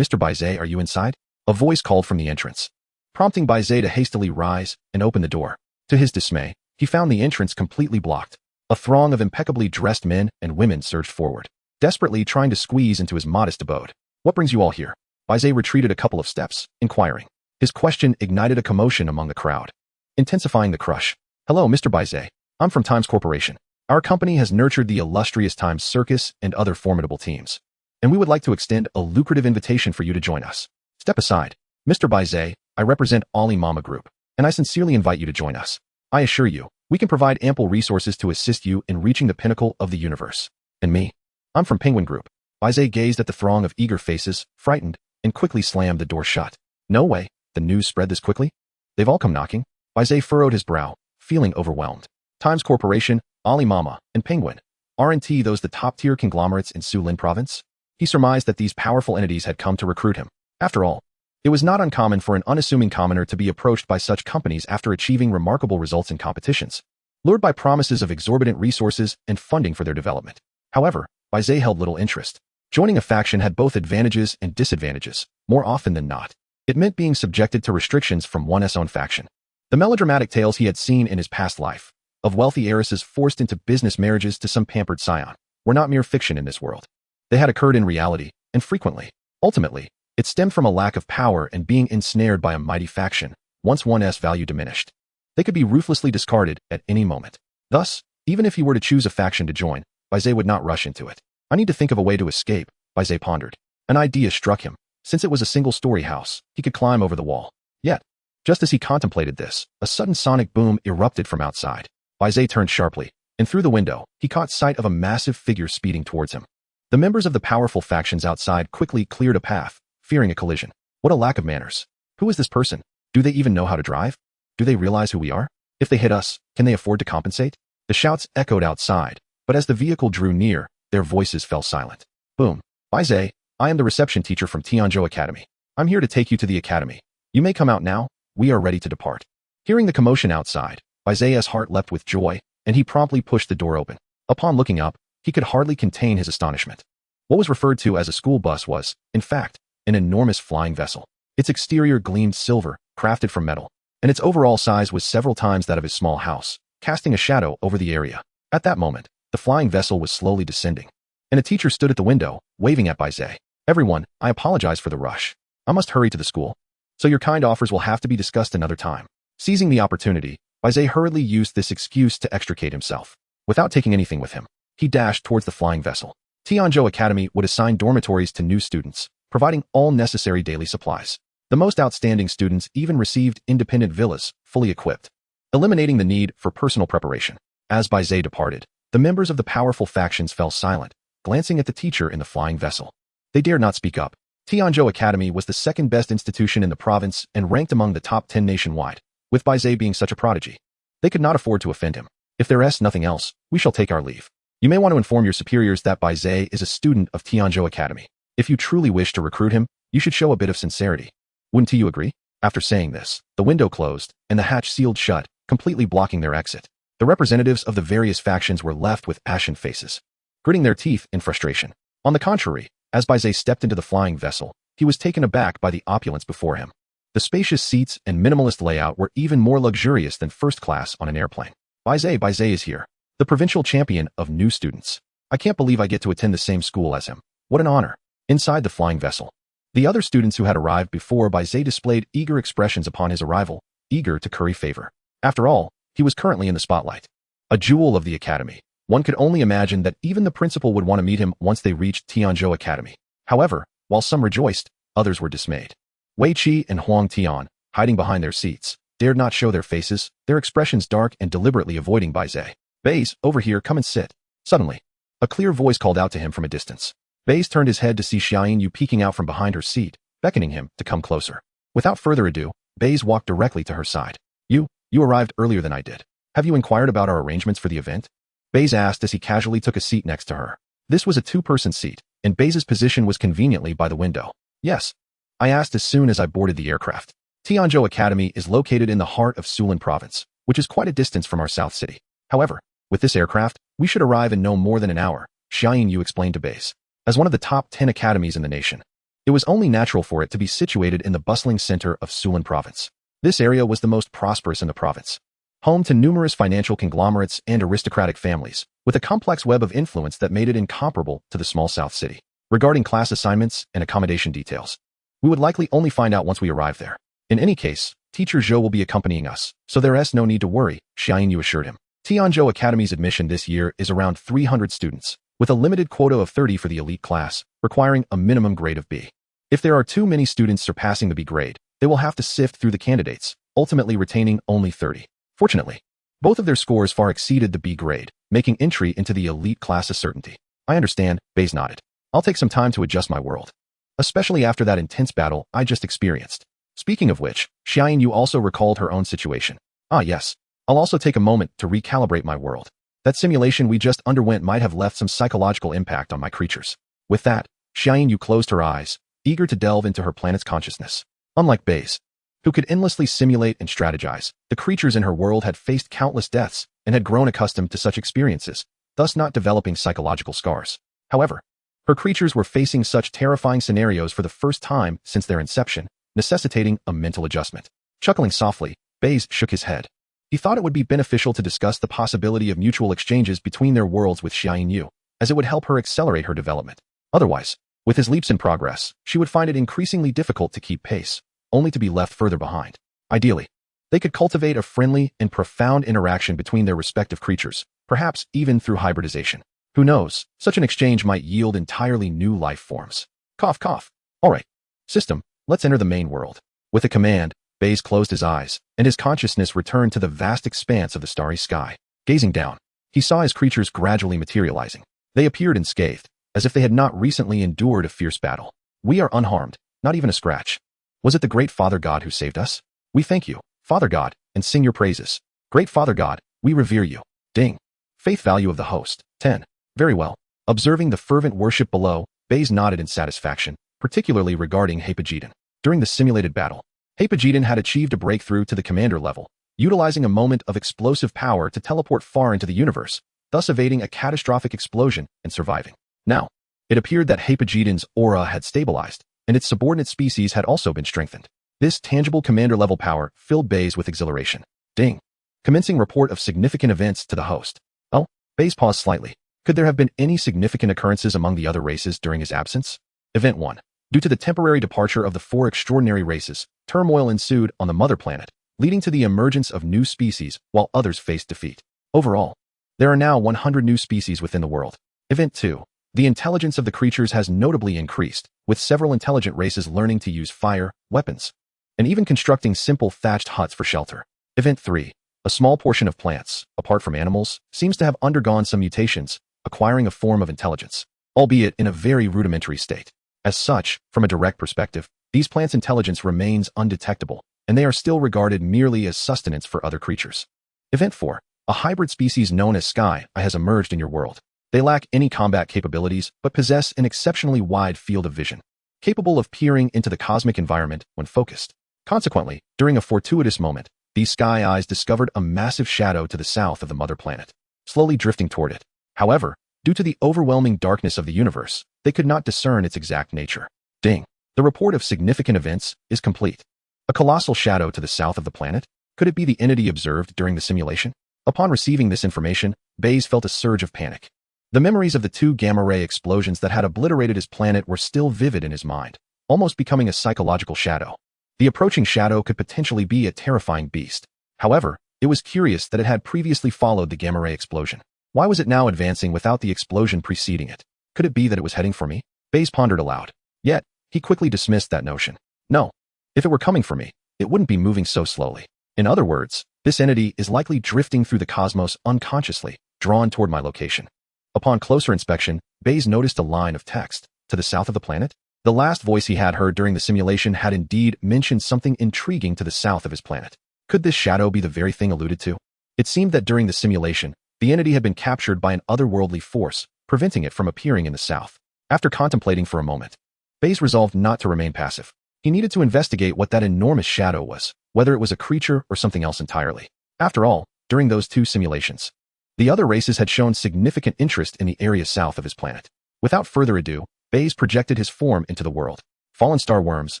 Ze, are you inside? A voice called from the entrance, prompting Bai Ze to hastily rise and open the door. To his dismay, he found the entrance completely blocked. A throng of impeccably dressed men and women surged forward, desperately trying to squeeze into his modest abode. What brings you all here? Bai Ze retreated a couple of steps, inquiring. His question ignited a commotion among the crowd, intensifying the crush. Hello, Mr. Bai Ze. I'm from Times Corporation. Our company has nurtured the illustrious Times Circus and other formidable teams, and we would like to extend a lucrative invitation for you to join us. Step aside. Mr. Bai Ze, I represent Ultraman Group, and I sincerely invite you to join us. I assure you, we can provide ample resources to assist you in reaching the pinnacle of the universe. And me? I'm from Penguin Group. Bai Ze gazed at the throng of eager faces, frightened, and quickly slammed the door shut. No way, the news spread this quickly? They've all come knocking? Bai Ze furrowed his brow, feeling overwhelmed. Times Corporation, Ultraman, and Penguin. Aren't those the top-tier conglomerates in Sulin Province? He surmised that these powerful entities had come to recruit him. After all, it was not uncommon for an unassuming commoner to be approached by such companies after achieving remarkable results in competitions, lured by promises of exorbitant resources and funding for their development. However, Bai Ze held little interest. Joining a faction had both advantages and disadvantages. More often than not, it meant being subjected to restrictions from one's own faction. The melodramatic tales he had seen in his past life, of wealthy heiresses forced into business marriages to some pampered scion, were not mere fiction in this world. They had occurred in reality, and frequently. Ultimately, it stemmed from a lack of power and being ensnared by a mighty faction. Once one's value diminished, they could be ruthlessly discarded at any moment. Thus, even if he were to choose a faction to join, Bai Ze would not rush into it. I need to think of a way to escape, Bai Ze pondered. An idea struck him. Since it was a single-story house, he could climb over the wall. Yet, just as he contemplated this, a sudden sonic boom erupted from outside. Bai Ze turned sharply, and through the window, he caught sight of a massive figure speeding towards him. The members of the powerful factions outside quickly cleared a path, fearing a collision. What a lack of manners. Who is this person? Do they even know how to drive? Do they realize who we are? If they hit us, can they afford to compensate? The shouts echoed outside, but as the vehicle drew near, their voices fell silent. Boom. Bai Ze, I am the reception teacher from Tianzhou Academy. I'm here to take you to the academy. You may come out now. We are ready to depart. Hearing the commotion outside, Bai Ze's heart leapt with joy, and he promptly pushed the door open. Upon looking up, he could hardly contain his astonishment. What was referred to as a school bus was, in fact, an enormous flying vessel. Its exterior gleamed silver, crafted from metal, and its overall size was several times that of his small house, casting a shadow over the area. At that moment, the flying vessel was slowly descending, and a teacher stood at the window, waving at Bai Ze. Everyone, I apologize for the rush. I must hurry to the school. so your kind offers will have to be discussed another time. Seizing the opportunity, Bai Ze hurriedly used this excuse to extricate himself. Without taking anything with him, he dashed towards the flying vessel. Tianzhou Academy would assign dormitories to new students, providing all necessary daily supplies. The most outstanding students even received independent villas, fully equipped, eliminating the need for personal preparation. As Bai Ze departed, the members of the powerful factions fell silent, glancing at the teacher in the flying vessel. They dared not speak up. Tianzhou Academy was the second-best institution in the province and ranked among the top 10 nationwide, with Bai Ze being such a prodigy. They could not afford to offend him. If there is nothing else, we shall take our leave. You may want to inform your superiors that Bai Ze is a student of Tianzhou Academy. If you truly wish to recruit him, you should show a bit of sincerity. Wouldn't you agree? After saying this, the window closed, and the hatch sealed shut, completely blocking their exit. The representatives of the various factions were left with ashen faces, gritting their teeth in frustration. On the contrary, as Bai Ze stepped into the flying vessel, he was taken aback by the opulence before him. The spacious seats and minimalist layout were even more luxurious than first class on an airplane. Bai Ze is here, the provincial champion of new students. I can't believe I get to attend the same school as him. What an honor. Inside the flying vessel, the other students who had arrived before Bai Ze displayed eager expressions upon his arrival, eager to curry favor. After all, he was currently in the spotlight. A jewel of the academy. One could only imagine that even the principal would want to meet him once they reached Tianzhou Academy. However, while some rejoiced, others were dismayed. Wei Qi and Huang Tian, hiding behind their seats, dared not show their faces, their expressions dark and deliberately avoiding Bai Ze. Baze, over here, come and sit. Suddenly, a clear voice called out to him from a distance. Baze turned his head to see Xiaoyin Yu peeking out from behind her seat, beckoning him to come closer. Without further ado, Baze walked directly to her side. You arrived earlier than I did. Have you inquired about our arrangements for the event? Baze asked as he casually took a seat next to her. This was a two-person seat, and Baze's position was conveniently by the window. Yes. I asked as soon as I boarded the aircraft. Tianzhou Academy is located in the heart of Sulan Province, which is quite a distance from our south city. However, with this aircraft, we should arrive in no more than an hour, Xiaoyin Yu explained to Baze. As one of the top 10 academies in the nation, it was only natural for it to be situated in the bustling center of Sulan Province. This area was the most prosperous in the province, home to numerous financial conglomerates and aristocratic families, with a complex web of influence that made it incomparable to the small south city. Regarding class assignments and accommodation details, we would likely only find out once we arrive there. In any case, Teacher Zhou will be accompanying us, so there is no need to worry, Xiaoyin Yu assured him. Tianzhou Academy's admission this year is around 300 students, with a limited quota of 30 for the elite class, requiring a minimum grade of B. If there are too many students surpassing the B grade, they will have to sift through the candidates, ultimately retaining only 30. Fortunately, both of their scores far exceeded the B grade, making entry into the elite class a certainty. I understand, Baze nodded. I'll take some time to adjust my world, especially after that intense battle I just experienced. Speaking of which, Xiaoyin Yu also recalled her own situation. Ah yes, I'll also take a moment to recalibrate my world. That simulation we just underwent might have left some psychological impact on my creatures. With that, Xiaoyin Yu closed her eyes, eager to delve into her planet's consciousness. Unlike Baze, who could endlessly simulate and strategize, the creatures in her world had faced countless deaths and had grown accustomed to such experiences, thus not developing psychological scars. However, her creatures were facing such terrifying scenarios for the first time since their inception, necessitating a mental adjustment. Chuckling softly, Baze shook his head. He thought it would be beneficial to discuss the possibility of mutual exchanges between their worlds with Xiaoyin Yu, as it would help her accelerate her development. Otherwise, with his leaps in progress, she would find it increasingly difficult to keep pace, only to be left further behind. Ideally, they could cultivate a friendly and profound interaction between their respective creatures, perhaps even through hybridization. Who knows, such an exchange might yield entirely new life forms. Cough, cough. All right. System, let's enter the main world. With a command, Baze closed his eyes, and his consciousness returned to the vast expanse of the starry sky. Gazing down, he saw his creatures gradually materializing. They appeared unscathed, as if they had not recently endured a fierce battle. We are unharmed, not even a scratch. Was it the great Father God who saved us? We thank you, Father God, and sing your praises. Great Father God, we revere you. Ding. Faith value of the host, 10. Very well. Observing the fervent worship below, Baze nodded in satisfaction, particularly regarding Hapagidon. During the simulated battle, Hapagidon had achieved a breakthrough to the commander level, utilizing a moment of explosive power to teleport far into the universe, thus evading a catastrophic explosion and surviving. Now, it appeared that Hapagidon's aura had stabilized, and its subordinate species had also been strengthened. This tangible commander-level power filled Baze with exhilaration. Ding. Commencing report of significant events to the host. Oh, Baze paused slightly. Could there have been any significant occurrences among the other races during his absence? Event 1. Due to the temporary departure of the 4 extraordinary races, turmoil ensued on the mother planet, leading to the emergence of new species while others faced defeat. Overall, there are now 100 new species within the world. Event 2. The intelligence of the creatures has notably increased, with several intelligent races learning to use fire, weapons, and even constructing simple thatched huts for shelter. Event 3. A small portion of plants, apart from animals, seems to have undergone some mutations, acquiring a form of intelligence, albeit in a very rudimentary state. As such, from a direct perspective, these plants' intelligence remains undetectable, and they are still regarded merely as sustenance for other creatures. Event 4. A hybrid species known as Sky has emerged in your world. They lack any combat capabilities, but possess an exceptionally wide field of vision, capable of peering into the cosmic environment when focused. Consequently, during a fortuitous moment, these Sky Eyes discovered a massive shadow to the south of the mother planet, slowly drifting toward it. However, due to the overwhelming darkness of the universe, they could not discern its exact nature. Ding! The report of significant events is complete. A colossal shadow to the south of the planet? Could it be the entity observed during the simulation? Upon receiving this information, Bai Ze felt a surge of panic. The memories of the 2 gamma-ray explosions that had obliterated his planet were still vivid in his mind, almost becoming a psychological shadow. The approaching shadow could potentially be a terrifying beast. However, it was curious that it had previously followed the gamma-ray explosion. Why was it now advancing without the explosion preceding it? Could it be that it was heading for me? Bai Ze pondered aloud. Yet, he quickly dismissed that notion. No. If it were coming for me, it wouldn't be moving so slowly. In other words, this entity is likely drifting through the cosmos unconsciously, drawn toward my location. Upon closer inspection, Bai Ze noticed a line of text. To the south of the planet? The last voice he had heard during the simulation had indeed mentioned something intriguing to the south of his planet. Could this shadow be the very thing alluded to? It seemed that during the simulation, the entity had been captured by an otherworldly force, preventing it from appearing in the south. After contemplating for a moment, Bai Ze resolved not to remain passive. He needed to investigate what that enormous shadow was, whether it was a creature or something else entirely. After all, during those 2 simulations, the other races had shown significant interest in the area south of his planet. Without further ado, Bai Ze projected his form into the world. Fallen star worms,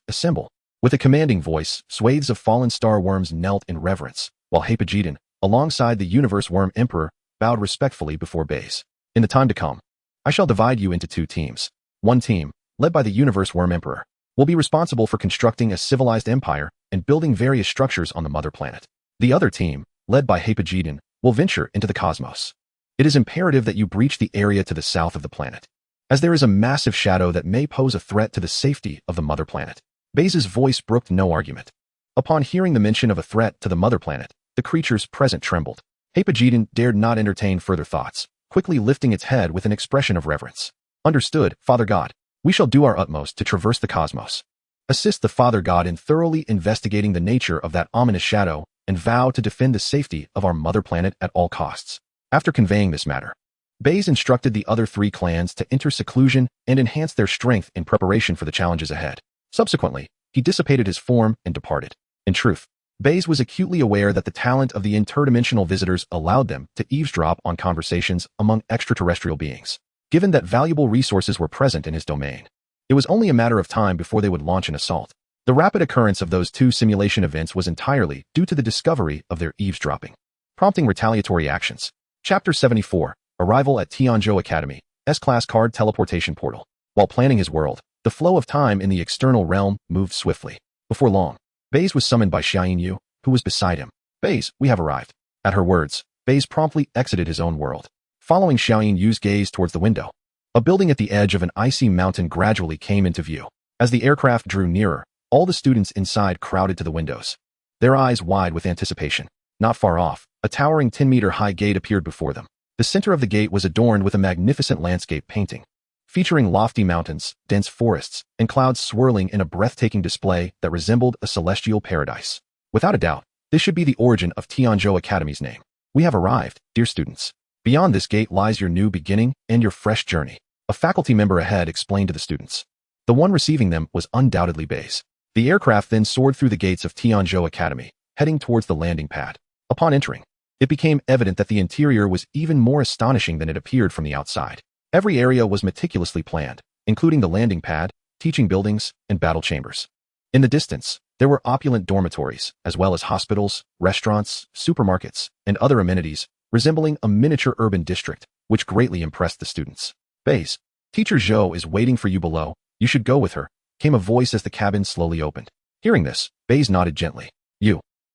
assemble. With a commanding voice, swathes of fallen star worms knelt in reverence, while Hapagedon, alongside the universe worm emperor, bowed respectfully before Bai Ze. In the time to come, I shall divide you into 2 teams. One team, led by the universe worm emperor, will be responsible for constructing a civilized empire and building various structures on the mother planet. The other team, led by Hapagedon, will venture into the cosmos. It is imperative that you breach the area to the south of the planet, as there is a massive shadow that may pose a threat to the safety of the mother planet. Bai Ze's voice brooked no argument. Upon hearing the mention of a threat to the mother planet, the creatures present trembled. Hapagedon dared not entertain further thoughts, quickly lifting its head with an expression of reverence. Understood, Father God. We shall do our utmost to traverse the cosmos. Assist the Father God in thoroughly investigating the nature of that ominous shadow and vow to defend the safety of our mother planet at all costs. After conveying this matter, Bai Ze instructed the other 3 clans to enter seclusion and enhance their strength in preparation for the challenges ahead. Subsequently, he dissipated his form and departed. In truth, Bai Ze was acutely aware that the talent of the interdimensional visitors allowed them to eavesdrop on conversations among extraterrestrial beings. Given that valuable resources were present in his domain, it was only a matter of time before they would launch an assault. The rapid occurrence of those 2 simulation events was entirely due to the discovery of their eavesdropping, prompting retaliatory actions. Chapter 74. Arrival at Tianzhou Academy, S-Class Card Teleportation Portal. While planning his world, the flow of time in the external realm moved swiftly. Before long, Bai Ze was summoned by Xiaoyin Yu, who was beside him. Bai Ze, we have arrived. At her words, Bai Ze promptly exited his own world, following Xiaoyin Yu's gaze towards the window. A building at the edge of an icy mountain gradually came into view. As the aircraft drew nearer, all the students inside crowded to the windows, their eyes wide with anticipation. Not far off, a towering 10-meter-high gate appeared before them. The center of the gate was adorned with a magnificent landscape painting, featuring lofty mountains, dense forests, and clouds swirling in a breathtaking display that resembled a celestial paradise. Without a doubt, this should be the origin of Tianzhou Academy's name. We have arrived, dear students. Beyond this gate lies your new beginning and your fresh journey. A faculty member ahead explained to the students. The one receiving them was undoubtedly Bai Ze. The aircraft then soared through the gates of Tianzhou Academy, heading towards the landing pad. Upon entering, it became evident that the interior was even more astonishing than it appeared from the outside. Every area was meticulously planned, including the landing pad, teaching buildings, and battle chambers. In the distance, there were opulent dormitories, as well as hospitals, restaurants, supermarkets, and other amenities, resembling a miniature urban district, which greatly impressed the students. Bai Ze, Teacher Zhou is waiting for you below. You should go with her, came a voice as the cabin slowly opened. Hearing this, Bai Ze nodded gently.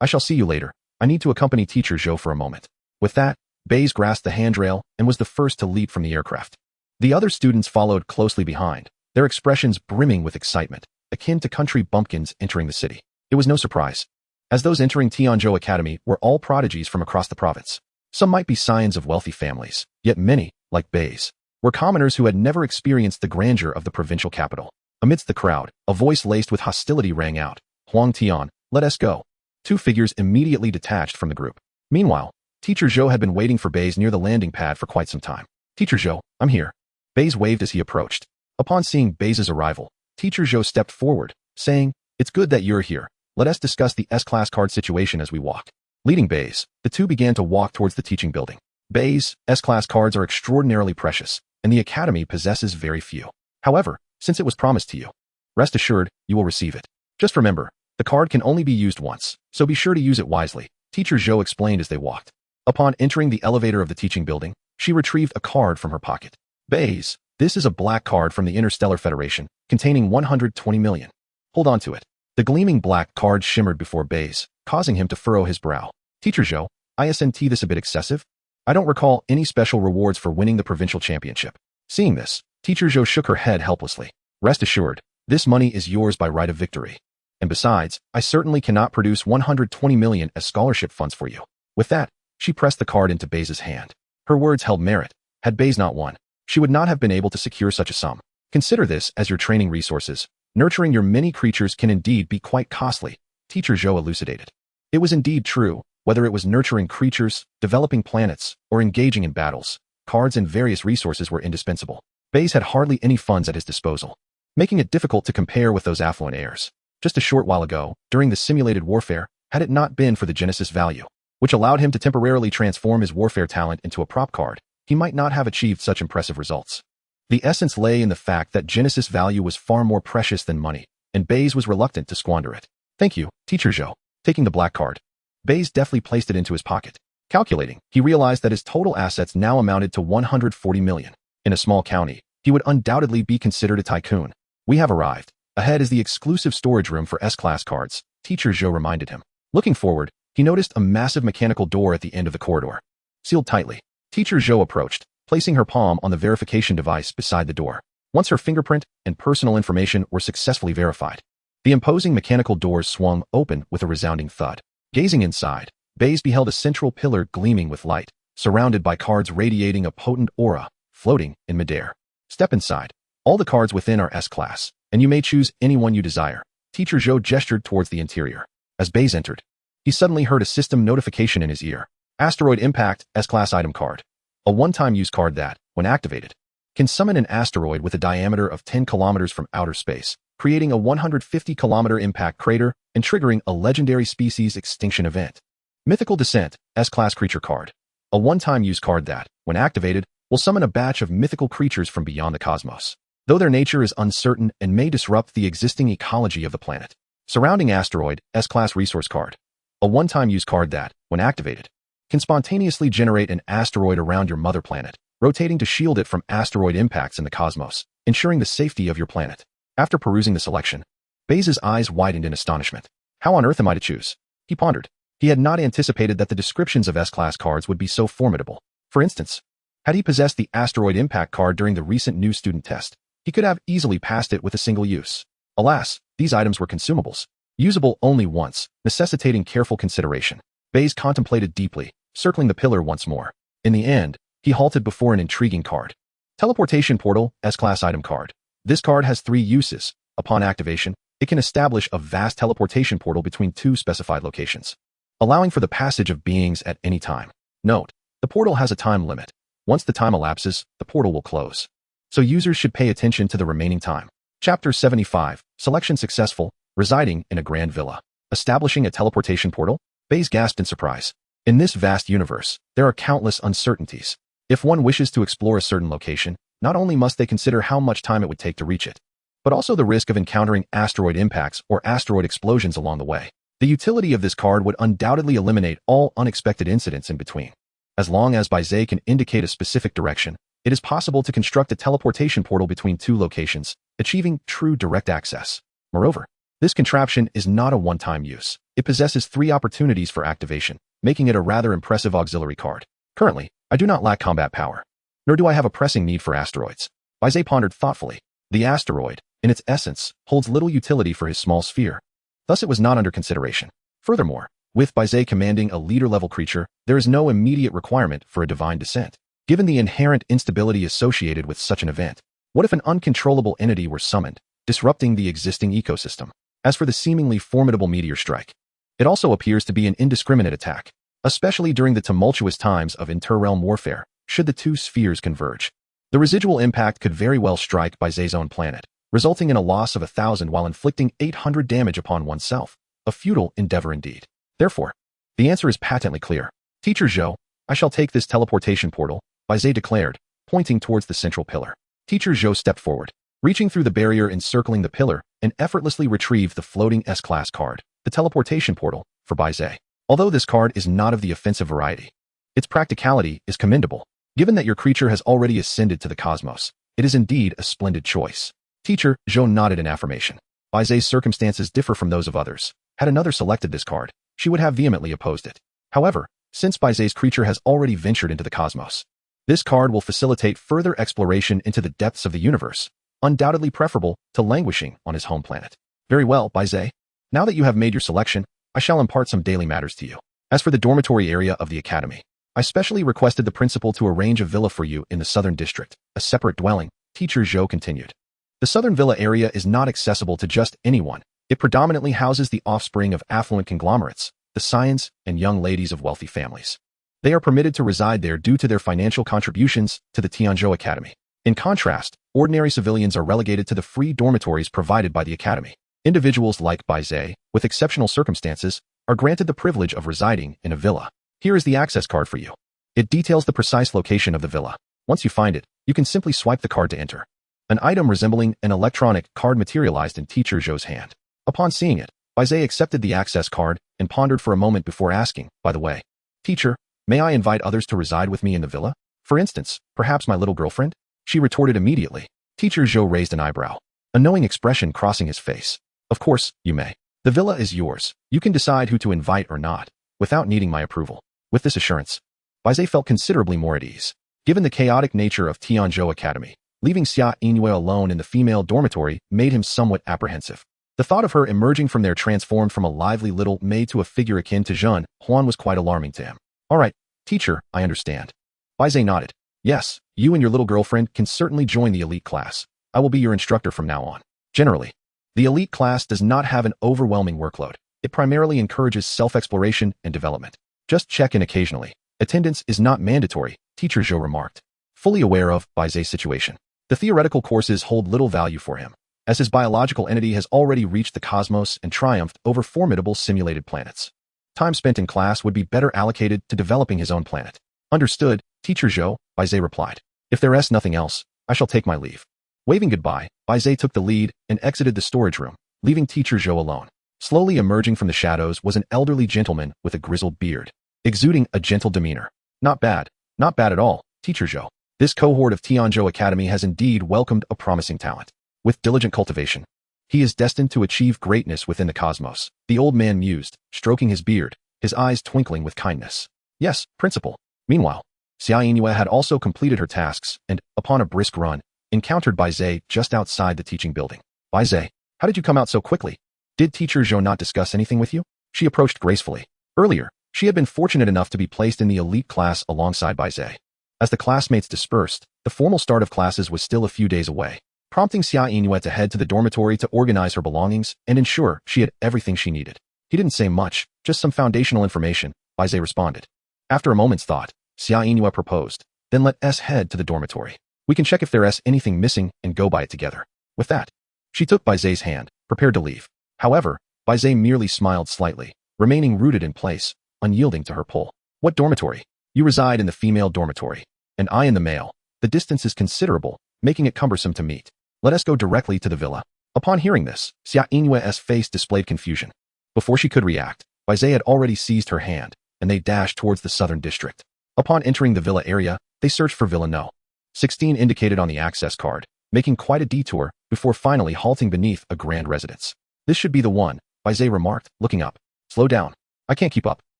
I shall see you later. I need to accompany Teacher Zhou for a moment. With that, Bai Ze grasped the handrail and was the first to leap from the aircraft. The other students followed closely behind, their expressions brimming with excitement, akin to country bumpkins entering the city. It was no surprise, as those entering Tianzhou Academy were all prodigies from across the province. Some might be scions of wealthy families, yet many, like Bai Ze, were commoners who had never experienced the grandeur of the provincial capital. Amidst the crowd, a voice laced with hostility rang out. Huang Tian, let us go. Two figures immediately detached from the group. Meanwhile, Teacher Zhou had been waiting for Bai Ze near the landing pad for quite some time. Teacher Zhou, I'm here. Bai Ze waved as he approached. Upon seeing Bai Ze's arrival, Teacher Zhou stepped forward, saying, it's good that you're here. Let us discuss the S-class card situation as we walk. Leading Bai Ze, the two began to walk towards the teaching building. Bai Ze, S-class cards are extraordinarily precious, and the Academy possesses very few. However, since it was promised to you, rest assured, you will receive it. Just remember, the card can only be used once, so be sure to use it wisely, Teacher Zhou explained as they walked. Upon entering the elevator of the teaching building, she retrieved a card from her pocket. Bai Ze, this is a black card from the Interstellar Federation, containing 120 million. Hold on to it. The gleaming black card shimmered before Bai Ze, causing him to furrow his brow. Teacher Zhou, isn't this a bit excessive? I don't recall any special rewards for winning the provincial championship. Seeing this, Teacher Zhou shook her head helplessly. Rest assured, this money is yours by right of victory. And besides, I certainly cannot produce 120 million as scholarship funds for you. With that, she pressed the card into Bai Ze's hand. Her words held merit. Had Bai Ze not won, she would not have been able to secure such a sum. Consider this as your training resources. Nurturing your many creatures can indeed be quite costly, Teacher Zhou elucidated. It was indeed true, whether it was nurturing creatures, developing planets, or engaging in battles, cards and various resources were indispensable. Bai Ze had hardly any funds at his disposal, making it difficult to compare with those affluent heirs. Just a short while ago, during the simulated warfare, had it not been for the Genesis value, which allowed him to temporarily transform his warfare talent into a prop card, he might not have achieved such impressive results. The essence lay in the fact that Genesis value was far more precious than money, and Bai Ze was reluctant to squander it. Thank you, Teacher Zhou. Taking the black card, Bai Ze deftly placed it into his pocket. Calculating, he realized that his total assets now amounted to 140 million. In a small county, he would undoubtedly be considered a tycoon. We have arrived. Ahead is the exclusive storage room for S-class cards, Teacher Zhou reminded him. Looking forward, he noticed a massive mechanical door at the end of the corridor. Sealed tightly, Teacher Zhou approached, placing her palm on the verification device beside the door. Once her fingerprint and personal information were successfully verified, the imposing mechanical doors swung open with a resounding thud. Gazing inside, Bai Ze beheld a central pillar gleaming with light, surrounded by cards radiating a potent aura, floating in midair. Step inside. All the cards within are S-class, and you may choose any one you desire. Teacher Zhou gestured towards the interior. As Bai Ze entered, he suddenly heard a system notification in his ear. Asteroid Impact S-class item card. A one-time use card that, when activated, can summon an asteroid with a diameter of 10 kilometers from outer space, creating a 150-kilometer impact crater and triggering a legendary species extinction event. Mythical Descent S-class creature card. A one-time use card that, when activated, will summon a batch of mythical creatures from beyond the cosmos, though their nature is uncertain and may disrupt the existing ecology of the planet. Surrounding Asteroid S-class resource card. A one-time use card that, when activated, can spontaneously generate an asteroid around your mother planet, rotating to shield it from asteroid impacts in the cosmos, ensuring the safety of your planet. After perusing the selection, Bai Ze's eyes widened in astonishment. How on earth am I to choose? He pondered. He had not anticipated that the descriptions of S-class cards would be so formidable. For instance, had he possessed the asteroid impact card during the recent new student test, he could have easily passed it with a single use. Alas, these items were consumables, usable only once, necessitating careful consideration. Bai Ze contemplated deeply, circling the pillar once more. In the end, he halted before an intriguing card. Teleportation Portal S-class item card. This card has 3 uses. Upon activation, it can establish a vast teleportation portal between 2 specified locations, allowing for the passage of beings at any time. Note, the portal has a time limit. Once the time elapses, the portal will close, so users should pay attention to the remaining time. Chapter 75, Selection Successful, Residing in a Grand Villa. Establishing a teleportation portal? Bai Ze gasped in surprise. In this vast universe, there are countless uncertainties. If one wishes to explore a certain location, not only must they consider how much time it would take to reach it, but also the risk of encountering asteroid impacts or asteroid explosions along the way. The utility of this card would undoubtedly eliminate all unexpected incidents in between. As long as Bai Ze can indicate a specific direction, it is possible to construct a teleportation portal between 2 locations, achieving true direct access. Moreover, This contraption is not a one-time use. It possesses 3 opportunities for activation, making it a rather impressive auxiliary card. Currently, I do not lack combat power, nor do I have a pressing need for asteroids. Bai Ze pondered thoughtfully. The asteroid, in its essence, holds little utility for his small sphere. Thus it was not under consideration. Furthermore, with Bai Ze commanding a leader-level creature, there is no immediate requirement for a divine descent. Given the inherent instability associated with such an event, what if an uncontrollable entity were summoned, disrupting the existing ecosystem? As for the seemingly formidable meteor strike, it also appears to be an indiscriminate attack, especially during the tumultuous times of inter-realm warfare, should the 2 spheres converge. The residual impact could very well strike Bai Ze's own planet, resulting in a loss of 1,000 while inflicting 800 damage upon oneself, a futile endeavor indeed. Therefore, the answer is patently clear. Teacher Zhou, I shall take this teleportation portal, Bai Ze declared, pointing towards the central pillar. Teacher Zhou stepped forward, reaching through the barrier encircling the pillar, and effortlessly retrieved the floating S-class card, the teleportation portal, for Bai Ze. Although this card is not of the offensive variety, its practicality is commendable. Given that your creature has already ascended to the cosmos, it is indeed a splendid choice. Teacher Zhou nodded in affirmation. Bai Ze's circumstances differ from those of others. Had another selected this card, she would have vehemently opposed it. However, since Bai Ze's creature has already ventured into the cosmos, this card will facilitate further exploration into the depths of the universe, undoubtedly preferable to languishing on his home planet. Very well, Bai Ze. Now that you have made your selection, I shall impart some daily matters to you. As for the dormitory area of the academy, I specially requested the principal to arrange a villa for you in the southern district, a separate dwelling, Teacher Zhou continued. The southern villa area is not accessible to just anyone. It predominantly houses the offspring of affluent conglomerates, the scions and young ladies of wealthy families. They are permitted to reside there due to their financial contributions to the Tianzhou Academy. In contrast, ordinary civilians are relegated to the free dormitories provided by the academy. Individuals like Bai Ze, with exceptional circumstances, are granted the privilege of residing in a villa. Here is the access card for you. It details the precise location of the villa. Once you find it, you can simply swipe the card to enter. An item resembling an electronic card materialized in Teacher Zhou's hand. Upon seeing it, Bai Ze accepted the access card and pondered for a moment before asking, by the way, Teacher, may I invite others to reside with me in the villa? For instance, perhaps my little girlfriend? She retorted immediately. Teacher Zhou raised an eyebrow, a knowing expression crossing his face. Of course, you may. The villa is yours. You can decide who to invite or not, without needing my approval. With this assurance, Bai Ze felt considerably more at ease. Given the chaotic nature of Tianzhou Academy, leaving Xia Yingyue alone in the female dormitory made him somewhat apprehensive. The thought of her emerging from there transformed from a lively little maid to a figure akin to Zhen Huan was quite alarming to him. All right, teacher, I understand. Bai Ze nodded. Yes, you and your little girlfriend can certainly join the elite class. I will be your instructor from now on. Generally, the elite class does not have an overwhelming workload. It primarily encourages self-exploration and development. Just check in occasionally. Attendance is not mandatory, Teacher Zhou remarked, fully aware of Bai Ze's situation. The theoretical courses hold little value for him, as his biological entity has already reached the cosmos and triumphed over formidable simulated planets. Time spent in class would be better allocated to developing his own planet. Understood, Teacher Zhou, Bai Ze replied. If there is nothing else, I shall take my leave. Waving goodbye, Bai Ze took the lead and exited the storage room, leaving Teacher Zhou alone. Slowly emerging from the shadows was an elderly gentleman with a grizzled beard, exuding a gentle demeanor. Not bad at all, Teacher Zhou. This cohort of Tianzhou Academy has indeed welcomed a promising talent. With diligent cultivation, he is destined to achieve greatness within the cosmos, the old man mused, stroking his beard, his eyes twinkling with kindness. Yes, principal. Meanwhile, Xia Yingyue had also completed her tasks and, upon a brisk run, encountered Bai Ze just outside the teaching building. Bai Ze, how did you come out so quickly? Did Teacher Zhou not discuss anything with you? She approached gracefully. Earlier, she had been fortunate enough to be placed in the elite class alongside Bai Ze. As the classmates dispersed, the formal start of classes was still a few days away, prompting Xia Yingyue to head to the dormitory to organize her belongings and ensure she had everything she needed. He didn't say much, just some foundational information, Bai Ze responded. After a moment's thought, Xia Yingyue proposed, then let us head to the dormitory. We can check if there is anything missing and go by it together. With that, she took Bai Ze's hand, prepared to leave. However, Bai Ze merely smiled slightly, remaining rooted in place, unyielding to her pull. What dormitory? You reside in the female dormitory, and I in the male. The distance is considerable, making it cumbersome to meet. Let us go directly to the villa. Upon hearing this, Xia Yingyue's face displayed confusion. Before she could react, Bai Ze had already seized her hand, and they dashed towards the southern district. Upon entering the villa area, they searched for Villa No. 16 indicated on the access card, making quite a detour before finally halting beneath a grand residence. This should be the one, Bai Ze remarked, looking up. Slow down. I can't keep up.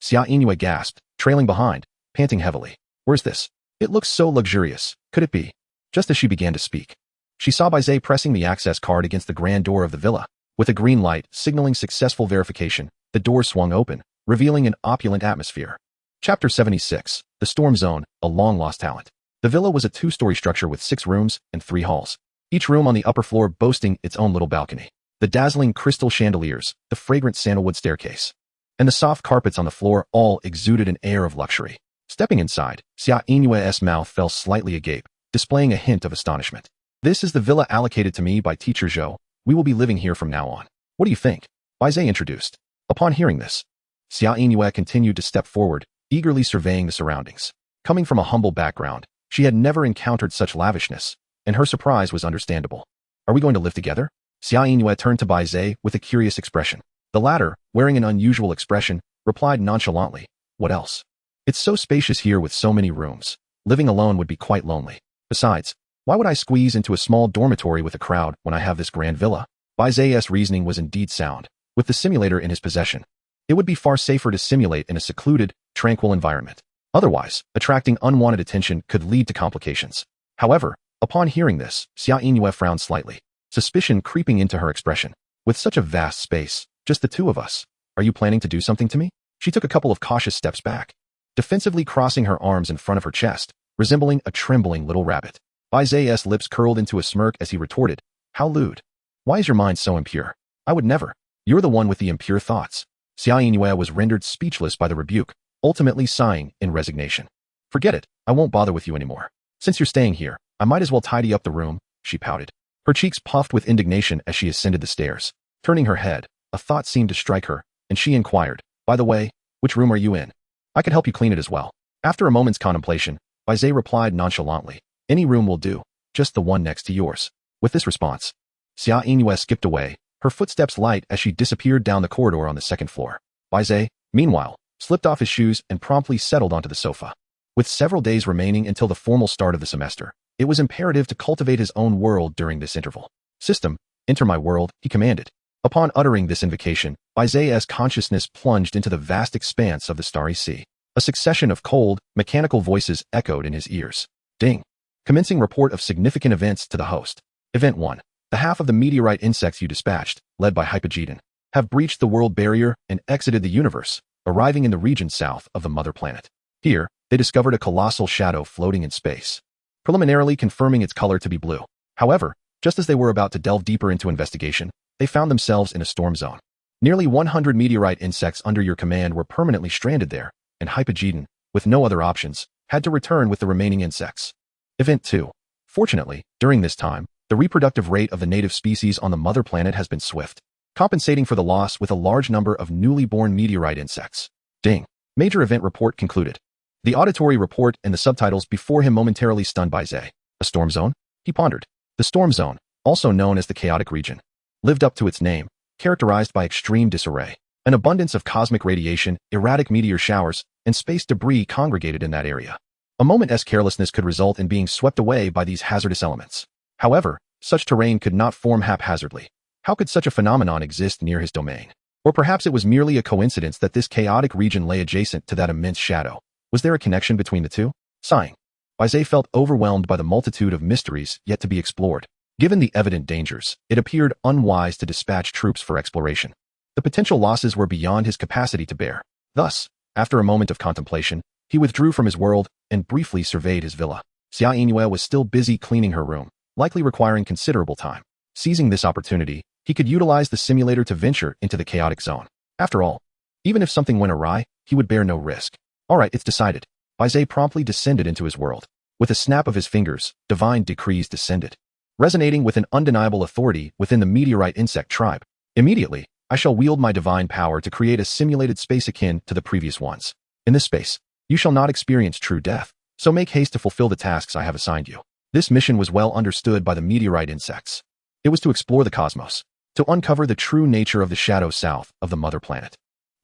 Xia Inue gasped, trailing behind, panting heavily. Where's this? It looks so luxurious. Could it be? Just as she began to speak, she saw Bai Ze pressing the access card against the grand door of the villa. With a green light signaling successful verification, the door swung open, revealing an opulent atmosphere. Chapter 76, The Storm Zone, a long-lost talent. The villa was a two-story structure with 6 rooms and 3 halls, each room on the upper floor boasting its own little balcony. The dazzling crystal chandeliers, the fragrant sandalwood staircase, and the soft carpets on the floor all exuded an air of luxury. Stepping inside, Xia Inue's mouth fell slightly agape, displaying a hint of astonishment. This is the villa allocated to me by Teacher Zhou. We will be living here from now on. What do you think? Bai Ze introduced. Upon hearing this, Xia Inue continued to step forward, eagerly surveying the surroundings. Coming from a humble background, she had never encountered such lavishness, and her surprise was understandable. Are we going to live together? Xia Inue turned to Bai Ze with a curious expression. The latter, wearing an unusual expression, replied nonchalantly, What else? It's so spacious here with so many rooms. Living alone would be quite lonely. Besides, why would I squeeze into a small dormitory with a crowd when I have this grand villa? Bai Ze's reasoning was indeed sound. With the simulator in his possession, it would be far safer to simulate in a secluded, tranquil environment. Otherwise, attracting unwanted attention could lead to complications. However, upon hearing this, Xia Inue frowned slightly, suspicion creeping into her expression. With such a vast space, just the two of us, are you planning to do something to me? She took a couple of cautious steps back, defensively crossing her arms in front of her chest, resembling a trembling little rabbit. Bai Ze's lips curled into a smirk as he retorted, How lewd. Why is your mind so impure? I would never. You're the one with the impure thoughts. Xia Inue was rendered speechless by the rebuke, ultimately sighing in resignation. Forget it, I won't bother with you anymore. Since you're staying here, I might as well tidy up the room, she pouted. Her cheeks puffed with indignation as she ascended the stairs. Turning her head, a thought seemed to strike her, and she inquired, By the way, which room are you in? I could help you clean it as well. After a moment's contemplation, Bai Ze replied nonchalantly, Any room will do, just the one next to yours. With this response, Xia Inue skipped away, her footsteps light as she disappeared down the corridor on the second floor. Bai Ze, meanwhile, slipped off his shoes and promptly settled onto the sofa. With several days remaining until the formal start of the semester, it was imperative to cultivate his own world during this interval. System, enter my world, he commanded. Upon uttering this invocation, Bai Ze's consciousness plunged into the vast expanse of the starry sea. A succession of cold, mechanical voices echoed in his ears. Ding. Commencing report of significant events to the host. Event 1. The half of the meteorite insects you dispatched, led by Hypogeddon, have breached the world barrier and exited the universe, arriving in the region south of the mother planet. Here, they discovered a colossal shadow floating in space, preliminarily confirming its color to be blue. However, just as they were about to delve deeper into investigation, they found themselves in a storm zone. Nearly 100 meteorite insects under your command were permanently stranded there, and Hypogeddon, with no other options, had to return with the remaining insects. Event 2. Fortunately, during this time, the reproductive rate of the native species on the mother planet has been swift, compensating for the loss with a large number of newly born meteorite insects. Ding. Major event report concluded. The auditory report and the subtitles before him momentarily stunned Bai Ze. A storm zone? He pondered. The storm zone, also known as the chaotic region, lived up to its name, characterized by extreme disarray. An abundance of cosmic radiation, erratic meteor showers, and space debris congregated in that area. A moment's carelessness could result in being swept away by these hazardous elements. However, such terrain could not form haphazardly. How could such a phenomenon exist near his domain? Or perhaps it was merely a coincidence that this chaotic region lay adjacent to that immense shadow. Was there a connection between the two? Sighing, Bai Ze felt overwhelmed by the multitude of mysteries yet to be explored. Given the evident dangers, it appeared unwise to dispatch troops for exploration. The potential losses were beyond his capacity to bear. Thus, after a moment of contemplation, he withdrew from his world and briefly surveyed his villa. Xia Inue was still busy cleaning her room, likely requiring considerable time. Seizing this opportunity, he could utilize the simulator to venture into the chaotic zone. After all, even if something went awry, he would bear no risk. All right, it's decided. Bai Ze promptly descended into his world. With a snap of his fingers, divine decrees descended, resonating with an undeniable authority within the meteorite insect tribe. Immediately, I shall wield my divine power to create a simulated space akin to the previous ones. In this space, you shall not experience true death, so make haste to fulfill the tasks I have assigned you. This mission was well understood by the meteorite insects. It was to explore the cosmos, to uncover the true nature of the shadow south of the mother planet.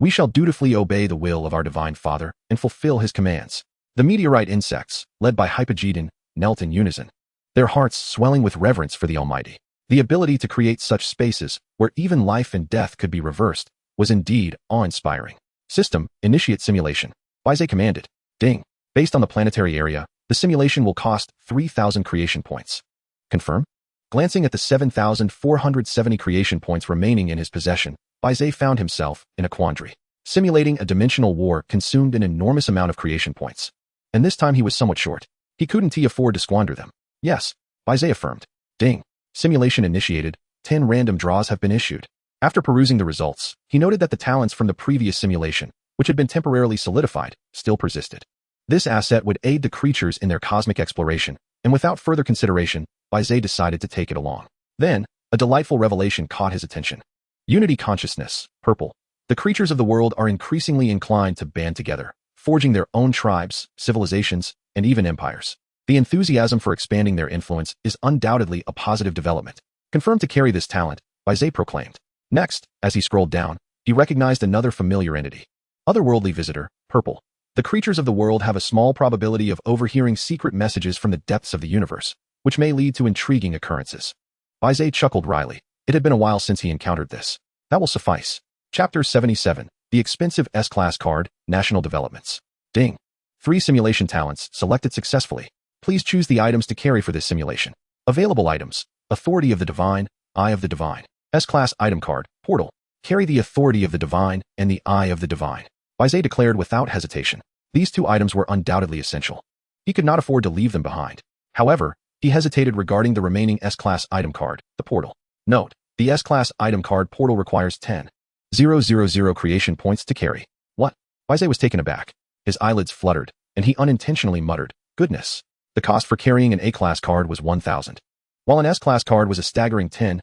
We shall dutifully obey the will of our divine Father and fulfill his commands. The meteorite insects, led by Hypogeddon, knelt in unison, their hearts swelling with reverence for the Almighty. The ability to create such spaces, where even life and death could be reversed, was indeed awe-inspiring. System, initiate simulation. Bai Ze commanded. Ding. Based on the planetary area, the simulation will cost 3,000 creation points. Confirm? Glancing at the 7,470 creation points remaining in his possession, Bai Ze found himself in a quandary. Simulating a dimensional war consumed an enormous amount of creation points. And this time he was somewhat short. He couldn't afford to squander them. Yes, Bai Ze affirmed. Ding. Simulation initiated. 10 random draws have been issued. After perusing the results, he noted that the talents from the previous simulation, which had been temporarily solidified, still persisted. This asset would aid the creatures in their cosmic exploration, and without further consideration, Bai Ze decided to take it along. Then, a delightful revelation caught his attention. Unity consciousness, purple. The creatures of the world are increasingly inclined to band together, forging their own tribes, civilizations, and even empires. The enthusiasm for expanding their influence is undoubtedly a positive development. Confirmed to carry this talent, Bai Ze proclaimed. Next, as he scrolled down, he recognized another familiar entity. Otherworldly visitor, purple. The creatures of the world have a small probability of overhearing secret messages from the depths of the universe, which may lead to intriguing occurrences. Bai Ze chuckled wryly. It had been a while since he encountered this. That will suffice. Chapter 77. The expensive S-Class card, National Developments. Ding. 3 simulation talents selected successfully. Please choose the items to carry for this simulation. Available items. Authority of the Divine, Eye of the Divine. S-Class item card, Portal. Carry the Authority of the Divine and the Eye of the Divine. Bai Ze declared without hesitation. These 2 items were undoubtedly essential. He could not afford to leave them behind. However, he hesitated regarding the remaining S-Class item card, the Portal. Note, the S-Class item card Portal requires 10,000 creation points to carry. What? Bai Ze was taken aback. His eyelids fluttered, and he unintentionally muttered, goodness. The cost for carrying an A-Class card was 1,000, while an S-Class card was a staggering 10,000.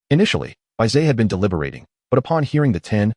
Initially, Bai Ze had been deliberating, but upon hearing the 10,000,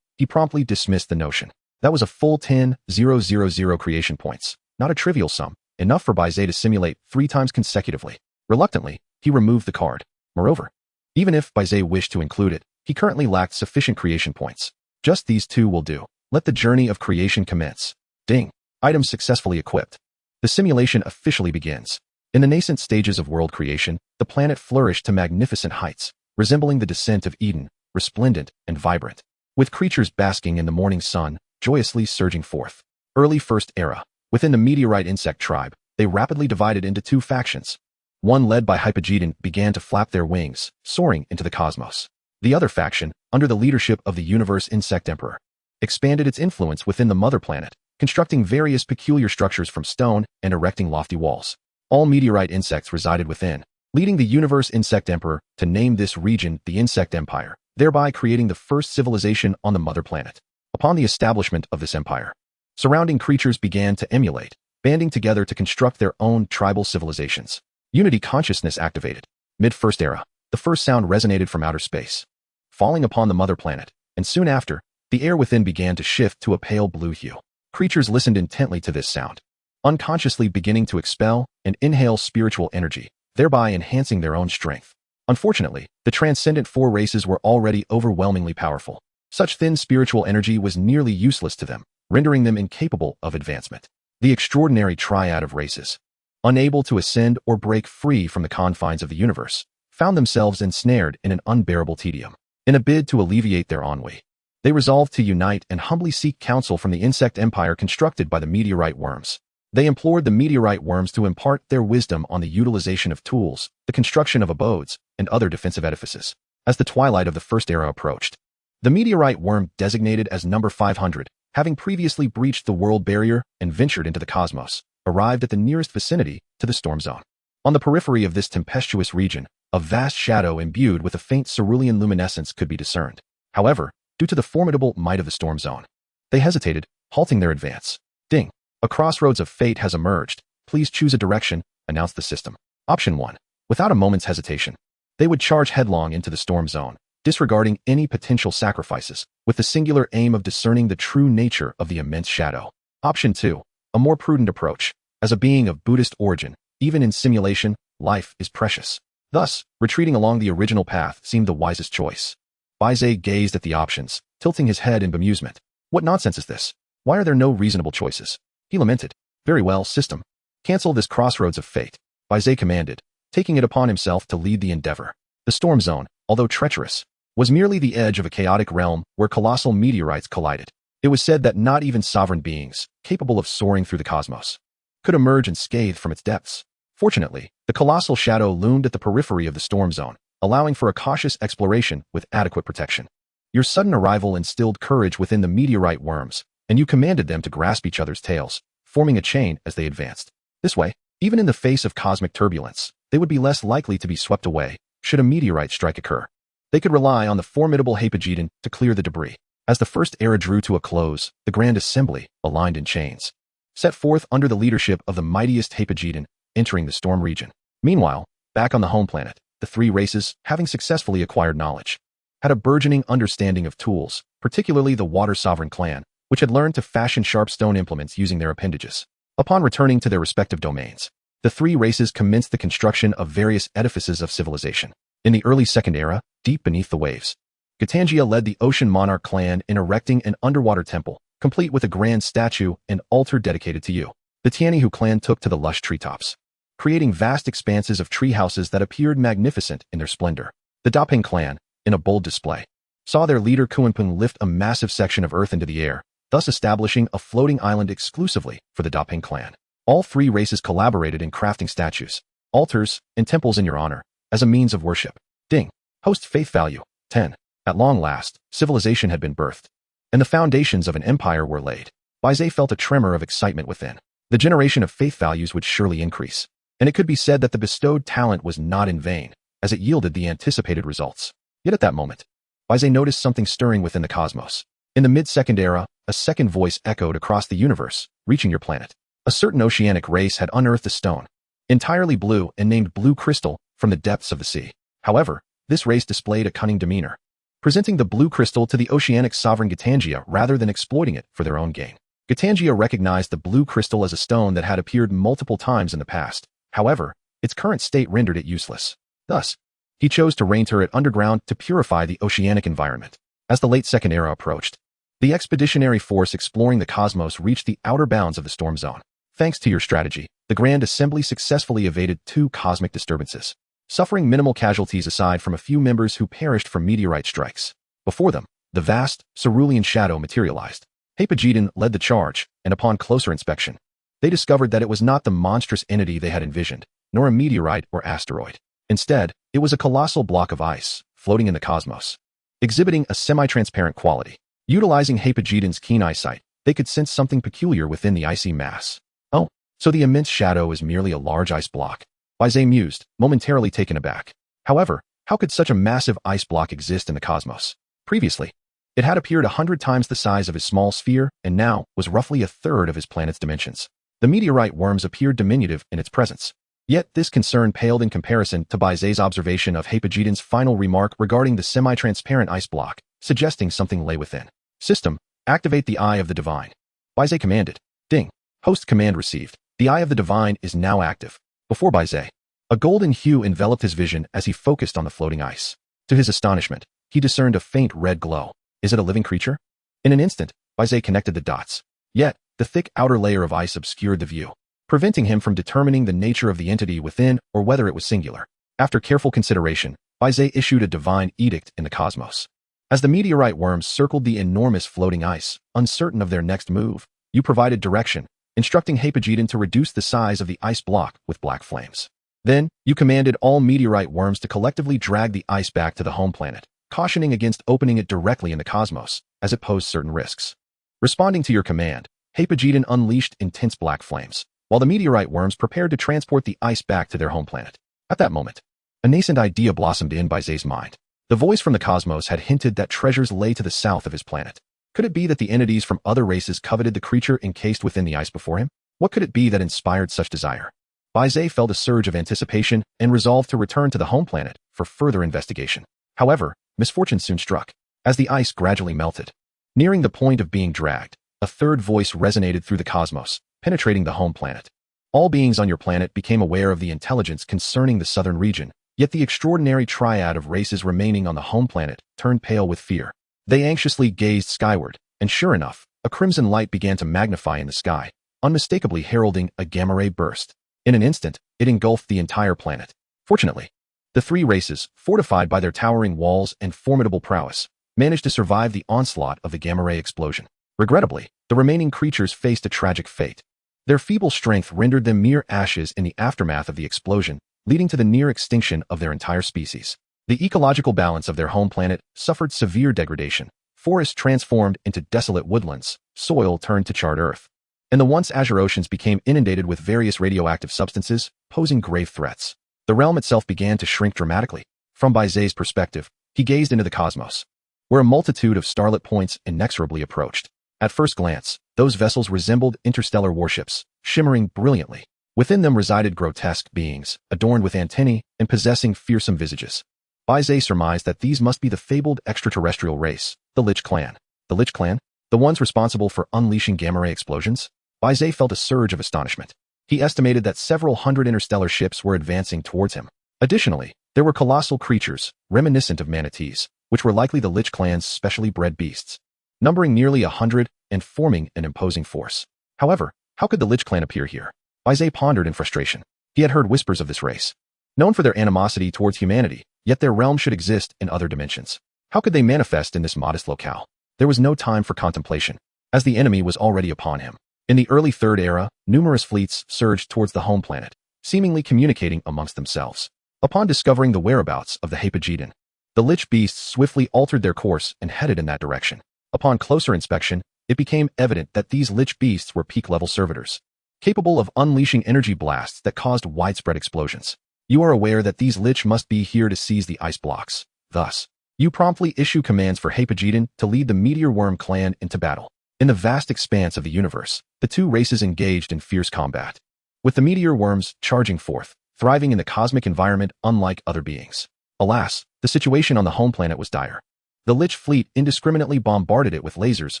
he promptly dismissed the notion. That was a full 10,000 creation points, not a trivial sum, enough for Bai Ze to simulate 3 times consecutively. Reluctantly, he removed the card. Moreover, even if Bai Ze wished to include it, he currently lacked sufficient creation points. Just these 2 will do. Let the journey of creation commence. Ding. Items successfully equipped. The simulation officially begins. In the nascent stages of world creation, the planet flourished to magnificent heights, resembling the descent of Eden, resplendent and vibrant, with creatures basking in the morning sun, joyously surging forth. Early First Era. Within the meteorite insect tribe, they rapidly divided into 2 factions. One led by Hypogeddon began to flap their wings, soaring into the cosmos. The other faction, under the leadership of the Universe Insect Emperor, expanded its influence within the mother planet, constructing various peculiar structures from stone and erecting lofty walls. All meteorite insects resided within, leading the Universe Insect Emperor to name this region the Insect Empire, thereby creating the first civilization on the mother planet. Upon the establishment of this empire, surrounding creatures began to emulate, banding together to construct their own tribal civilizations. Unity consciousness activated. Mid-First Era, the first sound resonated from outer space, falling upon the mother planet, and soon after, the air within began to shift to a pale blue hue. Creatures listened intently to this sound, unconsciously beginning to expel and inhale spiritual energy, thereby enhancing their own strength. Unfortunately, the transcendent 4 races were already overwhelmingly powerful. Such thin spiritual energy was nearly useless to them, rendering them incapable of advancement. The extraordinary triad of races, unable to ascend or break free from the confines of the universe, found themselves ensnared in an unbearable tedium. In a bid to alleviate their ennui, they resolved to unite and humbly seek counsel from the insect empire constructed by the meteorite worms. They implored the meteorite worms to impart their wisdom on the utilization of tools, the construction of abodes, and other defensive edifices. As the twilight of the First Era approached, the meteorite worm designated as number 500, having previously breached the world barrier and ventured into the cosmos, arrived at the nearest vicinity to the storm zone. On the periphery of this tempestuous region, a vast shadow imbued with a faint cerulean luminescence could be discerned. However, due to the formidable might of the storm zone, they hesitated, halting their advance. Ding. A crossroads of fate has emerged. Please choose a direction, announced the system. Option 1. Without a moment's hesitation, they would charge headlong into the storm zone, disregarding any potential sacrifices, with the singular aim of discerning the true nature of the immense shadow. Option 2. A more prudent approach. As a being of Buddhist origin, even in simulation, life is precious. Thus, retreating along the original path seemed the wisest choice. Bai Ze gazed at the options, tilting his head in bemusement. What nonsense is this? Why are there no reasonable choices? He lamented. Very well, system. Cancel this crossroads of fate. Bai Ze commanded, taking it upon himself to lead the endeavor. The storm zone, although treacherous, was merely the edge of a chaotic realm where colossal meteorites collided. It was said that not even sovereign beings, capable of soaring through the cosmos, could emerge unscathed from its depths. Fortunately, the colossal shadow loomed at the periphery of the storm zone, allowing for a cautious exploration with adequate protection. Your sudden arrival instilled courage within the meteorite worms, and you commanded them to grasp each other's tails, forming a chain as they advanced. This way, even in the face of cosmic turbulence, they would be less likely to be swept away should a meteorite strike occur. They could rely on the formidable Hypogeddon to clear the debris. As the first era drew to a close, the Grand Assembly, aligned in chains, set forth under the leadership of the mightiest Hypogeddon, entering the storm region. Meanwhile, back on the home planet, the three races, having successfully acquired knowledge, had a burgeoning understanding of tools, particularly the Water Sovereign clan, which had learned to fashion sharp stone implements using their appendages. Upon returning to their respective domains, the three races commenced the construction of various edifices of civilization. In the early Second Era, deep beneath the waves, Gatangia led the Ocean Monarch clan in erecting an underwater temple, complete with a grand statue and altar dedicated to you. The Tianihu clan took to the lush treetops, creating vast expanses of tree houses that appeared magnificent in their splendor. The Daping clan, in a bold display, saw their leader Kuanpung lift a massive section of earth into the air, thus establishing a floating island exclusively for the Daping clan. All three races collaborated in crafting statues, altars, and temples in your honor, as a means of worship. Ding. Host faith value, 10. At long last, civilization had been birthed, and the foundations of an empire were laid. Bai Ze felt a tremor of excitement within. The generation of faith values would surely increase, and it could be said that the bestowed talent was not in vain, as it yielded the anticipated results. Yet at that moment, Bai Ze noticed something stirring within the cosmos. In the mid-second era, a second voice echoed across the universe, reaching your planet. A certain oceanic race had unearthed a stone, entirely blue and named Blue Crystal, from the depths of the sea. However, this race displayed a cunning demeanor, presenting the blue crystal to the oceanic sovereign Gatangia rather than exploiting it for their own gain. Gatangia recognized the blue crystal as a stone that had appeared multiple times in the past. However, its current state rendered it useless. Thus, he chose to rain it underground to purify the oceanic environment. As the late Second Era approached, the expeditionary force exploring the cosmos reached the outer bounds of the storm zone. Thanks to your strategy, the Grand Assembly successfully evaded 2 cosmic disturbances, suffering minimal casualties aside from a few members who perished from meteorite strikes. Before them, the vast, cerulean shadow materialized. Hypogeddon led the charge, and upon closer inspection, they discovered that it was not the monstrous entity they had envisioned, nor a meteorite or asteroid. Instead, it was a colossal block of ice, floating in the cosmos, exhibiting a semi-transparent quality. Utilizing Hypogeddon's keen eyesight, they could sense something peculiar within the icy mass. Oh, so the immense shadow is merely a large ice block. Bai Ze mused, momentarily taken aback. However, how could such a massive ice block exist in the cosmos? Previously, it had appeared 100 times the size of his small sphere and now was roughly a third of his planet's dimensions. The meteorite worms appeared diminutive in its presence. Yet this concern paled in comparison to Bai Ze's observation of Hypogeddon's final remark regarding the semi-transparent ice block, suggesting something lay within. System, activate the Eye of the Divine. Bai Ze commanded. Ding. Host command received. The Eye of the Divine is now active. Before Bai Ze, a golden hue enveloped his vision as he focused on the floating ice. To his astonishment, he discerned a faint red glow. Is it a living creature? In an instant, Bai Ze connected the dots. Yet, the thick outer layer of ice obscured the view, preventing him from determining the nature of the entity within or whether it was singular. After careful consideration, Bai Ze issued a divine edict in the cosmos. As the meteorite worms circled the enormous floating ice, uncertain of their next move, you provided direction, instructing Hypogeddon to reduce the size of the ice block with black flames. Then, you commanded all meteorite worms to collectively drag the ice back to the home planet, cautioning against opening it directly in the cosmos, as it posed certain risks. Responding to your command, Hypogeddon unleashed intense black flames, while the meteorite worms prepared to transport the ice back to their home planet. At that moment, a nascent idea blossomed in Bai Ze's mind. The voice from the cosmos had hinted that treasures lay to the south of his planet. Could it be that the entities from other races coveted the creature encased within the ice before him? What could it be that inspired such desire? Bai Ze felt a surge of anticipation and resolved to return to the home planet for further investigation. However, misfortune soon struck. As the ice gradually melted, nearing the point of being dragged, a third voice resonated through the cosmos, penetrating the home planet. All beings on your planet became aware of the intelligence concerning the southern region, yet the extraordinary triad of races remaining on the home planet turned pale with fear. They anxiously gazed skyward, and sure enough, a crimson light began to magnify in the sky, unmistakably heralding a gamma ray burst. In an instant, it engulfed the entire planet. Fortunately, the three races, fortified by their towering walls and formidable prowess, managed to survive the onslaught of the gamma ray explosion. Regrettably, the remaining creatures faced a tragic fate. Their feeble strength rendered them mere ashes in the aftermath of the explosion, leading to the near extinction of their entire species. The ecological balance of their home planet suffered severe degradation. Forests transformed into desolate woodlands, soil turned to charred earth, and the once azure oceans became inundated with various radioactive substances, posing grave threats. The realm itself began to shrink dramatically. From Bai Ze's perspective, he gazed into the cosmos, where a multitude of starlit points inexorably approached. At first glance, those vessels resembled interstellar warships, shimmering brilliantly. Within them resided grotesque beings, adorned with antennae and possessing fearsome visages. Bai Ze surmised that these must be the fabled extraterrestrial race, the Lich Clan. The Lich Clan? The ones responsible for unleashing gamma ray explosions? Bai Ze felt a surge of astonishment. He estimated that several hundred interstellar ships were advancing towards him. Additionally, there were colossal creatures, reminiscent of manatees, which were likely the Lich Clan's specially bred beasts, numbering nearly 100 and forming an imposing force. However, how could the Lich Clan appear here? Bai Ze pondered in frustration. He had heard whispers of this race, known for their animosity towards humanity, yet their realm should exist in other dimensions. How could they manifest in this modest locale? There was no time for contemplation, as the enemy was already upon him. In the early Third Era, numerous fleets surged towards the home planet, seemingly communicating amongst themselves. Upon discovering the whereabouts of the Hapageddon, the Lich beasts swiftly altered their course and headed in that direction. Upon closer inspection, it became evident that these Lich beasts were peak-level servitors, capable of unleashing energy blasts that caused widespread explosions. You are aware that these Lich must be here to seize the ice blocks. Thus, you promptly issue commands for Hapageddon to lead the Meteor Worm clan into battle. In the vast expanse of the universe, the two races engaged in fierce combat, with the Meteor Worms charging forth, thriving in the cosmic environment unlike other beings. Alas, the situation on the home planet was dire. The Lich fleet indiscriminately bombarded it with lasers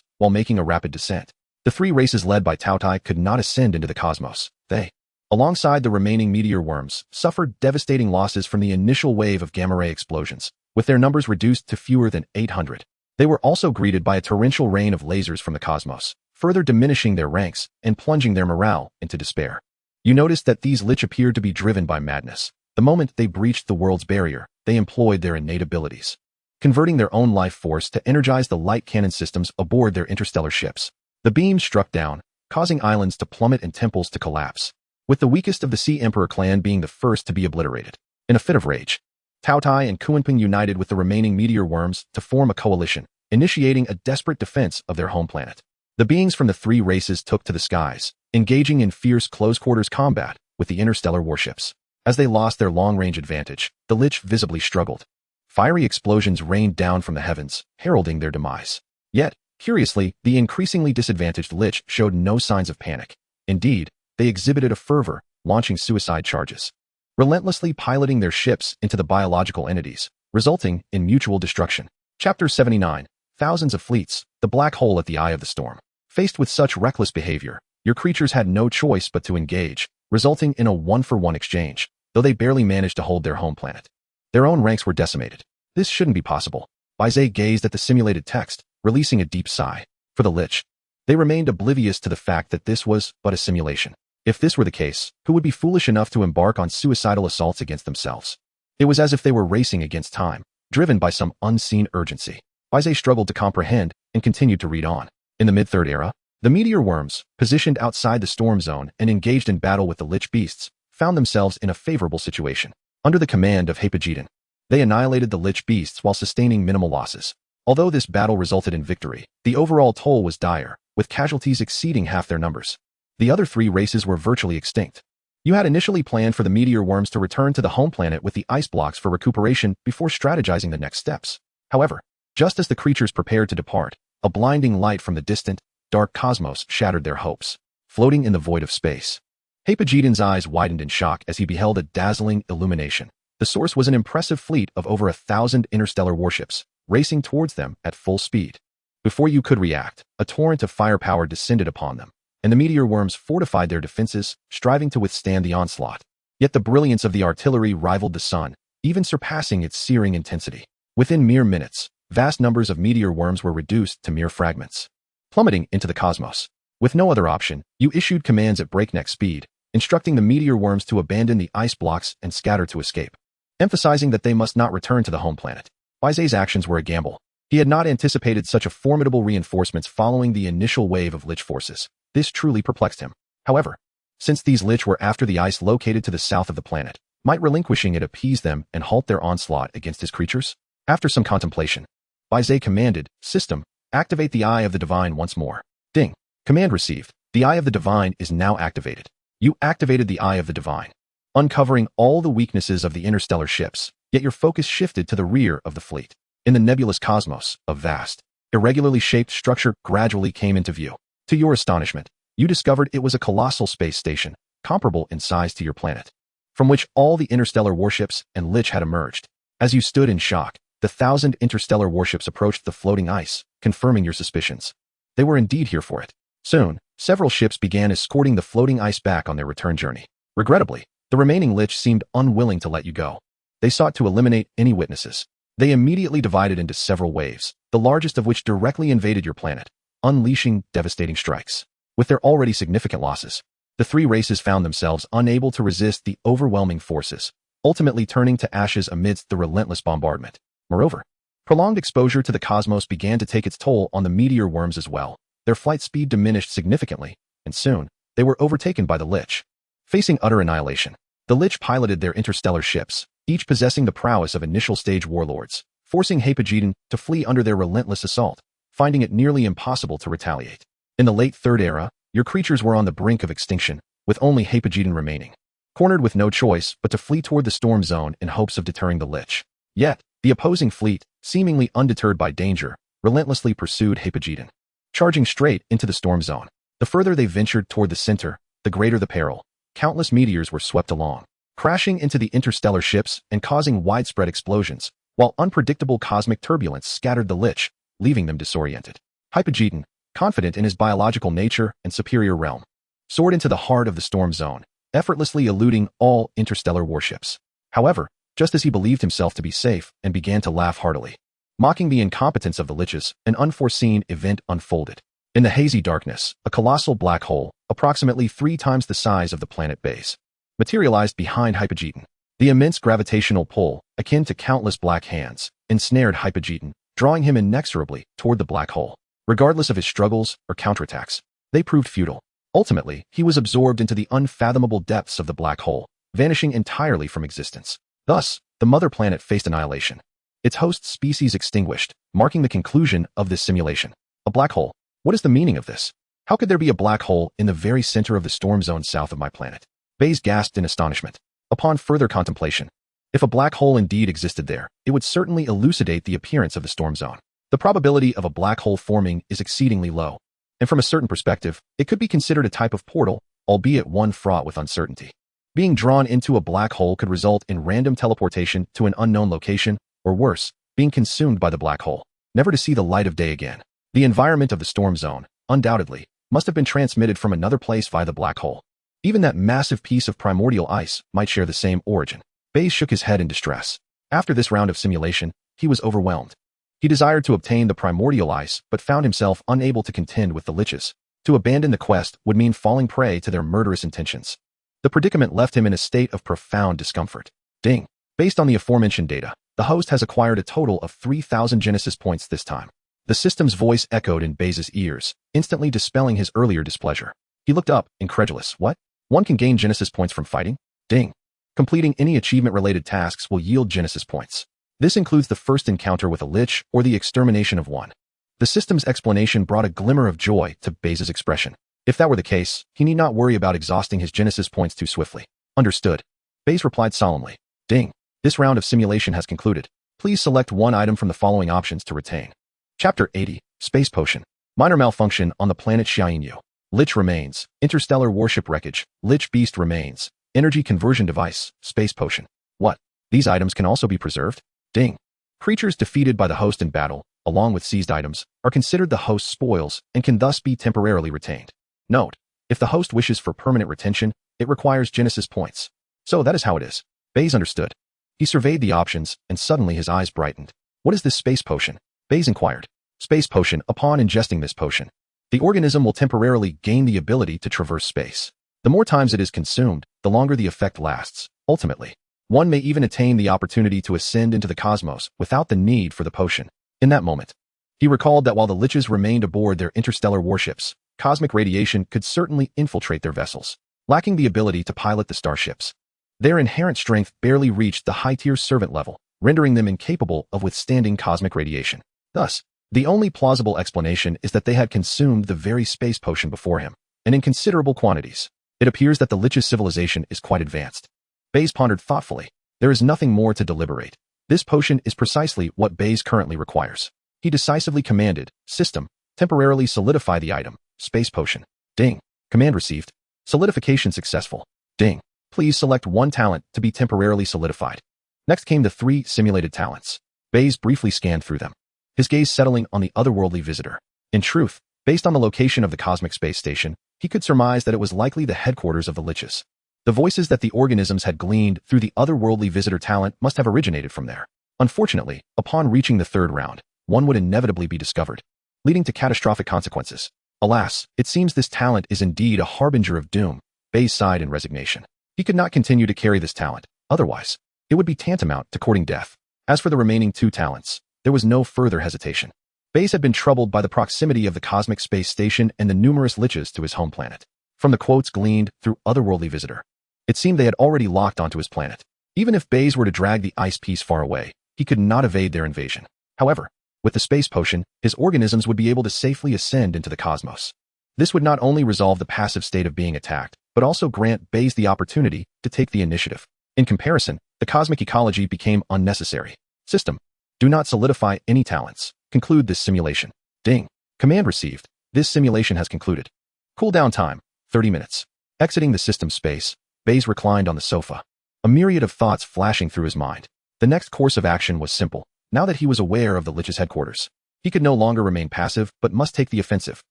while making a rapid descent. The three races led by Tautai could not ascend into the cosmos. They, alongside the remaining Meteor Worms, suffered devastating losses from the initial wave of gamma ray explosions, with their numbers reduced to fewer than 800. They were also greeted by a torrential rain of lasers from the cosmos, further diminishing their ranks and plunging their morale into despair. You noticed that these Lich appeared to be driven by madness. The moment they breached the world's barrier, they employed their innate abilities, converting their own life force to energize the light cannon systems aboard their interstellar ships. The beams struck down, causing islands to plummet and temples to collapse, with the weakest of the Sea Emperor clan being the first to be obliterated. In a fit of rage, Tautai and Kuanping united with the remaining Meteor Worms to form a coalition, initiating a desperate defense of their home planet. The beings from the three races took to the skies, engaging in fierce close-quarters combat with the interstellar warships. As they lost their long-range advantage, the Lich visibly struggled. Fiery explosions rained down from the heavens, heralding their demise. Yet, curiously, the increasingly disadvantaged Lich showed no signs of panic. Indeed, they exhibited a fervor, launching suicide charges, relentlessly piloting their ships into the biological entities, resulting in mutual destruction. Chapter 79. Thousands of fleets, the black hole at the eye of the storm. Faced with such reckless behavior, your creatures had no choice but to engage, resulting in a one-for-one exchange, though they barely managed to hold their home planet. Their own ranks were decimated. This shouldn't be possible. Bai Ze gazed at the simulated text, releasing a deep sigh. For the Lich, they remained oblivious to the fact that this was but a simulation. If this were the case, who would be foolish enough to embark on suicidal assaults against themselves? It was as if they were racing against time, driven by some unseen urgency. Bai Ze struggled to comprehend and continued to read on. In the mid-Third Era, the Meteor Worms, positioned outside the storm zone and engaged in battle with the Lich beasts, found themselves in a favorable situation. Under the command of Hapageddon, they annihilated the Lich beasts while sustaining minimal losses. Although this battle resulted in victory, the overall toll was dire, with casualties exceeding half their numbers. The other three races were virtually extinct. You had initially planned for the Meteor Worms to return to the home planet with the ice blocks for recuperation before strategizing the next steps. However, just as the creatures prepared to depart, a blinding light from the distant, dark cosmos shattered their hopes. Floating in the void of space, Hapageddon's eyes widened in shock as he beheld a dazzling illumination. The source was an impressive fleet of over 1,000 interstellar warships, racing towards them at full speed. Before you could react, a torrent of firepower descended upon them, and the Meteor Worms fortified their defenses, striving to withstand the onslaught. Yet the brilliance of the artillery rivaled the sun, even surpassing its searing intensity. Within mere minutes, vast numbers of Meteor Worms were reduced to mere fragments, plummeting into the cosmos. With no other option, you issued commands at breakneck speed, instructing the meteor worms to abandon the ice blocks and scatter to escape, emphasizing that they must not return to the home planet. Bai Ze's actions were a gamble. He had not anticipated such a formidable reinforcements following the initial wave of Lich forces. This truly perplexed him. However, since these Lich were after the ice located to the south of the planet, might relinquishing it appease them and halt their onslaught against his creatures? After some contemplation, Bai Ze commanded, System, activate the Eye of the Divine once more. Ding. Command received. The Eye of the Divine is now activated. You activated the Eye of the Divine, uncovering all the weaknesses of the interstellar ships, yet your focus shifted to the rear of the fleet. In the nebulous cosmos, a vast, irregularly shaped structure gradually came into view. To your astonishment, you discovered it was a colossal space station, comparable in size to your planet, from which all the interstellar warships and Lich had emerged. As you stood in shock, the 1,000 interstellar warships approached the floating ice, confirming your suspicions. They were indeed here for it. Soon, several ships began escorting the floating ice back on their return journey. Regrettably, the remaining Lich seemed unwilling to let you go. They sought to eliminate any witnesses. They immediately divided into several waves, the largest of which directly invaded your planet, unleashing devastating strikes. With their already significant losses, the three races found themselves unable to resist the overwhelming forces, ultimately turning to ashes amidst the relentless bombardment. Moreover, prolonged exposure to the cosmos began to take its toll on the meteor worms as well. Their flight speed diminished significantly, and soon, they were overtaken by the Lich. Facing utter annihilation, the Lich piloted their interstellar ships, each possessing the prowess of initial-stage warlords, forcing Hypogeddon to flee under their relentless assault, finding it nearly impossible to retaliate. In the late Third Era, your creatures were on the brink of extinction, with only Hypogeddon remaining, cornered with no choice but to flee toward the storm zone in hopes of deterring the Lich. Yet, the opposing fleet, seemingly undeterred by danger, relentlessly pursued Hypogeddon, charging straight into the storm zone. The further they ventured toward the center, the greater the peril. Countless meteors were swept along, crashing into the interstellar ships and causing widespread explosions, while unpredictable cosmic turbulence scattered the Lich, leaving them disoriented. Hypogeddon, confident in his biological nature and superior realm, soared into the heart of the storm zone, effortlessly eluding all interstellar warships. However, just as he believed himself to be safe and began to laugh heartily, mocking the incompetence of the Liches, an unforeseen event unfolded. In the hazy darkness, a colossal black hole, approximately 3 times the size of the planet base, materialized behind Hypogeddon. The immense gravitational pull, akin to countless black hands, ensnared Hypogeddon, drawing him inexorably toward the black hole. Regardless of his struggles or counterattacks, they proved futile. Ultimately, he was absorbed into the unfathomable depths of the black hole, vanishing entirely from existence. Thus, the mother planet faced annihilation, its host species extinguished, marking the conclusion of this simulation. A black hole. What is the meaning of this? How could there be a black hole in the very center of the storm zone south of my planet? Bai Ze gasped in astonishment. Upon further contemplation, if a black hole indeed existed there, it would certainly elucidate the appearance of the storm zone. The probability of a black hole forming is exceedingly low, and from a certain perspective, it could be considered a type of portal, albeit one fraught with uncertainty. Being drawn into a black hole could result in random teleportation to an unknown location, or worse, being consumed by the black hole, never to see the light of day again. The environment of the storm zone, undoubtedly, must have been transmitted from another place via the black hole. Even that massive piece of primordial ice might share the same origin. Bai Ze shook his head in distress. After this round of simulation, he was overwhelmed. He desired to obtain the primordial ice, but found himself unable to contend with the Liches. To abandon the quest would mean falling prey to their murderous intentions. The predicament left him in a state of profound discomfort. Ding. Based on the aforementioned data, the host has acquired a total of 3,000 Genesis points this time. The system's voice echoed in Bai Ze's ears, instantly dispelling his earlier displeasure. He looked up, incredulous. What? One can gain Genesis points from fighting? Ding. Completing any achievement-related tasks will yield Genesis points. This includes the first encounter with a Lich or the extermination of one. The system's explanation brought a glimmer of joy to Bai Ze's expression. If that were the case, he need not worry about exhausting his Genesis points too swiftly. Understood. Bai Ze replied solemnly. Ding. This round of simulation has concluded. Please select one item from the following options to retain. Chapter 80, Space Potion. Minor malfunction on the planet Xiaoyu. Lich remains. Interstellar warship wreckage. Lich beast remains. Energy conversion device. Space potion. What? These items can also be preserved? Ding. Creatures defeated by the host in battle, along with seized items, are considered the host's spoils and can thus be temporarily retained. Note, if the host wishes for permanent retention, it requires Genesis points. So that is how it is. Bai Ze understood. He surveyed the options, and suddenly his eyes brightened. What is this space potion? Bai Ze inquired. Space potion. Upon ingesting this potion, the organism will temporarily gain the ability to traverse space. The more times it is consumed, the longer the effect lasts. Ultimately, one may even attain the opportunity to ascend into the cosmos without the need for the potion. In that moment, he recalled that while the liches remained aboard their interstellar warships, cosmic radiation could certainly infiltrate their vessels, lacking the ability to pilot the starships. Their inherent strength barely reached the high-tier servant level, rendering them incapable of withstanding cosmic radiation. Thus, the only plausible explanation is that they had consumed the very space potion before him, and in considerable quantities. It appears that the liches' civilization is quite advanced. Bai Ze pondered thoughtfully. There is nothing more to deliberate. This potion is precisely what Bai Ze currently requires. He decisively commanded, System, temporarily solidify the item, space potion. Ding. Command received. Solidification successful. Ding. Please select one talent to be temporarily solidified. Next came the 3 simulated talents. Bai Ze briefly scanned through them, his gaze settling on the otherworldly visitor. In truth, based on the location of the cosmic space station, he could surmise that it was likely the headquarters of the liches. The voices that the organisms had gleaned through the otherworldly visitor talent must have originated from there. Unfortunately, upon reaching the 3rd round, one would inevitably be discovered, leading to catastrophic consequences. Alas, it seems this talent is indeed a harbinger of doom. Bai Ze sighed in resignation. He could not continue to carry this talent, otherwise, it would be tantamount to courting death. As for the remaining 2 talents, there was no further hesitation. Bai Ze had been troubled by the proximity of the cosmic space station and the numerous liches to his home planet. From the quotes gleaned through otherworldly visitor, it seemed they had already locked onto his planet. Even if Bai Ze were to drag the ice piece far away, he could not evade their invasion. However, with the space potion, his organisms would be able to safely ascend into the cosmos. This would not only resolve the passive state of being attacked, but also grant Bai Ze the opportunity to take the initiative. In comparison, the cosmic ecology became unnecessary. System. Do not solidify any talents. Conclude this simulation. Ding. Command received. This simulation has concluded. Cooldown time, 30 minutes. Exiting the system space, Bai Ze reclined on the sofa, a myriad of thoughts flashing through his mind. The next course of action was simple. Now that he was aware of the liches' headquarters, he could no longer remain passive but must take the offensive.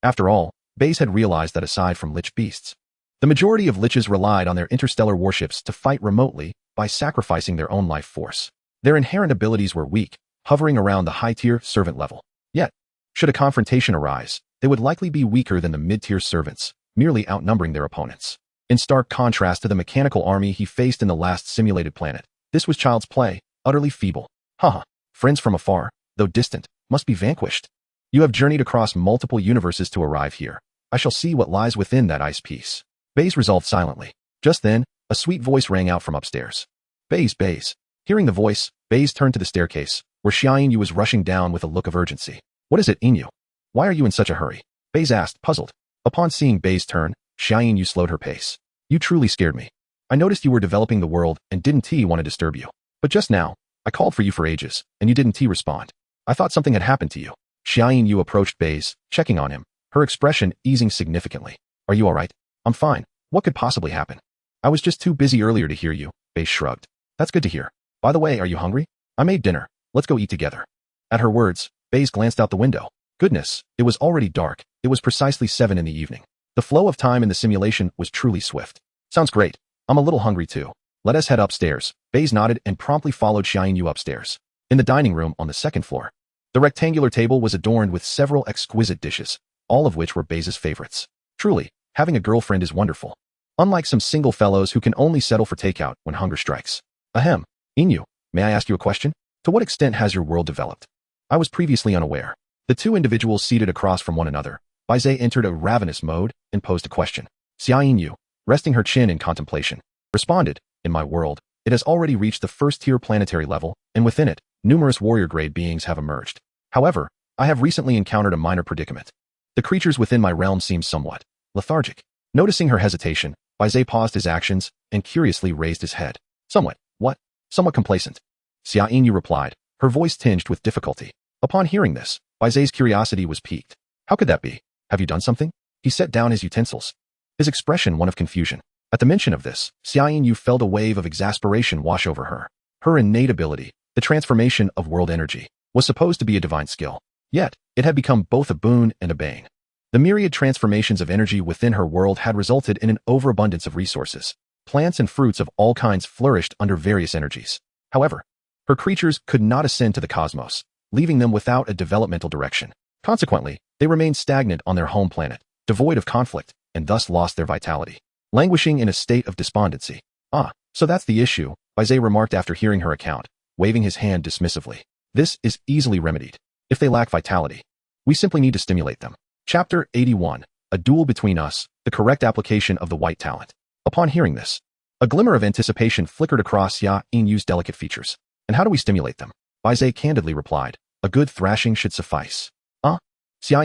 After all, Bai Ze had realized that aside from lich beasts, the majority of liches relied on their interstellar warships to fight remotely by sacrificing their own life force. Their inherent abilities were weak, hovering around the high-tier servant level. Yet, should a confrontation arise, they would likely be weaker than the mid-tier servants, merely outnumbering their opponents. In stark contrast to the mechanical army he faced in the last simulated planet, this was child's play, utterly feeble. Haha. Friends from afar, though distant, must be vanquished. You have journeyed across multiple universes to arrive here. I shall see what lies within that ice piece. Bai Ze resolved silently. Just then, a sweet voice rang out from upstairs. Bai Ze. Hearing the voice, Bai Ze turned to the staircase, where Xiaoyin was rushing down with a look of urgency. What is it, Inyu? Why are you in such a hurry? Bai Ze asked, puzzled. Upon seeing Bai Ze's turn, Xiaoyin slowed her pace. You truly scared me. I noticed you were developing the world and didn't want to disturb you. But just now, I called for you for ages, and you didn't respond. I thought something had happened to you. Xiaoyin approached Bai Ze, checking on him, her expression easing significantly. Are you alright? I'm fine. What could possibly happen? I was just too busy earlier to hear you, Bai Ze shrugged. That's good to hear. By the way, are you hungry? I made dinner. Let's go eat together. At her words, Bai Ze glanced out the window. Goodness, it was already dark. It was precisely 7 in the evening. The flow of time in the simulation was truly swift. Sounds great. I'm a little hungry too. Let us head upstairs. Bai Ze nodded and promptly followed Xiaoyin upstairs. In the dining room on the 2nd floor, the rectangular table was adorned with several exquisite dishes, all of which were Bai Ze's favorites. Truly, having a girlfriend is wonderful. Unlike some single fellows who can only settle for takeout when hunger strikes. Ahem. Inyu, may I ask you a question? To what extent has your world developed? I was previously unaware. The 2 individuals seated across from one another, Bai Ze entered a ravenous mode and posed a question. Xiaoyin, resting her chin in contemplation, responded, in my world, it has already reached the 1st-tier planetary level, and within it, numerous warrior-grade beings have emerged. However, I have recently encountered a minor predicament. The creatures within my realm seem somewhat lethargic. Noticing her hesitation, Bai Ze paused his actions and curiously raised his head. Somewhat, what? Somewhat complacent. Xiaoyin replied, her voice tinged with difficulty. Upon hearing this, Bai Ze's curiosity was piqued. How could that be? Have you done something? He set down his utensils, his expression one of confusion. At the mention of this, Xiaoyin felt a wave of exasperation wash over her. Her innate ability, the transformation of world energy, was supposed to be a divine skill. Yet, it had become both a boon and a bane. The myriad transformations of energy within her world had resulted in an overabundance of resources. Plants and fruits of all kinds flourished under various energies. However, her creatures could not ascend to the cosmos, leaving them without a developmental direction. Consequently, they remained stagnant on their home planet, devoid of conflict, and thus lost their vitality. languishing in a state of despondency. Ah, so that's the issue, Bai Ze remarked after hearing her account, waving his hand dismissively. This is easily remedied. If they lack vitality, we simply need to stimulate them. Chapter 81. A duel between us, the correct application of the white talent. Upon hearing this, a glimmer of anticipation flickered across Xia Yinyu's delicate features. And how do we stimulate them? Bai Ze candidly replied, a good thrashing should suffice. Xia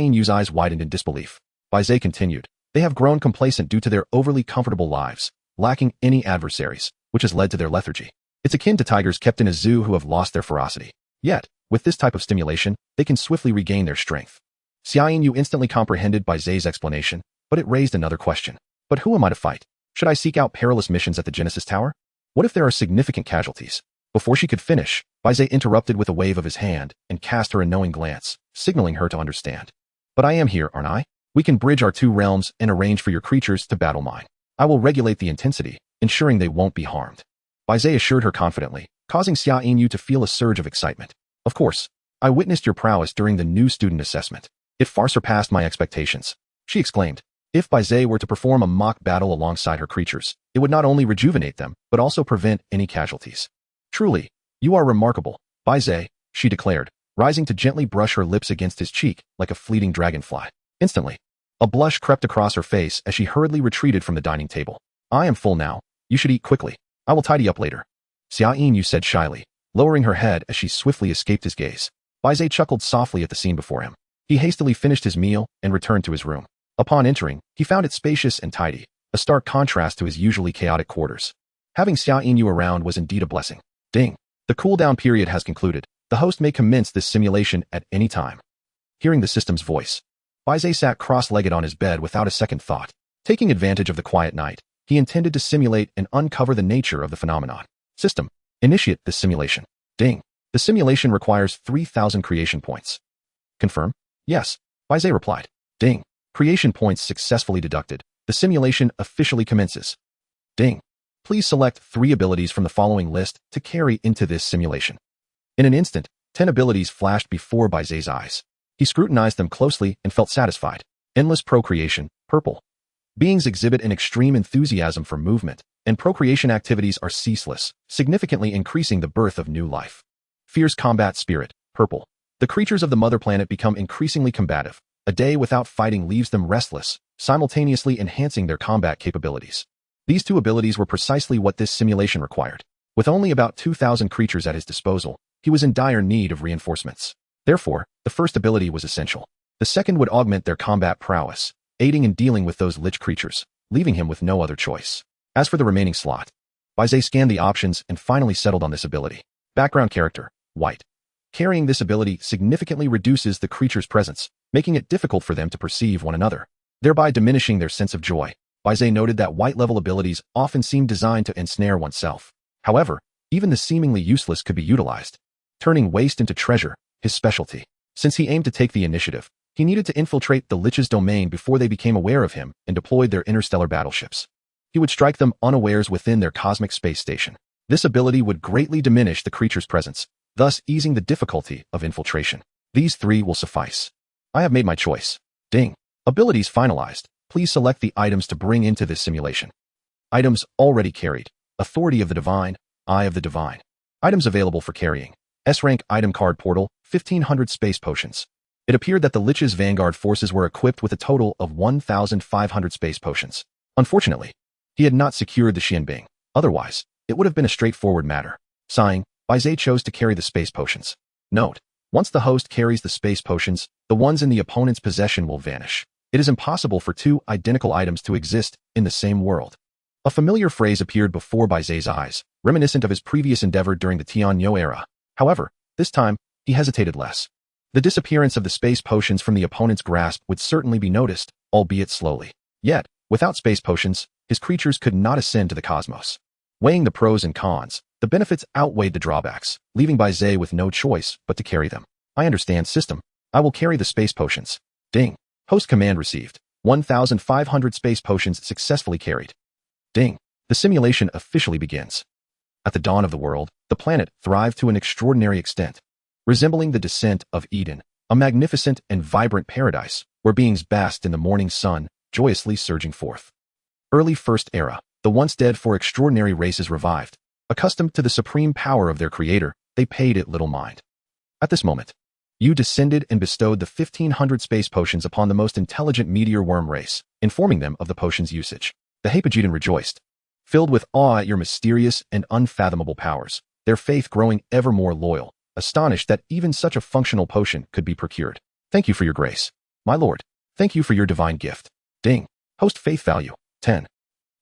Yinyu's eyes widened in disbelief. Bai Ze continued, they have grown complacent due to their overly comfortable lives, lacking any adversaries, which has led to their lethargy. It's akin to tigers kept in a zoo who have lost their ferocity. Yet, with this type of stimulation, they can swiftly regain their strength. Xia Yinyu instantly comprehended Bai Ze's explanation, but it raised another question. But who am I to fight? Should I seek out perilous missions at the Genesis Tower? What if there are significant casualties? Before she could finish, Bai Ze interrupted with a wave of his hand and cast her a knowing glance, signaling her to understand. But I am here, aren't I? We can bridge our two realms and arrange for your creatures to battle mine. I will regulate the intensity, ensuring they won't be harmed. Bai Ze assured her confidently, causing Xia Yinyu to feel a surge of excitement. Of course, I witnessed your prowess during the new student assessment. It far surpassed my expectations, she exclaimed. If Bai Ze were to perform a mock battle alongside her creatures, it would not only rejuvenate them, but also prevent any casualties. Truly, you are remarkable, Bai Ze, she declared, rising to gently brush her lips against his cheek like a fleeting dragonfly. Instantly, a blush crept across her face as she hurriedly retreated from the dining table. I am full now. You should eat quickly. I will tidy up later. Xia Yinyu said shyly, lowering her head as she swiftly escaped his gaze. Bai Ze chuckled softly at the scene before him. He hastily finished his meal and returned to his room. Upon entering, he found it spacious and tidy, a stark contrast to his usually chaotic quarters. Having Xia Yinyu around was indeed a blessing. Ding. The cooldown period has concluded. The host may commence this simulation at any time. Hearing the system's voice, Bai Ze sat cross-legged on his bed without a second thought. Taking advantage of the quiet night, he intended to simulate and uncover the nature of the phenomenon. System. Initiate this simulation. Ding. The simulation requires 3,000 creation points. Confirm? Yes, Bai Ze replied. Ding. Creation points successfully deducted. The simulation officially commences. Ding. Please select 3 abilities from the following list to carry into this simulation. In an instant, 10 abilities flashed before Bai Ze's eyes. He scrutinized them closely and felt satisfied. Endless procreation, purple. Beings exhibit an extreme enthusiasm for movement, and procreation activities are ceaseless, significantly increasing the birth of new life. Fierce combat spirit, purple. The creatures of the mother planet become increasingly combative. A day without fighting leaves them restless, simultaneously enhancing their combat capabilities. These 2 abilities were precisely what this simulation required. With only about 2,000 creatures at his disposal, he was in dire need of reinforcements. Therefore, the first ability was essential. The second would augment their combat prowess, aiding in dealing with those lich creatures, leaving him with no other choice. As for the remaining slot, Bai Ze scanned the options and finally settled on this ability. Background character, white. Carrying this ability significantly reduces the creature's presence, making it difficult for them to perceive one another, thereby diminishing their sense of joy. Bai Ze noted that white-level abilities often seem designed to ensnare oneself. However, even the seemingly useless could be utilized, turning waste into treasure, his specialty. Since he aimed to take the initiative, he needed to infiltrate the Lich's domain before they became aware of him and deployed their interstellar battleships. He would strike them unawares within their cosmic space station. This ability would greatly diminish the creature's presence, thus easing the difficulty of infiltration. These 3 will suffice. I have made my choice. Ding. Abilities finalized. Please select the items to bring into this simulation. Items already carried. Authority of the Divine, Eye of the Divine. Items available for carrying. S-rank item card portal, 1,500 space potions. It appeared that the Lich's vanguard forces were equipped with a total of 1,500 space potions. Unfortunately, he had not secured the Xianbing. Otherwise, it would have been a straightforward matter. Sighing, Bai Ze chose to carry the space potions. Note: once the host carries the space potions, the ones in the opponent's possession will vanish. It is impossible for 2 identical items to exist in the same world. A familiar phrase appeared before Bai Ze's eyes, reminiscent of his previous endeavor during the Tianyo era. However, this time, he hesitated less. The disappearance of the space potions from the opponent's grasp would certainly be noticed, albeit slowly. Yet, without space potions, his creatures could not ascend to the cosmos. Weighing the pros and cons, the benefits outweighed the drawbacks, leaving Bai Ze with no choice but to carry them. I understand, system. I will carry the space potions. Ding. Host command received. 1,500 space potions successfully carried. Ding. The simulation officially begins. At the dawn of the world, the planet thrived to an extraordinary extent, resembling the descent of Eden, a magnificent and vibrant paradise where beings basked in the morning sun, joyously surging forth. Early First Era. The once dead for extraordinary races revived. Accustomed to the supreme power of their creator, they paid it little mind. At this moment, you descended and bestowed the 1,500 space potions upon the most intelligent meteor worm race, informing them of the potion's usage. The Hapagetan rejoiced, filled with awe at your mysterious and unfathomable powers, their faith growing ever more loyal, astonished that even such a functional potion could be procured. Thank you for your grace, my lord. Thank you for your divine gift. Ding. Host faith value, 10.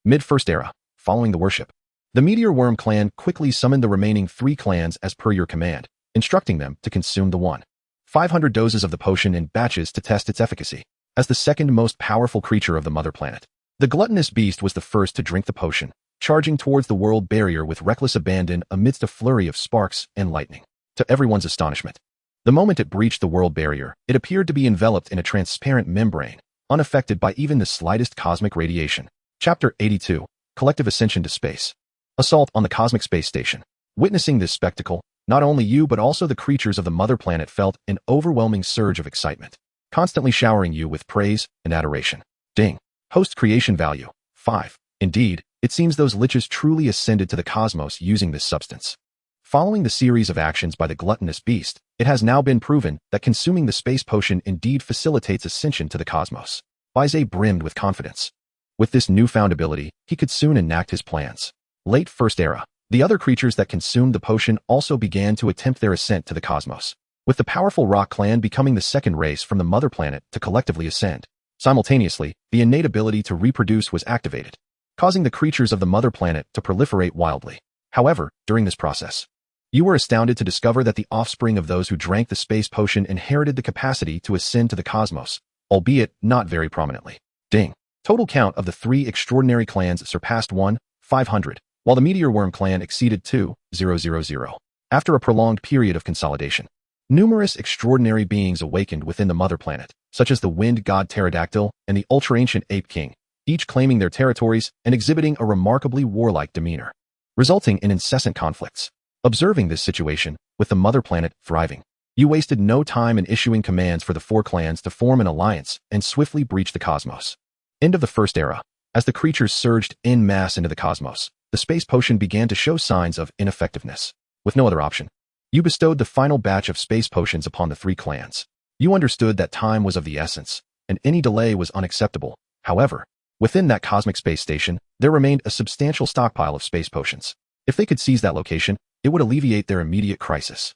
Mid-First Era. Following the worship, the Meteor Worm clan quickly summoned the remaining 3 clans as per your command, instructing them to consume the 500 doses of the potion in batches to test its efficacy. As the second most powerful creature of the mother planet, the gluttonous beast was the first to drink the potion, charging towards the world barrier with reckless abandon amidst a flurry of sparks and lightning. To everyone's astonishment, the moment it breached the world barrier, it appeared to be enveloped in a transparent membrane, unaffected by even the slightest cosmic radiation. Chapter 82. Collective Ascension to Space. Assault on the Cosmic Space Station. Witnessing this spectacle, not only you but also the creatures of the mother planet felt an overwhelming surge of excitement, constantly showering you with praise and adoration. Ding. Host creation value, 5. Indeed, it seems those liches truly ascended to the cosmos using this substance. Following the series of actions by the gluttonous beast, it has now been proven that consuming the space potion indeed facilitates ascension to the cosmos. Bai Ze brimmed with confidence. With this newfound ability, he could soon enact his plans. Late First Era. The other creatures that consumed the potion also began to attempt their ascent to the cosmos, with the powerful Rock clan becoming the second race from the mother planet to collectively ascend. Simultaneously, the innate ability to reproduce was activated, causing the creatures of the mother planet to proliferate wildly. However, during this process, you were astounded to discover that the offspring of those who drank the space potion inherited the capacity to ascend to the cosmos, albeit not very prominently. Ding. Total count of the 3 extraordinary clans surpassed 500, while the Meteor Worm clan exceeded 2,000. After a prolonged period of consolidation, numerous extraordinary beings awakened within the mother planet, such as the wind god Pterodactyl and the ultra-ancient ape king, each claiming their territories and exhibiting a remarkably warlike demeanor, resulting in incessant conflicts. Observing this situation, with the mother planet thriving, you wasted no time in issuing commands for the 4 clans to form an alliance and swiftly breach the cosmos. End of the First Era. As the creatures surged en masse into the cosmos, the space potion began to show signs of ineffectiveness. With no other option, you bestowed the final batch of space potions upon the 3 clans. You understood that time was of the essence, and any delay was unacceptable. However, within that cosmic space station, there remained a substantial stockpile of space potions. If they could seize that location, it would alleviate their immediate crisis.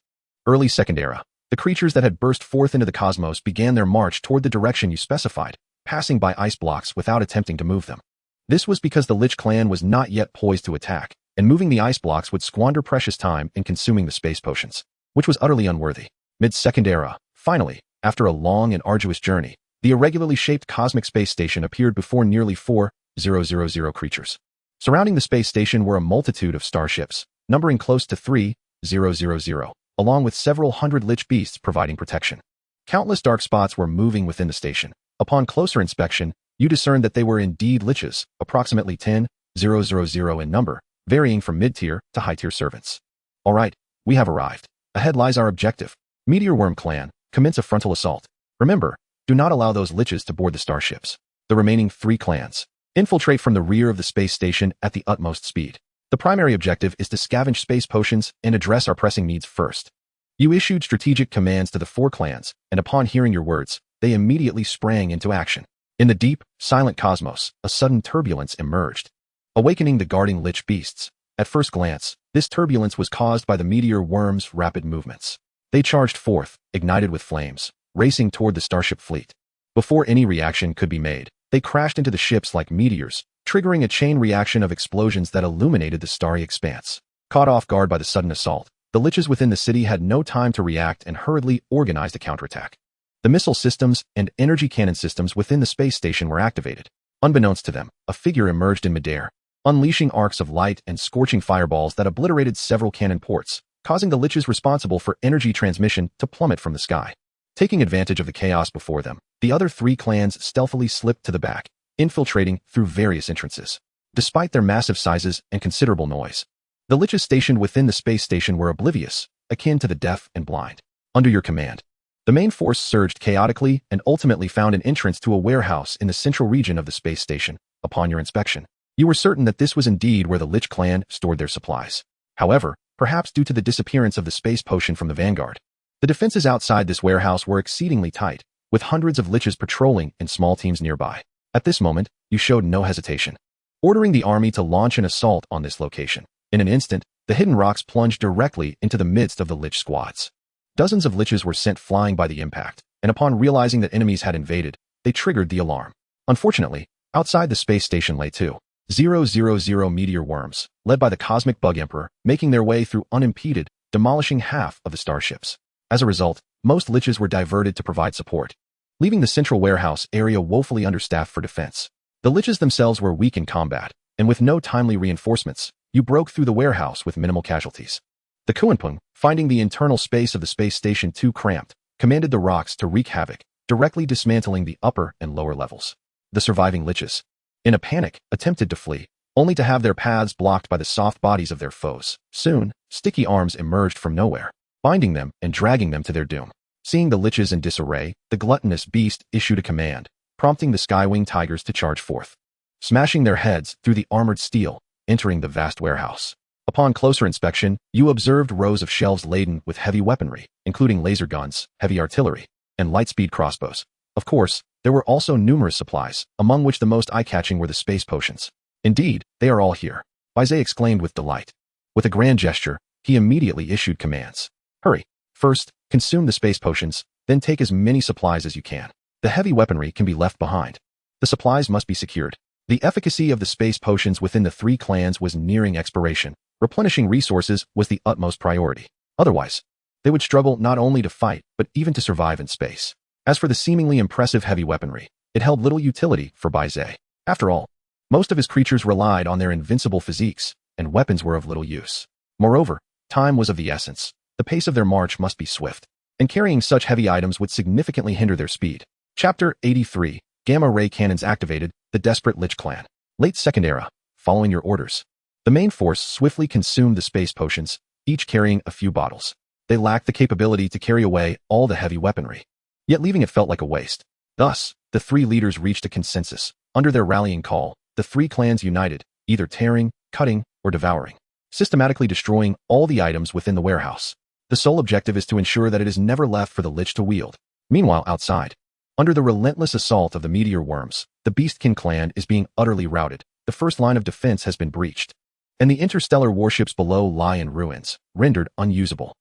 Early Second Era. The creatures that had burst forth into the cosmos began their march toward the direction you specified, passing by ice blocks without attempting to move them. This was because the Lich clan was not yet poised to attack, and moving the ice blocks would squander precious time in consuming the space potions, which was utterly unworthy. Mid-Second Era. Finally, after a long and arduous journey, the irregularly shaped cosmic space station appeared before nearly 4,000 creatures. Surrounding the space station were a multitude of starships, numbering close to 3,000, along with several hundred lich beasts providing protection. Countless dark spots were moving within the station. Upon closer inspection, you discerned that they were indeed liches, approximately 10,000 in number, varying from mid-tier to high-tier servants. All right, we have arrived. Ahead lies our objective. Meteor Worm clan, commence a frontal assault. Remember, do not allow those liches to board the starships. The remaining 3 clans infiltrate from the rear of the space station at the utmost speed. The primary objective is to scavenge space potions and address our pressing needs first. You issued strategic commands to the 4 clans, and upon hearing your words, they immediately sprang into action. In the deep, silent cosmos, a sudden turbulence emerged, awakening the guarding lich beasts. At first glance, this turbulence was caused by the meteor worm's rapid movements. They charged forth, ignited with flames, racing toward the starship fleet. Before any reaction could be made, they crashed into the ships like meteors, triggering a chain reaction of explosions that illuminated the starry expanse. Caught off guard by the sudden assault, the liches within the city had no time to react and hurriedly organized a counterattack. The missile systems and energy cannon systems within the space station were activated. Unbeknownst to them, a figure emerged in midair, unleashing arcs of light and scorching fireballs that obliterated several cannon ports, causing the liches responsible for energy transmission to plummet from the sky. Taking advantage of the chaos before them, the other 3 clans stealthily slipped to the back, infiltrating through various entrances. Despite their massive sizes and considerable noise, the liches stationed within the space station were oblivious, akin to the deaf and blind. Under your command, the main force surged chaotically and ultimately found an entrance to a warehouse in the central region of the space station, upon your inspection. You were certain that this was indeed where the Lich clan stored their supplies. However, perhaps due to the disappearance of the space potion from the vanguard, the defenses outside this warehouse were exceedingly tight, with hundreds of Liches patrolling in small teams nearby. At this moment, you showed no hesitation, ordering the army to launch an assault on this location. In an instant, the hidden rocks plunged directly into the midst of the Lich squads. Dozens of Liches were sent flying by the impact, and upon realizing that enemies had invaded, they triggered the alarm. Unfortunately, outside the space station lay 2,000 meteor worms, led by the Cosmic Bug Emperor, making their way through unimpeded, demolishing half of the starships. As a result, most Liches were diverted to provide support, leaving the central warehouse area woefully understaffed for defense. The Liches themselves were weak in combat, and with no timely reinforcements, you broke through the warehouse with minimal casualties. The Kuanpung, finding the internal space of the space station too cramped, commanded the rocks to wreak havoc, directly dismantling the upper and lower levels. The surviving Liches, in a panic, attempted to flee, only to have their paths blocked by the soft bodies of their foes. Soon, sticky arms emerged from nowhere, binding them and dragging them to their doom. Seeing the Liches in disarray, the gluttonous beast issued a command, prompting the Skywing Tigers to charge forth, smashing their heads through the armored steel, entering the vast warehouse. Upon closer inspection, you observed rows of shelves laden with heavy weaponry, including laser guns, heavy artillery, and light-speed crossbows. Of course, there were also numerous supplies, among which the most eye-catching were the space potions. Indeed, they are all here, Bai Ze exclaimed with delight. With a grand gesture, he immediately issued commands. Hurry. First, consume the space potions, then take as many supplies as you can. The heavy weaponry can be left behind. The supplies must be secured. The efficacy of the space potions within the three clans was nearing expiration. Replenishing resources was the utmost priority. Otherwise, they would struggle not only to fight, but even to survive in space. As for the seemingly impressive heavy weaponry, it held little utility for Bai Ze. After all, most of his creatures relied on their invincible physiques, and weapons were of little use. Moreover, time was of the essence. The pace of their march must be swift, and carrying such heavy items would significantly hinder their speed. Chapter 83, Gamma Ray Cannons Activated, the Desperate Lich Clan. Late Second Era, following your orders. The main force swiftly consumed the space potions, each carrying a few bottles. They lacked the capability to carry away all the heavy weaponry, yet leaving it felt like a waste. Thus, the three leaders reached a consensus. Under their rallying call, the three clans united, either tearing, cutting, or devouring, systematically destroying all the items within the warehouse. The sole objective is to ensure that it is never left for the Lich to wield. Meanwhile, outside, under the relentless assault of the meteor worms, the Beastkin clan is being utterly routed. The first line of defense has been breached, and the interstellar warships below lie in ruins, rendered unusable.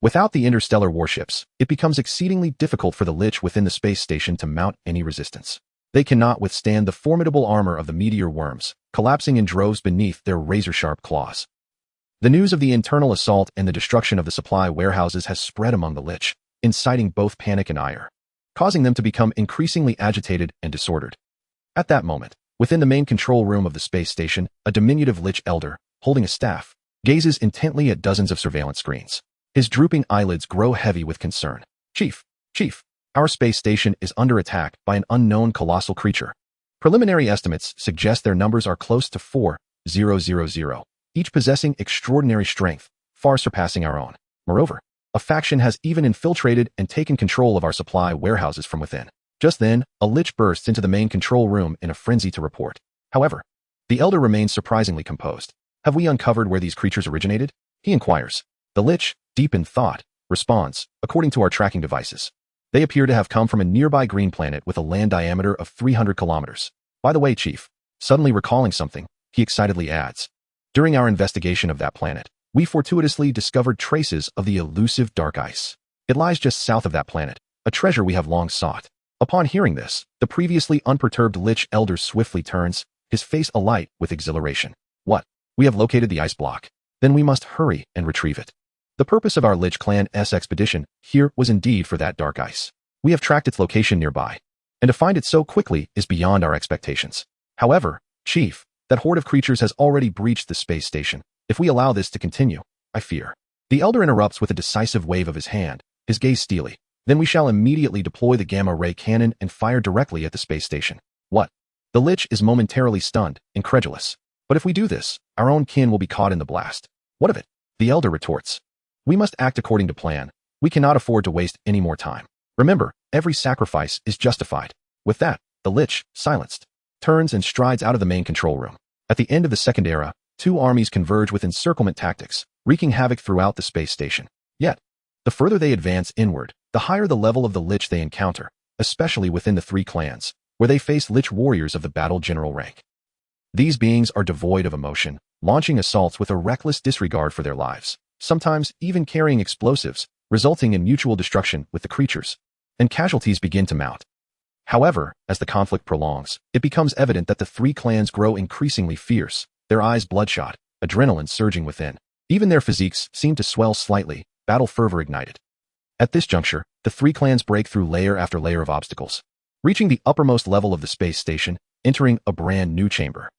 Without the interstellar warships, it becomes exceedingly difficult for the Lich within the space station to mount any resistance. They cannot withstand the formidable armor of the meteor worms, collapsing in droves beneath their razor-sharp claws. The news of the internal assault and the destruction of the supply warehouses has spread among the Lich, inciting both panic and ire, causing them to become increasingly agitated and disordered. At that moment, within the main control room of the space station, a diminutive Lich elder, holding a staff, gazes intently at dozens of surveillance screens. His drooping eyelids grow heavy with concern. Chief, our space station is under attack by an unknown colossal creature. Preliminary estimates suggest their numbers are close to 4,000, each possessing extraordinary strength, far surpassing our own. Moreover, a faction has even infiltrated and taken control of our supply warehouses from within. Just then, a Lich bursts into the main control room in a frenzy to report. However, the elder remains surprisingly composed. Have we uncovered where these creatures originated? He inquires. The Lich, deep in thought, responds, according to our tracking devices. They appear to have come from a nearby green planet with a land diameter of 300 kilometers. By the way, Chief, suddenly recalling something, he excitedly adds. During our investigation of that planet, we fortuitously discovered traces of the elusive dark ice. It lies just south of that planet, a treasure we have long sought. Upon hearing this, the previously unperturbed Lich elder swiftly turns, his face alight with exhilaration. What? We have located the ice block. Then we must hurry and retrieve it. The purpose of our Lich clan's expedition here was indeed for that dark ice. We have tracked its location nearby, and to find it so quickly is beyond our expectations. However, Chief, that horde of creatures has already breached the space station. If we allow this to continue, I fear. The elder interrupts with a decisive wave of his hand, his gaze steely. Then we shall immediately deploy the gamma ray cannon and fire directly at the space station. What? The Lich is momentarily stunned, incredulous. But if we do this, our own kin will be caught in the blast. What of it? The elder retorts. We must act according to plan. We cannot afford to waste any more time. Remember, every sacrifice is justified. With that, the Lich, silenced, turns and strides out of the main control room. At the end of the second era, two armies converge with encirclement tactics, wreaking havoc throughout the space station. Yet, the further they advance inward, the higher the level of the Lich they encounter, especially within the three clans, where they face Lich warriors of the battle general rank. These beings are devoid of emotion, launching assaults with a reckless disregard for their lives, sometimes even carrying explosives, resulting in mutual destruction with the creatures, and casualties begin to mount. However, as the conflict prolongs, it becomes evident that the three clans grow increasingly fierce, their eyes bloodshot, adrenaline surging within. Even their physiques seem to swell slightly, battle fervor ignited. At this juncture, the three clans break through layer after layer of obstacles, reaching the uppermost level of the space station, entering a brand new chamber.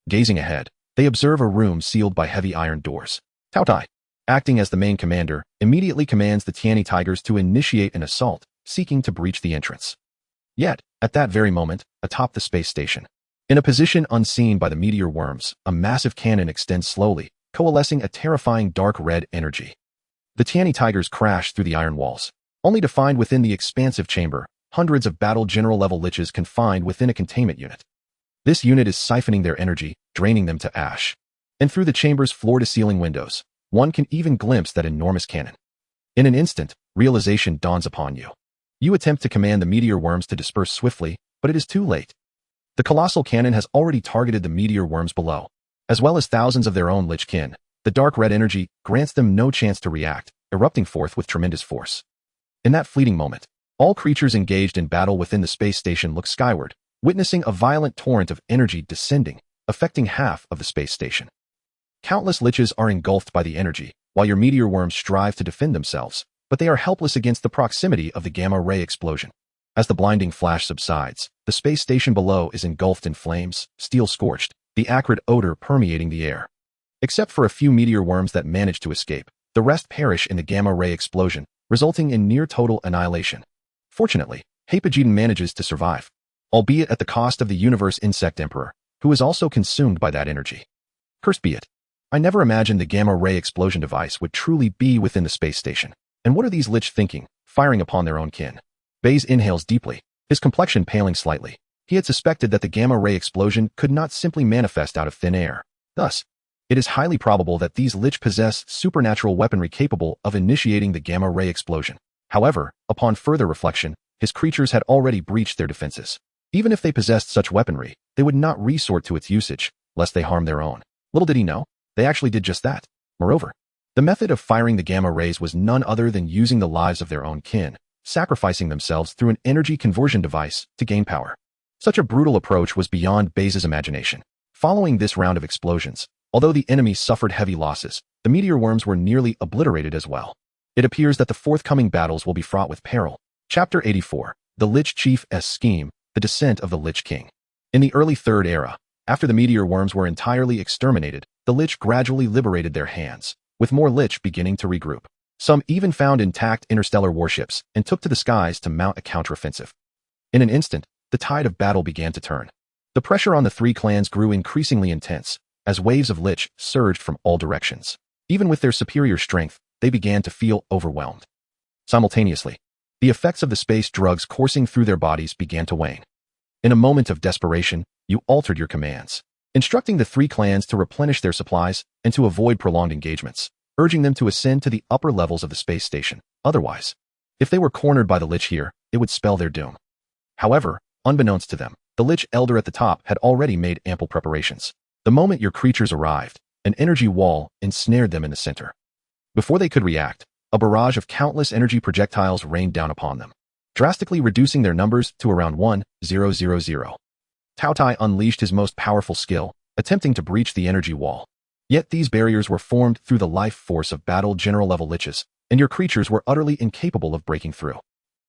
Gazing ahead, they observe a room sealed by heavy iron doors. Tao Tai, acting as the main commander, immediately commands the Tiani Tigers to initiate an assault, seeking to breach the entrance. Yet, at that very moment, atop the space station, in a position unseen by the meteor worms, a massive cannon extends slowly, coalescing a terrifying dark red energy. The Tiani Tigers crash through the iron walls, only to find within the expansive chamber hundreds of battle general level liches confined within a containment unit. This unit is siphoning their energy, draining them to ash. And through the chamber's floor-to-ceiling windows, one can even glimpse that enormous cannon. In an instant, realization dawns upon you. You attempt to command the meteor worms to disperse swiftly, but it is too late. The colossal cannon has already targeted the meteor worms below, as well as thousands of their own lich kin. The dark red energy grants them no chance to react, erupting forth with tremendous force. In that fleeting moment, all creatures engaged in battle within the space station look skyward, witnessing a violent torrent of energy descending, affecting half of the space station. Countless liches are engulfed by the energy, while your meteor worms strive to defend themselves, but they are helpless against the proximity of the gamma-ray explosion. As the blinding flash subsides, the space station below is engulfed in flames, steel scorched, the acrid odor permeating the air. Except for a few meteor worms that manage to escape, the rest perish in the gamma-ray explosion, resulting in near-total annihilation. Fortunately, Hapagedon manages to survive, albeit at the cost of the universe insect emperor, who is also consumed by that energy. Cursed be it. I never imagined the gamma-ray explosion device would truly be within the space station. And what are these lich thinking, firing upon their own kin? Bai Ze inhales deeply, his complexion paling slightly. He had suspected that the gamma-ray explosion could not simply manifest out of thin air. Thus, it is highly probable that these lich possess supernatural weaponry capable of initiating the gamma-ray explosion. However, upon further reflection, his creatures had already breached their defenses. Even if they possessed such weaponry, they would not resort to its usage, lest they harm their own. Little did he know, they actually did just that. Moreover, the method of firing the gamma rays was none other than using the lives of their own kin, sacrificing themselves through an energy conversion device to gain power. Such a brutal approach was beyond Bai Ze's imagination. Following this round of explosions, although the enemy suffered heavy losses, the meteor worms were nearly obliterated as well. It appears that the forthcoming battles will be fraught with peril. Chapter 84, The Lich Chief's Scheme, The Descent of the Lich King. In the early Third Era, after the meteor worms were entirely exterminated, the Lich gradually liberated their hands, with more Lich beginning to regroup. Some even found intact interstellar warships and took to the skies to mount a counteroffensive. In an instant, the tide of battle began to turn. The pressure on the three clans grew increasingly intense, as waves of Lich surged from all directions. Even with their superior strength, they began to feel overwhelmed. Simultaneously, the effects of the space drugs coursing through their bodies began to wane. In a moment of desperation, you altered your commands, instructing the three clans to replenish their supplies and to avoid prolonged engagements, urging them to ascend to the upper levels of the space station. Otherwise, if they were cornered by the Lich here, it would spell their doom. However, unbeknownst to them, the Lich Elder at the top had already made ample preparations. The moment your creatures arrived, an energy wall ensnared them in the center. Before they could react, a barrage of countless energy projectiles rained down upon them, drastically reducing their numbers to around 1,000. Tao Tai unleashed his most powerful skill, attempting to breach the energy wall. Yet these barriers were formed through the life force of battle general level liches, and your creatures were utterly incapable of breaking through.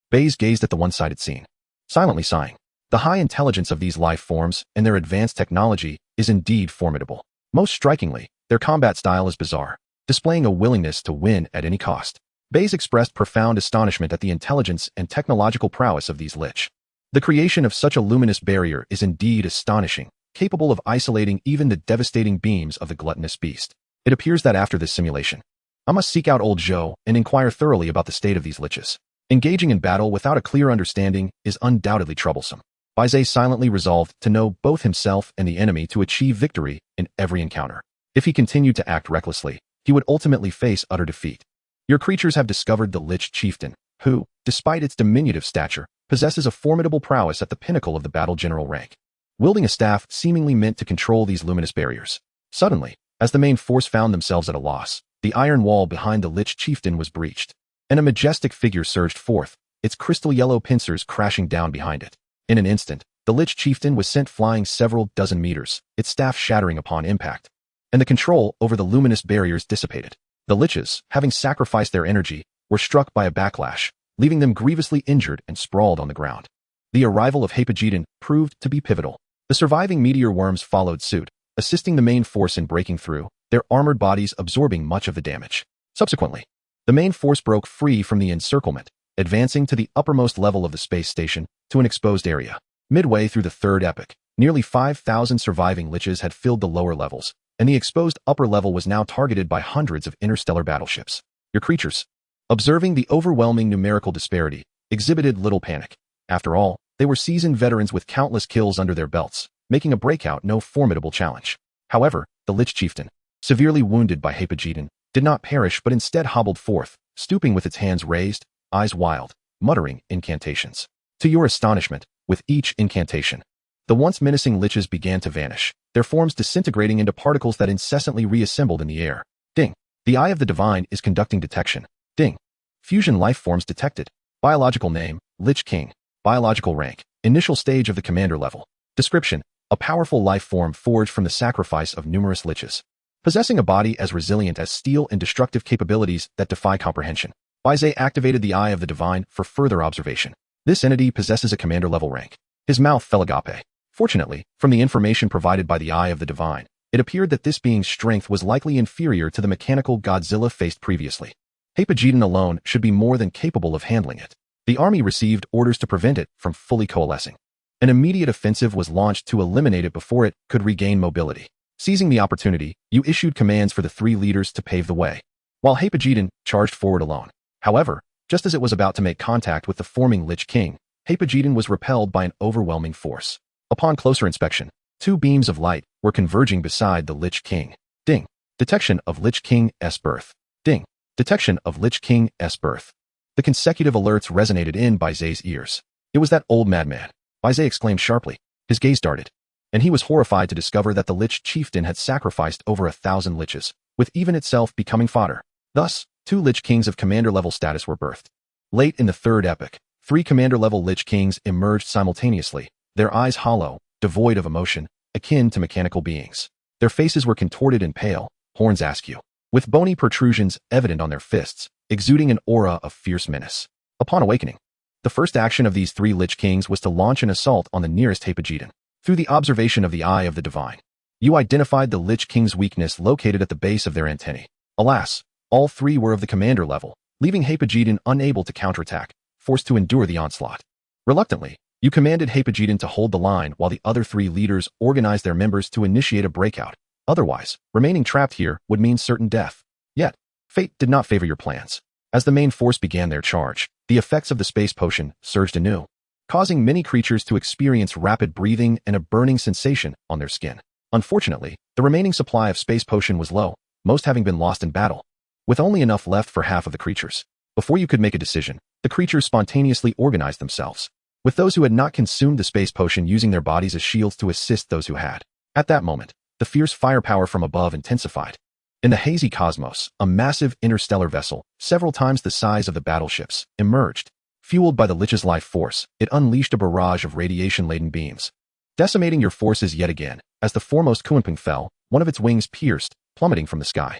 Bai Ze gazed at the one-sided scene, silently sighing. The high intelligence of these life forms and their advanced technology is indeed formidable. Most strikingly, their combat style is bizarre, displaying a willingness to win at any cost. Bai Ze expressed profound astonishment at the intelligence and technological prowess of these lich. The creation of such a luminous barrier is indeed astonishing, capable of isolating even the devastating beams of the gluttonous beast. It appears that after this simulation, I must seek out old Zhou and inquire thoroughly about the state of these liches. Engaging in battle without a clear understanding is undoubtedly troublesome. Bai Ze silently resolved to know both himself and the enemy to achieve victory in every encounter. If he continued to act recklessly, he would ultimately face utter defeat. Your creatures have discovered the Lich Chieftain, who, despite its diminutive stature, possesses a formidable prowess at the pinnacle of the battle general rank. Wielding a staff seemingly meant to control these luminous barriers. Suddenly, as the main force found themselves at a loss, the iron wall behind the Lich Chieftain was breached, and a majestic figure surged forth, its crystal yellow pincers crashing down behind it. In an instant, the Lich Chieftain was sent flying several dozen meters, its staff shattering upon impact, and the control over the luminous barriers dissipated. The Liches, having sacrificed their energy, were struck by a backlash, leaving them grievously injured and sprawled on the ground. The arrival of Hepagedon proved to be pivotal. The surviving meteor worms followed suit, assisting the main force in breaking through, their armored bodies absorbing much of the damage. Subsequently, the main force broke free from the encirclement, advancing to the uppermost level of the space station to an exposed area. Midway through the third epoch, nearly 5,000 surviving Liches had filled the lower levels, and the exposed upper level was now targeted by hundreds of interstellar battleships. Your creatures, observing the overwhelming numerical disparity, exhibited little panic. After all, they were seasoned veterans with countless kills under their belts, making a breakout no formidable challenge. However, the Lich Chieftain, severely wounded by Hepagedon, did not perish but instead hobbled forth, stooping with its hands raised, eyes wild, muttering incantations. To your astonishment, with each incantation, the once menacing Liches began to vanish, their forms disintegrating into particles that incessantly reassembled in the air. Ding. The Eye of the Divine is conducting detection. Ding. Fusion life forms detected. Biological name, Lich King. Biological rank, initial stage of the commander level. Description, a powerful life form forged from the sacrifice of numerous Liches, possessing a body as resilient as steel and destructive capabilities that defy comprehension. Bai Ze activated the Eye of the Divine for further observation. This entity possesses a commander level rank. His mouth fell agape. Fortunately, from the information provided by the Eye of the Divine, it appeared that this being's strength was likely inferior to the mechanical Godzilla faced previously. Hepagedon alone should be more than capable of handling it. The army received orders to prevent it from fully coalescing. An immediate offensive was launched to eliminate it before it could regain mobility. Seizing the opportunity, you issued commands for the three leaders to pave the way, while Hepagedon charged forward alone. However, just as it was about to make contact with the forming Lich King, Hepagedon was repelled by an overwhelming force. Upon closer inspection, two beams of light were converging beside the Lich King. Ding. Detection of Lich King's birth. Ding. Detection of Lich King's birth. The consecutive alerts resonated in Bai Ze's ears. It was that old madman. Bai Ze exclaimed sharply. His gaze darted, and he was horrified to discover that the Lich Chieftain had sacrificed over 1,000 Liches, with even itself becoming fodder. Thus, two Lich Kings of commander-level status were birthed. Late in the third epoch, three commander-level Lich Kings emerged simultaneously, their eyes hollow, devoid of emotion, akin to mechanical beings. Their faces were contorted and pale, horns askew, with bony protrusions evident on their fists, exuding an aura of fierce menace. Upon awakening, the first action of these three Lich Kings was to launch an assault on the nearest Hepagedon. Through the observation of the Eye of the Divine, you identified the Lich King's weakness located at the base of their antennae. Alas, all three were of the commander level, leaving Hepagedon unable to counterattack, forced to endure the onslaught. Reluctantly, you commanded Hepagedon to hold the line while the other three leaders organized their members to initiate a breakout. Otherwise, remaining trapped here would mean certain death. Yet, fate did not favor your plans. As the main force began their charge, the effects of the space potion surged anew, causing many creatures to experience rapid breathing and a burning sensation on their skin. Unfortunately, the remaining supply of space potion was low, most having been lost in battle, with only enough left for half of the creatures. Before you could make a decision, the creatures spontaneously organized themselves, with those who had not consumed the space potion using their bodies as shields to assist those who had. At that moment, the fierce firepower from above intensified. In the hazy cosmos, a massive interstellar vessel, several times the size of the battleships, emerged. Fueled by the Lich's life force, it unleashed a barrage of radiation-laden beams, decimating your forces yet again. As the foremost Kunpeng fell, one of its wings pierced, plummeting from the sky.